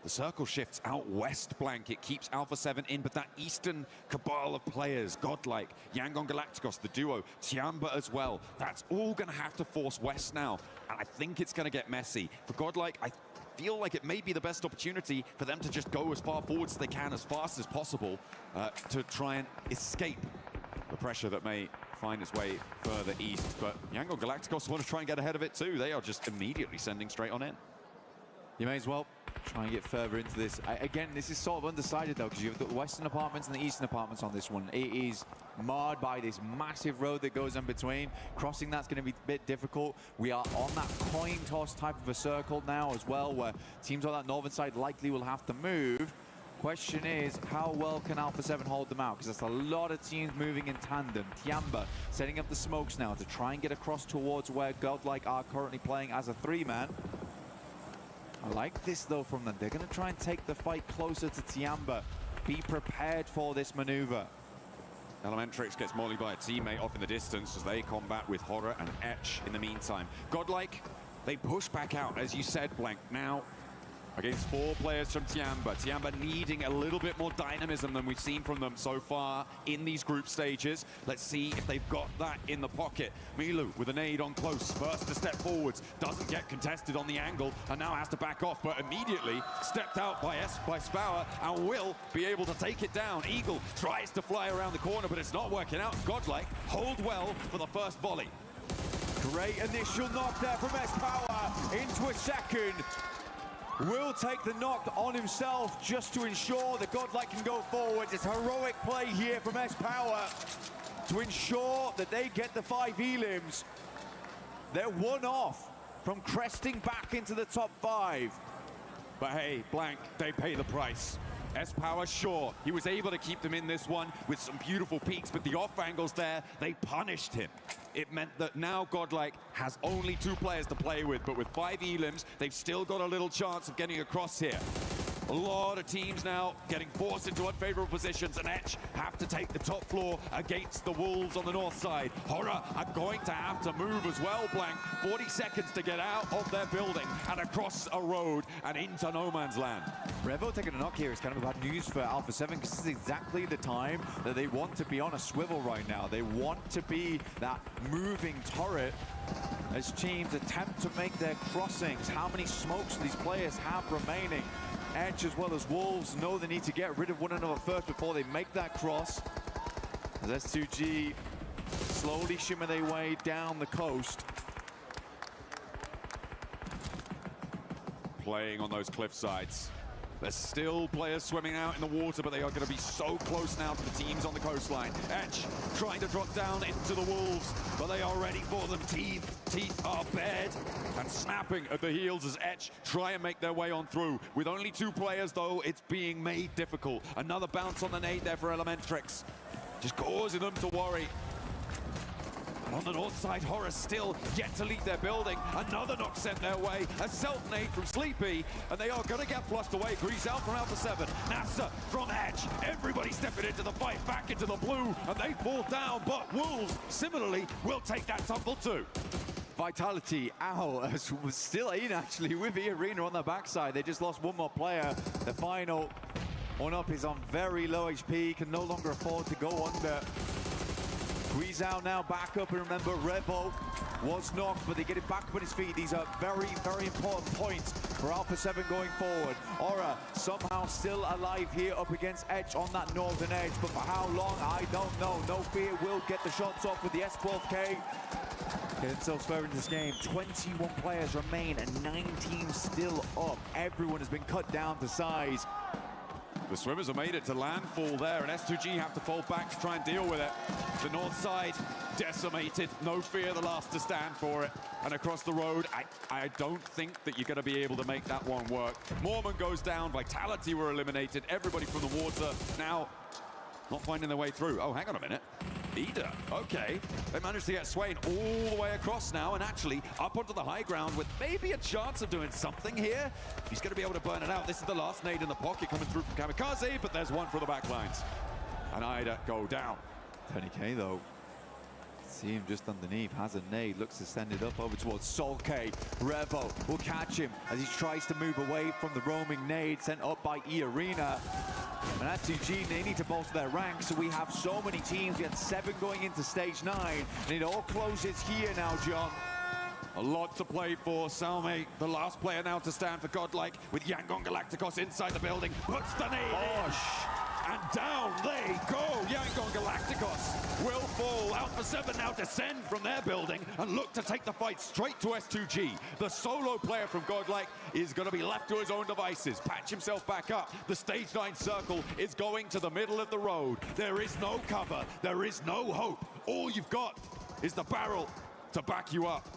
The circle shifts out west, Blank. It keeps Alpha 7 in, but that eastern cabal of players, Godlike, Yangon Galacticos, the duo, Tiamba as well, that's all going to have to force west now. And I think it's going to get messy. For Godlike, I feel like it may be the best opportunity for them to just go as far forward as they can, as fast as possible, to try and escape the pressure that may find its way further east. But Yangon Galacticos want to try and get ahead of it too. They are just immediately sending straight on in. You may as well try and get further into this. Again, this is sort of undecided though, because you have the western apartments and the eastern apartments on this one. It is marred by this massive road that goes in between. Crossing that's going to be a bit difficult. We are on that coin toss type of a circle now as well, where teams on that northern side likely will have to move. Question is, how well can Alpha 7 hold them out? Because there's a lot of teams moving in tandem. Tiamba setting up the smokes now to try and get across towards where Godlike are currently playing as a 3-man. I like this though from them. They're going to try and take the fight closer to Tiamba. Be prepared for this maneuver. Elementrix gets mollied by a teammate off in the distance as they combat with Horror and Etch in the meantime. Godlike, they push back out, as you said, Blank. Now, against 4 players from Tiamba. Tiamba needing a little bit more dynamism than we've seen from them so far in these group stages. Let's see if they've got that in the pocket. Milu with a nade on close, first to step forwards, doesn't get contested on the angle, and now has to back off, but immediately stepped out by Spower and will be able to take it down. Eagle tries to fly around the corner, but it's not working out. Godlike hold well for the first volley. Great initial knock there from Spower into a second. Will take the knock on himself just to ensure that Godlike can go forward. It's heroic play here from Spower to ensure that they get the 5 elims. They're 1 off from cresting back into the top 5. But hey, Blank, they pay the price. Spower, sure, he was able to keep them in this one with some beautiful peaks, but the off angles there, they punished him. It meant that now Godlike has only 2 players to play with, but with 5 elims, they've still got a little chance of getting across here. A lot of teams now getting forced into unfavorable positions, and Etch have to take the top floor against the Wolves on the north side. Horror are going to have to move as well, Blank. 40 seconds to get out of their building and across a road and into no man's land. Revo taking a knock here is kind of bad news for Alpha 7, because this is exactly the time that they want to be on a swivel right now. They want to be that moving turret as teams attempt to make their crossings. How many smokes do these players have remaining? Edge as well as Wolves know they need to get rid of one another first before they make that cross. As S2G slowly shimmer their way down the coast. Playing on those cliff sides. There's still players swimming out in the water, but they are going to be so close now to the teams on the coastline. Etch trying to drop down into the Wolves, but they are ready for them. Teeth are bared and snapping at the heels as Etch try and make their way on through. With only 2 players, though, it's being made difficult. Another bounce on the nade there for Elementrix, just causing them to worry. On the north side, Horror still yet to leave their building. Another knock sent their way. A self-nade from Sleepy, and they are going to get flushed away. Grease out from Alpha 7. NASA from Edge. Everybody stepping into the fight, back into the blue, and they fall down. But Wolves, similarly, will take that tumble too. Vitality out, as was still in actually with the Arena on the backside. They just lost one more player. The final one up is on very low HP, can no longer afford to go under. Squeeze out now, back up, and remember Revo was knocked, but they get him back up on his feet. These are very, very important points for Alpha 7 going forward. Aura somehow still alive here up against Edge on that northern edge, but for how long, I don't know. No Fear will get the shots off with the S12K. Get themselves further into this game. 21 players remain and 9 teams still up. Everyone has been cut down to size. The swimmers have made it to landfall there, and S2G have to fall back to try and deal with it. The north side decimated. No Fear, the last to stand for it. And across the road, I don't think that you're going to be able to make that one work. Mormon goes down. Vitality were eliminated. Everybody from the water now not finding their way through. Oh, hang on a minute. Ida, okay. They managed to get Swain all the way across now and actually up onto the high ground with maybe a chance of doing something here. He's going to be able to burn it out. This is the last nade in the pocket coming through from Kamikaze, but there's one for the back lines. And Ida go down. 20K though. See him just underneath, has a nade, looks to send it up over towards Solke. Revo will catch him as he tries to move away from the roaming nade sent up by E-Arena. And at 2G, they need to bolster their ranks, so we have so many teams. We had 7 going into stage 9, and it all closes here now, John. A lot to play for. Salme, the last player now to stand for Godlike, with Yangon Galacticos inside the building. Puts the nade in. And down they go. Yangon Galacticos will fall. Alpha 7 now descend from their building and look to take the fight straight to S2G. The solo player from Godlike is going to be left to his own devices. Patch himself back up. The stage 9 circle is going to the middle of the road. There is no cover. There is no hope. All you've got is the barrel to back you up.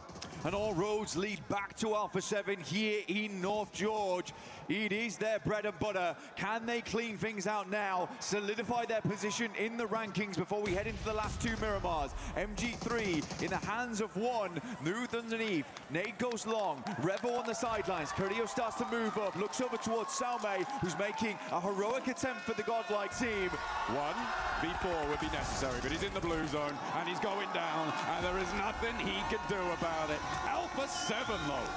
And all roads lead back to Alpha 7 here in North George. It is their bread and butter. Can they clean things out now, solidify their position in the rankings before we head into the last 2 Miramars? MG3 in the hands of one, moved underneath. Nade goes long, Revo on the sidelines. Carrillo starts to move up, looks over towards Salme, who's making a heroic attempt for the Godlike team. 1v4 would be necessary, but he's in the blue zone and he's going down, and there is nothing he can do about it. Alpha 7 though,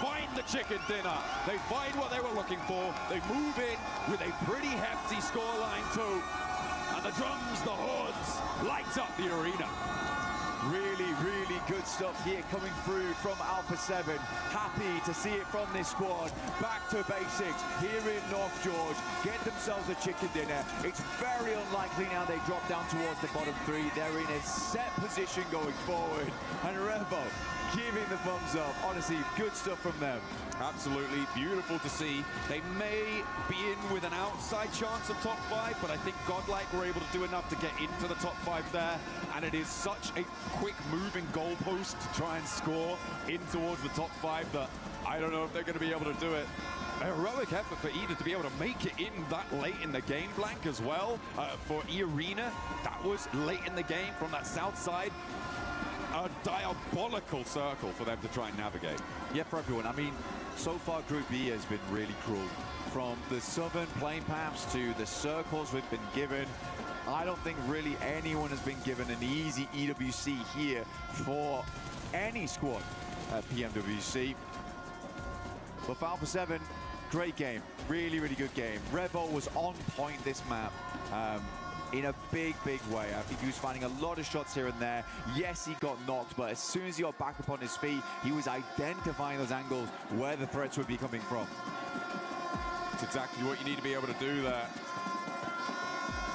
find the chicken dinner. They find what they were looking for. They move in with a pretty hefty scoreline too. And the drums, the horns, lights up the arena. Really, really good stuff here coming through from Alpha 7. Happy to see it from this squad. Back to basics here in North George. Get themselves a chicken dinner. It's very unlikely now they drop down towards the bottom 3. They're in a set position going forward. And Revo giving the thumbs up. Honestly, good stuff from them. Absolutely beautiful to see. They may be in with an outside chance of top 5, but I think Godlike were able to do enough to get into the top 5 there. And it is such a quick moving goalpost to try and score in towards the top 5 that I don't know if they're going to be able to do it. A heroic effort for Ida to be able to make it in that late in the game, Blank, as well. For E-Arena, that was late in the game from that south side. A diabolical circle for them to try and navigate. Yeah, for everyone. I mean, so far Group B has been really cruel. From the southern playing paths to the circles we've been given, I don't think really anyone has been given an easy EWC here for any squad at PMWC. But for Alpha 7, great game. Really, really good game. Revo was on point this map. In a big, big way. I think he was finding a lot of shots here and there. Yes, he got knocked, but as soon as he got back up on his feet, he was identifying those angles where the threats would be coming from. It's exactly what you need to be able to do there.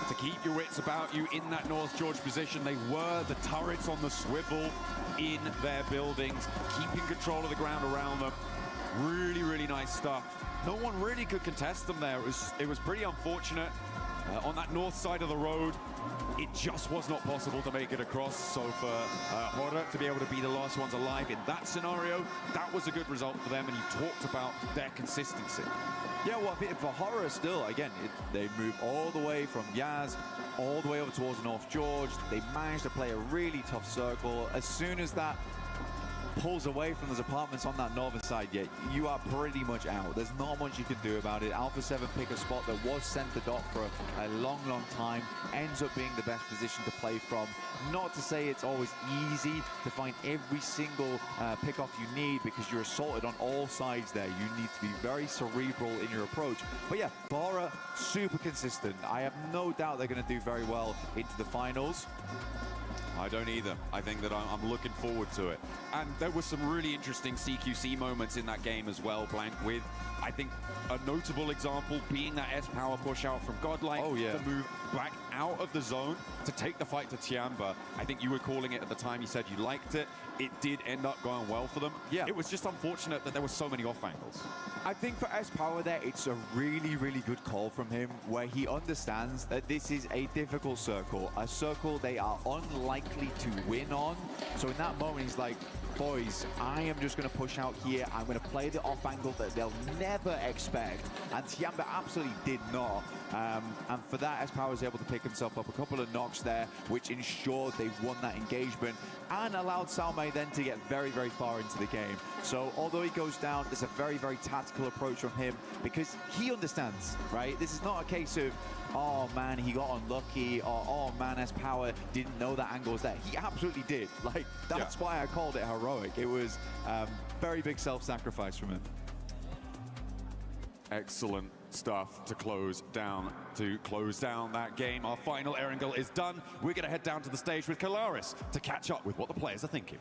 To keep your wits about you in that North George position. They were the turrets on the swivel in their buildings, keeping control of the ground around them. Really, really nice stuff. No one really could contest them there. It was pretty unfortunate. On that north side of the road, it just was not possible to make it across. So for Horror to be able to be the last ones alive in that scenario, that was a good result for them, and you talked about their consistency. Yeah, well, for Horror still, again, they move all the way from Yaz, all the way over towards North George. They managed to play a really tough circle. As soon as that pulls away from those apartments on that northern side, yet you are pretty much out. There's not much you can do about it. Alpha 7 pick a spot that was centered off for a long, long time, ends up being the best position to play from. Not to say it's always easy to find every single pick-off you need, because you're assaulted on all sides there. You need to be very cerebral in your approach. But yeah, Bora, super consistent. I have no doubt they're going to do very well into the finals. I don't either. I think that I'm looking forward to it. And there were some really interesting CQC moments in that game as well, Blank, with, I think, a notable example being that S-Power push out from Godlike. Oh, yeah. To move back out of the zone to take the fight to Tiamba. I think you were calling it at the time. You said you liked it. It did end up going well for them. Yeah. It was just unfortunate that there were so many off angles. I think for S-Power there, it's a really, really good call from him, where he understands that this is a difficult circle, a circle they are unlikely to win on. So in that moment, he's like, boys, I am just going to push out here. I'm going to play the off angle that they'll never expect. And Tiamba absolutely did not. And for that, S-Power was able to pick himself up a couple of knocks there, which ensured they won that engagement and allowed Salmei then to get very, very far into the game. So although he goes down, it's a very, very tactical approach from him, because he understands, right? This is not a case of, oh man, he got unlucky, or oh man, S-Power didn't know that angle was there. He absolutely did. Like, that's why I called it heroic. It was very big self-sacrifice from him. Excellent stuff to close down that game. Our final Erangel is done. We're going to head down to the stage with Kalaris to catch up with what the players are thinking.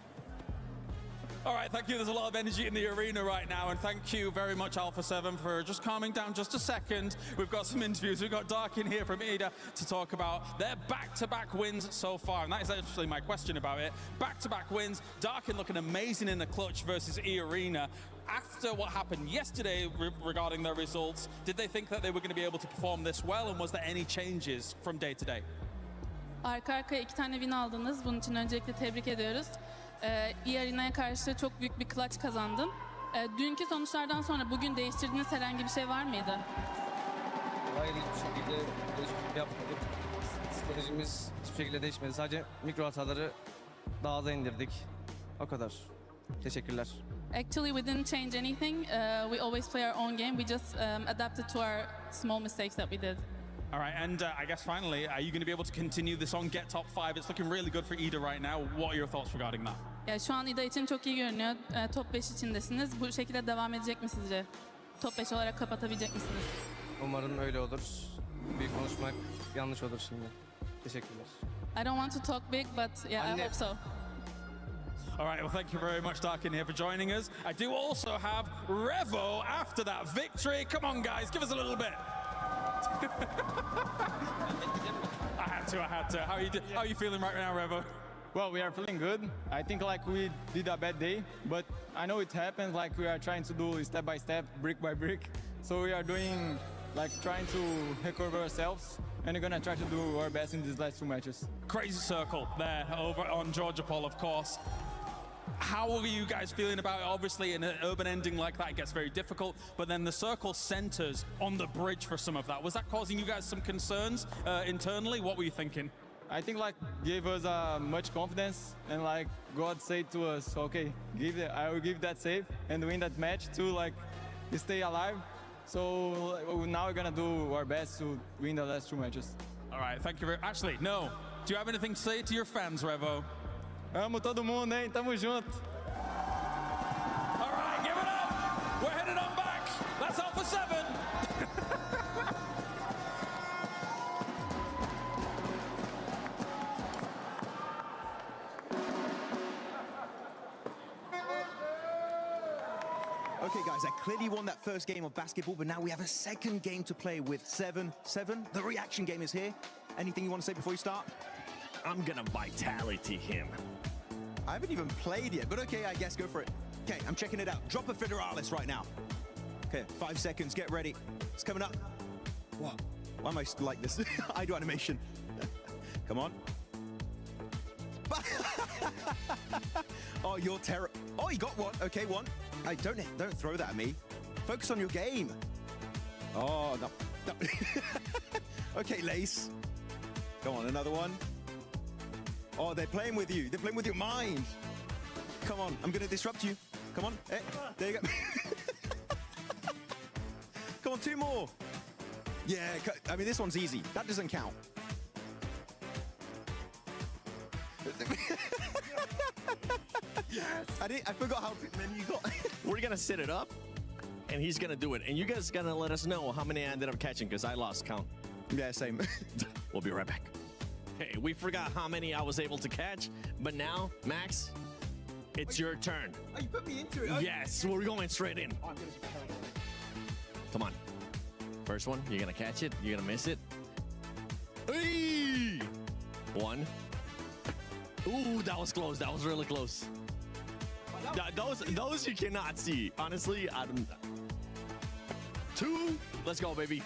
All right, thank you. There's a lot of energy in the arena right now, and thank you very much, Alpha 7, for just calming down just a second. We've got some interviews. We've got Dark in here from EDA to talk about their back-to-back wins so far, and that is actually my question about it. Back-to-back wins, Darkin looking amazing in the clutch versus E-Arena. After what happened yesterday regarding their results, did they think that they were going to be able to perform this well, and was there any changes from day to day? Arka arkaya 2 tane win aldınız. Bunun için öncelikle tebrik ediyoruz. E-Arena'ya karşı çok büyük bir clutch kazandın. Dünkü sonuçlardan sonra bugün değiştirdiğiniz herhangi bir şey var mıydı? Hayır, hiçbir şekilde değişiklik yapmadık. Stratejimiz hiçbir şekilde değişmedi. Sadece mikro hataları daha aza indirdik. O kadar. Teşekkürler. Actually, we didn't change anything. We always play our own game. We just adapted to our small mistakes that we did. All right, and I guess finally, are you going to be able to continue this on, get top 5? It's looking really good for EDA right now. What are your thoughts regarding that? Ya şu an İda için çok iyi görünüyor. Top 5 içindesiniz. Bu şekilde devam edecek mi sizce? Top 5 olarak kapatabilecek misiniz? Umarım öyle olur. Büyük konuşmak yanlış olur şimdi. Teşekkürler. I don't want to talk big, but yeah, I hope so. All right, well, thank you very much, Darkin, here for joining us. I do also have Revo after that victory. Come on, guys, give us a little bit. I had to. How are you feeling right now, Revo? Well, we are feeling good. I think like we did a bad day, but I know it happens. Like we are trying to do step by step, brick by brick. So we are doing like trying to recover ourselves, and we're gonna try to do our best in these last 2 matches. Crazy circle there over on Georgia Paul, of course. How are you guys feeling about it? Obviously, in an urban ending like that, it gets very difficult, but then the circle centers on the bridge for some of that. Was that causing you guys some concerns internally? What were you thinking? I think like gave us much confidence, and like God said to us, okay, I will give that save and win that match to like stay alive. So now we're gonna do our best to win the last 2 matches. All right, thank you very much. Actually, no. Do you have anything to say to your fans, Revo? Amo todo mundo, hein? Tamo junto. All right, give it up. We're headed on back. That's Alpha 7. Okay, guys, I clearly won that first game of basketball, but now we have a second game to play with 7-7. The reaction game is here. Anything you want to say before you start? I'm gonna vitality him. I haven't even played yet, but okay, I guess go for it. Okay, I'm checking it out. Drop a Federalis right now. Okay, 5 seconds, get ready. It's coming up. What? Why am I like this? I do animation. Come on. Oh, you're terrible. Oh, you got one. Okay, one. Hey, don't throw that at me. Focus on your game. Oh, no. Okay, Lace. Come on, another one. Oh, they're playing with you. They're playing with your mind. Come on, I'm going to disrupt you. Come on. Hey, there you go. Come on, 2 more. Yeah, I mean, this one's easy. That doesn't count. Yes. I forgot how many you got. We're going to set it up, and he's going to do it. And you guys going to let us know how many I ended up catching, because I lost count. Yeah, same. We'll be right back. Hey, we forgot how many I was able to catch, but now, Max, it's your turn. Oh, you put me into it? Yes, we're going straight in. Oh, I'm going to be careful. Come on. First one, you're going to catch it. You're going to miss it. Hey! 1. Ooh, that was close. That was really close. Those you cannot see. Honestly, I don't. 2. Let's go, baby.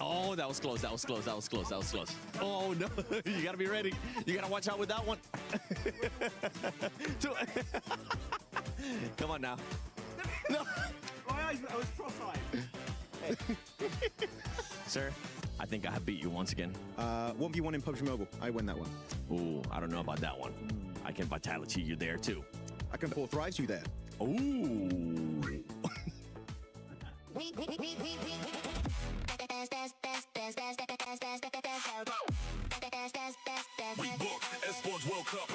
Oh, that was close. That was close. That was close. That was close. Oh, no. You got to be ready. You got to watch out with that one. 2. Come on now. No. I was cross-eyed. Sir, I think I have beat you once again. 1v1 in PUBG Mobile. I win that one. Ooh, I don't know about that one. I can vitality you there, too. I can 4 thrives you there. Ooh. Esports World Cup.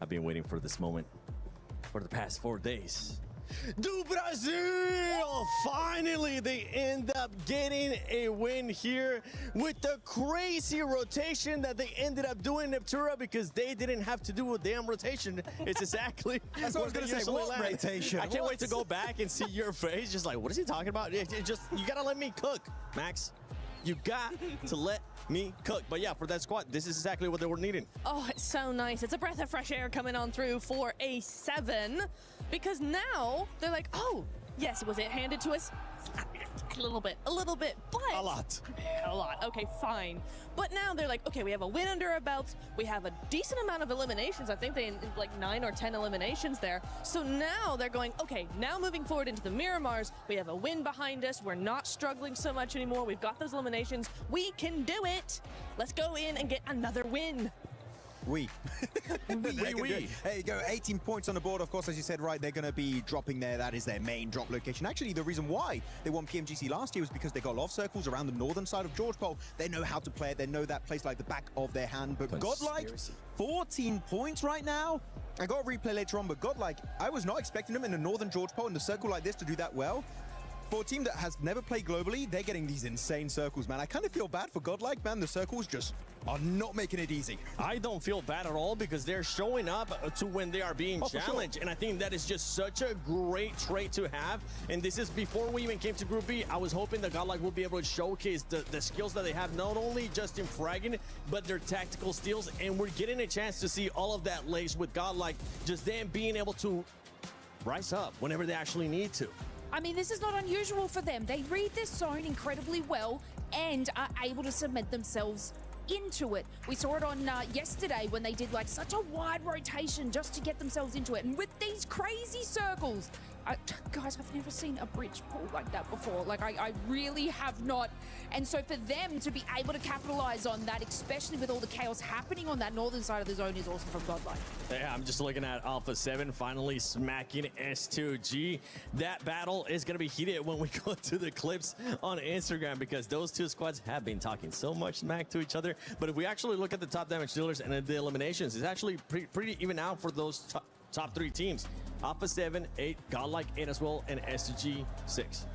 I've been waiting for this moment for the past 4 days. Do Brazil! Finally, they end up getting a win here with the crazy rotation that they ended up doing in Neptura, because they didn't have to do a damn rotation. It's exactly that's what I was going to say. What rotation? I can't wait to go back and see your face. Just like, what is he talking about? It just, you got to let me cook, Max. You got to let me cook. But yeah, for that squad, this is exactly what they were needing. Oh, it's so nice. It's a breath of fresh air coming on through for a 7, because now they're like, oh, yes, was it handed to us? A little bit, but a lot. Okay, fine. But now they're like, okay, we have a win under our belts. We have a decent amount of eliminations. I think they like 9 or 10 eliminations there. So now they're going, okay, now moving forward into the Miramars, we have a win behind us. We're not struggling so much anymore. We've got those eliminations. We can do it. Let's go in and get another win. We. There you go, 18 points on the board. Of course, as you said, right, they're going to be dropping there. That is their main drop location. Actually, the reason why they won PMGC last year was because they got a lot of circles around the northern side of George Pole. They know how to play it. They know that place like the back of their hand. But Godlike, 14 points right now. I got a replay later on, but Godlike, I was not expecting them in the northern George Pole in a circle like this to do that well. For a team that has never played globally, they're getting these insane circles, man. I kind of feel bad for Godlike, man. The circles just are not making it easy. I don't feel bad at all, because they're showing up to when they are being challenged. Sure. And I think that is just such a great trait to have. And this is before we even came to Group B. I was hoping that Godlike will be able to showcase the skills that they have, not only just in fragging, but their tactical skills. And we're getting a chance to see all of that laced with Godlike, just them being able to rise up whenever they actually need to. I mean, this is not unusual for them. They read this zone incredibly well and are able to cement themselves into it. We saw it on yesterday when they did like such a wide rotation just to get themselves into it. And with these crazy circles, Guys, I've never seen a bridge pull like that before. Like, I really have not. And so for them to be able to capitalize on that, especially with all the chaos happening on that northern side of the zone, is awesome from Godlike. Yeah, I'm just looking at Alpha 7 finally smacking S2G. That battle is going to be heated when we go to the clips on Instagram, because those two squads have been talking so much smack to each other. But if we actually look at the top damage dealers and the eliminations, it's actually pretty even out for those top three teams. Alpha 7, 8, Godlike 8 as well, and S2G 6.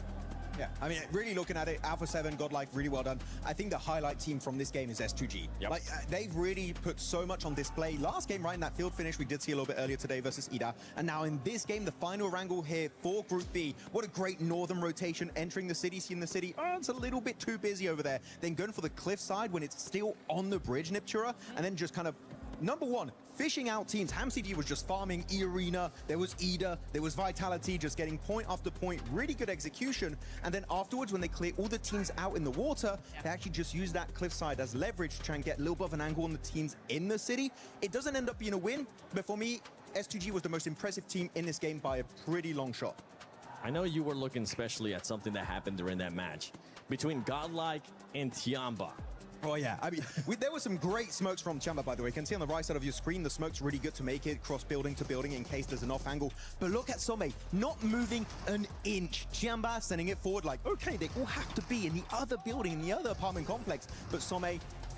Yeah, I mean, really looking at it, Alpha 7, Godlike, really well done. I think the highlight team from this game is S2G. Yep. Like, they've really put so much on display. Last game, right, in that field finish, we did see a little bit earlier today versus Ida. And now in this game, the final wrangle here for Group B. What a great northern rotation, entering the city, seeing the city. Oh, it's a little bit too busy over there. Then going for the cliff side when it's still on the bridge, Niptura, and then just kind of, number one, fishing out teams. HamCD was just farming E-Arena, there was Ida, there was Vitality, just getting point after point, really good execution. And then afterwards, when they clear all the teams out in the water, they actually just use that cliffside as leverage to try and get a little bit of an angle on the teams in the city. It doesn't end up being a win, but for me, S2G was the most impressive team in this game by a pretty long shot. I know you were looking especially at something that happened during that match between Godlike and Tiamba. Oh yeah, I mean, there were some great smokes from Tiamba, by the way. You can see on the right side of your screen, the smoke's really good to make it cross building to building in case there's an off angle. But look at Some, not moving an inch. Tiamba sending it forward like, okay, they all have to be in the other building, in the other apartment complex. But Some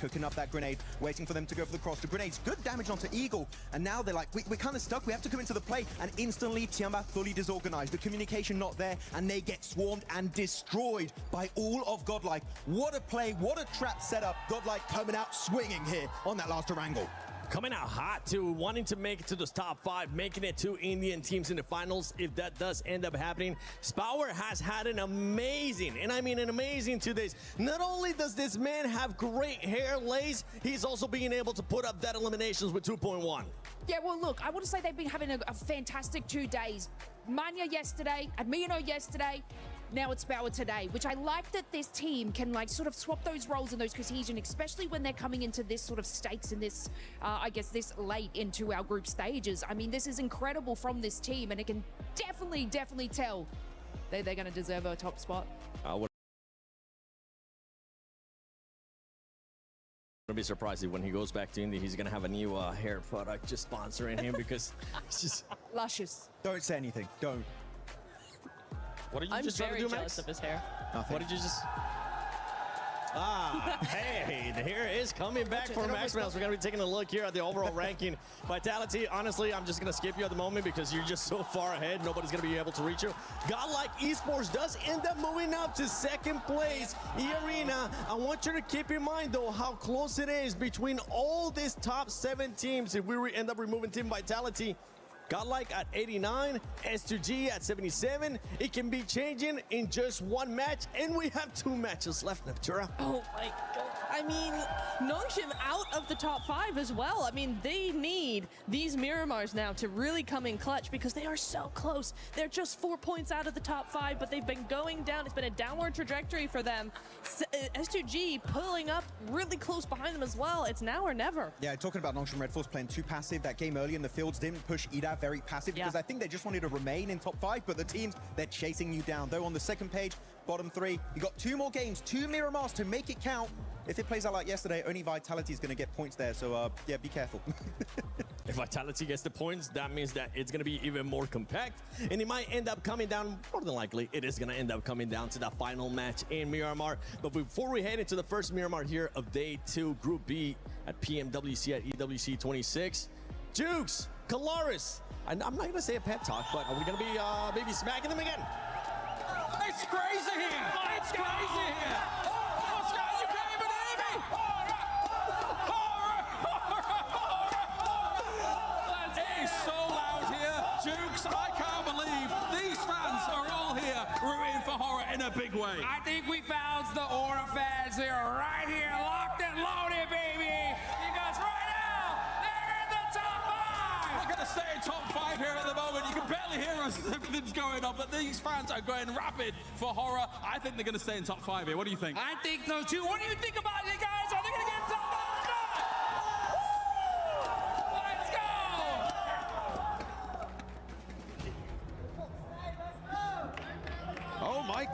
cooking up that grenade, waiting for them to go for the cross. The grenade's good damage onto Eagle, and now they're like, we're kind of stuck, we have to come into the play, and instantly Tiamba fully disorganized. The communication not there, and they get swarmed and destroyed by all of Godlike. What a play, what a trap setup. Godlike coming out swinging here on that last wrangle. Coming out hot too, wanting to make it to the top 5, making it 2 Indian teams in the finals if that does end up happening. Spower has had an amazing, and I mean an amazing 2 days. Not only does this man have great hair lace, he's also being able to put up that eliminations with 2.1. Yeah, well, look, I want to say they've been having a fantastic 2 days. Manya yesterday, Admiano yesterday, now it's Spower today, which I like that this team can like sort of swap those roles and those cohesion, especially when they're coming into this sort of stakes in this, I guess, this late into our group stages. I mean, this is incredible from this team, and it can definitely tell they're going to deserve a top spot. Wouldn't be surprised if when he goes back to India, he's going to have a new hair product just sponsoring him because it's just luscious. Don't say anything. Don't. What did you I'm just try to very do, jealous Max? of his hair. Nothing. What did you just... Hey, the hair is coming back for Max Mouse. We're going to be taking a look here at the overall ranking. Vitality, honestly, I'm just going to skip you at the moment because you're just so far ahead. Nobody's going to be able to reach you. Godlike Esports does end up moving up to 2nd place. E-Arena, I want you to keep in mind, though, how close it is between all these top 7 teams. If we end up removing Team Vitality, Godlike at 89, S2G at 77. It can be changing in just 1 match, and we have 2 matches left, Niptura. Oh my god. I mean, Nongshim out of the top 5 as well. I mean, they need these Miramars now to really come in clutch because they are so close. They're just 4 points out of the top 5, but they've been going down. It's been a downward trajectory for them. S2G pulling up really close behind them as well. It's now or never. Yeah, talking about Nongshim Red Force playing too passive. That game early in the fields didn't push Ida very passive because I think they just wanted to remain in top 5, but the teams, they're chasing you down. Though on the 2nd page, bottom 3, you got 2 more games, 2 Miramars to make it count. If it plays out like yesterday, only Vitality is going to get points there, so yeah, be careful. If Vitality gets the points, that means that it's going to be even more compact, and it might end up coming down, more than likely, it is going to end up coming down to that final match in Miramar. But before we head into the first Miramar here of Day 2, Group B at PMWC at EWC 26, Jukes, Kalaris, I'm not going to say a pet talk, but are we going to be maybe smacking them again? It's crazy here! It's crazy here! Oscar, you can't even hear me! It is so loud here. Jukes, I can't believe these fans are all here rooting for Horror in a big way. I think we found the Aura fans here, right here, locked and loaded, baby. Because right now, they're in the top 5. We're going to stay in top 5 here at the moment. You can barely hear us as everything's going on, but these fans are going rapid for Horror. I think they're going to stay in top 5 here. What do you think? I think so too. What do you think about it, guys? Are they going to get top 5 or not? Let's go!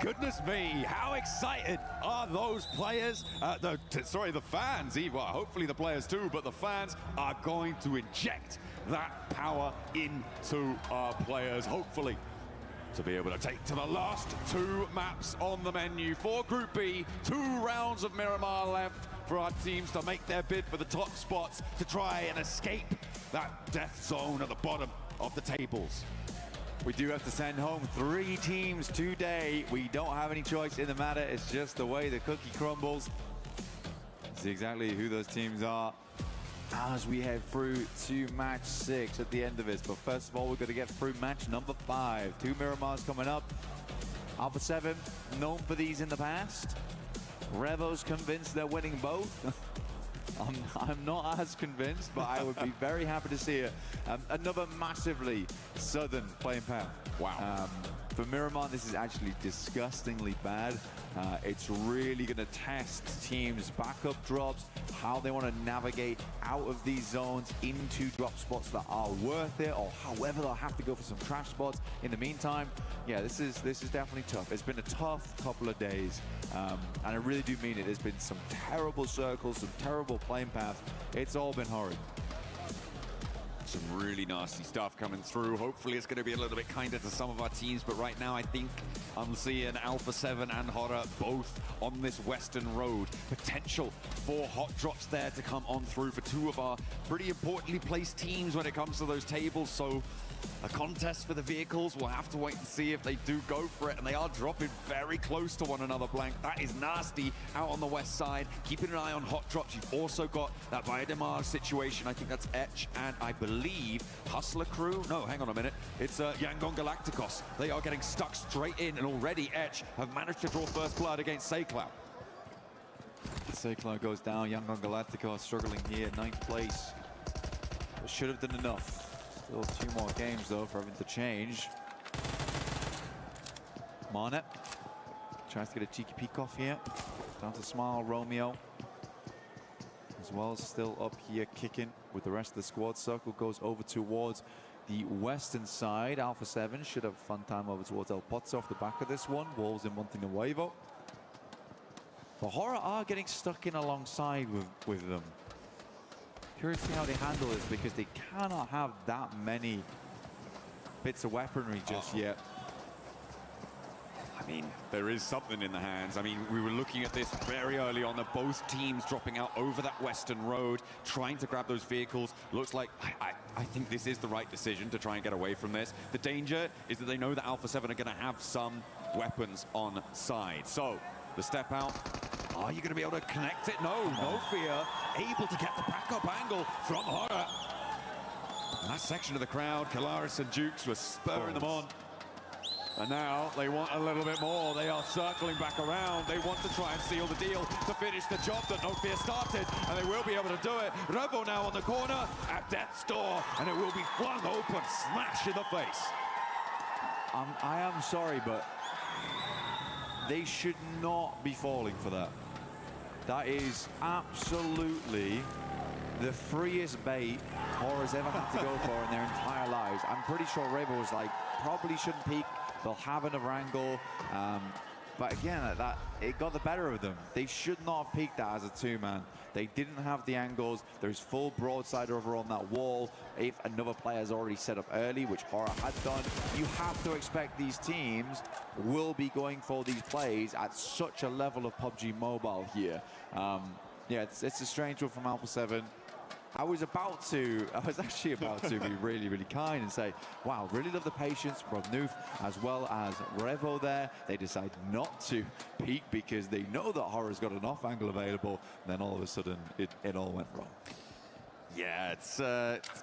Goodness me, how excited are those players? The fans, well, hopefully the players too, but the fans are going to inject that power into our players, hopefully, to be able to take to the last 2 maps on the menu for Group B. 2 rounds of Miramar left for our teams to make their bid for the top spots to try and escape that death zone at the bottom of the tables. We do have to send home 3 teams today. We don't have any choice in the matter. It's just the way the cookie crumbles. See exactly who those teams are as we head through to match 6 at the end of this. But first of all, we're going to get through match number 5. 2 Miramars coming up. Alpha 7, known for these in the past. Revo's convinced they're winning both. I'm not as convinced, but I would be very happy to see it. Another massively southern playing path. Wow. For Miramar, this is actually disgustingly bad. It's really going to test teams' backup drops, how they want to navigate out of these zones into drop spots that are worth it, or however they'll have to go for some trash spots. In the meantime, yeah, this is definitely tough. It's been a tough couple of days, and I really do mean it. There's been some terrible circles, some terrible playing paths. It's all been horrid. Some really nasty stuff coming through. Hopefully it's going to be a little bit kinder to some of our teams, but right now I think I'm seeing Alpha 7 and Horror both on this western road. Potential for hot drops there to come on through for 2 of our pretty importantly placed teams when it comes to those tables. So a contest for the vehicles. We'll have to wait and see if they do go for it, and they are dropping very close to one another, Blank. That is nasty out on the west side. Keeping an eye on hot drops. You've also got that Viademar situation. I think that's Etch and I believe Hustler Crew. No, hang on a minute. It's Yangon Galacticos. They are getting stuck straight in, and already Etch have managed to draw first blood against Saycloud. Saycloud goes down. Yangon Galacticos struggling here, 9th place. But should have done enough. Still 2 more games, though, for having to change. Marnet tries to get a cheeky peek off here. Down to Smile, Romeo. As well, still up here kicking with the rest of the squad. Circle goes over towards the western side. Alpha 7 should have fun time over towards El Pozzo off the back of this one. Wolves in Montenuevo. The Horror are getting stuck in alongside with them. Curious to see how they handle this, because they cannot have that many bits of weaponry just yet. I mean, there is something in the hands. I mean, we were looking at this very early on, that both teams dropping out over that western road, trying to grab those vehicles. Looks like, I think this is the right decision to try and get away from this. The danger is that they know that Alpha 7 are going to have some weapons on side. So, the step out. Are you going to be able to connect it? No, no fear. Able to get the backup angle from Horror. And that section of the crowd, Kalaris and Jukes were spurring them on. And now they want a little bit more. They are circling back around. They want to try and seal the deal to finish the job that No Fear started, and they will be able to do it. Revo now on the corner at death's door, and it will be flung open, smash in the face. I am sorry, but they should not be falling for that. That is absolutely the freest bait Horror's ever had to go for in their entire lives. I'm pretty sure Revo was like, probably shouldn't peek. They'll have another angle. But again, it got the better of them. They should not have peeked that as a 2-man. They didn't have the angles. There's full broadside over on that wall. If another player has already set up early, which Horror had done, you have to expect these teams will be going for these plays at such a level of PUBG Mobile here. Yeah, it's a strange one from Alpha 7. I was actually about to be really, really kind and say, wow, really love the patience from Noof as well as Revo there. They decide not to peek because they know that Horror's got an off angle available. Then all of a sudden, it all went wrong. Yeah, it's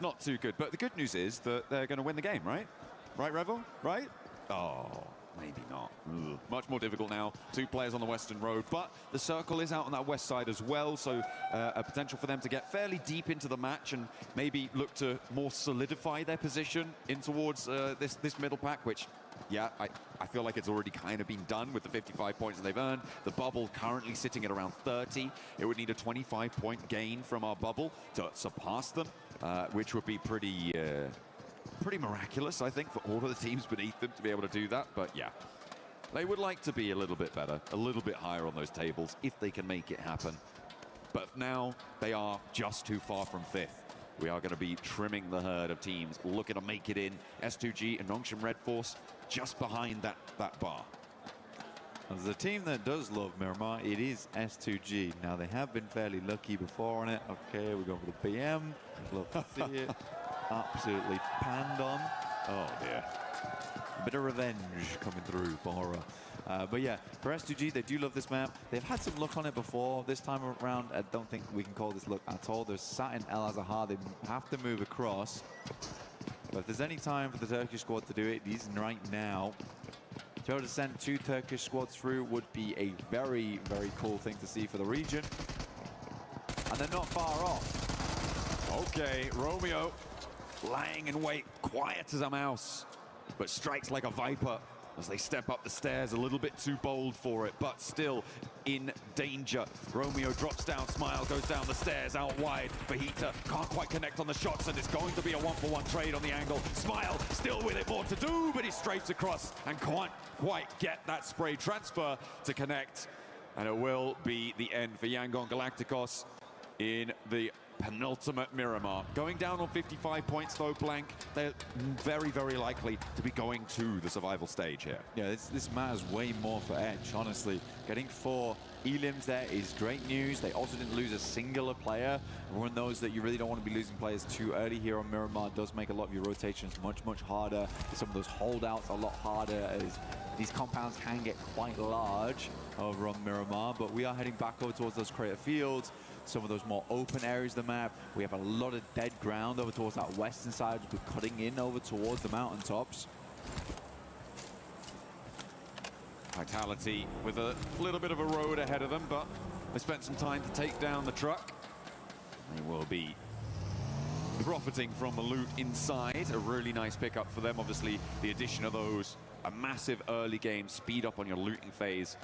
not too good. But the good news is that they're going to win the game, right? Right, Revo? Right? Oh, maybe not. Ugh. Much more difficult now. 2 players on the western road, but the circle is out on that west side as well, so a potential for them to get fairly deep into the match and maybe look to more solidify their position in towards this middle pack, which, yeah, I feel like it's already kind of been done with the 55 points that they've earned. The bubble currently sitting at around 30. It would need a 25-point gain from our bubble to surpass them, which would be pretty miraculous, I think, for all of the teams beneath them to be able to do that. But yeah, They would like to be a little bit better, a little bit higher on those tables if they can make it happen. But now they are just too far from 5th. We are going to be trimming the herd of teams looking to make it in. S2G and Nongshim Red Force just behind that bar. As a team that does love Miramar, it is S2G. Now, they have been fairly lucky before on it. Okay, we're going for the PM. Love to see it. Absolutely panned on. Oh, dear. A bit of revenge coming through for Horror. But yeah, for S2G, they do love this map. They've had some luck on it before. This time around, I don't think we can call this luck at all. They're sat in El Azahar. They have to move across. But if there's any time for the Turkish squad to do it, it is right now. To be able to send 2 Turkish squads through would be a very, very cool thing to see for the region. And they're not far off. Okay, Romeo lying in wait, quiet as a mouse, but strikes like a viper as they step up the stairs, a little bit too bold for it, but still in danger. Romeo drops down, Smile goes down the stairs, out wide. Fajita can't quite connect on the shots, and it's going to be a 1-for-1 trade on the angle. Smile still with it, more to do, but he strafes across and can't quite get that spray transfer to connect. And it will be the end for Yangon Galacticos in the penultimate Miramar. Going down on 55 points though, Blank, they're very, very likely to be going to the survival stage here. Yeah, this matters way more for Edge, honestly. Getting 4 elims there is great news. They also didn't lose a singular player. Everyone knows that you really don't want to be losing players too early here on Miramar. It does make a lot of your rotations much, much harder. Some of those holdouts a lot harder as these compounds can get quite large over on Miramar, but we are heading back over towards those crater fields. Some of those more open areas of the map. We have a lot of dead ground over towards that western side. We're cutting in over towards the mountaintops. Vitality with a little bit of a road ahead of them, but they spent some time to take down the truck. They will be profiting from the loot inside. A really nice pickup for them. Obviously, the addition of those, a massive early game speed up on your looting phase.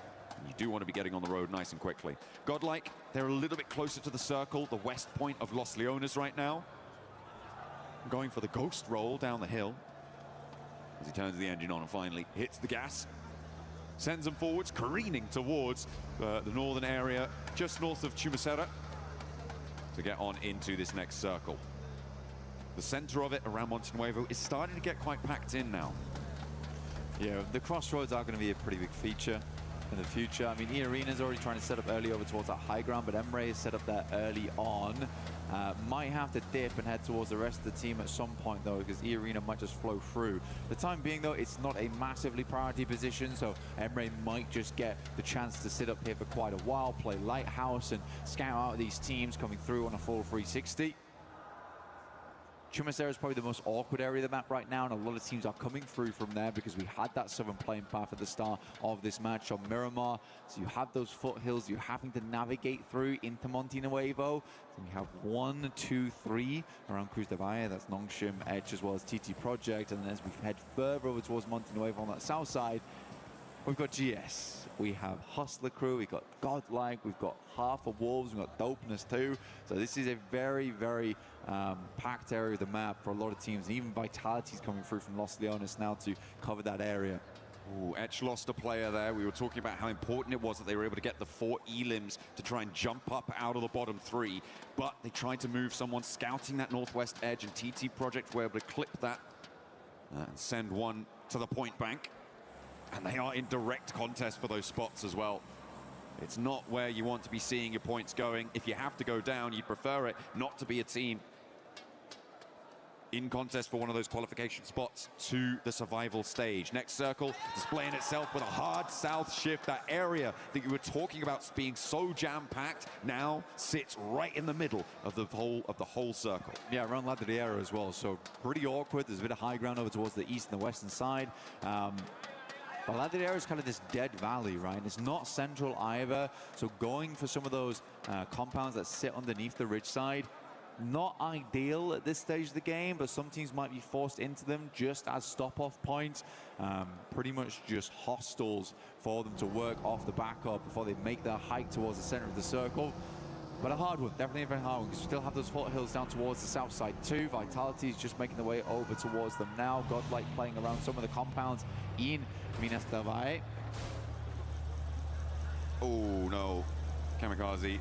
You do want to be getting on the road nice and quickly. Godlike, they're a little bit closer to the circle, the west point of Los Leones right now. Going for the ghost roll down the hill as he turns the engine on and finally hits the gas. Sends them forwards, careening towards the northern area, just north of Chumacera, to get on into this next circle. The center of it around Monte Nuevo is starting to get quite packed in now. Yeah, the crossroads are going to be a pretty big feature in the future. I mean, E-Arena's already trying to set up early over towards that high ground, but Emre has set up that early on. Might have to dip and head towards the rest of the team at some point, though, because E-Arena might just flow through. The time being, though, it's not a massively priority position, so Emre might just get the chance to sit up here for quite a while, play Lighthouse, and scout out these teams coming through on a full 360. Chumacera is probably the most awkward area of the map right now, and a lot of teams are coming through from there because we had that southern playing path at the start of this match on Miramar. So you have those foothills you're having to navigate through into Monte Nuevo. So we have 1, 2, 3 around Cruz de Valle. That's Nongshim, Edge, as well as TT Project. And then as we head further over towards Monte Nuevo on that south side, we've got GS. We have Hustler Crew, we've got Godlike, we've got half of Wolves, we've got Dopeness too. So this is a very, very packed area of the map for a lot of teams. And even Vitality's coming through from Los Leones now to cover that area. Ooh, Etch lost a player there. We were talking about how important it was that they were able to get the 4 elims to try and jump up out of the bottom 3. But they tried to move someone scouting that northwest edge, and TT Project were able to clip that and send one to the point bank. And they are in direct contest for those spots as well. It's not where you want to be seeing your points going. If you have to go down, you'd prefer it not to be a team in contest for one of those qualification spots to the survival stage. Next circle, displaying itself with a hard south shift. That area that you were talking about being so jam-packed now sits right in the middle of the whole circle. Yeah, around Ladriera as well. So pretty awkward. There's a bit of high ground over towards the east and the western side. But Ladriera is kind of this dead valley, right? It's not central either. So going for some of those compounds that sit underneath the ridge side, not ideal at this stage of the game, but some teams might be forced into them just as stop-off points. Pretty much just hostels for them to work off the back of before they make their hike towards the center of the circle. But a hard one, definitely a very hard one, because we still have those foothills down towards the south side too. Vitality is just making their way over towards them now. Godlike playing around some of the compounds in Minas Tirith. Oh no, Kamikaze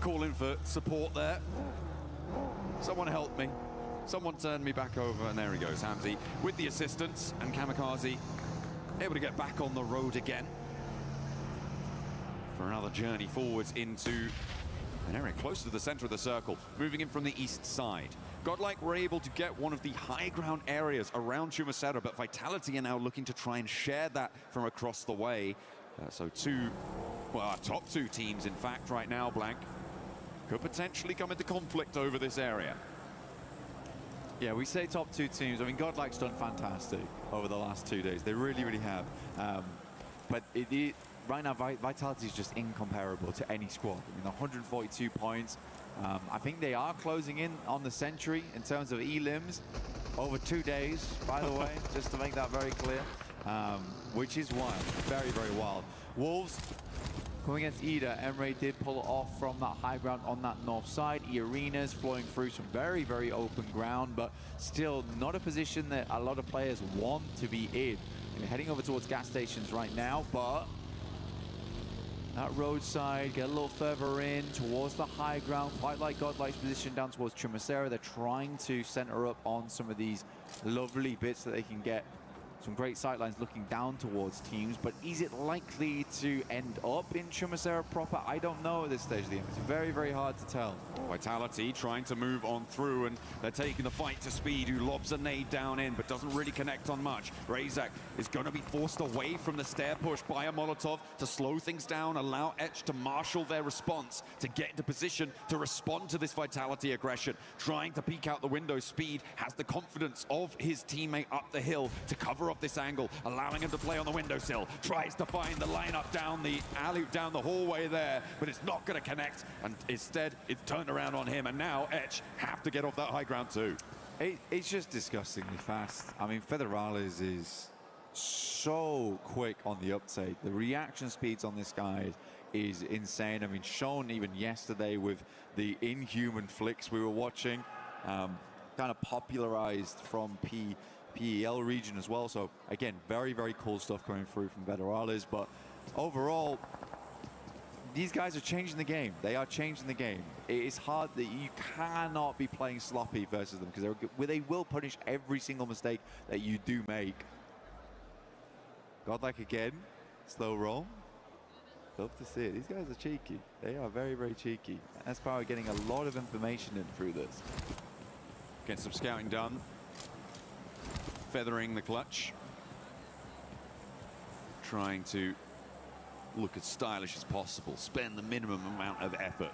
calling for support there. Someone help me. Someone turn me back over, and there he goes, Hamzy, with the assistance, and Kamikaze able to get back on the road again for another journey forwards into an area close to the center of the circle, moving in from the east side. Godlike were able to get one of the high ground areas around Chumacera, but Vitality are now looking to try and share that from across the way. So our top two teams, in fact, right now, Blank, could potentially come into conflict over this area. Yeah, we say top two teams. I mean, Godlike's done fantastic over the last 2 days. They really, really have. But right now, Vitality is just incomparable to any squad. I mean, 142 points. I think they are closing in on the century in terms of elims over 2 days, by the way, just to make that very clear, which is wild, very, very wild. Wolves going against Ida. Emre did pull it off from that high ground on that north side. Arenas flowing through some very, very open ground, but still not a position that a lot of players want to be in. We're heading over towards gas stations right now, but that roadside, get a little further in towards the high ground, quite like Godlike's position down towards Chumacera. They're trying to center up on some of these lovely bits that they can get. Some great sightlines looking down towards teams, but is it likely to end up in Chumacera proper? I don't know at this stage of the game. It's very, very hard to tell. Vitality trying to move on through, and they're taking the fight to Speed, who lobs a nade down in, but doesn't really connect on much. Razak is going to be forced away from the stair push by a Molotov to slow things down, allow Etch to marshal their response, to get into position to respond to this Vitality aggression. Trying to peek out the window, Speed has the confidence of his teammate up the hill to cover off this angle, allowing him to play on the windowsill. Tries to find the lineup down the alley, down the hallway there, but it's not going to connect, and instead it's turned around on him, and now Etch have to get off that high ground too. It's just disgustingly fast. I mean, Federales is so quick on the uptake. The reaction speeds on this guy is insane. I mean, shown even yesterday with the inhuman flicks we were watching, kind of popularized from PEL region as well. So again, very, very cool stuff coming through from Federales. But overall, these guys are changing the game. They are changing the game. It is hard that you cannot be playing sloppy versus them, because they will punish every single mistake that you do make. Godlike again, slow roll. Love to see it. These guys are cheeky. They are very, very cheeky. S-Power getting a lot of information in through this. Get some scouting done. Feathering the clutch. Trying to look as stylish as possible. Spend the minimum amount of effort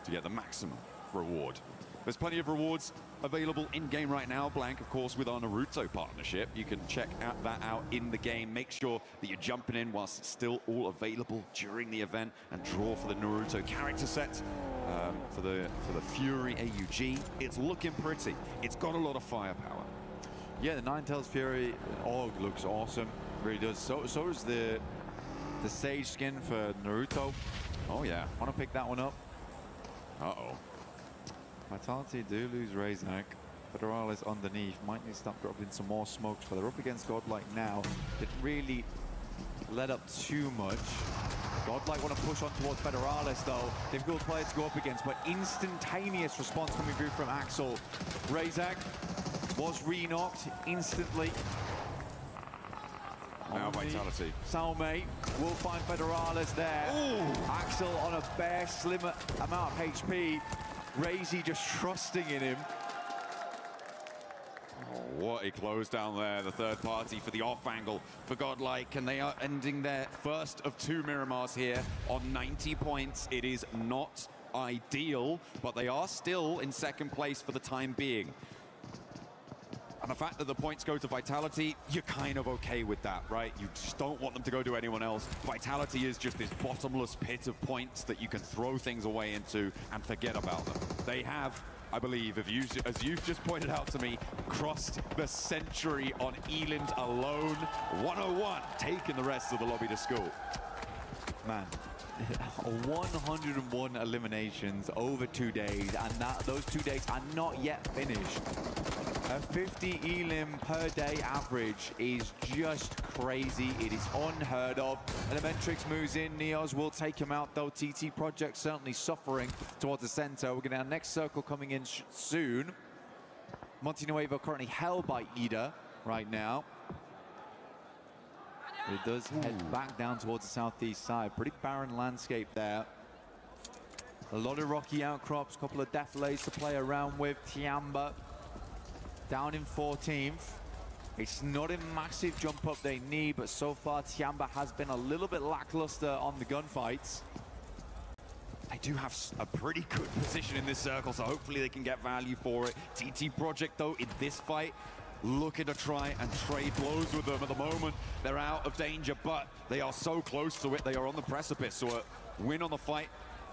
to get the maximum reward. There's plenty of rewards available in-game right now. Blank, of course, with our Naruto partnership. You can check that out in the game. Make sure that you're jumping in whilst it's still all available during the event, and draw for the Naruto character set for the Fury AUG. It's looking pretty. It's got a lot of firepower. Yeah, the Ninetales Fury AUG looks awesome. Really does. So is the Sage skin for Naruto. Oh yeah. Want to pick that one up? Uh-oh. Vitality do lose Razak. Federales underneath. Might need to start dropping some more smokes, but they're up against Godlike now. Didn't really let up too much. Godlike want to push on towards Federales though. Difficult player to go up against, but instantaneous response coming through from Axel. Razak was re-knocked instantly. Now Vitality. Salme will find Federales there. Ooh. Axel on a bare slim amount of HP. Razy just trusting in him. Oh, what a close down there. The third party for the off angle for Godlike, and they are ending their first of 2 Miramars here on 90 points. It is not ideal, but they are still in second place for the time being. And the fact that the points go to Vitality, you're kind of okay with that, right? You just don't want them to go to anyone else. Vitality is just this bottomless pit of points that you can throw things away into and forget about them. They have, I believe, as you've just pointed out to me, crossed the century on Eland alone. 101, taking the rest of the lobby to school. Man, 101 eliminations over 2 days, and those 2 days are not yet finished. A 50 elim per day average is just crazy. It is unheard of. Elementrix moves in. Neos will take him out, though. TT Project certainly suffering towards the center. We're going to have next circle coming in soon. Montenuevo currently held by Ida right now. It does head back down towards the southeast side. Pretty barren landscape there. A lot of rocky outcrops, a couple of defilés to play around with. Tiamba down in 14th. It's not a massive jump up they need, but so far Tiamba has been a little bit lackluster on the gunfights. They do have a pretty good position in this circle, so hopefully they can get value for it. TT Project, though, in this fight, looking to try and trade blows with them. At the moment, they're out of danger, but they are so close to it. They are on the precipice, so a win on the fight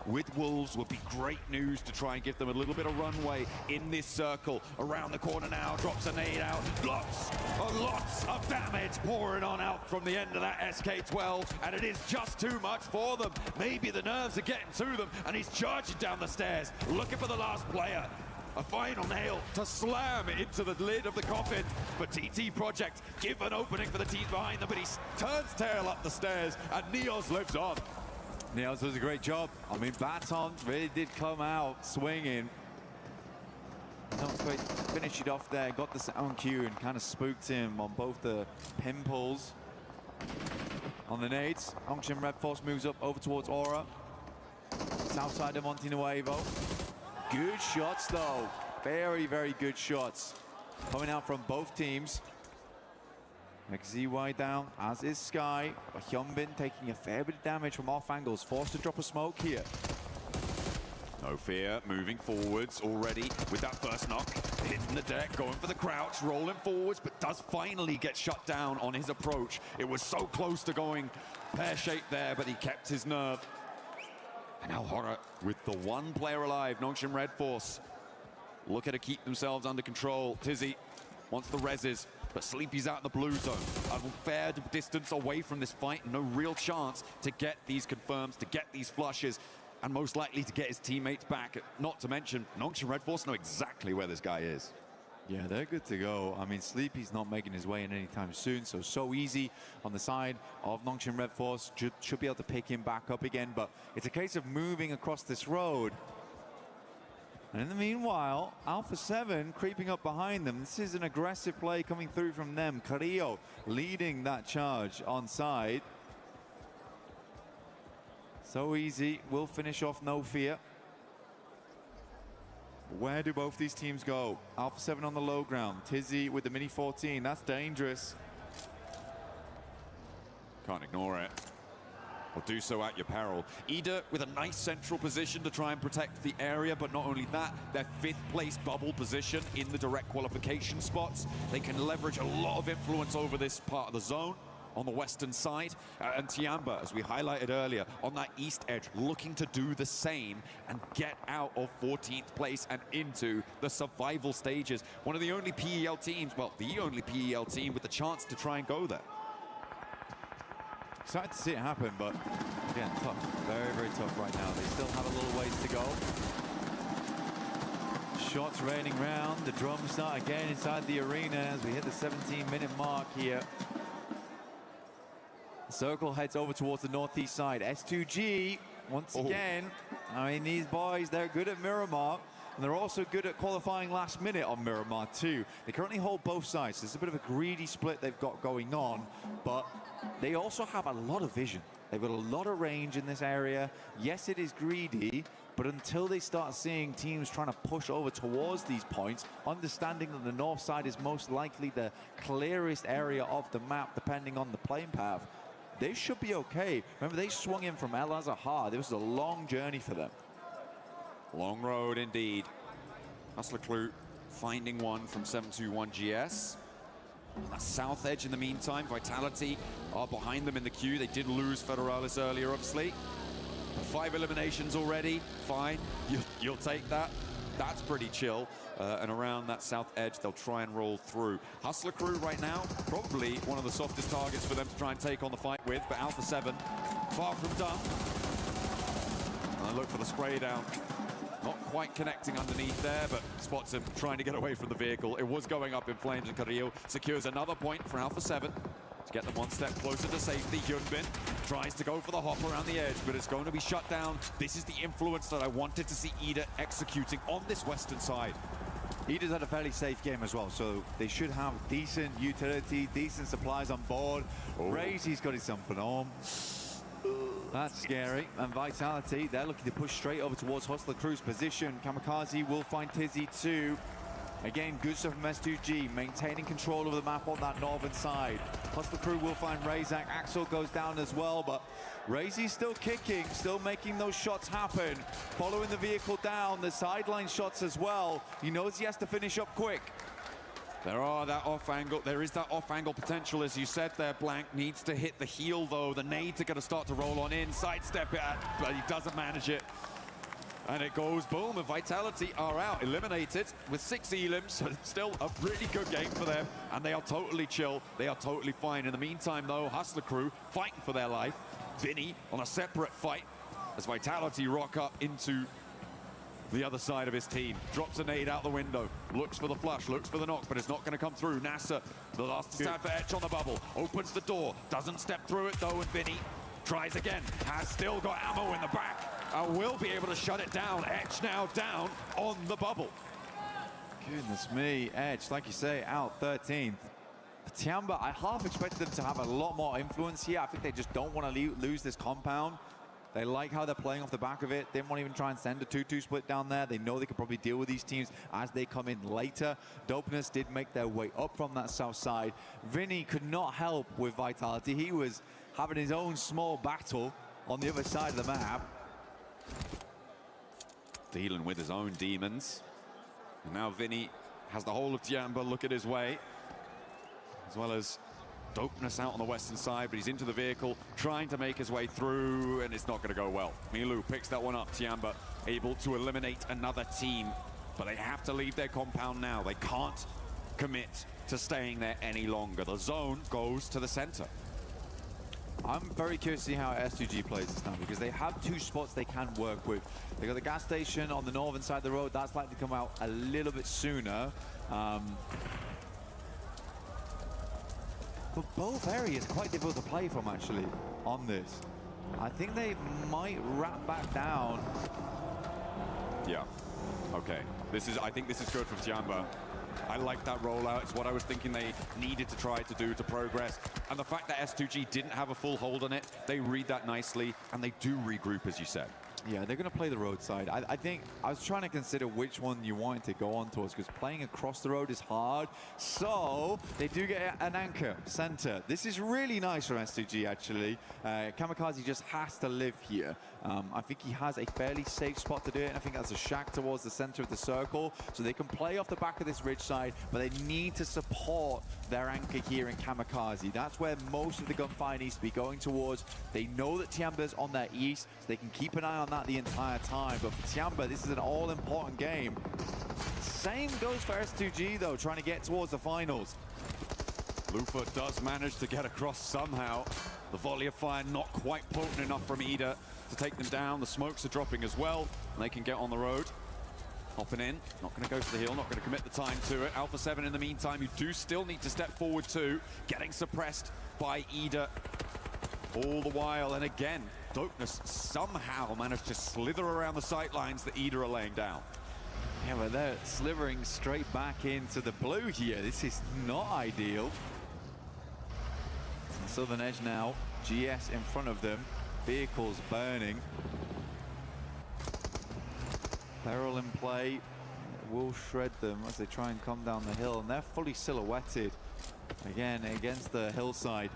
with Wolves would be great news to try and give them a little bit of runway in this circle. Around the corner now, drops a nade out. Lots of damage pouring on out from the end of that SK-12, and it is just too much for them. Maybe the nerves are getting to them, and he's charging down the stairs, looking for the last player. A final nail to slam into the lid of the coffin for TT Project. Give an opening for the teams behind them, but he turns tail up the stairs, and Neos lives on. Neos does a great job. I mean, Baton really did come out swinging. Not quite finish it off there. Got the sound cue and kind of spooked him on both the pimples. On the nades, Nongshim Red Force moves up over towards Aura. South side of Montenuevo. Good shots, though. Very, very good shots coming out from both teams. XZY down, as is Sky. But Hyunbin taking a fair bit of damage from off angles, forced to drop a smoke here. No fear, moving forwards already with that first knock. Hitting the deck, going for the crouch, rolling forwards, but does finally get shut down on his approach. It was so close to going pear-shaped there, but he kept his nerve. And now Horror with the one player alive, Nongshim Red Force. Looking to keep themselves under control. Tizzy wants the reses, but Sleepy's out in the blue zone. A fair distance away from this fight. No real chance to get these confirms, to get these flushes, and most likely to get his teammates back. Not to mention, Nongshim Red Force know exactly where this guy is. Yeah, they're good to go. I mean, Sleepy's not making his way in anytime soon, so easy on the side of Nongshim Red Force. Should be able to pick him back up again, but it's a case of moving across this road. And in the meanwhile, Alpha 7 creeping up behind them. This is an aggressive play coming through from them. Carrillo leading that charge on side. So easy, will finish off No Fear. Where do both these teams go? Alpha 7 on the low ground. Tizzy with the Mini 14, that's dangerous. Can't ignore it. Or do so at your peril. Ida with a nice central position to try and protect the area, but not only that, their 5th place bubble position in the direct qualification spots. They can leverage a lot of influence over this part of the zone on the western side. And Tiamba, as we highlighted earlier, on that east edge, looking to do the same and get out of 14th place and into the survival stages. One of the only PEL teams, well, the only PEL team with the chance to try and go there. Excited to see it happen, but again, tough. Very, very tough right now. They still have a little ways to go. Shots raining round. The drums start again inside the arena as we hit the 17-minute mark here. The circle heads over towards the northeast side. S2G, once again. I mean, these boys, they're good at Miramar. And they're also good at qualifying last minute on Miramar too. They currently hold both sides. There's a bit of a greedy split they've got going on, but they also have a lot of vision. They've got a lot of range in this area. Yes, it is greedy, but until they start seeing teams trying to push over towards these points, understanding that the north side is most likely the clearest area of the map, depending on the playing path, they should be okay. Remember, they swung in from El Azahar. This was a long journey for them. Long road indeed. Hustler Clue finding one from 721 GS. On that south edge in the meantime, Vitality are behind them in the queue. They did lose Federalis earlier, obviously. 5 eliminations already, fine. You'll take that. That's pretty chill. And around that south edge, they'll try and roll through. Hustler Crew right now, probably one of the softest targets for them to try and take on the fight with, but Alpha 7, far from done. And I look for the spray down. Not quite connecting underneath there, but spots him trying to get away from the vehicle. It was going up in flames, and Carrillo secures another point for Alpha 7 to get them one step closer to safety. Hyunbin tries to go for the hop around the edge, but it's going to be shut down. This is the influence that I wanted to see Ida executing on this western side. Ida's had a fairly safe game as well, so they should have decent utility, decent supplies on board. Razy's got his something on. That's scary. And Vitality, they're looking to push straight over towards Hustler Crew's position. Kamikaze will find Tizzy too. Again, good stuff from S2G, maintaining control of the map on that northern side. Hustler Crew will find Razak. Axel goes down as well, but Razy's still kicking, still making those shots happen. Following the vehicle down, the sideline shots as well. He knows he has to finish up quick. There is that off-angle potential, as you said there. Blank needs to hit the heel, though. The nades are going to start to roll on in, sidestep it, but he doesn't manage it. And it goes boom, and Vitality are out, eliminated with 6 elims. So it's still a really good game for them, and they are totally chill. They are totally fine. In the meantime, though, Hustler Crew fighting for their life. Vinny on a separate fight as Vitality rock up into the other side of his team. Drops a nade out the window, looks for the flush, looks for the knock, but it's not going to come through. Nasser, the last stand for Etch on the bubble, opens the door, doesn't step through it though, and Vinny tries again, has still got ammo in the back, and will be able to shut it down. Etch now down on the bubble. Goodness me, Edge, like you say, out 13th. Tiamba, I half expected them to have a lot more influence here. I think they just don't want to lose this compound. They like how they're playing off the back of it. Didn't want to even try and send a 2-2 split down there. They know they could probably deal with these teams as they come in later. Dopeness did make their way up from that south side. Vinny could not help with Vitality. He was having his own small battle on the other side of the map. Dealing with his own demons. And now Vinny has the whole of Tiamba looking his way, as well as Dopeness out on the western side, but he's into the vehicle, trying to make his way through, and it's not going to go well. Milu picks that one up. Tiamba able to eliminate another team, but they have to leave their compound now. They can't commit to staying there any longer. The zone goes to the center. I'm very curious to see how S2G plays this time, because they have 2 spots they can work with. They got the gas station on the northern side of the road. That's likely to come out a little bit sooner. But both areas quite difficult to play from, actually, on this. I think they might wrap back down. Yeah. Okay. I think this is good from Tiamba. I like that rollout. It's what I was thinking they needed to try to do to progress. And the fact that S2G didn't have a full hold on it, they read that nicely, and they do regroup, as you said. Yeah, they're going to play the roadside. I think I was trying to consider which one you wanted to go on towards, because playing across the road is hard. So they do get an anchor center. This is really nice from S2G, actually. Kamikaze just has to live here. I think he has a fairly safe spot to do it, and I think that's a shack towards the center of the circle, so they can play off the back of this ridge side, but they need to support their anchor here in Kamikaze. That's where most of the gunfire needs to be going towards. They know that Tiamba's on their east, so they can keep an eye on that the entire time. But for Tiamba, this is an all-important game. Same goes for S2G, though, trying to get towards the finals. Lufa does manage to get across somehow. The volley of fire not quite potent enough from Ida to take them down. The smokes are dropping as well, and they can get on the road. Hopping in, not going to go for the hill, not going to commit the time to it. Alpha 7 in the meantime, you do still need to step forward too. Getting suppressed by Ida all the while, and again, Dopeness somehow managed to slither around the sight lines that Ida are laying down. Yeah, but they're slithering straight back into the blue here. This is not ideal. Southern edge now, GS in front of them, vehicles burning. Peril in play, will shred them as they try and come down the hill, and they're fully silhouetted again against the hillside.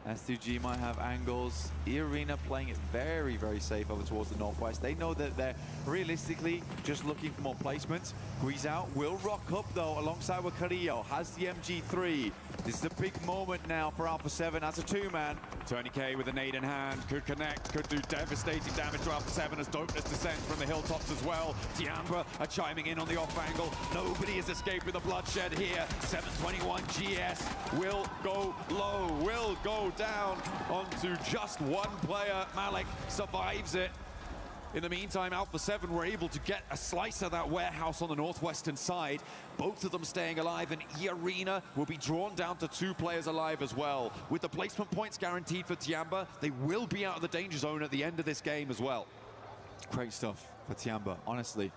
S2G might have angles. E-Arena playing it very, very safe over towards the northwest. They know that they're realistically just looking for more placements. Guizao will rock up though alongside with Carrillo. Has the MG3. This is a big moment now for Alpha 7 as a 2-man. Tony K with a nade in hand, could connect, could do devastating damage to Alpha 7 as Dopeness descends from the hilltops as well. Tiamba are chiming in on the off angle. Nobody has escaped with the bloodshed here. 721 GS will go low, will go down onto just one player. Malik survives it. In the meantime, Alpha 7 were able to get a slice of that warehouse on the northwestern side. Both of them staying alive, and E-Arena will be drawn down to 2 players alive as well. With the placement points guaranteed for Tiamba, they will be out of the danger zone at the end of this game as well. Great stuff for Tiamba, honestly.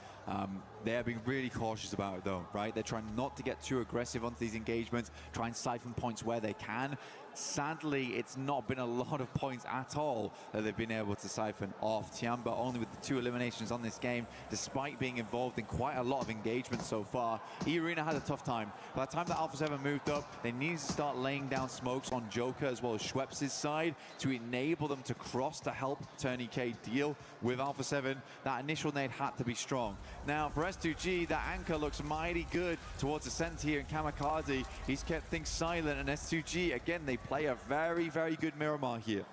They are being really cautious about it though, right? They're trying not to get too aggressive onto these engagements, try and siphon points where they can. Sadly, it's not been a lot of points at all that they've been able to siphon off. Tiamba only with the 2 eliminations on this game, despite being involved in quite a lot of engagement so far. E-Arena had a tough time. By the time that Alpha 7 moved up, they needed to start laying down smokes on Joker as well as Schweppes' side to enable them to cross to help Turn EK deal with Alpha 7. That initial nade had to be strong. Now, for S2G, that anchor looks mighty good towards the center here in Kamikaze. He's kept things silent, and S2G, again, they play a very, very good Miramar here.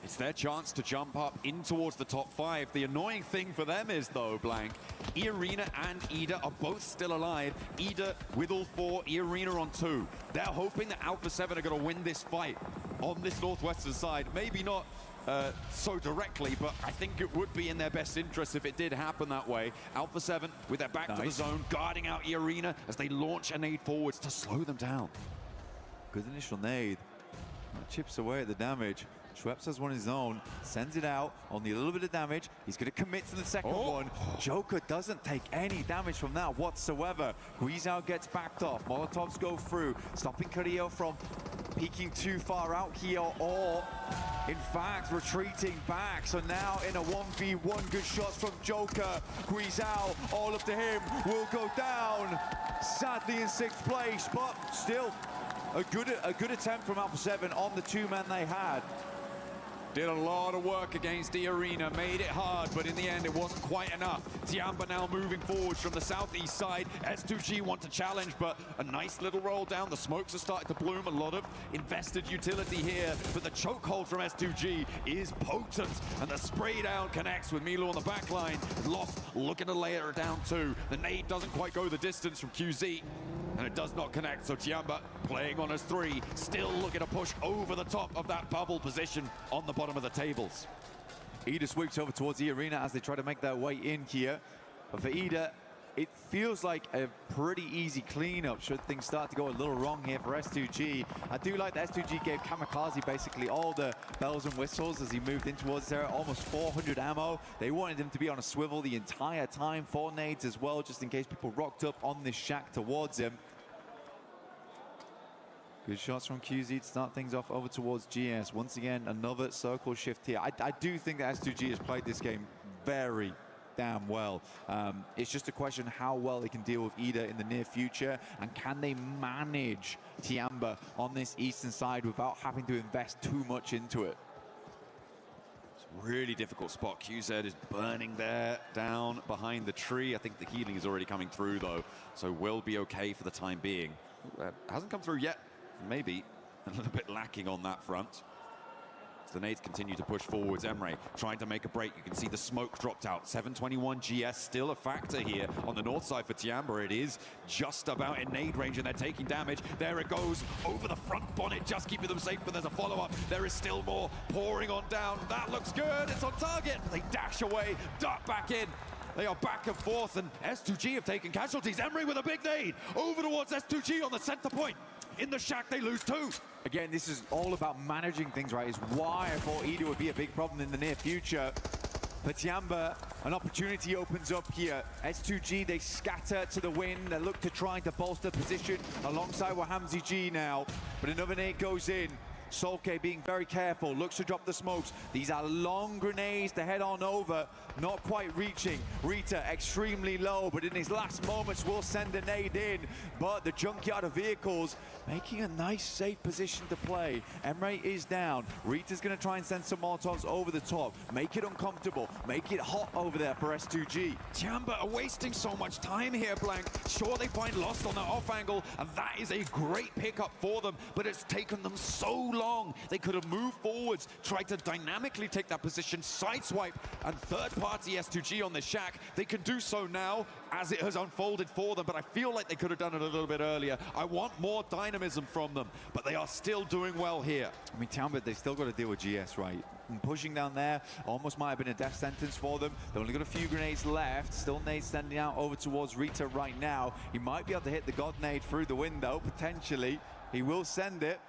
It's their chance to jump up in towards the top 5. The annoying thing for them is, though, Blank, E-Arena and Ida are both still alive. Ida with all 4, E-Arena on 2. They're hoping that Alpha 7 are going to win this fight on this northwestern side. Maybe not so directly, but I think it would be in their best interest if it did happen that way. Alpha 7 with their back to the zone, guarding out E-Arena as they launch a nade forwards to slow them down. Good initial nade. Chips away at the damage. Schweppes has one of his own, sends it out, only a little bit of damage. He's going to commit to the second one. Joker doesn't take any damage from that whatsoever. Guizhou gets backed off. Molotovs go through, stopping Carrillo from peeking too far out here, or in fact retreating back. So now in a 1v1, good shots from Joker. Guizhou, all up to him, will go down. Sadly in 6th place, but still a good attempt from Alpha 7 on the 2 men they had. Did a lot of work against E-Arena, made it hard, but in the end it wasn't quite enough. Tiamba now moving forwards from the southeast side. S2G want to challenge, but a nice little roll down. The smokes are starting to bloom, a lot of invested utility here, but the chokehold from S2G is potent, and the spray down connects with Milo on the back line. Lost looking to lay her down too. The nade doesn't quite go the distance from QZ, and it does not connect, so Tiamba playing on his 3, still looking to push over the top of that bubble position on the bottom of the tables. Ida sweeps over towards E-Arena as they try to make their way in here. But for Ida, it feels like a pretty easy cleanup should things start to go a little wrong here for S2G. I do like that S2G gave Kamikaze basically all the bells and whistles as he moved in towards there, almost 400 ammo. They wanted him to be on a swivel the entire time, 4 nades as well, just in case people rocked up on this shack towards him. Good shots from QZ to start things off over towards GS. Once again, another circle shift here. I do think that S2G has played this game very damn well. It's just a question how well they can deal with Ida in the near future, and can they manage Tiamba on this eastern side without having to invest too much into it. It's a really difficult spot. QZ is burning there, down behind the tree. I think the healing is already coming through though, so will be okay for the time being. Hasn't come through yet. Maybe a little bit lacking on that front. As the nades continue to push forwards, Emre trying to make a break. You can see the smoke dropped out. 721 GS still a factor here on the north side for Tiamba. It is just about in nade range, and they're taking damage. There it goes over the front bonnet, just keeping them safe, but there's a follow-up. There is still more pouring on down. That looks good. It's on target. They dash away, duck back in. They are back and forth, and S2G have taken casualties. Emre with a big nade over towards S2G on the center point. In the shack, they lose 2. Again, this is all about managing things, right? Is why I thought Ida would be a big problem in the near future. For Tiamba, an opportunity opens up here. S2G, they scatter to the wind. They look to try to bolster position alongside Wahamzi G now. But another nade goes in. Solke being very careful, looks to drop the smokes. These are long grenades to head on over, not quite reaching. Rita extremely low, but in his last moments will send a nade in. But the junkyard of vehicles making a nice safe position to play. Emre is down. Rita's gonna try and send some Molotovs over the top, make it uncomfortable, make it hot over there for S2G. Tiamba are wasting so much time here, Blank. Sure, they find Lost on the off angle, and that is a great pickup for them, but it's taken them so long long. They could have moved forwards, tried to dynamically take that position, sideswipe, and third-party S2G on the Shack. They can do so now as it has unfolded for them, but I feel like they could have done it a little bit earlier. I want more dynamism from them, but they are still doing well here. I mean, Tiamba, they've still got to deal with GS, right? And pushing down there almost might have been a death sentence for them. They've only got a few grenades left. Still nades sending out over towards Rita right now. He might be able to hit the God nade through the window, potentially. He will send it.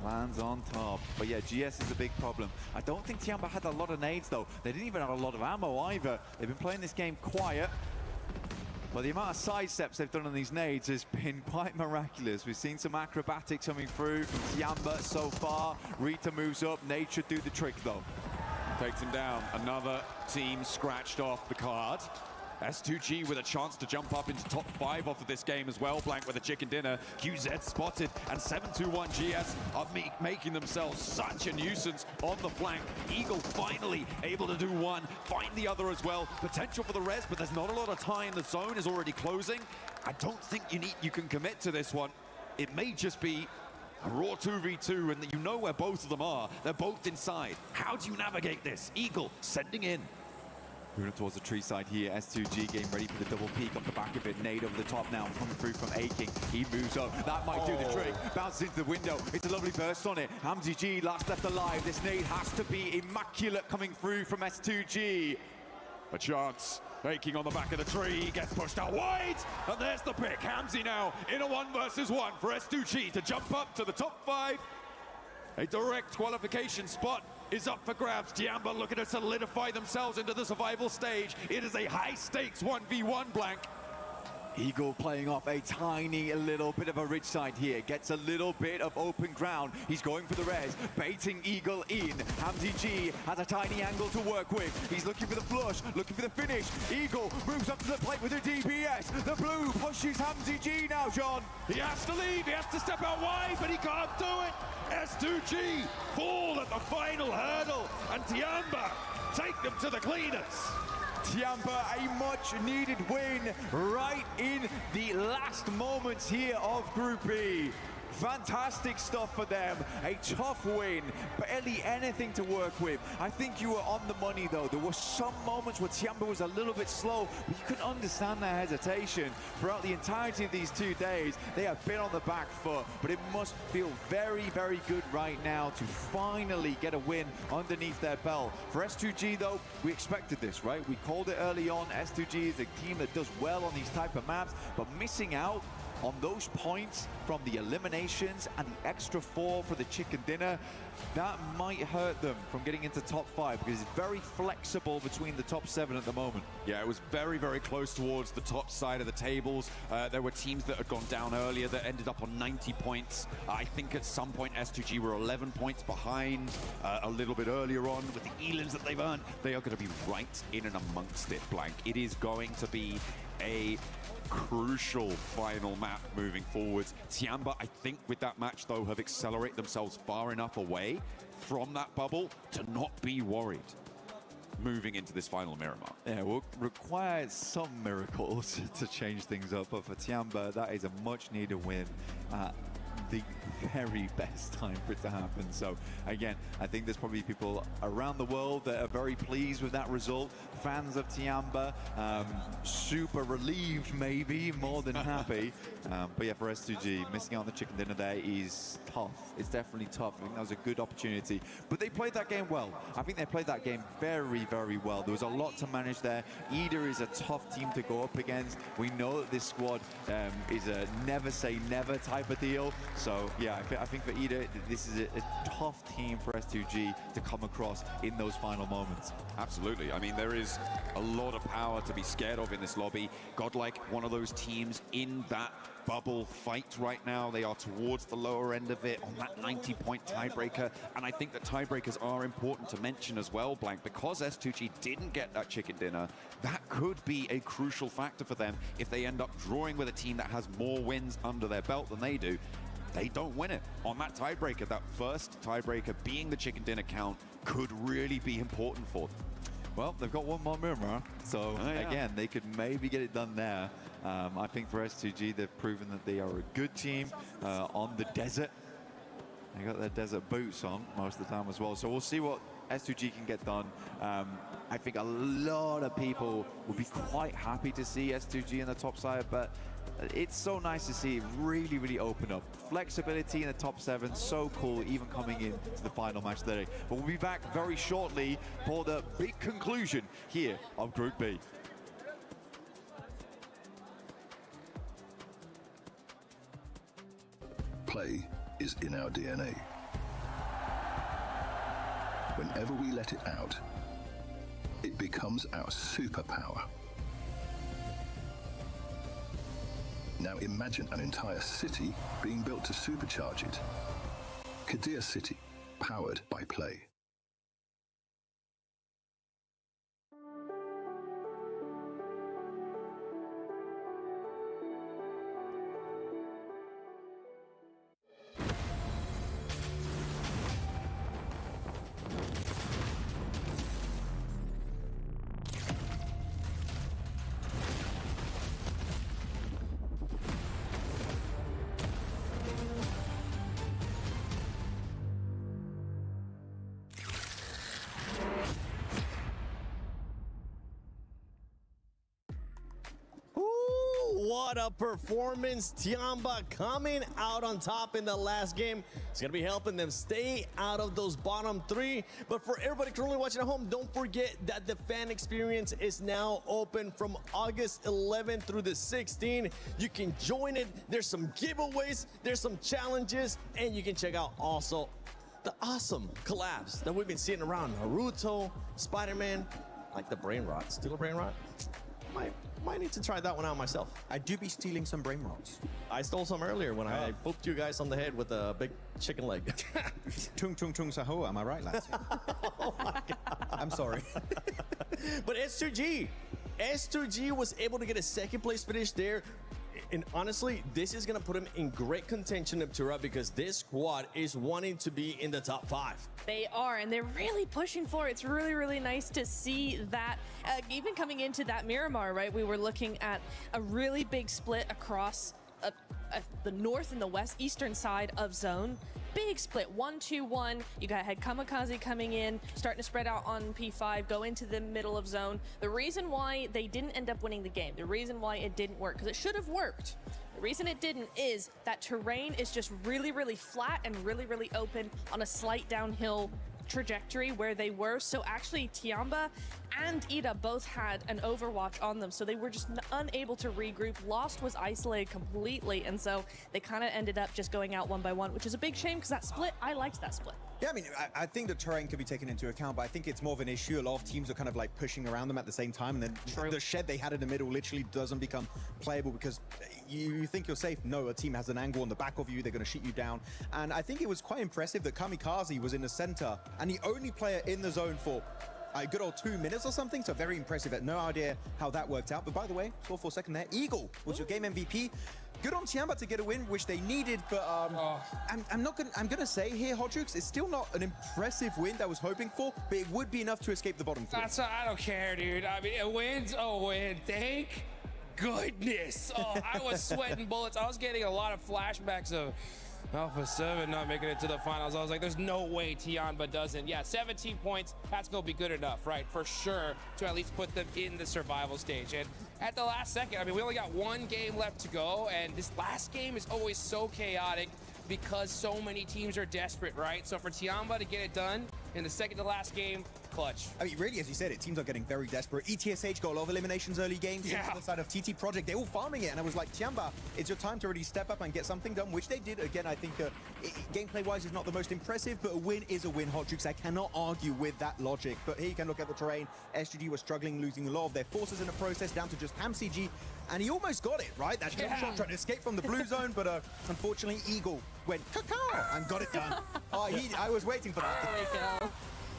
Lands on top. But yeah, GS is a big problem. I don't think Tiamba had a lot of nades, though. They didn't even have a lot of ammo either. They've been playing this game quiet. But the amount of sidesteps they've done on these nades has been quite miraculous. We've seen some acrobatics coming through from Tiamba so far. Rita moves up. Nade should do the trick, though. Takes him down. Another team scratched off the card. S2G with a chance to jump up into top 5 off of this game as well. Blank with a chicken dinner. QZ spotted, and 721 GS are making themselves such a nuisance on the flank. Eagle finally able to do one, find the other as well. Potential for the res, but there's not a lot of time. The zone is already closing. I don't think you can commit to this one. It may just be a raw 2v2, and you know where both of them are. They're both inside. How do you navigate this? Eagle sending in. Moving towards the tree side here. S2G getting ready for the double peek off the back of it. Nade over the top now, coming through from A-King. He moves up. That might do the trick. Bounces into the window. It's a lovely burst on it. Hamzy G last left alive. This nade has to be immaculate coming through from S2G. A chance. A-King on the back of the tree. Gets pushed out wide. And there's the pick. Hamzy now in a 1 versus 1 for S2G to jump up to the top 5. A direct qualification spot is up for grabs. Tiamba looking to solidify themselves into the survival stage. It is a high-stakes 1v1, Blank. Eagle playing off a tiny little bit of a ridge side here. Gets a little bit of open ground. He's going for the res, baiting Eagle in. Hamzy G has a tiny angle to work with. He's looking for the flush, looking for the finish. Eagle moves up to the plate with a DPS. The blue pushes Hamzy G now, John. He has to leave, he has to step out wide, but he can't do it. S2G fall at the final hurdle, and Tiamba take them to the cleaners. Tiamba, a much-needed win right in the last moments here of Group E. Fantastic stuff for them. A tough win, barely anything to work with. I think you were on the money, though. There were some moments where Tiamba was a little bit slow, but you could understand their hesitation. Throughout the entirety of these 2 days, they have been on the back foot, but it must feel very, very good right now to finally get a win underneath their belt. For S2G, though, we expected this, right? We called it early on. S2G is a team that does well on these type of maps, but missing out on those points from the eliminations and the extra 4 for the chicken dinner, that might hurt them from getting into top 5 because it's very flexible between the top 7 at the moment. Yeah, it was very, very close towards the top side of the tables. There were teams that had gone down earlier that ended up on 90 points. I think at some point S2G were 11 points behind a little bit earlier on with the elims that they've earned. They are going to be right in and amongst it, Blank. It is going to be a crucial final map moving forwards. Tiamba, I think with that match though, have accelerated themselves far enough away from that bubble to not be worried moving into this final Miramar. Yeah, will require some miracles to change things up, but for Tiamba, that is a much needed win. The very best time for it to happen. So again, I think there's probably people around the world that are very pleased with that result. Fans of Tiamba, super relieved maybe, more than happy. But yeah, for S2G, missing out on the chicken dinner there is tough. It's definitely tough. I think that was a good opportunity. But they played that game well. I think they played that game very, very well. There was a lot to manage there. EDA is a tough team to go up against. We know that this squad is a never say never type of deal. So yeah, I think for EDA, this is a tough team for S2G to come across in those final moments. Absolutely. I mean, there is a lot of power to be scared of in this lobby. Godlike, one of those teams in that bubble fight right now. They are towards the lower end of it on that 90-point tiebreaker. And I think that tiebreakers are important to mention as well, Blank, because S2G didn't get that chicken dinner. That could be a crucial factor for them if they end up drawing with a team that has more wins under their belt than they do. They don't win it on that tiebreaker. That first tiebreaker being the chicken dinner count could really be important for them. Well, they've got one more Miramar, so again, they could maybe get it done there. I think for S2G, they've proven that they are a good team on the desert. They got their desert boots on most of the time as well. So we'll see what S2G can get done. I think a lot of people will be quite happy to see S2G in the top side, but it's so nice to see it really, really open up. Flexibility in the top 7, so cool, even coming in to the final match today. But we'll be back very shortly for the big conclusion here of Group B. Play is in our DNA. Whenever we let it out, it becomes our superpower. Now imagine an entire city being built to supercharge it. Kadir City, powered by Play. What a performance. Tiamba coming out on top in the last game. It's going to be helping them stay out of those bottom 3. But for everybody currently watching at home, don't forget that the fan experience is now open from August 11th through the 16th. You can join it. There's some giveaways, there's some challenges, and you can check out also the awesome collabs that we've been seeing around. Naruto, Spider-Man, like the brain rot. Still a brain rot? Might need to try that one out myself. I do be stealing some brain rots. I stole some earlier when I booked you guys on the head with a big chicken leg. Tung tung tung saho, am I right, lads? Oh my God. I'm sorry. But S2G was able to get a second place finish there. And honestly, this is going to put him in great contention up to right, because this squad is wanting to be in the top 5. They are, and they're really pushing for it. It's really, really nice to see that. Even coming into that Miramar, right, we were looking at a really big split across the north and the west eastern side of zone. Big split, 1-2-1. You got had Kamikaze coming in, starting to spread out on P5, go into the middle of zone. The reason why they didn't end up winning the game, the reason why it didn't work, because it should have worked. The reason it didn't is that terrain is just really, really flat and really, really open on a slight downhill trajectory where they were. So actually Tiamba and Ida both had an overwatch on them, so they were just unable to regroup. Lost was isolated completely, and so they kind of ended up just going out one by one, which is a big shame because that split, I liked that split. Yeah, I mean, I think the terrain could be taken into account, but I think it's more of an issue. A lot of teams are kind of like pushing around them at the same time, and then the shed they had in the middle literally doesn't become playable because you think you're safe. No, a team has an angle on the back of you, they're going to shoot you down. And I think it was quite impressive that Kamikaze was in the center and the only player in the zone for a good old 2 minutes or something, so very impressive. I had no idea how that worked out, but by the way, score for a second there. Eagle was your game MVP. Good on Tiamba to get a win, which they needed, but I'm gonna say here, Hodrux, it's still not an impressive win that I was hoping for, but it would be enough to escape the bottom 3. I don't care, dude. I mean, a win's a win. Thank goodness. Oh, I was sweating bullets. I was getting a lot of flashbacks of Alpha 7 not making it to the finals. I was like, there's no way Tiamba doesn't. Yeah, 17 points, that's going to be good enough, right? For sure, to at least put them in the survival stage. And at the last second, I mean, we only got one game left to go, and this last game is always so chaotic because so many teams are desperate, right? So for Tiamba to get it done in the second to last game, clutch. I mean, really, as you said, teams are getting very desperate. ETSH got a lot of eliminations early games. Yeah. On the side of TT Project, they're all farming it, and I was like, Tiamba, it's your time to really step up and get something done, which they did. Again, I think gameplay-wise is not the most impressive, but a win is a win, Hodrix. I cannot argue with that logic. But here you can look at the terrain. SGG was struggling, losing a lot of their forces in the process, down to just HamCG, and he almost got it, right? That jump shot trying to escape from the blue zone, but unfortunately, Eagle went caw and got it done. I was waiting for that. There we go.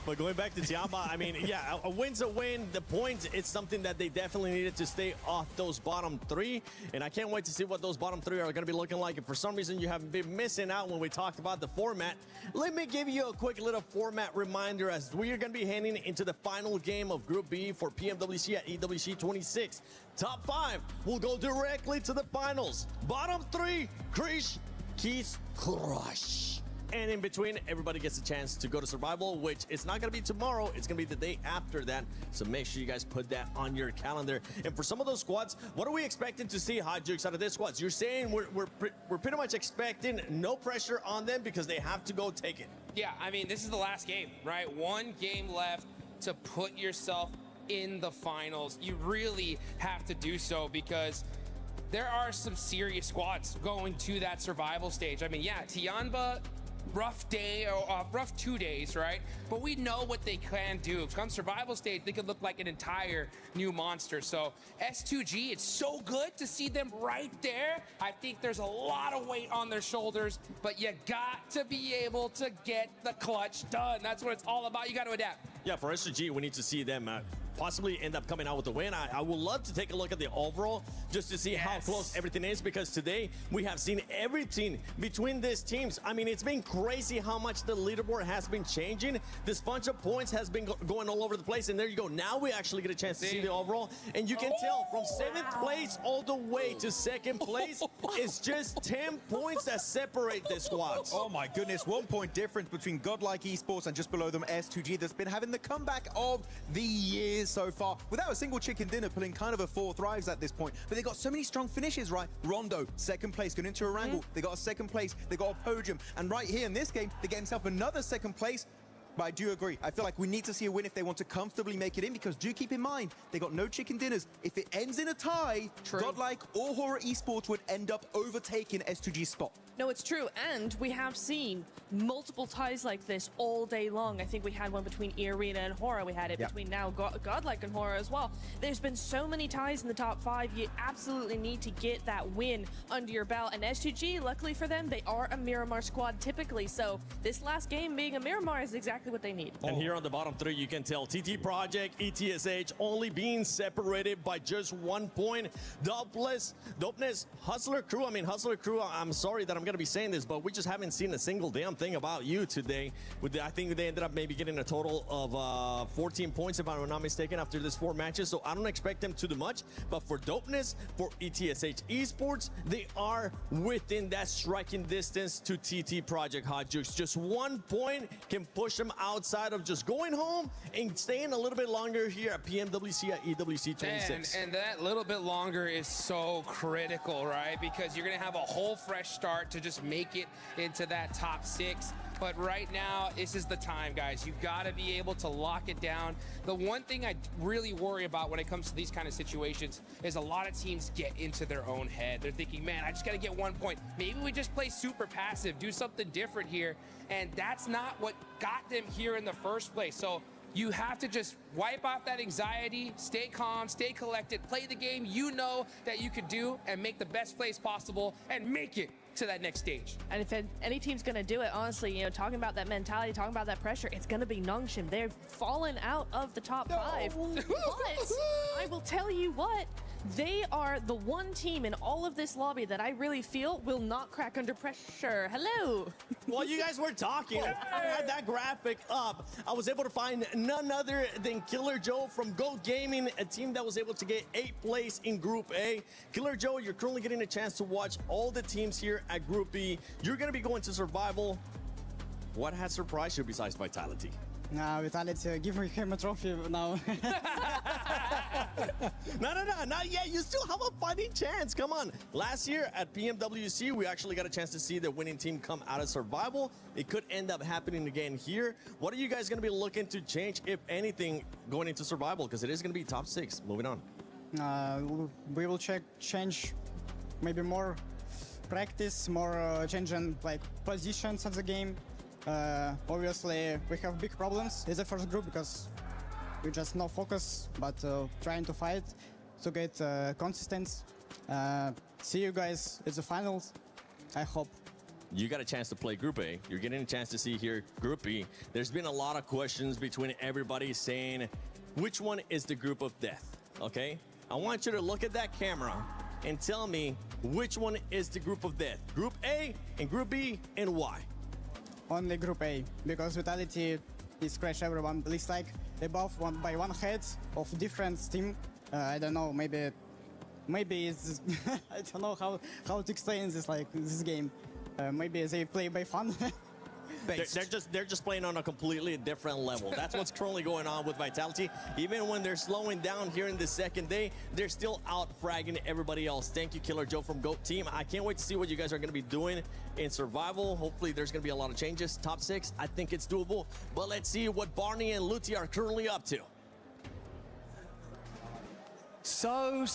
But going back to Tiamba, I mean, yeah, a win's a win. The points, it's something that they definitely needed to stay off those bottom 3. And I can't wait to see what those bottom 3 are going to be looking like. If for some reason you have been missing out when we talked about the format, let me give you a quick little format reminder as we are going to be heading into the final game of Group B for PMWC at EWC 26. Top 5 will go directly to the finals. Bottom 3, Krish, Keith, Crush. and in between, everybody gets a chance to go to Survival, which it's not going to be tomorrow. It's going to be the day after that. So make sure you guys put that on your calendar. And for some of those squads, what are we expecting to see, Hot Jukes, out of this squads? You're saying we're pretty much expecting no pressure on them because they have to go take it. Yeah, I mean, this is the last game, right? One game left to put yourself in the finals. You really have to do so because there are some serious squads going to that survival stage. I mean, yeah, Tianba, rough day, or rough 2 days, right? But we know what they can do. Come survival stage, they could look like an entire new monster. So S2G, it's so good to see them right there. I think there's a lot of weight on their shoulders, but you got to be able to get the clutch done. That's what it's all about. You got to adapt. Yeah, for S2G, we need to see them possibly end up coming out with a win. I would love to take a look at the overall just to see how close everything is, because today we have seen everything between these teams. I mean, it's been crazy how much the leaderboard has been changing. This bunch of points has been going all over the place, and there you go. Now we actually get a chance to see the overall, and you can tell from 7th place all the way to 2nd place, it's just 10 points that separate the squads. Oh my goodness, 1 point difference between Godlike Esports and just below them S2G that's been having the comeback of the year so far, without a single chicken dinner, pulling kind of a 4th rise at this point. But they got so many strong finishes, right? Rondo, 2nd place, going into a wrangle. They got a 2nd place, they got a podium. And right here in this game, they get themselves another 2nd place. But I do agree. I feel like we need to see a win if they want to comfortably make it in, because do keep in mind, they got no chicken dinners. If it ends in a tie, Godlike or Horror Esports would end up overtaking S2G's spot. No, it's true. And we have seen multiple ties like this all day long. I think we had one between Arena and Horror. We had it between now Godlike and Horror as well. There's been so many ties in the top 5. You absolutely need to get that win under your belt. And S2G, luckily for them, they are a Miramar squad typically. So this last game being a Miramar is exactly what they need. And here on the bottom 3, you can tell TT Project, ETSH only being separated by just 1 point. Dopeness, Hustler Crew. I mean, Hustler Crew, I'm sorry that I'm going to be saying this, but we just haven't seen a single damn thing about you today. I think they ended up maybe getting a total of 14 points, if I'm not mistaken, after this 4 matches. So I don't expect them to do much. But for Dopeness, for ETSH Esports, they are within that striking distance to TT Project, Hot Jukes. Just 1 point can push them outside of just going home and staying a little bit longer here at PMWC at EWC 26. And that little bit longer is so critical, right? Because you're going to have a whole fresh start to just make it into that top 6. But right now, this is the time, guys. You got to be able to lock it down. The one thing I really worry about when it comes to these kind of situations is a lot of teams get into their own head. They're thinking, man, I just got to get 1 point. Maybe we just play super passive, do something different here. And that's not what got them here in the first place. So you have to just wipe off that anxiety, stay calm, stay collected, play the game you know that you could do, and make the best plays possible and make it to that next stage. And if any team's going to do it, honestly, you know, talking about that mentality, talking about that pressure, it's going to be Nongshim. They've fallen out of the top 5. But I will tell you what, they are the one team in all of this lobby that I really feel will not crack under pressure. Hello. While you guys were talking, I had that graphic up. I was able to find none other than Killer Joe from Go Gaming, a team that was able to get 8th place in Group A. Killer Joe, you're currently getting a chance to watch all the teams here at Group B. You're going to be going to Survival. What has surprised you besides Vitality? No, Vitality, give him a trophy now. No, not yet. You still have a fighting chance. Come on. Last year at PMWC, we actually got a chance to see the winning team come out of Survival. It could end up happening again here. What are you guys going to be looking to change, if anything, going into Survival? Because it is going to be top 6. Moving on. We will change maybe more practice, more changing like positions of the game. Obviously, we have big problems in the first group because we just no focus, but trying to fight to get consistent. See you guys at the finals, I hope. You got a chance to play Group A. You're getting a chance to see here Group B. There's been a lot of questions between everybody saying, which one is the group of death, okay? I want you to look at that camera and tell me which one is the group of death. Group A and Group B, and why? Only Group A, because Vitality is crash everyone. At least like above by one head of different team. I don't know, maybe it's I don't know how to explain this, like this game. Maybe they play by fun. based. They're just playing on a completely different level. That's what's currently going on with Vitality. Even when they're slowing down here in the second day, they're still out fragging everybody else. Thank you, Killer Joe from GOAT Team. I can't wait to see what you guys are going to be doing in survival. Hopefully there's going to be a lot of changes. Top 6, I think it's doable. But let's see what Barney and Luti are currently up to. So.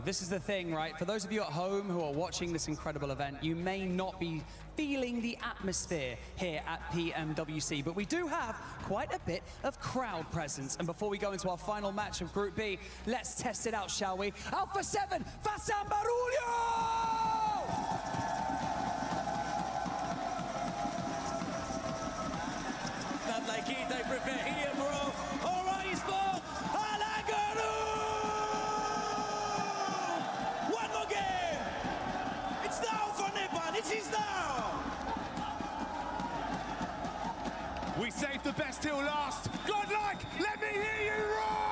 This is the thing, right? For those of you at home who are watching this incredible event, you may not be feeling the atmosphere here at PMWC, but we do have quite a bit of crowd presence. And before we go into our final match of Group B, let's test it out, shall we? Alpha 7, Fasan Barulho! Not like it, I prepare here, bro. All right, Esports. One more game. It's now for Nepal. It is now. We saved the best till last. Good luck. Let me hear you roar.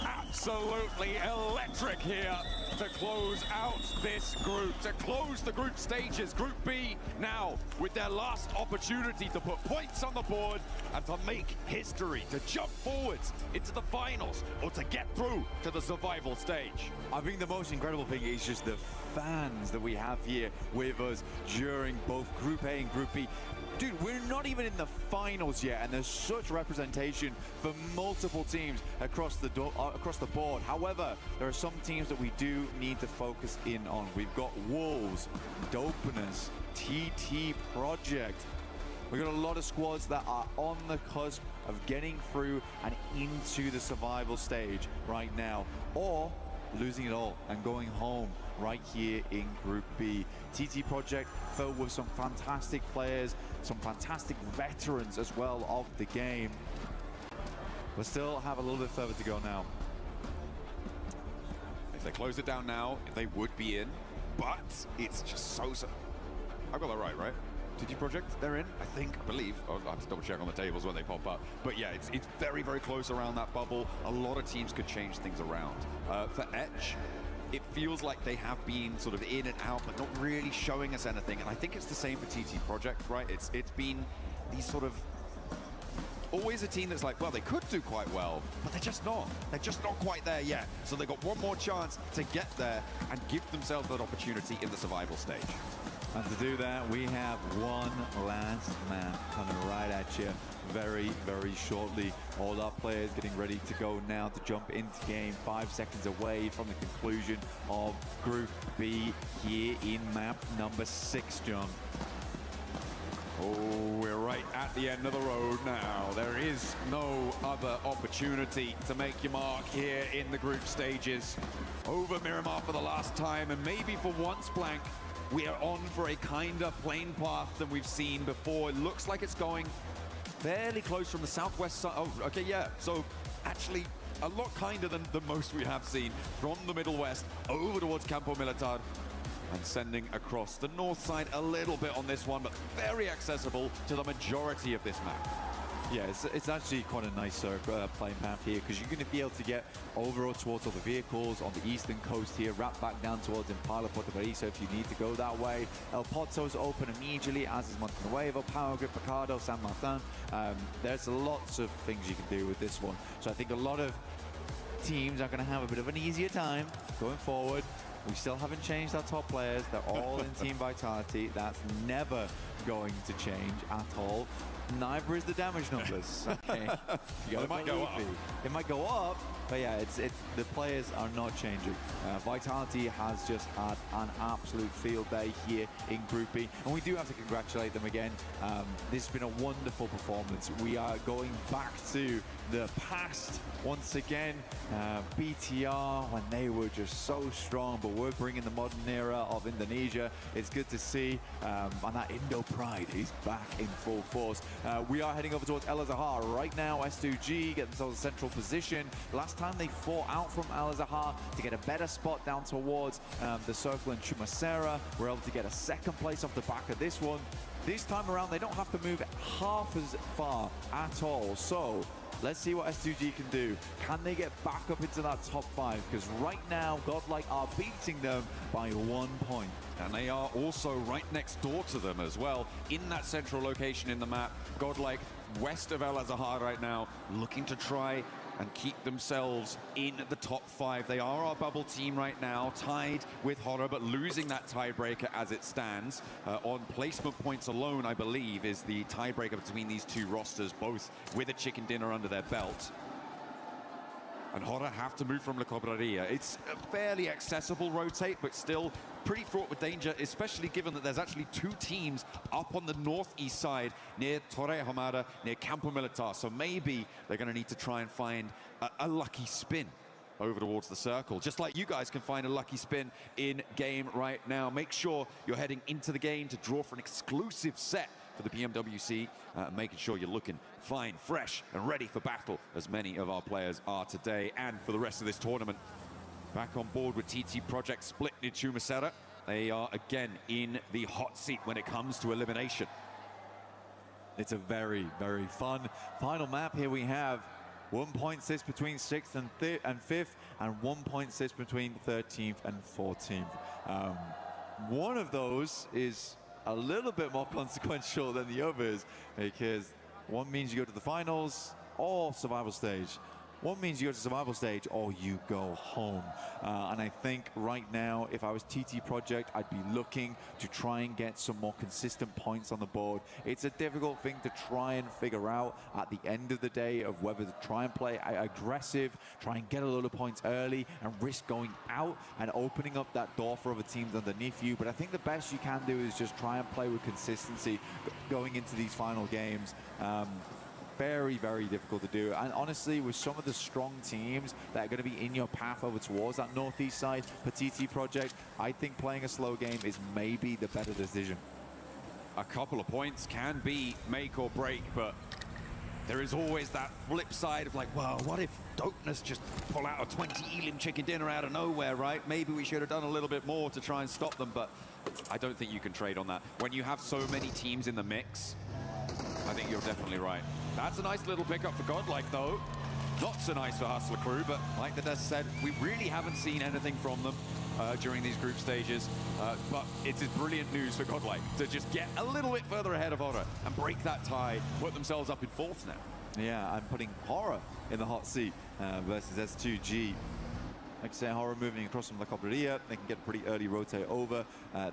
Absolutely electric here to close out this group, to close the group stages. Group B now with their last opportunity to put points on the board and to make history, to jump forwards into the finals or to get through to the survival stage. I think the most incredible thing is just the fans that we have here with us during both Group A and Group B. Dude, we're not even in the finals yet, and there's such representation for multiple teams across the board. However, there are some teams that we do need to focus in on. We've got Wolves, Dopeness, TT Project. We've got a lot of squads that are on the cusp of getting through and into the survival stage right now, or losing it all and going home right here in Group B. TT Project filled with some fantastic players, some fantastic veterans as well of the game. But still have a little bit further to go now. If they close it down now, they would be in, but it's just so... I got that right? TT Project, they're in, I think, I believe. I'll have to double check on the tables when they pop up. But yeah, it's very, very close around that bubble. A lot of teams could change things around. For Etch, it feels like they have been sort of in and out, but not really showing us anything. And I think it's the same for TT Project, right? It's been these sort of always a team that's like, well, they could do quite well, but they're just not. They're just not quite there yet. So they've got one more chance to get there and give themselves that opportunity in the survival stage. And to do that, we have one last man coming right at you very, very shortly. All our players getting ready to go now to jump into game. 5 seconds away from the conclusion of Group B here in map number 6, John. Oh, we're right at the end of the road now. There is no other opportunity to make your mark here in the group stages. Over Miramar for the last time, and maybe for once, Blank, we are on for a kinder plain path than we've seen before. It looks like it's going fairly close from the southwest side. Oh, okay, yeah. So actually a lot kinder than the most we have seen from the Middle West over towards Campo Militar and sending across the north side a little bit on this one, but very accessible to the majority of this map. Yeah, it's actually quite a nice playing path here, because you're going to be able to get over towards all the vehicles on the eastern coast here, wrap back down towards Impala Puerto Paraiso if you need to go that way. El Pozo's open immediately, as is Montenuevo, Power Grid, Picado, San Martin. There's lots of things you can do with this one. So I think a lot of teams are going to have a bit of an easier time going forward. We still haven't changed our top players. They're all in Team Vitality. That's never going to change at all. Neither is the damage numbers. Okay, it might go up. It might go up, but yeah, it's the players are not changing. Vitality has just had an absolute field day here in Group B, and we do have to congratulate them again. This has been a wonderful performance. We are going back to the past once again. BTR, when they were just so strong, but we're bringing the modern era of Indonesia. It's good to see, and that Indo pride is back in full force. We are heading over towards El Azahar right now. S2G get themselves a central position. Last time they fought out from El Azahar to get a better spot down towards the circle in Chumacera. We're able to get a second place off the back of this one. this time around, they don't have to move half as far at all. So let's see what S2G can do. Can they get back up into that top 5? Because right now, Godlike are beating them by 1 point. And they are also right next door to them as well, in that central location in the map. Godlike west of El Azahar right now, looking to try and keep themselves in the top 5. They are our bubble team right now, tied with Horror, but losing that tiebreaker as it stands. On placement points alone, I believe, is the tiebreaker between these two rosters, both with a chicken dinner under their belt. And Horror have to move from La Cobreria. It's a fairly accessible rotate, but still pretty fraught with danger, especially given that there's actually 2 teams up on the northeast side near Torre Hamada, near Campo Militar. So maybe they're going to need to try and find a lucky spin over towards the circle, just like you guys can find a lucky spin in game right now. Make sure you're heading into the game to draw for an exclusive set for the PMWC, making sure you're looking fine, fresh, and ready for battle, as many of our players are today and for the rest of this tournament. Back on board with TT Project Split Nichumasera. They are again in the hot seat when it comes to elimination. It's a very, very fun final map. Here we have 1 point sits between 6th and 5th, and 1 point sits between 13th and 14th. One of those is a little bit more consequential than the others, because one means you go to the finals or survival stage. One means you go to survival stage or you go home. And I think right now, if I was TT Project, I'd be looking to try and get some more consistent points on the board. It's a difficult thing to try and figure out at the end of the day, of whether to try and play aggressive, try and get a lot of points early and risk going out and opening up that door for other teams underneath you. But I think the best you can do is just try and play with consistency going into these final games. Very, very difficult to do. And honestly, with some of the strong teams that are going to be in your path over towards that northeast side for TT Project, I think playing a slow game is maybe the better decision. A couple of points can be make or break, but there is always that flip side of like, well, what if Dopeness just pull out a 20 Elim chicken dinner out of nowhere, right? Maybe we should have done a little bit more to try and stop them, but I don't think you can trade on that. When you have so many teams in the mix, I think you're definitely right. That's a nice little pickup for Godlike, though. Not so nice for Hustler Crew, but like the Des said, we really haven't seen anything from them during these group stages. But it's brilliant news for Godlike to just get a little bit further ahead of Horror and break that tie, put themselves up in 4th now. Yeah, I'm putting Horror in the hot seat versus S2G. Like I say, Horror moving across from La Cobreria, they can get a pretty early rotate over.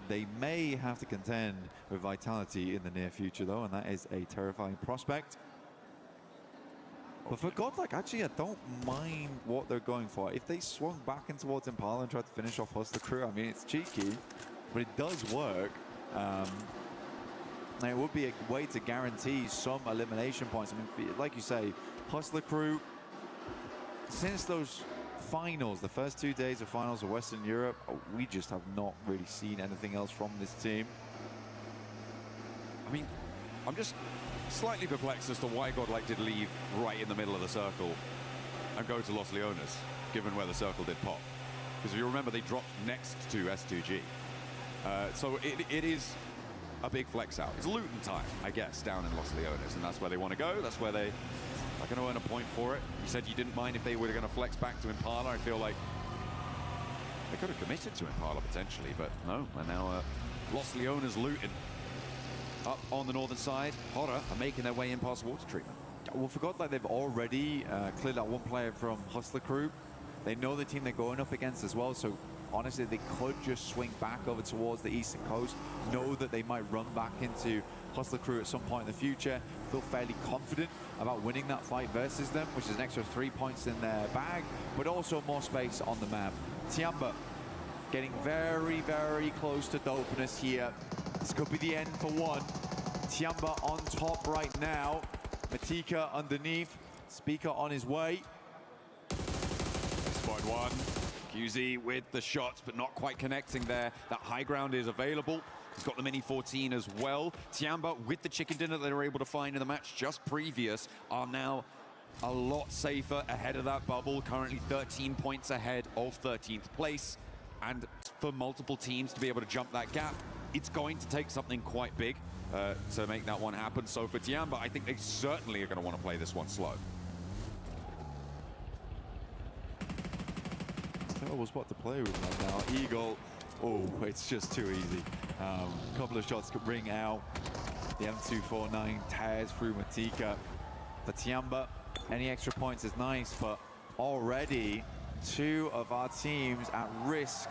They may have to contend with Vitality in the near future, though, and that is a terrifying prospect. But for Godlike, actually, I don't mind what they're going for. If they swung back in towards Impala and tried to finish off Hustler Crew, I mean, it's cheeky, but it does work. And it would be a way to guarantee some elimination points. I mean, like you say, Hustler Crew, since those finals, the first 2 days of finals of Western Europe, we just have not really seen anything else from this team. I mean, I'm just slightly perplexed as to why Godlike did leave right in the middle of the circle and go to Los Leones, given where the circle did pop. Because if you remember, they dropped next to S2G. So it is a big flex out. It's Luton time, I guess, down in Los Leones, and that's where they want to go. That's where they are going to earn a point for it. You said you didn't mind if they were going to flex back to Impala. I feel like they could have committed to Impala potentially, but no. And now Los Leones Luton up on the northern side. Horror are making their way in past water treatment. Well, for Godlike, they've already cleared out one player from Hustler Crew. They know the team they're going up against as well, so honestly, they could just swing back over towards the eastern coast, know that they might run back into Hustler Crew at some point in the future, feel fairly confident about winning that fight versus them, which is an extra 3 points in their bag, but also more space on the map. Tiamba getting very, very close to Dopeness here. This could be the end for one. Tiamba on top right now. Matika underneath. Speaker on his way. Spot one. QZ with the shots, but not quite connecting there. That high ground is available. He's got the Mini 14 as well. Tiamba, with the chicken dinner that they were able to find in the match just previous, are now a lot safer ahead of that bubble. Currently 13 points ahead of 13th place. And for multiple teams to be able to jump that gap, it's going to take something quite big. to make that one happen. So for Tiamba, I think they certainly are going to want to play this one slow. Terrible spot to play with right now. Eagle, oh, it's just too easy. Couple of shots could ring out. The M249 tears through Matika. For Tiamba, any extra points is nice, but already two of our teams at risk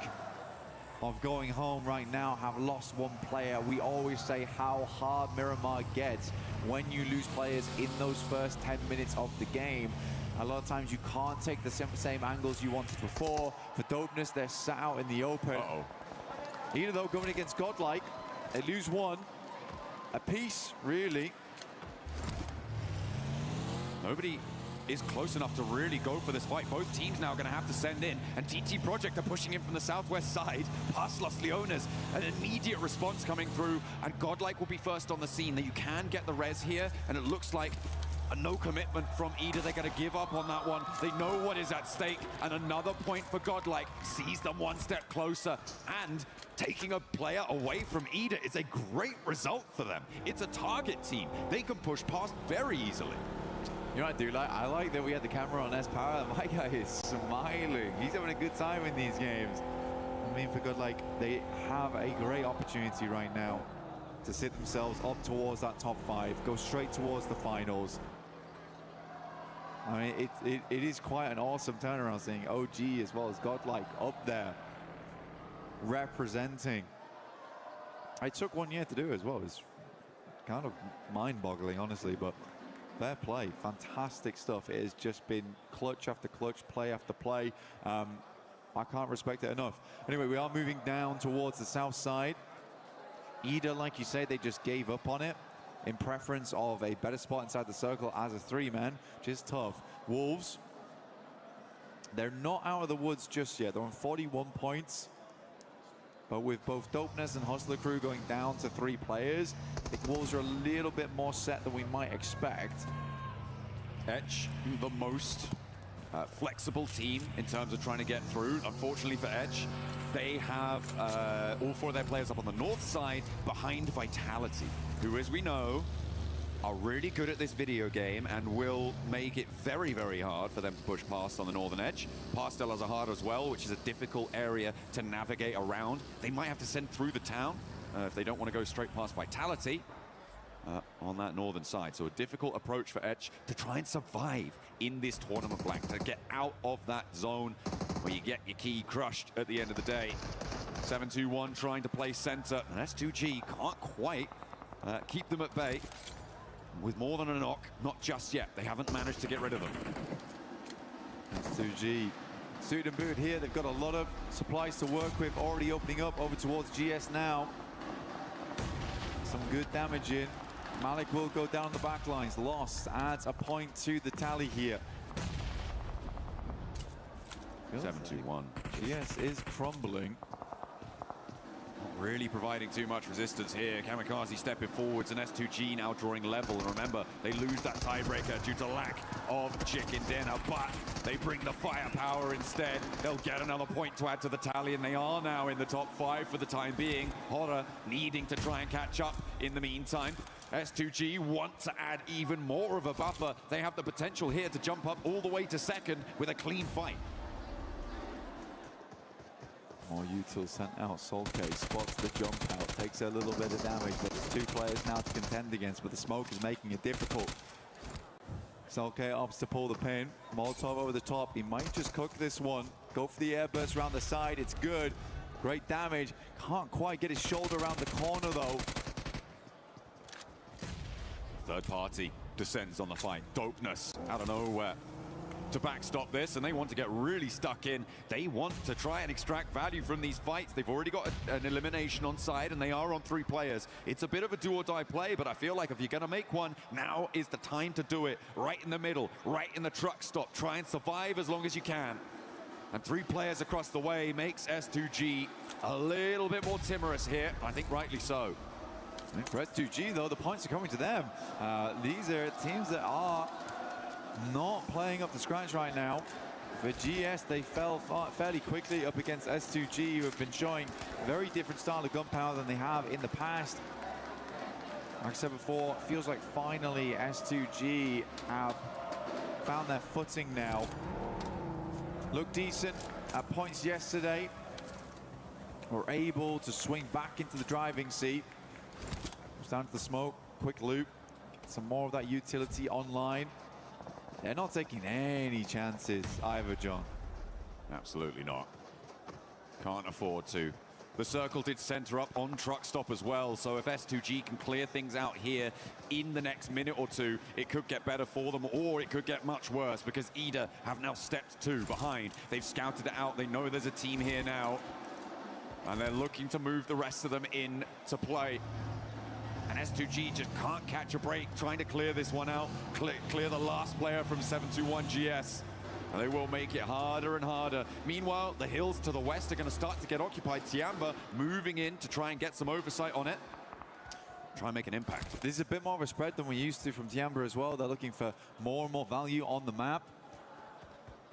of going home right now have lost one player. We always say how hard Miramar gets when you lose players in those first 10 minutes of the game. A lot of times you can't take the same angles you wanted before. For Dopeness, they're sat out in the open. Either though, going against Godlike, they lose one. A piece, really. Nobody is close enough to really go for this fight. Both teams now going to have to send in, and TT Project are pushing in from the southwest side past Los Leones. An immediate response coming through, and Godlike will be first on the scene. You can get the res here, and it looks like a no commitment from Ida. They're going to give up on that one. They know what is at stake, and another point for Godlike sees them one step closer, and taking a player away from Ida is a great result for them. It's a target team. They can push past very easily. You know what I do like? I like that we had the camera on S-Power. My guy is smiling. He's having a good time in these games. I mean, for Godlike, they have a great opportunity right now to sit themselves up towards that top 5, go straight towards the finals. I mean, it is quite an awesome turnaround, seeing OG as well as Godlike up there representing. It took 1 year to do as well. It's kind of mind-boggling, honestly, but fair play, fantastic stuff. It has just been clutch after clutch, play after play. I can't respect it enough. Anyway, we are moving down towards the south side. Ida, like you say, they just gave up on it in preference of a better spot inside the circle as a 3-man, which is tough. Wolves, they're not out of the woods just yet. They're on 41 points. But with both Dopeness and Hustler Crew going down to 3 players, I think Wolves are a little bit more set than we might expect. Etch, the most flexible team in terms of trying to get through. Unfortunately for Etch, they have all 4 of their players up on the north side behind Vitality, who, as we know, are really good at this video game and will make it very, very hard for them to push past on the northern edge. Past El Azahar as well, which is a difficult area to navigate around. They might have to send through the town if they don't want to go straight past Vitality on that northern side. So a difficult approach for Etch to try and survive in this tournament blank, to get out of that zone where you get your key crushed at the end of the day. 7-2-1 trying to play center, and S2G can't quite keep them at bay. With more than a knock, not just yet. They haven't managed to get rid of them. S2G, suit and boot here. They've got a lot of supplies to work with, already opening up over towards GS now. Some good damage in. Malik will go down the back lines. Lost adds a point to the tally here. 7-2-1. GS is crumbling. Not really providing too much resistance here. Kamikaze stepping forwards, and S2G now drawing level. And remember, they lose that tiebreaker due to lack of chicken dinner, but they bring the firepower instead. They'll get another point to add to the tally, and they are now in the top 5 for the time being. Horror needing to try and catch up in the meantime. S2G want to add even more of a buffer. They have the potential here to jump up all the way to second with a clean fight. More utils sent out. Solke spots the jump out, takes a little bit of damage, but there's 2 players now to contend against, but the smoke is making it difficult. Solke opts to pull the pin. Molotov over the top. He might just cook this one. Go for the airburst around the side. It's good. Great damage. Can't quite get his shoulder around the corner, though. Third party descends on the fight. Dopeness out of nowhere to backstop this, and they want to get really stuck in. They want to try and extract value from these fights. They've already got an elimination on side, and they are on 3 players. It's a bit of a do or die play, but I feel like if you're going to make one, now is the time to do it. Right in the middle, right in the truck stop. Try and survive as long as you can. And 3 players across the way makes S2G a little bit more timorous here. I think rightly so. I think for S2G, though, the points are coming to them. These are teams that are not playing up to scratch right now. For GS, they fell fairly quickly up against S2G, who have been showing a very different style of gunpowder than they have in the past. Like I said before, it feels like finally S2G have found their footing now. Looked decent at points yesterday. Were able to swing back into the driving seat. Goes down to the smoke, quick loop. Get some more of that utility online. They're not taking any chances either, John. Absolutely not. Can't afford to. The circle did center up on truck stop as well, so if S2G can clear things out here in the next minute or two, it could get better for them, or it could get much worse, because EDA have now stepped 2 behind. They've scouted it out. They know there's a team here now, and they're looking to move the rest of them in to play. And S2G just can't catch a break, trying to clear this one out, clear the last player from 721 GS. And they will make it harder and harder. Meanwhile, the hills to the west are going to start to get occupied. Tiamba moving in to try and get some oversight on it. Try and make an impact. This is a bit more of a spread than we used to from Tiamba as well. They're looking for more and more value on the map.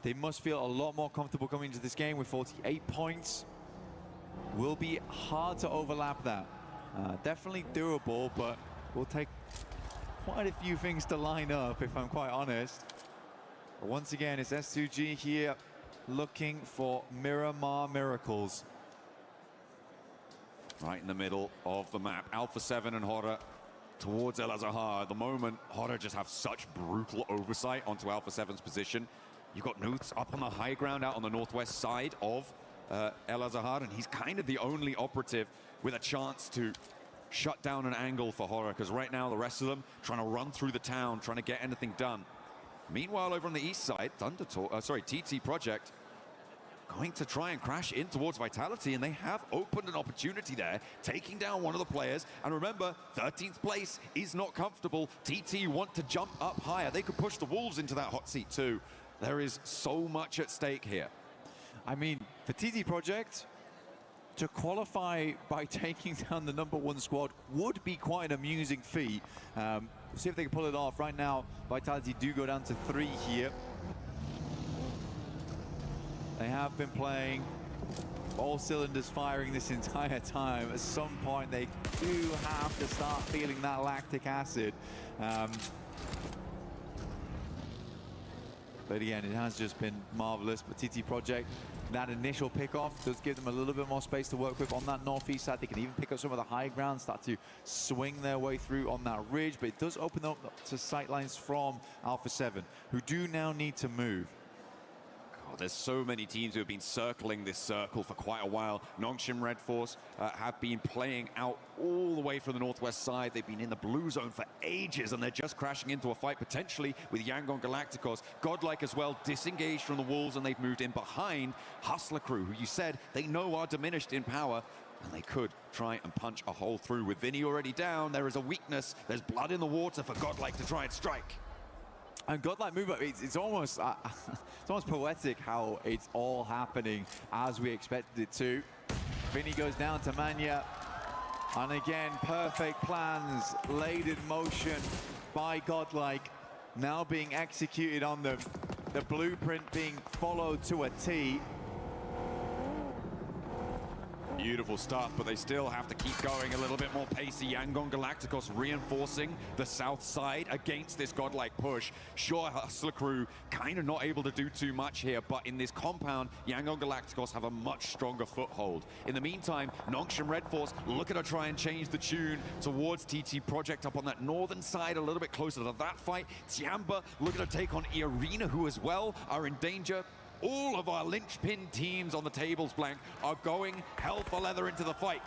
They must feel a lot more comfortable coming into this game with 48 points. Will be hard to overlap that. Definitely doable, but will take quite a few things to line up, if I'm quite honest. But once again, it's S2G here looking for Miramar miracles. Right in the middle of the map. Alpha 7 and Horror towards El Azahar. At the moment, Horror just have such brutal oversight onto Alpha 7's position. You've got Newts up on the high ground out on the northwest side of El Azahar, and he's kind of the only operative with a chance to shut down an angle for Horror, because right now the rest of them trying to run through the town, trying to get anything done. Meanwhile, over on the east side, TT Project going to try and crash in towards Vitality, and they have opened an opportunity there, taking down one of the players. And remember, 13th place is not comfortable. TT want to jump up higher. They could push the Wolves into that hot seat too. There is so much at stake here. I mean, for TT Project, to qualify by taking down the #1 squad would be quite an amusing feat. See if they can pull it off. Right now, Vitality do go down to 3 here. They have been playing all cylinders firing this entire time. At some point, they do have to start feeling that lactic acid. But again, it has just been marvelous. But TT Project, that initial pick-off does give them a little bit more space to work with on that northeast side. They can even pick up some of the high ground, start to swing their way through on that ridge. But it does open up to sightlines from Alpha 7, who do now need to move. There's so many teams who have been circling this circle for quite a while. Nongshim Red Force have been playing out all the way from the northwest side. They've been in the blue zone for ages, and they're just crashing into a fight potentially with Yangon Galacticos. Godlike as well, disengaged from the Wolves, and they've moved in behind Hustler Crew, who you said they know are diminished in power, and they could try and punch a hole through. With Vinny already down, there is a weakness. There's blood in the water for Godlike to try and strike. And Godlike move up, it's almost it's almost poetic how it's all happening as we expected it to. Vinny goes down to Manya, and again, perfect plans laid in motion by Godlike, now being executed on them. The blueprint being followed to a T. Beautiful stuff, but they still have to keep going a little bit more pacey. Yangon Galacticos reinforcing the south side against this Godlike push. Sure, Hustler Crew kind of not able to do too much here, but in this compound, Yangon Galacticos have a much stronger foothold. In the meantime, Nongshim Red Force looking to try and change the tune towards TT Project up on that northern side, a little bit closer to that fight. Tiamba looking to take on E-Arena, who as well are in danger. All of our linchpin teams on the tables blank are going hell for leather into the fight.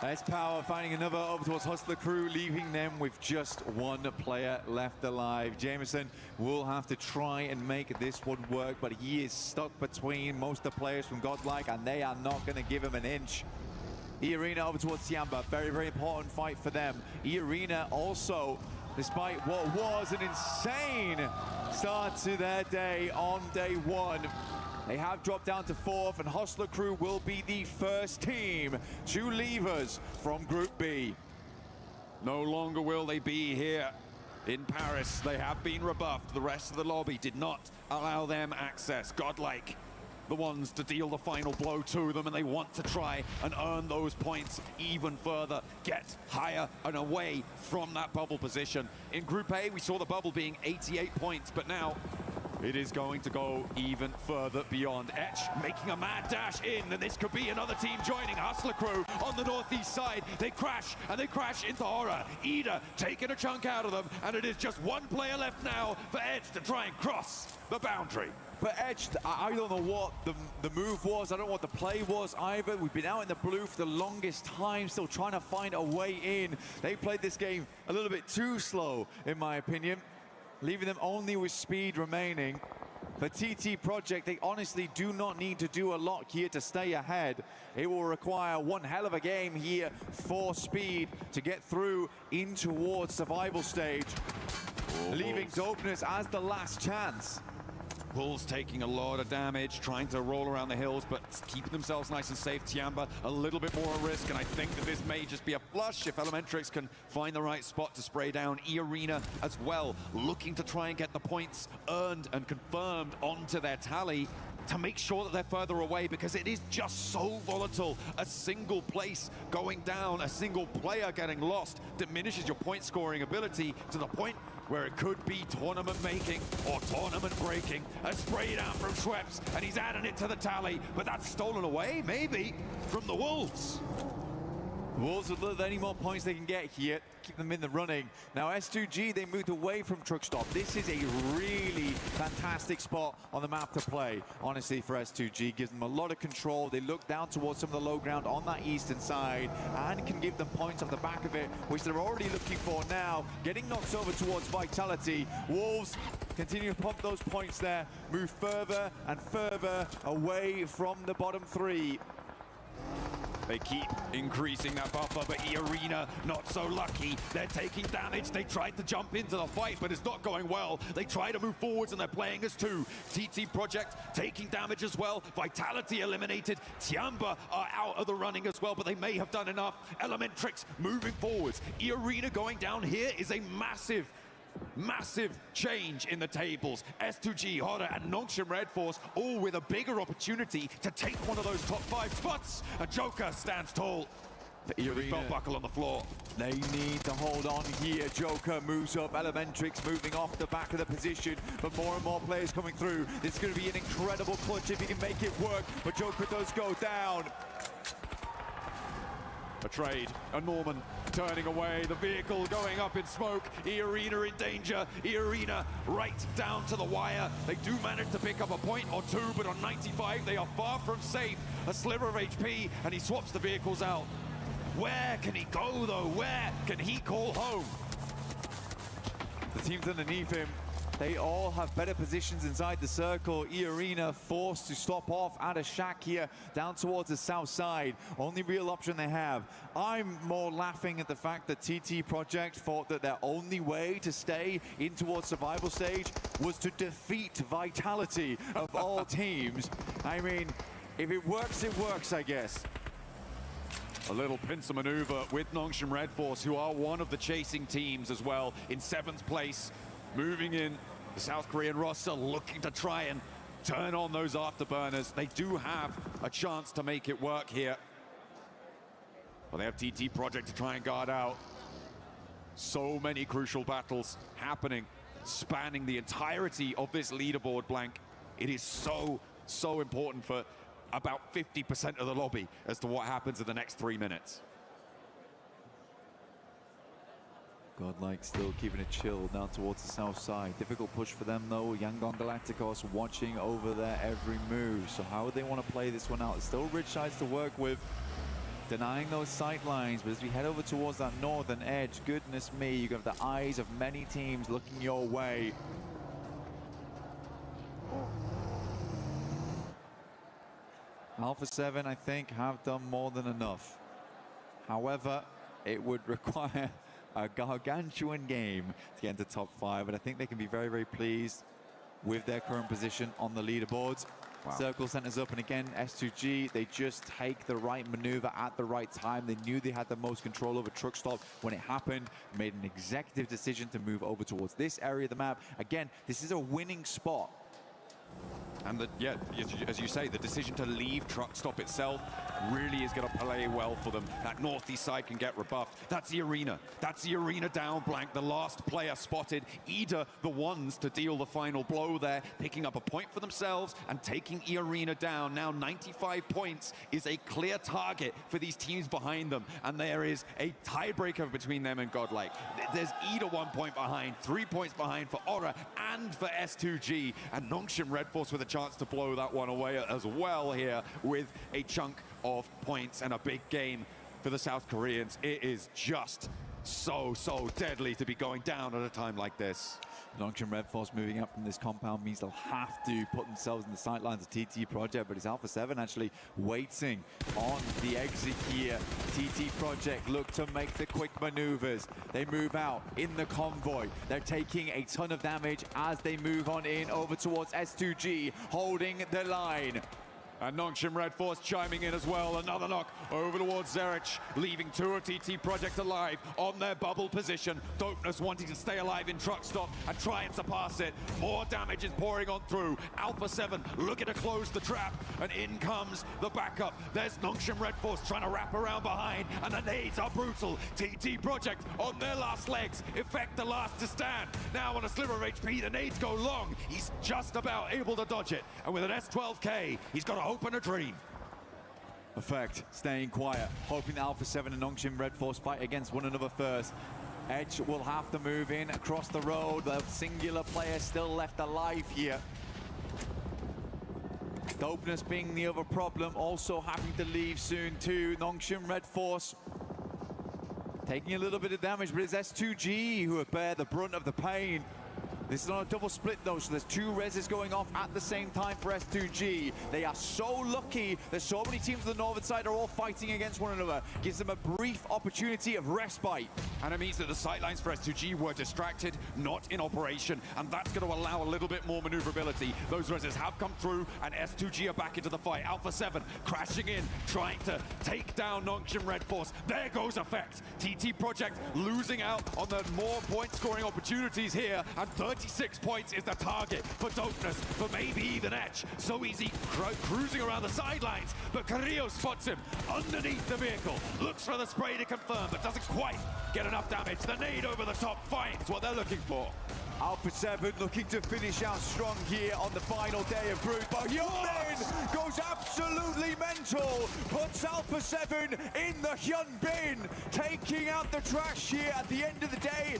S-Power finding another over towards Hustler Crew, leaving them with just 1 player left alive. Jameson will have to try and make this one work, but he is stuck between most of the players from Godlike, and they are not going to give him an inch. E-Arena over towards Tiamba, very, very important fight for them. E-Arena also, despite what was an insane start to their day on day 1, they have dropped down to 4th, and Hustler Crew will be the first team to leave us from Group B. No longer will they be here in Paris. They have been rebuffed. The rest of the lobby did not allow them access. Godlike the ones to deal the final blow to them, and they want to try and earn those points even further, get higher and away from that bubble position. In Group A, we saw the bubble being 88 points, but now it is going to go even further beyond. Etch making a mad dash in, and this could be another team joining. Hustler Crew on the northeast side. They crash, and they crash into Horror. Ida taking a chunk out of them, and it is just one player left now for Edge to try and cross the boundary. For Edge, I don't know what the move was. I don't know what the play was either. We've been out in the blue for the longest time, still trying to find a way in. They played this game a little bit too slow, in my opinion, leaving them only with speed remaining. For TT Project, they honestly do not need to do a lot here to stay ahead. It will require one hell of a game here for speed to get through in towards survival stage, leaving Dopeness as the last chance. Wolves taking a lot of damage, trying to roll around the hills, but keeping themselves nice and safe. Tiamba a little bit more at risk, and I think that this may just be a flush if Elementrix can find the right spot to spray down. E-Arena as well, looking to try and get the points earned and confirmed onto their tally to make sure that they're further away, because it is just so volatile. A single place going down, a single player getting lost diminishes your point scoring ability to the point where it could be tournament making or tournament breaking. A spray down from Schweppes, and he's adding it to the tally, but that's stolen away, maybe, from the Wolves. Wolves would love any more points they can get here, keep them in the running. Now S2G, they moved away from Truck Stop. This is a really fantastic spot on the map to play, honestly, for S2G. Gives them a lot of control. They look down towards some of the low ground on that eastern side and can give them points off the back of it, which they're already looking for now. Getting knocked over towards Vitality. Wolves continue to pump those points there, move further and further away from the bottom three. They keep increasing that buffer, but E-Arena not so lucky. They're taking damage. They tried to jump into the fight, but it's not going well. They try to move forwards, and they're playing as two. TT Project taking damage as well. Vitality eliminated. Tiamba are out of the running as well, but they may have done enough. Elementrix moving forwards. E-Arena going down here is a massive change in the tables. S2G, Horror, and Nongshim Red Force all with a bigger opportunity to take one of those top 5 spots. A Joker stands tall. The belt buckle on the floor. They need to hold on here. Joker moves up. Elementrix moving off the back of the position, but more and more players coming through. This is going to be an incredible clutch if he can make it work, but Joker does go down. A trade, a Norman turning away, the vehicle going up in smoke. E-Arena in danger. E-Arena right down to the wire. They do manage to pick up a point or two, but on 95 they are far from safe. A sliver of HP, and he swaps the vehicles out. Where can he go though? Where can he call home? The teams underneath him, they all have better positions inside the circle. E-Arena forced to stop off at a shack here down towards the south side. Only real option they have. I'm more laughing at the fact that TT Project thought that their only way to stay in towards survival stage was to defeat Vitality of all teams. I mean, if it works, I guess. A little pincer maneuver with Nongshim Red Force, who are one of the chasing teams as well, in 7th place. Moving in, the South Korean roster looking to try and turn on those afterburners. They do have a chance to make it work here. But they have TT Project to try and guard out. So many crucial battles happening, spanning the entirety of this leaderboard, Blank. It is so important for about 50% of the lobby as to what happens in the next 3 minutes. Godlike still keeping it chill down towards the south side. Difficult push for them though. Yangon Galacticos watching over their every move. So how would they want to play this one out? Still rich sides to work with. Denying those sight lines, but as we head over towards that northern edge, goodness me, you got the eyes of many teams looking your way. Alpha 7, I think, have done more than enough. However, it would require a gargantuan game to get into top 5, and I think they can be very, very pleased with their current position on the leaderboards. Wow. Circle centers up, and again, S2G, they just take the right maneuver at the right time. They knew they had the most control over Truck Stop when it happened, made an executive decision to move over towards this area of the map. Again, this is a winning spot. And yeah, as you say, the decision to leave truck stop itself really is going to play well for them. That northeast side can get rebuffed. That's the arena. That's the arena down blank. The last player spotted. Ida, the ones to deal the final blow there, picking up a point for themselves and taking E-Arena down. Now 95 points is a clear target for these teams behind them. And there is a tiebreaker between them and Godlike. There's Ida 1 point behind, 3 points behind for Aura and for S2G. And Nongshim Red Force with a chance to blow that one away as well here with a chunk of points and a big game for the South Koreans. It is just so deadly to be going down at a time like this. Nongshim Red Force moving up from this compound means they'll have to put themselves in the sightlines of TT Project, but it's Alpha 7 actually waiting on the exit here. TT Project look to make the quick maneuvers. They move out in the convoy. They're taking a ton of damage as they move on in over towards S2G, holding the line. And Nongshim Red Force chiming in as well. Another knock over towards Zerich, leaving two of TT Project alive on their bubble position. Dopeness wanting to stay alive in truck stop and try and surpass it. More damage is pouring on through. Alpha 7 looking to close the trap, and in comes the backup. There's Nongshim Red Force trying to wrap around behind, and the nades are brutal. TT Project on their last legs. Effect the last to stand. Now on a sliver of HP, the nades go long. He's just about able to dodge it. And with an S12K, he's got to open a dream. Effect staying quiet, hoping that Alpha 7 and Nongshim Red Force fight against one another first. Edge will have to move in across the road. The singular player still left alive here. Dopeness being the other problem, also having to leave soon too. Nongshim Red Force taking a little bit of damage, but it's S2G who bear the brunt of the pain. This is on a double split though, so there's two reses going off at the same time for S2G. They are so lucky that so many teams on the northern side are all fighting against one another. Gives them a brief opportunity of respite. And it means that the sightlines for S2G were distracted, not in operation, and that's going to allow a little bit more maneuverability. Those reses have come through, and S2G are back into the fight. Alpha 7 crashing in, trying to take down Nongshim Red Force. There goes Effect. TT Project losing out on the more point scoring opportunities here, and 36 points is the target for Dopeness, for maybe even Etch. So easy cruising around the sidelines, but Carrillo spots him underneath the vehicle, looks for the spray to confirm, but doesn't quite get enough damage. The nade over the top finds what they're looking for. Alpha 7 looking to finish out strong here on the final day of Brood, but Hyunbin goes absolutely mental, puts Alpha 7 in the Hyunbin, taking out the trash here at the end of the day.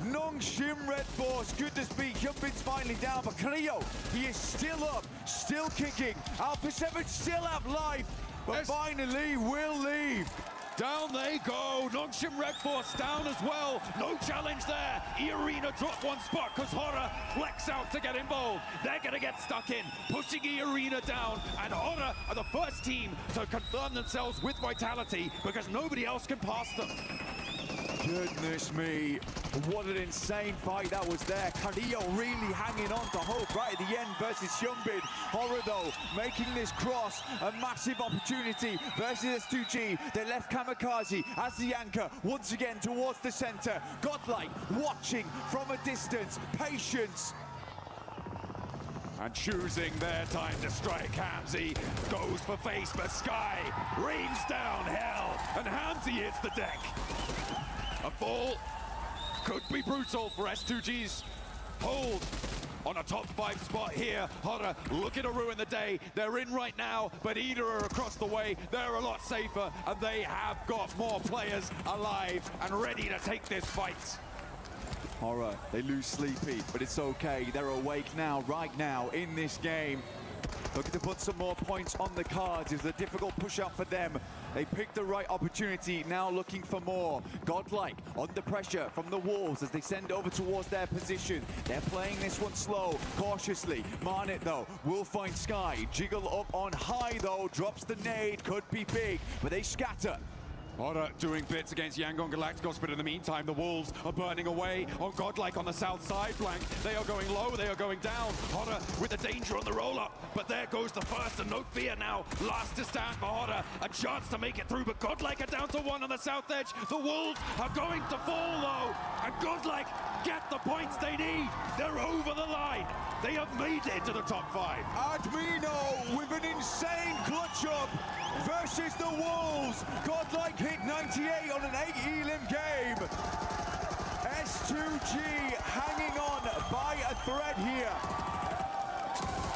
Nongshim Red Force, good to speak. Hyunbin's finally down, but Cleo, he is still up, still kicking. Alpha 7 still have life, but finally will leave. Down they go. Nongshim Red Force down as well. No challenge there. E-Arena drop one spot because Horror flex out to get involved. They're going to get stuck in, pushing E-Arena down. And Horror are the first team to confirm themselves with Vitality because nobody else can pass them. Goodness me, what an insane fight that was there. Carrillo really hanging on to hope right at the end versus Hyunbin. Horror though, making this cross a massive opportunity versus S2G. They left Kamikaze as the anchor once again towards the center. Godlike watching from a distance, patience. And choosing their time to strike, Hamzy goes for face, but Sky rains down hell, and Hamzy hits the deck. A fall could be brutal for S2G's hold on a top 5 spot here. Horror looking to ruin the day. They're in right now, but Ida are across the way. They're a lot safer, and they have got more players alive and ready to take this fight. Horror, they lose Sleepy, but it's okay. They're awake now, right now, in this game. Looking to put some more points on the cards. It's a difficult push-up for them. They picked the right opportunity, now looking for more. Godlike under pressure from the Wolves as they send over towards their position. They're playing this one slow, cautiously. Marnet, though, will find Sky. Jiggle up on high, though. Drops the nade, could be big, but they scatter. Horror doing bits against Yangon Galacticos, but in the meantime, the Wolves are burning away on Godlike on the south side flank. They are going low, they are going down. Horror with the danger on the roll-up, but there goes the first, and no fear now. Last to stand for Horror, a chance to make it through, but Godlike are down to 1 on the south edge. The Wolves are going to fall, though, and Godlike get the points they need. They're over the line. They have made it to the top 5. Admino with an insane clutch up versus the Wolves. Godlike hit 98 on an 8 elim game. S2G hanging on by a thread here.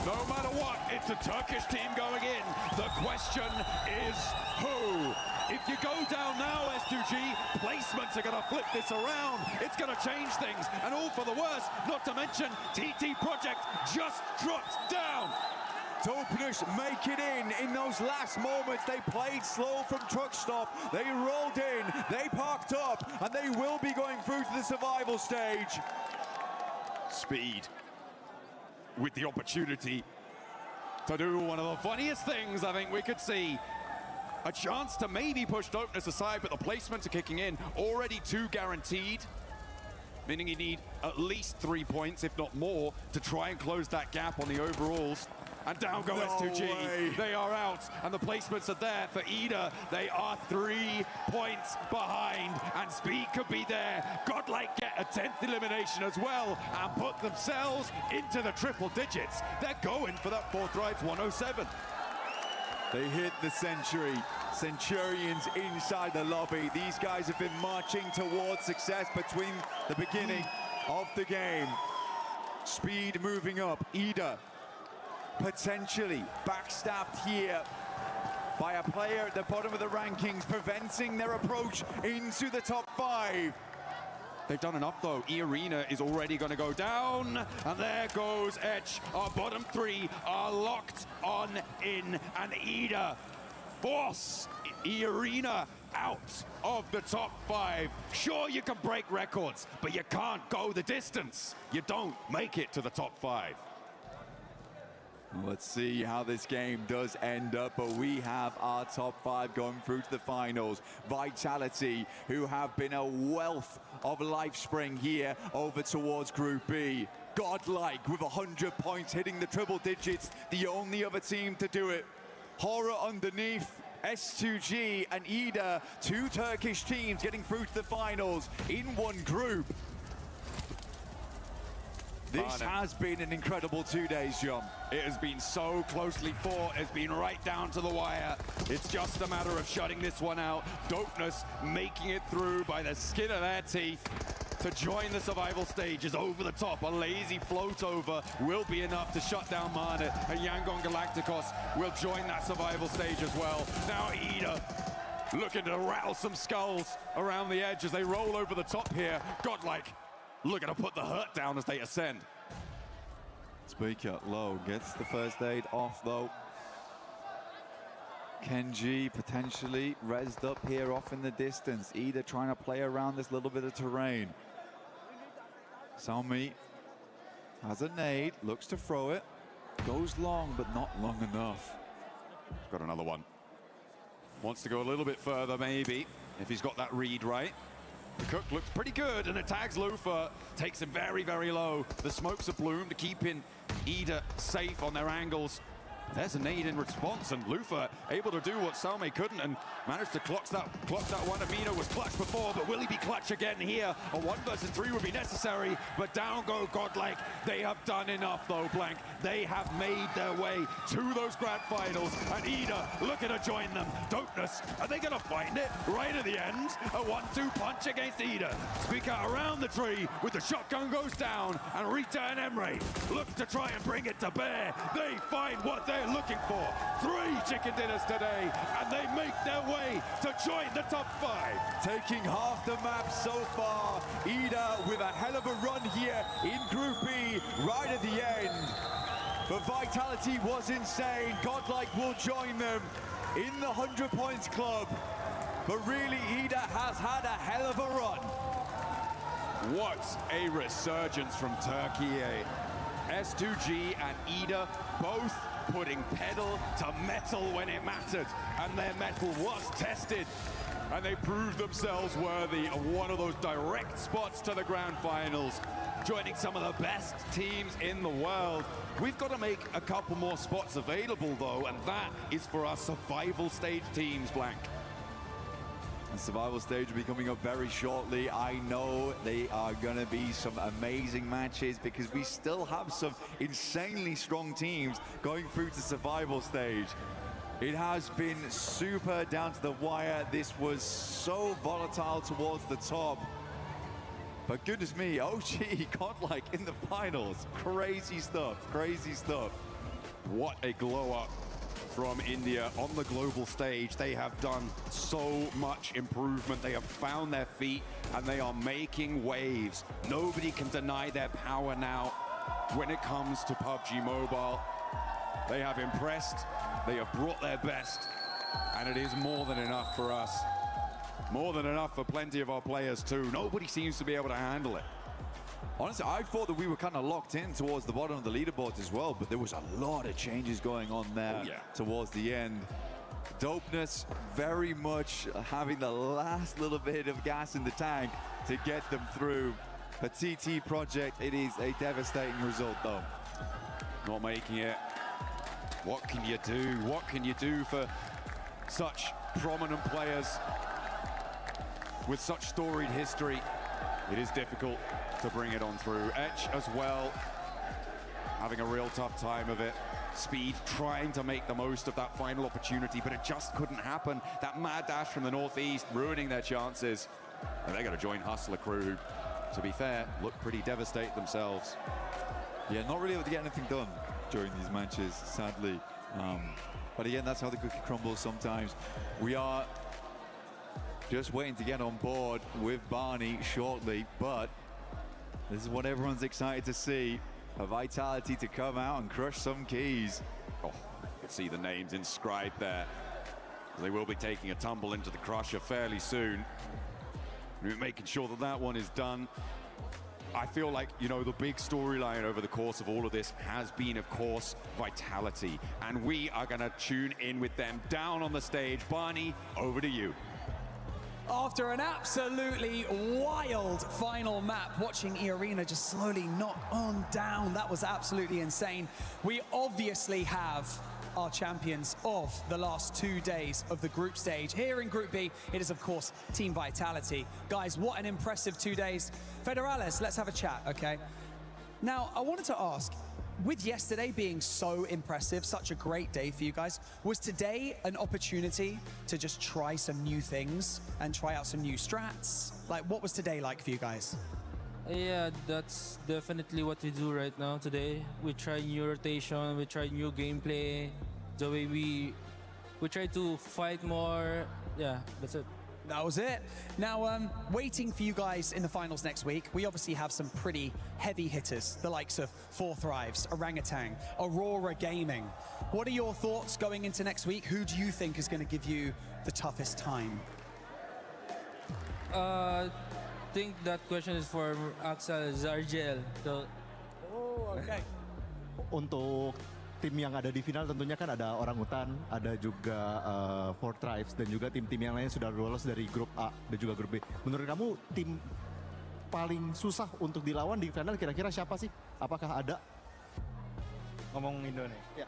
No matter what, it's a Turkish team going in. The question is who? If you go down now, S2G, placements are going to flip this around. It's going to change things, and all for the worse. Not to mention, TT Project just dropped down. Topnus make it in those last moments. They played slow from truck stop. They rolled in, they parked up, and they will be going through to the survival stage. Speed with the opportunity to do one of the funniest things I think we could see. A chance to maybe push Dopeness aside, but the placements are kicking in. Already 2 guaranteed, meaning you need at least 3 points, if not more, to try and close that gap on the overalls. And down go S2G. way. They are out, and the placements are there for Ida. They are 3 points behind, and Speed could be there. Godlike get a 10th elimination as well, and put themselves into the triple digits. They're going for that 4th rights 107. They hit the century. Centurions inside the lobby. These guys have been marching towards success between the beginning of the game. Speed moving up. Ida potentially backstabbed here by a player at the bottom of the rankings, preventing their approach into the top 5. They've done enough though. E-Arena is already going to go down, and there goes Etch. Our bottom 3 are locked on in, and Ida force E-Arena out of the top 5. Sure, you can break records, but you can't go the distance. You don't make it to the top 5. Let's see how this game does end up, but we have our top 5 going through to the finals. Vitality, who have been a wealth of life spring here over towards Group B. Godlike with 100 points, hitting the triple digits, the only other team to do it. Horror underneath. S2G and Ida, 2 Turkish teams getting through to the finals in one group. This has been an incredible 2 days, John. It has been so closely fought. It's been right down to the wire. It's just a matter of shutting this one out. Dopeness making it through by the skin of their teeth to join the survival stage is over the top. A lazy float over will be enough to shut down Mana, and Yangon Galacticos will join that survival stage as well. Now Ida looking to rattle some skulls around the edge as they roll over the top here. Godlike looking to put the hurt down as they ascend. Speaker low gets the first aid off though. Kenji potentially rezzed up here off in the distance. Ida trying to play around this little bit of terrain. Salmi has a nade, looks to throw it. Goes long, but not long enough. Got another one. Wants to go a little bit further maybe, if he's got that read right. The Cook looks pretty good, and it tags Lufa. Takes him very, very low. The smokes of Bloom to keep in Ida safe on their angles. There's a nade in response, and Lufa able to do what Salme couldn't and managed to clock that one. Amino was clutch before, but will he be clutch again here? A 1 versus 3 would be necessary, but down go Godlike. They have done enough though, Blank. They have made their way to those grand finals, and Ida looking to join them. Dopeness, are they gonna find it right at the end? A 1-2 punch against Ida. Speaker around the tree with the shotgun goes down, and Rita and Emre look to try and bring it to bear. They find what they're looking for. 3 chicken dinners today, and they make their way to join the top 5. Taking half the map so far. Ida with a hell of a run here in Group B right at the end. But Vitality was insane. Godlike will join them in the 100 points club. But really, Ida has had a hell of a run. What a resurgence from Turkey. S2G and Ida both putting pedal to metal when it mattered, and their metal was tested, and they proved themselves worthy of one of those direct spots to the grand finals, joining some of the best teams in the world. We've got to make a couple more spots available though, and that is for our survival stage teams, Blank. The survival stage will be coming up very shortly. I know they are going to be some amazing matches because we still have some insanely strong teams going through to survival stage. It has been super down to the wire. This was so volatile towards the top. But goodness me, OG godlike in the finals. Crazy stuff, crazy stuff. What a glow up from India on the global stage. They have done so much improvement. They have found their feet and they are making waves. Nobody can deny their power now when it comes to PUBG Mobile. They have impressed, they have brought their best, and it is more than enough for us. More than enough for plenty of our players too. Nobody seems to be able to handle it. Honestly, I thought that we were kind of locked in towards the bottom of the leaderboards as well, but there was a lot of changes going on there towards the end. Dopeness very much having the last little bit of gas in the tank to get them through. A TT project, it is a devastating result though. Not making it. What can you do? What can you do for such prominent players with such storied history? It is difficult to bring it on through. Etch as well, having a real tough time of it. Speed trying to make the most of that final opportunity, but it just couldn't happen. That mad dash from the northeast ruining their chances. And they got to join Hustler crew, who, to be fair, look pretty devastated themselves. Yeah, not really able to get anything done during these matches, sadly. But again, that's how the cookie crumbles sometimes. We are just waiting to get on board with Barney shortly, but this is what everyone's excited to see. A Vitality to come out and crush some keys. Oh, you can see the names inscribed there. They will be taking a tumble into the crusher fairly soon. We're making sure that that one is done. I feel like, you know, the big storyline over the course of all of this has been, of course, Vitality. And we are going to tune in with them down on the stage. Barney, over to you. After an absolutely wild final map, watching E-Arena just slowly knock on down, that was absolutely insane. We obviously have our champions of the last 2 days of the group stage. Here in Group B, it is, of course, Team Vitality. Guys, what an impressive 2 days. Federales, let's have a chat, okay? Now, I wanted to ask, with yesterday being so impressive, such a great day for you guys, was today an opportunity to just try some new things and try out some new strats? Like, what was today like for you guys? Yeah, that's definitely what we do right now today. We try new rotation, we try new gameplay, the way we try to fight more. Yeah, that's it. That was it. Now, waiting for you guys in the finals next week, we obviously have some pretty heavy hitters, the likes of Four Thrives, Orangutan, Aurora Gaming. What are your thoughts going into next week? Who do you think is going to give you the toughest time? I think that question is for Axel Zargel. So, oh, okay. Untuk tim yang ada di final tentunya kan ada Orangutan, ada juga Four Tribes dan juga tim-tim yang lain sudah lolos dari grup A dan juga grup B. Menurut kamu tim paling susah untuk dilawan di final kira-kira siapa sih? Apakah ada? Ngomong Indonesia. Ya.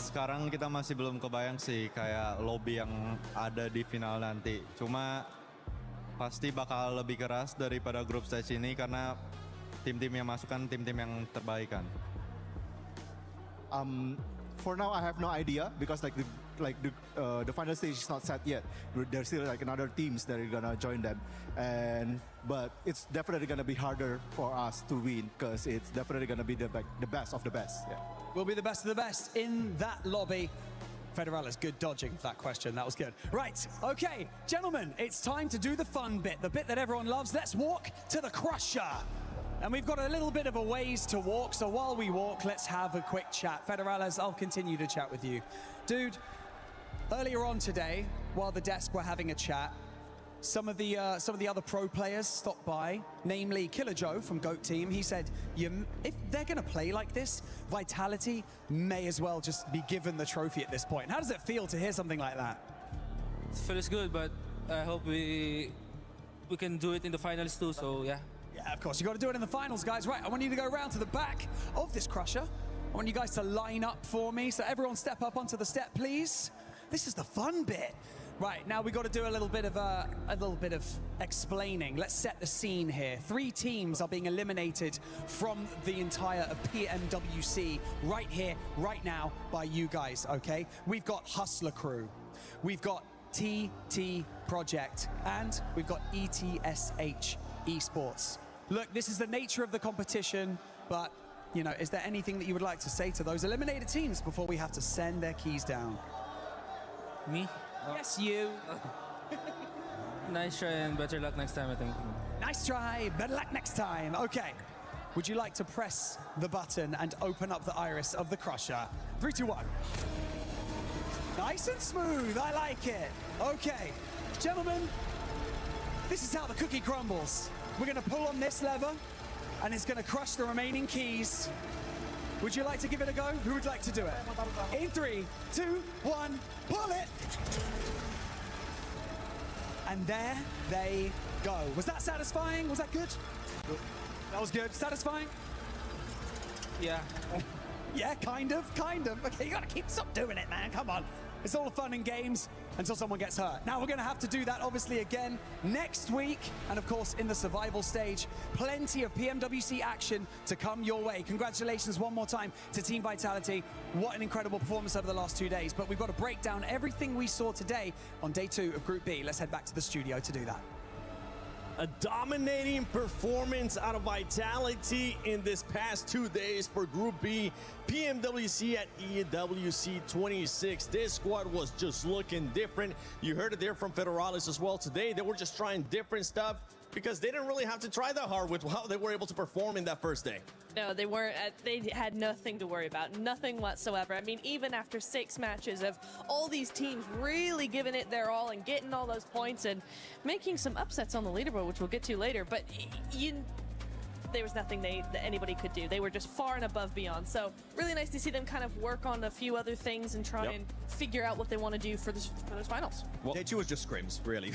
Sekarang kita masih belum kebayang sih kayak lobby yang ada di final nanti. Cuma pasti bakal lebih keras daripada grup stage ini karena tim-tim yang masuk kan tim-tim yang terbaik kan. For now, I have no idea because the final stage is not set yet. There's still like another teams that are gonna join them, but it's definitely gonna be harder for us to win because it's definitely gonna be the best of the best. Yeah. We'll be the best of the best in that lobby. Federales, good dodging for that question. That was good. Right, okay, gentlemen, it's time to do the fun bit, the bit that everyone loves. Let's walk to the crusher. And we've got a little bit of a ways to walk, so while we walk, let's have a quick chat. Federales, I'll continue to chat with you. Dude, earlier on today, while the desk were having a chat, some of the other pro players stopped by, namely Killer Joe from GOAT Team. He said, if they're going to play like this, Vitality may as well just be given the trophy at this point. How does it feel to hear something like that? it feels good, but I hope we can do it in the finals too, so yeah. Yeah, of course, you got to do it in the finals, guys. Right, I want you to go around to the back of this crusher. I want you guys to line up for me, so everyone step up onto the step, please. This is the fun bit. Right, now we got to do a little bit of explaining. Let's set the scene here. 3 teams are being eliminated from the entire of PMWC right here, right now, by you guys, okay? We've got Hustler Crew, we've got TT Project, and we've got ETSH Esports. Look, this is the nature of the competition, but, you know, is there anything that you would like to say to those eliminated teams before we have to send their keys down? Me? Yes, you. Nice try and better luck next time, I think. Nice try, better luck next time. Okay. Would you like to press the button and open up the iris of the Crusher? 3, 2, 1. Nice and smooth, I like it. Okay, gentlemen, this is how the cookie crumbles. We're gonna pull on this lever and it's gonna crush the remaining keys. Would you like to give it a go? Who would like to do it? In 3, 2, 1, pull it! And there they go. Was that satisfying? Was that good? That was good. Satisfying? Yeah. Yeah, kind of. Okay, you gotta stop doing it, man. Come on. It's all fun and games until someone gets hurt. Now we're gonna have to do that obviously again next week. And of course, in the survival stage, plenty of PMWC action to come your way. Congratulations one more time to Team Vitality. What an incredible performance over the last 2 days. But we've got to break down everything we saw today on day 2 of Group B. Let's head back to the studio to do that. A dominating performance out of Vitality in this past 2 days for Group B. PMWC at EWC 26. This squad was just looking different. You heard it there from Federalis as well today. They were just trying different stuff because they didn't really have to try that hard with how they were able to perform in that first day. No, they weren't. They had nothing to worry about, nothing whatsoever. I mean, even after 6 matches of all these teams really giving it their all and getting all those points and making some upsets on the leaderboard, which we'll get to later, but there was nothing that anybody could do. They were just far and above beyond. So really nice to see them kind of work on a few other things and try and figure out what they want to do for those finals. Well, day 2 was just scrims, really.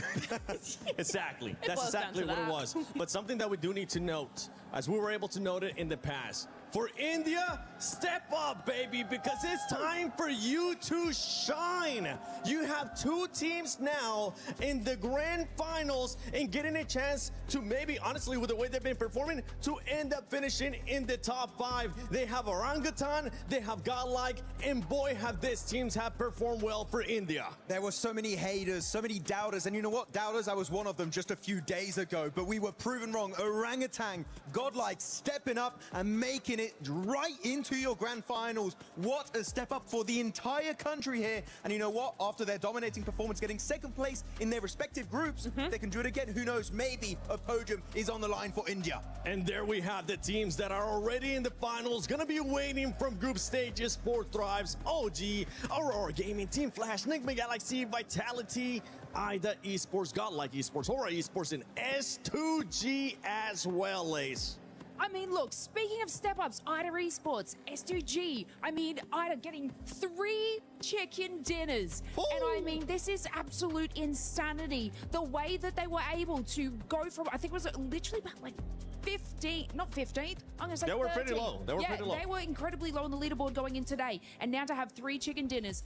Exactly. That's exactly what it was. But something that we do need to note, as we were able to note it in the past, for India, step up, baby, because it's time for you to shine. You have 2 teams now in the grand finals and getting a chance to maybe, honestly, with the way they've been performing, to end up finishing in the top 5. They have Orangutan, they have Godlike, and boy, have these teams have performed well for India. There were so many haters, so many doubters, and you know what? Doubters, I was one of them just a few days ago, but we were proven wrong. Orangutan, Godlike, stepping up and making it right into your grand finals. What a step up for the entire country here. And you know what? After their dominating performance, getting 2nd place in their respective groups, they can do it again. Who knows? Maybe a podium is on the line for India. And there we have the teams that are already in the finals, gonna be waiting from group stages. 4 Thrives, OG, Aurora Gaming, Team Flash, Enigma Galaxy, Vitality, IDA Esports, Godlike Esports, Aura Esports, and S2G as well, Ace. I mean, look, speaking of step-ups, IDA Esports, S2G, I mean, IDA getting 3 chicken dinners. Ooh. And I mean, this is absolute insanity. The way that they were able to go from, I think it was literally about like 15th, not 15th, I'm gonna say they 13th. Were pretty low. They were pretty low. They were incredibly low on the leaderboard going in today. And now to have 3 chicken dinners,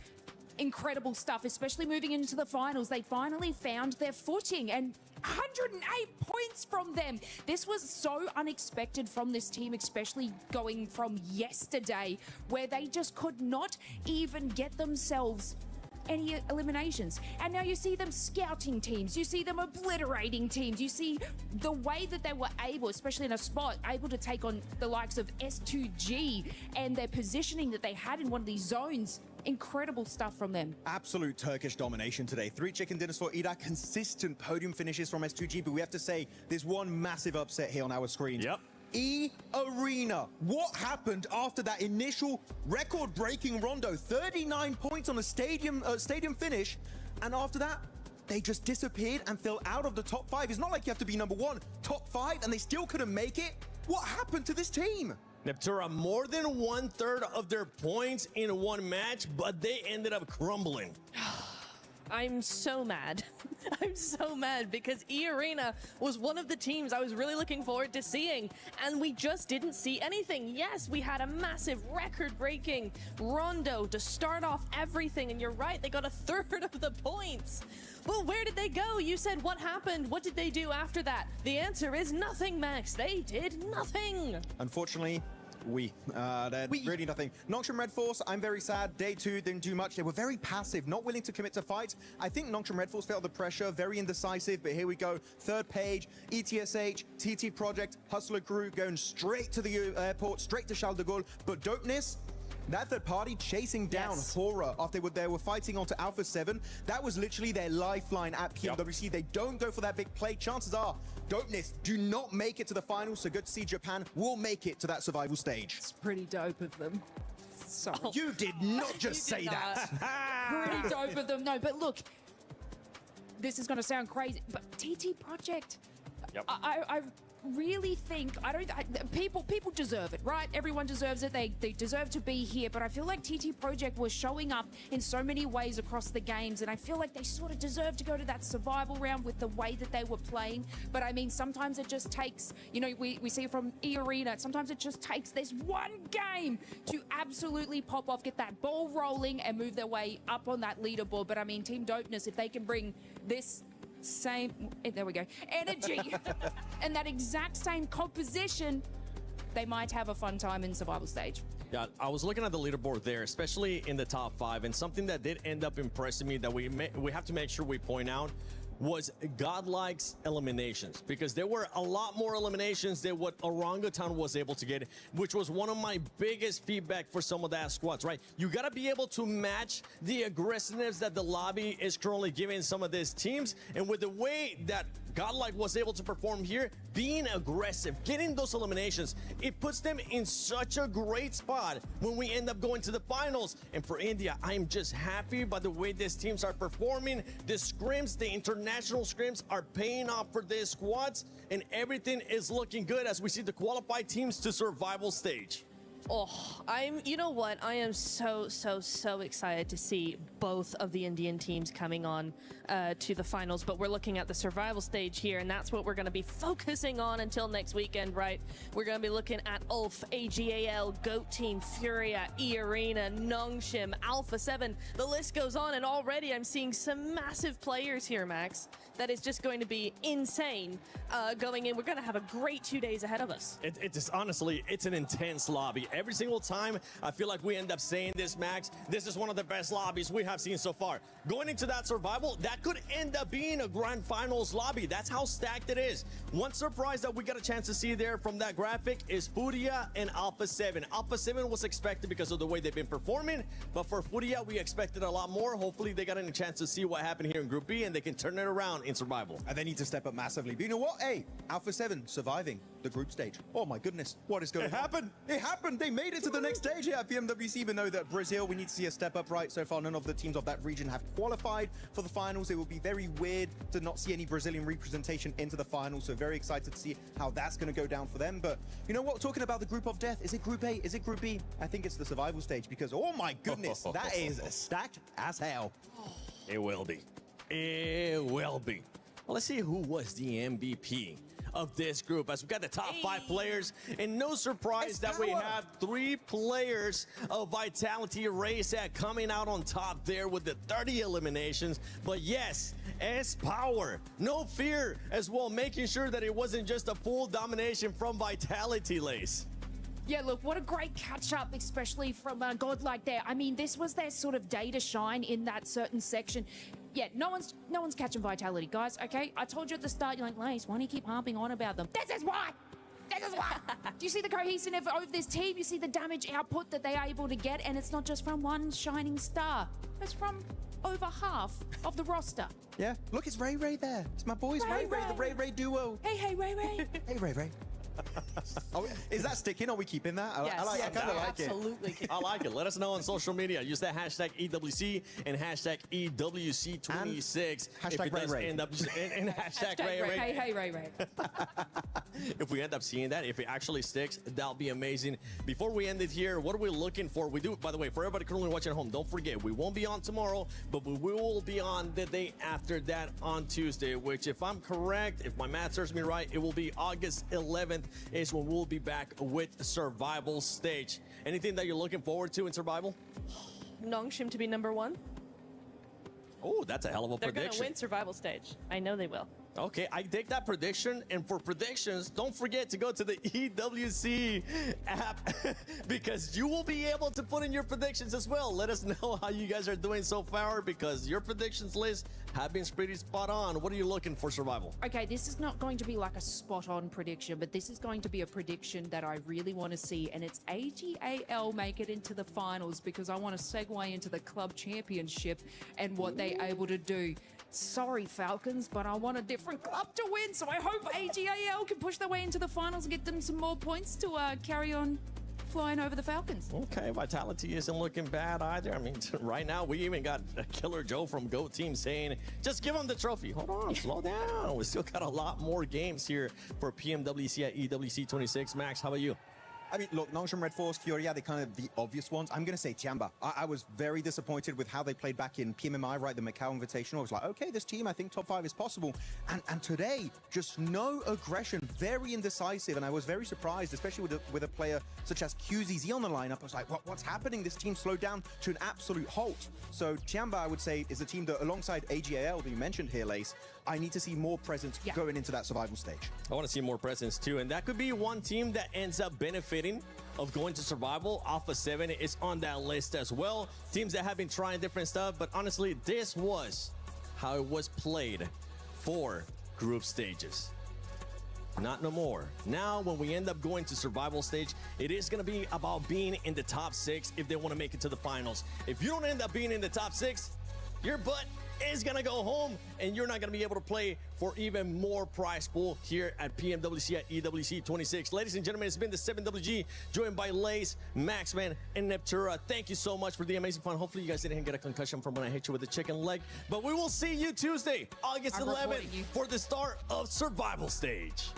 incredible stuff, especially moving into the finals. They finally found their footing and 108 points from them. This was so unexpected from this team, especially going from yesterday, where they just could not even get themselves any eliminations. And now you see them scouting teams, you see them obliterating teams, you see the way that they were able, especially in a spot, able to take on the likes of S2G and their positioning that they had in one of these zones. Incredible stuff from them. Absolute Turkish domination today. 3 chicken dinners for Ida, consistent podium finishes from S2G, but we have to say there's one massive upset here on our screen. Yep. E-Arena. What happened after that initial record-breaking rondo? 39 points on a stadium finish, and after that, they just disappeared and fell out of the top 5. It's not like you have to be number 1, top 5, and they still couldn't make it. What happened to this team? Neptura more than 1/3 of their points in one match, but they ended up crumbling. I'm so mad. I'm so mad because E-Arena was one of the teams I was really looking forward to seeing, and we just didn't see anything. Yes, we had a massive record-breaking rondo to start off everything, and you're right, they got a third of the points. Well, where did they go? You said what happened? What did they do after that? The answer is nothing, Max. They did nothing. Unfortunately, really nothing. Nongshim Red Force, I'm very sad. Day 2 didn't do much. They were very passive, not willing to commit to fights. I think Nongshim Red Force felt the pressure, very indecisive, but here we go. Third page, ETSH, TT Project, Hustler Crew going straight to the airport, straight to Charles de Gaulle. But Dopeness, that third party chasing down Horror after they were fighting onto Alpha 7. That was literally their lifeline at PMWC. They don't go for that big play. Chances are, Dopeness do not make it to the finals, so good to see Japan will make it to that survival stage. It's pretty dope of them. Sorry. You did not just say that. Pretty dope of them. No, but look, this is going to sound crazy, but TT Project, I really think people deserve it, right? Everyone deserves it. They deserve to be here, but I feel like TT Project was showing up in so many ways across the games, and I feel like they sort of deserve to go to that survival round with the way that they were playing. But I mean, sometimes it just takes, you know, we see from E-Arena, sometimes it just takes this one game to absolutely pop off, get that ball rolling and move their way up on that leaderboard. But I mean, Team Dopeness, if they can bring this same, there we go, energy and that exact same composition, they might have a fun time in survival stage. Yeah, I was looking at the leaderboard there, especially in the top 5, and something that did end up impressing me that we have to make sure we point out was Godlike's eliminations, because there were a lot more eliminations than what Orangutan was able to get, which was one of my biggest feedback for some of that squads, right? You got to be able to match the aggressiveness that the lobby is currently giving some of these teams, and with the way that Godlike was able to perform here, being aggressive, getting those eliminations, it puts them in such a great spot when we end up going to the finals. And for India, I am just happy by the way these teams are performing. The scrims, the international scrims are paying off for these squads, and everything is looking good as we see the qualified teams to survival stage. Oh, you know what? I am so excited to see both of the Indian teams coming on to the finals, but we're looking at the survival stage here, and that's what we're going to be focusing on until next weekend, right? We're going to be looking at ULF, AGAL, GOAT Team, Furia, E-Arena, Nongshim, Alpha 7. The list goes on, and already I'm seeing some massive players here, Max. That is just going to be insane going in. We're going to have a great 2 days ahead of us. It's honestly, it's an intense lobby. Every single time, I feel like we end up saying this, Max. This is one of the best lobbies we have seen so far. Going into that survival, that could end up being a grand finals lobby. That's how stacked it is. One surprise that we got a chance to see there from that graphic is Furia and Alpha 7. Alpha 7 was expected because of the way they've been performing, but for Furia, we expected a lot more. Hopefully, they got a chance to see what happened here in Group B, and they can turn it around in survival. And they need to step up massively. But you know what? Hey, Alpha 7 surviving the group stage. Oh my goodness, what is going on? It happened! It happened! They made it to the next stage here at PMWC, even though that Brazil, we need to see a step up, right? So far, none of the teams of that region have qualified for the finals. It will be very weird to not see any Brazilian representation into the finals. So very excited to see how that's going to go down for them. But you know what? Talking about the group of death, is it Group A? Is it Group B? I think it's the survival stage because, oh my goodness, that is stacked as hell. It will be. It will be. Well, let's see who was the MVP of this group as we got the top 5 players, and no surprise that we have 3 players of Vitality Race coming out on top there with the 30 eliminations. But yes, S-Power, no fear as well, making sure that it wasn't just a full domination from Vitality Lace. Yeah, look, what a great catch-up, especially from Godlike there. I mean, this was their sort of day to shine in that certain section. Yeah, no one's catching Vitality, guys, okay? I told you at the start, you're like, Lace, why do you keep harping on about them? This is why! This is why! Do you see the cohesiveness of this team? You see the damage output that they are able to get, and it's not just from one shining star. It's from over half of the roster. Yeah, look, it's Ray there. It's my boys, Ray, the Ray duo. Hey, Ray. Hey, Ray. Is that sticking? Are we keeping that? Yes, I kind of like it. Absolutely. I like it. Let us know on social media. Use that hashtag EWC and hashtag EWC26. Hashtag if it does Ray. end up and hashtag Ray. Hey, Ray. if we end up seeing that, if it actually sticks, that'll be amazing. Before we end it here, what are we looking for? We do, by the way, for everybody currently watching at home, don't forget, we won't be on tomorrow, but we will be on the day after that on Tuesday, which, if I'm correct, if my math serves me right, it will be August 11th is when we'll be back with Survival Stage. Anything that you're looking forward to in Survival? Nongshim to be #1. Oh, that's a hell of a They're prediction. going to win survival stage. I know they will. Okay, I take that prediction. And for predictions, don't forget to go to the EWC app because you will be able to put in your predictions as well. Let us know how you guys are doing so far because your predictions list have been pretty spot on. What are you looking for, Survival? Okay, this is not going to be like a spot-on prediction, but this is going to be a prediction that I really want to see, and it's AGAL make it into the finals because I want to segue into the club championship and what they're able to do. Sorry, Falcons, but I want a different club to win, so I hope AGAL can push their way into the finals and get them some more points to carry on flying over the Falcons. Okay, Vitality isn't looking bad either. I mean, right now, we even got Killer Joe from Go Team saying, just give him the trophy. Hold on, slow down. We still got a lot more games here for PMWC at EWC 26. Max, how about you? I mean, look, Nongshim, Red Force, Furia, they're kind of the obvious ones. I'm going to say Tiamba. I was very disappointed with how they played back in PMMI, right, the Macau Invitational. I was like, okay, this team, I think top 5 is possible. And today, just no aggression, very indecisive. And I was very surprised, especially with a player such as QZZ on the lineup. I was like, what's happening? This team slowed down to an absolute halt. So Tiamba, I would say, is a team that, alongside AGAL that you mentioned here, Lace, I need to see more presence going into that survival stage. I want to see more presence too, and that could be one team that ends up benefiting of going to survival. Alpha 7 is on that list as well. Teams that have been trying different stuff, but honestly, this was how it was played for group stages. Not no more. Now, when we end up going to survival stage, it is going to be about being in the top 6 if they want to make it to the finals. If you don't end up being in the top 6, your butt is gonna go home and you're not gonna be able to play for even more prize pool here at PMWC at EWC 26. Ladies and gentlemen, it's been the 7WG joined by Lace, Maxman, and Neptura. Thank you so much for the amazing fun. Hopefully you guys didn't get a concussion from when I hit you with the chicken leg, but we will see you Tuesday, August 11th for the start of survival stage.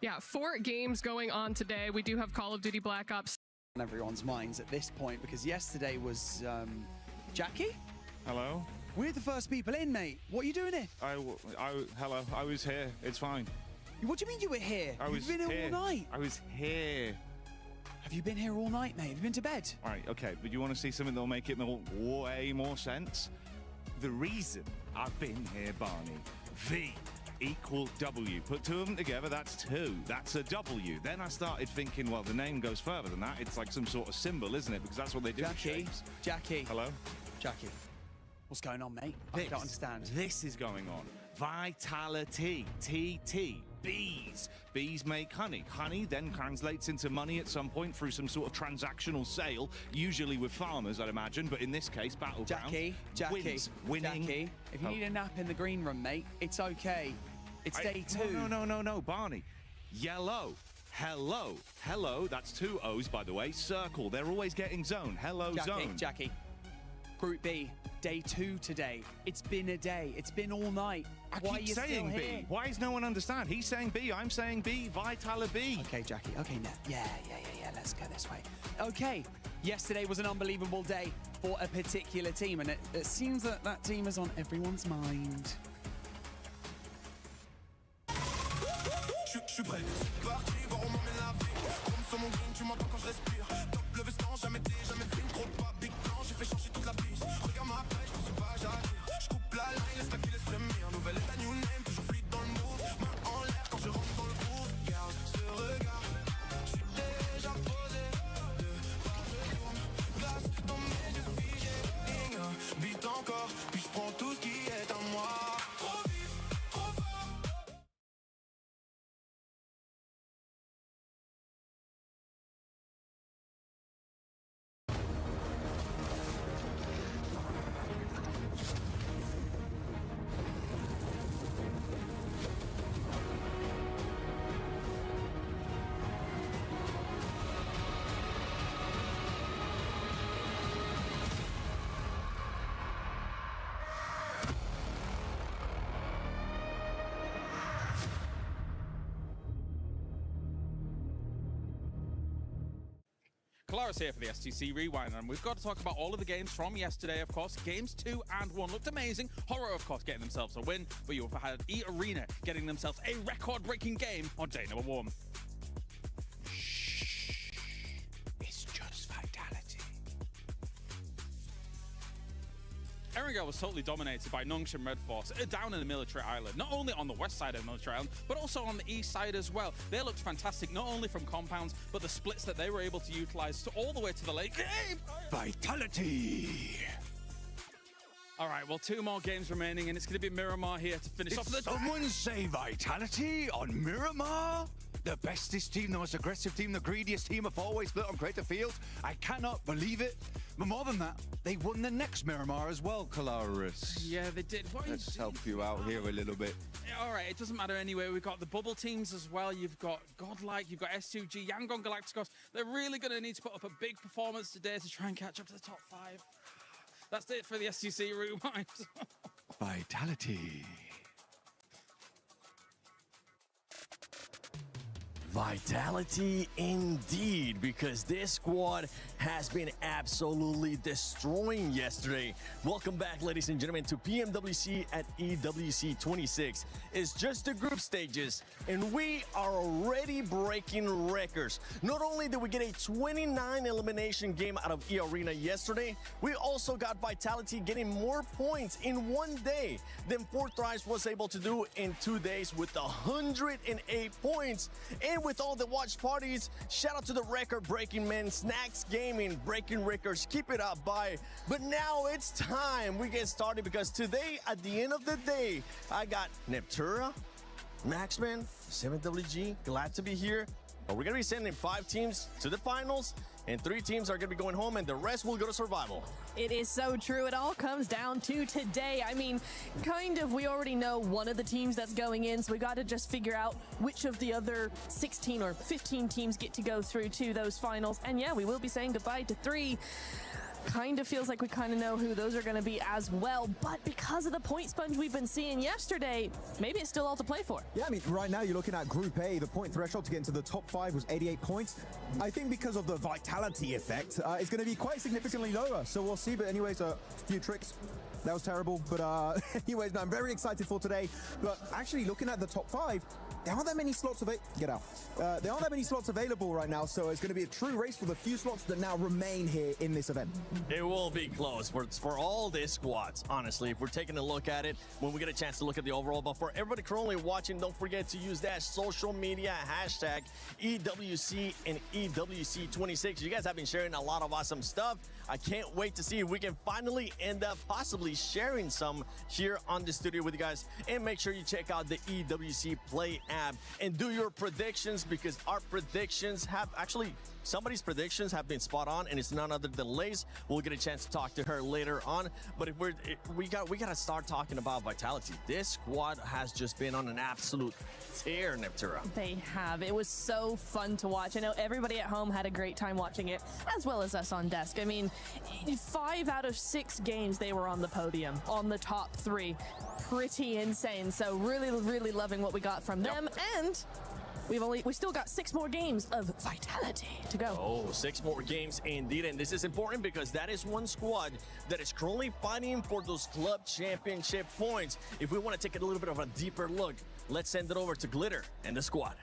Yeah, 4 games going on today. We do have Call of Duty Black Ops. On everyone's minds at this point, because yesterday was Jackie? Hello? We're the first people in, mate. What are you doing here? Hello, I was here. It's fine. What do you mean you were here? You've been here all night. I was here. Have you been here all night, mate? Have you been to bed? All right, okay, but you want to see something that'll make it way more sense? The reason I've been here, Barney, V equal W. Put 2 of them together, that's 2. That's a W. Then I started thinking, well, the name goes further than that. It's like some sort of symbol, isn't it? Because that's what they do with shapes. Jackie. Hello? Jackie. What's going on, mate? I don't understand. This is going on. Vitality. TT. Bees. Bees make honey. Honey then translates into money at some point through some sort of transactional sale, usually with farmers, I'd imagine, but in this case, Battleground. Jackie. Winning. Jackie, if you need a nap in the green room, mate, it's okay. It's day 2. No, Barney. Yellow. Hello. That's 2 O's, by the way. Circle. They're always getting zone. Hello, zone. Jackie. Group B, day 2 today. It's been a day. It's been all night. Why are you saying B? Here? Why does no one understand? He's saying B, I'm saying B. Vitala B. Okay, Jackie. Okay, now. Yeah. Let's go this way. Okay. Yesterday was an unbelievable day for a particular team, and it seems that that team is on everyone's mind. Je suis prêt, c'est parti, voir on m'emmène la vie. Comme sur mon green, tu m'entends quand je respire. Top le veston, jamais fait une trop pas big plan. J'ai fait changer toute la piste. Regarde ma pêche, je sais pas, j'attire. Je coupe la ligne, laisse ta qui laisse frémir. Nouvelle état, new name, toujours fluide dans le move. Main en l'air quand je rentre dans le groove. Garde ce regard, je suis déjà posé. De part je tourne, glace dans mes yeux figés. Beat encore, puis je prends tout ce qui est à moi. Trop vite, trop fort. Claris here for the STC Rewind, and we've got to talk about all of the games from yesterday, of course. Games 2 and 1 looked amazing. Horror, of course, getting themselves a win, but you also had E-Arena getting themselves a record-breaking game on day number 1. It's just Vitality. Erangel was totally dominated by Nongshim Red Force down in the military island, not only on the west side of the military island, but also on the east side as well. They looked fantastic, not only from compounds, but the splits that they were able to utilize to all the way to the late game. Vitality! All right, well, 2 more games remaining, and it's going to be Miramar here to finish off the... Someone say Vitality on Miramar? The bestest team, the most aggressive team, the greediest team of always split on Crater Field. I cannot believe it. But more than that, they won the next Miramar as well, Kalaris. Yeah, they did. Let's help you out here a little bit. All right, it doesn't matter anyway. We've got the bubble teams as well. You've got Godlike, you've got S2G, Yangon Galacticos. They're really going to need to put up a big performance today to try and catch up to the top 5. That's it for the STC Rewind. Vitality. Vitality indeed, because this squad has been absolutely destroying yesterday. Welcome back, ladies and gentlemen, to PMWC at EWC 26. It's just the group stages, and we are already breaking records. Not only did we get a 29 elimination game out of E-Arena yesterday, we also got Vitality getting more points in 1 day than Forthrice was able to do in 2 days with 108 points. And with all the watch parties, shout out to the record-breaking men, Snacks Gaming, breaking records, keep it up, bye. But now it's time we get started, because today, at the end of the day, I got Neptura, Maxman, 7WG, glad to be here. We're gonna be sending 5 teams to the finals, and 3 teams are gonna be going home, and the rest will go to survival. It is so true. It all comes down to today. I mean, kind of, we already know one of the teams that's going in, so we got to just figure out which of the other 16 or 15 teams get to go through to those finals. And yeah, we will be saying goodbye to 3. kind of feels like we kind of know who those are going to be as well. But because of the point sponge we've been seeing yesterday, maybe it's still all to play for. Yeah, I mean, right now you're looking at Group A. The point threshold to get into the top 5 was 88 points. I think because of the vitality effect, it's going to be quite significantly lower. So we'll see. But anyways, a few tricks. That was terrible. But anyways, no, I'm very excited for today. But actually, looking at the top 5, there aren't that many slots There aren't that many slots available right now, so it's going to be a true race for the few slots that now remain here in this event. It will be close for all these squads, honestly, if we're taking a look at it when we get a chance to look at the overall. But for everybody currently watching, don't forget to use that social media hashtag EWC and EWC26. You guys have been sharing a lot of awesome stuff. I can't wait to see if we can finally end up possibly sharing some here on the studio with you guys. And make sure you check out the EWC Play app and do your predictions, because our predictions have actually somebody's predictions have been spot on, and it's none other than Lace. We'll get a chance to talk to her later on. But if we got to start talking about vitality. This squad has just been on an absolute tear, Neptura. They have. It was so fun to watch. I know everybody at home had a great time watching it, as well as us on desk. I mean, 5 out of 6 games they were on the podium, on the top 3. Pretty insane. So really, really loving what we got from them. And we still got 6 more games of vitality to go. Oh, 6 more games indeed. And this is important because that is one squad that is currently fighting for those club championship points. If we want to take a little bit of a deeper look, let's send it over to Glitter and the squad.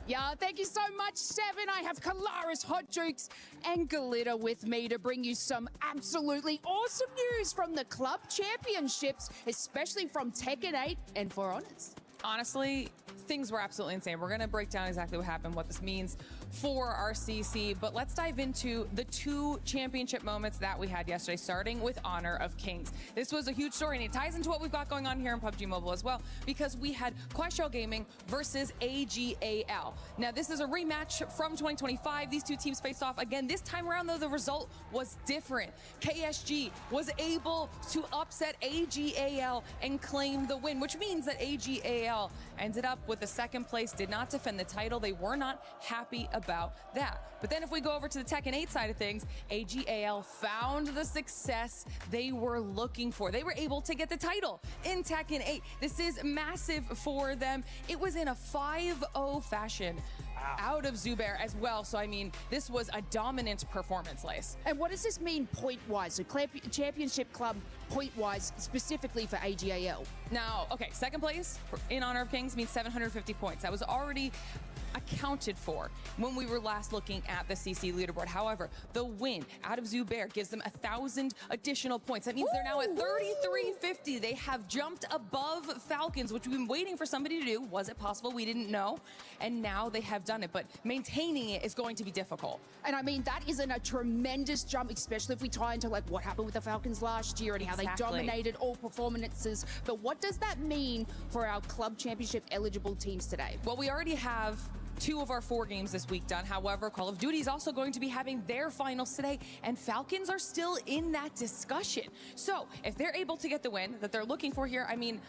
Yeah, thank you so much, Seven. I have Kalaris, Hot Jukes, and Glitter with me to bring you some absolutely awesome news from the club championships, especially from Tekken 8 and For Honors. Honestly, things were absolutely insane. We're going to break down exactly what happened, what this means for our CC, but let's dive into the 2 championship moments that we had yesterday, starting with Honor of Kings. This was a huge story, and it ties into what we've got going on here in PUBG Mobile as well, because we had Clash Royale Gaming versus AGAL. Now, this is a rematch from 2025. These 2 teams faced off again. This time around, though, the result was different. KSG was able to upset AGAL and claim the win, which means that AGAL ended up with the 2nd place, did not defend the title. They were not happy about that. But then if we go over to the Tekken 8 side of things, AGAL found the success they were looking for. They were able to get the title in Tekken 8. This is massive for them. It was in a 5-0 fashion out of Zubair as well. So, I mean, this was a dominant performance, Lace. And what does this mean point-wise? So, championship club point-wise, specifically for AGAL? Now, okay, 2nd place in Honor of Kings means 750 points. That was already accounted for when we were last looking at the CC leaderboard. However, the win out of Zubair gives them 1,000 additional points. That means they're now at 3,350. They have jumped above Falcons, which we've been waiting for somebody to do. Was it possible? We didn't know. And now they have done it, but maintaining it is going to be difficult. And I mean, that isn't a tremendous jump, especially if we tie into like what happened with the Falcons last year and how they dominated all performances. But what does that mean for our club championship eligible teams today? Well, we already have 2 of our 4 games this week done. However, Call of Duty is also going to be having their finals today, and Falcons are still in that discussion. So if they're able to get the win that they're looking for here, I mean,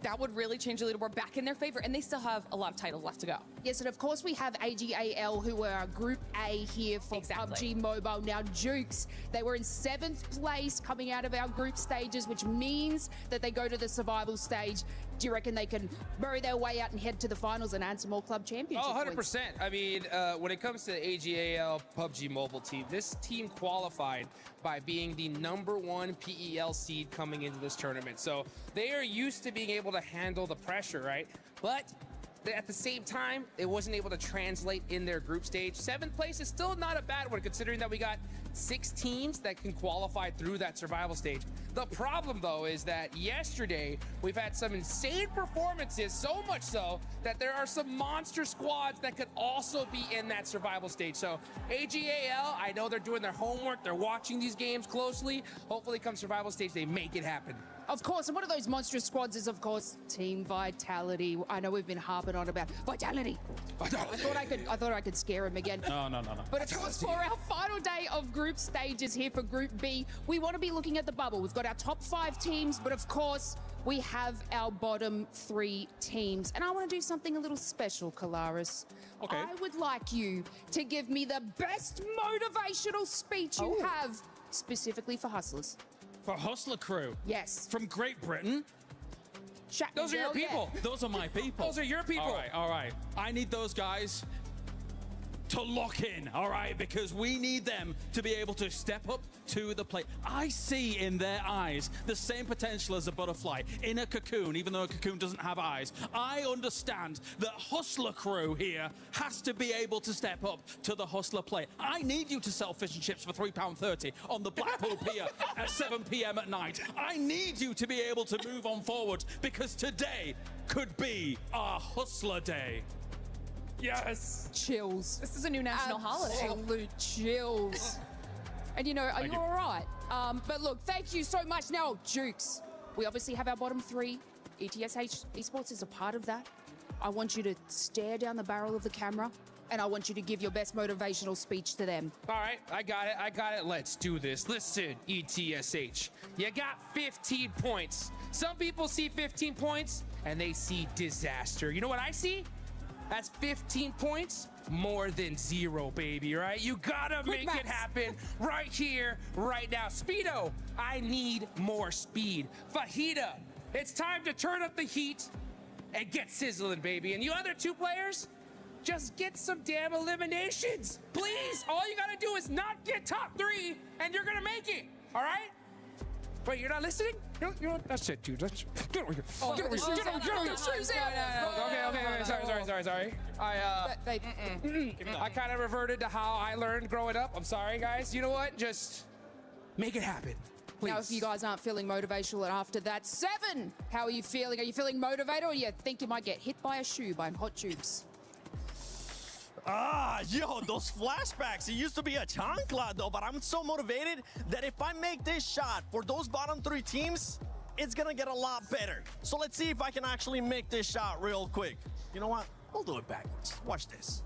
that would really change the leaderboard back in their favor, and they still have a lot of titles left to go. Yes, and of course we have AGAL, who are our Group A here for PUBG Mobile. Now, Jukes, they were in 7th place coming out of our group stages, which means that they go to the survival stage. Do you reckon they can bury their way out and head to the finals and add some more club championship points? 100%. I mean, when it comes to the AGAL PUBG Mobile team, this team qualified by being the #1 PEL seed coming into this tournament. So they are used to being able to handle the pressure, right? But at the same time, it wasn't able to translate in their group stage. 7th place is still not a bad one, considering that we got 6 teams that can qualify through that survival stage. The problem, though, is that yesterday we've had some insane performances, so much so that there are some monster squads that could also be in that survival stage. So AGAL, I know they're doing their homework. They're watching these games closely. Hopefully come survival stage, they make it happen. Of course, and one of those monstrous squads is, of course, Team Vitality. I know we've been harping on about Vitality. I thought I could scare him again. No. But of course, for our final day of group stages here for Group B, we want to be looking at the bubble. We've got our top 5 teams, but of course, we have our bottom 3 teams. And I want to do something a little special, Kalaris. Okay. I would like you to give me the best motivational speech you have, specifically for Hustlers. For Hustler Crew? Yes. From Great Britain? Those are your people. Those are my people. Those are your people. All right. I need those guys to lock in, all right? Because we need them to be able to step up to the plate. I see in their eyes the same potential as a butterfly in a cocoon, even though a cocoon doesn't have eyes. I understand that Hustler Crew here has to be able to step up to the Hustler plate. I need you to sell fish and chips for £3.30 on the Blackpool Pier at 7 p.m. at night. I need you to be able to move on forward because today could be our Hustler Day. Yes. Chills. This is a new national holiday. Absolute chills. And you know, are you all right? But look, thank you so much. Now, Jukes, we obviously have our bottom 3. ETSH Esports is a part of that. I want you to stare down the barrel of the camera, and I want you to give your best motivational speech to them. All right, I got it. Let's do this. Listen, ETSH, you got 15 points. Some people see 15 points, and they see disaster. You know what I see? That's 15 points, more than 0, baby, right? You gotta make it happen right here, right now. Speedo, I need more speed. Fajita, it's time to turn up the heat and get sizzling, baby. And you other 2 players, just get some damn eliminations. Please, all you gotta do is not get top 3, and you're gonna make it, all right? Wait, you're not listening? You know what? That's it, dude. Get over here. Get over here. Okay. Sorry. I kind of reverted to how I learned growing up. I'm sorry, guys. You know what? Just make it happen. Please. Now, if you guys aren't feeling motivational after that, 7, how are you feeling? Are you feeling motivated, or you think you might get hit by a shoe by hot tubes? Yo, those flashbacks. It used to be a chancla, though, but I'm so motivated that if I make this shot for those bottom 3 teams, it's gonna get a lot better. So let's see if I can actually make this shot real quick. You know what? We'll do it backwards. Watch this.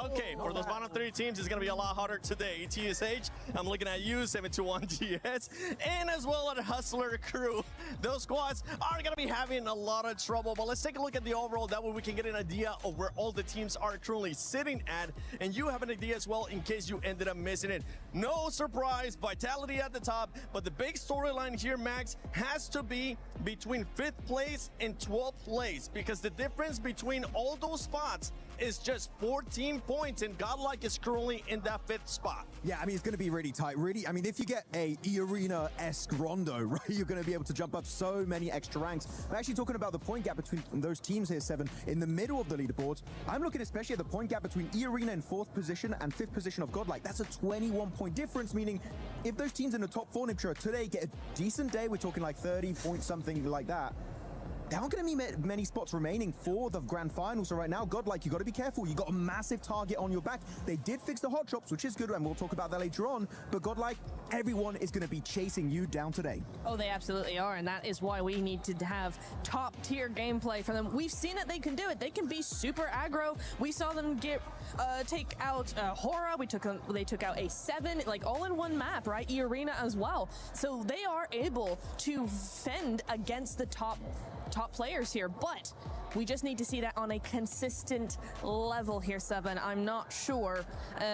Okay, for those bottom 3 teams, it's going to be a lot harder today. ETSH, I'm looking at you, 721GS, and as well as Hustler Crew. Those squads are going to be having a lot of trouble, but let's take a look at the overall. That way we can get an idea of where all the teams are currently sitting at, and you have an idea as well in case you ended up missing it. No surprise, Vitality at the top, but the big storyline here, Max, has to be between 5th place and 12th place, because the difference between all those spots is just 14 points, and Godlike is currently in that 5th spot. Yeah, I mean, it's going to be really tight. Really, I mean, if you get a E-Arena-esque rondo, right, you're going to be able to jump up so many extra ranks. I'm actually talking about the point gap between those teams here, 7, in the middle of the leaderboards. I'm looking especially at the point gap between E-Arena in 4th position and 5th position of Godlike. That's a 21-point difference, meaning if those teams in the top 4 Nitro today get a decent day, we're talking like 30 points, something like that, there aren't going to be many spots remaining for the grand final. So right now, Godlike, you got to be careful. You got a massive target on your back. They did fix the hot drops, which is good, and we'll talk about that later on. But Godlike, everyone is going to be chasing you down today. Oh, they absolutely are, and that is why we need to have top-tier gameplay from them. We've seen it; they can do it. They can be super aggro. We saw them take out Hora. They took out a 7, like all in one map, right? E-Arena as well. So they are able to fend against the top players here, but we just need to see that on a consistent level here, 7. I'm not sure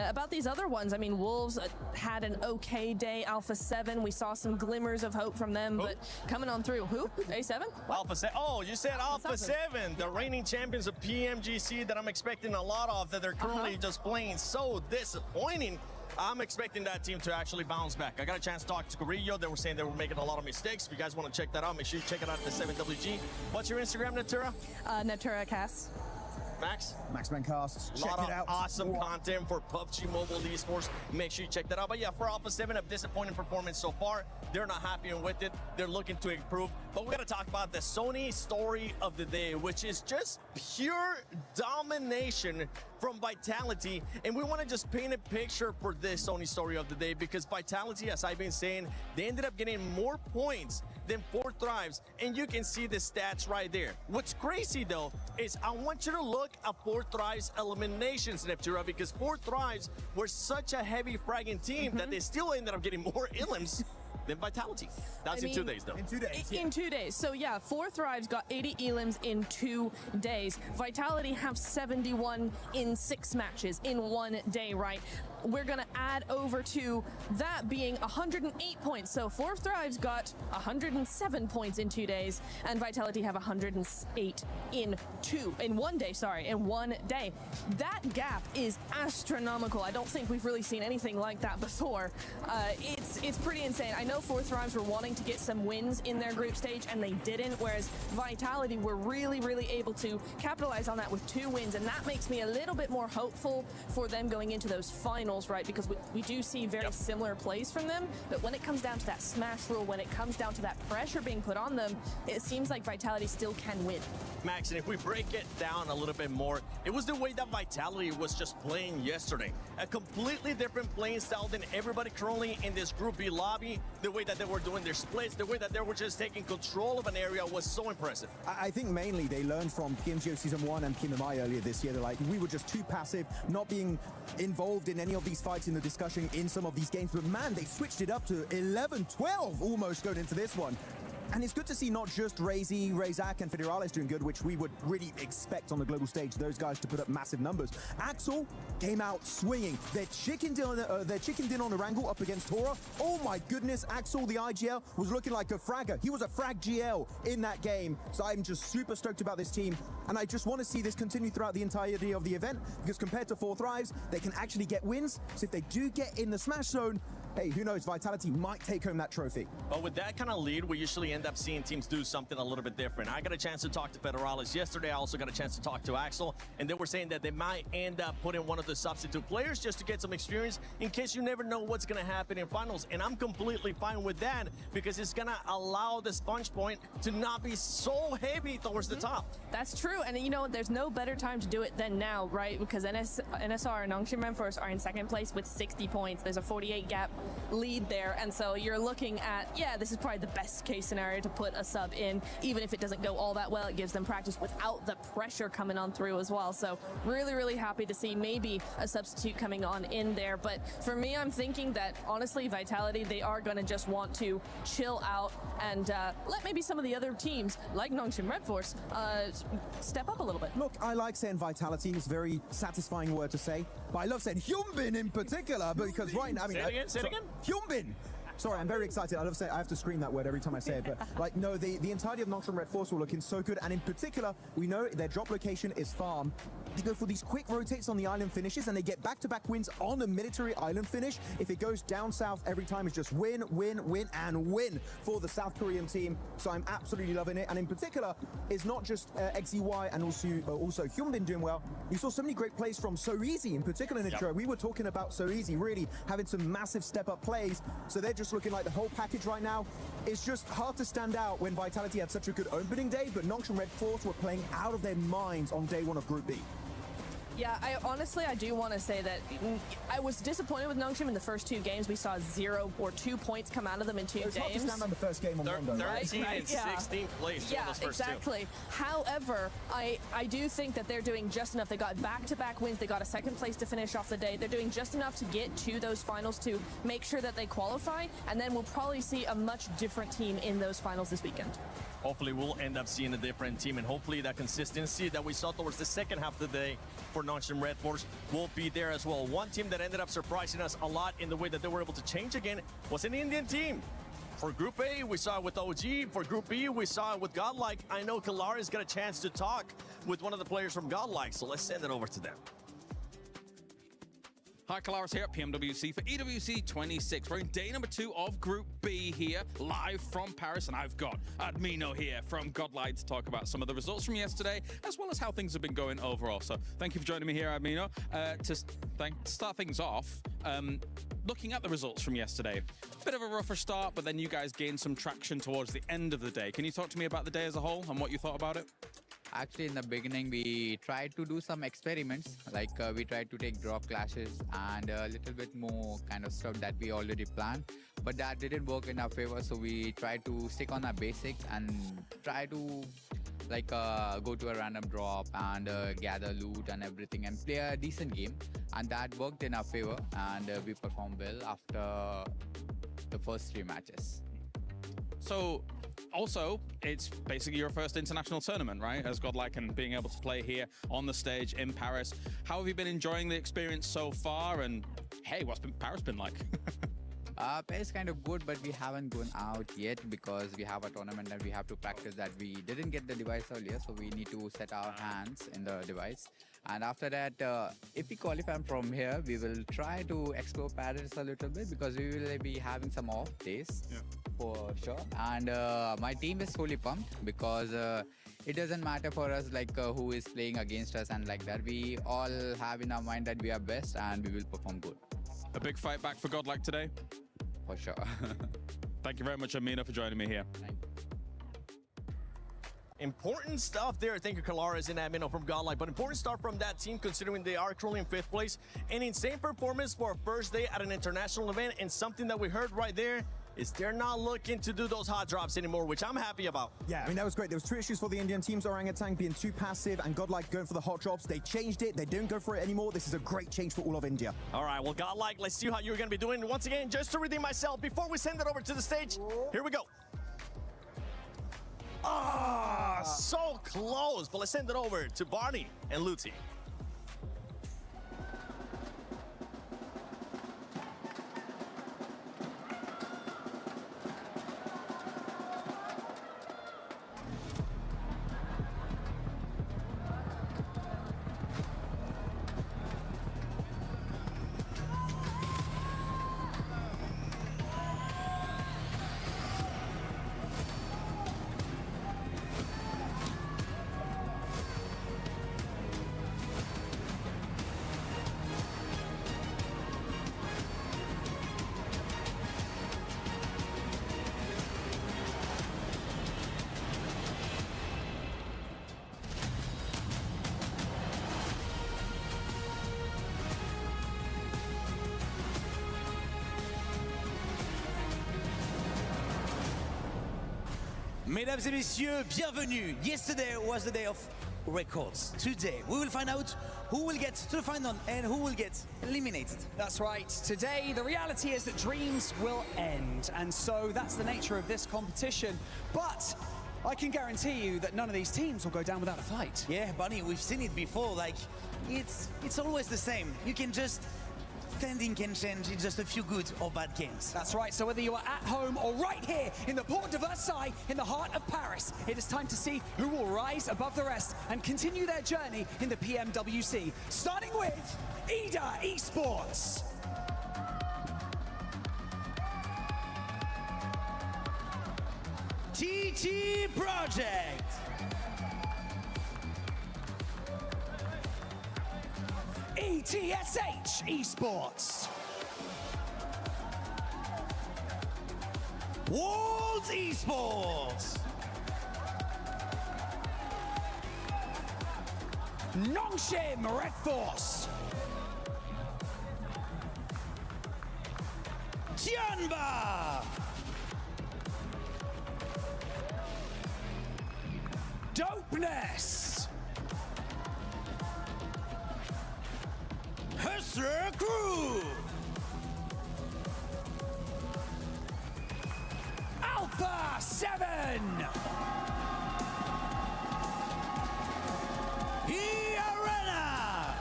about these other ones. I mean, Wolves had an okay day. Alpha 7, we saw some glimmers of hope from them, but coming on through. Who? A7? Alpha 7. Oh, you said Alpha 7, the reigning champions of PMGC that I'm expecting a lot of, that they're currently just playing so disappointing. I'm expecting that team to actually bounce back. I got a chance to talk to Carrillo. They were saying they were making a lot of mistakes. If you guys want to check that out, make sure you check it out at the 7WG. What's your Instagram, Natura? Natura Cass. Max? Max Mancast, A check lot it of out. awesome content for PUBG Mobile Esports. Make sure you check that out. But yeah, for Alpha 7, a disappointing performance so far. They're not happy with it. They're looking to improve. But we got to talk about the Sony story of the day, which is just pure domination from Vitality. And we want to just paint a picture for this Sony story of the day, because Vitality, as I've been saying, they ended up getting more points than 4 Thrives, and you can see the stats right there. What's crazy though is I want you to look at 4 Thrives eliminations, Neptura, because 4 Thrives were such a heavy fragging team that they still ended up getting more elims than Vitality. That's in 2 days though. In 2 days. In 2 days. So yeah, 4 Thrives got 80 elims in 2 days. Vitality have 71 in 6 matches in 1 day, right? We're gonna add over to that being 108 points. So 4 Thrives got 107 points in 2 days, and Vitality have 108 in 1 day, in 1 day. That gap is astronomical. I don't think we've really seen anything like that before. It's pretty insane. I know 4 Thrives were wanting to get some wins in their group stage, and they didn't, whereas Vitality were really, really able to capitalize on that with 2 wins, and that makes me a little bit more hopeful for them going into those finals, right? Because we do see very similar plays from them, but when it comes down to that smash rule, when it comes down to that pressure being put on them, it seems like Vitality still can win. Max, and if we break it down a little bit more, it was the way that Vitality was just playing yesterday. A completely different playing style than everybody currently in this Group B lobby. The way that they were doing their splits, the way that they were just taking control of an area was so impressive. I think mainly they learned from PMGO Season 1 and PMI earlier this year. They're like, we were just too passive, not being involved in any of these fights in the discussion in some of these games. But man, they switched it up to 11-12 almost going into this one. And it's good to see not just Razy, Razak, and Federales doing good, which we would really expect on the global stage, those guys to put up massive numbers. Axel came out swinging. They're chickened in on Erangel up against Tora. Oh my goodness, Axel, the IGL, was looking like a fragger. He was a frag GL in that game. So I'm just super stoked about this team. And I just want to see this continue throughout the entirety of the event, because compared to 4 Thrives, they can actually get wins. So if they do get in the smash zone, hey, who knows, Vitality might take home that trophy. But with that kind of lead, we usually end up seeing teams do something a little bit different. I got a chance to talk to Federales yesterday. I also got a chance to talk to Axel, and they were saying that they might end up putting one of the substitute players just to get some experience in case you never know what's going to happen in finals. And I'm completely fine with that, because it's going to allow the sponge point to not be so heavy towards the top. That's true, and you know, there's no better time to do it than now, right? Because NSR and Nongshim Renforce are in 2nd place with 60 points. There's a 48 gap lead there, and so you're looking at, yeah, this is probably the best case scenario to put a sub in. Even if it doesn't go all that well, it gives them practice without the pressure coming on through as well. So really, really happy to see maybe a substitute coming on in there. But for me, I'm thinking that honestly, Vitality, they are going to just want to chill out and let maybe some of the other teams like Nongshim Red Force step up a little bit. Look, I like saying Vitality. It's a very satisfying word to say. But I love saying Hyunbin in particular, because right now, I mean... Say it again? Hyunbin! Sorry, I'm very excited. I have to scream that word every time I say it. But like, no, the entirety of Nongshim Red Force were looking so good. And in particular, we know their drop location is farm. They go for these quick rotates on the island finishes, and they get back-to-back wins on the military island finish. If it goes down south every time, it's just win, win, win, and win for the South Korean team. So I'm absolutely loving it. And in particular, it's not just XEY and also Hyunbin doing well. You saw so many great plays from So Easy in particular in the intro. We were talking about So Easy really having some massive step-up plays. So they're just looking like the whole package right now. It's just hard to stand out when Vitality had such a good opening day, but Nongshim Red Force were playing out of their minds on day 1 of Group B. Yeah, I do want to say that I was disappointed with Nongshim in the first 2 games. We saw 0 or 2 points come out of them in 2 games. It's hard to stand on the first game on Rondo, right? 13 and 16th place. Yeah, those first exactly. 2. However, I do think that they're doing just enough. They got back-to-back wins. They got a 2nd place to finish off the day. They're doing just enough to get to those finals to make sure that they qualify, and then we'll probably see a much different team in those finals this weekend. Hopefully we'll end up seeing a different team, and hopefully that consistency that we saw towards the second half of the day for Nongshim Red Force will be there as well. One team that ended up surprising us a lot in the way that they were able to change again was an Indian team. For Group A, we saw it with OG. For Group B, we saw it with Godlike. I know Kalari's got a chance to talk with one of the players from Godlike, so let's send it over to them. Hi, Kalaris here at PMWC for EWC 26. We're in day number 2 of Group B here, live from Paris, and I've got Admino here from Godlight to talk about some of the results from yesterday, as well as how things have been going overall. So thank you for joining me here, Admino. To start things off, looking at the results from yesterday, bit of a rougher start, but then you guys gained some traction towards the end of the day. Can you talk to me about the day as a whole and what you thought about it? Actually, in the beginning, we tried to do some experiments, like we tried to take drop clashes and a little bit more kind of stuff that we already planned, but that didn't work in our favor, so we tried to stick on our basics and try to like go to a random drop and gather loot and everything and play a decent game, and that worked in our favor, and we performed well after the first 3 matches. So, also, it's basically your first international tournament, right? As Godlike, and being able to play here on the stage in Paris. How have you been enjoying the experience so far? And hey, what's Paris been like? Paris kind of good, but we haven't gone out yet because we have a tournament and we have to practice that. We didn't get the device earlier, so we need to set our hands in the device. And after that, if we qualify from here, we will try to explore Paris a little bit because we will be having some off days for sure. And my team is fully pumped because it doesn't matter for us like who is playing against us and like that. We all have in our mind that we are best and we will perform good. A big fight back for Godlike today? For sure. Thank you very much, Amina, for joining me here. Thank you. Important stuff there. Thank you, Kalaris and Admino from Godlike. But important stuff from that team, considering they are currently in 5th place. An insane performance for a first day at an international event. And something that we heard right there is they're not looking to do those hot drops anymore, which I'm happy about. Yeah, I mean, that was great. There was 2 issues for the Indian teams, Orangutan being too passive and Godlike going for the hot drops. They changed it. They don't go for it anymore. This is a great change for all of India. All right, well, Godlike, let's see how you're going to be doing. Once again, just to redeem myself, before we send it over to the stage, here we go. Ah, so close. But let's send it over to Barney and Luti. Mesdames et messieurs, bienvenue. Yesterday was the day of records. Today, we will find out who will get to the final and who will get eliminated. That's right. Today, the reality is that dreams will end. And so that's the nature of this competition. But I can guarantee you that none of these teams will go down without a fight. Yeah, Bunny, we've seen it before. Like, it's always the same. You can just... Standing can change in just a few good or bad games. That's right, so whether you are at home or right here in the Port de Versailles, in the heart of Paris, it is time to see who will rise above the rest and continue their journey in the PMWC, starting with Esports. TT Project. ETSH Esports. World Esports. Nongshim Red Force. Tianba. Dopeness. Hustler Crew. Alpha 7. Arena.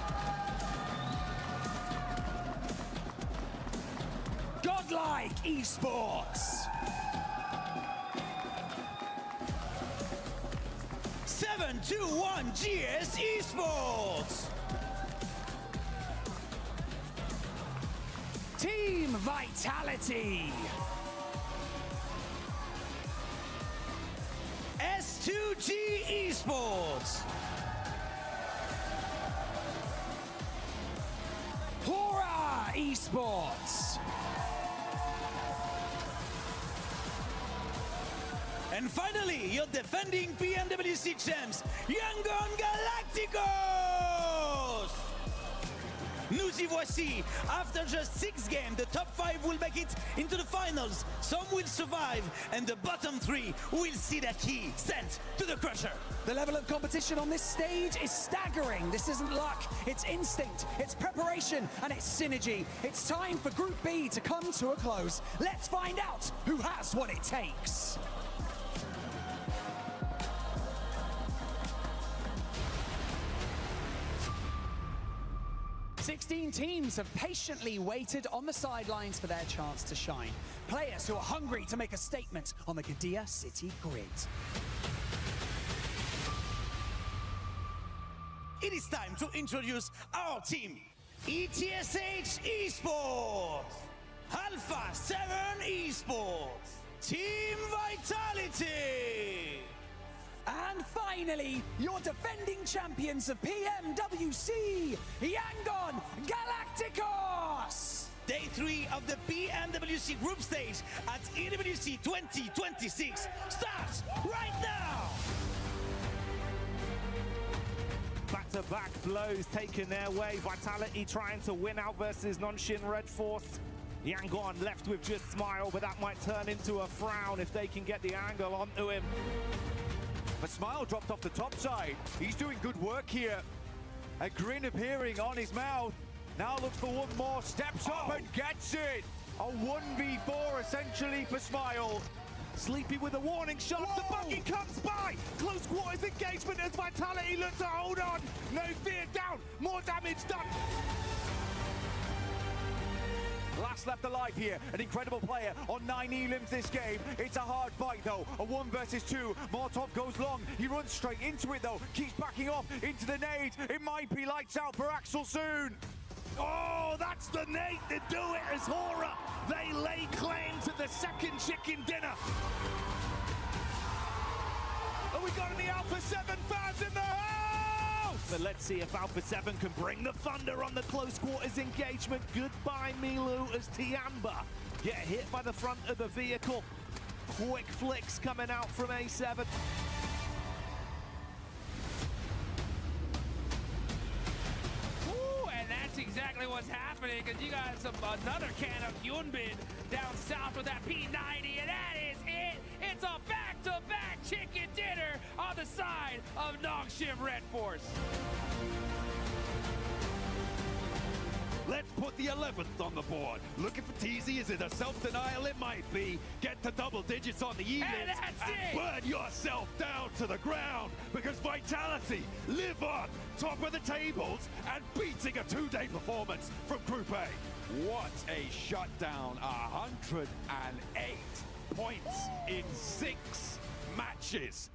Godlike Esports. 721 GS Esports. Team Vitality. S2G Esports. Hora Esports. And finally, your defending PMWC champs, Yangon Galacticos! Nous y voici. After just 6 games, the top 5 will make it into the finals. Some will survive, and the bottom 3 will see the key sent to the Crusher. The level of competition on this stage is staggering. This isn't luck, it's instinct, it's preparation, and it's synergy. It's time for Group B to come to a close. Let's find out who has what it takes. Sixteen teams have patiently waited on the sidelines for their chance to shine. Players who are hungry to make a statement on the Qiddiya City grid. It is time to introduce our team. ETSH Esports, Alpha 7 Esports, Team Vitality. And finally, your defending champions of PMWC, Yangon Galacticos! Day 3 of the PMWC group stage at EWC 2026 starts right now! Back-to-back blows taken their way. Vitality trying to win out versus Nongshim Red Force. Yangon left with just Smile, but that might turn into a frown if they can get the angle onto him. But Smile dropped off the top side. He's doing good work here. A grin appearing on his mouth. Now looks for one more, steps up and gets it. A 1v4 essentially for Smile. Sleepy with a warning shot. Whoa. The buggy comes by. Close quarters engagement as Vitality looks to hold on. No fear, down. More damage done. Last left alive here, an incredible player on 9 elims this game. It's a hard fight though, a 1 versus 2. Molotov goes long, he runs straight into it though, keeps backing off into the nade. It might be lights out for Axel soon. Oh, that's the nade to do it as Hora. They lay claim to the second chicken dinner. And we got the Alpha 7 fans in the house! But let's see if Alpha 7 can bring the thunder on the close quarters engagement. Goodbye, Milu, as Tiamba get hit by the front of the vehicle. Quick flicks coming out from A7. And that's exactly what's happening, because you got another can of Hyunbin down south with that P90, and that is it. It's a back-to-back chicken dinner on the side of Nongshim Red Force. Let's put the 11th on the board. Looking for TZ, is it a self-denial? It might be. Get to double digits on the elims and that's and burn yourself down to the ground, because Vitality live on top of the tables and beating a 2-day performance from Group A. What a shutdown, 108 points in 6 matches.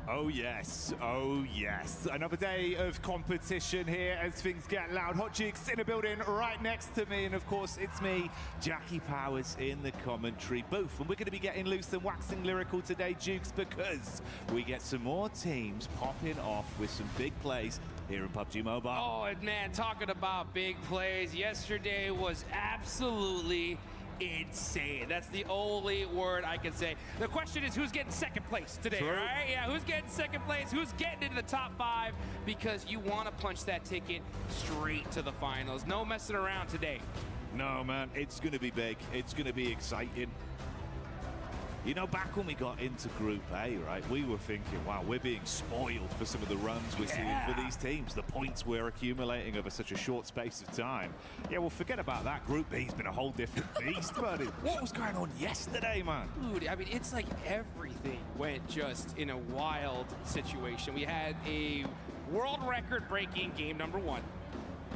Oh yes, oh yes. Another day of competition here as things get loud. Hot Jukes in a building right next to me, and of course it's me, Jackie Powers, in the commentary booth. And we're going to be getting loose and waxing lyrical today, Jukes, because we get some more teams popping off with some big plays here in PUBG Mobile. Oh, man, talking about big plays, yesterday was absolutely insane. That's the only word I can say. The question is, who's getting second place today, right? Yeah, who's getting second place? Who's getting into the top 5? Because you want to punch that ticket straight to the finals. No messing around today. No, man, it's going to be big. It's going to be exciting. You know, back when we got into Group A, right, we were thinking, wow, we're being spoiled for some of the runs we're seeing for these teams, the points we're accumulating over such a short space of time. Yeah, well, forget about that. Group B's been a whole different beast, buddy. What was going on yesterday, man? Dude, I mean, it's like everything went just in a wild situation. We had a world record-breaking game number 1.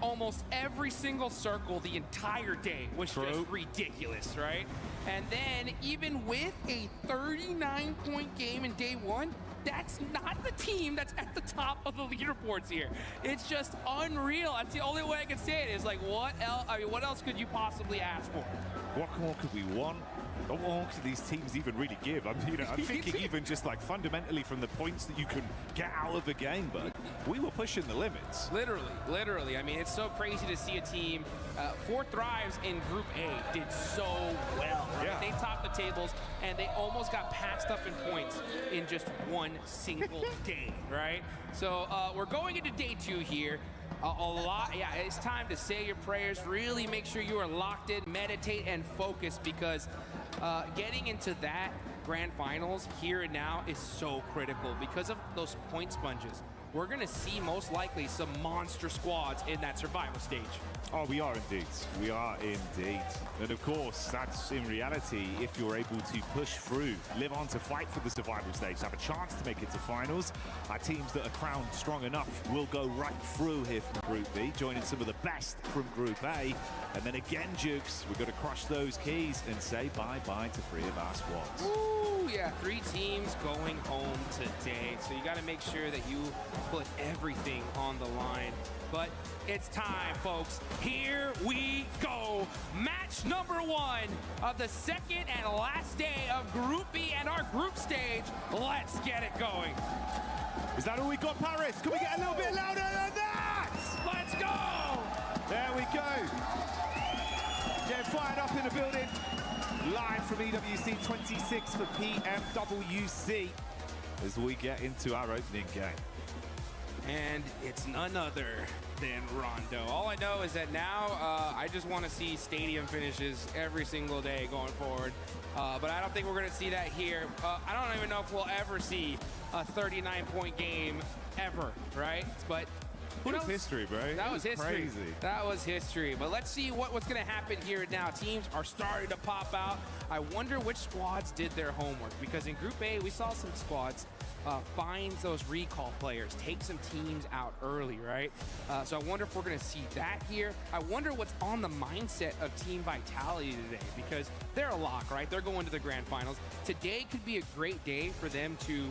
Almost every single circle the entire day was just ridiculous, right? And then even with a 39-point game in day 1, That's not the team that's at the top of the leaderboards here. It's just unreal. That's the only way I can say it. Is like, what else? I mean, what else could you possibly ask for? What more could we want? What more could these teams even really give? I'm thinking even just like fundamentally from the points that you can get out of a game, but we were pushing the limits. Literally. I mean, it's so crazy to see a team. 4 Thrives in Group A did so well. Right? Yeah. They topped the tables, and they almost got passed up in points in just one single day, right? So we're going into day 2 here. It's time to say your prayers. Really make sure you are locked in, meditate, and focus, because getting into that grand finals here and now is so critical because of those point sponges. We're going to see most likely some monster squads in that survival stage. Oh, we are indeed. We are indeed. And of course, that's in reality, if you're able to push through, live on to fight for the survival stage, have a chance to make it to finals. Our teams that are crowned strong enough will go right through here from Group B, joining some of the best from Group A. And then again, Jukes, we've got to crush those keys and say bye-bye to 3 of our squads. Ooh, yeah, 3 teams going home today. So you got to make sure that you put everything on the line. But it's time, folks. Here we go. Match number 1 of the second and last day of Group B and our group stage. Let's get it going. Is that all we got, Paris? Can we get a little bit louder than that? Let's go. There we go. Get fired up in the building. Live from EWC 26 for PMWC as we get into our opening game. And it's none other than Rondo. All I know is that now I just want to see stadium finishes every single day going forward. But I don't think we're going to see that here. I don't even know if we'll ever see a 39-point game ever, right? But who knows? History, bro. That was history. Crazy. That was history. But let's see what's going to happen here now. Teams are starting to pop out. I wonder which squads did their homework, because in Group A, we saw some squads find those recall players, take some teams out early, right? So I wonder if we're going to see that here. I wonder what's on the mindset of Team Vitality today, because they're a lock, right? They're going to the grand finals. Today could be a great day for them to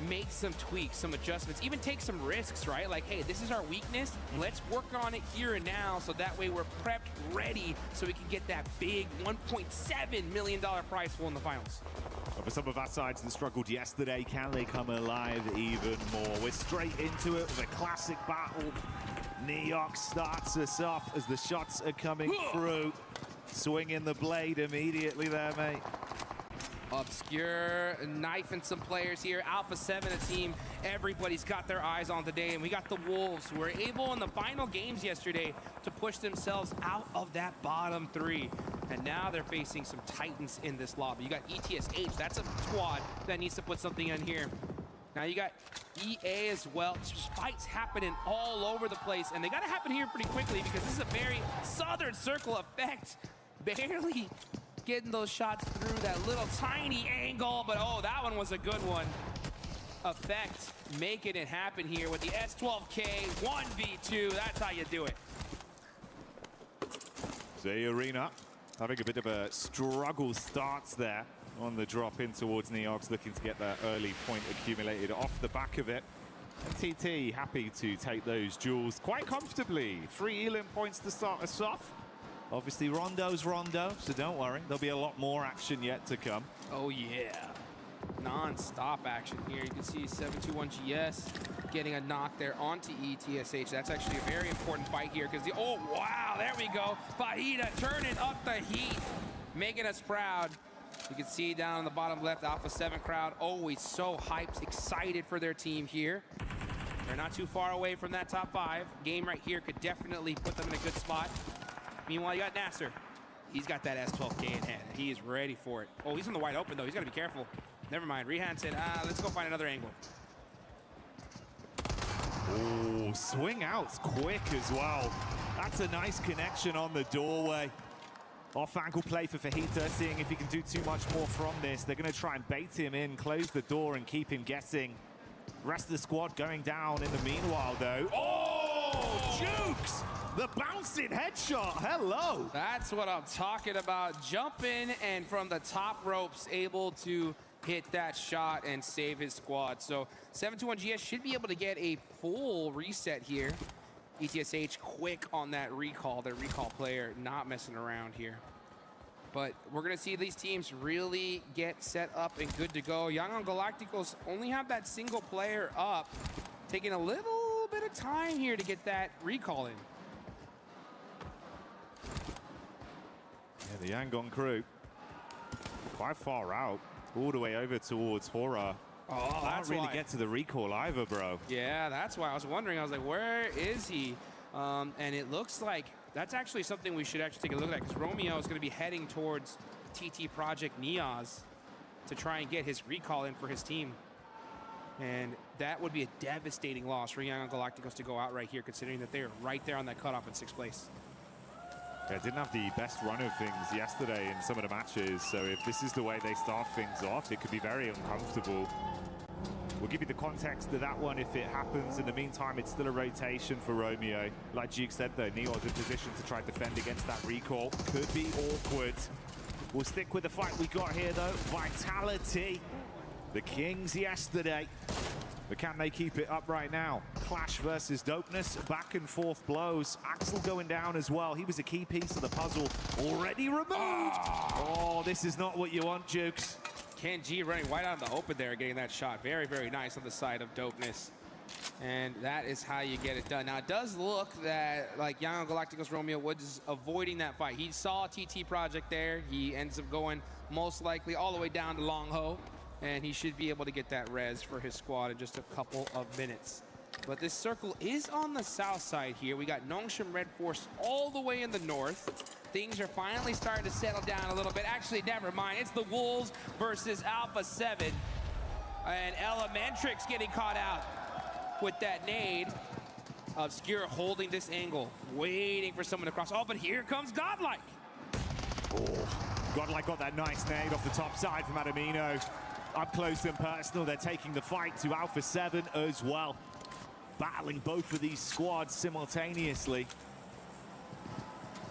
make some tweaks, some adjustments, even take some risks, right? Like, hey, this is our weakness. Let's work on it here and now, so that way we're prepped, ready, so we can get that big $1.7 million prize pool in the finals. For some of our sides that struggled yesterday, can they come alive even more? We're straight into it with a classic battle. Neox starts us off as the shots are coming through. Swinging the blade immediately there, mate. Obscure knifing some players here. Alpha 7, a team everybody's got their eyes on today. And we got the Wolves, who were able in the final games yesterday to push themselves out of that bottom 3. And now they're facing some Titans in this lobby. You got ETSH, that's a squad that needs to put something in here. Now you got EA as well. Just fights happening all over the place. And they got to happen here pretty quickly, because this is a very Southern Circle effect. Barely getting those shots through that little tiny angle, but oh, that one was a good one. Effect making it happen here with the S12K 1v2. That's how you do it. Zay Arena having a bit of a struggle starts there on the drop in towards Neox, looking to get that early point accumulated off the back of it. And TT happy to take those duels quite comfortably. 3 Elim points to start us off. Obviously, Rondo's Rondo, so don't worry. There'll be a lot more action yet to come. Oh, yeah. Non-stop action here. You can see 721GS getting a knock there onto ETSH. That's actually a very important fight here, because oh, wow, there we go. Fajita turning up the heat, making us proud. You can see down on the bottom left, Alpha 7 crowd, always so hyped, excited for their team here. They're not too far away from that top 5. Game right here could definitely put them in a good spot. Meanwhile, you got Nasser. He's got that S12K in hand. He is ready for it. Oh, he's in the wide open, though. He's got to be careful. Never mind. Rehan said, let's go find another angle. Oh, swing outs quick as well. That's a nice connection on the doorway. Off ankle play for Fajita, seeing if he can do too much more from this. They're going to try and bait him in, close the door, and keep him guessing. Rest of the squad going down in the meanwhile, though. Oh, Jukes! The bouncing headshot, hello. That's what I'm talking about. Jumping and from the top ropes, able to hit that shot and save his squad. So 721GS should be able to get a full reset here. ETSH quick on that recall. Their recall player not messing around here. But we're going to see these teams really get set up and good to go. Yangon Galacticos only have that single player up, taking a little bit of time here to get that recall in. Yeah, the Yangon crew quite far out, all the way over towards Horror. Oh, Can't really get to the recall either, bro. Yeah, that's why I was wondering. I was like, where is he? And it looks like that's actually something we should actually take a look at, because Romeo is going to be heading towards TT Project Niaz to try and get his recall in for his team. And that would be a devastating loss for Yangon Galacticos to go out right here, considering that they're right there on that cutoff in 6th place. Yeah, didn't have the best run of things yesterday in some of the matches, so if this is the way they start things off, it could be very uncomfortable. We'll give you the context of that one if it happens. In the meantime, it's still a rotation for Romeo. Like Duke said, though, Neo's in position to try to defend against that recall. Could be awkward. We'll stick with the fight we got here, though. Vitality. The Kings yesterday. But can they keep it up right now? Clash versus Dopeness. Back and forth blows. Axel going down as well. He was a key piece of the puzzle. Already removed. Oh, this is not what you want, Dukes. Ken G running wide out in the open there, getting that shot. Very, very nice on the side of Dopeness. And that is how you get it done. Now, it does look that, like, Yangon Galacticos Romeo was avoiding that fight. He saw TT Project there. He ends up going, most likely, all the way down to Long Ho. And he should be able to get that res for his squad in just a couple of minutes. But this circle is on the south side here. We got Nongshim Red Force all the way in the north. Things are finally starting to settle down a little bit. Actually, never mind. It's the Wolves versus Alpha 7. And Elementrix getting caught out with that nade. Obscure holding this angle, waiting for someone to cross. Oh, but here comes Godlike. Oh, Godlike got that nice nade off the top side from Adamino. Up close and personal, they're taking the fight to Alpha 7 as well. Battling both of these squads simultaneously.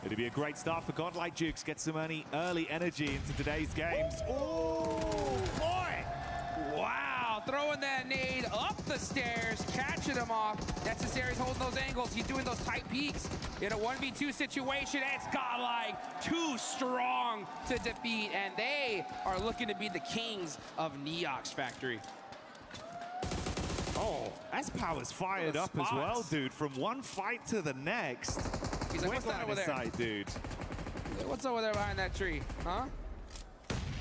It'll be a great start for Godlike. Dukes. Get some early energy into today's games. Oh, boy! Wow, throwing that nade up the stairs, catching him off. Necessary's holding those angles. He's doing those tight peaks in a 1v2 situation. It's Godlike, too strong to defeat, and they are looking to be the kings of Neox Factory. Oh, S-Power's fired up as well, dude. From one fight to the next. He's like, what's that over there? Sight, dude. What's over there behind that tree, huh?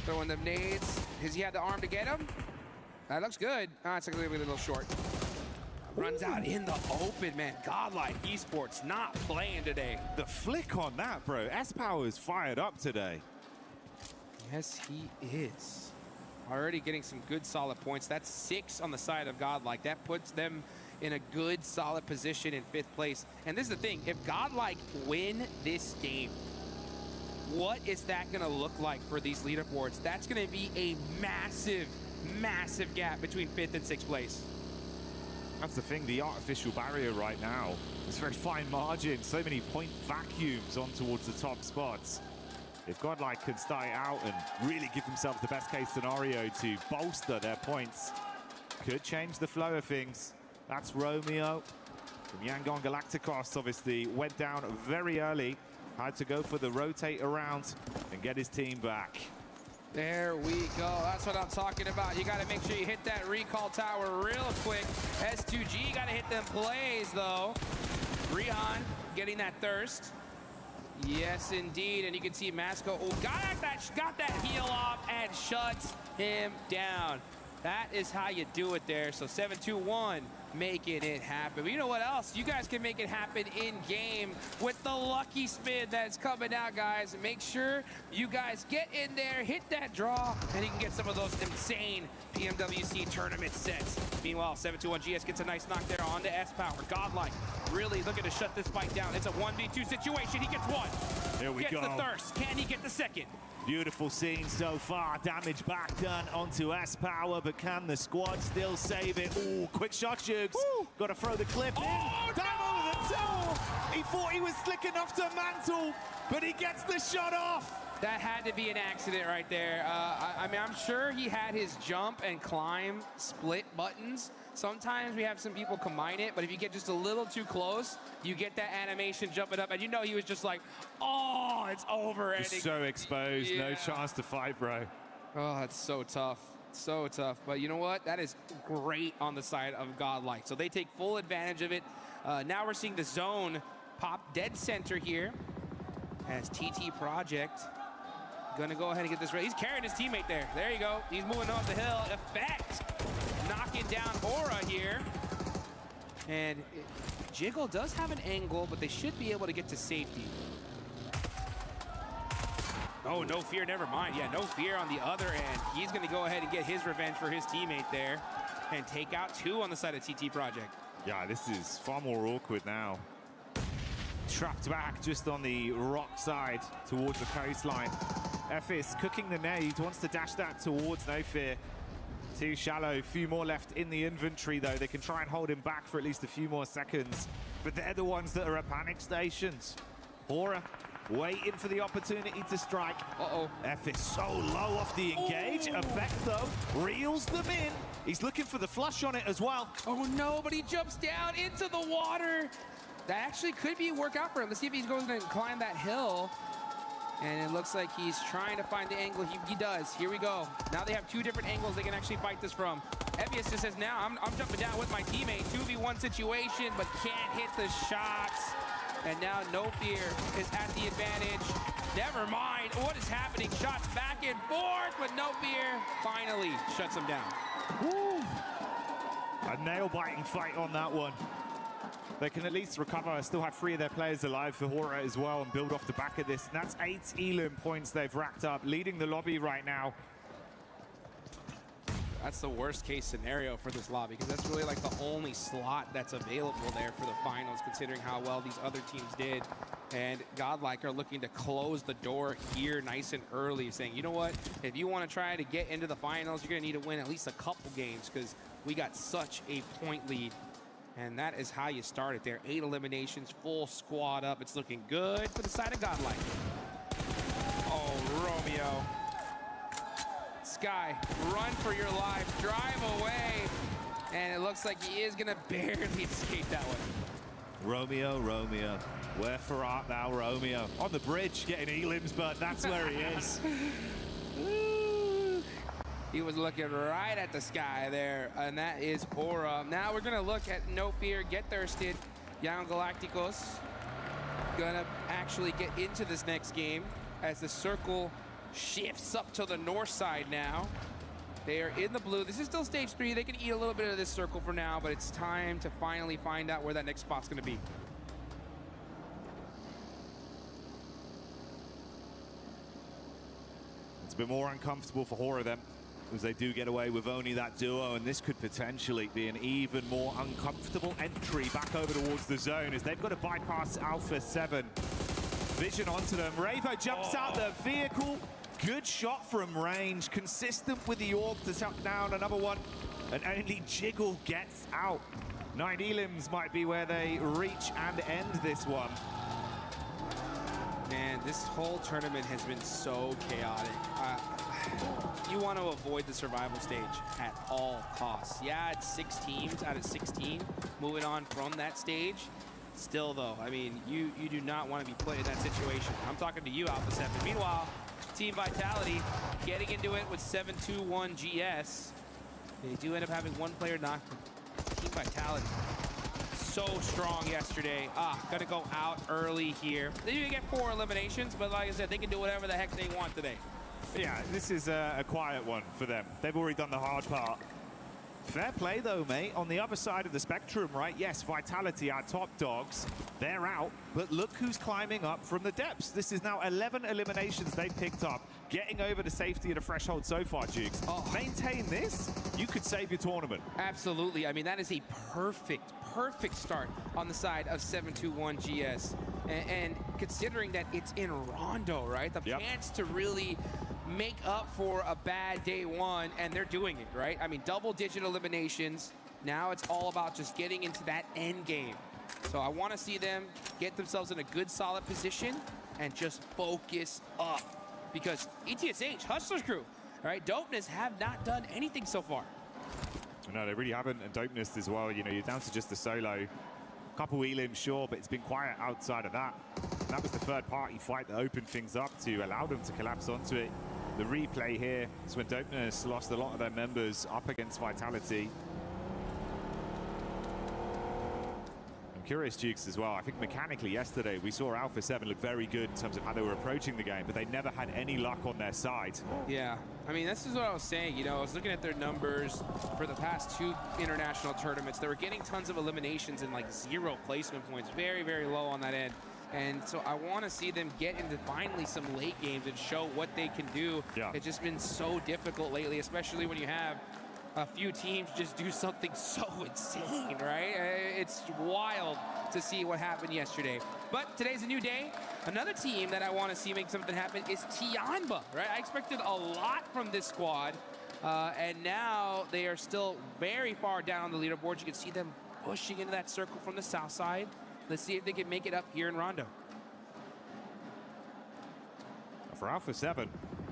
Throwing them nades. Has he had the arm to get him? That looks good. Ah, it's a little short. Runs out in the open, man. Godlike Esports not playing today. The flick on that, bro. S-Power's fired up today. Yes, he is. Already getting some good solid points. That's 6 on the side of Godlike. That puts them in a good solid position in 5th place. And this is the thing, if Godlike win this game, what is that gonna look like for these leaderboards? That's gonna be a massive, massive gap between 5th and 6th place. That's the thing, the artificial barrier right now. It's very fine margin, so many point vacuums on towards the top spots. If Godlike can start out and really give themselves the best case scenario to bolster their points, could change the flow of things. That's Romeo from Yangon Galacticos. Obviously went down very early, had to go for the rotate around and get his team back. There we go. That's what I'm talking about. You got to make sure you hit that recall tower real quick. S2G got to hit them plays, though. Rihan getting that thirst. Yes, indeed. And you can see Masco got that heal off and shuts him down. That is how you do it there. So 7-2-1 making it happen. But you know what else? You guys can make it happen in game with the lucky spin that's coming out, guys. Make sure you guys get in there, hit that draw, and you can get some of those insane PMWC tournament sets. Meanwhile, 7-2-1 GS gets a nice knock there on to S-Power. Godlike really looking to shut this fight down. It's a 1v2 situation. He gets one. Here we go. Gets the thirst. Can he get the second? Beautiful scene so far. Damage back done onto S-Power, but can the squad still save it? Ooh, quick shot, Jukes. Got to throw the clip in. Down over the toe. He thought he was slick enough to mantle, but he gets the shot off. That had to be an accident right there. I mean, I'm sure he had his jump and climb split buttons. Sometimes we have some people combine it, but if you get just a little too close, you get that animation jumping up, and you know he was just like, oh, it's over. And Just so exposed, no chance to fight, bro. Oh, it's so tough. So tough. But you know what? That is great on the side of Godlike. So they take full advantage of it. Now we're seeing the zone pop dead center here as TT Project gonna go ahead and get this ready. He's carrying his teammate there. There you go. He's moving off the hill. Effect. Knocking down Aura here. And Jiggle does have an angle, but they should be able to get to safety. Oh, no fear, never mind. Yeah, no fear on the other end. He's gonna go ahead and get his revenge for his teammate there and take out 2 on the side of TT Project. Yeah, this is far more awkward now. Trapped back just on the rock side towards the coastline. Efis cooking the nade, wants to dash that towards No Fear. Too shallow, few more left in the inventory though. They can try and hold him back for at least a few more seconds. But they're the ones that are at panic stations. Hora waiting for the opportunity to strike. Uh-oh. Efis so low off the engage. Effect though, reels them in. He's looking for the flush on it as well. Oh no, but he jumps down into the water. That actually could be a workout for him. Let's see if he's going to climb that hill. And it looks like he's trying to find the angle. He does. Here we go. Now they have 2 different angles they can actually fight this from. Evius just says, now I'm jumping down with my teammate. 2v1 situation, but can't hit the shots. And now No Fear is at the advantage. Never mind. What is happening? Shots back and forth, but No Fear finally shuts him down. Woo. A nail-biting fight on that one. They can at least recover, still have 3 of their players alive for Hora as well and build off the back of this. And that's 8 Elim points they've racked up, leading the lobby right now. That's the worst case scenario for this lobby because that's really like the only slot that's available there for the finals considering how well these other teams did. And Godlike are looking to close the door here nice and early, saying, you know what, if you want to try to get into the finals, you're going to need to win at least a couple games because we got such a point lead. And that is how you start it there. 8 eliminations, full squad up. It's looking good for the side of Godlike. Oh, Romeo. Sky, run for your life. Drive away. And it looks like he is going to barely escape that one. Romeo, where for art thou, Romeo? On the bridge, getting Elim's, but that's where he is. He was looking right at the Sky there, and that is Aura. Now we're gonna look at No Fear, Get Thirsted. Young Galacticos gonna actually get into this next game as the circle shifts up to the north side now. They are in the blue. This is still stage 3. They can eat a little bit of this circle for now, but it's time to finally find out where that next spot's gonna be. It's a bit more uncomfortable for Hora then, as they do get away with only that duo, and this could potentially be an even more uncomfortable entry back over towards the zone as they've got to bypass Alpha 7. Vision onto them. Ravo jumps out the vehicle. Good shot from range, consistent with the orb to shut down another one, and only Jiggle gets out. 9 Elims might be where they reach and end this one. Man, this whole tournament has been so chaotic. You want to avoid the survival stage at all costs. Yeah, it's 6 teams out of 16 moving on from that stage. Still, though, I mean, you do not want to be put in that situation. I'm talking to you, Alpha 7. Meanwhile, Team Vitality getting into it with 7-2-1 GS. They do end up having 1 player knocked. Team Vitality so strong yesterday. Gonna go out early here. They do get 4 eliminations, but like I said, they can do whatever the heck they want today. Yeah, this is a quiet one for them. They've already done the hard part. Fair play, though, mate. On the other side of the spectrum, right? Yes, Vitality, our top dogs, they're out. But look who's climbing up from the depths. This is now 11 eliminations they've picked up, getting over the safety of the threshold so far, Jukes. Maintain this, you could save your tournament. Absolutely. I mean, that is a perfect start on the side of 7-2-1 GS. And considering that it's in Rondo, right? The chance to really make up for a bad day 1, and they're doing it, right? I mean, double-digit eliminations. Now it's all about just getting into that end game. So I want to see them get themselves in a good, solid position and just focus up. because ETSH, Hustler's crew, all right, Dopeness have not done anything so far. No, they really haven't, and Dopeness as well. You know, you're down to just the solo. Couple elims, sure, but it's been quiet outside of that. And that was the third-party fight that opened things up to allow them to collapse onto it. The replay here is when Dopeness lost a lot of their members up against Vitality. I'm curious, Dukes, as well. I think mechanically yesterday we saw Alpha 7 look very good in terms of how they were approaching the game, but they never had any luck on their side. Yeah, I mean, this is what I was saying. You know, I was looking at their numbers for the past 2 international tournaments. They were getting tons of eliminations and like 0 placement points. Very, very low on that end. And so I want to see them get into finally some late games and show what they can do. Yeah. It's just been so difficult lately, especially when you have a few teams just do something so insane, right? It's wild to see what happened yesterday. But today's a new day. Another team that I want to see make something happen is Tianba, right? I expected a lot from this squad, and now they are still very far down the leaderboard. You can see them pushing into that circle from the south side. Let's see if they can make it up here in Rondo. For Alpha 7,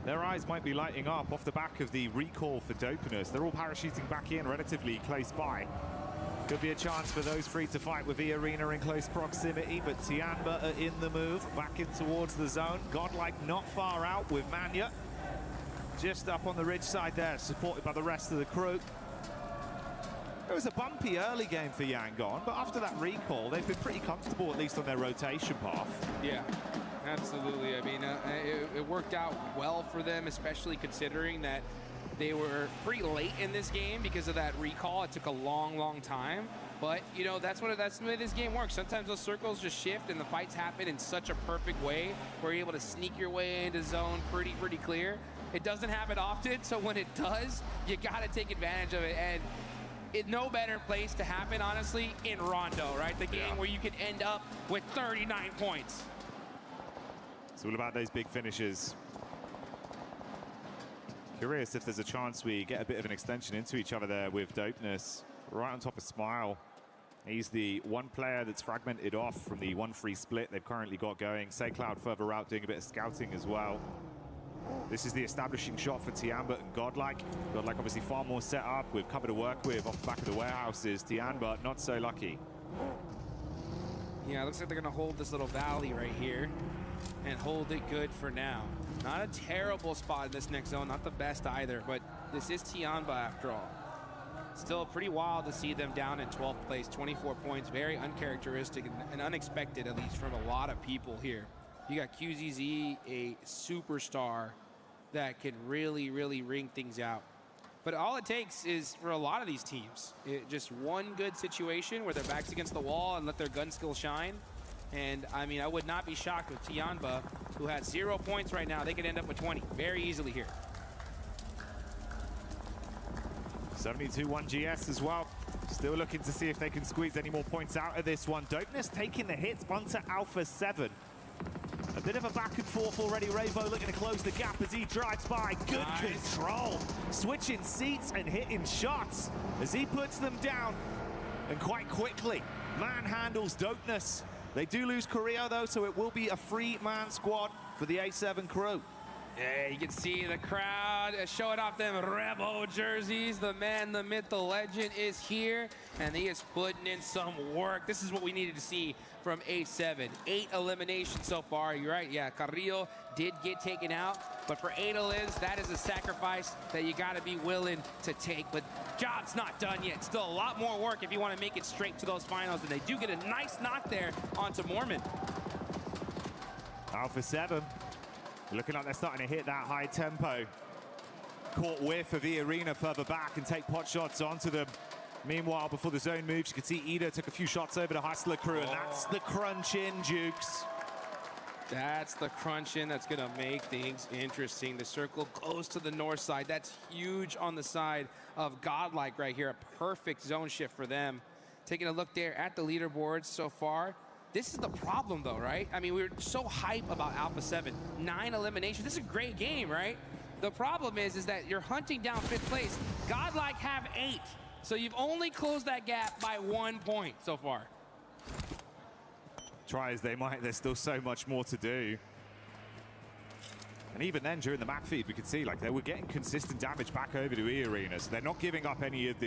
their eyes might be lighting up off the back of the recall for Dopeness. They're all parachuting back in relatively close by. Could be a chance for those three to fight with the arena in close proximity, but Tianba are in the move, back in towards the zone. Godlike not far out with Manya. Just up on the ridge side there, supported by the rest of the crew. It was a bumpy early game for Yangon, but after that recall, they've been pretty comfortable, at least on their rotation path. Yeah, absolutely. I mean, it worked out well for them, especially considering that they were pretty late in this game because of that recall. It took a long, long time. But, you know, that's the way this game works. Sometimes those circles just shift and the fights happen in such a perfect way where you're able to sneak your way into zone pretty clear. It doesn't happen often, so when it does, you got to take advantage of it. And no better place to happen, honestly, in Rondo, right? The game where you can end up with 39 points. It's all about those big finishes. Curious if there's a chance we get a bit of an extension into each other there with Dopeness. Right on top of Smile. He's the one player that's fragmented off from the 1-3 split they've currently got going. SayCloud further out doing a bit of scouting as well. This is the establishing shot for Tianba and Godlike. Godlike obviously far more set up with cover to work with off the back of the warehouses. Tianba not so lucky. Yeah, it looks like they're going to hold this little valley right here and hold it good for now. Not a terrible spot in this next zone, not the best either, but this is Tianba after all. Still pretty wild to see them down in 12th place, 24 points, very uncharacteristic and unexpected, at least from a lot of people here. You got QZZ, a superstar that can really ring things out. But all it takes is, for a lot of these teams, just one good situation where their back's against the wall and let their gun skill shine. And, I mean, I would not be shocked with Tianba, who has 0 points right now. They could end up with 20 very easily here. 72-1 GS as well. Still looking to see if they can squeeze any more points out of this one. Dopeness taking the hits onto Alpha 7. A bit of a back and forth already. Ravo looking to close the gap as he drives by. Good control. Switching seats and hitting shots as he puts them down. And quite quickly, manhandles Dopeness. They do lose Korea though, so it will be a 3-man squad for the A7 crew. Yeah, you can see the crowd showing off them Rebo jerseys. The man, the myth, the legend is here, and he is putting in some work. This is what we needed to see from A7. 8 eliminations so far. You're right, yeah, Carrillo did get taken out, but for 8 elims, that is a sacrifice that you got to be willing to take. But job's not done yet. Still a lot more work if you want to make it straight to those finals, and they do get a nice knock there onto Mormon. Alpha 7. Looking like they're starting to hit that high tempo. Caught whiff of the arena further back and take pot shots onto them. Meanwhile, before the zone moves, you can see Ida took a few shots over the Hustler crew, and that's the crunch in, Jukes. That's the crunch in that's going to make things interesting. The circle goes to the north side. That's huge on the side of Godlike right here. A perfect zone shift for them. Taking a look there at the leaderboards so far. This is the problem, though, right? I mean, we were so hype about Alpha 7. 9 eliminations. This is a great game, right? The problem is that you're hunting down 5th place. Godlike have 8. So you've only closed that gap by 1 point so far. Try as they might, there's still so much more to do. And even then, during the map feed, we could see like they were getting consistent damage back over to E Arena, so they're not giving up any of this